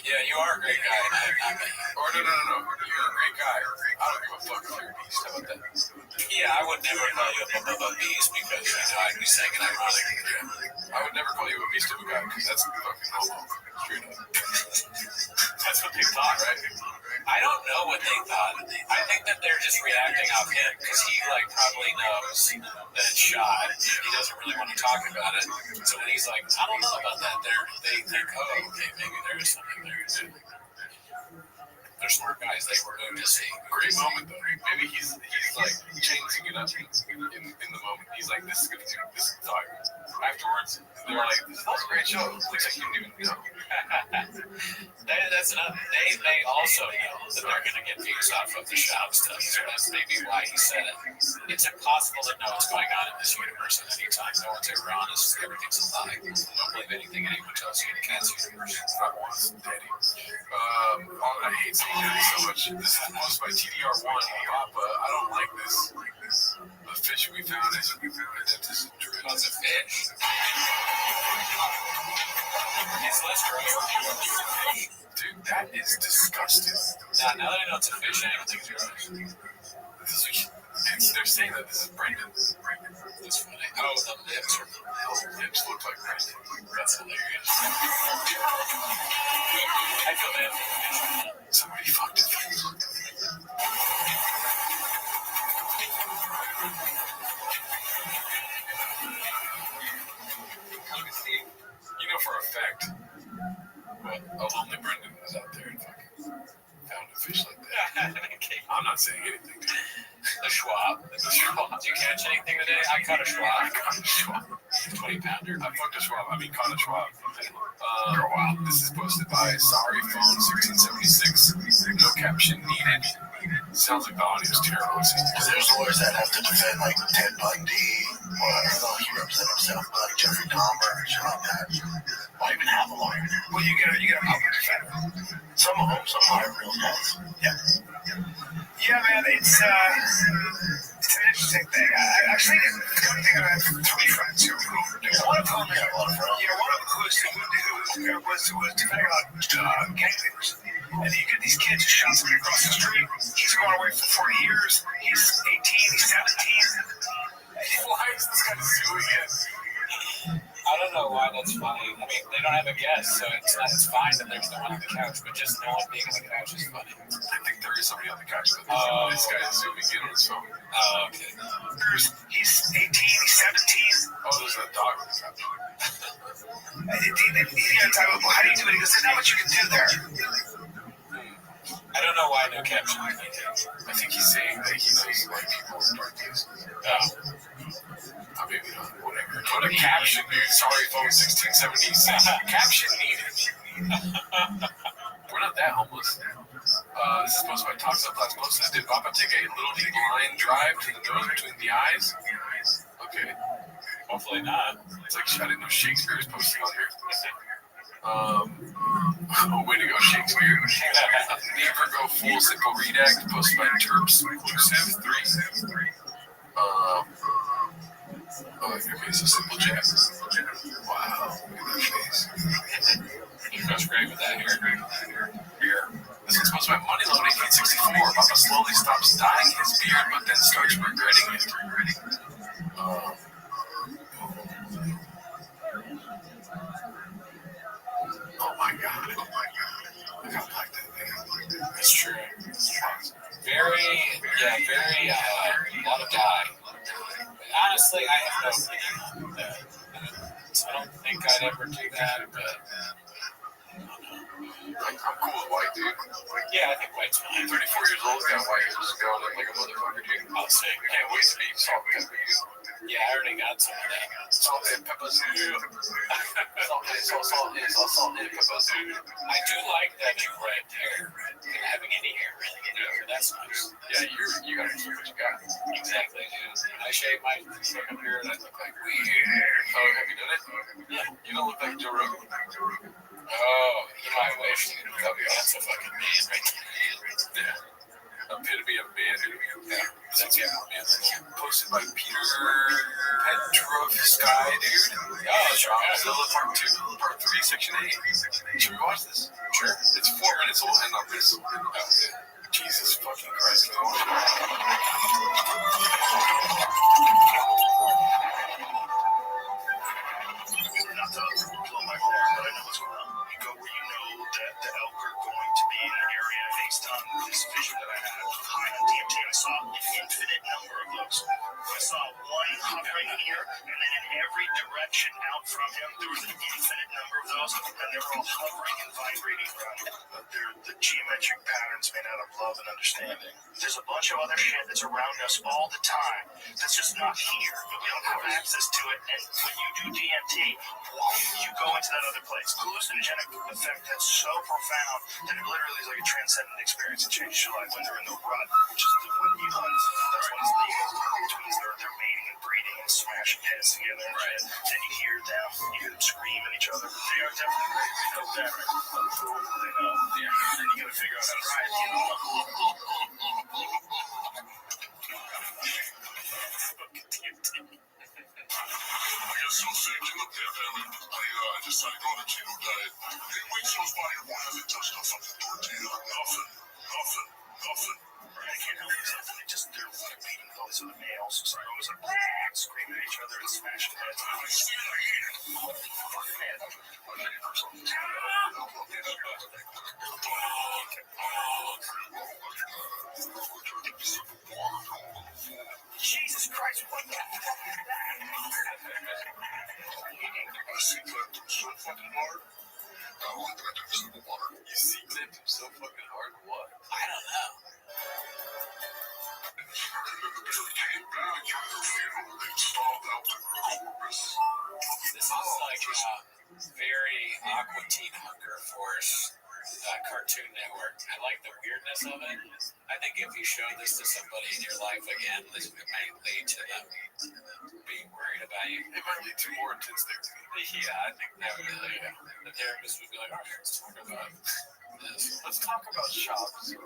Yeah, you are a great guy. Or no. You're a great guy. I don't give a fuck if you're a beast. How about that? Yeah, I would never call you a beast because I'd be saying it ironically. I would never call you a beast of a guy because that's fucking homo. Straight up. That's what they thought, right? I don't know what they thought. I think that they're just reacting off him because he probably knows that it's shot. He doesn't really want to talk about it. So when he's like, I don't know about that, they think, oh, okay, maybe there is something there. They're smart guys. They were moved to see. Great moment though. Maybe he's changing it up in the moment. He's like, this is good. This is fire. afterwards. They were like, "This was a great show." Looks like you didn't even know. That's enough. They may also know that they're going to get views off of the shop stuff. So that's maybe why he said it. It's impossible to know what's going on in this universe at any time. No one's ever honest. Everything's a lie. Don't believe anything anyone tells you in the cat's universe. I was daddy. I hate saying daddy so much. This is posted by TDR1. Papa, I don't like this. The fish we found is dentist drill. Oh, it's a fish. It's less gross. Dude, that is disgusting. Now that I know it's a fish, I don't think it's gross. They're saying that this is Brendan. That's funny. Oh, the lips look like Brendan. That's hilarious. I feel bad. Somebody fucked it. You know for a fact, a lonely Brendan was out there and fucking found a fish like that. I'm not saying anything. The Schwab. Did you catch anything today? I caught a Schwab. 20-pounder. I fucked a Schwab. Caught a Schwab. Wow. This is posted by Sorry Phone 1676. No caption needed. Sounds like the audio is terrible. Because there's lawyers that have to defend like Ted Bundy, or I don't know, he represents himself, but like Jeffrey Dahmer, shit like that. Why even have a lawyer? Well, you get a public defender. Some of them, some are real guys. Yeah, man, it's an interesting thing. I actually didn't think I have three friends who do. One of them, was defending on gang leaders. And you get these kids who shot somebody across the street. He's going away for 40 years. He's 18, he's 17. Why is this guy suing him? I don't know why that's funny. They don't have a guest, so it's fine that there's no one on the couch, but just no one being on the couch is funny. I think there is somebody on the couch, but this guy is zooming in on his phone. Oh, okay. He's 18, he's 17. Oh, there's a dog. How do you do it? He goes, there's not much you can do there. I don't know why no caption. I think he's saying that he knows white people are doing this. Maybe not. Whatever. Put a caption, dude. Sorry, phone 1676. Caption needed. We're not that homeless. This is posted by Talks Up Last Posted. Did Papa take a little line drive to the nose between the eyes? Okay. Hopefully not. It's like I didn't know Shakespeare was posting on here. Way to go, Shakespeare. Never go full simple read act. Posted by Terps Exclusive 3. Okay, so simple jab. Wow, look at that face. You goes great with that hair. This is supposed to be Money Load 1864. Papa slowly stops dyeing his beard, but then starts regretting it. Oh my god. Look how black that thing is. That's true. Very, a lot of dye. Honestly, I have no opinion on that. I don't think I'd ever do that, but I'm cool with white, dude. Yeah, I think white's fine. 34 years old, got white hair, just going like a motherfucker, dude. I'll say. Can't wait to be salt and pepper. Yeah, I already got some of that. Salt and pepper. Salt and pepper. I do like that you red hair and having any hair really. Yeah, that's nice. Yeah, you gotta keep what you got. Exactly. Yeah. I shave my fucking beard and I look like weird. Oh, have you done it? Yeah. You don't look like Joe Rogan. Oh, you might wish. That's a fucking man right there. Yeah. Epitome of man, dude. Yeah. That's it. Posted by Peter Petrovsky, dude. Oh, sure. Zilla Part 2, Part 3, Section 8. Should we watch this? Sure. It's 4 minutes. We'll end on this. Okay. Jesus fucking Christ. Not to blow my horn, but I know what's going on. You go where you know that the elk are going to be in an area based on this vision that I had high on DMT. I saw an infinite number of those. I saw one hovering here, and then in every direction out from him, there was an infinite number of those, and they were all hovering and vibrating around him. They're the geometric patterns made out of love and understanding. There's a bunch of other shit that's around us all the time that's just not here. We don't have access to it, and when you do DMT, you go into that other place. Hallucinogenic effect that's so profound that it literally is like a transcendent experience. It changes your life when they're in the rut, which is when you hunt. That's when it's legal, which means they're mating and breeding and smashing heads together. Right. Then you hear them scream at each other. They are definitely great. We know that, right? They know. Yeah. Then you gotta figure out how to ride, you know. I got so sick in the pandemic, I decided to go on a keto diet. 8 weeks goes by, your boy hasn't touched a fucking tortilla. Nothing. I can't help myself. They're beating with all these other males. So I was like, screaming at each other and smashing heads. I see it, I hate it. Fuck man. Jesus Christ, what the fuck is that? I see that so fucking hard. I don't like that I took a sip of water. You see clipped him so fucking hard. What? I don't know. Came back, you funeral, they stomped out the corpus. This is like very Aqua Teen Hunger Force Cartoon Network. I like the weirdness of it. I think if you show this to somebody in your life again, this might lead to them being worried about you. It might lead to more intense therapy. Yeah, I think that would really. The therapist would be like, all right, let's talk about this. Let's talk about shops. We're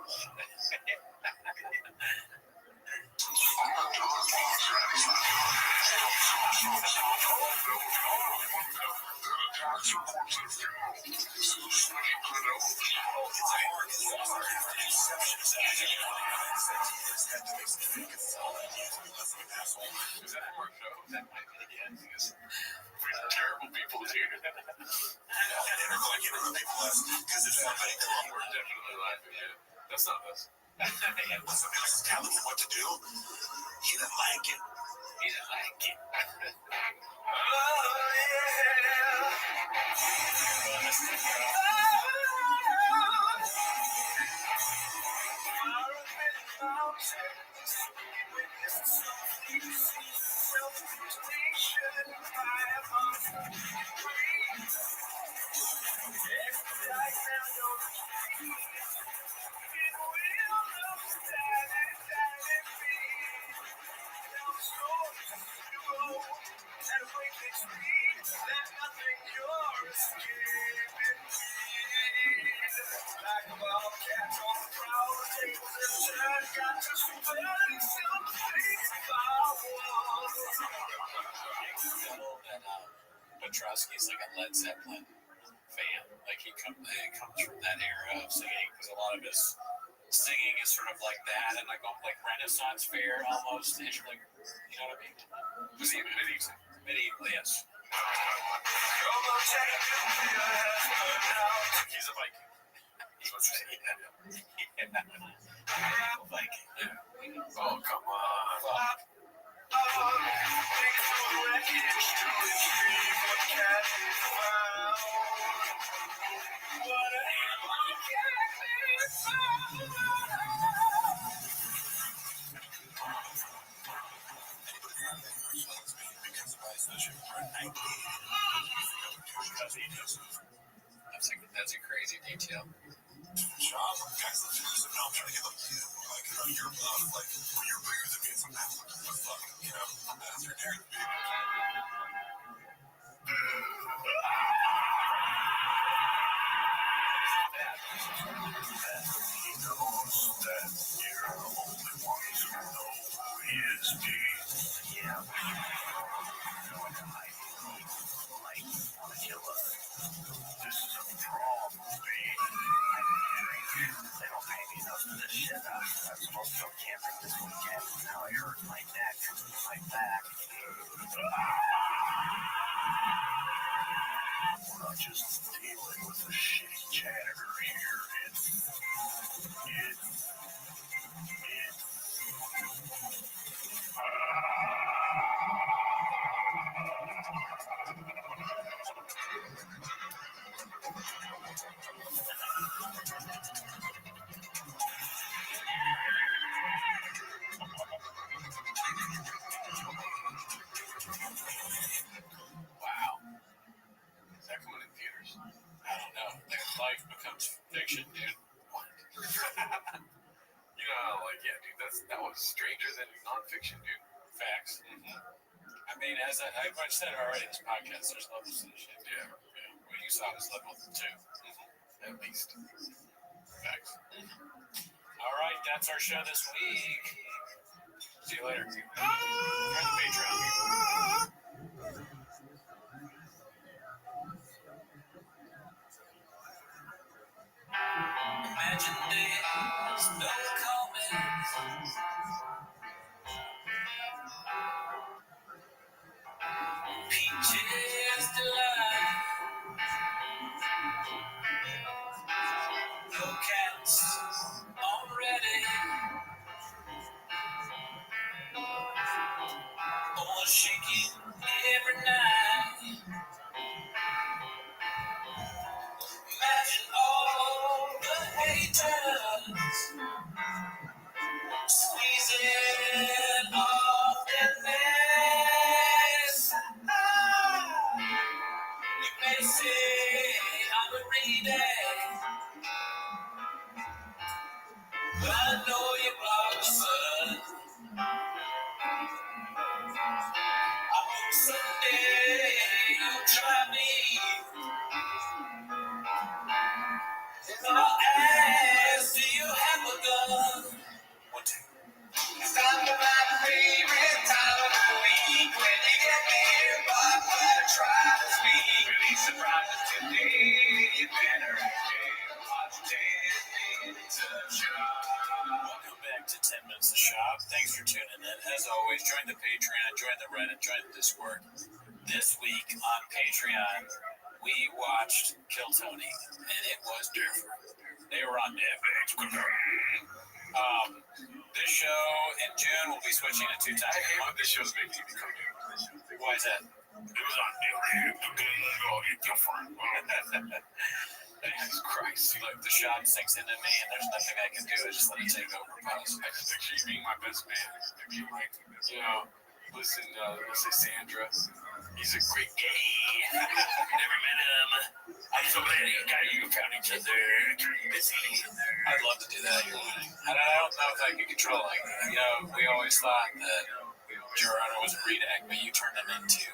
terrible people here. Because it's not very cool. We're definitely laughing, yeah. That's not us. Somebody else is telling him what to do. He didn't like it. Petrosky's like a Led Zeppelin fan. Like it comes from that era of singing because a lot of his singing is sort of like that and like Renaissance fair almost. Like, you know what I mean? Medieval, yes. He's a Viking. Viking. Yeah. Oh, come on. That's a crazy detail. Job, guys, let's do this. I'm trying to get like you're like when you're bigger than me, it's like you know, that's your dare to be. He knows that you're the only ones who know who he is, B. Yeah. Like, wanna kill us. This is a problem, B. They don't pay me enough for this shit. I'm supposed to go camping this weekend. Now I hurt my neck, my back. stranger than nonfiction, dude. Facts. I mean, as I've said already, this podcast, there's levels to the shit. Yeah. What you saw was level 2. At least. Facts. All right, that's our show this week. See you later. Join the Patreon. Imagine there's no comment. Peaches delight. No cats already. All shaking every night. Imagine all the haters squeezing off their necks. You may say I'm a reader, but I know you're blocked, son. I hope someday you'll try me. If I ask, do you have a gun? 1, 2. It's time for my favorite time of the week when you get nearby but try to speak. Release surprises today. You better watch 10 minutes of shop. Welcome back to 10 Minutes of Shop. Thanks for tuning in. As always, join the Patreon, join the Reddit, join the Discord. This week on Patreon, we watched Kill Tony, and it was different. They were on Netflix. This show in June will be switching to 2 times. I hate when this show's making me become new. Why is that? It was on Netflix. Different. Jesus Christ. Look, the shop sinks into me, and there's nothing I can do. I just let it take over. Pause. I just picture you being my best man. Be like, listen, let's say Sandra. He's a great gay. Never met him. I'm so glad you found each other. Busy. I'd love to do that. And I don't know if I could control it. We always thought that Gerardo was a redact, but you turned him into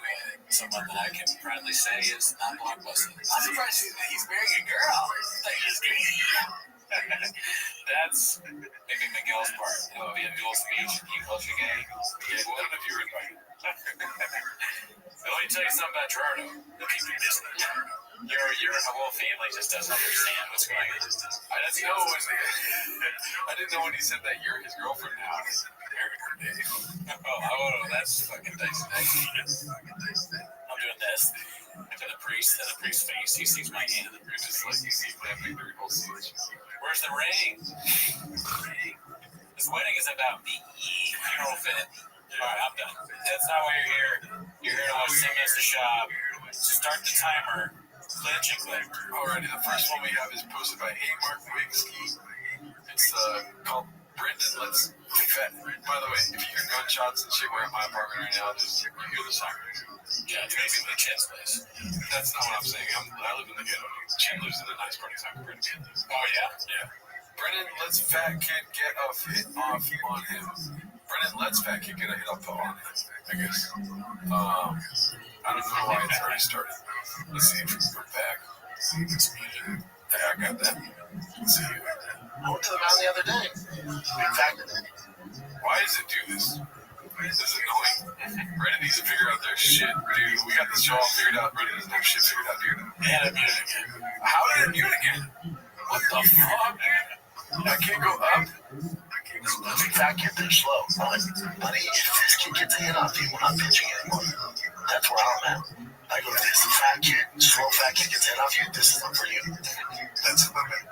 someone that I can proudly say is not blockbuster. I'm surprised he's marrying a girl. Like, he's gay. That's maybe Miguel's part. It would be a dual speech. He calls you gay. Yeah, well, none of you are invited. Let me tell you something about Gerardo. The people in this your whole family just doesn't understand what's going on. I didn't know when he said that you're his girlfriend now. He's married her day. Oh, that's fucking dicey. I'm doing this to the priest, face. He sees my hand. The priest is like, you see that victory whole speech. Where's the ring? This wedding is about me. Funeral fit. Alright, I'm done. That's not why you're here. You're here to watch 10 Minutes to Shop. Start the timer. Glitch and click. Alrighty, the first one we have is posted by A. Mark Wigski. It's called Brendan Let's Fat. By the way, if you hear gunshots and shit, we're at my apartment right now. You hear the siren. Yeah, it's maybe the Chin's place. That's not what I'm saying. I live in the ghetto. Chin lives in the nice part of town. Brendan. Oh, yeah? Brendan lets fat kid get a hit off on him. Brendan lets fat kid get a hit off on him, I guess. I don't know why it's already started. Let's see if we can go back. Yeah, I got that. Let's see. I went to the mountain the other day. In fact, why does it do this? This is annoying. Brendan needs to figure out their shit, dude. We got this show all figured out. Brendan doesn't have shit figured out, dude. And I'm muted again. How did it mute again? What the fuck, dude? I can't go up. Those fat kids are slow. Buddy, if this kid gets a hit off you, we're not pitching anymore. That's where I'm at. Like, if this fat kid, slow fat kid gets a hit off you, this isn't for you. That's okay.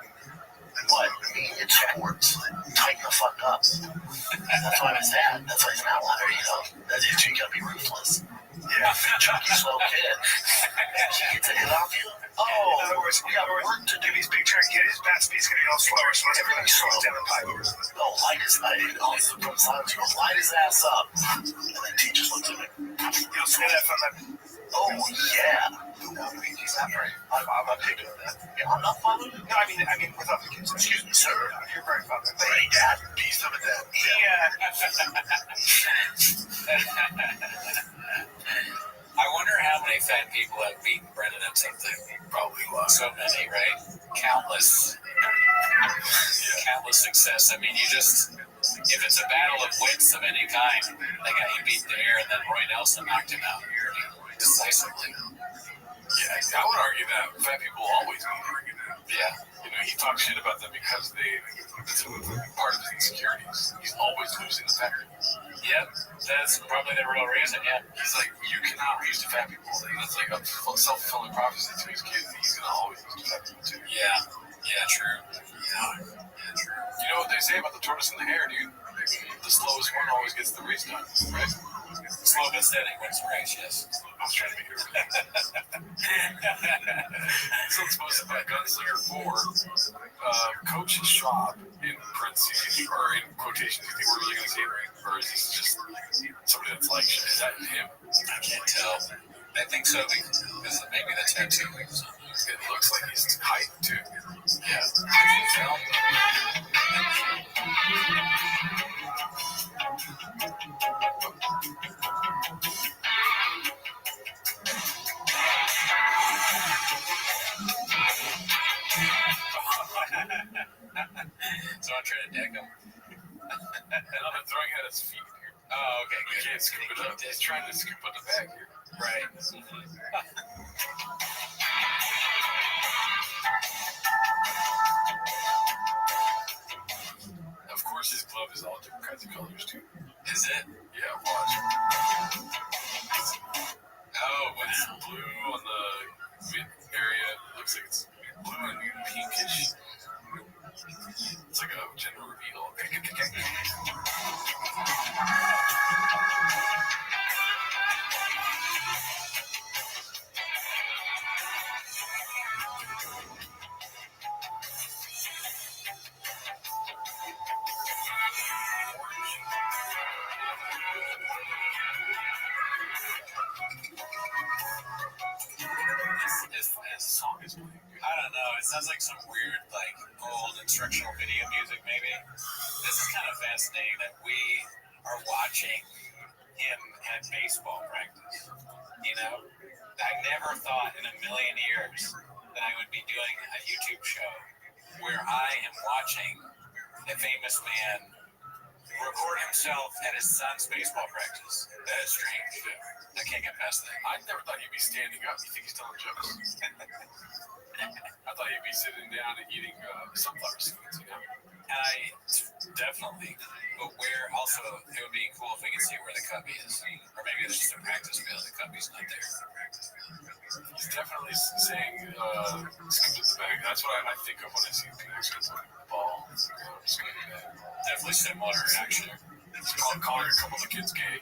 What? I mean, it's sports. Tighten the fuck up. That's why he's that. That's why he's an outlier, That's it, you gotta be ruthless. Yeah, chunky, slow kid. He gets a hit off you? Oh, in other words, we got work to do. He's big turn kid. His bat speed's getting all slower, so everything's slow down the pipe. Oh, light his from silence. Light his ass up. And then T just looks at me. You'll say that from the Oh, yeah. No, he's not right. I'm not taking that. Yeah, I'm not following. No, I mean, without the kids. Excuse me, sir. You're very father. Hey, Dad. Peace of a dad. Yeah. I wonder how many fat people have beaten Brendan at something. Probably a lot. So many, right? Countless success. I mean, you just, if it's a battle of wits of any kind, they got you beat there, and then Roy Nelson knocked him out decisively. Yeah, I would argue that fat people always argue that. Yeah. You know, he talks shit about them because it's part of his insecurities. He's always losing the fat people. Yep, that's probably the real reason, yeah. He's like, you cannot lose to fat people. That's like a self-fulfilling prophecy to his kids. He's going to always lose to fat people, too. Yeah, true. You know what they say about the tortoise and the hare, dude? The slowest one always gets the race done, right? Slow but steady wins the race, yes. I was trying to make it real. So it's posted by Gunslinger 4. Coach Schwab, in parentheses, or in quotations, you think we're really going to say it right? Or is this just somebody that's like, is that him? I can't tell. I think so, because maybe the tattoo. It looks like he's hyped, too. Yeah. So I'm trying to deck him. And I've been throwing at his feet here. Oh, okay, We can't scoop it up. He's trying to scoop up the bag here. Right. Of course, his glove is all different kinds of colors, too. Is it? Yeah, watch. Oh, It's blue on the mid area. It looks like it's blue and pinkish. It's like a gender reveal. This song is playing. I don't know. It sounds like some weird, like, old instructional video music, maybe. This is kind of fascinating that we are watching him at baseball practice. You know? I never thought in a million years that I would be doing a YouTube show where I am watching a famous man record himself at his son's baseball practice. That is strange. I can't get past that. I never thought he'd be standing up. You think he's telling jokes? I thought he'd be sitting down and eating sunflower seeds, you know? Definitely. But where also, it would be cool if we could see where the cubby is. Or maybe it's just a practice field. The cubby's not there. He's definitely saying, scoop the bag. That's what I think of when I see people scoop the ball. Scoop the bag. Definitely similar, actually. It's calling a couple of kids gay.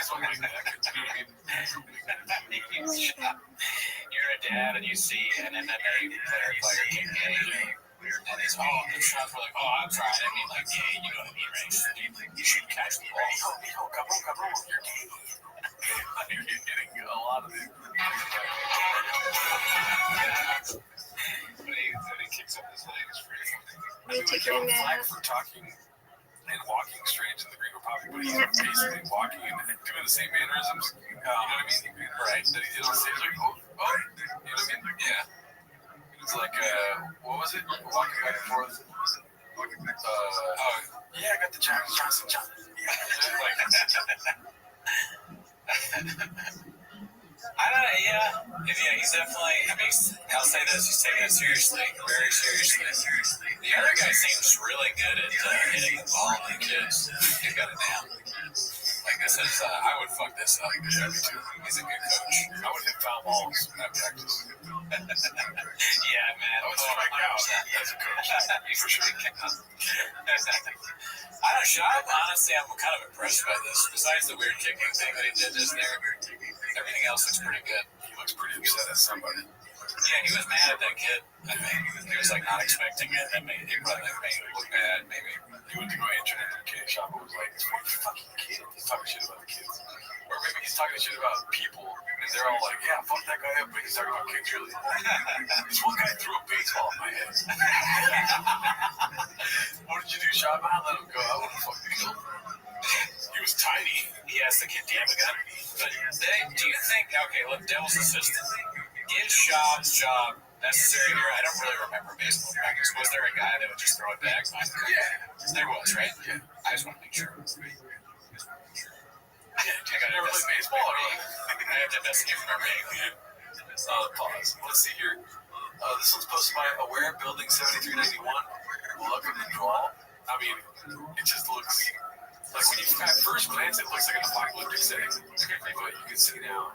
Something like that. You know what I mean? You're a dad and you see an MMA player get gay. And it's, it sounds really, I'm sorry, I mean like gay, you know what I mean, right? You should catch the ball. You're gay. You're getting a lot of it. When he kicks up his leg, it's pretty funny. I mean, they give him flack for talking and walking strange in the Green Republic, but he's basically walking and doing the same mannerisms. You know what I mean? Right. That he did on stage, like, oh. You know what I mean? Yeah. It's like, what was it? Walking back and forth. Yeah, I got the Johnson. Yeah, he's definitely, I'll say this, he's taking it seriously, very seriously. The other guy seems really good at hitting the ball and the kids. He's got it down. Like this is, I would fuck this up. Yeah, me too. He's a good coach. I would hit foul balls at practice. Yeah, man. I would strike out as a coach. For sure. I don't shop. Honestly, I'm kind of impressed by this. Besides the weird kicking thing that he did just there, everything else looks pretty good. He looks pretty upset at somebody. Yeah, he was mad at that kid. I mean, he was like not expecting it. That made it probably made it look bad, maybe. He went to go answer in the kid shop and was like, "This fucking kid." He's talking shit about the kids. Or maybe he's talking shit about people and they're all like, yeah, fuck that guy up, but he's talking about kick cheerleading. This one guy threw a baseball in my head. What did you do, Sean? I let him go. I wouldn't fucking kill him. He was tiny. He has the kid damn gun. But do you think, okay, look, devil's assistant. Is Schaub's job necessary here? I don't really remember baseball practice. Was there a guy that would just throw it back? Yeah. There was, right? Yeah. I just want to make sure. I got never played baseball. I have to investigate from memory. Pause. Let's see here. This one's posted by Aware Building 7391. Luck of the draw. I mean, it just looks like when you at first glance, it looks like an apocalyptic setting. But you can see now,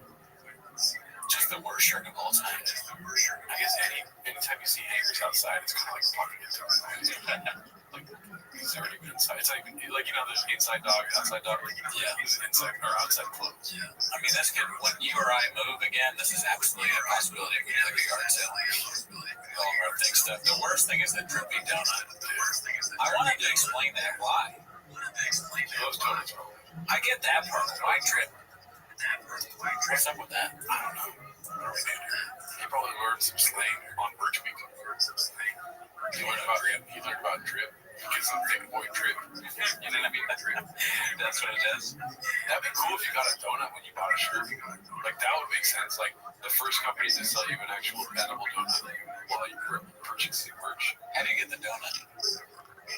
just the worst shirt of all time. I guess anytime you see hangers outside, it's kind of like apocalyptic. Like he's already been inside. It's not even like there's inside dog, outside dog. Yeah, he's inside or outside clothes. Yeah. I mean, that's good. When you or I move again, this is absolutely a possibility. We do like a yard sale. All of our thing stuff. The worst thing is the drippy donut. I wanted to explain that. Why? Those donuts. I get that part. Why drip? What's up with that? I don't know. He probably learned some slang on Birch Week. He learned about drip. He gets some thick boy drip. You know what I mean? That's what it is. That'd be cool if you got a donut when you bought a shirt. Like that would make sense. Like the first company to sell you an actual edible donut while you purchase the merch. How do you get the donut?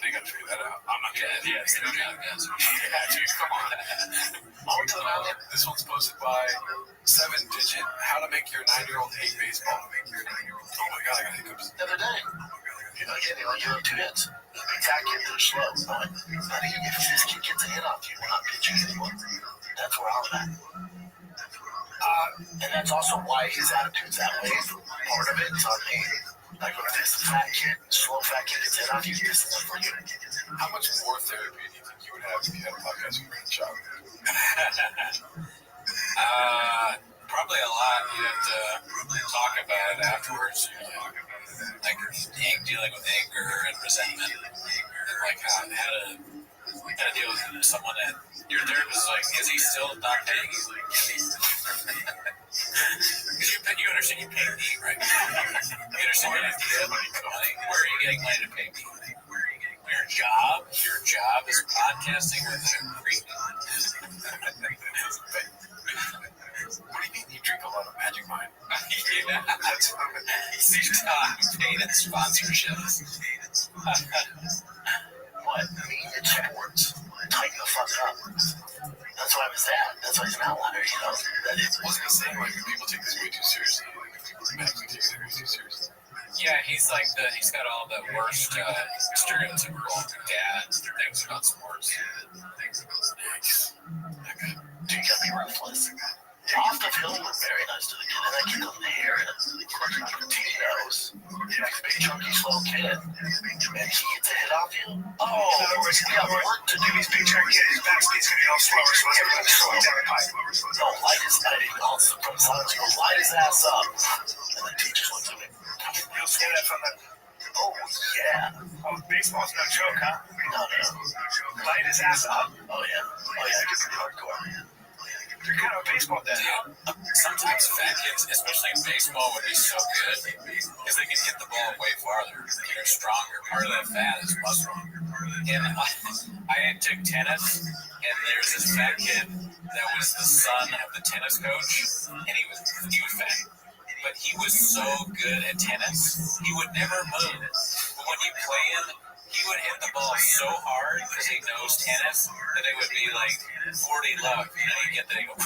They gotta figure that out. I'm not kidding. Yeah, dude, come on. This one's posted by 7-Digit. How to make your 9-year-old hate baseball. Oh my god, I got hiccups. The other day, you have 2 hits. Attack hit, they're slow. How do you get 15 kids a hit off you? We're not pitching anymore. That's where I'm at. And that's also why his attitude's that way. Part of it's on me. Like when this slow fat kid gets hit off you, this isn't for you. How much more therapy do you think you would have if you had a podcast with your child? Probably a lot. You have to talk about it afterwards. Like dealing with anger and resentment, and like how to deal with someone that your therapist is like, is he still not paying you? Because you understand you pay me, right? You understand you have to get money. Where are you getting money to pay me? Your job is podcasting with a creep. What do you mean you drink a lot of Magic Mind? Yeah, that's paid in sponsorships. What? I mean, it's sports. Tighten the fuck up. That's why I was that. That's why he's an outlier, That is. Wasn't he saying like people take this way too seriously? Like people take it way too seriously. Yeah, he's got all the worst stereotypical dad things about sports. Yikes. Dude, you gotta be ruthless. Off the field, he was very nice to the kid, and that kid doesn't hear it. He knows. He's a big, chunky, slow kid, and he gets a hit off you. Oh, in other words, we have work to do. He's big, chunky kid, his backspeed's gonna be all slower, so everything's slow down the pipe. No, light his light his ass up. And the teachers looked at me. You'll see that from the... Oh, yeah. Oh, baseball's no joke, huh? No. Light his ass up. Oh, yeah. It gets pretty hardcore. You're kind of a baseball dad. Sometimes fat kids, especially in baseball, would be so good because they can hit the ball way farther. They're stronger. Part of that fat is muscle. And I took tennis, and there's this fat kid that was the son of the tennis coach, and he was fat. But he was so good at tennis, he would never move. But when you play him, he would hit the ball so hard because he knows tennis that it would be like 40 love. You know, you get that, you go, oh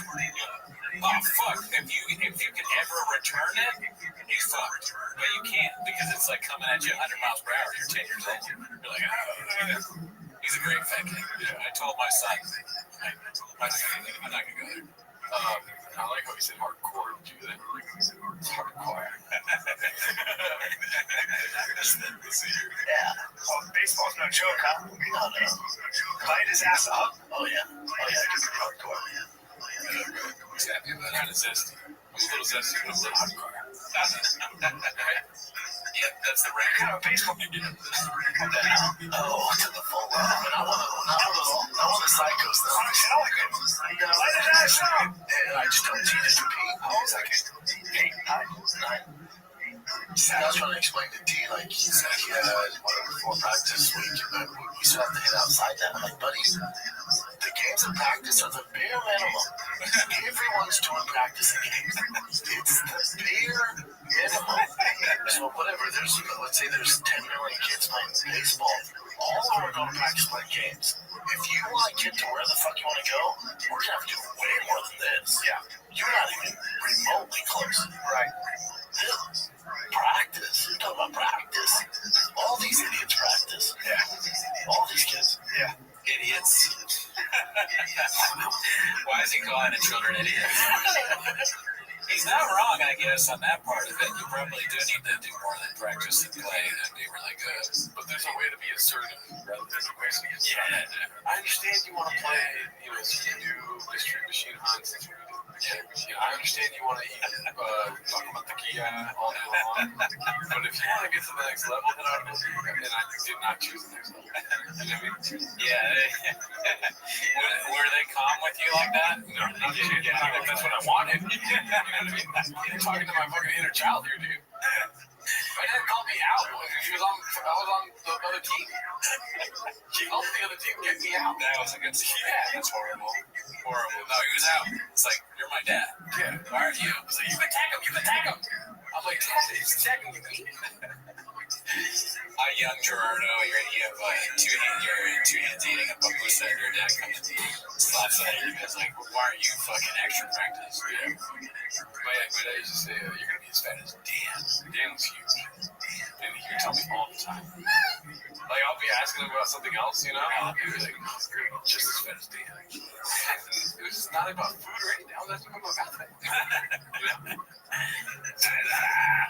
fuck, if you can ever return it, you fucked. But you can't because it's like coming at you 100 miles per hour. You're 10 years old. You're like, he's a great fat kid. Yeah, I told my son, I'm not gonna go there. I like how he said hardcore. Did you do that? It's hardcore. Yeah. Oh, baseball's no joke, huh? No. Light his ass up. Oh, yeah. It gets pretty hardcore. He's happy about it. Kind of zesty. A little zesty, but a little hardcore. Yep, that's the right kind of baseball. Oh, to the full run. I want to psychos though. And I just don't see this repeat. He's like, hey, hi. See, I was trying to explain to D, like, he said he had before practice week, but we still have to hit outside that. I'm like, buddy, the games and practice are the bare minimum. Everyone's doing practice and games. It's the bare minimum. So whatever, let's say there's 10 million kids playing baseball. All of them are going to practice playing games. If you want to get to where the fuck you want to go, we're going to have to do way more than this. Yeah. You're not even remotely close. Right. Practice. You're talking about practice. All these idiots practice. Yeah. All these kids. Yeah. Idiots. Why is he calling the children idiots? He's not wrong, I guess, on that part of it. You probably do need to do more than practice and play and be really good. But there's a way to be assertive rather than aggressive. Yeah. I understand you want to play, you do mystery machine hunts. I understand you want to eat chocolate tequila all day long. But if you want to get to the next level, then I did not choose the next level. You know what I mean? Yeah. Were they calm with you like that? No, not yet. Yeah, that's what I wanted. You know what I mean? You're talking to my fucking inner child here, dude. My dad called me out. I was on the other team. She helped the other team get me out. That was a good scene. Yeah, that's horrible. Horrible. No, he was out. It's like, you're my dad. Yeah. Why aren't you? He's like, you can tag him. You can tag him. I'm like, he's tagging me. Young Gerardo, you have two hands eating a pupusa, and your dad comes and slaps at you. He's like, why aren't you fucking extra practice? Yeah. My dad used to say, you're going to be as fat as Dan. Dan was huge. And he would tell me all the time. Like, I'll be asking him about something else, and he'd be like, no, you're going to be just as fat as Dan. It was just not about food or anything. I was asking him about that.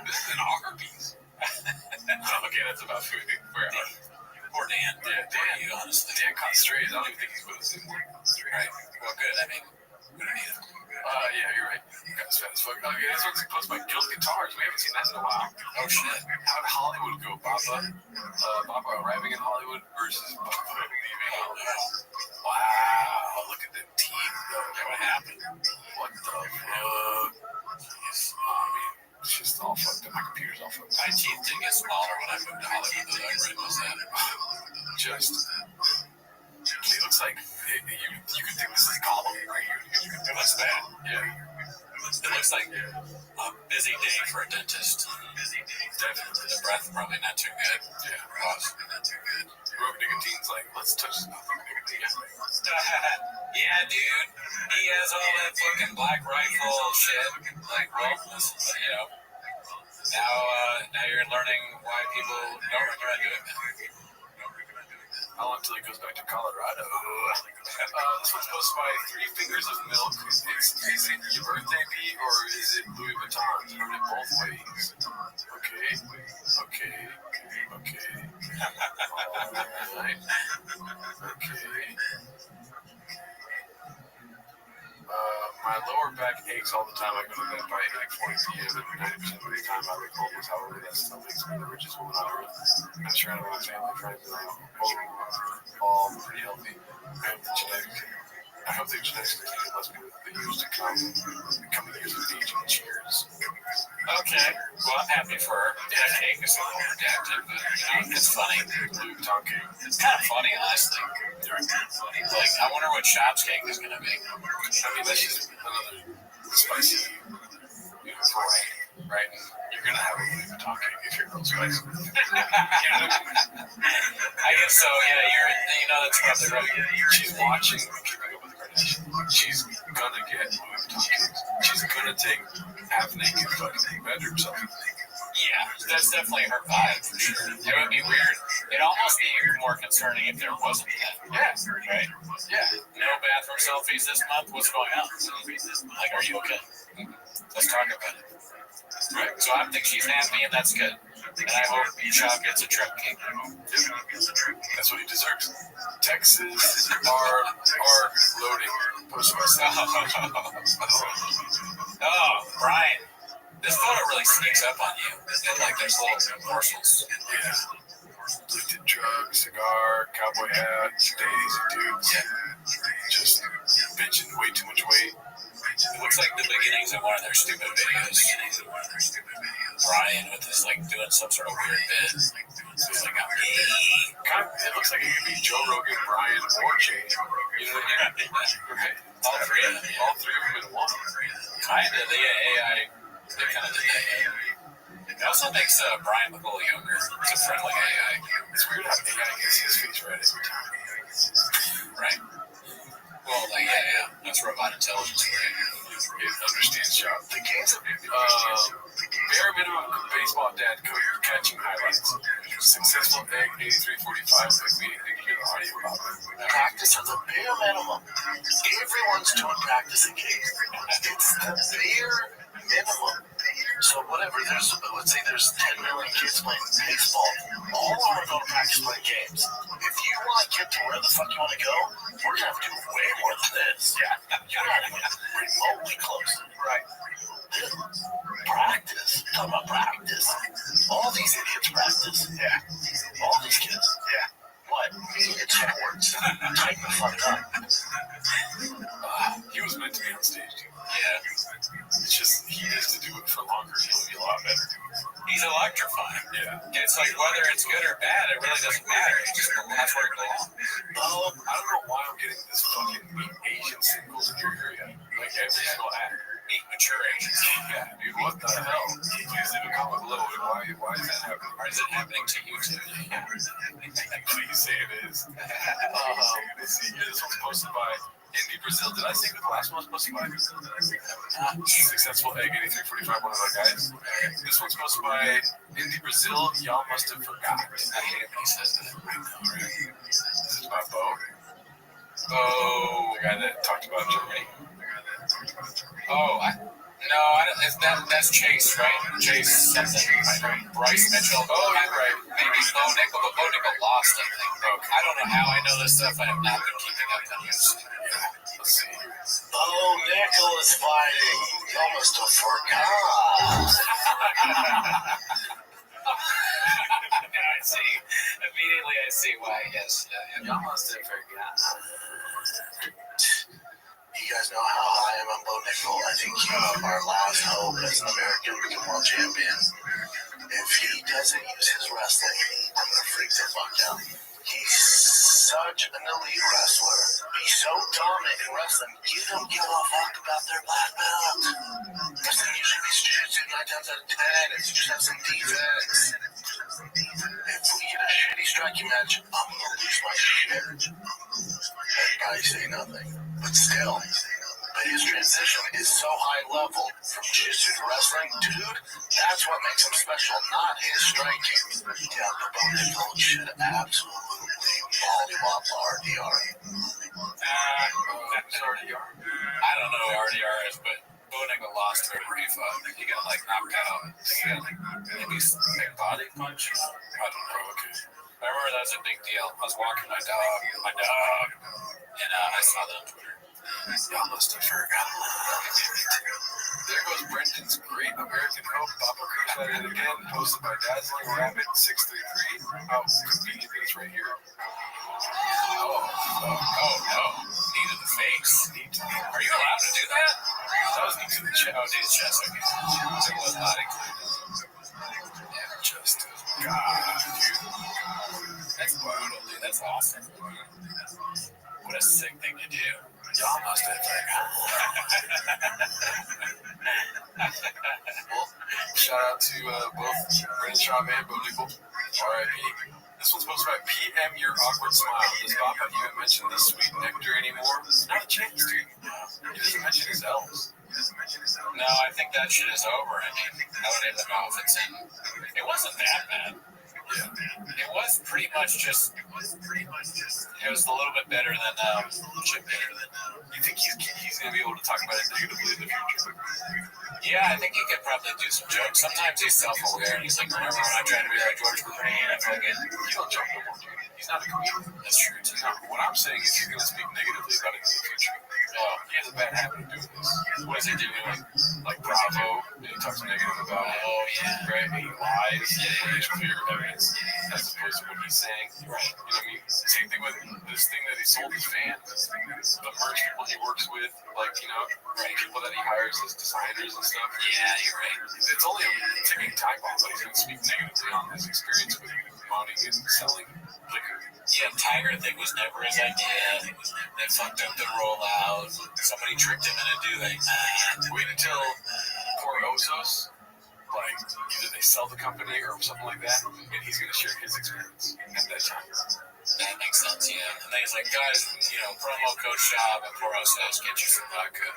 This is an Arby's. Okay, that's about food. Poor Dan. Yeah, Dan, honestly. Dan caught strays. I don't even think he's put us in more. Right. Well, good. I mean, we don't need him. Yeah, you're right. You got as fat as fuck. Okay, this one's close by Guild Guitars. We haven't seen that in a while. Oh, shit. How did Hollywood go, Baba? Baba arriving in Hollywood versus Baba leaving Hollywood. Wow, look at the team, though. What happened? What the fuck? Yes. I mean, it's just all fucked up. My computer's all fucked up. My teeth did get smaller when I moved to Hollywood, though. I realized that. It looks like you could think this is Gollum right here. It looks bad. Yeah. It looks like a busy day for a dentist. Definitely. The breath probably not too good. Yeah. Possibly not too good. Rogue Nicotine's like, let's touch this motherfucking nicotine. Yeah, dude. He has all that fucking Black Rifle shit. Black Rifle, Now you're learning why people don't recommend doing that. How long till he goes back to Colorado? This one's supposed to buy 3 fingers of milk. Is it your birthday beat or is it Louis Vuitton? Heard it both ways. Okay. Alright. Okay. My lower back aches all the time. I go to bed by 8:40 p.m. and 90% of the time I wake home. However, that still makes me the richest woman on earth. I'm surrounded by my family, friends, and all pretty healthy. I hope the genetics continue to bless me with the years to come. The coming years of age and cheers. Okay. Well, I'm happy for her. That cake is a little redacted, but it's funny. Louis Vuitton cake. It's kind of funny, honestly. Like, I wonder what Shop's cake is going to be. I mean, that's just another spicy, variety, right? You're going to have a Louis Vuitton cake if you're real spicy. I guess so, yeah. That's probably right. She's watching Keeping Up with the Kardashians. She's going to get Louis Vuitton cakes. She's going to take half-naked fucking bedroom selfies. Yeah, that's definitely her vibe for sure. It would be weird. It'd almost be more concerning if there wasn't that. Yeah. Right? Yeah. No bathroom selfies this month. What's going on? Like, are you okay? Let's talk about it. Right. So I think she's happy, and that's good. And I hope Shop gets a trip cake. That's what he deserves. Texas are loading. Oh, Brian. This photo really sneaks up on you. It's like there's little morsels. Yeah. Addicted drugs, cigar, cowboy hat, days, dudes. Yeah. looks like the beginnings of one of their stupid videos. Brian with his like doing some sort of weird bit. It's like, It looks like it could be Joe Rogan, Brian, or Jay. You know what I mean? Right? all three of them. All three of them in one. Kind of. The AI, they kind of did that. It also makes Brian look a little younger. It's a friendly AI. It's weird how AI gets his face right every time. Right. Well, like, yeah. That's robot intelligence. It understands job. The games of bare minimum baseball dad catching highlights. Successful egg 8345. Like we hear the audio about it. Practice at the bare minimum. Everyone's doing practicing games. It's the bare minimum. So whatever, let's say there's 10 million kids playing baseball. All of them are going to practice playing games. If you want to get to where the fuck you want to go, we're going to have to do way more than this. Yeah. You're not even remotely close. Right. Practice. Talk about practice. All these idiots practice. Yeah. All these kids. Yeah. What? It's sports. Tighten the fuck up. He was meant to be on stage, dude. Yeah. It's just, he needs to do it for longer. He'll be a lot better. He's electrifying. Yeah. It's like whether it's good or bad, it really doesn't matter. It's just that's where it belongs. I don't know why I'm getting this fucking meat Asian singles in your area. Like every single ad. Meat mature Asians. Yeah, dude, what the hell? Please leave a comment below. Why is that happening? Or is it happening to you too? Yeah. Please say it is. This one's posted by Indy Brazil. Did I say who the last one was posted by? Successful egg 8345, one of our guys. This one's posted by Indy Brazil. Y'all must have forgot. I hate it when he says that. This is by Bo. Oh, The guy that talked about Germany. That's Chase, right? Chase something. Bryce Mitchell. Oh, you're right. Maybe Bo Nickel, but Bo Nickel lost, I think. Okay. I don't know how I know this stuff. I have not been keeping up on news. Let's see here. Oh, Nickel is fighting. You almost forgot. I see. Immediately I see why, yes. You almost forgot. You guys know how high I am on Bo Nickel. I think our last hope as an American become world champion. If he doesn't use his wrestling, I'm going to freak the fuck out. He's such an elite wrestler. He's so dominant in wrestling, you don't give a fuck about their black belt. Wrestling usually beats jiu-jitsu 9 times out of 10 if you just have some defense. If we get a shitty striking match, I'm going to lose my shit. I'd probably say nothing. But still, his transition is so high level from jiu-jitsu to wrestling, dude. That's what makes him special, not his striking. Yeah, the Bo Nickel should absolutely mollywop RDR. RDR? I don't know who RDR is, but Bo Nickel lost to a brief. He got like knocked out. He got like maybe a body punch. I don't know. Okay. I remember that was a big deal. I was walking my dog, and I saw that on Twitter. Y'all must have forgot. There goes Brendan's Great American Hope. Papa Cruz at it again. Posted by Dazzling Rabbit 633. Oh, convenient is right here. Oh no. Knee to the face. Are you allowed to do that? That was knee to the chest. Oh, knee to the chest. Okay. It was not included. Yeah, just God, dude. That's brutal, dude. That's awesome. What a sick thing to do. Y'all must have forgot. Well, shout out to both Brandon Shaw and Bo Nickel. R.I.P. This one's posted by PM Your Awkward Smile. Does Bob have you mentioned the sweet nectar anymore? Not a chance, dude. He doesn't mention his elves. No, I think that shit is over. I mean, I don't even know if it's in. It wasn't that bad. Yeah. It was pretty much just. It was a little bit better than Chip Baker. You think he's going to be able to talk about it negatively in the future? Yeah, I think he could probably do some jokes. Sometimes he's self-aware and he's like, remember when I tried to be like George Clooney and fucking. You don't joke no more, dude. He's not a comedian. That's true too. No, what I'm saying is he's going to speak negatively about it in the future. He has a bad habit of doing this. What does he do? Like Bravo, and he talks negative about it. Oh yeah. Right? And he lies when there's clear evidence as opposed to what he's saying. Right. You know what I mean? Same thing with this thing that he sold his fans. The merch people he works with, like, you know, people that he hires as designers and stuff. Yeah, you're right. It's only a ticking time bomb, but he's going to speak negatively on his experience with owning and selling liquor. Yeah, Tiger thing was never his idea. They fucked up the rollout. Somebody tricked him into doing that. Wait until poor Osos, like, either they sell the company or something like that, and he's going to share his experience at that time. That makes sense, yeah. And then he's like, guys, you know, promo code shop and poor Osos get you some vodka.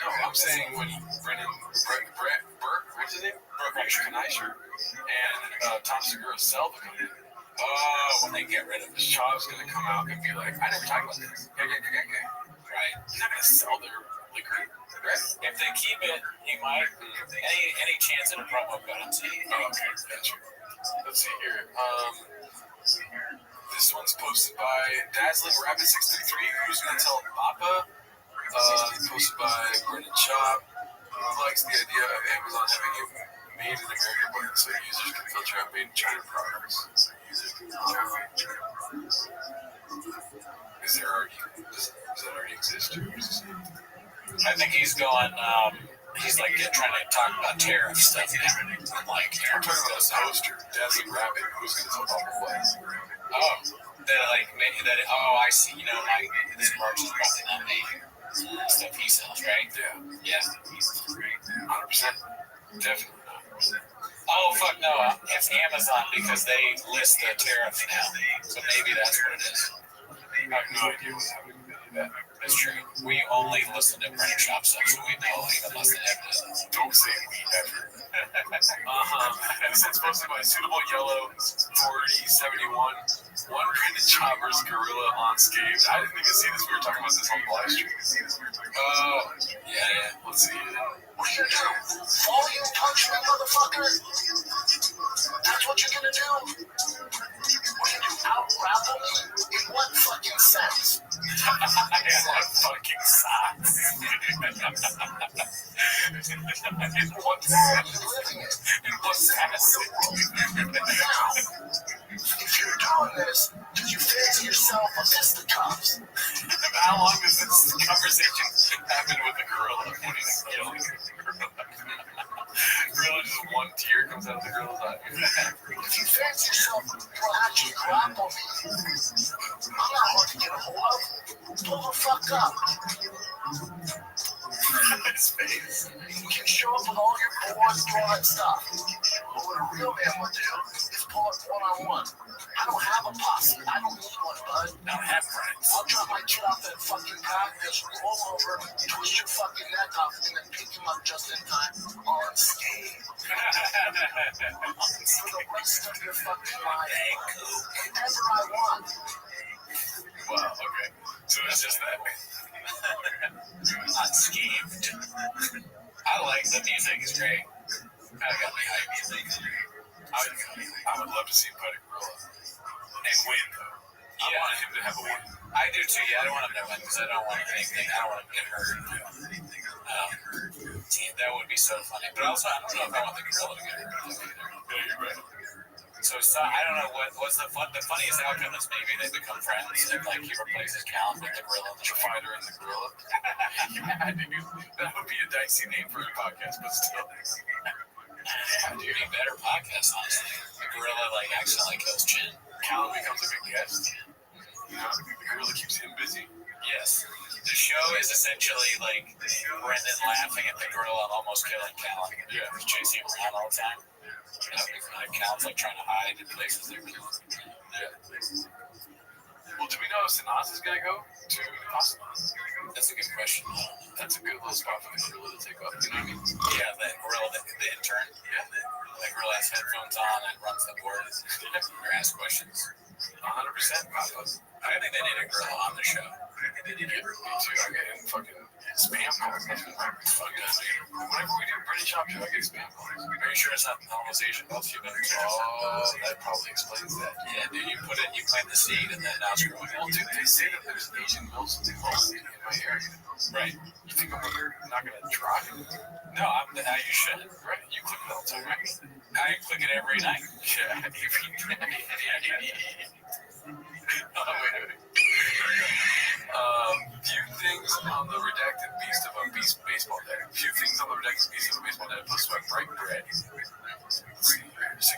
No, I'm saying when Burke, what's his name? Burke Knisher and Tom Segura sell the company. Oh, when they get rid of it. Shaw's going to come out and be like, I never talked about this. Right. He's not going to sell their liquor. Right? If they keep it, he might. Any chance at a promo code, I'm saying. Oh, okay. Gotcha. Let's see here. This one's posted by Dazzling Rabbit 633, who's going to tell Papa. Posted by Brendan Chop, who likes the idea of Amazon having it made in America, but so users can filter out made in China products. Does that already exist? I think he's going, he's like trying to talk about tariff stuff and everything. I'm like, I'm talking about a poster, Dazzling Rabbit, who's going to tell Papa what. Oh, that like, that, oh, I see, you know, like, this merch is probably not made here. Stuff he sells, right? Yeah. 100%. Definitely not. Oh, fuck no. It's Amazon because they list the tariff now. So maybe that's what it is. I have no idea what's happening with that. That's true. We only listen to printer shop stuff, so we know even less than ever. Don't say we ever. This is posted by Suitable Yellow 4071. One printed choppers gorilla unscathed. I didn't even see this. We were talking about this on the live stream. Oh, yeah. Let's see. What are you gonna do? Volume punch me, motherfucker? That's what you're gonna do? What are you gonna do? Out-raffle me? In what fucking sense? In what fucking sense? In what sense? Living it. In what sense? Now, if you're doing this, did you fancy yourself a fisticuffs? How long does this conversation happen with the gorilla? When he's yelling at the gorilla? Gorilla, just one tear comes out of the gorilla's eye. If you fancy yourself, you'll actually grapple me. I'm not hard to get a hold of. Pull the fuck up. His face. You can show up with all your boards, drawing stuff. But what a real man would do is pull up one-on-one. I don't have a posse. I don't need one, bud. I don't have friends. I'll drop my kid off that fucking cockpit, roll over, twist your fucking neck off, and then pick him up just in time. Unscathed. For the rest of your fucking life. Whenever I want. Wow, okay. So it's just that. Unscathed. I like the music. It's great. I got me hype music. I would love to see him fight a gorilla. And win, though. I want him to have a win. I do too. Yeah, I don't want him to win because I don't want anything. I don't want him to get hurt. That would be so funny. But also, I don't know if I want the gorilla to get hurt either. Yeah, you're right. So I don't know what's the funniest outcome is maybe they become friends and like he replaces Callan with the gorilla, The fighter and the gorilla. Yeah, dude. That would be a dicey name for a podcast, but still. Dude, a better podcast, honestly. The gorilla like accidentally kills Chin. Callan becomes a big guest. You know, the gorilla keeps him busy. Yes. The show is essentially like Brendan laughing at the gorilla and almost killing Callan. Yeah. He's chasing him around all the time. Callan's like trying to hide in places they're killing. Yeah. Well, do we know if Sanaz is going to go to Austin? That's a good question. That's a good little spot for the gorilla to take up. You know what I mean? Yeah, the gorilla, the intern. Yeah, the gorilla has headphones on and runs the board or asks questions. 100%, Papa. I think they need a gorilla on the show. Me too. I get in fucking spam calls Whenever we do British object, I get spam calls. Are you sure it's not all those Asian belts you've been? Oh, that probably explains that. Yeah, dude, you plant the seed and then now it's growing. Well, dude, they say that there's Asian belts in my area. Right. You think I'm not going to try? No, you should. Right. You click it all the time, right? I click it every night. Yeah. Wait. Few things on the redacted beast of a baseball deck. Few things on the redacted beast of a baseball deck posted by Bright Bread. 6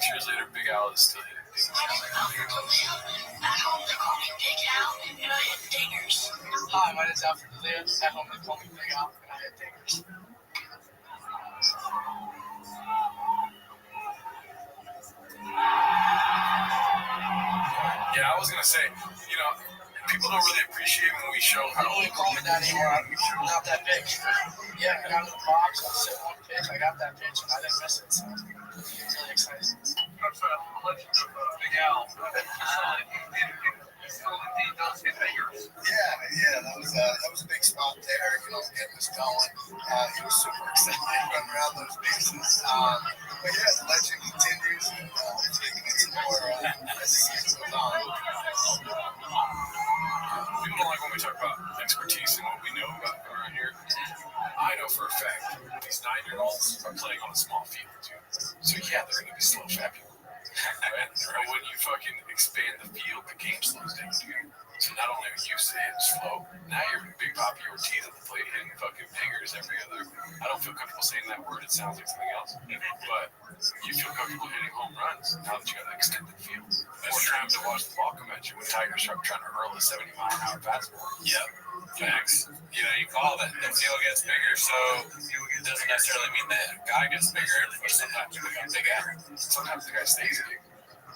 years later, Big Al is still hitting. At home, they call me Big Al, and I hit dingers. Hi, my name's Alfred Delia. At home, they call me Big Al, and I hit dingers. Yeah, I was gonna say, people don't really appreciate when we show how. Don't really call me that anymore. I'm not that big. Yeah, I got in the box. I sit one pitch. I got that pitch, and I didn't miss it. So I'm really excited. That's a legend of Big Al. Yeah, that was a big spot there. Getting us going. He was super excited running around those bases. But yeah, the legend continues, and hopefully we get some more as the season goes on. People don't like when we talk about expertise and what we know about around here. I know for a fact these 9-year-olds are playing on a small field too. So yeah, they're going to be slow fat people. Right? Or when you fucking expand the field, the game slows down too. So not only are you saying slow, now you're Big Papi Ortiz at the plate hitting fucking dingers every other. I don't feel comfortable saying that word. It sounds like something else. But you feel comfortable hitting home runs now that you got an extended field. More time to watch the ball come at you when Tigers are trying to hurl a 70-mile-an-hour fastball. Yep. Facts. You call that the field gets bigger, so it doesn't necessarily mean that guy gets bigger, but sometimes you become big at. Sometimes the guy stays big.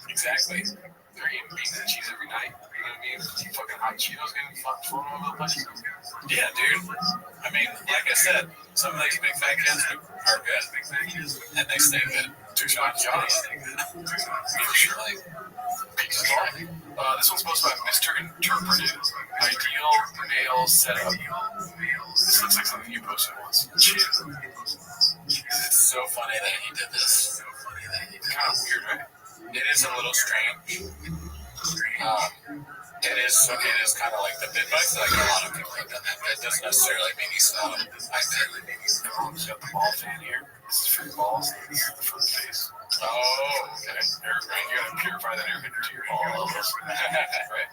Exactly. They're eating beans and cheese every night. You know what I mean? Fucking hot Cheetos getting thrown over the place. Yeah, dude. I mean, like I said, some of these big fat kids are good. And they stay good. Two-shot Johnny. Surely. This one's posted by Mr. Interpreted. Ideal male setup. This looks like something you posted once. It's so funny that he did this. It's kind of weird, right? It is a little strange. It is kind of like the bit bites. Like a lot of people have done that. That doesn't necessarily mean he's I did. Everyone's got the ball fan here. This is for your balls. This is for the face. Oh, okay. Right. You gotta purify that air into your ball levels. Right.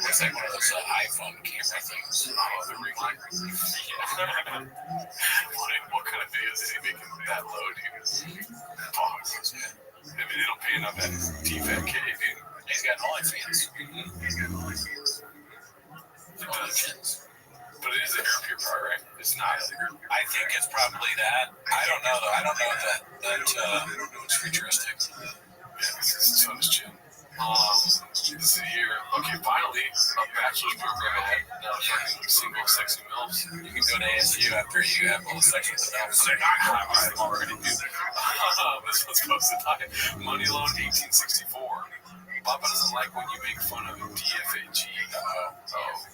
It's like one of those iPhone camera things. Oh, the ring light. Yeah. What kind of videos is he making that low, dude? Pause. I mean, they don't pay enough at T-Fat K, dude. He's got OnlyFans. But it is a hair purifier, right? It's not. I think it's probably that. I don't know, though. I don't know that it's futuristic. Yeah, so is Jim. This is here. Okay, finally, a bachelor's program ahead. Now, single sexy MILFs. You can go to ASU after you have all the sex with the MILFs. I'm already do that. This one's posted by Money Loan 1864. Papa doesn't like when you make fun of DFAG.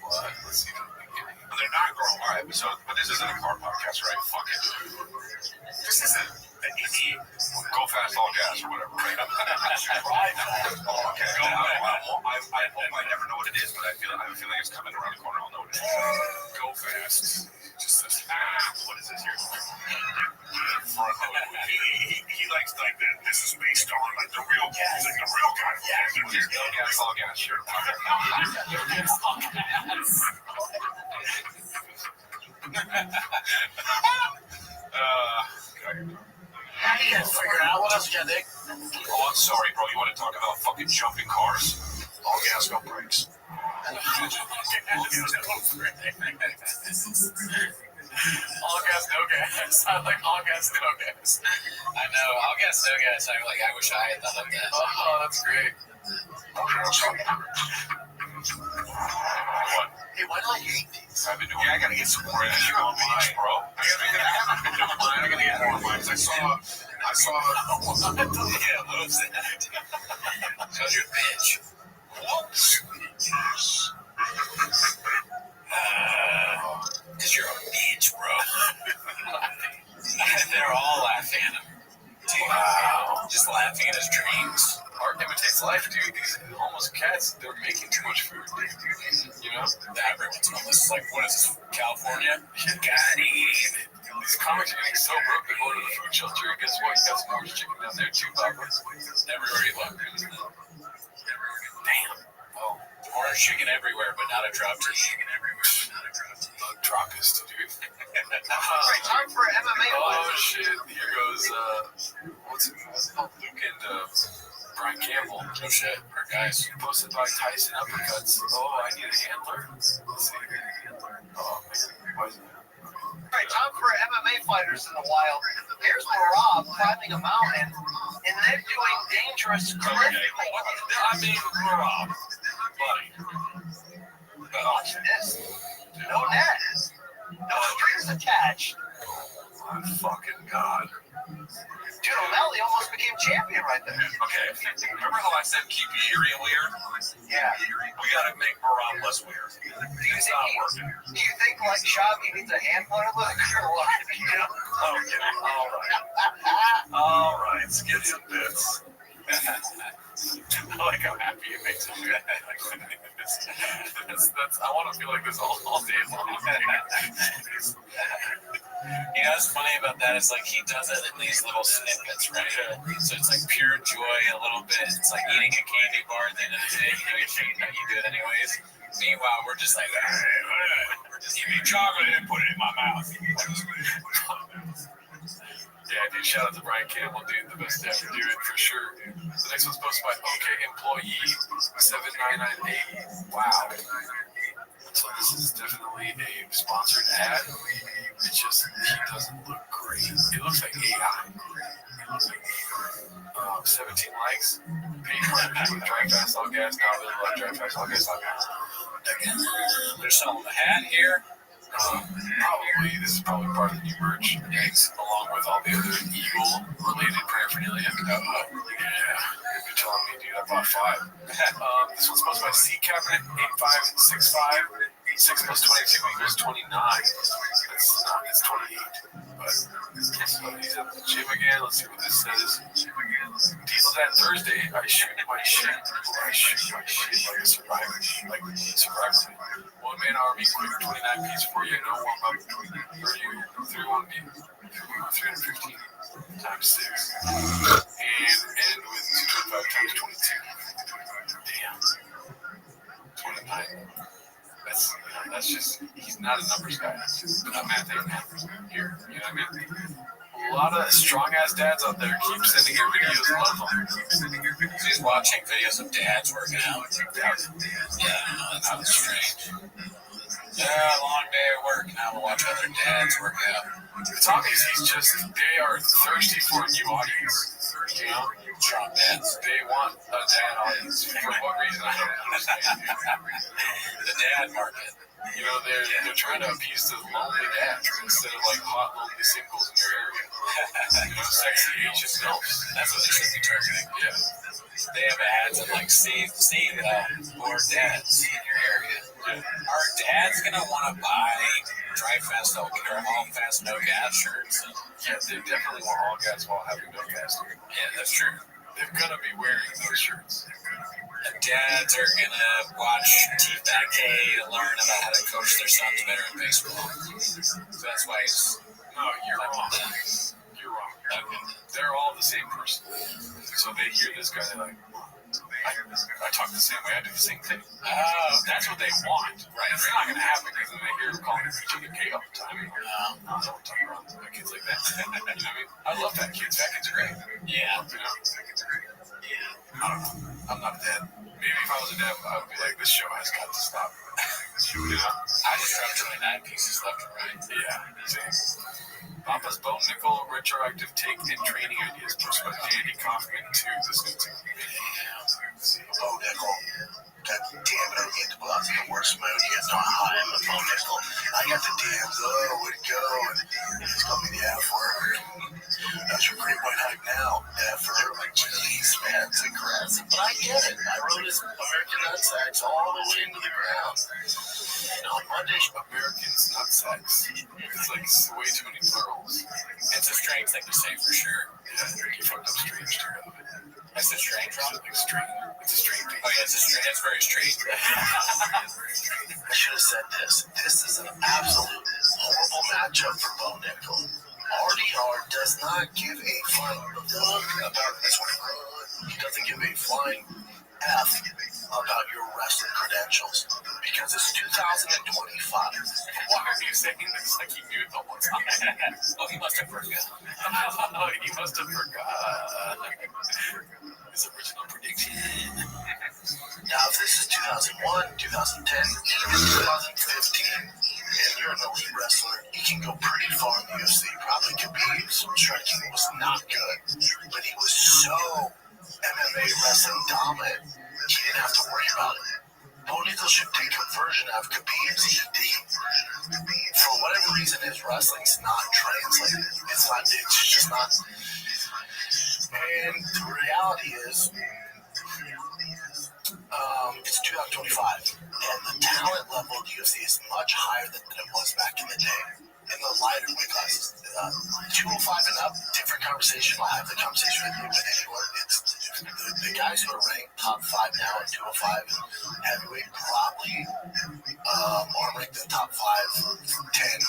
What? Let's see. But they're not growing. All right, but this isn't a car podcast, right? Fuck it. This isn't an easy go fast, all gas, or whatever, right? Okay, go. I hope I never know what it is, but I have a feeling it's coming around the corner. I'll know what it is. Go fast. Just this. What is this here? He likes like that. This is based on like the real guy. He's like the real guy. Yeah, he's no gas, all gas. Sure. How do you guys figure out what else you got, Nick? Oh, I'm sorry, bro. You want to talk about fucking jumping cars? All gas, no brakes. All gas, no gas. I like all gas, no gas. I know. All gas, no gas. I wish I had thought of that. Oh, that's great. What? Hey, why do I hate these? I've been doing. I gotta get some more. You're on mine, bro. I haven't been doing mine. I gotta get more of mine. I saw. Yeah, what was that? Because you're a bitch. What? Because you're a bitch, bro. Every once in a while. This is like, what is this, California? Got it. These comics are getting so broke they go to the food shelter, and guess what? You got some orange chicken down there too, Papa. Everywhere you look. Damn. Oh, orange chicken everywhere, but not a drop to eat. Bug Droppist, dude. Right, time for MMA. Oh shit! Here goes what's it? Luke and Brian Campbell. Oh shit, our guys. Posted by Tyson Uppercuts. Oh, I need a handler. Let's see. Oh man, why is it? Right, time for MMA fighters in the wild. Here's Rob climbing a mountain and then doing dangerous cliff. I mean, Rob, buddy. Watch this. No net. No strings attached. My fucking god. Dude, O'Malley almost became champion right there. Okay, remember how I said keep Erie weird? Yeah. We gotta make Rob less weird. It's not working. Do you think, like, Shabby needs a hand motor look or what? You know? Okay, all right, skits and bits. I like how happy it makes me. That's, I want to feel like this all day long. You know what's funny about that is like he does it in these little snippets, right? So it's like pure joy a little bit. It's like eating a candy bar at the end of the day. You know, you do it anyways. Meanwhile, we're just like, we're just eating chocolate and put it in my mouth. Yeah, dude, shout out to Brian Campbell, dude, the best to ever do it for sure, dude. The next one's posted by OK Employee 7998. Wow. So this is definitely a sponsored ad. It's just, he doesn't look great. It looks like AI. It looks like AI. 17 likes. Page one with Dry Fast All Gas. Now they love Dry Fast All Gas. There's some on the hat here. Probably, this is probably part of the new merch, along with all the other Eagle-related paraphernalia. Yeah, you're telling me, dude, I bought 5. This one's sponsored by C Cabinet 8565. 6 plus 22 equals 29. It's 28. But so he's at the gym again. Let's see what this says. Diesel that Thursday. I shoot my shit like a survivor. Like survivor. One man army, quick 29 piece for you. No warm up. 31 315 times 6. And end with 225 times 22. Damn. 29. That's just, he's not a numbers guy. But I'm at that here. You know what I mean? A lot of strong ass dads out there keep sending your videos. Love them. He's watching videos of dads working out. Yeah, that's strange. Yeah, long day at work. Now we'll watch other dads work out. It's obvious they are thirsty for a new audience. You know? Strong dads. They want a dad audience. For what reason, I don't understand. The dad market. You know, they're trying to appease the lonely dads instead of like hot lonely singles in your area. You know, sexy Asian milfs. That's what they should be targeting. Yeah. They have ads that like see more dads in your area. Yeah. Are dads gonna want to buy Dry Fast or All Fast No Gas shirts? Yeah, they definitely want all gas while having no gas. Yeah, that's true. They're gonna be wearing those shirts. And dads are gonna watch T-Back-A to learn about how to coach their sons better in baseball. So that's why it's... No, you're wrong. You're wrong. Okay. They're all the same person. So they hear this guy, they're like, I talk the same way, I do the same thing. Oh, that's what they want. Right. It's not gonna happen because then they hear them calling each other gay all the time. No, I don't talk around my kids like that. You know what I mean? I love that kids. That kid's great. Yeah. You know? Yeah. I don't know. I'm not a dad. Maybe if I was a dad, I would be like, this show has got to stop. You know? I just dropped 29 pieces left and right. Yeah. Same. Papa's Bone Nickel retroactive take and training ideas posted by Danny Kaufman to this new team. Bone Nickel. God damn it, I'm getting to in the worst mood. He gets on high on the Bone Nickel. I got the DMs, way to go. And he's coming the F word. That's your great white hype now. F word. Like, jeez, man, it's aggressive. But I get it. I rode his American nutsacks all the way into the ground. And on Monday, Americans nutsacks. It's like way too many plurals. It's a strange thing to say for sure. Yeah, you fucked up strange too. That's a strange wrong? It's a strange thing. Oh yeah, it's very strange. should have said this. This is an absolute horrible matchup for Bo Nickel. RDR does not give a flying fuck about this one. He doesn't give a flying F about your wrestling credentials because it's 2025. Why are you saying this like he knew the whole time? Oh, he must have forgot. Oh, he must have forgot. His original prediction. Now, if this is 2001, 2010, even 2015, and you're an elite wrestler, you can go pretty far in the UFC. Probably Khabib's striking was not good, but he was so MMA wrestling dominant, he didn't have to worry about it. Bo Nickel should take a version of Khabib's ED. For whatever reason, his wrestling's not translated. It's just not. And the reality is, it's 2025, and the talent level of the UFC is much higher than it was back in the day. In the lighter weight classes, 205 and up, different conversation. I'll have the conversation with anyone. It's the guys who are ranked top 5 now in 205 and heavyweight probably are ranked in the top 5, 10,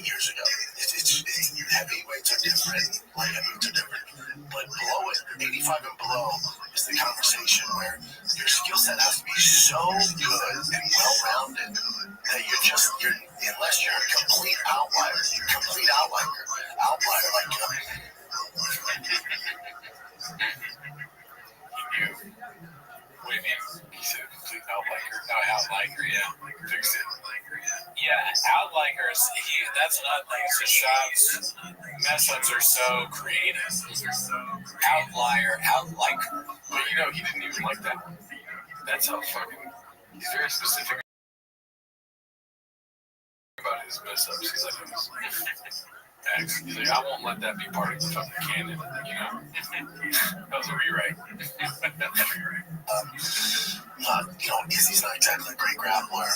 8 years ago. It's heavyweights are different, light heavyweights are different, but below it, 85 and below is the conversation where your skill set has to be so good and well-rounded that you're unless you're a complete outlier, like What do you mean? He's a complete outlier. No, outlier, yeah. Fix it. Yeah, outliers, that's another thing. So shots, mess-ups are so creative. Outlier. But you know, he didn't even like that one. That's how fucking, he's very specific about his mess-ups. He's like, he's like, I won't let that be part of the fucking canon, you know? That was a rewrite. Izzy's not exactly a great grappler.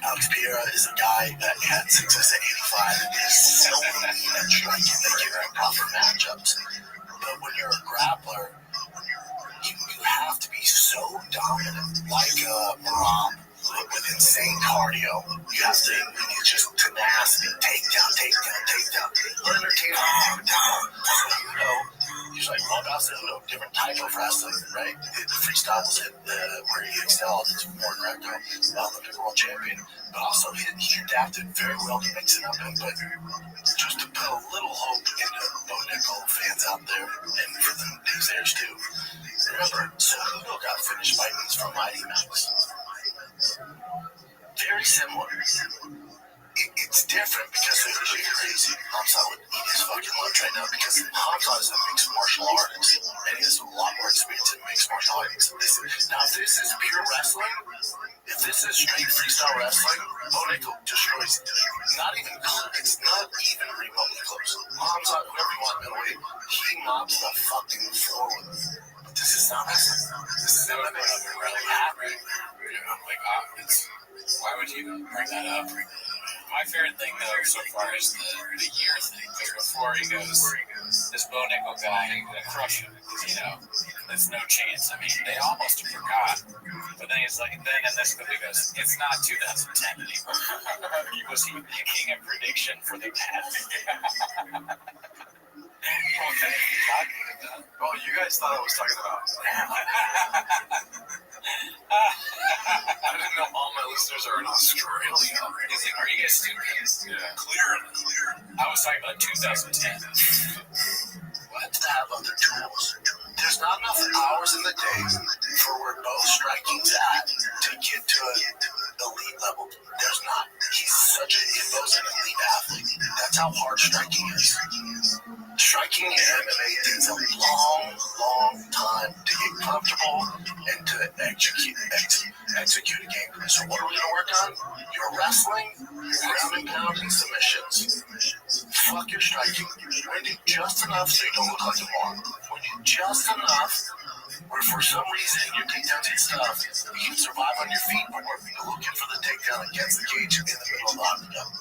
Alex Pereira is a guy that had success at 85 and is so lean and striking that you're in proper matchups. But when you're a grappler, you have to be so dominant, like Rob, with insane cardio. You have to, it's just tenacity, takedown. Learn your takedown. So he's like Rob Alcedo, different type of wrestling, right? The freestyle was where he excelled. It's more Greco, Olympic world champion. But also he adapted very well to mix it up. But just to put a little hope into Bo Nickel fans out there, and for the naysayers too. Remember, Cejudo got finished by knees from Mighty Max. Very similar. It's different because of the crazy. Hamza would eat his fucking lunch right now because Hamza is a mixed martial artist and he has a lot more experience in mixed martial arts. Now, if this is pure wrestling, if this is straight freestyle wrestling, Bo Nickel destroys it. It's not even remotely close. Hamza, whoever you want, middleweight, he mobs the fucking floor with him. But this is not wrestling. This is MMA. We're really happy. Why would you even bring that up? My favorite thing, though, so far is the year thing. Because before he goes, this Bo Nickel guy, gonna crush him. There's no chance. I mean, they almost forgot. But then he's like, then in this clip he goes, it's not 2010 anymore. Was he making a prediction for the past? Oh, you guys thought I was talking about. I didn't know all my listeners are in Australia. He's like, are you guys stupid? Yeah, clear. I was talking about 2010. What? To have other tools. There's not enough hours in the day for where Bo's striking's at to get to an elite level. There's not. Bo's an elite athlete. That's how hard striking is. Striking in MMA takes a long time to get comfortable and to execute a game. So what are we going to work on? Your wrestling, ground and pound, and submissions. Fuck your striking. We're going to do just enough so you don't look like a moron. We're going to do just enough where for some reason your takedowns and stuff, you can survive on your feet, but we're looking for the takedown against the cage in the middle of the octagon.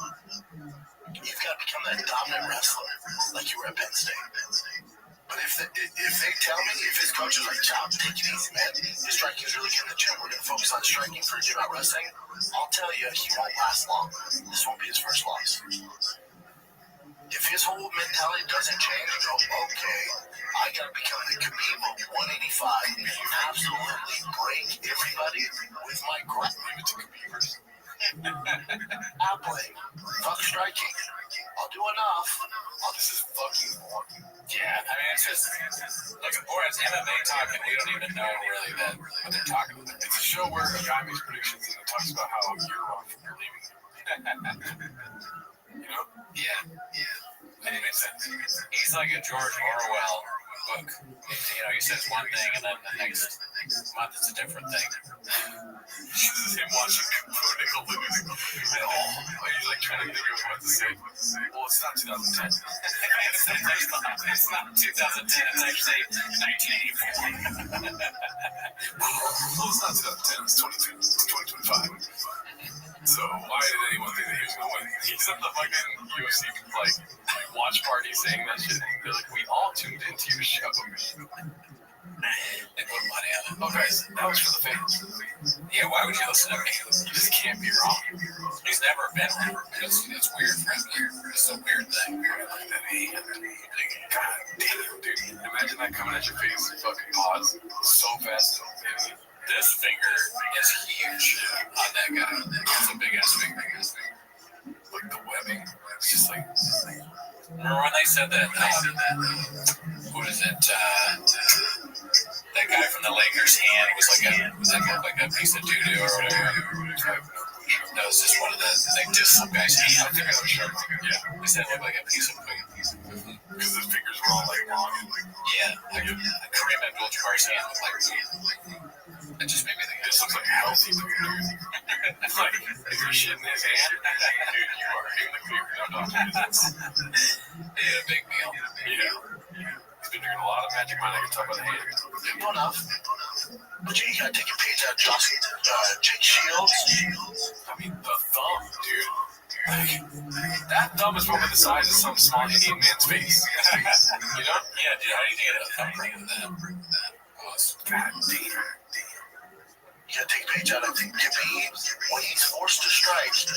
You've got to become that dominant wrestler like you were at Penn State. But if they tell me, if his coach is like, Chop, take it easy, man. His striking is really good in the gym. We're going to focus on striking about wrestling, I'll tell you, he won't last long. This won't be his first loss. If his whole mentality doesn't change, and go, okay, I gotta become the Khabib of 185 and absolutely break everybody with my grip. I'll play. Fuck striking. I'll do enough. This is fucking boring. Yeah, I mean, it's just like it's MMA talking. We don't even know really what they're talking about. It's a show where a guy makes predictions and it talks about how you're wrong for believing it. You know? Yeah. It makes sense. He's like a George Orwell book. You know, he says one thing and then the next month it's a different thing. Him watching political news at all. He's like trying to think of what to say. Well, it's not 2010. It's not 2010. It's actually 1984. Well, it's not 2010. It's 2025. So why did anyone think that he was going to win? He's at the fucking UFC like watch party saying that shit. They're like, we all tuned into your show. They put money on it. Okay, that was for the fans. Yeah, why would you listen to me? You just can't be wrong. He's never been wrong. It's weird for him. It's a weird thing. God damn, dude. Imagine that coming at your face. Fucking pause so fast. This finger is huge on that guy. It's a big ass finger. Like the webbing. It's just like. Remember when they said that? What is it? That guy from the Lakers' hand was like a piece of doo-doo or whatever. That was just one of the. They dissed some guy's hand. I think I was sure. Yeah. They said it looked like a piece of. Because his fingers were all like long. Yeah, like Kareem Abdul-Jabbar's hand looked like. It just made me think this looks like a healthy dude. Like, if you're shitting his hand, dude, you are in the clear. Yeah, big meal. Yeah. He's been drinking a lot of Magic Mine. I can talk about the hand. Simple enough. But you gotta take a page out of Jake Shields. I mean, the thumb, dude. Like, that thumb is probably the size of some small Indian man's face. You know? Yeah, dude, how do you think of a thumbprint of that? Oh, it's god damn. You gotta take a page out of Khabib. When he's forced to strike, he's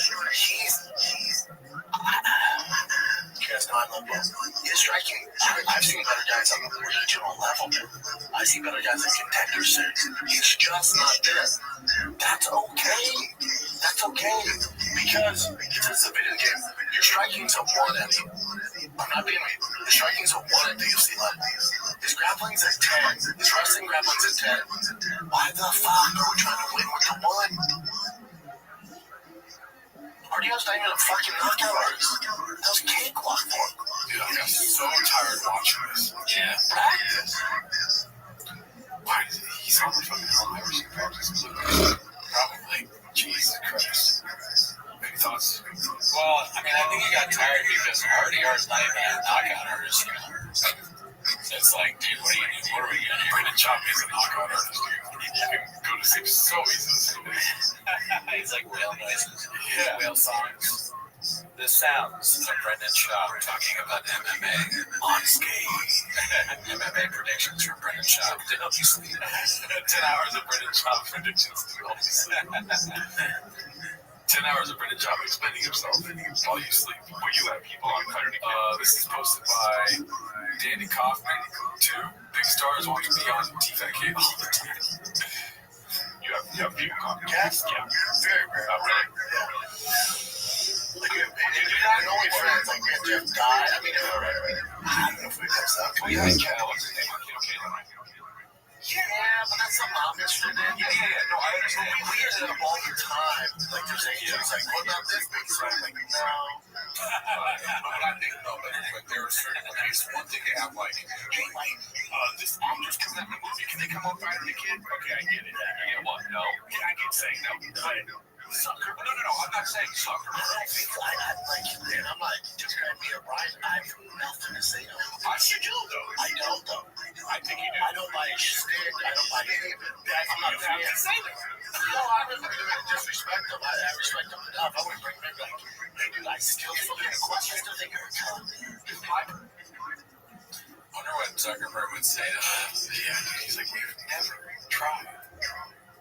you guys know I love both. His striking, I've seen better guys on the regional level. I've seen better guys in contender series. It's just not there. That's okay. That's okay. Because it's a video game. Your striking's a 1 at I'm not being mean. The striking's a 1 at the UFC level. His grappling's at 10. His wrestling grappling's at 10. Why the fuck are we trying to win with the 1? RDO's not even a fucking knockout artist. That was cakewalk for him. Dude, I got so tired watching this. Yeah. Practice. Why is it? He's on the fucking hell. I've seen practice. Probably. Jesus Christ. Any thoughts? Well, I mean, I think he got tired because RDR's not even a knockout artist. So it's like, dude, what are you doing? What are we doing here? Brandon Chop is a knockout artist, dude. You can go to sleep so easily. He's like whale noises. Yeah. Whale songs. The sounds of Brendan Shaw talking about MMA on skate. MMA predictions from Brendan Shaw. To help you sleep. 10 hours of Brendan Shaw predictions to help you sleep. 10 hours of Brendan Shaw explaining himself while you sleep. Well, you have people on Cutter to This is posted by Danny Kaufman. 2 big stars want to be on TFK all the time. You have people on. Yes? Yeah. Very rare. Oh, really? Yeah. Like, and only friends like me and Jeff died. I mean, I don't know if we have that. Well, yeah, Cal, what's his name? Yeah, but that's something I'm interested in. Yeah. No, I understand. We hear that all the time. Like, there's agents like, what about this big song? Like, no. But I think, no, but there are certain, at least one thing they have, like, hey, like, this actor's coming out in the movie. Can they come on Fighter the Kid? Okay, I get it. You get what? No? Yeah, I get saying no. Sucker. No, I'm not saying sucker. I'm like, just grab me a ride. I have nothing to say to him. I should do, though. I don't, though. I think you do. I don't buy his shtick. I don't buy any of it. I'm not a fan. No, I wouldn't disrespect him. I respect him enough. I wouldn't bring him like, hey, dude, I still forget the questions to think you're a wonder what Zuckerberg would say to that. Yeah, dude, he's like, we've never tried.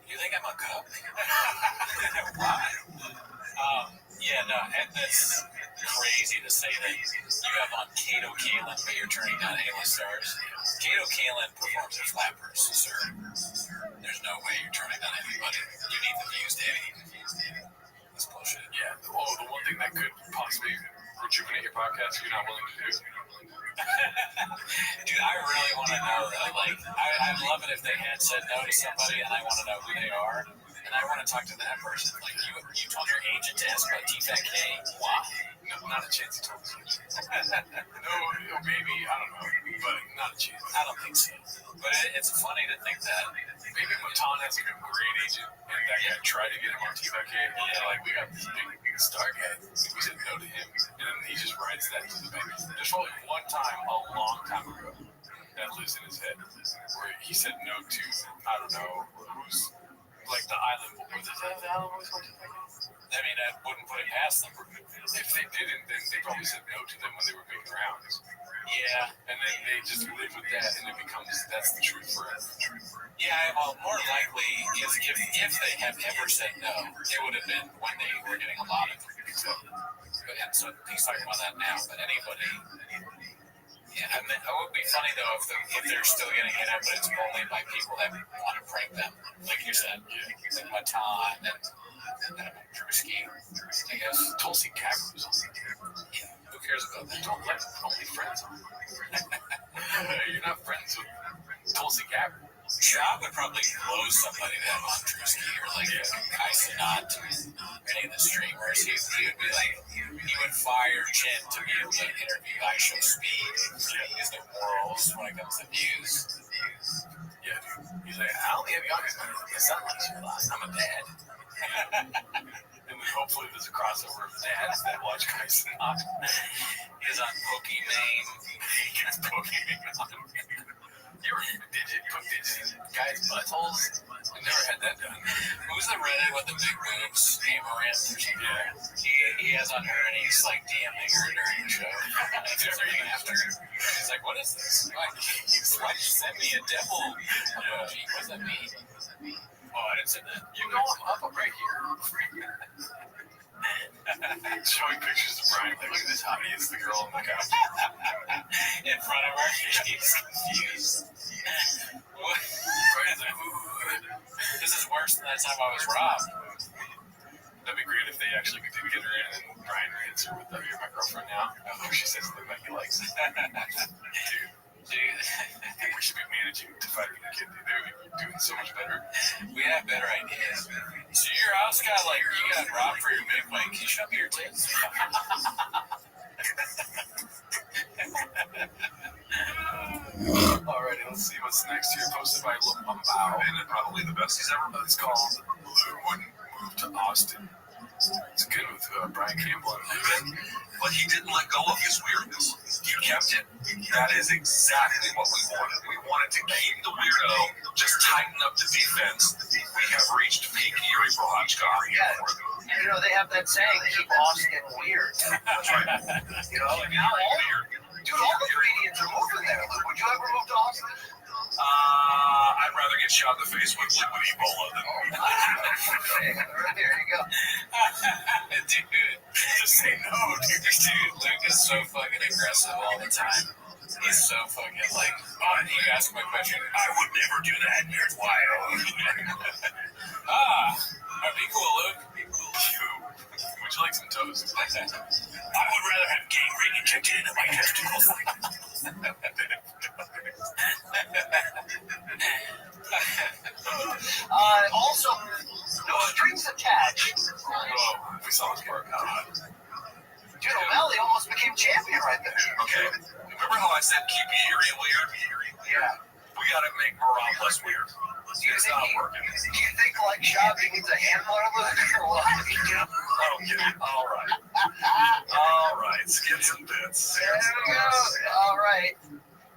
You think I'm a cop? That's crazy to say that you have on Kato Kalin, but you're turning down A-list stars. Kato Kalin performs at Flappers, sir. There's no way you're turning down anybody. You need the views, Danny. That's bullshit. Yeah. Oh, the one thing that could possibly rejuvenate your podcast you're not willing to do. Dude, I really want to know, though. Like, I'd love it if they had said no to somebody, and I want to know who they are, and I want to talk to that person. Like, you told your agent to ask about T-Fat K? Why? No, not a chance he told me. No, maybe, I don't know, but not a chance. I don't think so. But it's funny to think that. Maybe Matan has like a great agent, and that guy tried to get him on T-Fat K, and they're like, we got this big star guy, we said no to him, and then he just writes that to the bank. There's probably one time, a long time ago, that lives in his head, where he said no to, I don't know, who's, like the Island Boys. Is that the Island Boys on T-Fat K? I mean, I wouldn't put it past them. If they didn't, then they probably said no to them when they were making rounds. Yeah. And then they just live with that, and it becomes, that's the truth forever. Yeah, well, more likely, if they have ever said no, it would have been when they were getting a lot of and so he's talking about that now, but anybody. Yeah, I mean, it would be funny, though, if they're still getting hit up, but it's only by people that want to prank them. Like you said, like Matan and Drewski, I guess. Tulsi Gabbard was on there. Yeah, who cares about that? Don't let only friends on. You're not friends with Tulsi Gabbard. Shab would probably blow somebody that on Drewski or like Kai Sinat or any of the streamers. He would be like, he would fire Chin to be able to interview iShow Speed. He has no morals when it comes to views. Yeah, dude. He's like, I only have youngest money. My son likes you a lot. I'm a dad. And then hopefully there's a crossover of dads that watch Kai Sinat. He's on Pokimane. He gets Pokimane on. You ever put these guys' buttholes? I never had that done. Who's the redhead with the big boobs? Amaranth or something? Yeah. He has on her and he's like DMing her during the show. Everything after. He's like, what is this? Why'd you send me a devil emoji? What does that mean? Oh, I didn't say that. You know I'm up right here. Showing pictures of Brian, like, look at this hottie, it's the girl on the couch. In front of her, she's confused. What? Brian's like, ooh. This is worse than that time I was robbed. That'd be great if they actually could get her in and Brian hits her with, you're my girlfriend now. Oh, she says something that he likes. Dude, I think we should be managing to fight with the kid. They would be doing so much better. We have better ideas. So your house got like, you got robbed for your big bike. Can you show me your tits? Alrighty, let's see what's next here. Posted by Lumbao, and probably the best he's ever done. It's called Lou Wouldn't Move to Austin. It's good with Brian Campbell and Lou. But he didn't let go of his weirdness. He kept it. That is exactly what we wanted. We wanted to keep the weirdo, just tighten up the defense. We have reached peak Yuri Rothschild. Yeah, you know, they have that saying, keep Austin weird. That's right. You know, and now dude, all the comedians are moving there. Would you ever move to Austin? I'd rather get shot in the face with liquid Ebola than There you go. Dude, just say no, dude. Luke is so fucking aggressive all the time. He's so fucking like, oh, you ask my question. I would never do that. Here's why. Be cool, Luke. Would you like some toast? I would rather have gangrene injected into my testicles. Also, no strings attached. Oh, we saw this part. Dude, O'Malley almost became champion right there. Okay, remember how I said keep Erie weird? Yeah. We gotta make Moran less weird. It's not working. Do you think, like, Shabby needs a handler or what? Okay, all right. All right, skits and bits. There we go. All right.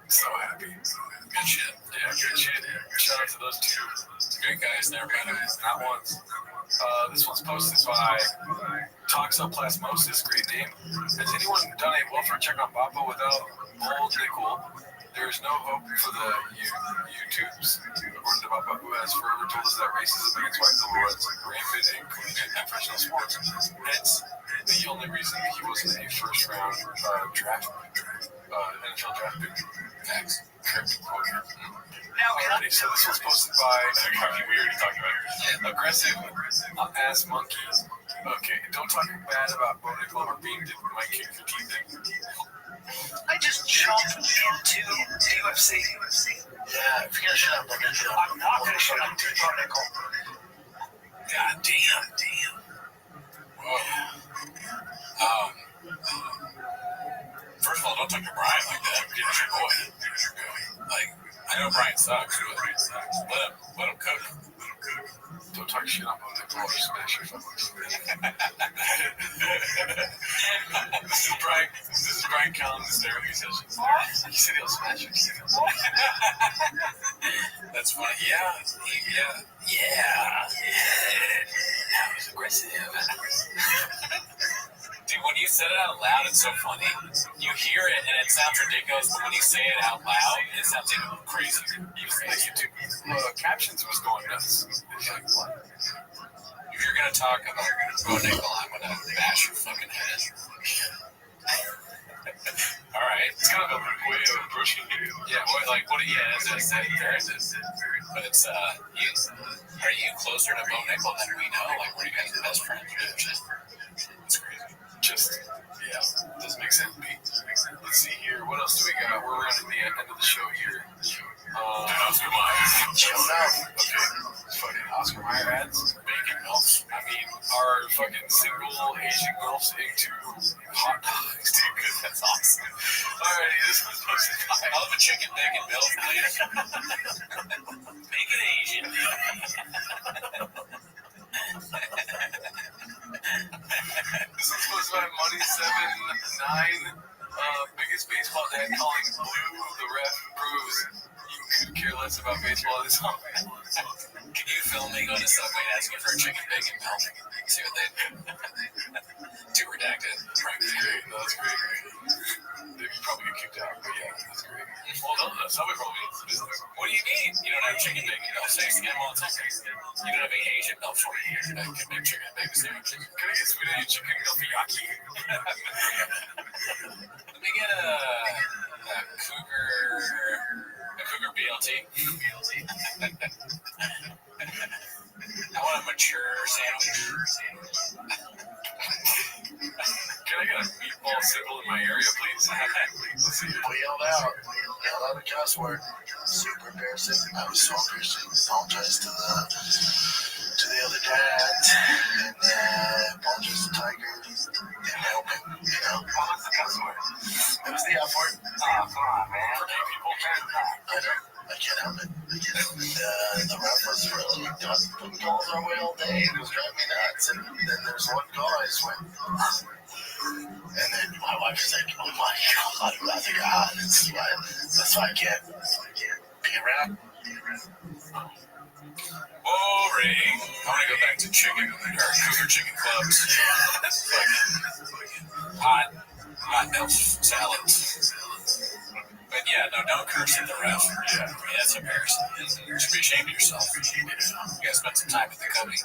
So happy. Good shit. Yeah, good shit. Shout out to those two great guys there, man. Not once. This one's posted by Toxoplasmosis, great name. Has anyone done a welfare check on Bappo without old nickel? There's no hope for the YouTubes. According to Bappo, who has forever told us that racism against white people was rampant and including in professional sports. Hence, the only reason he wasn't a first round NFL draft pick. Thanks. Okay, so this was posted by, we already talked about it. Aggressive ass monkey. Okay, don't talk bad about Bo Nickel or Beam did Mike kick the teeth in. I just jumped into UFC. Yeah, if you're gonna shut up, I'm not gonna shut up to Bo Nickel. God damn. Whoa. First of all, don't talk to Brian like that. He's your boy. Like, I know Brian sucks, but let him cook. Don't talk shit on Bo Nickel or smash your fucking This is Brian Collins' therapy session. He said he'll smash your teeth. That's funny. Yeah. That was aggressive. Dude, when you said it out loud, it's so funny. You hear it and it sounds ridiculous, but when you say it out loud, it sounds even crazy. YouTube captions was going nuts. It's like, what? If you're gonna talk about Bo Nickel, I'm gonna bash your fucking head. All right. It's kind of a way of approaching you. Yeah, that's it. But it's, are you closer to Bo Nickel than we know? Like, were you guys the best friends? It's crazy. Doesn't make sense to me. Let's see here. What else do we got? We're running the end of the show here. Oscar Mayer. Chill out. Okay. Fucking Oscar Mayer ads. Bacon milfs. I mean, our fucking single Asian milfs into hot dogs. Dude, good. That's awesome. Alrighty, this was posted by. I'll have a chicken bacon milf, please. Make it Asian. This was posted by Money79. Biggest baseball dad calling blue. The ref proves you could care less about baseball this time. Can you film me going to Subway and asking for a chicken bacon milk? See what they do. Too redacted. That's great. No, that's great. They'd probably get kicked out, but yeah, that's great. Well, no, Subway probably needs the business. What do you mean? You don't have chicken bacon milk? So you get them all the time. You don't have any Asian milk for you. I can make chicken bacon sandwich. Can I get sweet Asian chicken milk-yaki? Let me get a cougar BLT. I want a mature sandwich. Can I get a meatball symbol in my area, please? Let's see. We yelled out a cuss word. Super embarrassing. I was so embarrassed. Apologize to the other dad, and apologize to Tiger, and help him, What was the cuss word? It was the F word. Oh, come on, man. I can't help it. The ref was really putting calls our way all day. It was driving me nuts. And then there's one call I just went, and then my wife was like, oh my God, that's why I can't be around. Boring. I want to go back to chicken or cougar chicken clubs. Hot milk salad. But yeah, no, don't curse at the ref. Yeah, that's embarrassing. You should be ashamed of yourself. You gotta spend some time at the company.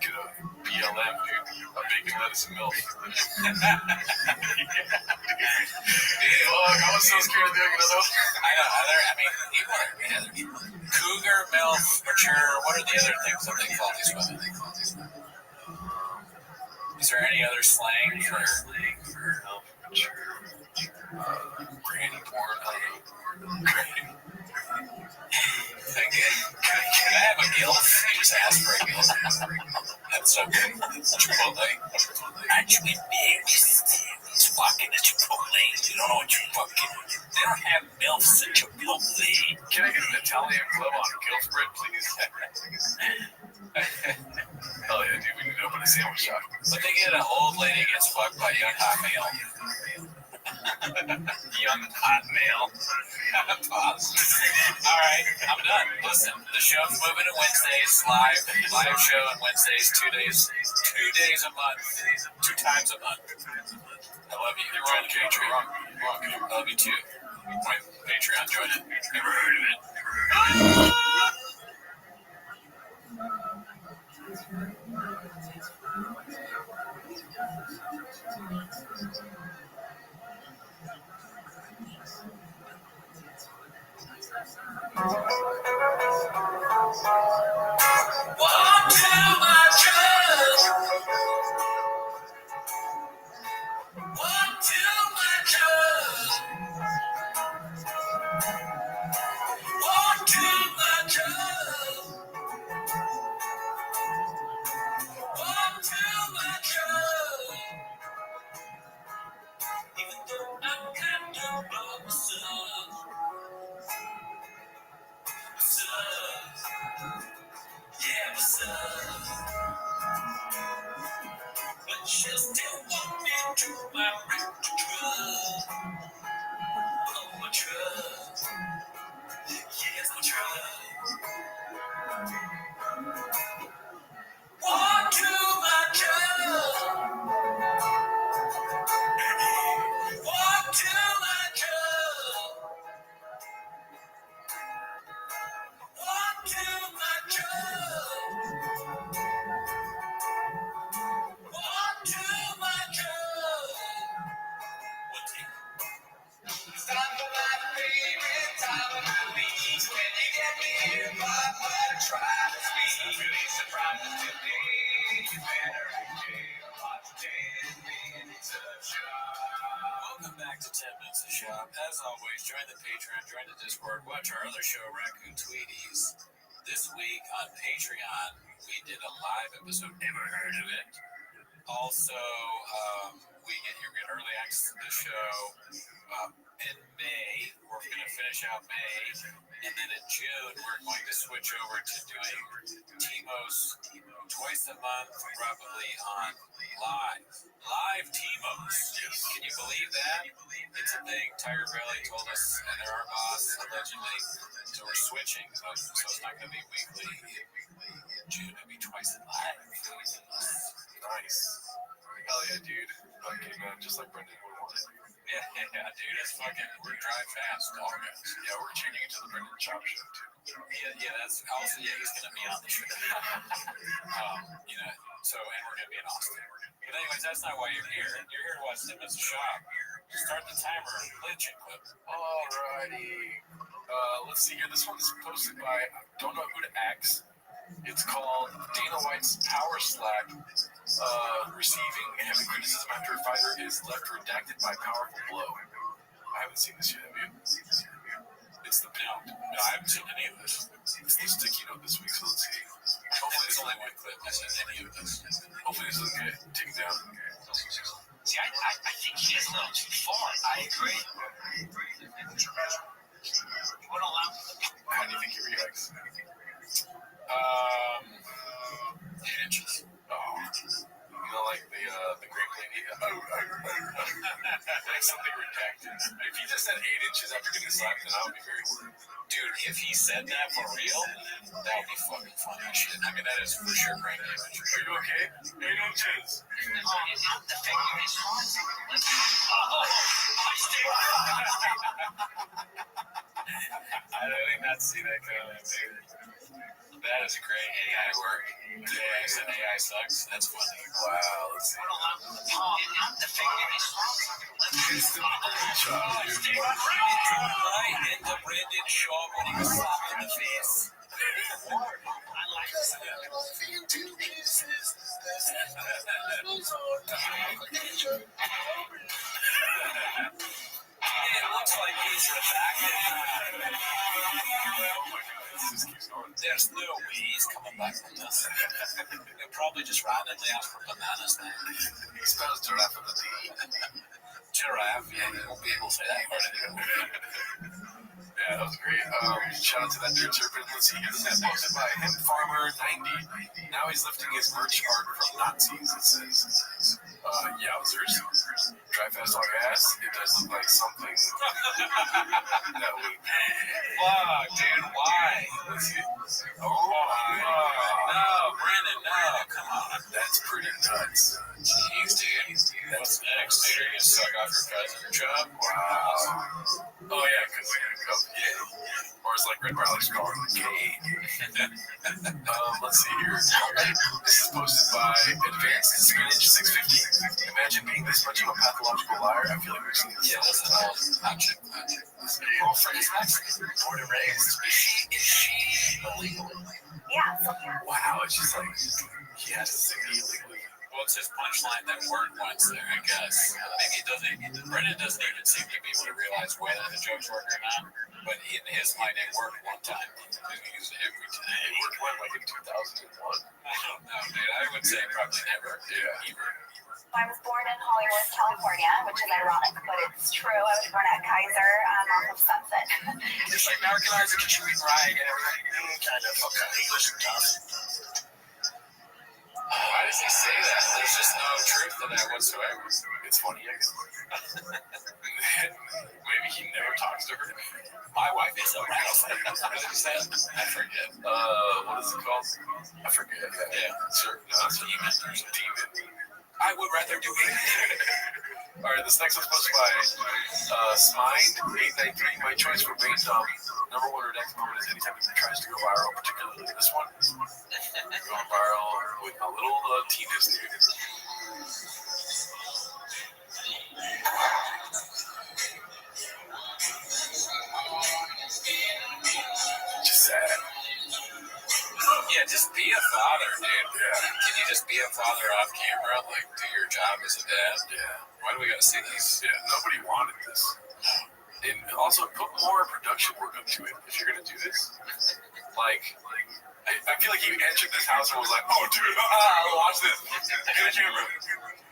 Get a BLM, dude. A bacon, lettuce, and milk. Fuck, I was so scared of doing another one. Cougar, milk, mature, what are the other things that they call these women? Is there any other slang for mature? Granny porn, I don't know. Can I have a gilf? You just ask for a gilf. That's so good. Chipotle. Actually, he's walking to Chipotle. You don't know what you're fucking. They don't have milfs at Chipotle. Can I get an Italian club on gilf bread, please? Hell yeah, dude. We need to open a sandwich shop. But they get an old lady gets fucked by a young hot male. Young hot male. Pause. All right, I'm done. Listen, the show's moving to Wednesdays. Live show on Wednesdays. 2 days a month. 2 times a month. I love you. You're on Patreon. I love you too. Patreon, join it. Never heard of it. Walk to my truck. Walk to my truck. Walk to my truck. Walk to my truck. Even though I'm kind of by myself. Yeah, myself. But she'll still want me to my truck. Oh, my truck. Yes, my truck. Walk to my truck. Walk to my truck. Walk to my truck. Walk to my truck. It's time for my favorite time of the week. When you get me in my butt, try to speak. Really surprises today. You better watch 10 minutes of shop. Welcome back to 10 Minutes of Shop. As always, join the Patreon, join the Discord, watch our other show, Raccoon Tweeties. This week on Patreon, we did a live episode. Never heard of it. Also, you get early access to the show in May. We're going to finish out May, and then in June we're going to switch over to doing Timos twice a month, probably on live Timos. Can you believe that? It's a thing. Tiger Valley told us, and they're our boss allegedly. So we're switching. So it's not going to be weekly. In June it'll be twice in live. Nice. Hell yeah, dude. Okay, just like Brendan would want it. Yeah, dude, it's fucking, we're drive fast, dog. Yeah, we're changing it to the Brendan Chop Show, too. Yeah, that's also, he's going to be on the show. So, and we're going to be in Austin. But anyways, that's not why you're here. You're here to watch 10 Minutes of Shop. Start the timer, play the chick clip. Alrighty. Let's see here. This one's posted by, I don't know who to ask. It's called Dana White's Power Slack, receiving heavy criticism after a fighter is left redacted by powerful blow. I haven't seen this yet, have you? It's the pound. No, I haven't seen any of this. It's the sticky note this week, so let's see. Hopefully it's only one clip. I haven't seen any of this. Hopefully this doesn't get taken down. See, I think he is a little too far. I agree. How do you think he reacts? 8 inches. Oh. Like the grape lady. Like something redacted. If he just said 8 inches after getting slapped, then I would be very worried. Dude, if he said that for real, that would be fucking funny shit. I mean, that is for sure great image. Are you okay? 8 inches. The figure is I did not see that coming, dude. That is great AI work. AI said AI sucks. That's funny. Wow, let's see. The figure is It's the Brendan Chop, dude. Right into Brendan Shaw when he was slapped in the face. It looks like he's the back. There's no way he's coming back from this. He'll probably just randomly ask for bananas now. He spells giraffe with a D. Giraffe, yeah, he won't be able to say that word anymore. Yeah, that was great. Shout out to that dude, Serpent. Let's see here. This is posted by Hemp Farmer 90. Now he's lifting his merch art from Nazis, it says. Yowzers. Drive fast on gas. It does look like something that would. Fuck, dude, why? Let's see. Oh my God. No, Brandon, no, come on. That's pretty nuts. Jeez, dude. What's next? You're gonna suck off your cousin's job? Wow. Oh, yeah, because we're gonna go. Yeah. Or it's like Red Bar calling the game. Let's see here. This is posted by advanced spinach 650. Imagine being this much of a pathological liar. I feel like we've seen this. Yeah, that's all. Gotcha. Girlfriend is Mexican, born and raised. Is she illegal? Yeah, so Wow, it's just like he has to say illegally. Well, it's his punchline that worked once there, I guess. Maybe it doesn't. Brendan doesn't even seem to be able to realize whether the jokes work or not. But in his mind, it worked one time. He used it every time. It worked when, like in 2001? I don't know, dude. I would say probably never. Yeah. I was born in Hollywood, California, which is ironic, but it's true. I was born at Kaiser off of Sunset. It's like Americanized and Chewy Ride and everything. Kind of English and tough. Why does he say that? There's just no truth to that whatsoever. It's funny, I guess. Maybe he never talks to her. My wife is a rattlesnake. What did he say? I forget. What is it called? I forget. Yeah. Sure. No, it's a demon. There's a demon. I would rather do it. Alright, this next one's posted by Smind893. My choice for bait number one or next moment is anytime he tries to go viral, particularly this one. Going viral with a little Tina's dude. Just sad. Yeah, just be a father, dude. Yeah. Can you just be a father off camera? Like, do your job as a dad? Yeah. Why do we gotta see this? Yeah, nobody wanted this. And also, put more production work into it if you're gonna do this. Like, I feel like he entered this house and was like, oh, dude, watch this. Get a camera.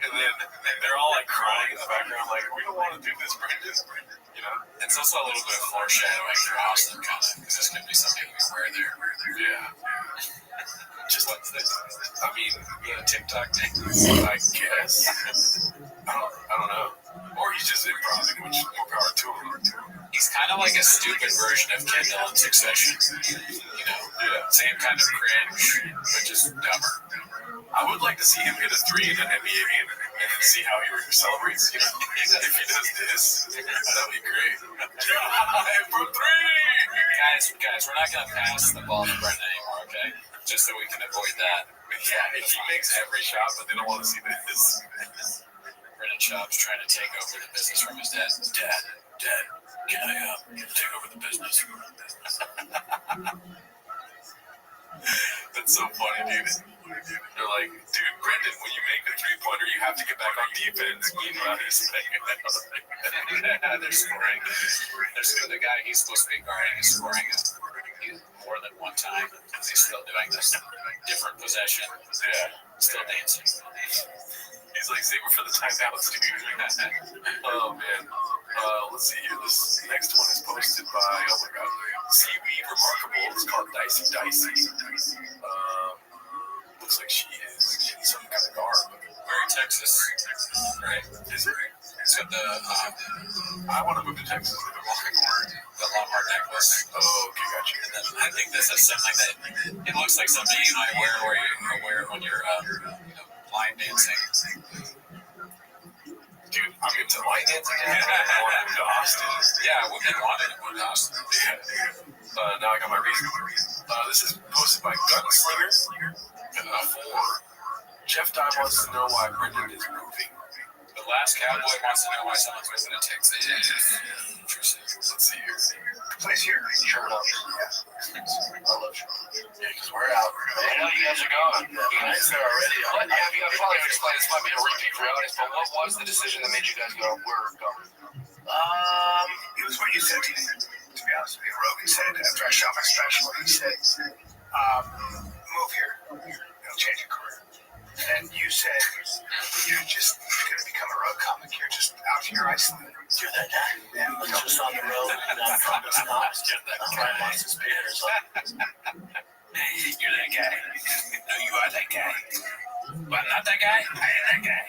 And then they're all like crying in the background, like, we don't want to do this, Brendan. You know? It's also a little bit of foreshadowing for Austin, kind of, because this could be something we wear there. Yeah. Just like this. I mean, you know, TikTok thing. I guess. I don't know. Or he's just improvising, which more power to him. He's kind of like a stupid version of Kendall in Succession. You know, same kind of cringe, but just dumber. I would like to see him hit a 3 in an NBA game and see how he celebrates. You know, if he does this, that'd be great. For 3! Guys, we're not gonna pass the ball to Brendan anymore, okay? Just so we can avoid that. Yeah, if he makes every shot, but they don't want to see this. Brendan Schaub's trying to take over the business from his dad. Dad, can I take over the business? That's so funny, dude. They're like, dude, Brendan, when you make the 3-pointer, you have to get back on defense. Meanwhile, he's they're scoring. The guy he's supposed to be guarding is scoring more than one time because he's still doing this. Different possession. Yeah. Still dancing. He's like, save it for the timeouts, dude. Oh, man. Let's see here. This next one is posted by, oh my god, Seaweed Remarkable. It's called Dicey. Looks like she is in some kind of garb. Very Texas, right? Is it? It's got the, I want to move to Texas. The Longhorn necklace. Oh, okay, gotcha. And then I think this is something that, it looks like something you might wear when you're line dancing. Dude, I'm into line dancing. I want to move to Austin. Yeah, women wanted to move to Austin. Yeah. Now I got my reason. This is posted by Gunslinger. 4. Jeff Dye wants to know why Brendan is moving. The last cowboy wants to know why someone's moving to Texas. Interesting. Let's see here. Place here. Charlotte. Yeah. I love Charlotte. Yeah, because we're out. I know you guys are going. You guys are already out. Yeah, you gotta probably explain. This might be a repeat for audience, but what was the decision that made you guys go? We're going. It was what you said to me. To be honest with you, Rogan said after I shot my special, he said, move here. It'll change your career. And you said you're just going to become a road comic. You're just out here isolated. You're that guy. Yeah, I'm just on the road and I'm from the stops. I'm trying lots of spears. You're that guy. No, you are that guy. But I'm not that guy. I am that guy.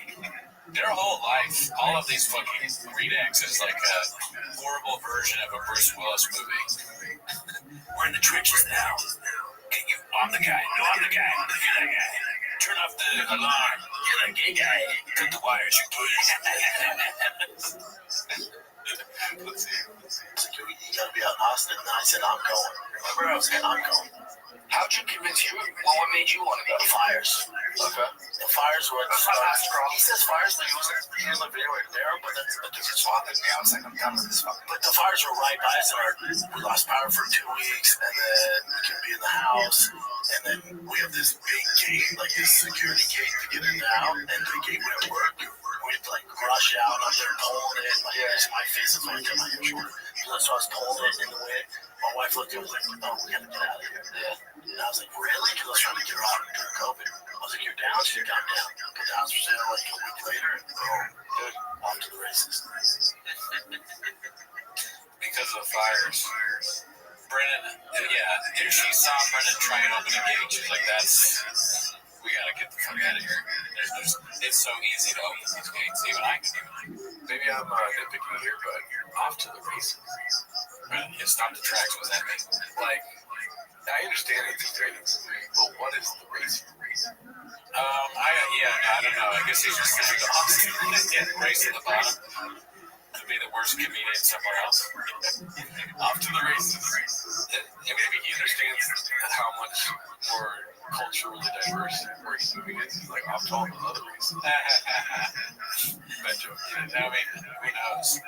Their whole life, all of these fucking redacts is like a horrible version of a Bruce Willis movie. We're in the trenches now. I'm the guy. No, I'm the guy. You're that guy. Turn off the alarm. You're the gay guy. Cut the wires, you please. Let's see. You gotta be out in Austin. And I said, I'm going. Remember, I was saying, I'm going. How'd you convince you? Well, what made you want to go? The fires. Okay. The fires were at the start. He says fires, but he wasn't in the video right there, but that's a different song. I was like, I'm done with this fuck. But the fires were right by us, and we lost power for 2 weeks, and then we couldn't be in the house, and then we have this big gate, like this security gate to get in and out, and the gate wouldn't work. We had to like rush out. I'm there pulling it. My face is like on my shoulder. So I was pulling it in the way. My wife looked at me and was like, "Oh, we gotta get out of here." Yeah. And I was like, "Really?" Because I was trying to get her out during COVID. I was like, "You're down?" She said, "I'm down." Put the house for sale like a week later, and boom, good. Off to the races. Because of the fires. Brennan, if she saw Brennan try and open a gate, she's like, we gotta get the fuck out of here. It's so easy to open these gates. Even I can do it. Maybe I'm nitpicking here, but off to the races. Brennan, you stop the tracks, what does that mean? Like, I understand it's great, but what is the race? I don't know. I guess he's just saying the opposite. Race at the bottom to be the worst comedian somewhere else. Off to the races. Maybe he understands how much more culturally diverse where he's moving is. He's like, off to all the other races. Bad joke. I mean, who knows?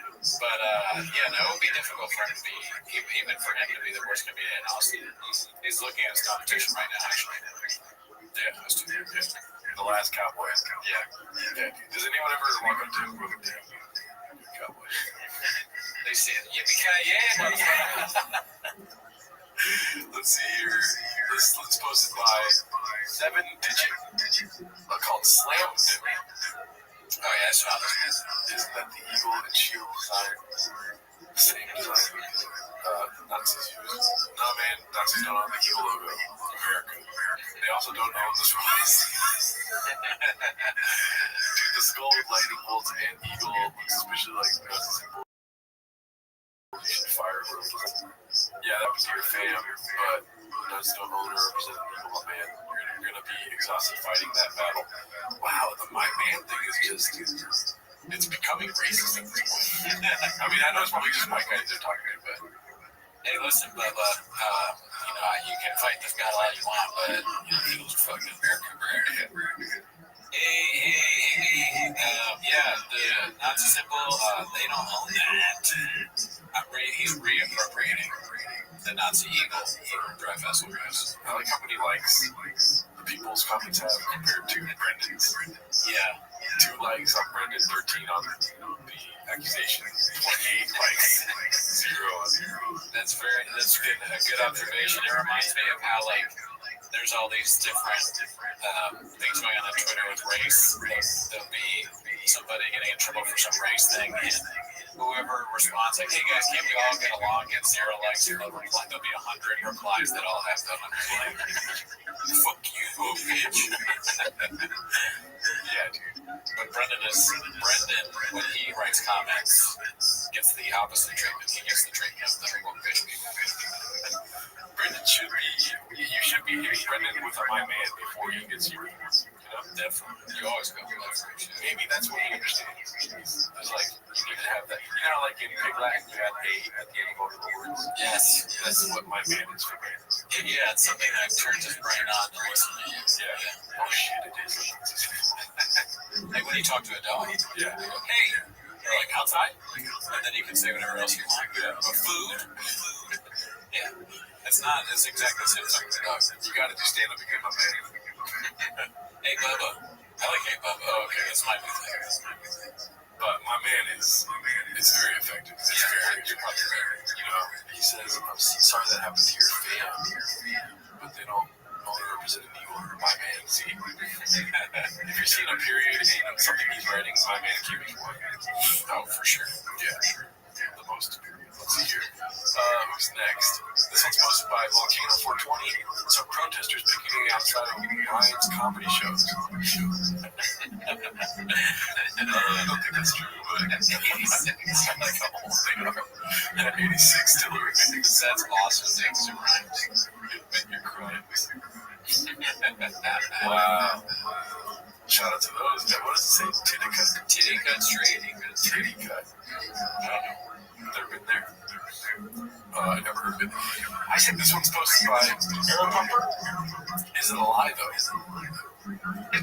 But, it would be difficult for him to be, even for him to be the worst comedian in Austin. He's looking at his competition right now, actually. Yeah, those two. The last cowboy. Yeah. Does anyone ever walk up to him with a cowboy? They say, yippee-ki-yay, motherfucker. Let's see here. Let's post it by 7-digit. Called Slam. Oh, yeah, I saw that. Isn't that the eagle and shield design? Same design. Nazis use. No, man, Nazis don't own the eagle logo. America. They also don't own the swastika. Dude, the skull with lightning bolts and eagle looks especially like Nazi symbol. Fire. Yeah, that was your fam, but Nazis don't own or represent the eagle, man. You're gonna be exhausted fighting that battle. Wow, the my man thing is just. It's becoming racist at this point. I mean, I know it's probably just white guys they're talking to, but. Hey, listen, Bubba, you can fight this guy all you want, but Eagles are fucking American. Hey, the Nazi symbol, they don't own that. He's reappropriating the Nazi eagle for Dry Festival Race. I like how many likes the people's comments have compared to Brendan's. Yeah. 2 likes on Brendan, 13 on the accusation, 28 likes, 0 on 0. That's good. A good observation. It reminds me of how there's all these different things going on Twitter with race. There'll be somebody getting in trouble for some race thing, and whoever responds hey guys, can't we all get along, get 0 likes, there'll be 100 replies that all have the 100 likes. Fuck you, bitch. Yeah, dude. But Brendan, when he writes comments, gets the opposite treatment. He gets the treatment of the bitch people. Brendan should be, you should be hitting Brendan with my man before he gets you. Definitely. You always go for that. Maybe that's what he understands. There's you need to have that. You know, like in Pig Latin, you have A at the end of all the words. Yes. That's what my man is for Brendan. Yeah, it's something that turns his brain on to listen to you. Yeah. Oh shit, it is. Like when you talk to a dog. Yeah. You go, hey, you're outside? And then you can say whatever else you want. Yeah. But food? Yeah. It's exactly the same thing with a dog. You gotta do stand up again, my man. Hey, Bubba. I like Hey, Bubba. Oh, okay, that's my new thing. But my man is very effective. It's You're probably very. He says, I'm sorry that happened to your fam, but they don't only represent an eagle. My man, see? If you're seeing a period in something he's writing, my man keep it one. Oh, for sure. Yeah. The most period. Let's see here. Who's next? This one's posted by Volcano 420. Some protesters picketing outside of Ryan's comedy shows. I don't think that's true, but 86. Like the whole thing of 86 still remains. That's awesome. Things to rhymes. Admit your crimes. Wow. Shout out to those. What does it say? Titty cut? Titty cut straight. Titty cut. I don't know. Never been there. I never heard of it. I said this one's posted by Aero Pumper. Is it a lie, though?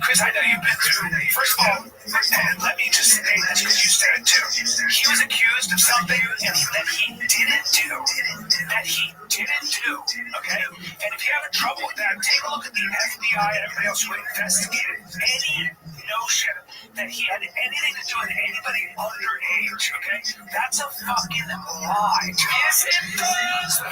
Chris, I know you've been through. First of all, and let me just say this because you said it too. He was accused of something that he didn't do. Okay? And if you're having trouble with that, take a look at the FBI and everybody else who investigated any notion that he had anything to do with anybody underage. Okay? That's a fucking lie. Yes, it does.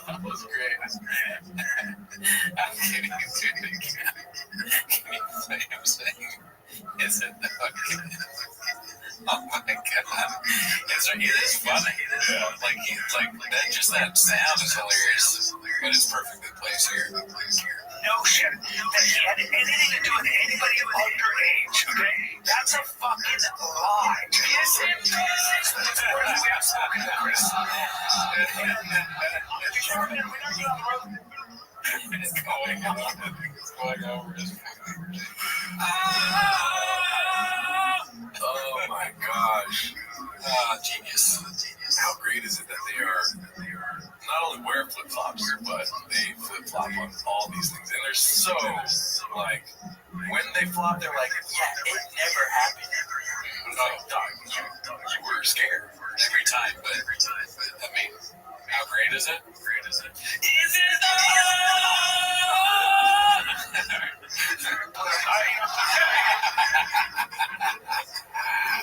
That was great. I'm kidding. Can you say him saying, is it okay? Oh my god. It is funny. Yeah. Like that, just that sound is hilarious. But it's perfectly placed here. Notion that he had anything to do with anybody underage. Okay? That's a fucking lie. Yes, it is. It's worth we have spoken to Chris. You've never been, we know you on the road. It's going over his Oh my gosh. Genius. How great is it that they are not only wear flip-flops, but they flip-flop on all these things. And they're so, like, when they flop, they're like, yeah, it never happened. Oh, dog, you were scared every time, but I mean, how great is it? Is it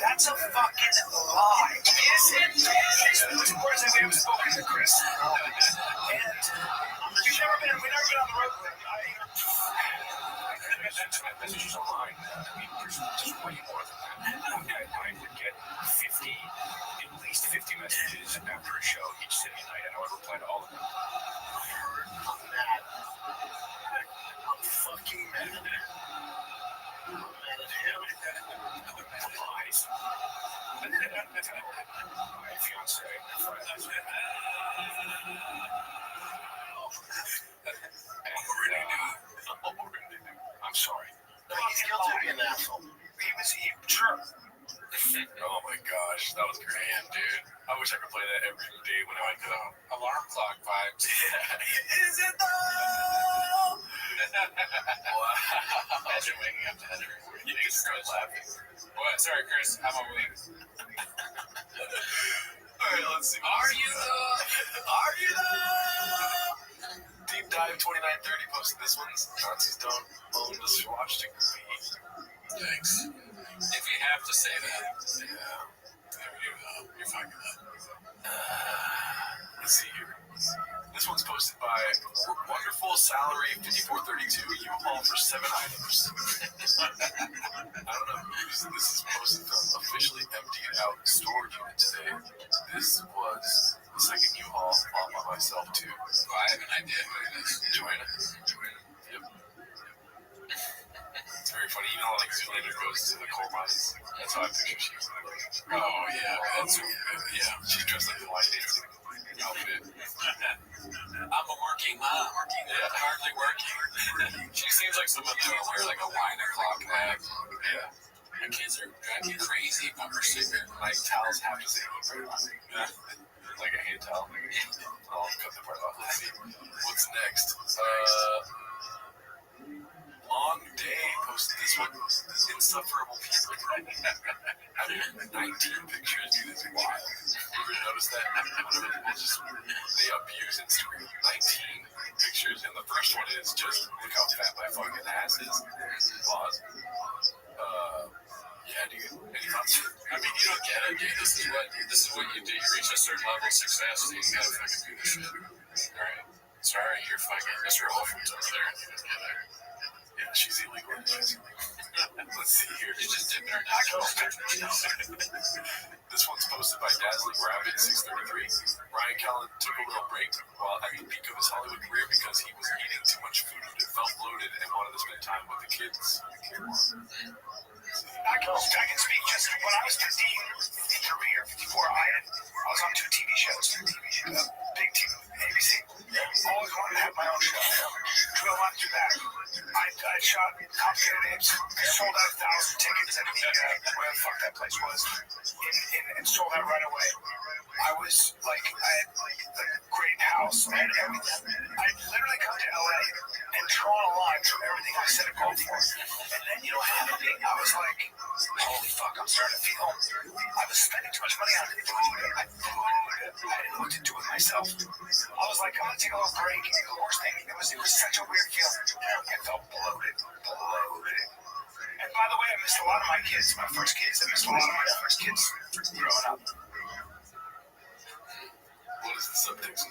That's a fucking lie. Yes, it is. Of course, we have spoken to Chris. And you've never been, we never been on the road with him. My messages online. I mean, there's way more than that. I would get 50, at least 50 messages after a show each sitting night, and I would reply to all of them. I'm mad. I'm fucking mad. I'm mad at him. Lies. My fiance, my friends. I'm sorry. No, he's guilty of being an asshole. Sure. Oh my gosh, that was grand, dude. I wish I could play that every day when I wake up. Alarm clock vibes. Is it though? Wow. Imagine waking up to that every morning. You just start laughing. What? Sorry, Chris. I'm a wing. Alright, let's see. Are you though? Deep Dive 2930 posted this one. Nazis don't own the Swatch degree. Thanks. If you have to say that, you're fucking up. Let's see here. This one's posted by Wonderful Salary 5432 U-Haul for 7 items. I don't know whose this is posted from. Officially emptied out storage unit today. This was the second U-Haul all by myself too. Oh, I have an idea who it is. Joanna. Yep. It's very funny. You know, like Zoolander goes to the coal mines. That's how I picture she. Oh yeah, that's yeah. She's dressed like the light dancing outfit. I'm a working mom. Yeah, hardly working. She seems like someone that would wear like a wine o'clock bag. Yeah. My kids are driving me crazy about her secret. My towels have to say yeah. Like a hand towel. I'll cut the part off. Let's see. What's next? Long Day posted this one. Insufferable people. Having 19 pictures, dude, is wild. You ever notice that? Whenever people just, they abuse Instagram. 19 pictures, and the first one is just, look how fat my fucking ass is. Pause. Yeah, dude. Any thoughts? I mean, you don't get it, dude. This is what you do. You reach a certain level of success, so you gotta fucking do this shit. Alright. Sorry, you're fucking Mr. Whole Foods over there. Yeah, she's illegal. Let's see here. She's just dipping her nachos. This one's posted by Dazzling Rabbit 633. Ryan Callen took a little break while at the peak of his Hollywood career because he was eating too much food and felt bloated and wanted to spend time with the kids. I can speak just when I was 15 in career, 54, I was on 2 TV shows. Big TV, ABC. Always wanted to have my own show. Drill on through that. I shot complicated names. I sold out 1,000 tickets at the where the fuck that place was, and sold out right away. I was like, I had the great house, I had everything. I'd literally come to LA and draw a line from everything I set a goal for. And then, you know what happened to me? I was like, holy fuck, I'm starting to feel I was spending too much money on food. I didn't know what to do with myself. I was like, I'm gonna take a little break. And the worst thing, it was such a weird feeling. I felt bloated. And by the way, I missed a lot of my kids, my first kids. I missed a lot of my first kids growing up. What is the subtext?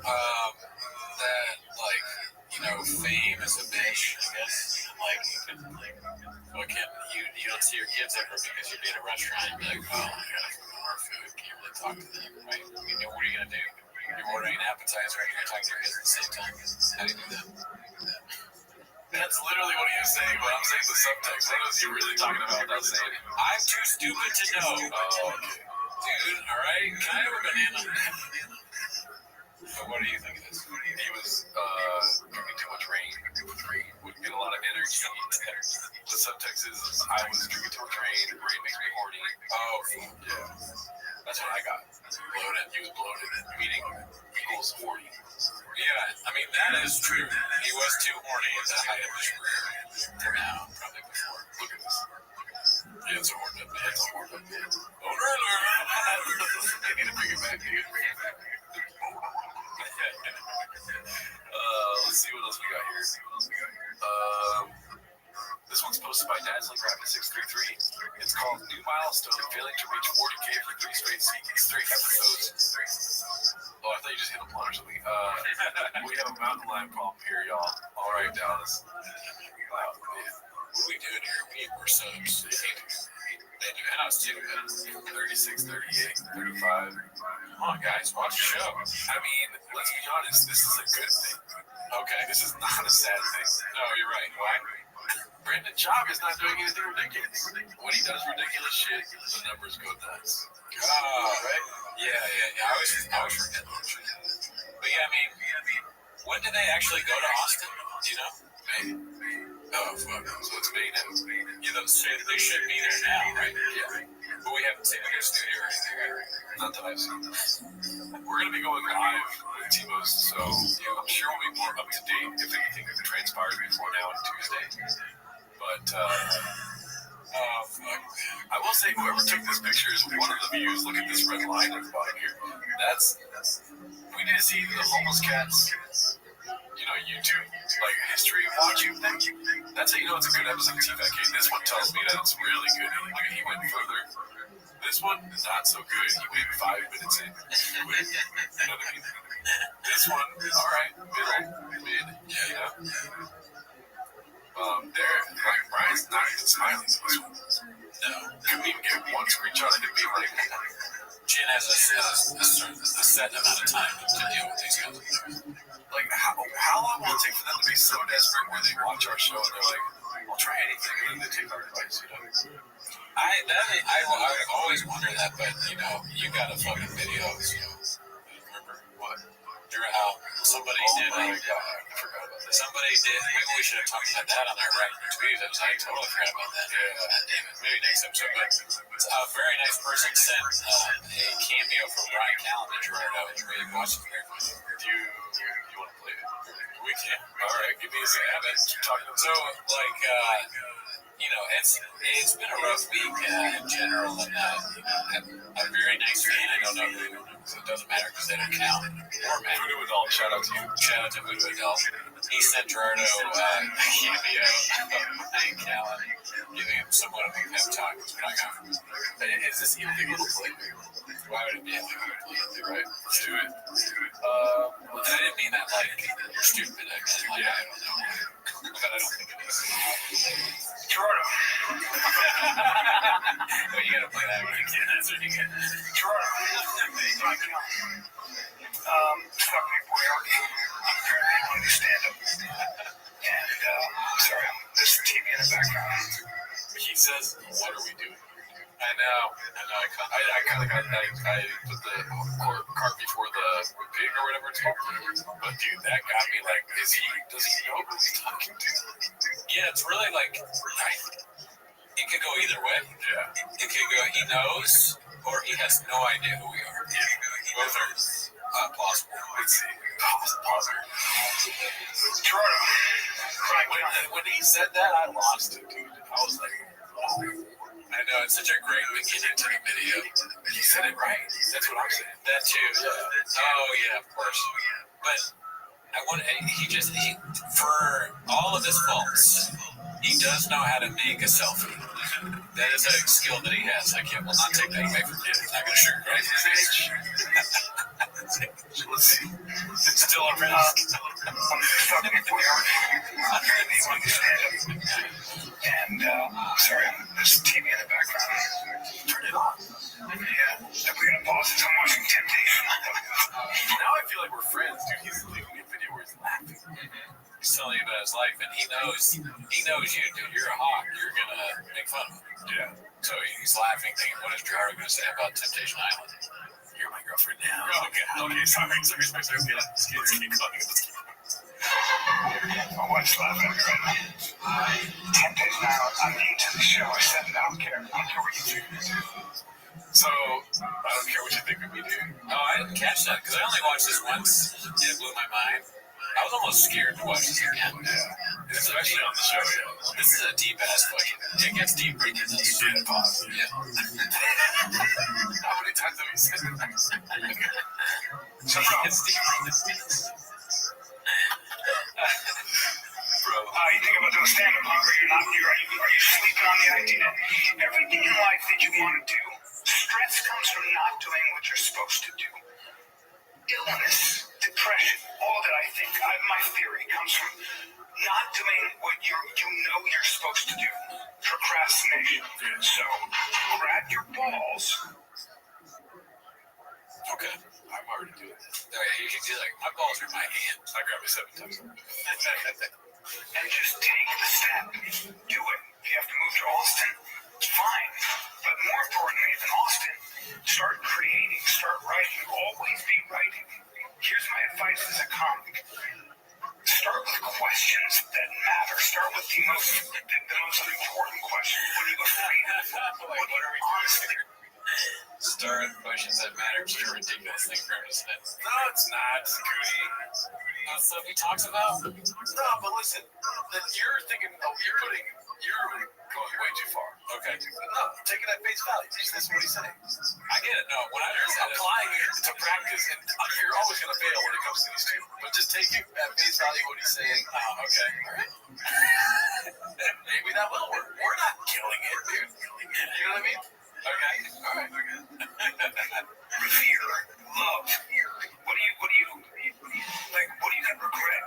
That, like, you know, fame is a bitch, I guess. Like, you can, like, fucking, you don't see your kids ever because you'd be at a restaurant and be like, oh, I gotta more food. Can you really talk to them, right? I mean, what are you gonna do? You're ordering an appetizer and you're talking to your kids at the same time. How do you do that? That's literally what he was saying, but I'm saying the subtext. What was he really talking about without saying it? I'm too stupid to know. Oh, okay. Dude, alright, can I have a banana? But what do you think it is? He was drinking too much rain. Would get a lot of energy. The subtext is I was drinking too much rain. Rain makes me horny. Oh, yeah. That's what I got. Bloated. He was bloated. Meaning equals horny. yeah, I mean, that is true. He was too horny at the height of his career. For now, probably before. Look at this. Yeah, it's a horned up man. It's a horned up man. Oh, they need to bring it back. Let's see what else we got here. This one's posted by Dazzling Rabbit 633. It's called New Milestone, failing to reach 40K for 3 straight episodes. Oh, I thought you just hit a plot or something. We have a mountain lion problem here, y'all. All right, Dallas. Wow. What are we doing here? We need more subs. They do, and us too. 36, 38, 35. Come on, guys, watch the show. I mean, let's be honest, this is a good thing. Okay. This is not a sad thing. No, you're right. Why? Brandon Chalk is not doing anything ridiculous. When he does ridiculous shit, the numbers go nuts. Right? Yeah. I always forget. But yeah, I mean, when did they actually go to Austin? Do you know? May. Oh, fuck. So it's May now. You don't say that they should be there now, right? Yeah. But we haven't seen like a studio or anything, right? Not that I've seen. We're going to be going live with T-Most, so I'm sure we'll be more up to date if anything transpires before now on Tuesday. But, I will say, whoever took this picture is one of the views. Look at this red line at the bottom here. We need to see the homeless cats, YouTube, like history of watching them. That's how you know it's a good episode of TVAK. This one tells me that it's really good. Like, he went further. This one, not so good. He went 5 minutes in. You know what I mean? This one, alright, mid, yeah. Like, Brian's not even smiling in this one. No. Couldn't even get one screenshot of him being like, Jen has a set amount of time to deal with these kinds of things. Like, how long will it take for them to be so desperate where they watch our show and they're like, I'll try anything, and then they take our advice, I always wonder that, but, you got a fucking video, remember what? How somebody did, I forgot about that. Somebody did, maybe we should have talked about that on our right tweet. I totally forgot about that. Yeah. Damn it, maybe next episode. But a very nice person sent a cameo from Brian Callen to Gerardo. We watched it very funny. Do you want to play it? We can. All right, give me a second. So, like, it's been a rough week in general, and a very nice fan. I don't know who, so it doesn't matter because they don't count. Or man, Voodoo Adult, shout out to you. Shout out to Voodoo Adult. He sent Gerardo a cameo of Brian Callen, giving him somewhat of a pep talk. Is this illegal to play? Why would it be illegal to play? Right, let's do it. And I didn't mean that like you're stupid. I meant like, I don't know. But I don't think it is. Gerardo. Well, you gotta play that one again. That's what you get. Gerardo. Fuck me, boy. I'm currently going to stand up. And, sorry, there's the TV in the background. He says, what are we doing? I know. I kind of got, I put the cart before the pig or whatever it's called. But dude, that got me like, does he know who he's talking to? Yeah, it's really like, it could go either way. Yeah. It could go, he knows, or he has no idea who we are. Yeah. Both are possible. Let's see. Pause. Toronto. When he said that, I lost it, dude. I was like, oh. I know, it's such a great beginning to the video. He said it right. That's what I'm saying. That too. Yeah. Oh, yeah, of course. But for all of his faults, he does know how to make a selfie. That is a skill that he has. I will not take that away from him. I'm not going to sugarcoat his age. Let's see. It's still a risk. I'm fucking with And, sorry, there's TV in the background. Turn it on. Yeah, we're gonna pause this. I'm watching Temptation. Now I feel like we're friends, dude. He's leaving me a video where he's laughing. He's telling you about his life, and he knows you, dude. You're a hawk. You're going to make fun of him. Yeah. So he's laughing, thinking, what is Jaro going to say about Temptation Island? You're my girlfriend now. Okay, sorry. My wife's laughing at me right now. 10 days now, I'm new to the show. I said I don't care. I don't care what you do. So, I don't care what you think of me, dude. Oh, I didn't catch that, because I only watched this once, and it blew my mind. I was almost scared to watch this again. Yeah. Especially on the show, yeah. This is a deep-ass question. It gets deeper than this. Yeah, pause. Yeah. How many times have you said that? It's deeper than this. Bro, you think about doing stand-up, huh? Are you sleeping on the idea? Everything in life that you want to do, stress comes from not doing what you're supposed to do. Illness, depression, all that I think, my theory comes from not doing what you know you're supposed to do. Procrastination. So, grab your balls. Okay, I'm already doing that. Okay, you can do like, my balls are in my hand. I grabbed it 7 times. And just take the step. Do it. If you have to move to Austin, fine. But more importantly than Austin, start creating, start writing, always be writing. Here's my advice as a comic. Start with questions that matter. Start with the most important questions. What are you afraid of? What are we honestly? Start with questions that matter. It's a ridiculous thing for him to say. No, it's not, Scooty. That's stuff he talks about? No, but listen, then you're thinking, you're going way too far. Okay. No, take it at face value. This is what he's saying. I get it. No, when I understand it. Applying it to practice, and you're always going to fail when it comes to these two. But just take it at face value what he's saying. Okay. All right. Maybe that will work. We're not killing it, dude. You know what I mean? Okay. All right. Okay. Fear, love. What do you gonna regret?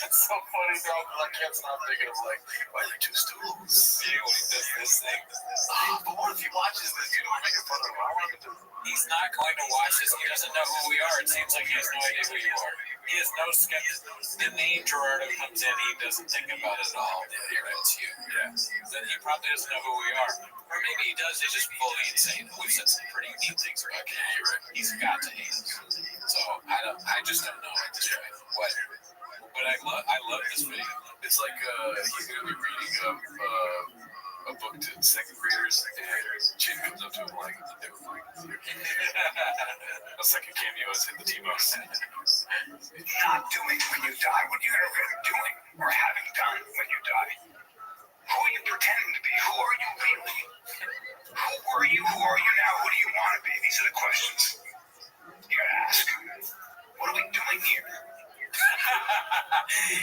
It's so funny, bro, because I can't stop thinking of like, why are there 2 stools? Yeah, when he does this thing. But what if he watches this, dude? We're making fun of him. I want him to. He's not going to watch this. He doesn't know who we are. It seems like he has no idea who you are. He has no skepticism. The name Gerardo comes in, he doesn't think about it at all. Yeah, you're right. It's you. Yeah. Then he probably doesn't know who we are. Or maybe he does, he's just fully insane. We've said some pretty neat things about him. Yeah, you're right. He's got to hate us. So I just don't know at this point. What? But I love this video. It's like he's going to be reading a book to 2nd graders, and Chin comes up to him like, they were like, a second cameo is in the T-Box. Not doing when you die what you're really doing, or having done when you die. Who are you pretending to be? Who are you really? Who were you? Who are you now? Who do you want to be? These are the questions you gotta ask. What are we doing here?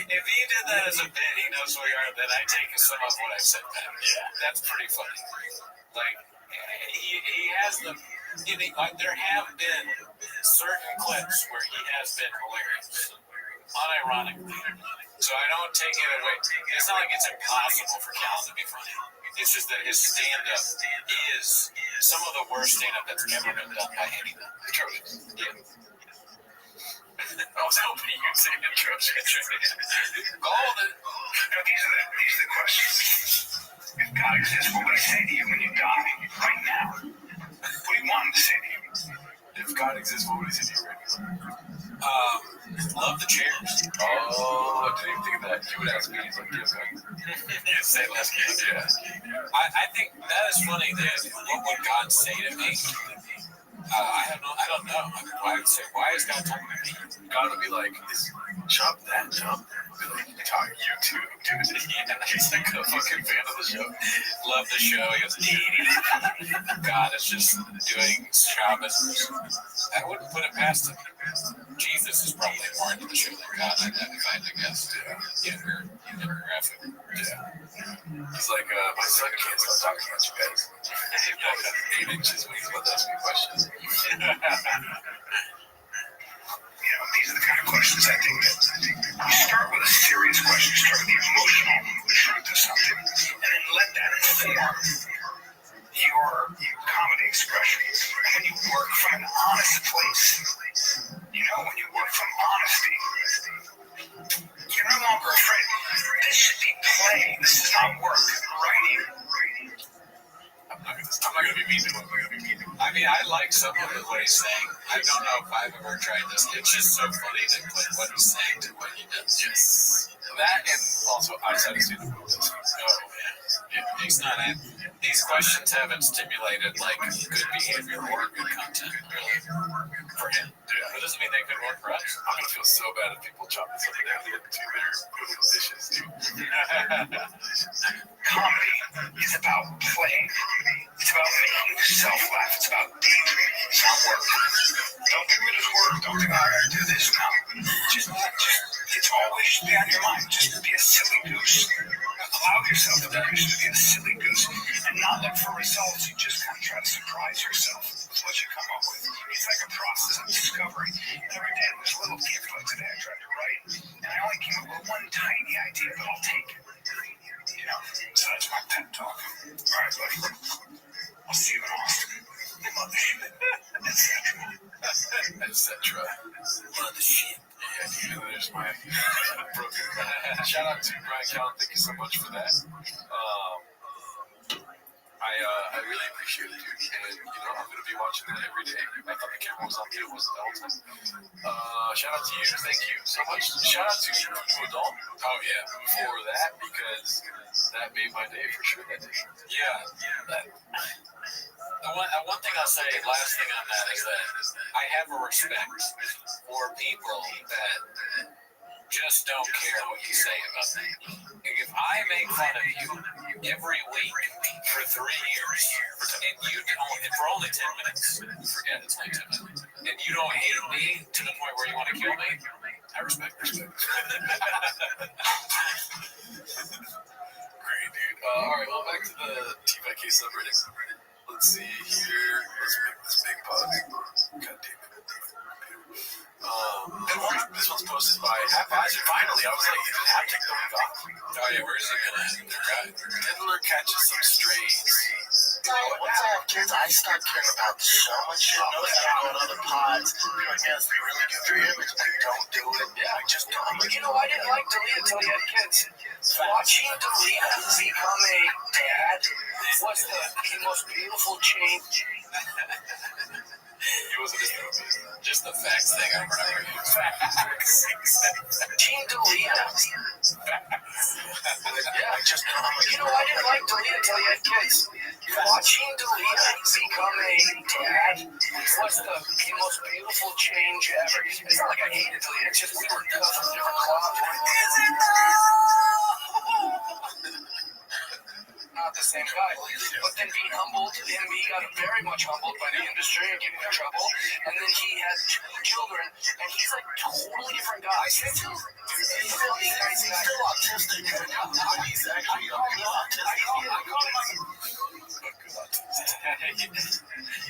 If he did that as a bit, he knows who we are, then I take some of what I've said back. Yeah, that's pretty funny. Like, he has the... there have been certain clips where he has been hilarious. Unironically. So I don't take it away. It's not like it's impossible for Cal to be funny. It's just that his stand-up is some of the worst stand-up that's ever been done by anyone. Yeah. I was hoping you could say the truth. Golden. Now, these are the questions. If God exists, what would he say to you when you die? Right now. What do you want him to say to you? If God exists, what would he say to you, Rick? Love the chairs. Oh, I didn't even think of that. You would ask me, he's like, yeah, okay. You'd say less kids. Yeah. I think that is funny that what would God say to me? I don't know. I mean, why is God talking to me? God would be like, chop that jump. Be like, talk you too, dude. Yeah, he's like a fucking fan of the show. Love the show. He goes, God is just doing Shabbos. I wouldn't put it past him. Jesus is probably more into the show than God. I guess. Younger graphic. Yeah. He's like, my son can't stop talking about you guys. 8 inches when he's about to ask me questions. These are the kind of questions I think that you start with a serious question, start with the emotional truth of something, and then let that inform your comedy expression. And when you work from an honest place, when you work from honesty, you're no longer afraid. This should be play. This is not work. Writing. I'm not gonna be mean to him. I mean, I like some of what he's saying. I don't know if I've ever tried this. It's just so funny to put what he's saying to what he does. Yes. That and also outside of the movies. Oh, yeah. He's not in. These questions haven't stimulated like good behavior or good content, really, for him. Yeah. But doesn't mean they could work for us. I'm gonna feel so bad if people chop this up and down to get to their dishes too. Comedy is about playing. It's about making yourself laugh. It's about daydreaming. It's not work. Don't think it is work. Don't think I gotta do this now. Just it's always be on your mind. Just be a silly goose. Allow yourself the permission to be a silly goose and not look for results. You just kind of try to surprise yourself with what you come up with. It's like a process of discovery. And every day there's a little gift like today I tried to write, and I only came up with one tiny idea, but I'll take it. So that's my pep talk. All right, buddy. I'll see you in Austin. Mothership. Etc. Mothership. Yeah, there's my broken. Shout out to Brian Callen. Thank you so much for that. I really appreciate it, dude. And I'm gonna be watching that every day. I thought the camera was on me. It wasn't the whole time. Shout out to you. Thank you so much. Shout out to Adult. Oh yeah, for that, because that made my day for sure. That day. Yeah. One thing I'll say, last thing on that, is that I have a respect for people that just don't care what you say about me. If I make fun of you every week for 3 years, and you don't, and for only 10 minutes, forget it's like 10 minutes, and you don't hate me to the point where you want to kill me, I respect. Great, dude. All right, well, back to the T5K subreddit. Let's see here. Let's make this big pause. God damn it. This one's posted by Haphazard. Finally, I was like, you didn't have to take the week off. Oh yeah, where's he gonna? Diddler catches some strays. Once I have kids, I start caring about so much shit. Notice that I'm on other pods. People are like, yes, they really do for your image. I don't do it. Yeah, I just don't. I'm like, I didn't like Delita until he had kids. Watching Delita become a dad was the most beautiful change. It wasn't just the facts thing I remember. Team Delita. Yeah, I just don't. I'm like, I didn't like Delita until he had kids. Watching Delita become a dad was the most beautiful change ever. It's not like I hated Delita, it's just we were cut from different cloth. Is it not the same guy, but then being humbled, and he got very much humbled by the industry and getting in trouble, and then he had children, and he's like a totally different guy. He's still autistic. He's actually autistic.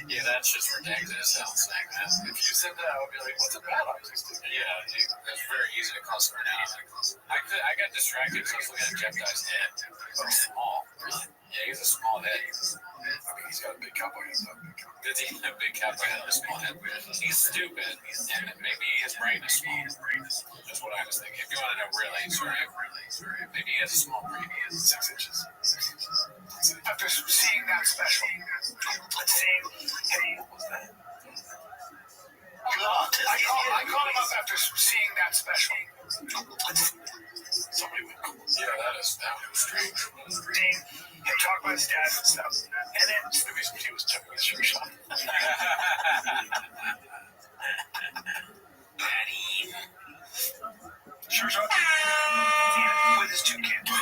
Yeah, that's just ridiculous. Saying that. If you said that, I would be like, what's a bad autistic? Yeah, it's very easy to call someone out. I got distracted because I was looking at Jeff Dye's head. So small. Really? Yeah, he's a small head. I mean, he's got a big cowboy head. Does he have a big cowboy head and a small head? He's stupid, and maybe his brain is small. That's what I was thinking. If you want to know really, maybe he has a small brain. He has 6 inches. After seeing that special, let's say, hey, what was that? I called him up after seeing that special. Somebody would. Yeah, that was strange. Dane, him talk about his dad and stuff. And then maybe he was checking his shirt shot. Daddy. Sure, with his 2 kids. And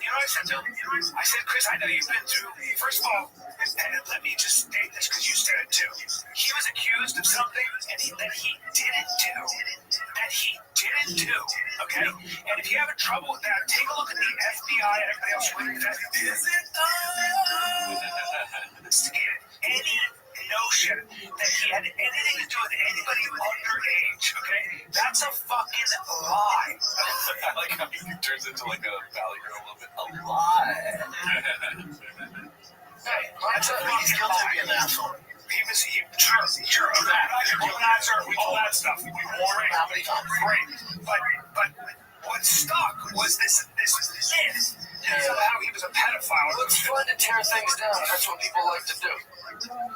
you know what I said to him? I said, Chris, I know you've been through. First of all, and let me just state this because you said it too. He was accused of something that he didn't do. That he didn't do. Okay? And if you're having trouble with that, take a look at the FBI and everybody else with that. Is it any notion that he had anything to do with anybody underage, okay? That's a fucking lie. I like how he turns into like a valley girl a little bit. A lie. Hey, he's guilty of being an asshole. Sure, of that. All that stuff. We warned him how many times. Great. But what stuck was this myth. How he was a pedophile. It's fun to tear things down. That's what people like to do.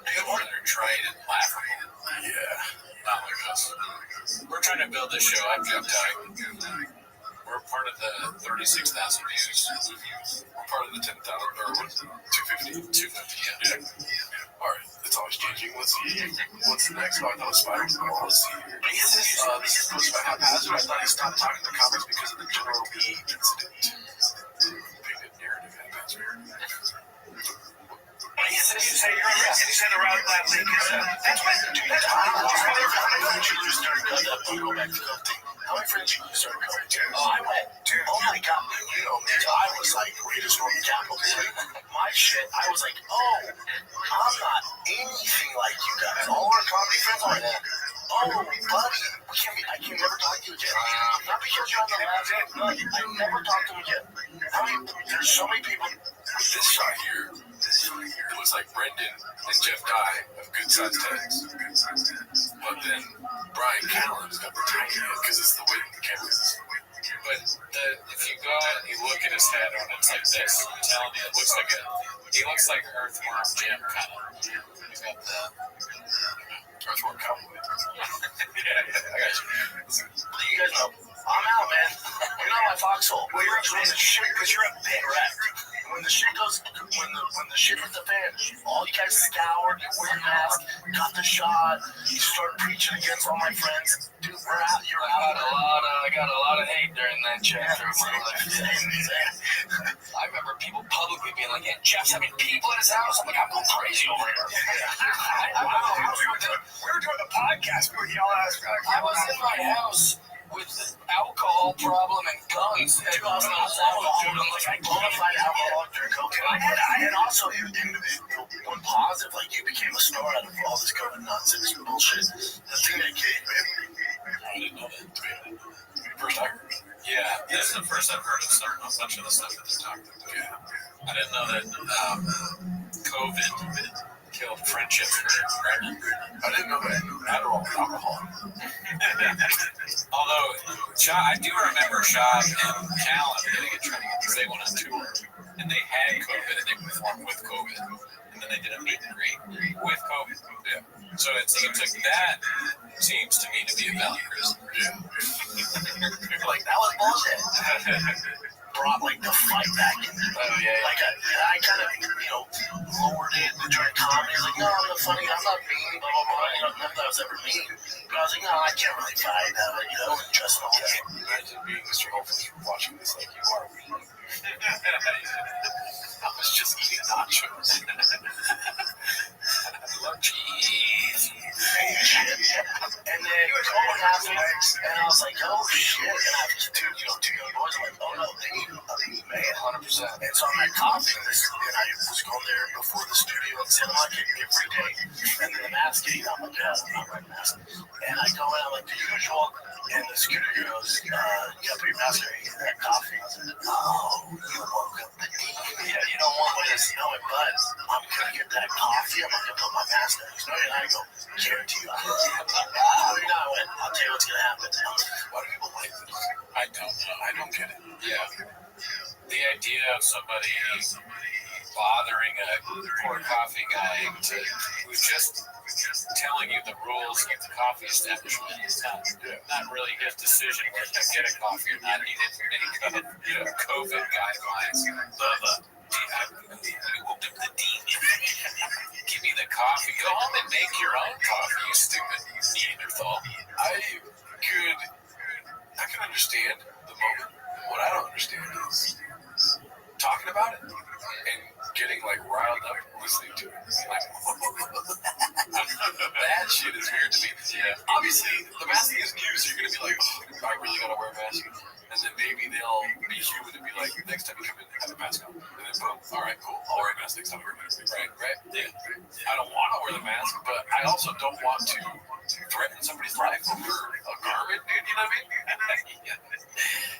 People are trying and laughing. Yeah, not like us. We're trying to build this show. I'm Jeff Dye. We're part of the 36,000 views. We're part of the 10,000, or 250. 250, yeah. All right, it's always changing. What's next? Oh, I thought it was Spider-Man. Let's see here. This is supposed to be haphazard. I thought he stopped talking to comics because of the General Lee incident. Big narrative haphazard. He said you're arrested. He said around that lake. That's what. How many friends you started going to? Oh, I went. Dude, oh my god. You know, I was like, greatest Roman Catholic. My shit, I was like, oh, I'm not anything like you guys. All our comedy friends are like, oh, buddy, I can never talk to you again. Not because you're on the last end. No, I never talk to him again. I mean, there's so many people. This shot here, it looks like Brendan and Jeff Dye have good sized heads. But then Brian Callen's got the tiny head because it's the way the camera is. But if you go out and you look at his head when it's like this, I'm telling you, he looks like Earthworm Jim kind of. He's got the Earthworm Cowboy. Yeah, I got you. You guys know, I'm out, man. You're not my foxhole. Well, you're upset because you're a bitch. Correct. When the shit goes, when the shit hit the fan, all you guys scoured, you wear a mask, got the shot, you start preaching against all my friends. Dude, we're out. You're out. I got a lot of hate during that chapter of my life. I remember people publicly being like, "Yeah, Jeff's having people at his house." I'm like, "I'm going crazy over here." We were doing the podcast. We were yelling at us. I was in my house with an alcohol problem and guns. I qualified alcoholic during COVID. And also, one positive, like you became a star out of all this COVID nonsense bullshit. The thing that came, I didn't know that. First I heard. Yeah, this is the first I've heard of a bunch of the stuff that they're talking about. Yeah. I didn't know that COVID killed friendships for Brandon. I didn't know that at all. Alcohol. Although, I do remember Shaw and Callan getting in trouble because they went on tour and they had COVID and they performed with COVID. And then they did a meet and greet with COVID. Yeah. So it seems like that seems to me to be a valid reason. Yeah. You're like, that was bullshit. Brought like the fight back in. Like I kind of lowered it during comedy. Like, no, I'm not funny. I'm not mean. Blah blah blah. None of that was ever mean. But I was like, no, I can't really fight. And dressing all that. Imagine being Mr. Hopeless watching this like you are mean. I was just eating nachos. I love cheese. And then what happened? And I was like, oh shit. And I have two young boys. I'm like, oh no, they need me, 100%. And so I'm at coffee, and I was going there before the studio in San Marcos every day. And then the mask came out. I'm like, yeah, I'm not wearing a mask. And I go in, like the usual. And the security goes, you gotta put your mask on, you get that coffee. I was like, oh, you woke up the D. Yeah, you don't want this. No, but I'm gonna get that coffee. I'm not gonna put my mask on. So I go, guarantee you. I'll tell you what's gonna happen. Why do people like this? I don't know. I don't get it. Yeah. The idea of somebody bothering a poor coffee guy who's just telling you the rules of the coffee establishment. It's not really his decision whether to get a coffee or not. He didn't make COVID guidelines. Give me the coffee. Go home and make your own coffee, you stupid Neanderthal. I can understand the moment. What I don't understand is talking about it and getting like riled up listening to it. Like, that shit is weird to me. Yeah. Obviously, the mask thing is new, so you're gonna be like, oh, I really gotta wear a mask. And then maybe they'll be human and be like, next time you come in, have a mask on. And then boom, all right, cool, I'll wear a mask next time I come in. Right? Yeah. I don't want to wear the mask, but I also don't want to threaten somebody's life over a garment, dude. You know what I mean?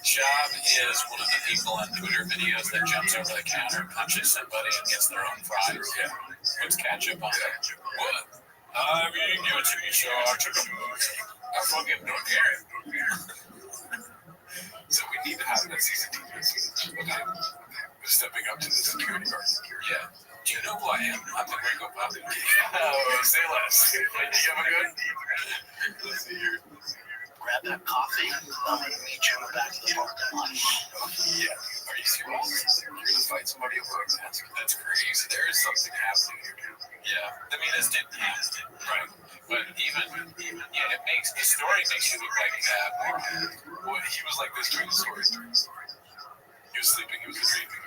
Shab is one of the people on Twitter videos that jumps over the counter, punches somebody, and gets their own fries. Yeah. Puts ketchup on it. What? I mean, give it to me, so I took a I fucking don't care. So we need to have that CCTV footage. Okay. Stepping up to the security guard. Yeah. Do you know who I am? I'm the Gringo Puppet. Oh, say less. You have a good? Let's see here. Grab that coffee. I'm going to meet you in the back of the parking lot. Yeah. Are you serious? You're going to fight somebody over a mask? That's crazy. There is something happening here, dude. Yeah. I mean, this didn't happen. Right. But even it makes the story makes you look like that. Well, he was like this during the story. He was sleeping, he was dreaming.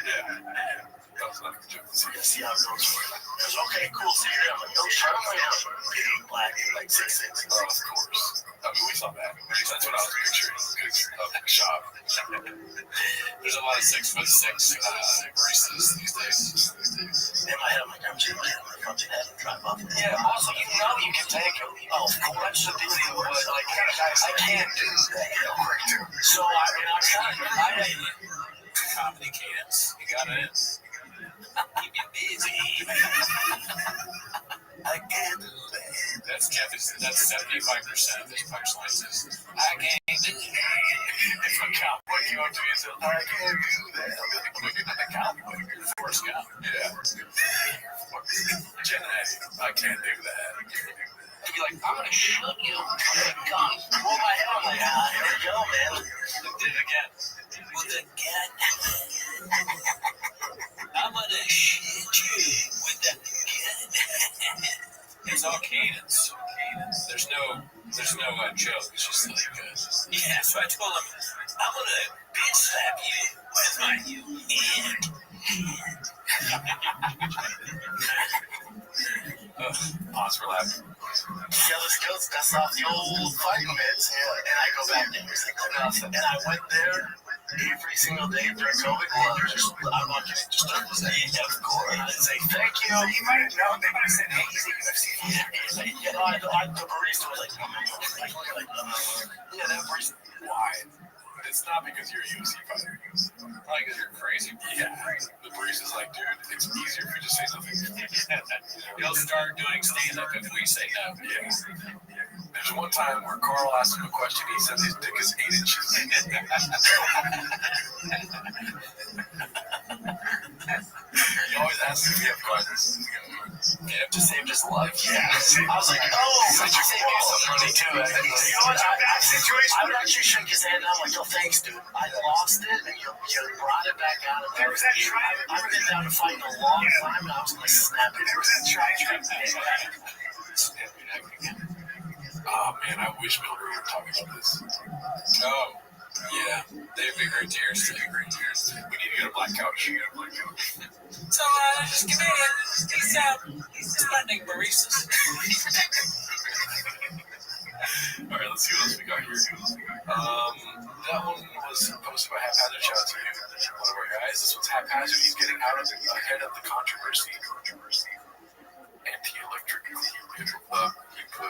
Yeah. That was not a joke. See how it goes for you. It was okay, cool. See you. I'm like, no shirt, big black, like 6'6". Oh, of course. I mean, we saw that. That's what I was picturing. Of the shop. There's a lot of 6'6" baristas these days. In my head, I'm like, I'm Jim. I'm from the head and drive up. Yeah, also, you know you can take him. Oh, of course. That's the deal. Like, I can't do that. You know, so I comedy cadence. You got it. Keep you busy. I can't do that. That's 75% of his punchlines. I can't do that. If a cowboy came up to me and said, I can't do that, I'll be like, well, you're not a cowboy. You're a Forrest Gump. Yeah. Jenna, I can't do that. I'd be like, I'm gonna shoot you with a gun. Pull my head on my eye. Here we go, man. Did it again. With a gun. I'm gonna shoot you with a gun. It's all cadence. There's no joke. It's just like, yeah. So I told him, I'm gonna bitch slap you with my hand. Pause for laughter. Yeah, let's go. That's off the old fighting meds. Yeah. And I go back there. He's like, enough. And I went there every single day during COVID. I'm not kidding. Just start to say, yeah, of course. And say, thank you. You might have known. They might have said, hey, he's a UFC. The barista was like, yeah, that barista. Why? It's not because you're a UFC fighter. Probably because you're crazy. Yeah. The barista's like, dude, it's easier if you just say nothing. He'll start doing stand-up if we say no. Yeah. There's one time where Carl asked him a question. He said his dick is 8 inches. He always asks if you have questions. Yeah, to save his life. Yeah. I was like, oh, but you saved me some money too. You know what? I would actually shake his hand. I'm like, oh, thanks, dude. I lost it, and you brought it back out of there. I've been down to fighting a long time, and I was going to snap it. There was that try. Oh, man, I wish Bill Brewer would talk about this. Oh, yeah. They'd be great to hear. We need to get a black couch. So, just give me a peace out. He's threatening baristas. All right, let's see what else we got here. That one was posted by Haphazard. Shout out to you, one of our guys. This one's Haphazard. He's getting out ahead of the controversy. Anti-electric. He put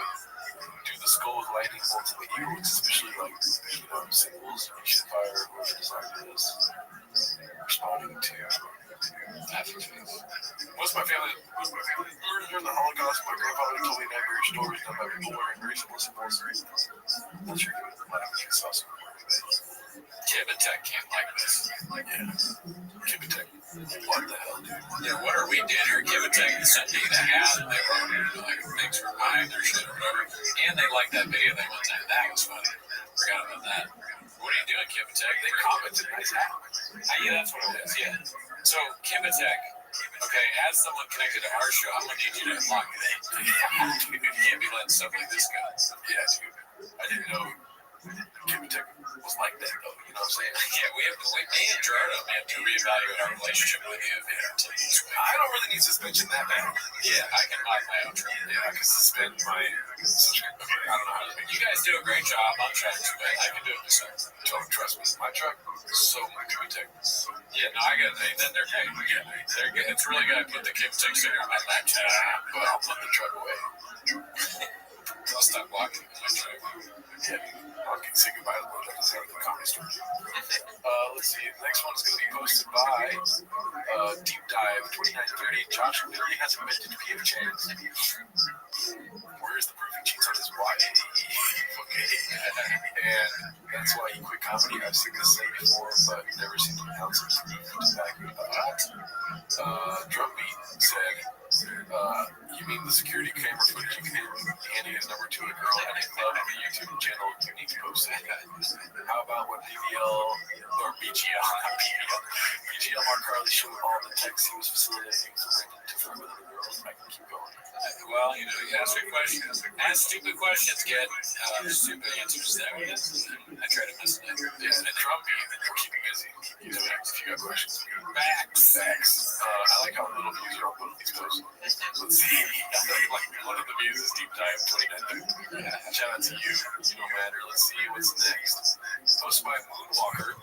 do the skull with lightning bolts in the eagles, especially like symbols, mission fire, whoever designed this. Responding to afterfaith. Most of my family learned during the Holocaust. My grandfather told me nightmare stories done by people wearing very simple symbols. I'm not sure he would laugh if he saw some. Tibetech can't like this. Yeah. Tibetech. What the hell, dude? Yeah, what are we doing here? Give it to me. Sent me the hat, and they wrote like thanks for buying their shit or whatever. And they liked that video they one time. That was funny. Forgot about that. What are you doing, Kivitek? They commented nice hat. Yeah, that's what it is. Yeah. So Kivitek, okay, as someone connected to our show, I'm gonna need you to lock it in. You can't be letting stuff like this go. Yeah, dude. I didn't know Kivitek was like that, though. You know what I'm saying? Yeah, me and Gerardo, man, to reevaluate our relationship with you. I don't really need suspension that bad. Yeah, I can buy my own trip. Yeah, I can suspend my subscription. I don't know how to make You guys do a great job on trucks, but I can do it myself. Don't trust me. My truck is so much Kivitek. Yeah, no, I got it. Then they're good. Yeah, they're good. It's really good. I put the Kivitek sticker on my laptop, but I'll put the truck away. I'll stop walking with my truck. Yeah, I can say goodbye to the world. That's how the comedy store. Let's see. The next one is going to be posted by Deep Dive 2930. Josh literally has invented PF Chance. Where's the proof he cheats on his wife? And that's why he quit comedy. I've seen this say before, but never seen him announce it. Drumbeat said, you mean the security camera footage you can handing his number to a girl and he loved the YouTube channel unique posted? How about when BGL Mark Carly showed all the texts he was facilitating for Brandon to flirt with other girls? I can keep going. Well, you ask me questions. Ask stupid questions, get stupid answers. That way, I try to miss it. Yeah, and Drumbeat, keep you busy. If you got questions. Facts. I like how little views are on both these posts. Let's see. Like one of the views is Deep Dive 29. Shout out to you. No matter. Let's see what's next. Posted by Moonwalker.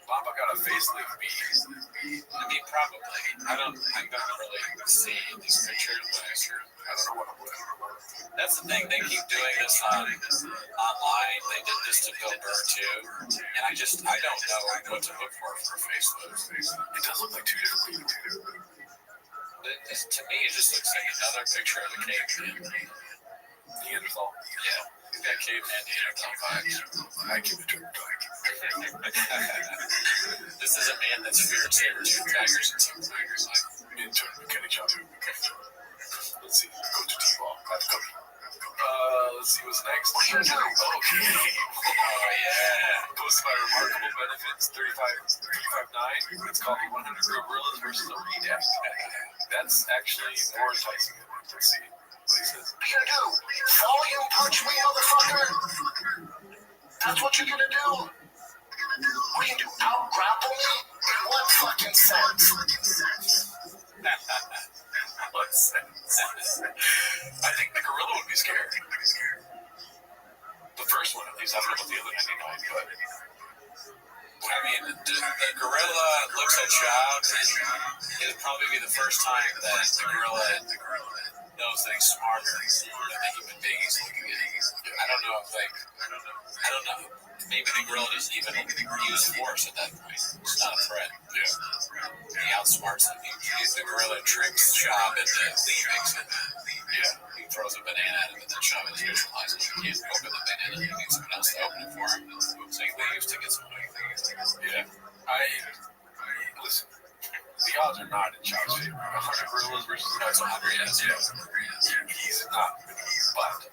Papa got a facelift beat. I mean, probably. I don't really see these pictures, but I don't know what I'm looking for. That's the thing. They keep doing this online. They did this to Bill Burr too, and I don't know what to look for a facelift. It does look like two different people. To me, it just looks like another picture of a caveman. Neanderthal. Yeah. That caveman Neanderthal vibes. I give it to him. This is a man that's feared saber-tooth tigers and some tigers. Intern mechanic shop. Let's see. Go to T-ball. Let's go. Let's see what's next. Okay. Oh, yeah. Posted by Remarkable Benefits 35.9. It's called 100 Gorillas versus a Redact. That's actually more enticing. Let's see what he says. What are you gonna do? Volume punch me, motherfucker? That's what you're gonna do? What are you gonna do? Out grapple me? In what fucking sense? What sense? I think the gorilla would be scared. The first one, at least. I don't know about the other 99, but. I mean, the gorilla looks at Child, and it'll probably be the first time that the gorilla knows that he's smarter than the human being he's looking at. I don't know. Maybe the gorilla doesn't even use force at that point. It's not a threat. Yeah. He outsmarts him. The gorilla tricks Shab into leaving. Yeah. He throws a banana at him, and then Shab is visualizing. He can't open the banana. He needs someone else to open it for him. So he leaves to get some things. Yeah. Listen. The odds are not in Child's favor. 100 gorillas versus 100. Yeah. He's not. But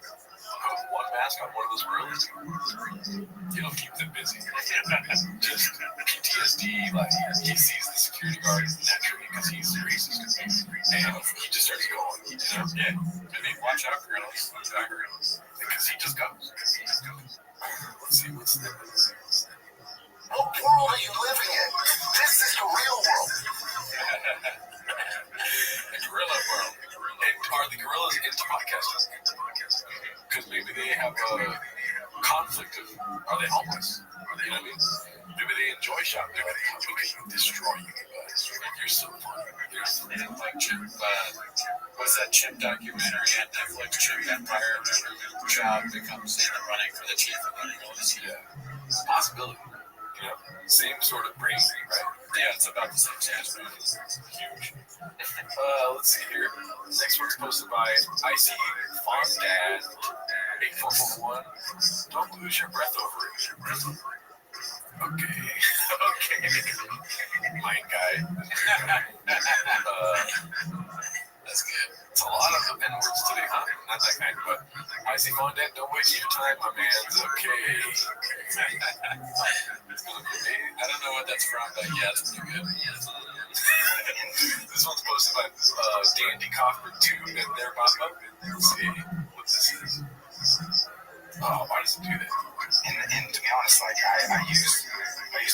put one mask on one of those gorillas, it'll keep them busy. Just PTSD, like he sees the security guard naturally because he's racist, and he just starts going. Yeah. I mean, watch out, gorillas. Because he just goes. Let's see what's next. What world are you living in? This is the real world. The gorilla world. And are the gorillas into podcasting? Because maybe they have a conflict of, are they homeless? You know what I mean? Maybe they enjoy shopping. They're like, how can you destroy you guys? You're so funny. Like Chimp, what's that Chimp documentary on Netflix, Chimp Empire? Child becomes running for the chief of the gorillas. Yeah. Possibility. You know, same sort of brain, right? Yeah, it's about the same size. Huge. Let's see here. Next one's posted by Icy Fondad 8441. Don't lose your breath over it. Okay. Okay. Mind guy. That's good. It's a lot of the N-words today, huh? Not that kind, but I see Fondant, don't waste your time, my man's okay. I don't know what that's from, but yeah, it's pretty good. This one's posted by Dandy Kaufman 2 and their Mama. Let's see what this is. Oh, why does it do that? And to be honest, like I used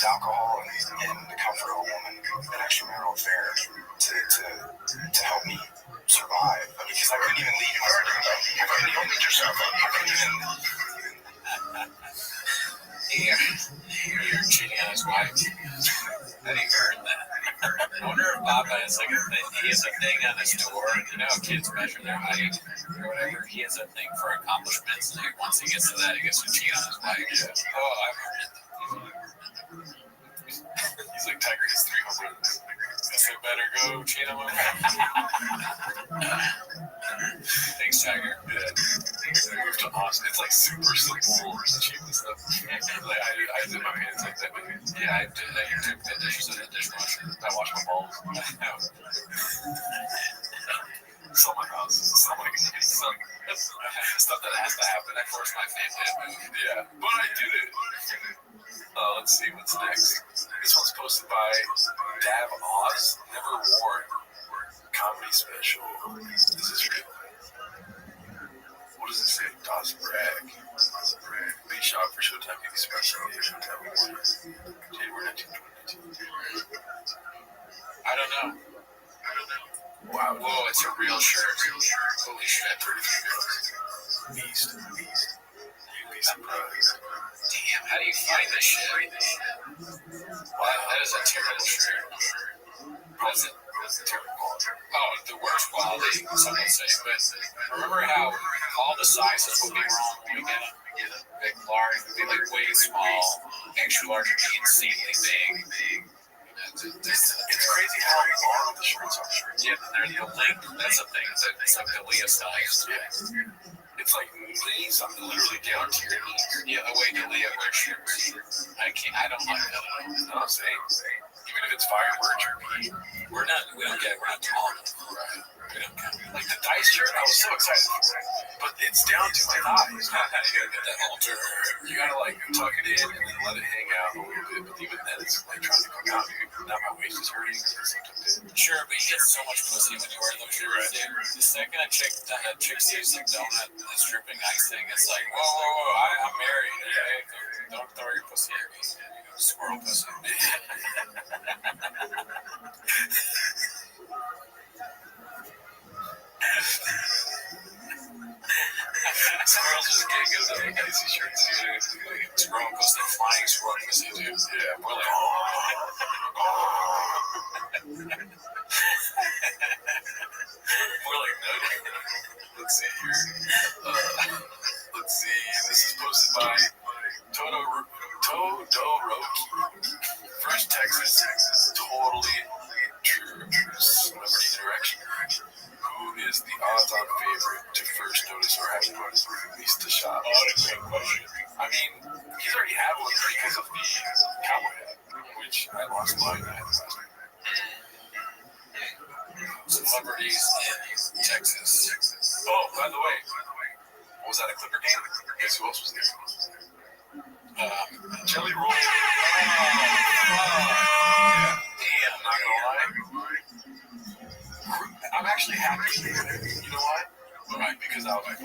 alcohol and the comfort of a woman, an extramarital affair, to help me survive. Because I couldn't even leave. You couldn't meet yourself. You couldn't even. You're cheating on his wife. I didn't heard that. I wonder if Bob has like a thing. He has a thing on his door. You know how kids measure their height or whatever. He has a thing for accomplishments. And once he gets to that, he gets to cheat on his wife. Yeah. Oh, I've heard it. He's like, Tiger has 3 home runs. Guess I better go cheat on my wife. Thanks, Tiger. Yeah. Move to Austin. It's like super simple achievement stuff. Like I did my hands like that. Yeah, I did that. You took the dishes in the dishwasher. I wash my balls. Sell my house. Sell my stuff that has to happen. I forced my family to move. Yeah, but I did it. Let's see what's next. This one's posted by Dav Oz. Never Worn. Comedy special. Is this real? What does it say? Das Bragg. Big shot for Showtime TV special. January 1922. I don't know. Wow. Whoa, it's a real shirt. Holy shit. $33. Beast. You'd be surprised. Damn, how do you find this shit? Wow, that is a terrible shirt. What's it? Terrible quality. Oh, the worst quality, some would say. But remember how all the sizes would be wrong? You get a big, large, would be like way small, extra large, would be insanely big. It's crazy how long the shirts are. Yeah, they're the length. That's the thing. It's like the Leah size. Yeah. It's like knees, I'm literally down to your knees. Yeah, the way the Leah wears shirts. I don't like that. No, I'm saying. Even if it's fireworks or PE. We're not tall enough. Right. We don't count. Like the dice shirt, I was so excited for it. But it's down to my thighs. You gotta get that halter. You gotta like tuck it in and then let it hang out a little bit. But even then, it's like trying to come out. Now my waist is hurting. Sure, but you get so much pussy when you wear those shirts. Right. The second a chick sees the donut that's dripping icing, it's like, whoa, I'm married. Okay? Don't throw your pussy at me. Squirrel pussy. Squirrels just can't get enough of these shirts. Squirrel pussy, flying squirrel pussy, dude. Yeah, we're like, more like no. Let's see here. Let's see. This is posted by Todoroki. Fresh Texas. Totally true celebrity interaction. Who is the odds-on favorite to first notice or have released the shot? Oh, that's a great question. I mean, he's already had one because of the cowboy hat, which I lost mine at last night. Celebrities in Texas. Oh, by the way, was that a Clipper game? Guess who else was there? Jelly Roll. Yeah. Damn, not gonna lie. I'm actually happy. You know why? Right, because I was like,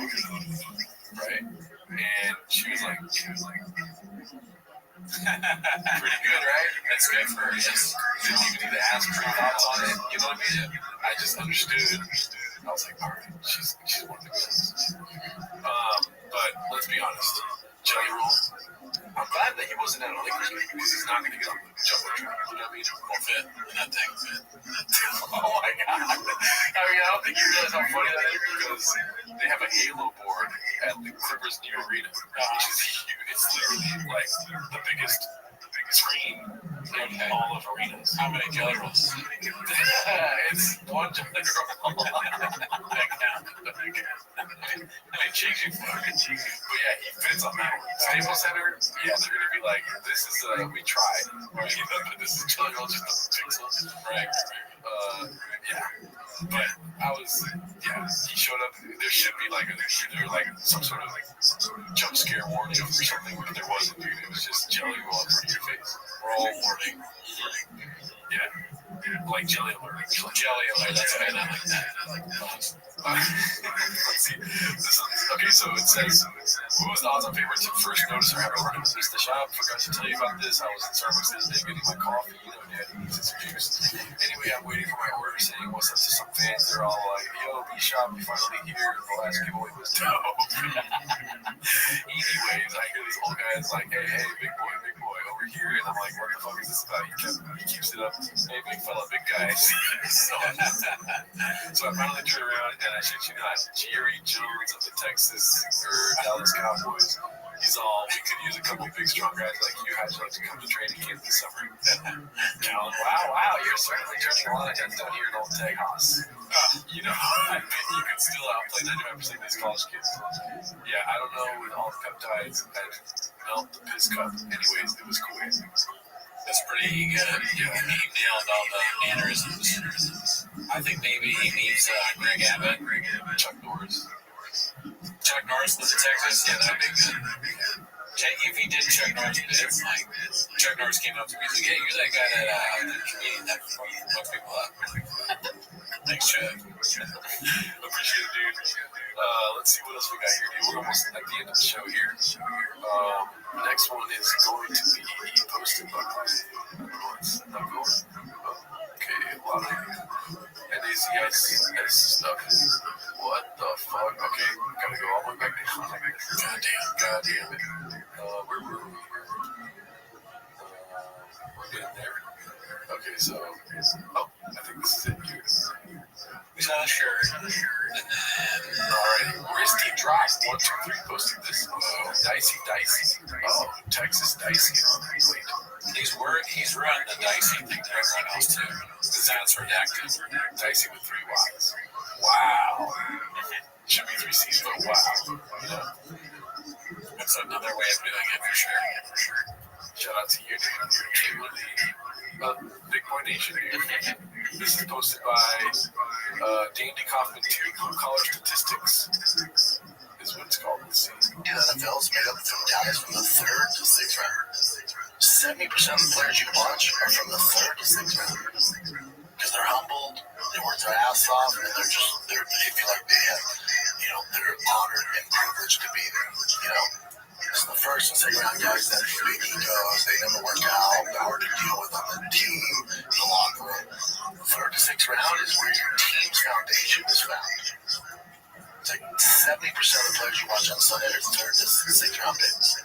right? And she was like, pretty good, right? That's good for her. Yes. Didn't even need to ask her thoughts on it. You know what I mean? I just understood. I was like, all right, she's one of the good. But let's be honest. Jelly Roll. I'm glad that he wasn't at a Lakers game because he's not going to get on the jumbotron. You know what I mean? Won't fit. That thing fit. Oh my god. I mean, I don't think you realize how funny that is because they have a Halo board at the Clippers new arena, which is huge. It's literally like the biggest screen in all of arenas. How many Jelly Rolls? It's one Jelly Roll. That count. I mean, changing for it. But yeah, he depends on that one. Staples Center, yeah, they're gonna be like, this is we tried, right? But this is just a pixel, right? Yeah. But I was, yeah, he showed up. There should be like either like some sort of like jump scare warning or something, but there wasn't, dude. It was just jelly rolling in front of your face. Roll warning. Yeah. Like jelly alert. Jelly alert. That's what I like that. Let's see. Okay, so it says, what was the odds on favorites to first notice or have a run into the shop? Forgot to tell you about this. I was in Starbucks the other day getting my coffee. You know, Dad needs his juice. Anyway, I'm waiting for my order, saying what's up to some fans. They're all like, yo, B-Shop, you finally here. The last giveaway was dope. Anyways, I hear this old guy is like, hey, big boy, over here. And I'm like, what the fuck is this about? He keeps it up. Hey, big fella, big guy. So I finally turn around and I shit you not, Jerry Jones of the Texas or Dallas Cowboys. He's all, we could use a couple big strong guys like you. How'd you like to come to training camp this summer? Wow, you're certainly turning a lot of heads down here in Old Tejas. You know, I bet you could still outplay 95% of these college kids. Yeah, I don't know with all the peptides that melt the piss cup. Anyways, it was cool. That's pretty good. Yeah, he nailed all the mannerisms. I think maybe he means Greg Abbott, Chuck Norris. Chuck Norris was in Texas. Yeah, that'd be good. If he did Chuck Norris, it's like Chuck Norris came up to me and said, "Hey, you're that guy that comedian that fucks people up." Thanks, Chuck. Appreciate it, dude. Let's see what else we got here, dude. We're almost at the end of the show here. Next one is going to be posted by okay, a lot of NACIS stuff. What the fuck? Okay, gotta go all the way back down. God damn it. Where were we? We're getting there. Okay, so, I think this is it here. We saw a shirt. Alright, where's Steve Drops? 123 posted this. Dicey. Oh, Texas Dicey. He's running the Dicey thing to everyone else too. Because that's redacted. Dicey with 3 Ys. Wow. Should be 3 C's, but wow. Yeah. That's another way of doing it for sure. Shout out to you, dude. Big Boy Nation here. This is posted by Dandy Kaufman 2, Blue Collar Statistics is what it's called. Let's see. The NFL is made up from guys from the 3rd to 6th round. 70% of the players you watch are from the 3rd to 6th round. Because they're humbled, they work their ass off, and they feel like they have, they're honored and privileged to be there, It's the 1st and 2nd round guys that have big egos, they never work out, they're hard to deal with on the team, the locker room. The 3rd to 6th round is where your team's foundation is found. It's like 70% of the players you watch on Sunday are 3rd to 6th round picks.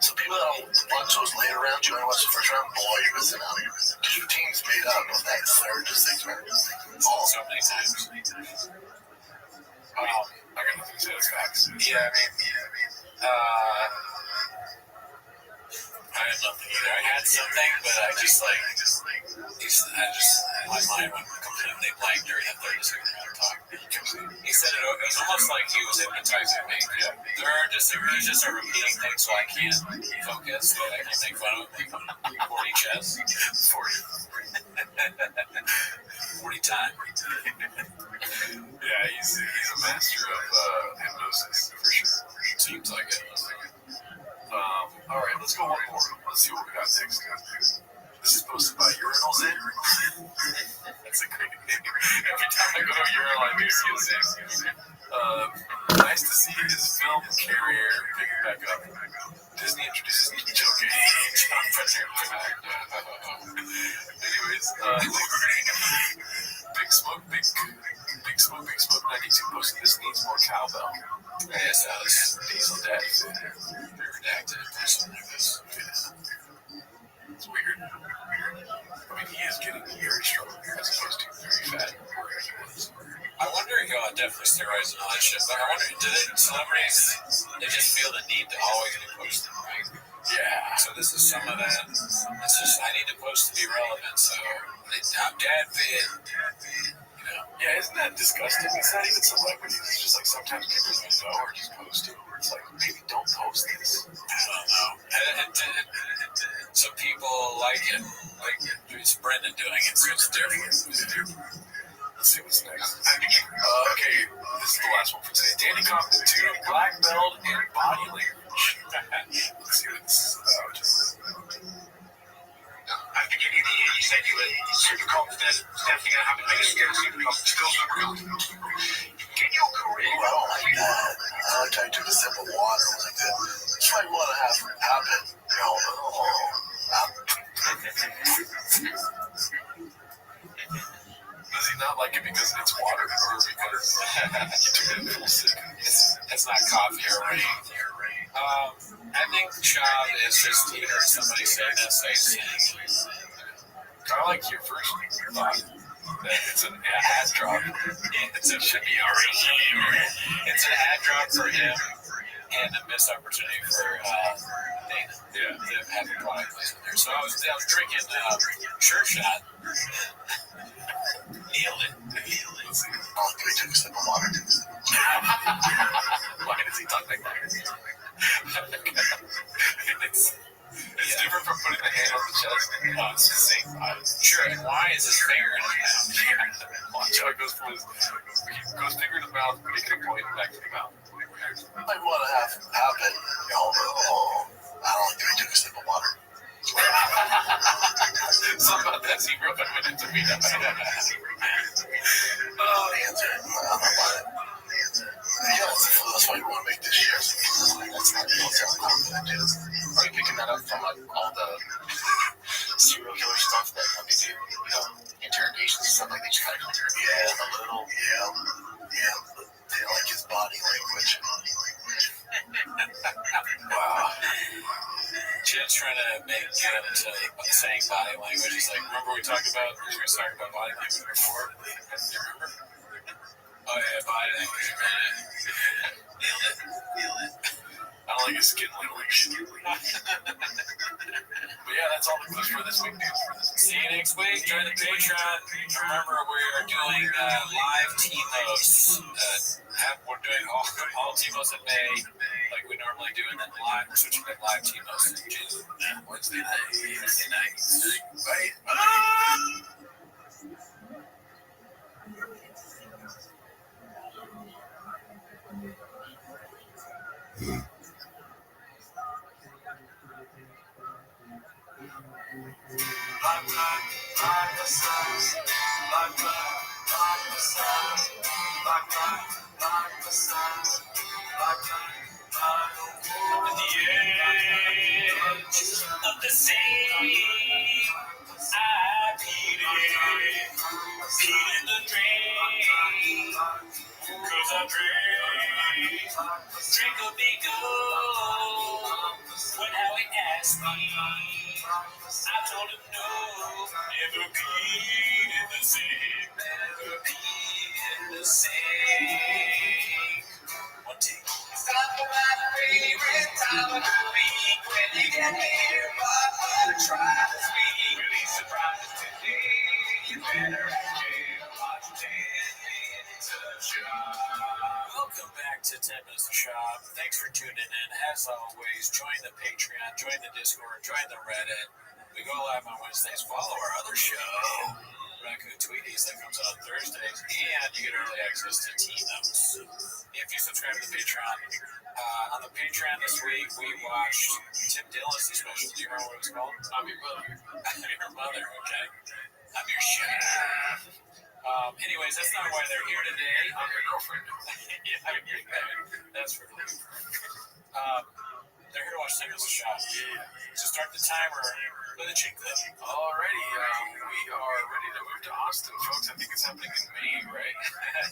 So people that don't watch those later rounds, you want to watch the 1st round, boy, you're missing out. Because your team's made up of that 3rd to 6th round. So many times. I got nothing to say, that's facts. Yeah, I had nothing either. I had something, but my mind went completely blank during that 3rd to 6th round talk. He said it was almost like he was hypnotizing me. Yeah. There's just a repeating thing, so I can't focus, but I can make fun of 40 chess. 40 time. Yeah, he's a master of hypnosis, for sure. Seems like it. Alright, let's go one more. Let's see what we got next. This is posted by Urinals In. That's a great name. Every time I go to Urinal, I do see the same. Nice to see his film carrier picking back up. Disney introduces Joe Gaines. Anyways, Big Smoke 92 posted this needs more cowbell. Yes, Alex. Diesel Daddy. They're redacted or something like this. It's weird. I mean, he is getting very strong as opposed to very fat where he was. I wonder, definitely steroids and all that shit, but I wonder, celebrities, they just feel the need to always be posted, right? Yeah. So this is some of that. It's just, I need to post to be relevant, so I'm dad fit. Yeah, isn't that disgusting? It's not even celebrities. It's just like sometimes people you know are just posting. It's like, it, so it's different. Let's see what's next. Okay, this is the last one for today. Danny Compton 2, Black Belt, and Body Language. Let's see what this is about. At the beginning of the year, you said you were super confident, definitely going to have the biggest skills, still super confident. In your career, Ooh, I don't like that. I like how you took a sip of water like that. That's why you want to have happen. Does he not like it because it's water or because you took it in full sip? It's not coffee or rain. I think Chad is just hearing somebody say this. Kind of like your first thought. That it's an ad drop. It should be a regime. It's an ad drop for him and a missed opportunity for Dana. Yeah. To have a product placement there. So I was drinking Sure Shot. Nailed it. Oh, can we take a sip of water? Why does he talk like that? It's different from putting the hand on the chest. No, it's the same vibe. Sure, and why is his finger in his mouth? Watch how it goes from his finger to the mouth, making a point back to the mouth. I want to have happen. I don't like that we took a sip of water. Something about that scene real quick went into me. Oh, the answer. I'm not buying it. Yeah, that's why you want to make this shit. That's not how confident it is. Are you picking that up from like all the serial killer stuff that they do, interrogations and stuff like that? Yeah, a little. Yeah. They like his body language. Wow. Chad's trying to make him saying body language. He's like, remember we talked about body language before? Do you remember? Oh yeah, body language. Feel it. I don't like his skin language. But yeah, that's all the clues for this week, dude. See you next week. Join the Patreon. Remember, we are doing live T-Most. We're doing all T-Most in May, like we normally do, and then we're switching to live T-Most in June. Wednesday nights. Bye. At the edge of the sea, I peed in the drain, 'cause I drink a big gold. When Howie asked me, I told him no, never peed in the sink, never peed in the sink. One take. It's not my favorite time of the week when you get here, but try to speak. Really surprised today. You better actually watch 10 minutes of shop. Welcome back to 10 Minutes of Shop. Thanks for tuning in. As always, join the Patreon, join the Discord, join the Reddit. We go live on Wednesdays. Follow our other show, Raccoon Tweeties, that comes out on Thursdays, and you get early access to T-Notes. If you subscribe to the Patreon, on the Patreon this week, we watched Tim Dillon's special. Do you remember what it was called? I'm your mother. I'm your mother, okay? I'm your chef. Anyways, that's not why they're here today. I'm your girlfriend. That's for you. They're here to watch Signals of Shop. Yeah. So start the timer with a chick clip. Alrighty, we are ready to move to Austin, folks. I think it's happening in May, right?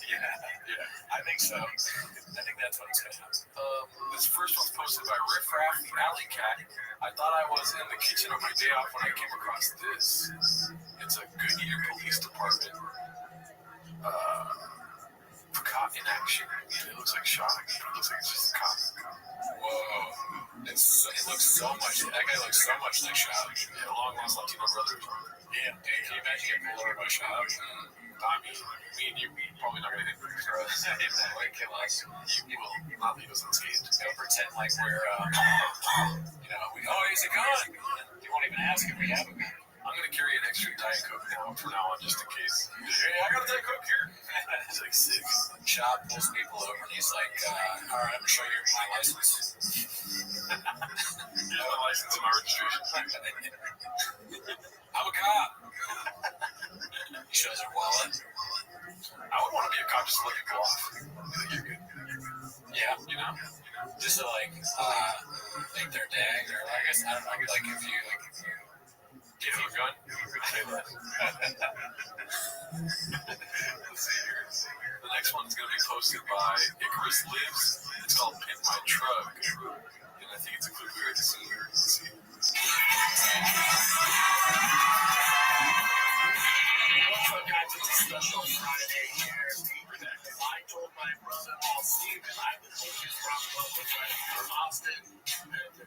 Yeah. I think so. I think that's when it's going to happen. This first one's posted by Riff Raff, the Alley Cat. I thought I was in the kitchen on my day off when I came across this. It's a Goodyear Police Department. Cop in action. It looks like shock. It looks like it's just a cop. Whoa. It looks so much. That guy looks so much like Shout. Yeah, long lost Latino brother. Yeah. Can you imagine getting pulled over by Shout? Tommy, me and you probably not going to hit for us. Like, kill us. You will not leave us unscathed. They'll pretend like we're, he's a gun. You won't even ask if we have a gun. I'm gonna carry an extra Diet Coke from now on, just in case. Hey, I got a Diet Coke here. It's like sick. Chop pulls people over and he's like, all right, I'm gonna show you my license. Here's my license and my registration. I'm a cop. He shows her wallet. I would want to be a cop just to let people off. You're good. Yeah, you know, just to like their dag, or I guess I don't know, like if you give him a gun, say that. Let's see here. The next one is going to be posted by Icarus Lives. It's called Pimp My Truck, and I think it's a clip here to see. Let's see. What's up, guys? It's a special Friday here. I told my brother-in-law Steven I would take his rock over from Austin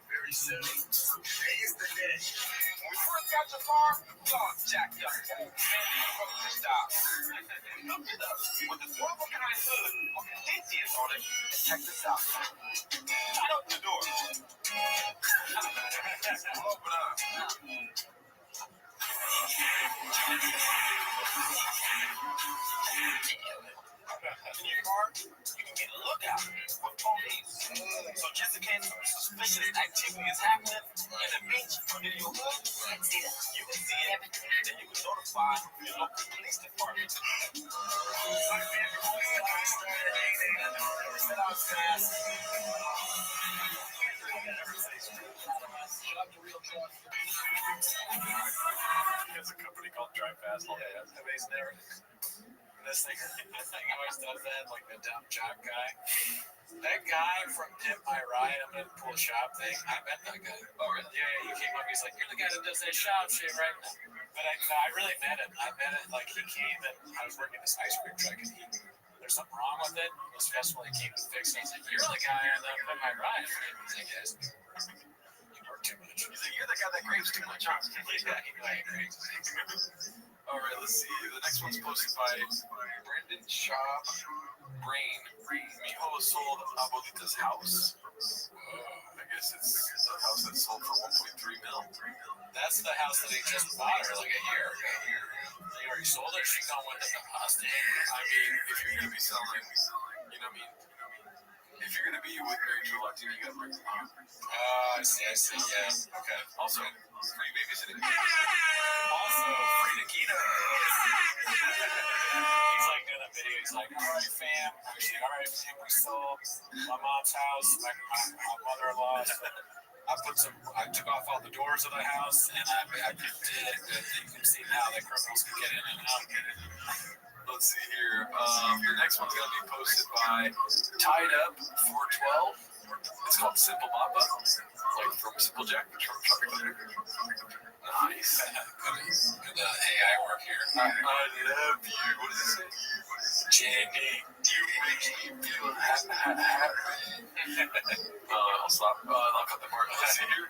very soon. Today is the day. When we first got the farm, dog jacked up. Old man from the stop. We hooked it up with the 12-kind hood with the ATS on it. And check this out. Shut up the door. Open up. In your car, you can get a lookout for police. So just in case some suspicious activity is happening in the beach or in your hood, you can see it, and you can notify your local police department. It's a company called Drive Fast. yeah, everybody's never. This thing always does that, like the dumb jock guy. That guy from Pimp My Ride, I'm gonna pull a shop thing. I met that guy. Oh, really? Yeah, he came up. He's like, "You're the guy that does that shop shit, right?" But I really met him. I met him like he came and I was working this ice cream truck and there's something wrong with it. This festival he came to fix it. I was like, "You're the guy on the Pimp My Ride." He's like, "Yes." You work too much. He's like, "You're the guy that grapes too much, huh?" Yeah, he grapes. All right, let's see. The next one's posted by Brendan Shaw. Brain. Mijo sold Abuelita's house. I guess it's a house that sold for 1.3 mil. That's the house that he just bought her like a year ago. He already sold her. She gone with the hostage. I mean, if you're gonna be selling, you know what I mean? If you're gonna be with Mary Jo Latino, you gotta bring them home. Oh, I see. Yeah. Okay. Also, free babysitting. Also, free Nikita. He's like doing a video. He's like, "All right, fam. Actually, all right, fam. We sold my mom's house. My mother-in-law. I took off all the doors of the house, and I did it. You can see now that criminals can get in and out." Let's see here. The next one's going to be posted by Tied Up 412. It's called Simple Mappa. Like from Simple Jack. Nice. Good AI work here. I love you. What does it say? Jenny, you make me feel happy. I'll stop. I'll cut the part. Let's see here.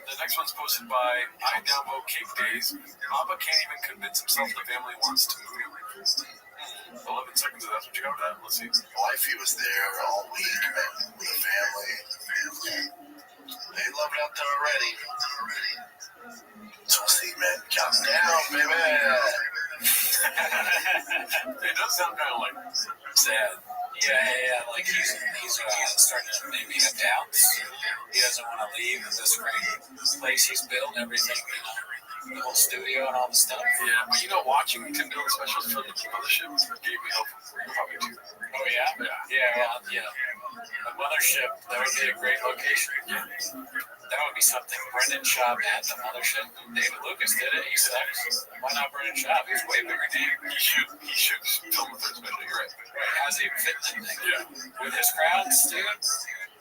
The next one's posted by I Downvote Cake Days. Mappa can't even convince himself the family wants to move. 11 seconds, that's what you got that. Let's see. Wifey was there all week, man, with the family. They love it out there already. So see, man, count down, baby. It does sound kind of like sad. Yeah. Like he's starting to maybe have doubts. He doesn't want to leave this great place he's built, everything, the whole studio and all the stuff. Yeah, but you know, watching Tim Dillon specials from the Mothership gave me hope for probably too. Oh yeah. Yeah. The Mothership, that would be a great location. Yeah. That would be something. Brendan Schaub at the Mothership. David Lucas did it. He sucks. Why not Brendan Schaub? He's way bigger name. He should film a third special. You're right. How's he fit in that thing? Yeah. With his crowds, dude.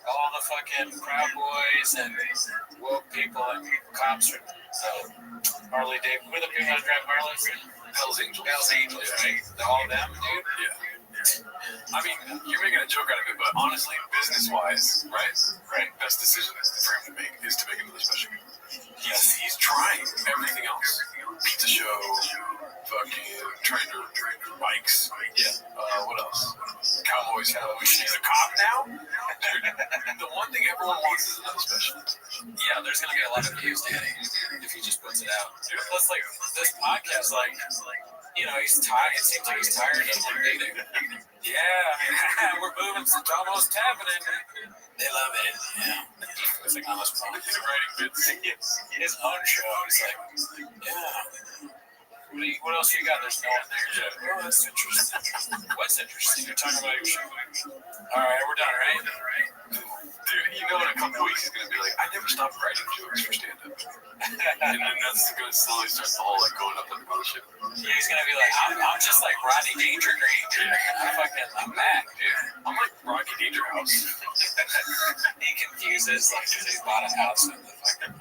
All the fucking Proud Boys and woke people and cops are Harley Davidson. With the people that drive Harleys and Hell's Angels, right? All of them, dude. Yeah. I mean, you're making a joke out of it, but honestly, business-wise, right? Best decision for him to make is to make another special. He's trying everything else. Pizza show, fucking trainer bikes. Yeah. What else? Cowboys. He's a cop now? Dude, the one thing every everyone wants is another special. Yeah, there's gonna be a lot of views, Danny, if he just puts it out. Plus, like this podcast, like he's tired. It seems like he's tired of dating. Yeah, I mean, we're moving. It's almost happening. They love it. Yeah, it's like almost he's writing bits. His own show. He's like, yeah. What else you got? There's no one there yet. Oh, that's interesting. What's interesting? You're talking about your show. All right, we're done, right? Dude, in a couple weeks he's gonna be like, I never stopped writing jokes for stand-up. And then that's gonna slowly start the whole going up on the bullshit. Yeah, he's gonna be like, I'm just like Rodney Dangergreen. I'm Mac, dude. I'm like Rodney Dangerhouse. He confuses like he's bought a house with the fucking.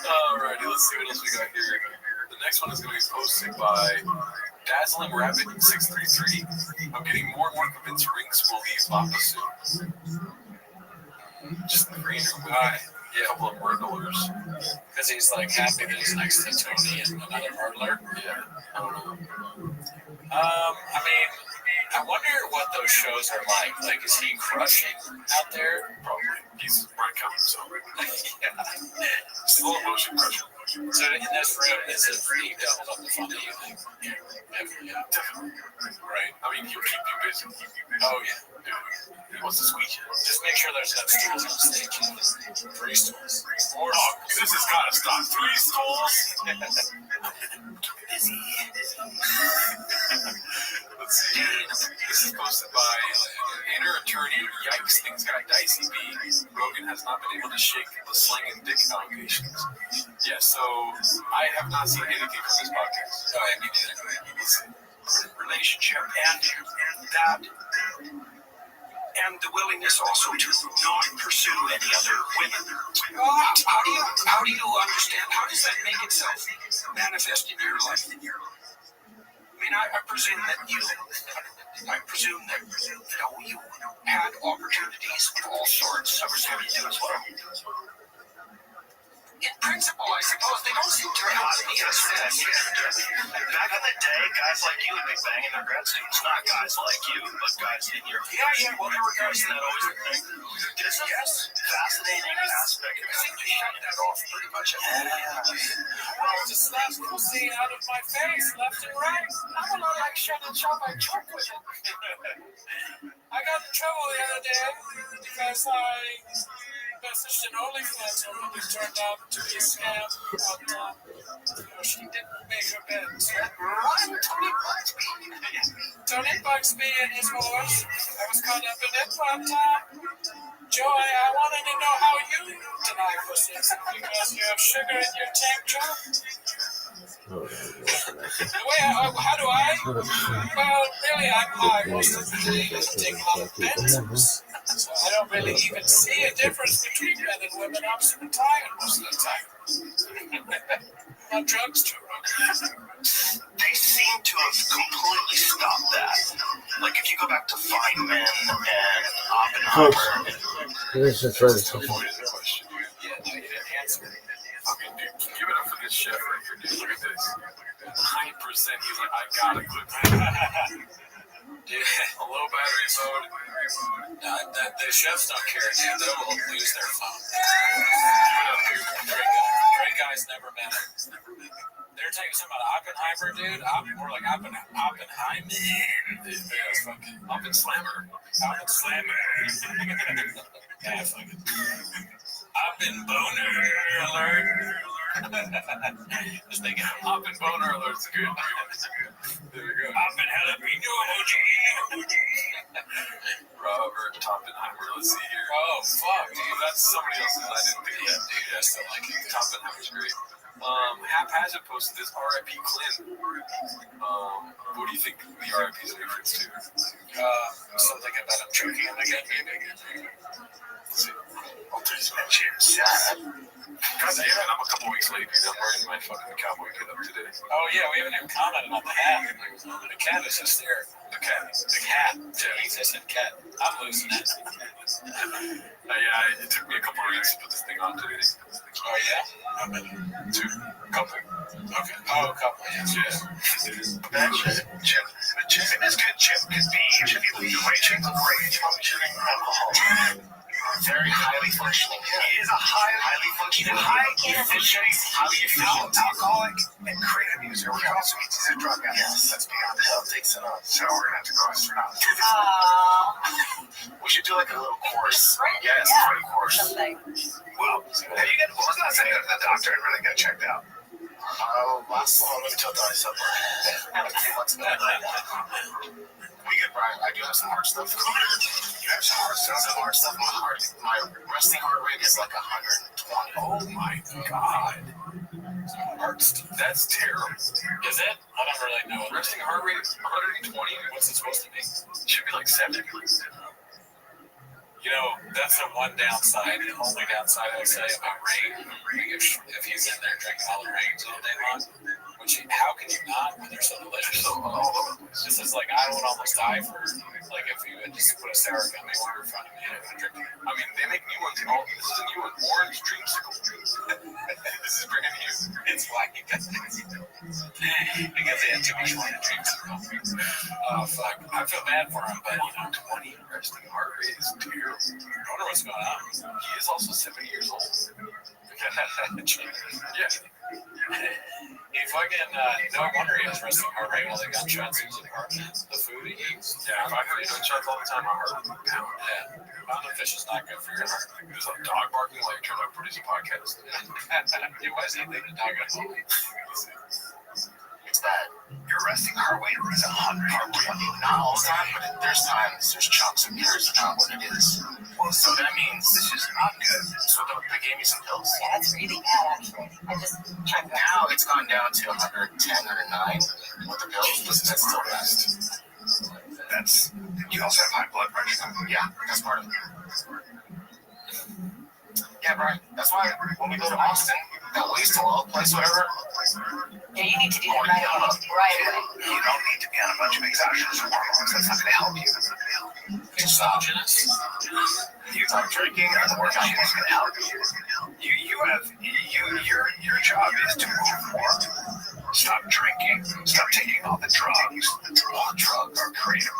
Alrighty, let's see what else we got here. The next one is going to be posted by Dazzling Rabbit 633. I'm getting more and more convinced Rinks will leave Papa soon. Just the green room. A couple of murderers. Because he's like happy that he's next to Tony and another murderer. Yeah, I don't know. I mean, I wonder what those shows are like. Like, is he crushing out there? Probably. He's Brian County, so. Yeah. Slow motion crushing. So in this room, is it pretty doubled up the fun that you think? Yeah, definitely. Right. I mean, he'll keep you busy. Oh, yeah. He wants to squeeze you. Just make sure there's enough stools on stage. 3 stools. Or this has got to stop. 3 stools? Busy. Let's see. This is posted by inner attorney. Yikes, things got dicey. Rogan has not been able to shake the slang and dick allegations. Yeah, so I have not seen anything from this podcast. Oh, I mean, relationship and that. And the willingness also to not pursue any other women. How do you understand? How does that make itself manifest in your life? I mean, I presume that you had opportunities of all sorts. I presume you do as well. In principle, I suppose they don't seem to have me as back in the day, guys like you would be banging their grad students. Not guys like you, but guys in your... Yeah, well, there were guys that always would think. Yes, fascinating aspect. It seemed to shut that off pretty much. Well, just slaps pussy out of my face, left and right. I'm a lot like shutting shop. I choke with it. I got in trouble the other day because I messaged an OnlyFans woman who turned out to be a scam, but she didn't make her bed. Tony Bugsby and his horse. I was caught up in it, but Joey, I wanted to know how you deny pussy because you have sugar in your tank job. How do I? Well, really, I'm high most of the day. I take a lot of benzos. So I don't really even see a difference between men and women. I'm super tired most of the time. My drugs too. They seem to have completely stopped that. Like if you go back to Feynman and Oppenheimer. This is for the Yeah, no, you didn't answer. I mean, dude, give it up for this chef right here, dude. Look at this. 9%. He's like, I got a good dude, a low battery mode. The chefs don't care, dude. They will lose their phone. Great guys never met him. They're talking something about Oppenheimer, dude. More like Oppenheimer. Dude, that's fucking Oppenslammer. Oppenslammer. Yeah, fucking. Oppenboner alert. Just thinking Oppenboner alert's good. There we go. Oppen jalapeno emoji. Robert Oppenheimer. Let's see here. Oh, fuck, dude. That's somebody else's. I didn't think of that. Dude, I still like it. Oppenheimer's great. Haphazard posted this R.I.P. Clint. What do you think the R.I.P. is a reference to? Something about him choking him again, maybe. Let's see. I'll tell you something. God damn it, I'm a couple weeks late, dude. I'm wearing my fucking cowboy get up today. Oh, yeah, we haven't even commented on the hat. The cat is just there. The cat. He said cat. I'm losing it. Yeah, it took me a couple of weeks to put this thing on today. Oh, yeah? How many? 2. Couple. Okay. Oh, a couple, That chip is good. Chip could be, if you leave away, chip's a great functioning alcohol. high efficient, highly efficient alcoholic and creative user, which also means he's a drug addict. Yes, let's be honest. Hell takes it up. So we're gonna have to go astronaut. We should do like a little course. Yes, a course. Something. Well, have you when was the last time you went to the doctor and really got checked out? Last long until I said that. 2 months ago. We get Brian. I do have some hard stuff. You have some hard stuff. Some hard stuff. My resting heart rate is like 120. Oh my god. That's terrible. Is it? I don't really know. Resting heart rate 120. What's it supposed to be? It should be like 70. You know, that's the one downside, the only downside I would say about Rain. If he's in there drinking all the Rains all day long, how can you not when they're so delicious? This is like, I would almost die for, like, if you had just put a sour gummy water in front of me and I drink it. I mean, they make new ones. This is a new one. Orange dreamsicle. This is bringing you. It's why because they had too much orange dreamsicle. Oh, fuck. I feel bad for him, but, 20 resting heart rate is terrible. I wonder what's going on. He is also 70 years old. Yeah. He fucking, no wonder he has resting heart rate, all the gunshots in his apartment, the food he eats. Yeah, if I heard gunshots all the time, my heart would pound. Yeah. Pound of fish is not good for your heart. There's a dog barking while you're trying to produce a podcast. Yeah, why is he leaving the dog at home? It's bad. Your resting heart rate is 120. Not all the time, but there's times, there's chunks of years not what it is. Well, so that means this is not good. So they gave me some pills. Yeah, that's really bad, actually. I just checked that. Now it's gone down to 110, 109 with the pills, but that's still best. That's, you also have high blood pressure. Yeah, that's part of it. Yeah, Brian, that's why when we go to Austin, that waste oil place, whatever. Yeah, you need to do that right away. You don't need to be on a bunch of exogenous hormones. That's not going to help you. Exogenous? You stop drinking, and the workout is going to help you. Your job is to move more. Stop drinking. Stop taking all the drugs. All drugs are creative.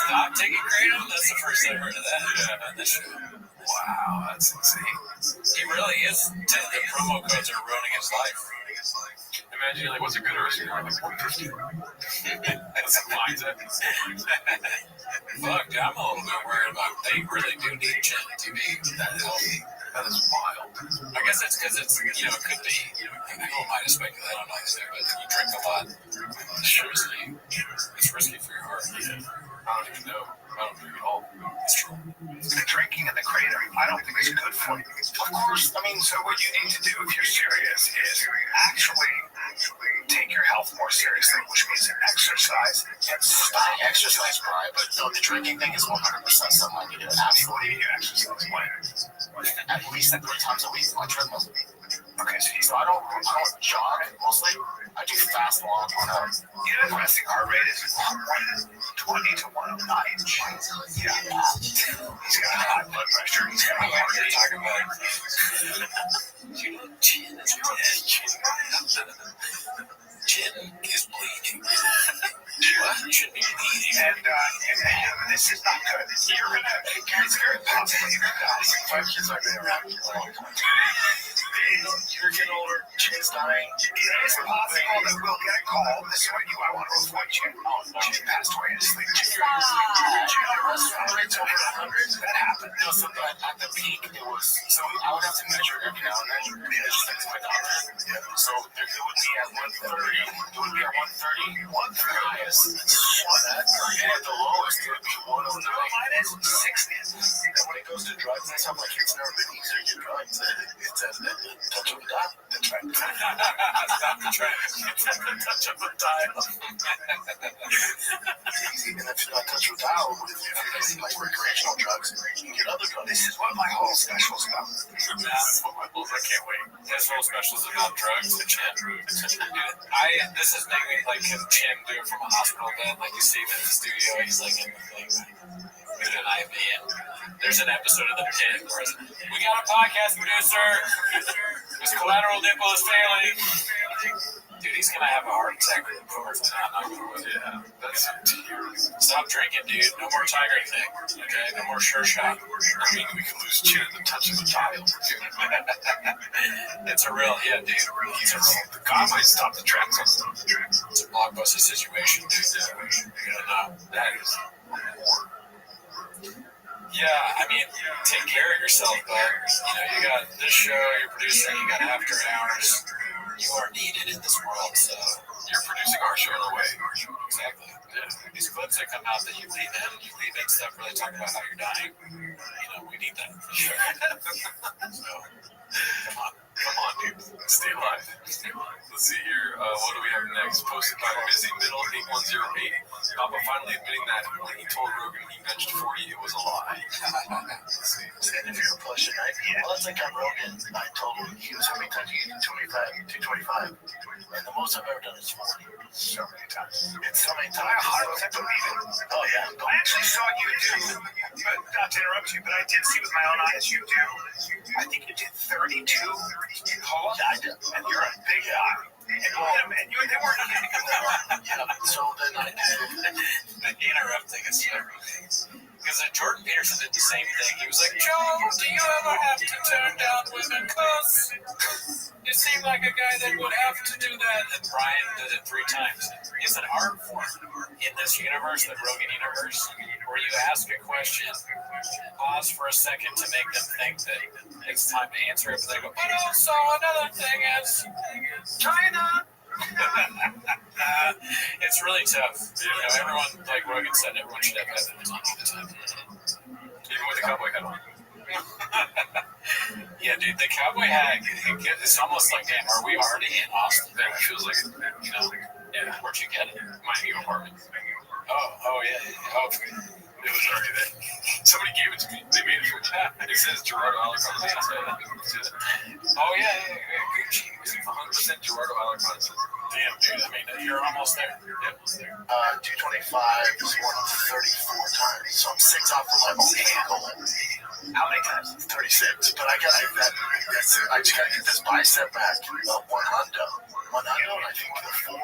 Stop taking kratom? That's the first I've heard of that. Yeah, this show. Wow, that's insane. He really is. The promo codes are ruining his life. Imagine you're like, what's a good resting heart? Like 150. That's a mindset. Fuck, I'm a little bit worried about. They really do need gin to be that healthy. That is wild. I guess it's because it's, it could be, people might have speculated on this, but you drink a lot. It's risky for your heart. Yeah. I don't even know. I don't drink at all. It's true. The drinking and the kratom, I don't think is good for you. Of course, I mean, so what you need to do if you're serious is actually take your health more seriously, which means exercise and stop exercise, Brian. But no, the drinking thing is 100% something I need to absolutely need to exercise. At least 3 times a week on a treadmill. Okay, so I don't jog mostly. I do fast walk on a resting heart rate is 120 to 109. Yeah. He's got high blood pressure. He's got high blood pressure. Talking about chin is chin is bleeding. What? You shouldn't be bleeding. And this is not good. You're gonna. It's very possible you're gonna die. 5 kids are gonna around you. You're getting older. Chin's dying. It is possible that we'll get a call. This is what I want to avoid Chin. Chin passed away in his sleep. Chin rate's over 100. That happened. No, so at the peak, it was. So I would have to measure every now and then. Just like my doctor. So it would be at 130. It would be at 130. 130 highest. And at the lowest, it would be 109. Mine is 60. And when it goes to drugs and stuff, like it's never been easier to get drugs. It's a touch of a dial. That's right. Stop the track. It's a touch of a dial. It's easy. And if you're not touch of a dial, if you're like recreational drugs, you can get other drugs. This is what my whole special is about. I can't wait. His whole special is about drugs and Chin. This is making me like him Chin do it from a hospital bed. Like you see him in the studio, he's like in an IV. And there's an episode of The Pit where we got a podcast producer. His collateral nipple is failing. Dude, he's gonna have a heart attack with the Coors. Yeah, that's stop drinking, dude. No more Tiger thing. Okay, no more Sure Shot. I mean, we can lose chin at the touch of a child. It's a real, yeah, dude. The God might stop the tracks. It's a blockbuster situation, dude. That is. Yeah, I mean, take care of yourself, bud. You got this show, you're producing, you got after hours. You are needed in this world, so you're producing our show in a way. Exactly. Yeah. These clips that come out that you leave in stuff really talk about how you're dying. We need that for sure. So, come on, dude. Stay alive. Let's see here. What do we have next? Posted by Busy Middle 8108. Papa finally admitting that when he told Rogan he benched 40, it was a lie. Let's see. And if you're pushing, well, it's like on Rogan. I told him he was how many times you get 225. And the most I've ever done is 40. So many times. It's so many times. I 100% believe it. Oh, yeah. I actually saw you do, not to interrupt you, but I did see with my own eyes you do. I think you did 32 pull-ups. Yeah, I did. And you're a big guy. And they weren't kidding. So then I did. Interrupting is everything. Because Jordan Peterson did the same thing. He was like, Joe, do you ever have to turn down women? Because you seem like a guy that would have to do that. And Brian did it 3 times. It's an art form in this universe, the Rogan universe, where you ask a question, pause for a second to make them think that it's time to answer it, but they go, but also another thing is China. It's really tough. Everyone, like Rogan said, everyone should have evidence on all the time. Even with the cowboy hat on. Yeah, dude, the cowboy hat, it's almost like, damn, are we already in Austin? It feels like, yeah, where'd you get it? My new apartment. Oh, yeah. Oh, it was already there. Somebody gave it to me. They made it for me. It says Gerardo Alarcon on the inside. Oh, yeah. Gucci. It's 100% Gerardo Alarcon. Damn, dude. I mean, you're almost there. Yeah, almost there. 225 is 134 times. So I'm 6 off of my own goal. How many times? 36. But I just gotta get this bicep back. 100. And I think the 4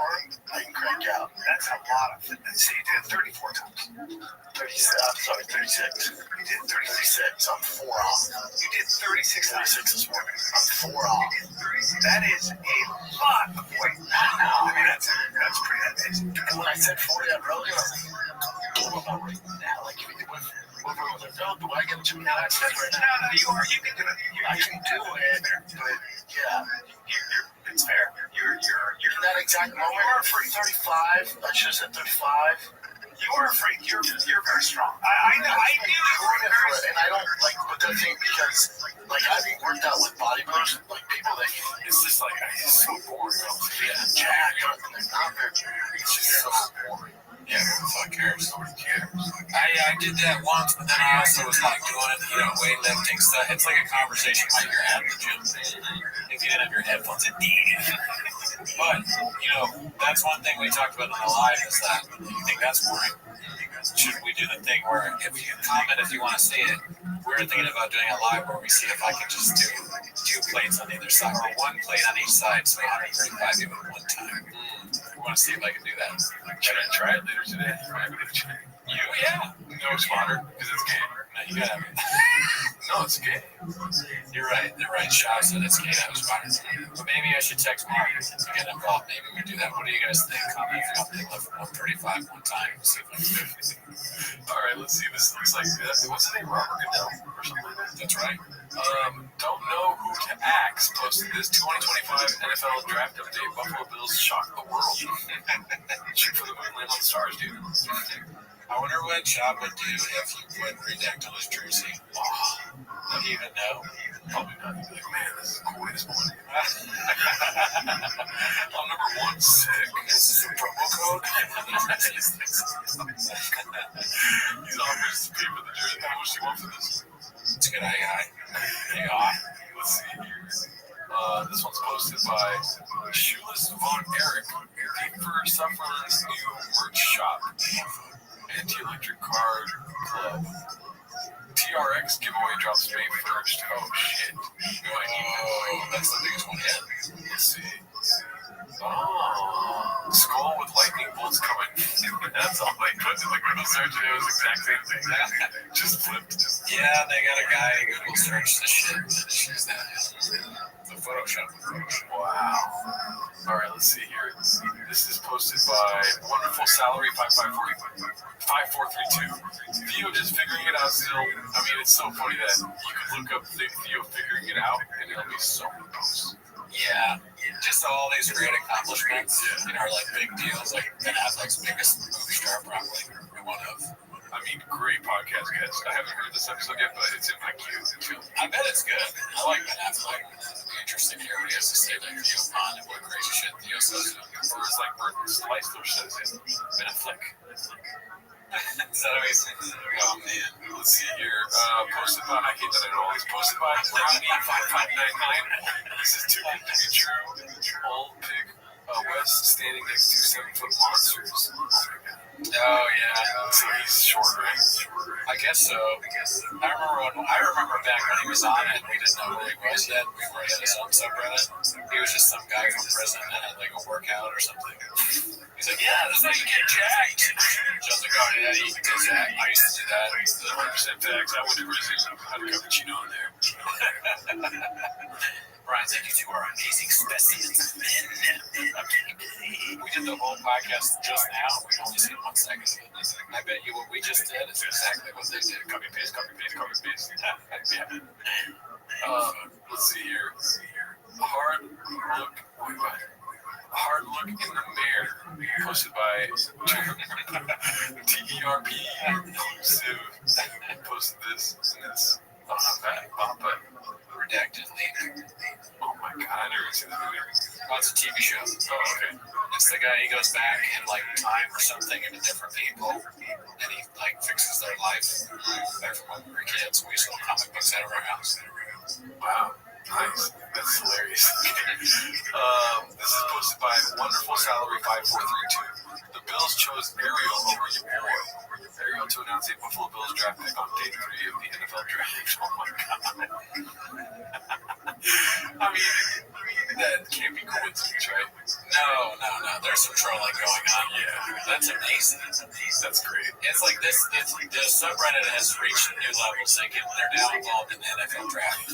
I can crank out. That's a lot of fitness. So you did 34 times. 36. You did 36. I'm 4 off. You did 36 times. 36 this morning. I'm 4 off. That is a lot of weight. I mean, that's pretty amazing. And when I said 40 on Rogan, I was like, what about right now? Like, what was like, no, do I get to now? No, you can do it. I can do it, but yeah. It's fair. You're in that exact moment for 35. I should have said 35. You are free. You're very strong. I know. I knew you were very strong. And I don't like with that thing because like having worked out with bodybuilders, like people that it's just like it's so boring. Jack, and they're not very. It's just so boring. Yeah, who the fuck cares? Nobody cares. I did that once, but then I also was like doing, weightlifting stuff. It's like a conversation while you're at the gym. If you didn't have your headphones, indeed. But, that's one thing we talked about in the live is that you think that's boring. Should we do the thing where if you comment if you want to see it? We were thinking about doing a live where we see if I can just do 2 plates on either side, or 1 plate on each side, so 135 people at one time. We want to see if I can do that. Should I try it later today? Yeah. No spotter, because it's gay. No, you gotta have it. No, it's gay. You're right. The right shot said it's gay. That was fine. But maybe I should text Mark to get involved. Maybe we do that. What do you guys think? Comment if you want me to lift 135 one time. See if I can do it. All right, let's see. This looks like what's the name? Robert Goodell or something like that. That's right. Don't know who to axe. Posted this 2025 NFL draft update. Buffalo Bills shock the world. Shoot for the moon, land on the stars, dude. I wonder what Chop would do if you put Redactyl on his jersey. Would he even know? Probably not. He'd be like, man, this is cool this morning. I'm number 1 sick. Is this a promo code? He's offers to pay for the jersey. How much do you want for this? It's a good eye. Let's see here. This one's posted by Shoeless Von Eric. Deep for Suffering's new merch shop. Anti-electric car club. TRX giveaway drops May 1st. Oh shit. Oh, that's the biggest one yet. Let's see. Oh. skull with lightning bolts coming. That's all they put in the Google search, and it was the exact same thing. Just flipped. Yeah, they got a guy who Google searched the shit. She's that. The Photoshop. Wow. All right, let's see here. This is posted by Wonderful Salary 5432. Theo just figuring it out still. I mean, it's so funny that you can look up Theo figuring it out, and it'll be so many posts. Yeah, just all these great accomplishments, are like big deals. Like Ben Affleck's biggest movie star, probably one of. I mean, great podcast guest. I haven't heard this episode yet, but it's in my queue. I bet it's good. I like Ben Affleck. It'll be interesting to hear what he has to say like Theo Vaughn and what crazy shit Theo says. Or it's like Burton Slicer says it. Ben Affleck. Is that what he says? Oh man. Let's see here. Posted by, I hate that at all. It's posted by Brownie5599. This is too good to be true. Old pig West standing next to 7-foot monsters. Oh yeah. So he's short, right? I guess so. I remember back when he was on it, we didn't know who he was yet. We were in his own subreddit. He was just some guy from prison that had like a workout or something. He's like, yeah, this is how you get jacked. Just like, oh yeah, you can get jacked. I used to do that. 100% facts. I went to prison. I had a cappuccino in there. Brian's like, you two are amazing specimens of men. We did the whole podcast just now. We only seen 1 second. I bet you what we just did is exactly what they did. Copy paste, copy paste, copy paste. Yeah. Let's see here. Hard look in the mirror. Posted by TERP Inclusive. Posted this, and it's not bad. Redacted link. Oh my god, I never seen this movie. Oh, it's a TV show. Oh, okay. It's the guy, he goes back in like time or something into different people, and he like fixes their life. Back from when we were kids, we used to comic books out of our house. Wow, nice. That's hilarious. This is posted by Wonderful Salary 5432. The Bills chose Ariel over your boy. Ariel to announce a Buffalo Bills draft pick on day 3 of the NFL draft. Oh my god. I mean, that can't be coincidence, right? No. There's some trolling going on. Yeah. That's amazing. That's great. It's like the subreddit has reached new levels. They're now involved in the NFL draft.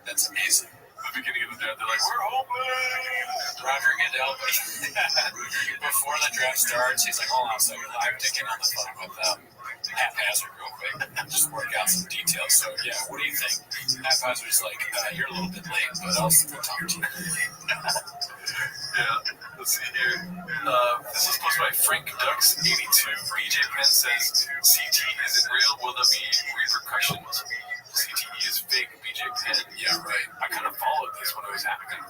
That's amazing. The beginning of the draft, they're like, we're hoping. Roger Goodell, before the draft starts, he's like, hold on a second, I'm thinking on the phone with Haphazard real quick. Just work out some details. So, yeah, what do you think? Haphazard's like, you're a little bit late, but I'll still talk to you. Yeah, let's see here. This is posted by Frank Ducks 82. BJ Penn says, CT isn't real, will there be repercussions? CTE is fake, BJ Penn. Yeah, right. I kind of followed this when it was happening.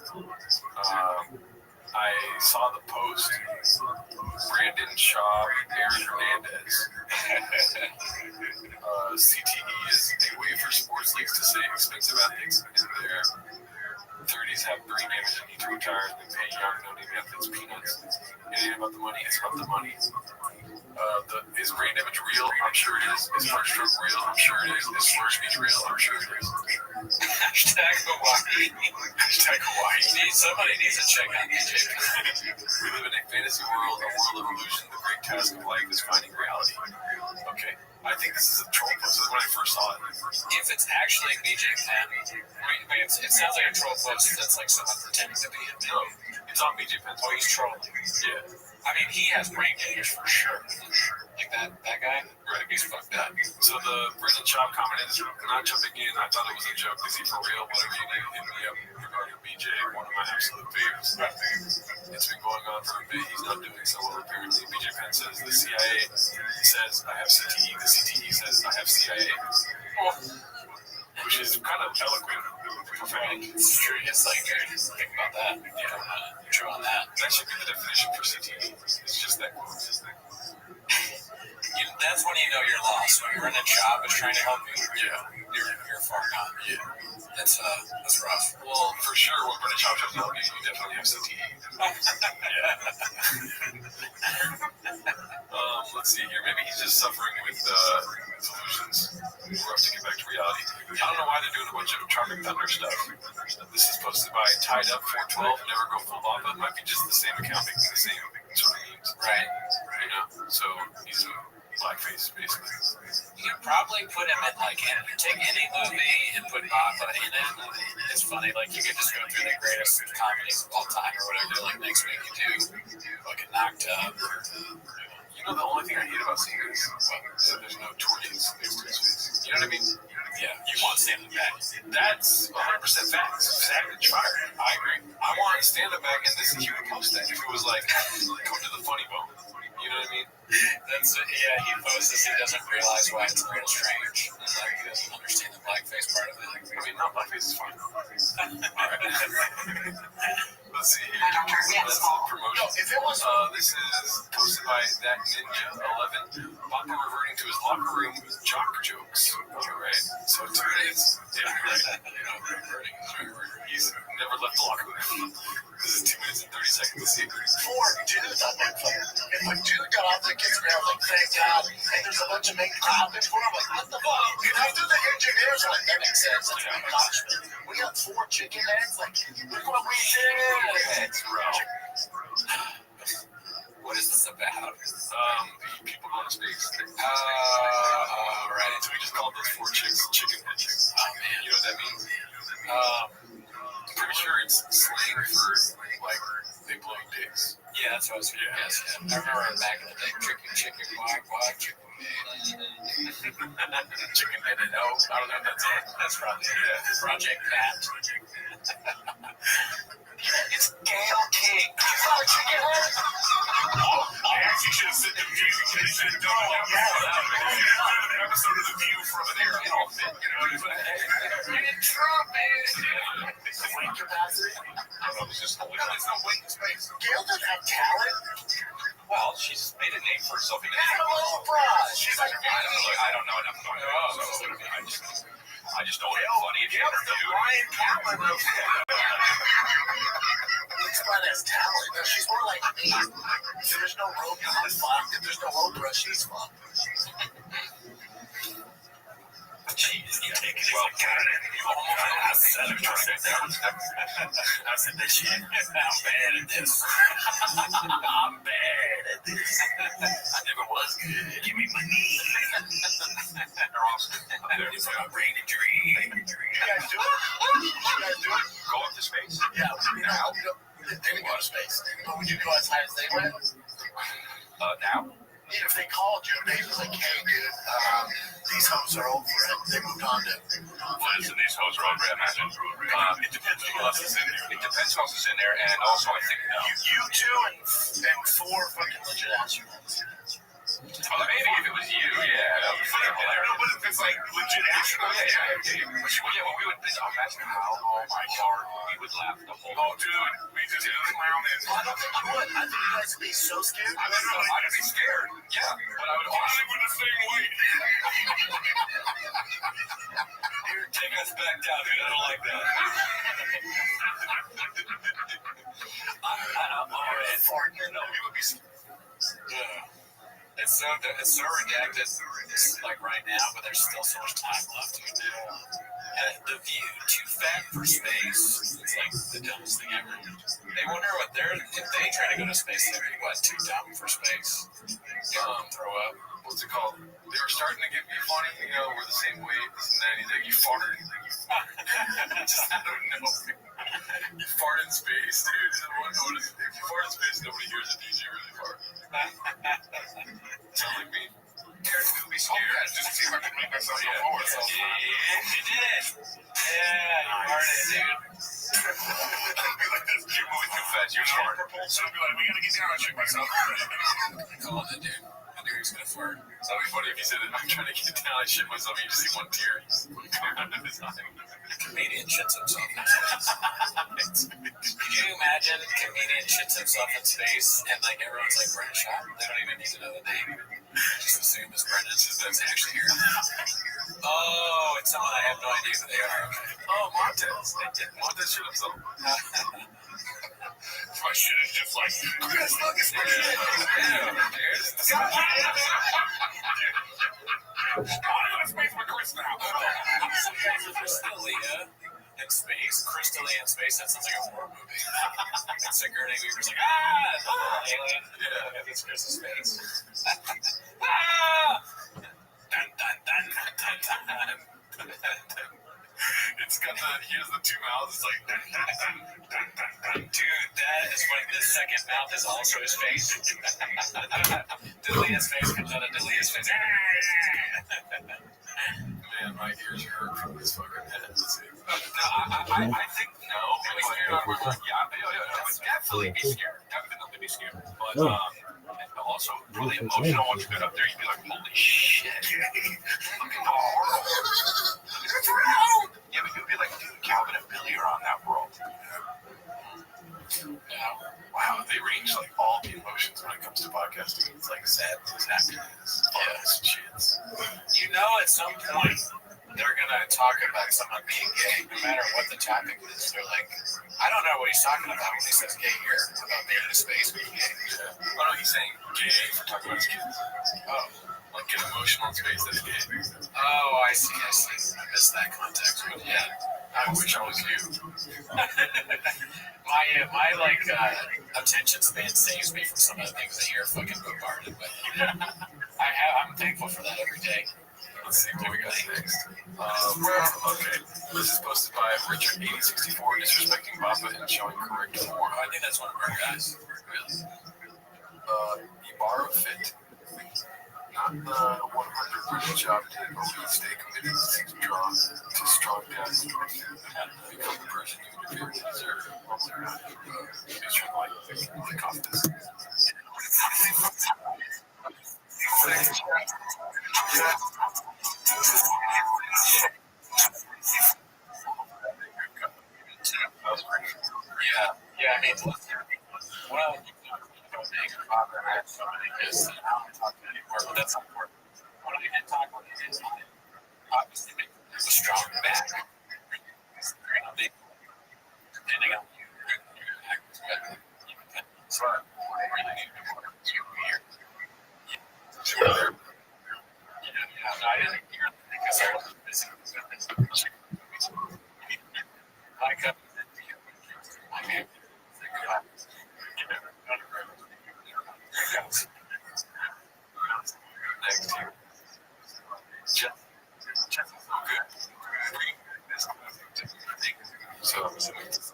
I saw the post. Brandon Shaw, Aaron Hernandez. CTE is a way for sports leagues to say expensive athletes in their 30s have brain damage and need to retire and pay young, no-name athletes peanuts. It ain't about the money, it's about the money. Is brain damage real? I'm sure it is. Is heart stroke real? I'm sure it is. Is slur speech real? I'm sure it is. Hashtag Hawaii. Hashtag Hawaii. Somebody needs to check on DJ. We live in a fantasy world, a world of illusion. The great task of life is finding reality. Okay. I think this is a troll post. When I first saw it. If it's actually BJ Penn, it sounds like a troll post that's like someone pretending to be him. No, it's on BJ Penn. Oh, he's trolling. Yeah. I mean, he has brain damage for sure. Like that guy? Right, he's fucked up. So the Brendan Shaw commented, not jumping in, I thought it was a joke. Is he for real? Whatever you need, hit me up regarding BJ, one of my absolute favorites. It's been going on for a bit. He's not doing so well, apparently. BJ Penn says the CIA says I have CTE. The CTE says I have CIA. Which is kind of eloquent. It's true. It's like, think about that. Yeah, true on that. That should be the definition for CTE. It's just that quote. That's when you know you're lost. When you're in a job that's trying to help you, you're far gone. Yeah. That's rough. Well, for sure, when Brendan Shaw tries to help you, you definitely have CTE. Let's see here. Maybe he's just suffering with delusions. We're up to get back to reality. I don't know why they're doing a bunch of Tropic Thunder stuff. This is posted by Tied Up 412. Never go full lava. It might be just the same account making the same sort of memes. Right. You know? So he's a blackface, basically. You could probably put him in like take any movie and put Lava in it. It's funny, like you could just go through the greatest comedies of all time or whatever. Like next week you do fucking Knocked Up. You know, the only thing I hate about seeing this is that there's no torches in his face. You know what I mean? Yeah, you want stand-up back. That's 100% facts. Savage fire. I agree. I want stand-up back, and this is he would post that if it was like, come to the funny bone. You know what I mean? That's yeah. He posts this. He doesn't realize why it's real strange. Like he doesn't understand the blackface part of it. I mean, no, blackface is fine. Let's see here. Let's promotion. This is posted by that Ninja 11. Papa reverting to his locker room jock jokes. Right. So it's is. Yeah, right. You know, reverting. He's never left the locker room. This is 2 minutes and 30 seconds to see. 4 dudes on that player. If a dude got off the kids around like, thank God, and there's a bunch of main topics for him, like, what the fuck? And after the engineers are like, that makes sense. That's my punishment. We got 4 chicken heads, like, look what we did. Heads, bro. What is this about? People going to space. Right. So we just called those 4 chicks chicken heads. Oh man. You know what that means? I'm pretty sure it's slang for like they blow dicks. Yeah, that's what I was going to guess. Yeah. I remember back in the day, chicken, quack, chicken Chicken headed no. I don't know if that's it. That's probably Project Pat. It's Gail King. You saw a chicken head? I actually should have said the View. You should have done an episode of The View from an air outfit. You know, You didn't Trump, man. Weight capacity. It's just there's no weight in space. Gail doesn't have talent. Well, she's made a name for herself. She's like, I don't know enough about her. So I just don't know funny if you interview Ryan Callen of Explain as talent. No, she's more like me. If there's no rope, I'm fucked. If there's no Oprah, she's fucked. Jeez, you take it. Well, you almost said it. I said this shit. I'm bad at this. I'm bad at this. I never was good. Give me money. It's like a brain dream. You guys do it? Go up to space? Yeah, they didn't go to space. But would you go as high as they went? Now? If they called you and they was like, hey, dude, these hoes are over it. They moved on to... Listen, these hoes are over it, imagine. It depends who else is in there. It depends who else is in there, and also I think... You 2 and 4 fucking legit astronauts. Maybe if it was you, yeah. I don't know, but if it's like legit astronauts, yeah. Well, we would imagine how, oh my God, we would laugh the whole time. Oh, dude, we just clown it. I don't think you would. I think you guys would be so scared. I don't know, I'd be scared. Yeah, but I would also with the same weight. Here, take us back down, dude. I don't like that. No, we would be Yeah. It's so redacted, like right now, but there's still so much time left. The View, too fat for space. It's like the dumbest thing ever. They wonder what if they try to go to space, they're what, too dumb for space? Throw up. What's it called? They were starting to get me funny, you know, we're the same weight, this and that. He's like, you farted. Just, I don't know. You fart in space, dude. If you fart in space, nobody hears it because you really fart. Sound like me? Eric will be scared. Just see if I can make myself go forward. Yeah, you did. Yeah, you farted, dude. Be like this, you're moving too fast, you're fart. So I'll be like, we gotta get down and check myself. Call it, dude. I knew he was gonna fart. That'd be funny if you said that I'm trying to get down, I shit myself, and you just see one tear coming out of his eye. Comedian shits himself. Could you imagine a comedian shits himself in space and like everyone's like Brendan Shaw? They don't even need to know the name. Just assume it's Brendan since that's actually here. Oh, it's someone I have no idea who they are. Oh, Montez. Montez shit himself. My shit is just like, Chris, look, it's my shit. Some guys are just Aaliyah. In space, crystally in space, that sounds like a horror movie. And Sigourney Weaver's like, alien. Yeah, and it's Chris in space. Dun, dun, dun, dun, dun, dun. It's got he has the two mouths. It's like, dun, dun, dun, dun, dun, dun. Dude, that is funny. The second mouth is also his face. Delia's face comes out of Delia's face. Man, my ears hurt from this fucking head. I think no. I would definitely be scared. Definitely be scared. But also really emotional. Once you get up there, you'd be like, holy shit. Fucking horrible. Yeah, but you'd be like, dude, Calvin and Billy are on that world. Yeah. Wow, they range like all the emotions when it comes to podcasting. It's like sadness, happiness, shits. You know, at some point, they're gonna talk about someone being gay, no matter what the topic is. They're like, I don't know what he's talking about when he says gay here, about being in space being gay. Yeah. Oh no, he's saying gay for talking about his kids. Oh, like get emotional in space that's gay. Oh, I see. I missed that context, but yeah, I wish I was you. My attention span saves me from some of the things that you're fucking bombarded with. I'm thankful for that every day. Let's see what we got next. Okay. This is posted by Richard 8064, disrespecting Papa and showing correct form. I think that's one of our guys. Really. Ibarra fit. Not the 100% job did, but we stay committed to strong death. Become the person you fear to deserve. Future like the confidence. Yeah, I mean, well, father had so many kids that I don't talk to anymore, but that's important. When I did talk with his obviously make a strong back. Depending on you, so I really need to work 2 years. I didn't hear because I was busy. I got next year. Just so good. So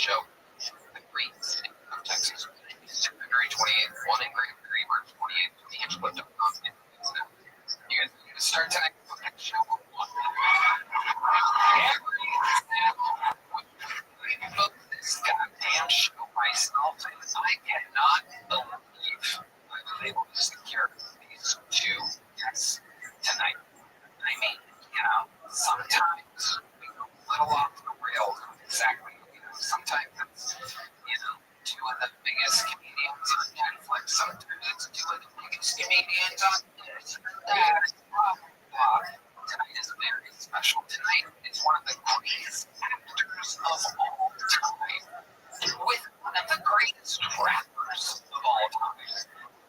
show. The great state of Texas. February 28th, one in Grand Prairie, March 28th, Angelo.com. You guys need to start tonight. Show this goddamn show myself, and I cannot believe I was able to secure these two guests tonight. I mean, sometimes we go a little off the rails. Exactly. Sometimes it's, two of the biggest comedians on Netflix. Sometimes it's two of the biggest comedians on this or that. Blah, blah. Tonight is very special. Tonight is one of the greatest actors of all time. With one of the greatest rappers of all time.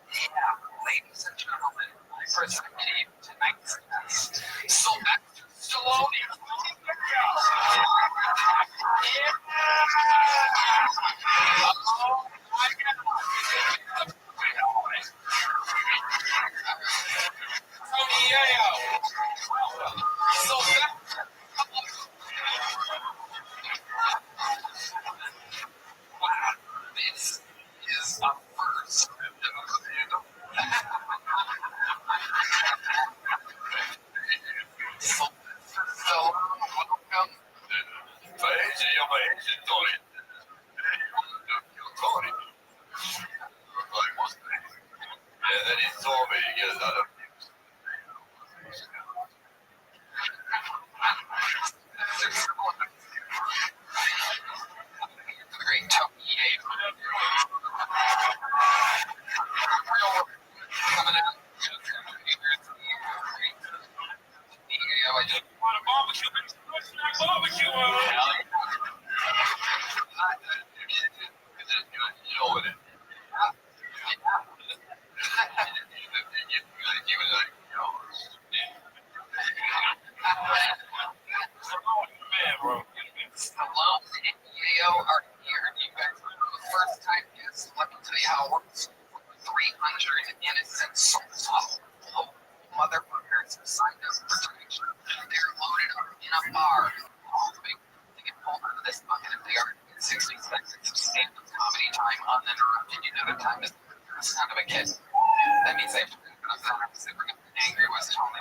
Yeah, ladies and gentlemen, I present to you tonight's guest, Sylvester Stallone. Oh my God. Tony Yeo. Sylvester. Wow, this is a first. So, welcome. Tony. Tony. And then he told me to get another. The great Tony Yeo. Coming out. I just want a barbecue. Barbecue. You know what it is. Stallone and Yeo are here. You guys are the first time guests. Let me tell you how it works. 300 innocent souls. Motherfuckers signed up for protection. They're loaded up in a bar. They get pulled out of this bucket if they are in 60 seconds of stand-up comedy time uninterrupted. You know the time is the sound of a kid. That means they have to bring up that opposite. We're going to be angry with Tony.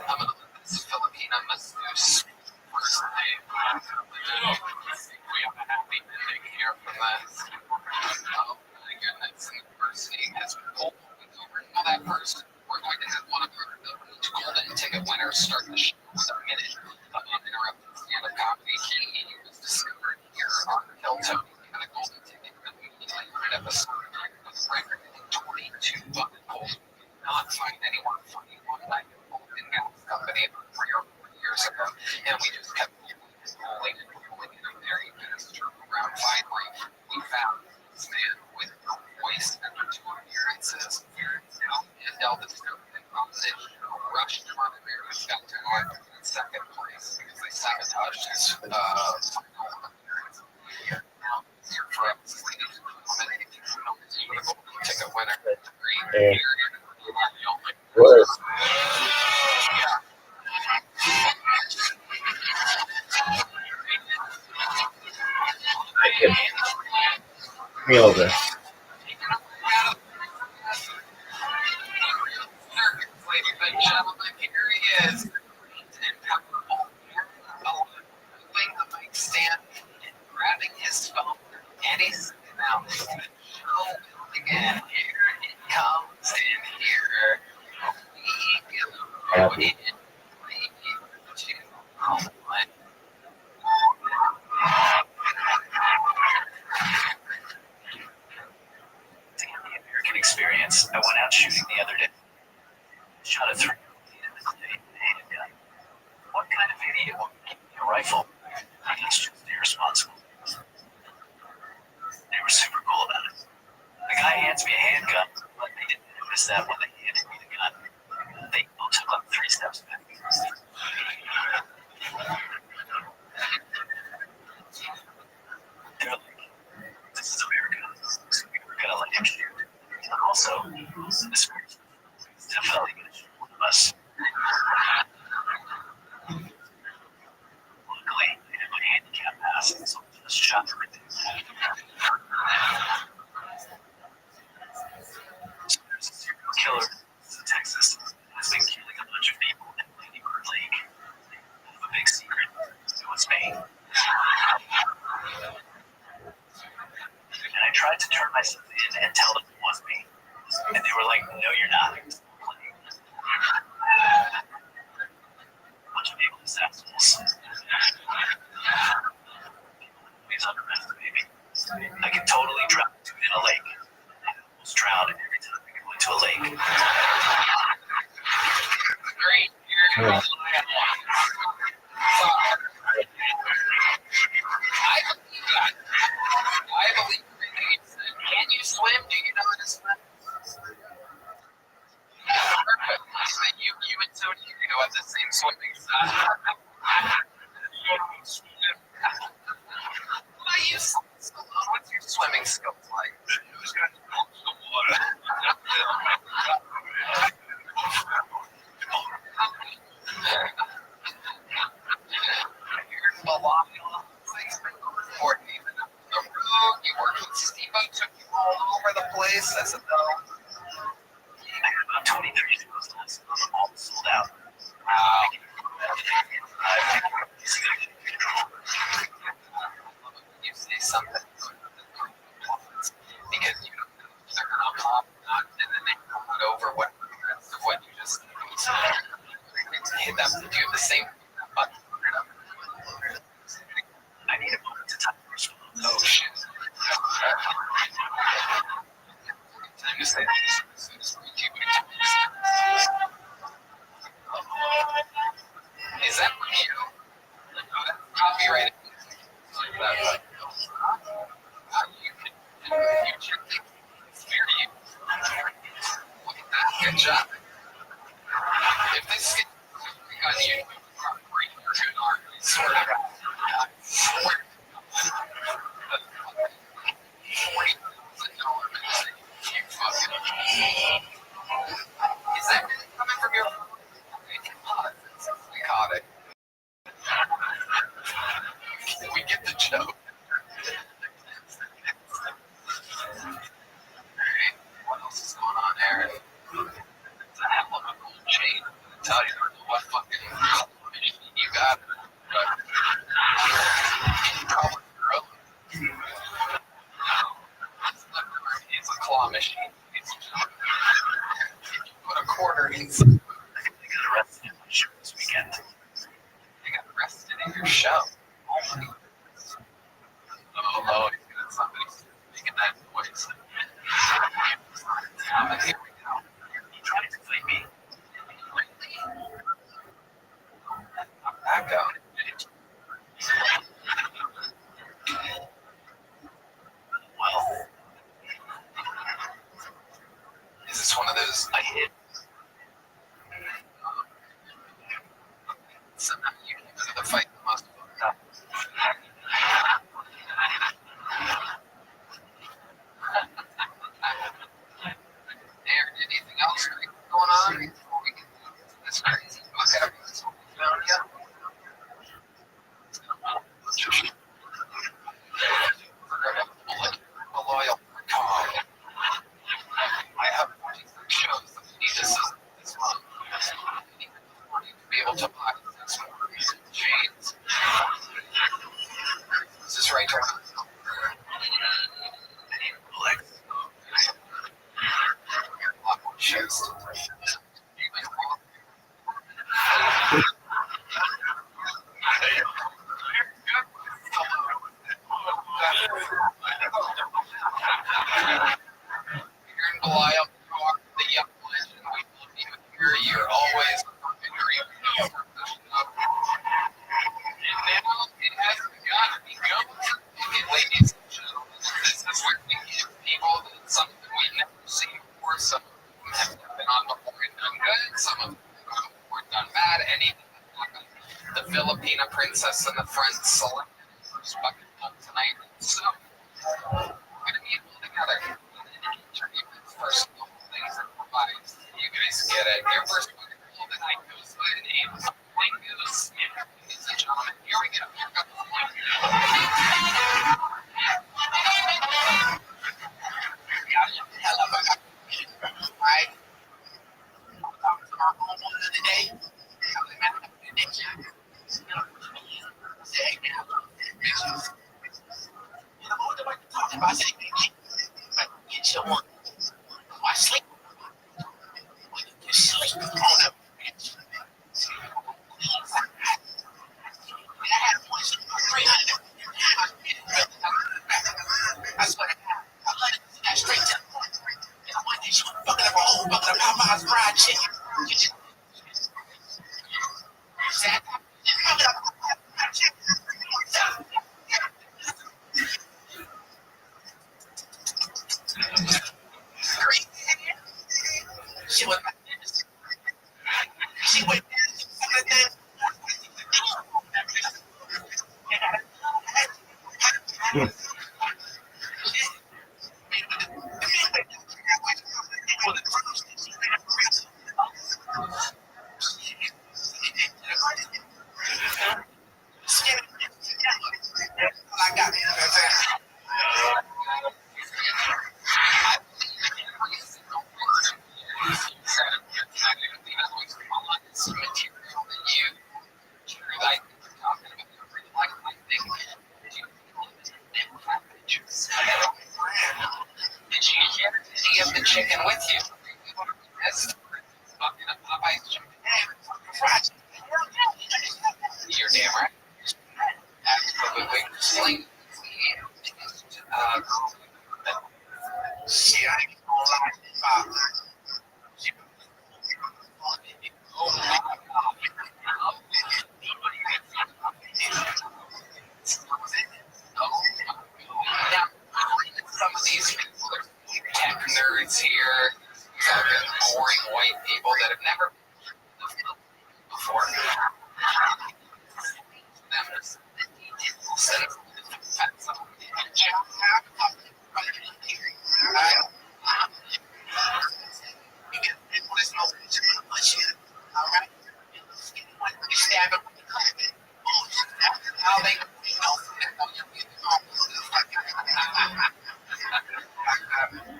I'm going to let this Filipina masseuse first name. We have a happy ending here from this. Oh my goodness. And the first name has been pulled over. Now that first, we're going to have one of our golden ticket winners start the show with a minute of uninterrupted stand-up comedy. He was discovered here on Hilltop. He had a golden ticket and immediately on an episode with a record 22 bucket pulls. Not find anyone funny one night in Gal's company about 3 or 4 years ago, and we just kept rolling in a very fast turnaround. Finally, we found this man with no voice after 2 appearances. And Elvis on this show rushed him on America's Got Talent in second place because they sabotaged his final appearance. Now, here for us, ladies and gentlemen, the golden ticket winner. What? I can feel this. Ladies and gentlemen, here he is. Holding the mic stand and grabbing his phone, and he's sitting down. Show again. Here it comes, and here we go. Happy. American experience. I went out shooting the other day. Shot a 3 in the clay with a handgun. What kind of idiot would give me a rifle? I think it's just irresponsible. They were super cool about it. The guy hands me a handgun, but they didn't notice that when they handed me the gun. They all took like 3 steps back. They're like, this is America. So we were gonna let him shoot. And also, this guy's definitely gonna shoot one of us. Luckily, I had my handicap pass, so shot for it. So there's a serial killer in Texas who's been killing a bunch of people in Lady Bird Lake. I have a big secret. It was me. And I tried to turn myself in and tell them it was me. And they were like, no, you're not. A bunch of people assassinals. Please underestimate me. I can totally drown a dude in a lake. I almost drown every time I go into a lake. Great. Yeah. I believe everything you said. Can you swim? Do you know how to swim? Perfect. You and Tony go at the same swimming side. What's your swimming skills like? Who's got the water? You're in Balaka. You worked with Steve, took you all over the place. I said, no. I got about 23 shows last month. I'm all sold out. Wow. You say something because you know they're gonna pop and then they put over what the rest of what you just hit them to do the same button. I need a moment to time the response. Oh shit. Time to say that as soon as we keep it. Is that for you? No, that's copyrighted. Good job. If this gets on you, you're good art. I swear to God. I swear to God. $40,000 music. You fucking. Is that really coming from your phone? We caught it. We get the joke. Alright, what else is going on there? It's a hell of a gold chain. I tell you, I don't know what fucking machine you got, but probably your own. It's a claw machine. If you put a quarter inside. I got arrested in my show this weekend. You got arrested in your show. Oh my goodness. Oh, you got somebody making that noise. Here we go. You trying to fight me? I'm back out. Well, Is this one of those I hit. somehow you came into the fight that must have fucked up? Aaron, anything else going on before we get to this crazy book evidence we found yet? A loyal call. I have 46 shows that we need to sell this month. We need the money to be able to buy 6 more chains. Is this right, Trevor? Shows. Belial, the young legend, we love you here. You're always in your and now it has begun. It goes. And ladies and gentlemen, this is where we give people something we've never seen before. Some of them have been on before and done good. Some of them have been on before and done bad. Anything that happened. The Filipina princess in the front select first fucking book tonight. So talking about. I said, get your one. I sleep. You sleep on them. I had 300. I swear to God, I love it. Got straight to the point. And I want you fucking up a whole bucket of Popeye's fried chicken. She was. She went. I got it. Did you get any of the chicken with you? Yes. Popeye's chicken. You're damn right. Absolutely. See, I ain't gonna lie. Some of these people are tech nerds here, boring white people that have never before.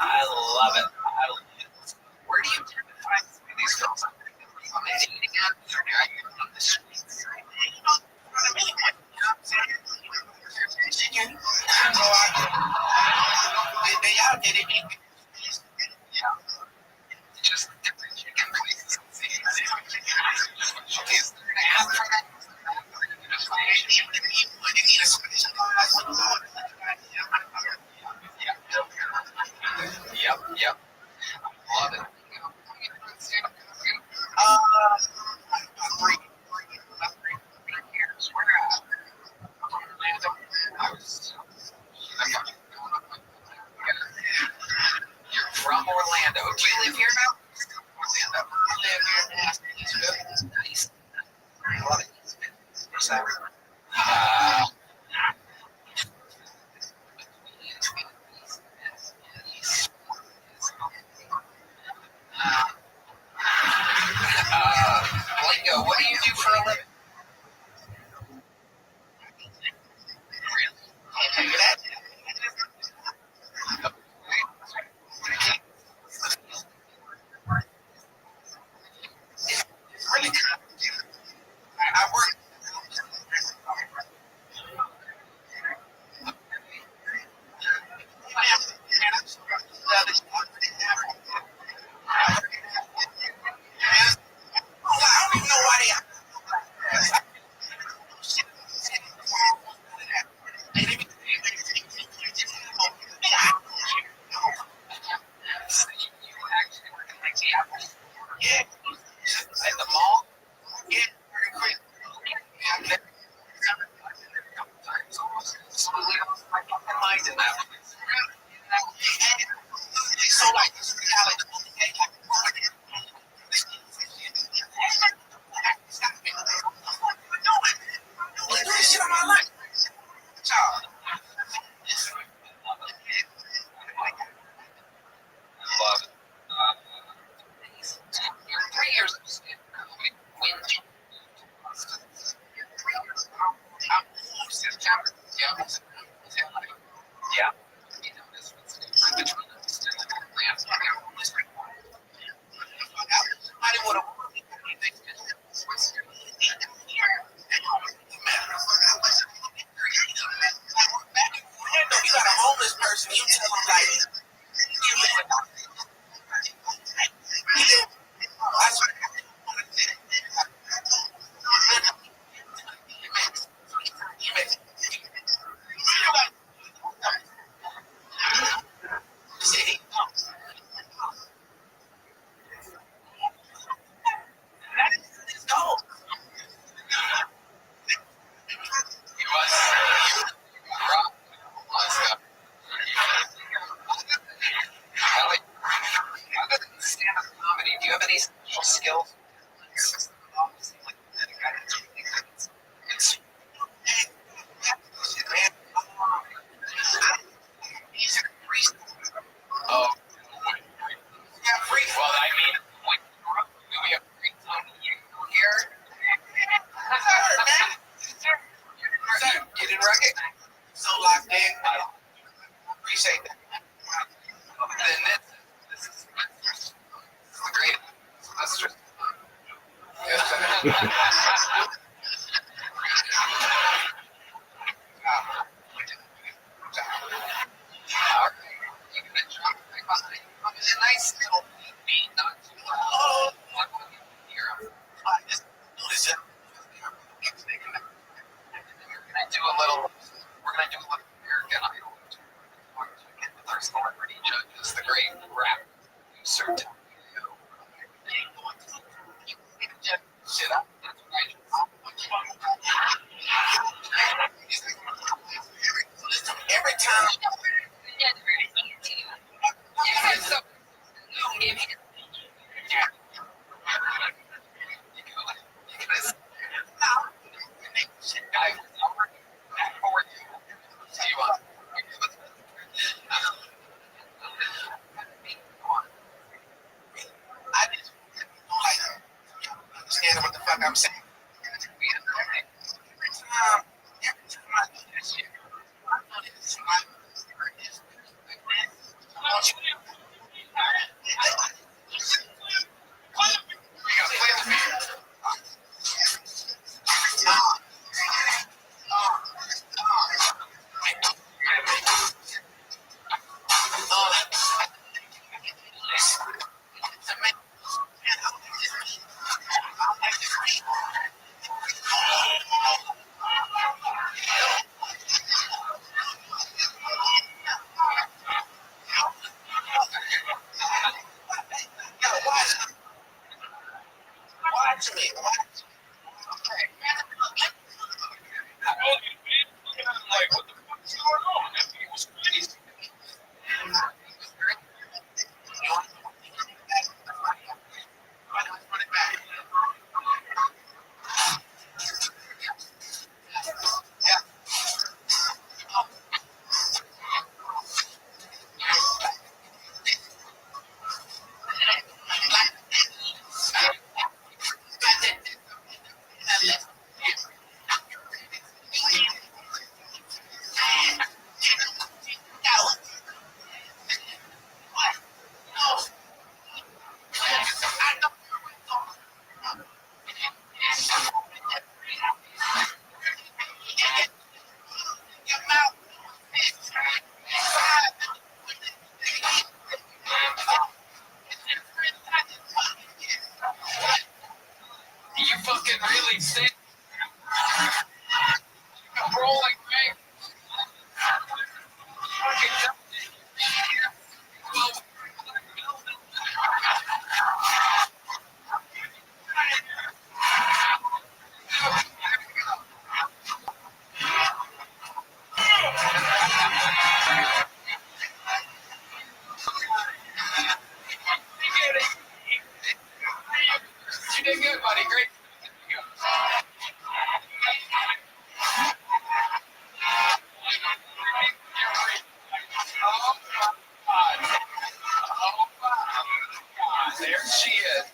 I love it. Where do you find these girls? On the dating apps or are you on the streets? They out there, they make just different chicken places. Yep. Love it. You're from Orlando. Do you live here now? Orlando. I live here in Nice. I love it. What's that? Blingo, what do you do for a living? Can't tell you that. It's really good. I work. I don't even know why they. Yeah. At the mall? Yeah, very quick. Yeah, mind in that. So like this reality. What doing shit on my life? Child. Love it. 3 years of skin. September. Yeah. say that. Then this is the great semester. Nice little beat, not too loud. We're gonna do a little American Idol. With our celebrity judges, the great rap producer. Sit up. Every time. Understand what the fuck I'm saying. Watch me. Like, what the fuck's going on? It was crazy. You fucking really say rolling, right? You did good, buddy. Great. There she is.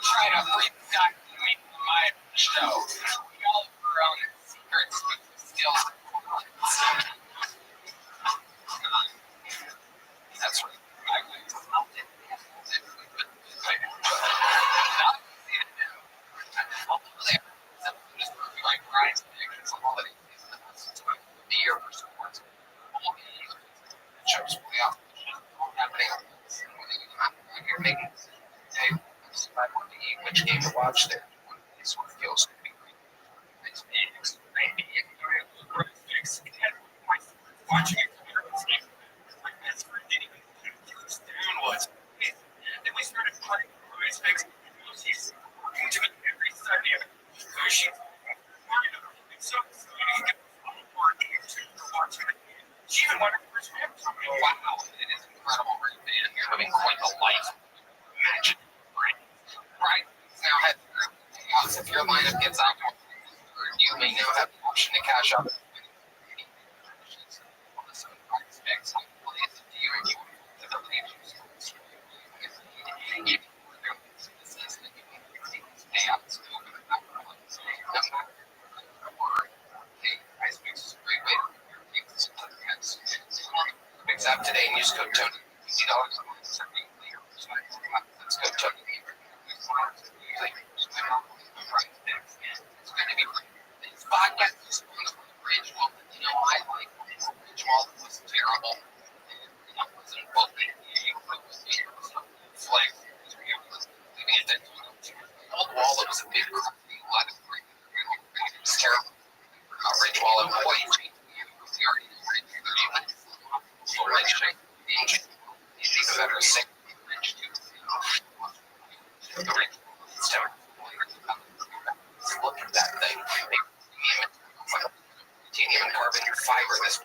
Trying to freestyle me on my show. All of her own secrets, but still. That's right. I went to something. Like Brian's pictures, all that the year for sports. Shows way off. You're making hey, I want to eat which game to watch there. This one feels watching it. My best friend didn't even down was. Then we started playing prize picks. She's talking to me every Sunday. She's so excited to watch it. She even wanted to respect me. Wow, it is incredible, right, man? You're having quite a life. Imagine, right? Now have if your lineup gets out, you may now have the option to cash out. use code Tony. $50. That's code Tony. It's going to be this podcast is on the bridge. Well, you know, I like bridge wall was terrible. It wasn't bulky. It's like old wall that was a big lot of it was terrible. Ridge wall employees. We already better sing. Look at that thing. It's like a titanium and carbon fiber. This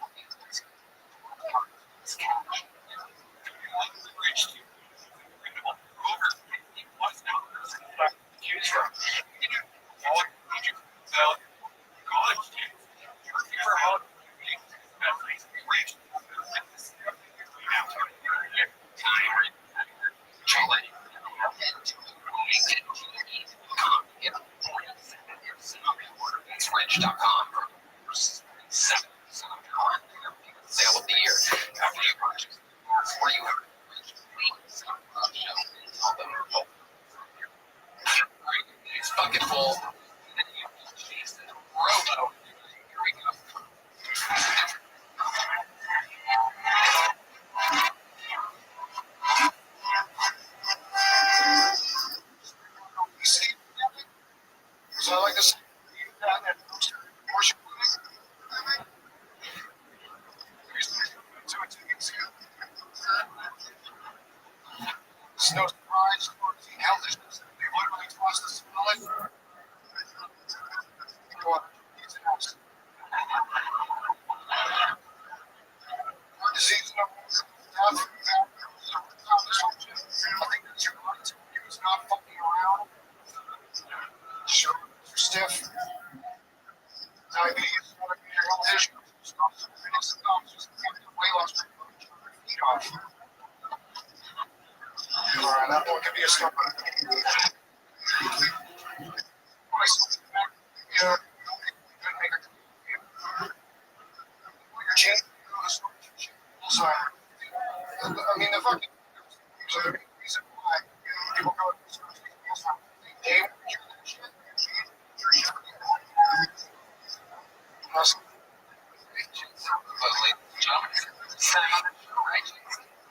It's Ridge.com. Sale of the year. After you purchase, where you have it's bucket full. Robo. Here we go. So I like this. It's no surprise for the health issues. They literally tossed the solid. Disease number one. I think that's your right. He was not fucking around. Sure, stiff. Diabetes, one of your health issues. Weight loss. All right, that one could be a start. I mean, the fucking reason why people go to they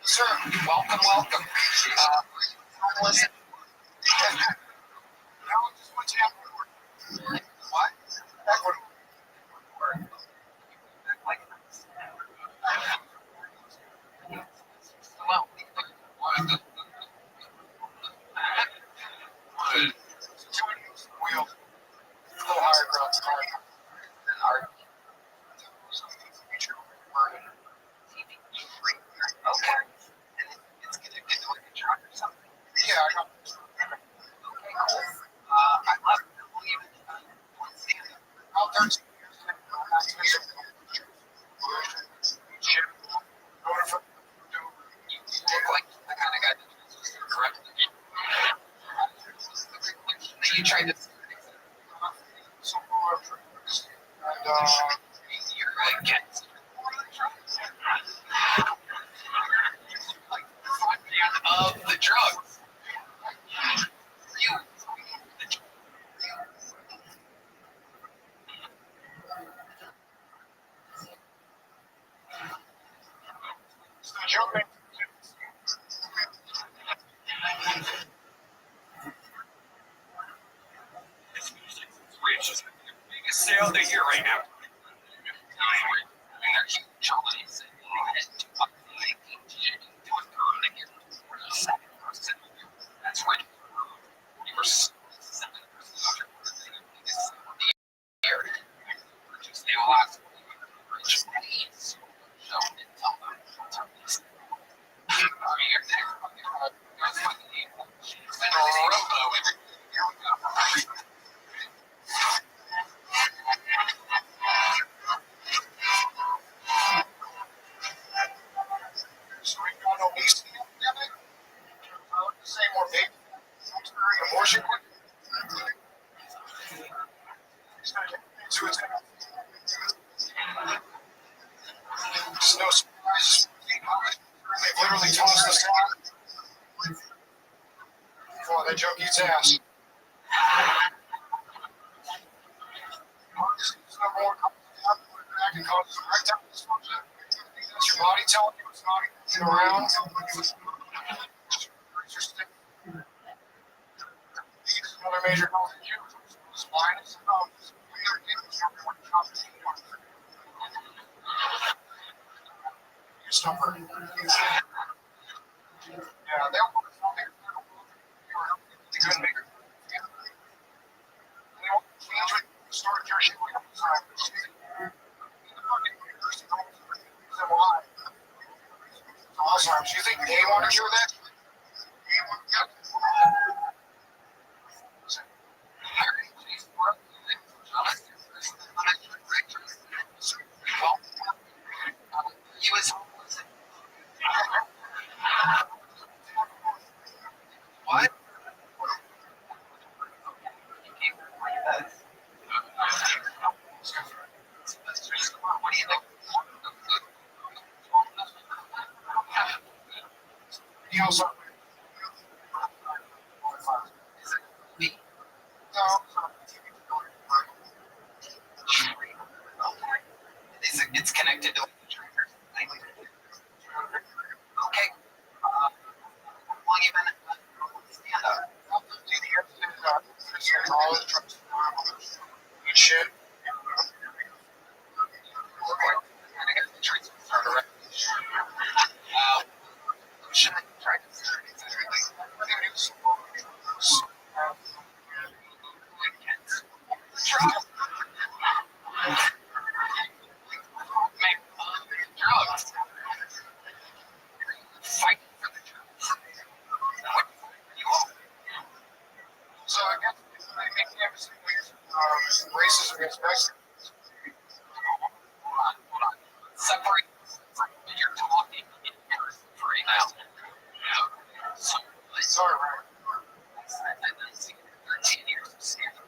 Sir, welcome. Was it? No, just went to Ecuador. What? Ecuador. Hello. Wheel. A little higher across the car. Okay. It's connected to like a truck or something. Yeah, I know. Okay, cool. I love it. About 13 years you look like the kind of guy that correct. You tried to so far and you're like get of the drugs. You biggest sale of the year right now. They're huge holidays. That's right. You were 7% they will ask please show and tell them. its ass. Number one, back and causes erectile dysfunction. That's your body telling you it's not getting around. Another major health issue is blindness. Your stomach. Yeah, they want something to good make it. They don't change what start your shit like Alzheimer's. Do you think they want to cure that? What? What do you think? He also. It's connected to. Okay. Long you been stand up. Good shit. Should I try to fight for the drugs. So I guess they make racism against Mexicans. Hold on. Separate. You're talking in right now. Sorry, right? I've been 13 years of standing.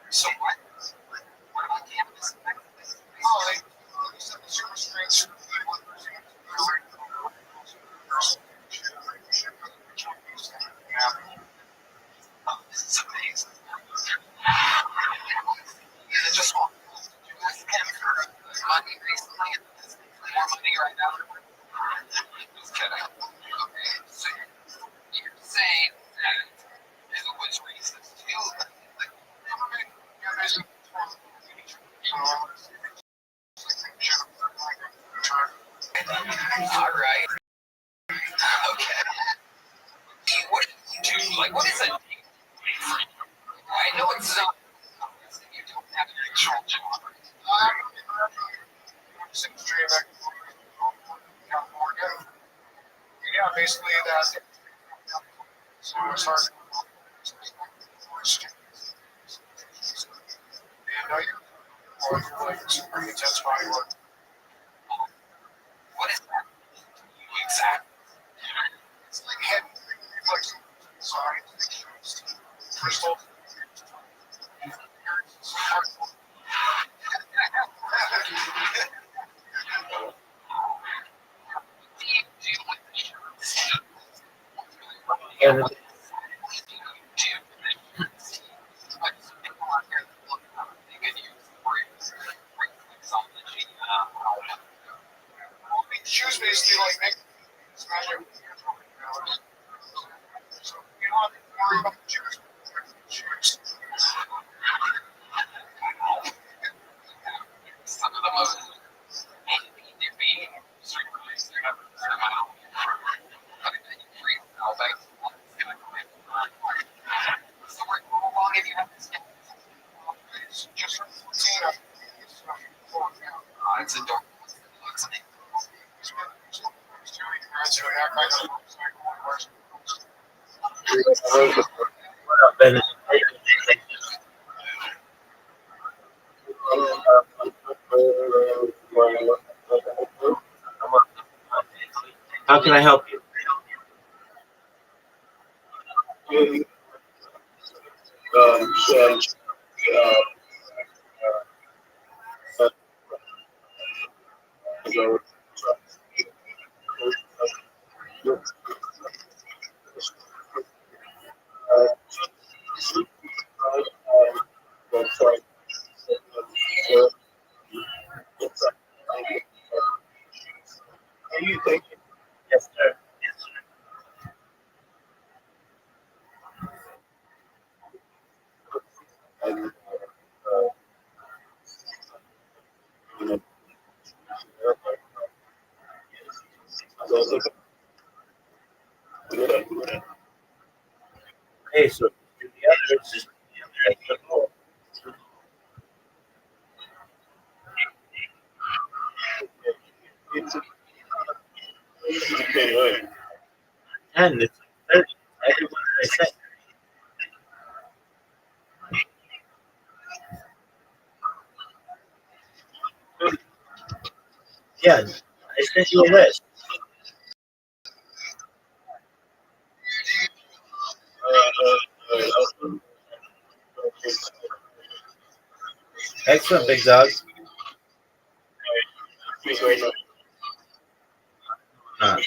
So what? What about cannabis? Oh, they said the super strains. Oh, this is amazing. Just ask him for money recently. More money right now. Just kidding. Okay, so you're saying that it was racist too? All right. Okay. What do you do? Like, what is it? I know it's not. You don't have an actual job. California. Yeah, basically that. So it's hard. And know you. Or you're like some pretty intense body work. What is that? Exactly. It's like head reflex. Sorry. Crystal. And Shoes basically like make smash it. So you don't have to worry about the shoes. Some of the most it's a dark. what up, Ben? How can I help you? do you think? Yes, sir. And, also, Okay, so the others, extra goal. it's okay, 10, it's 30. Everyone I said. Yeah, I sent you a list. Excellent, big dog. Uh,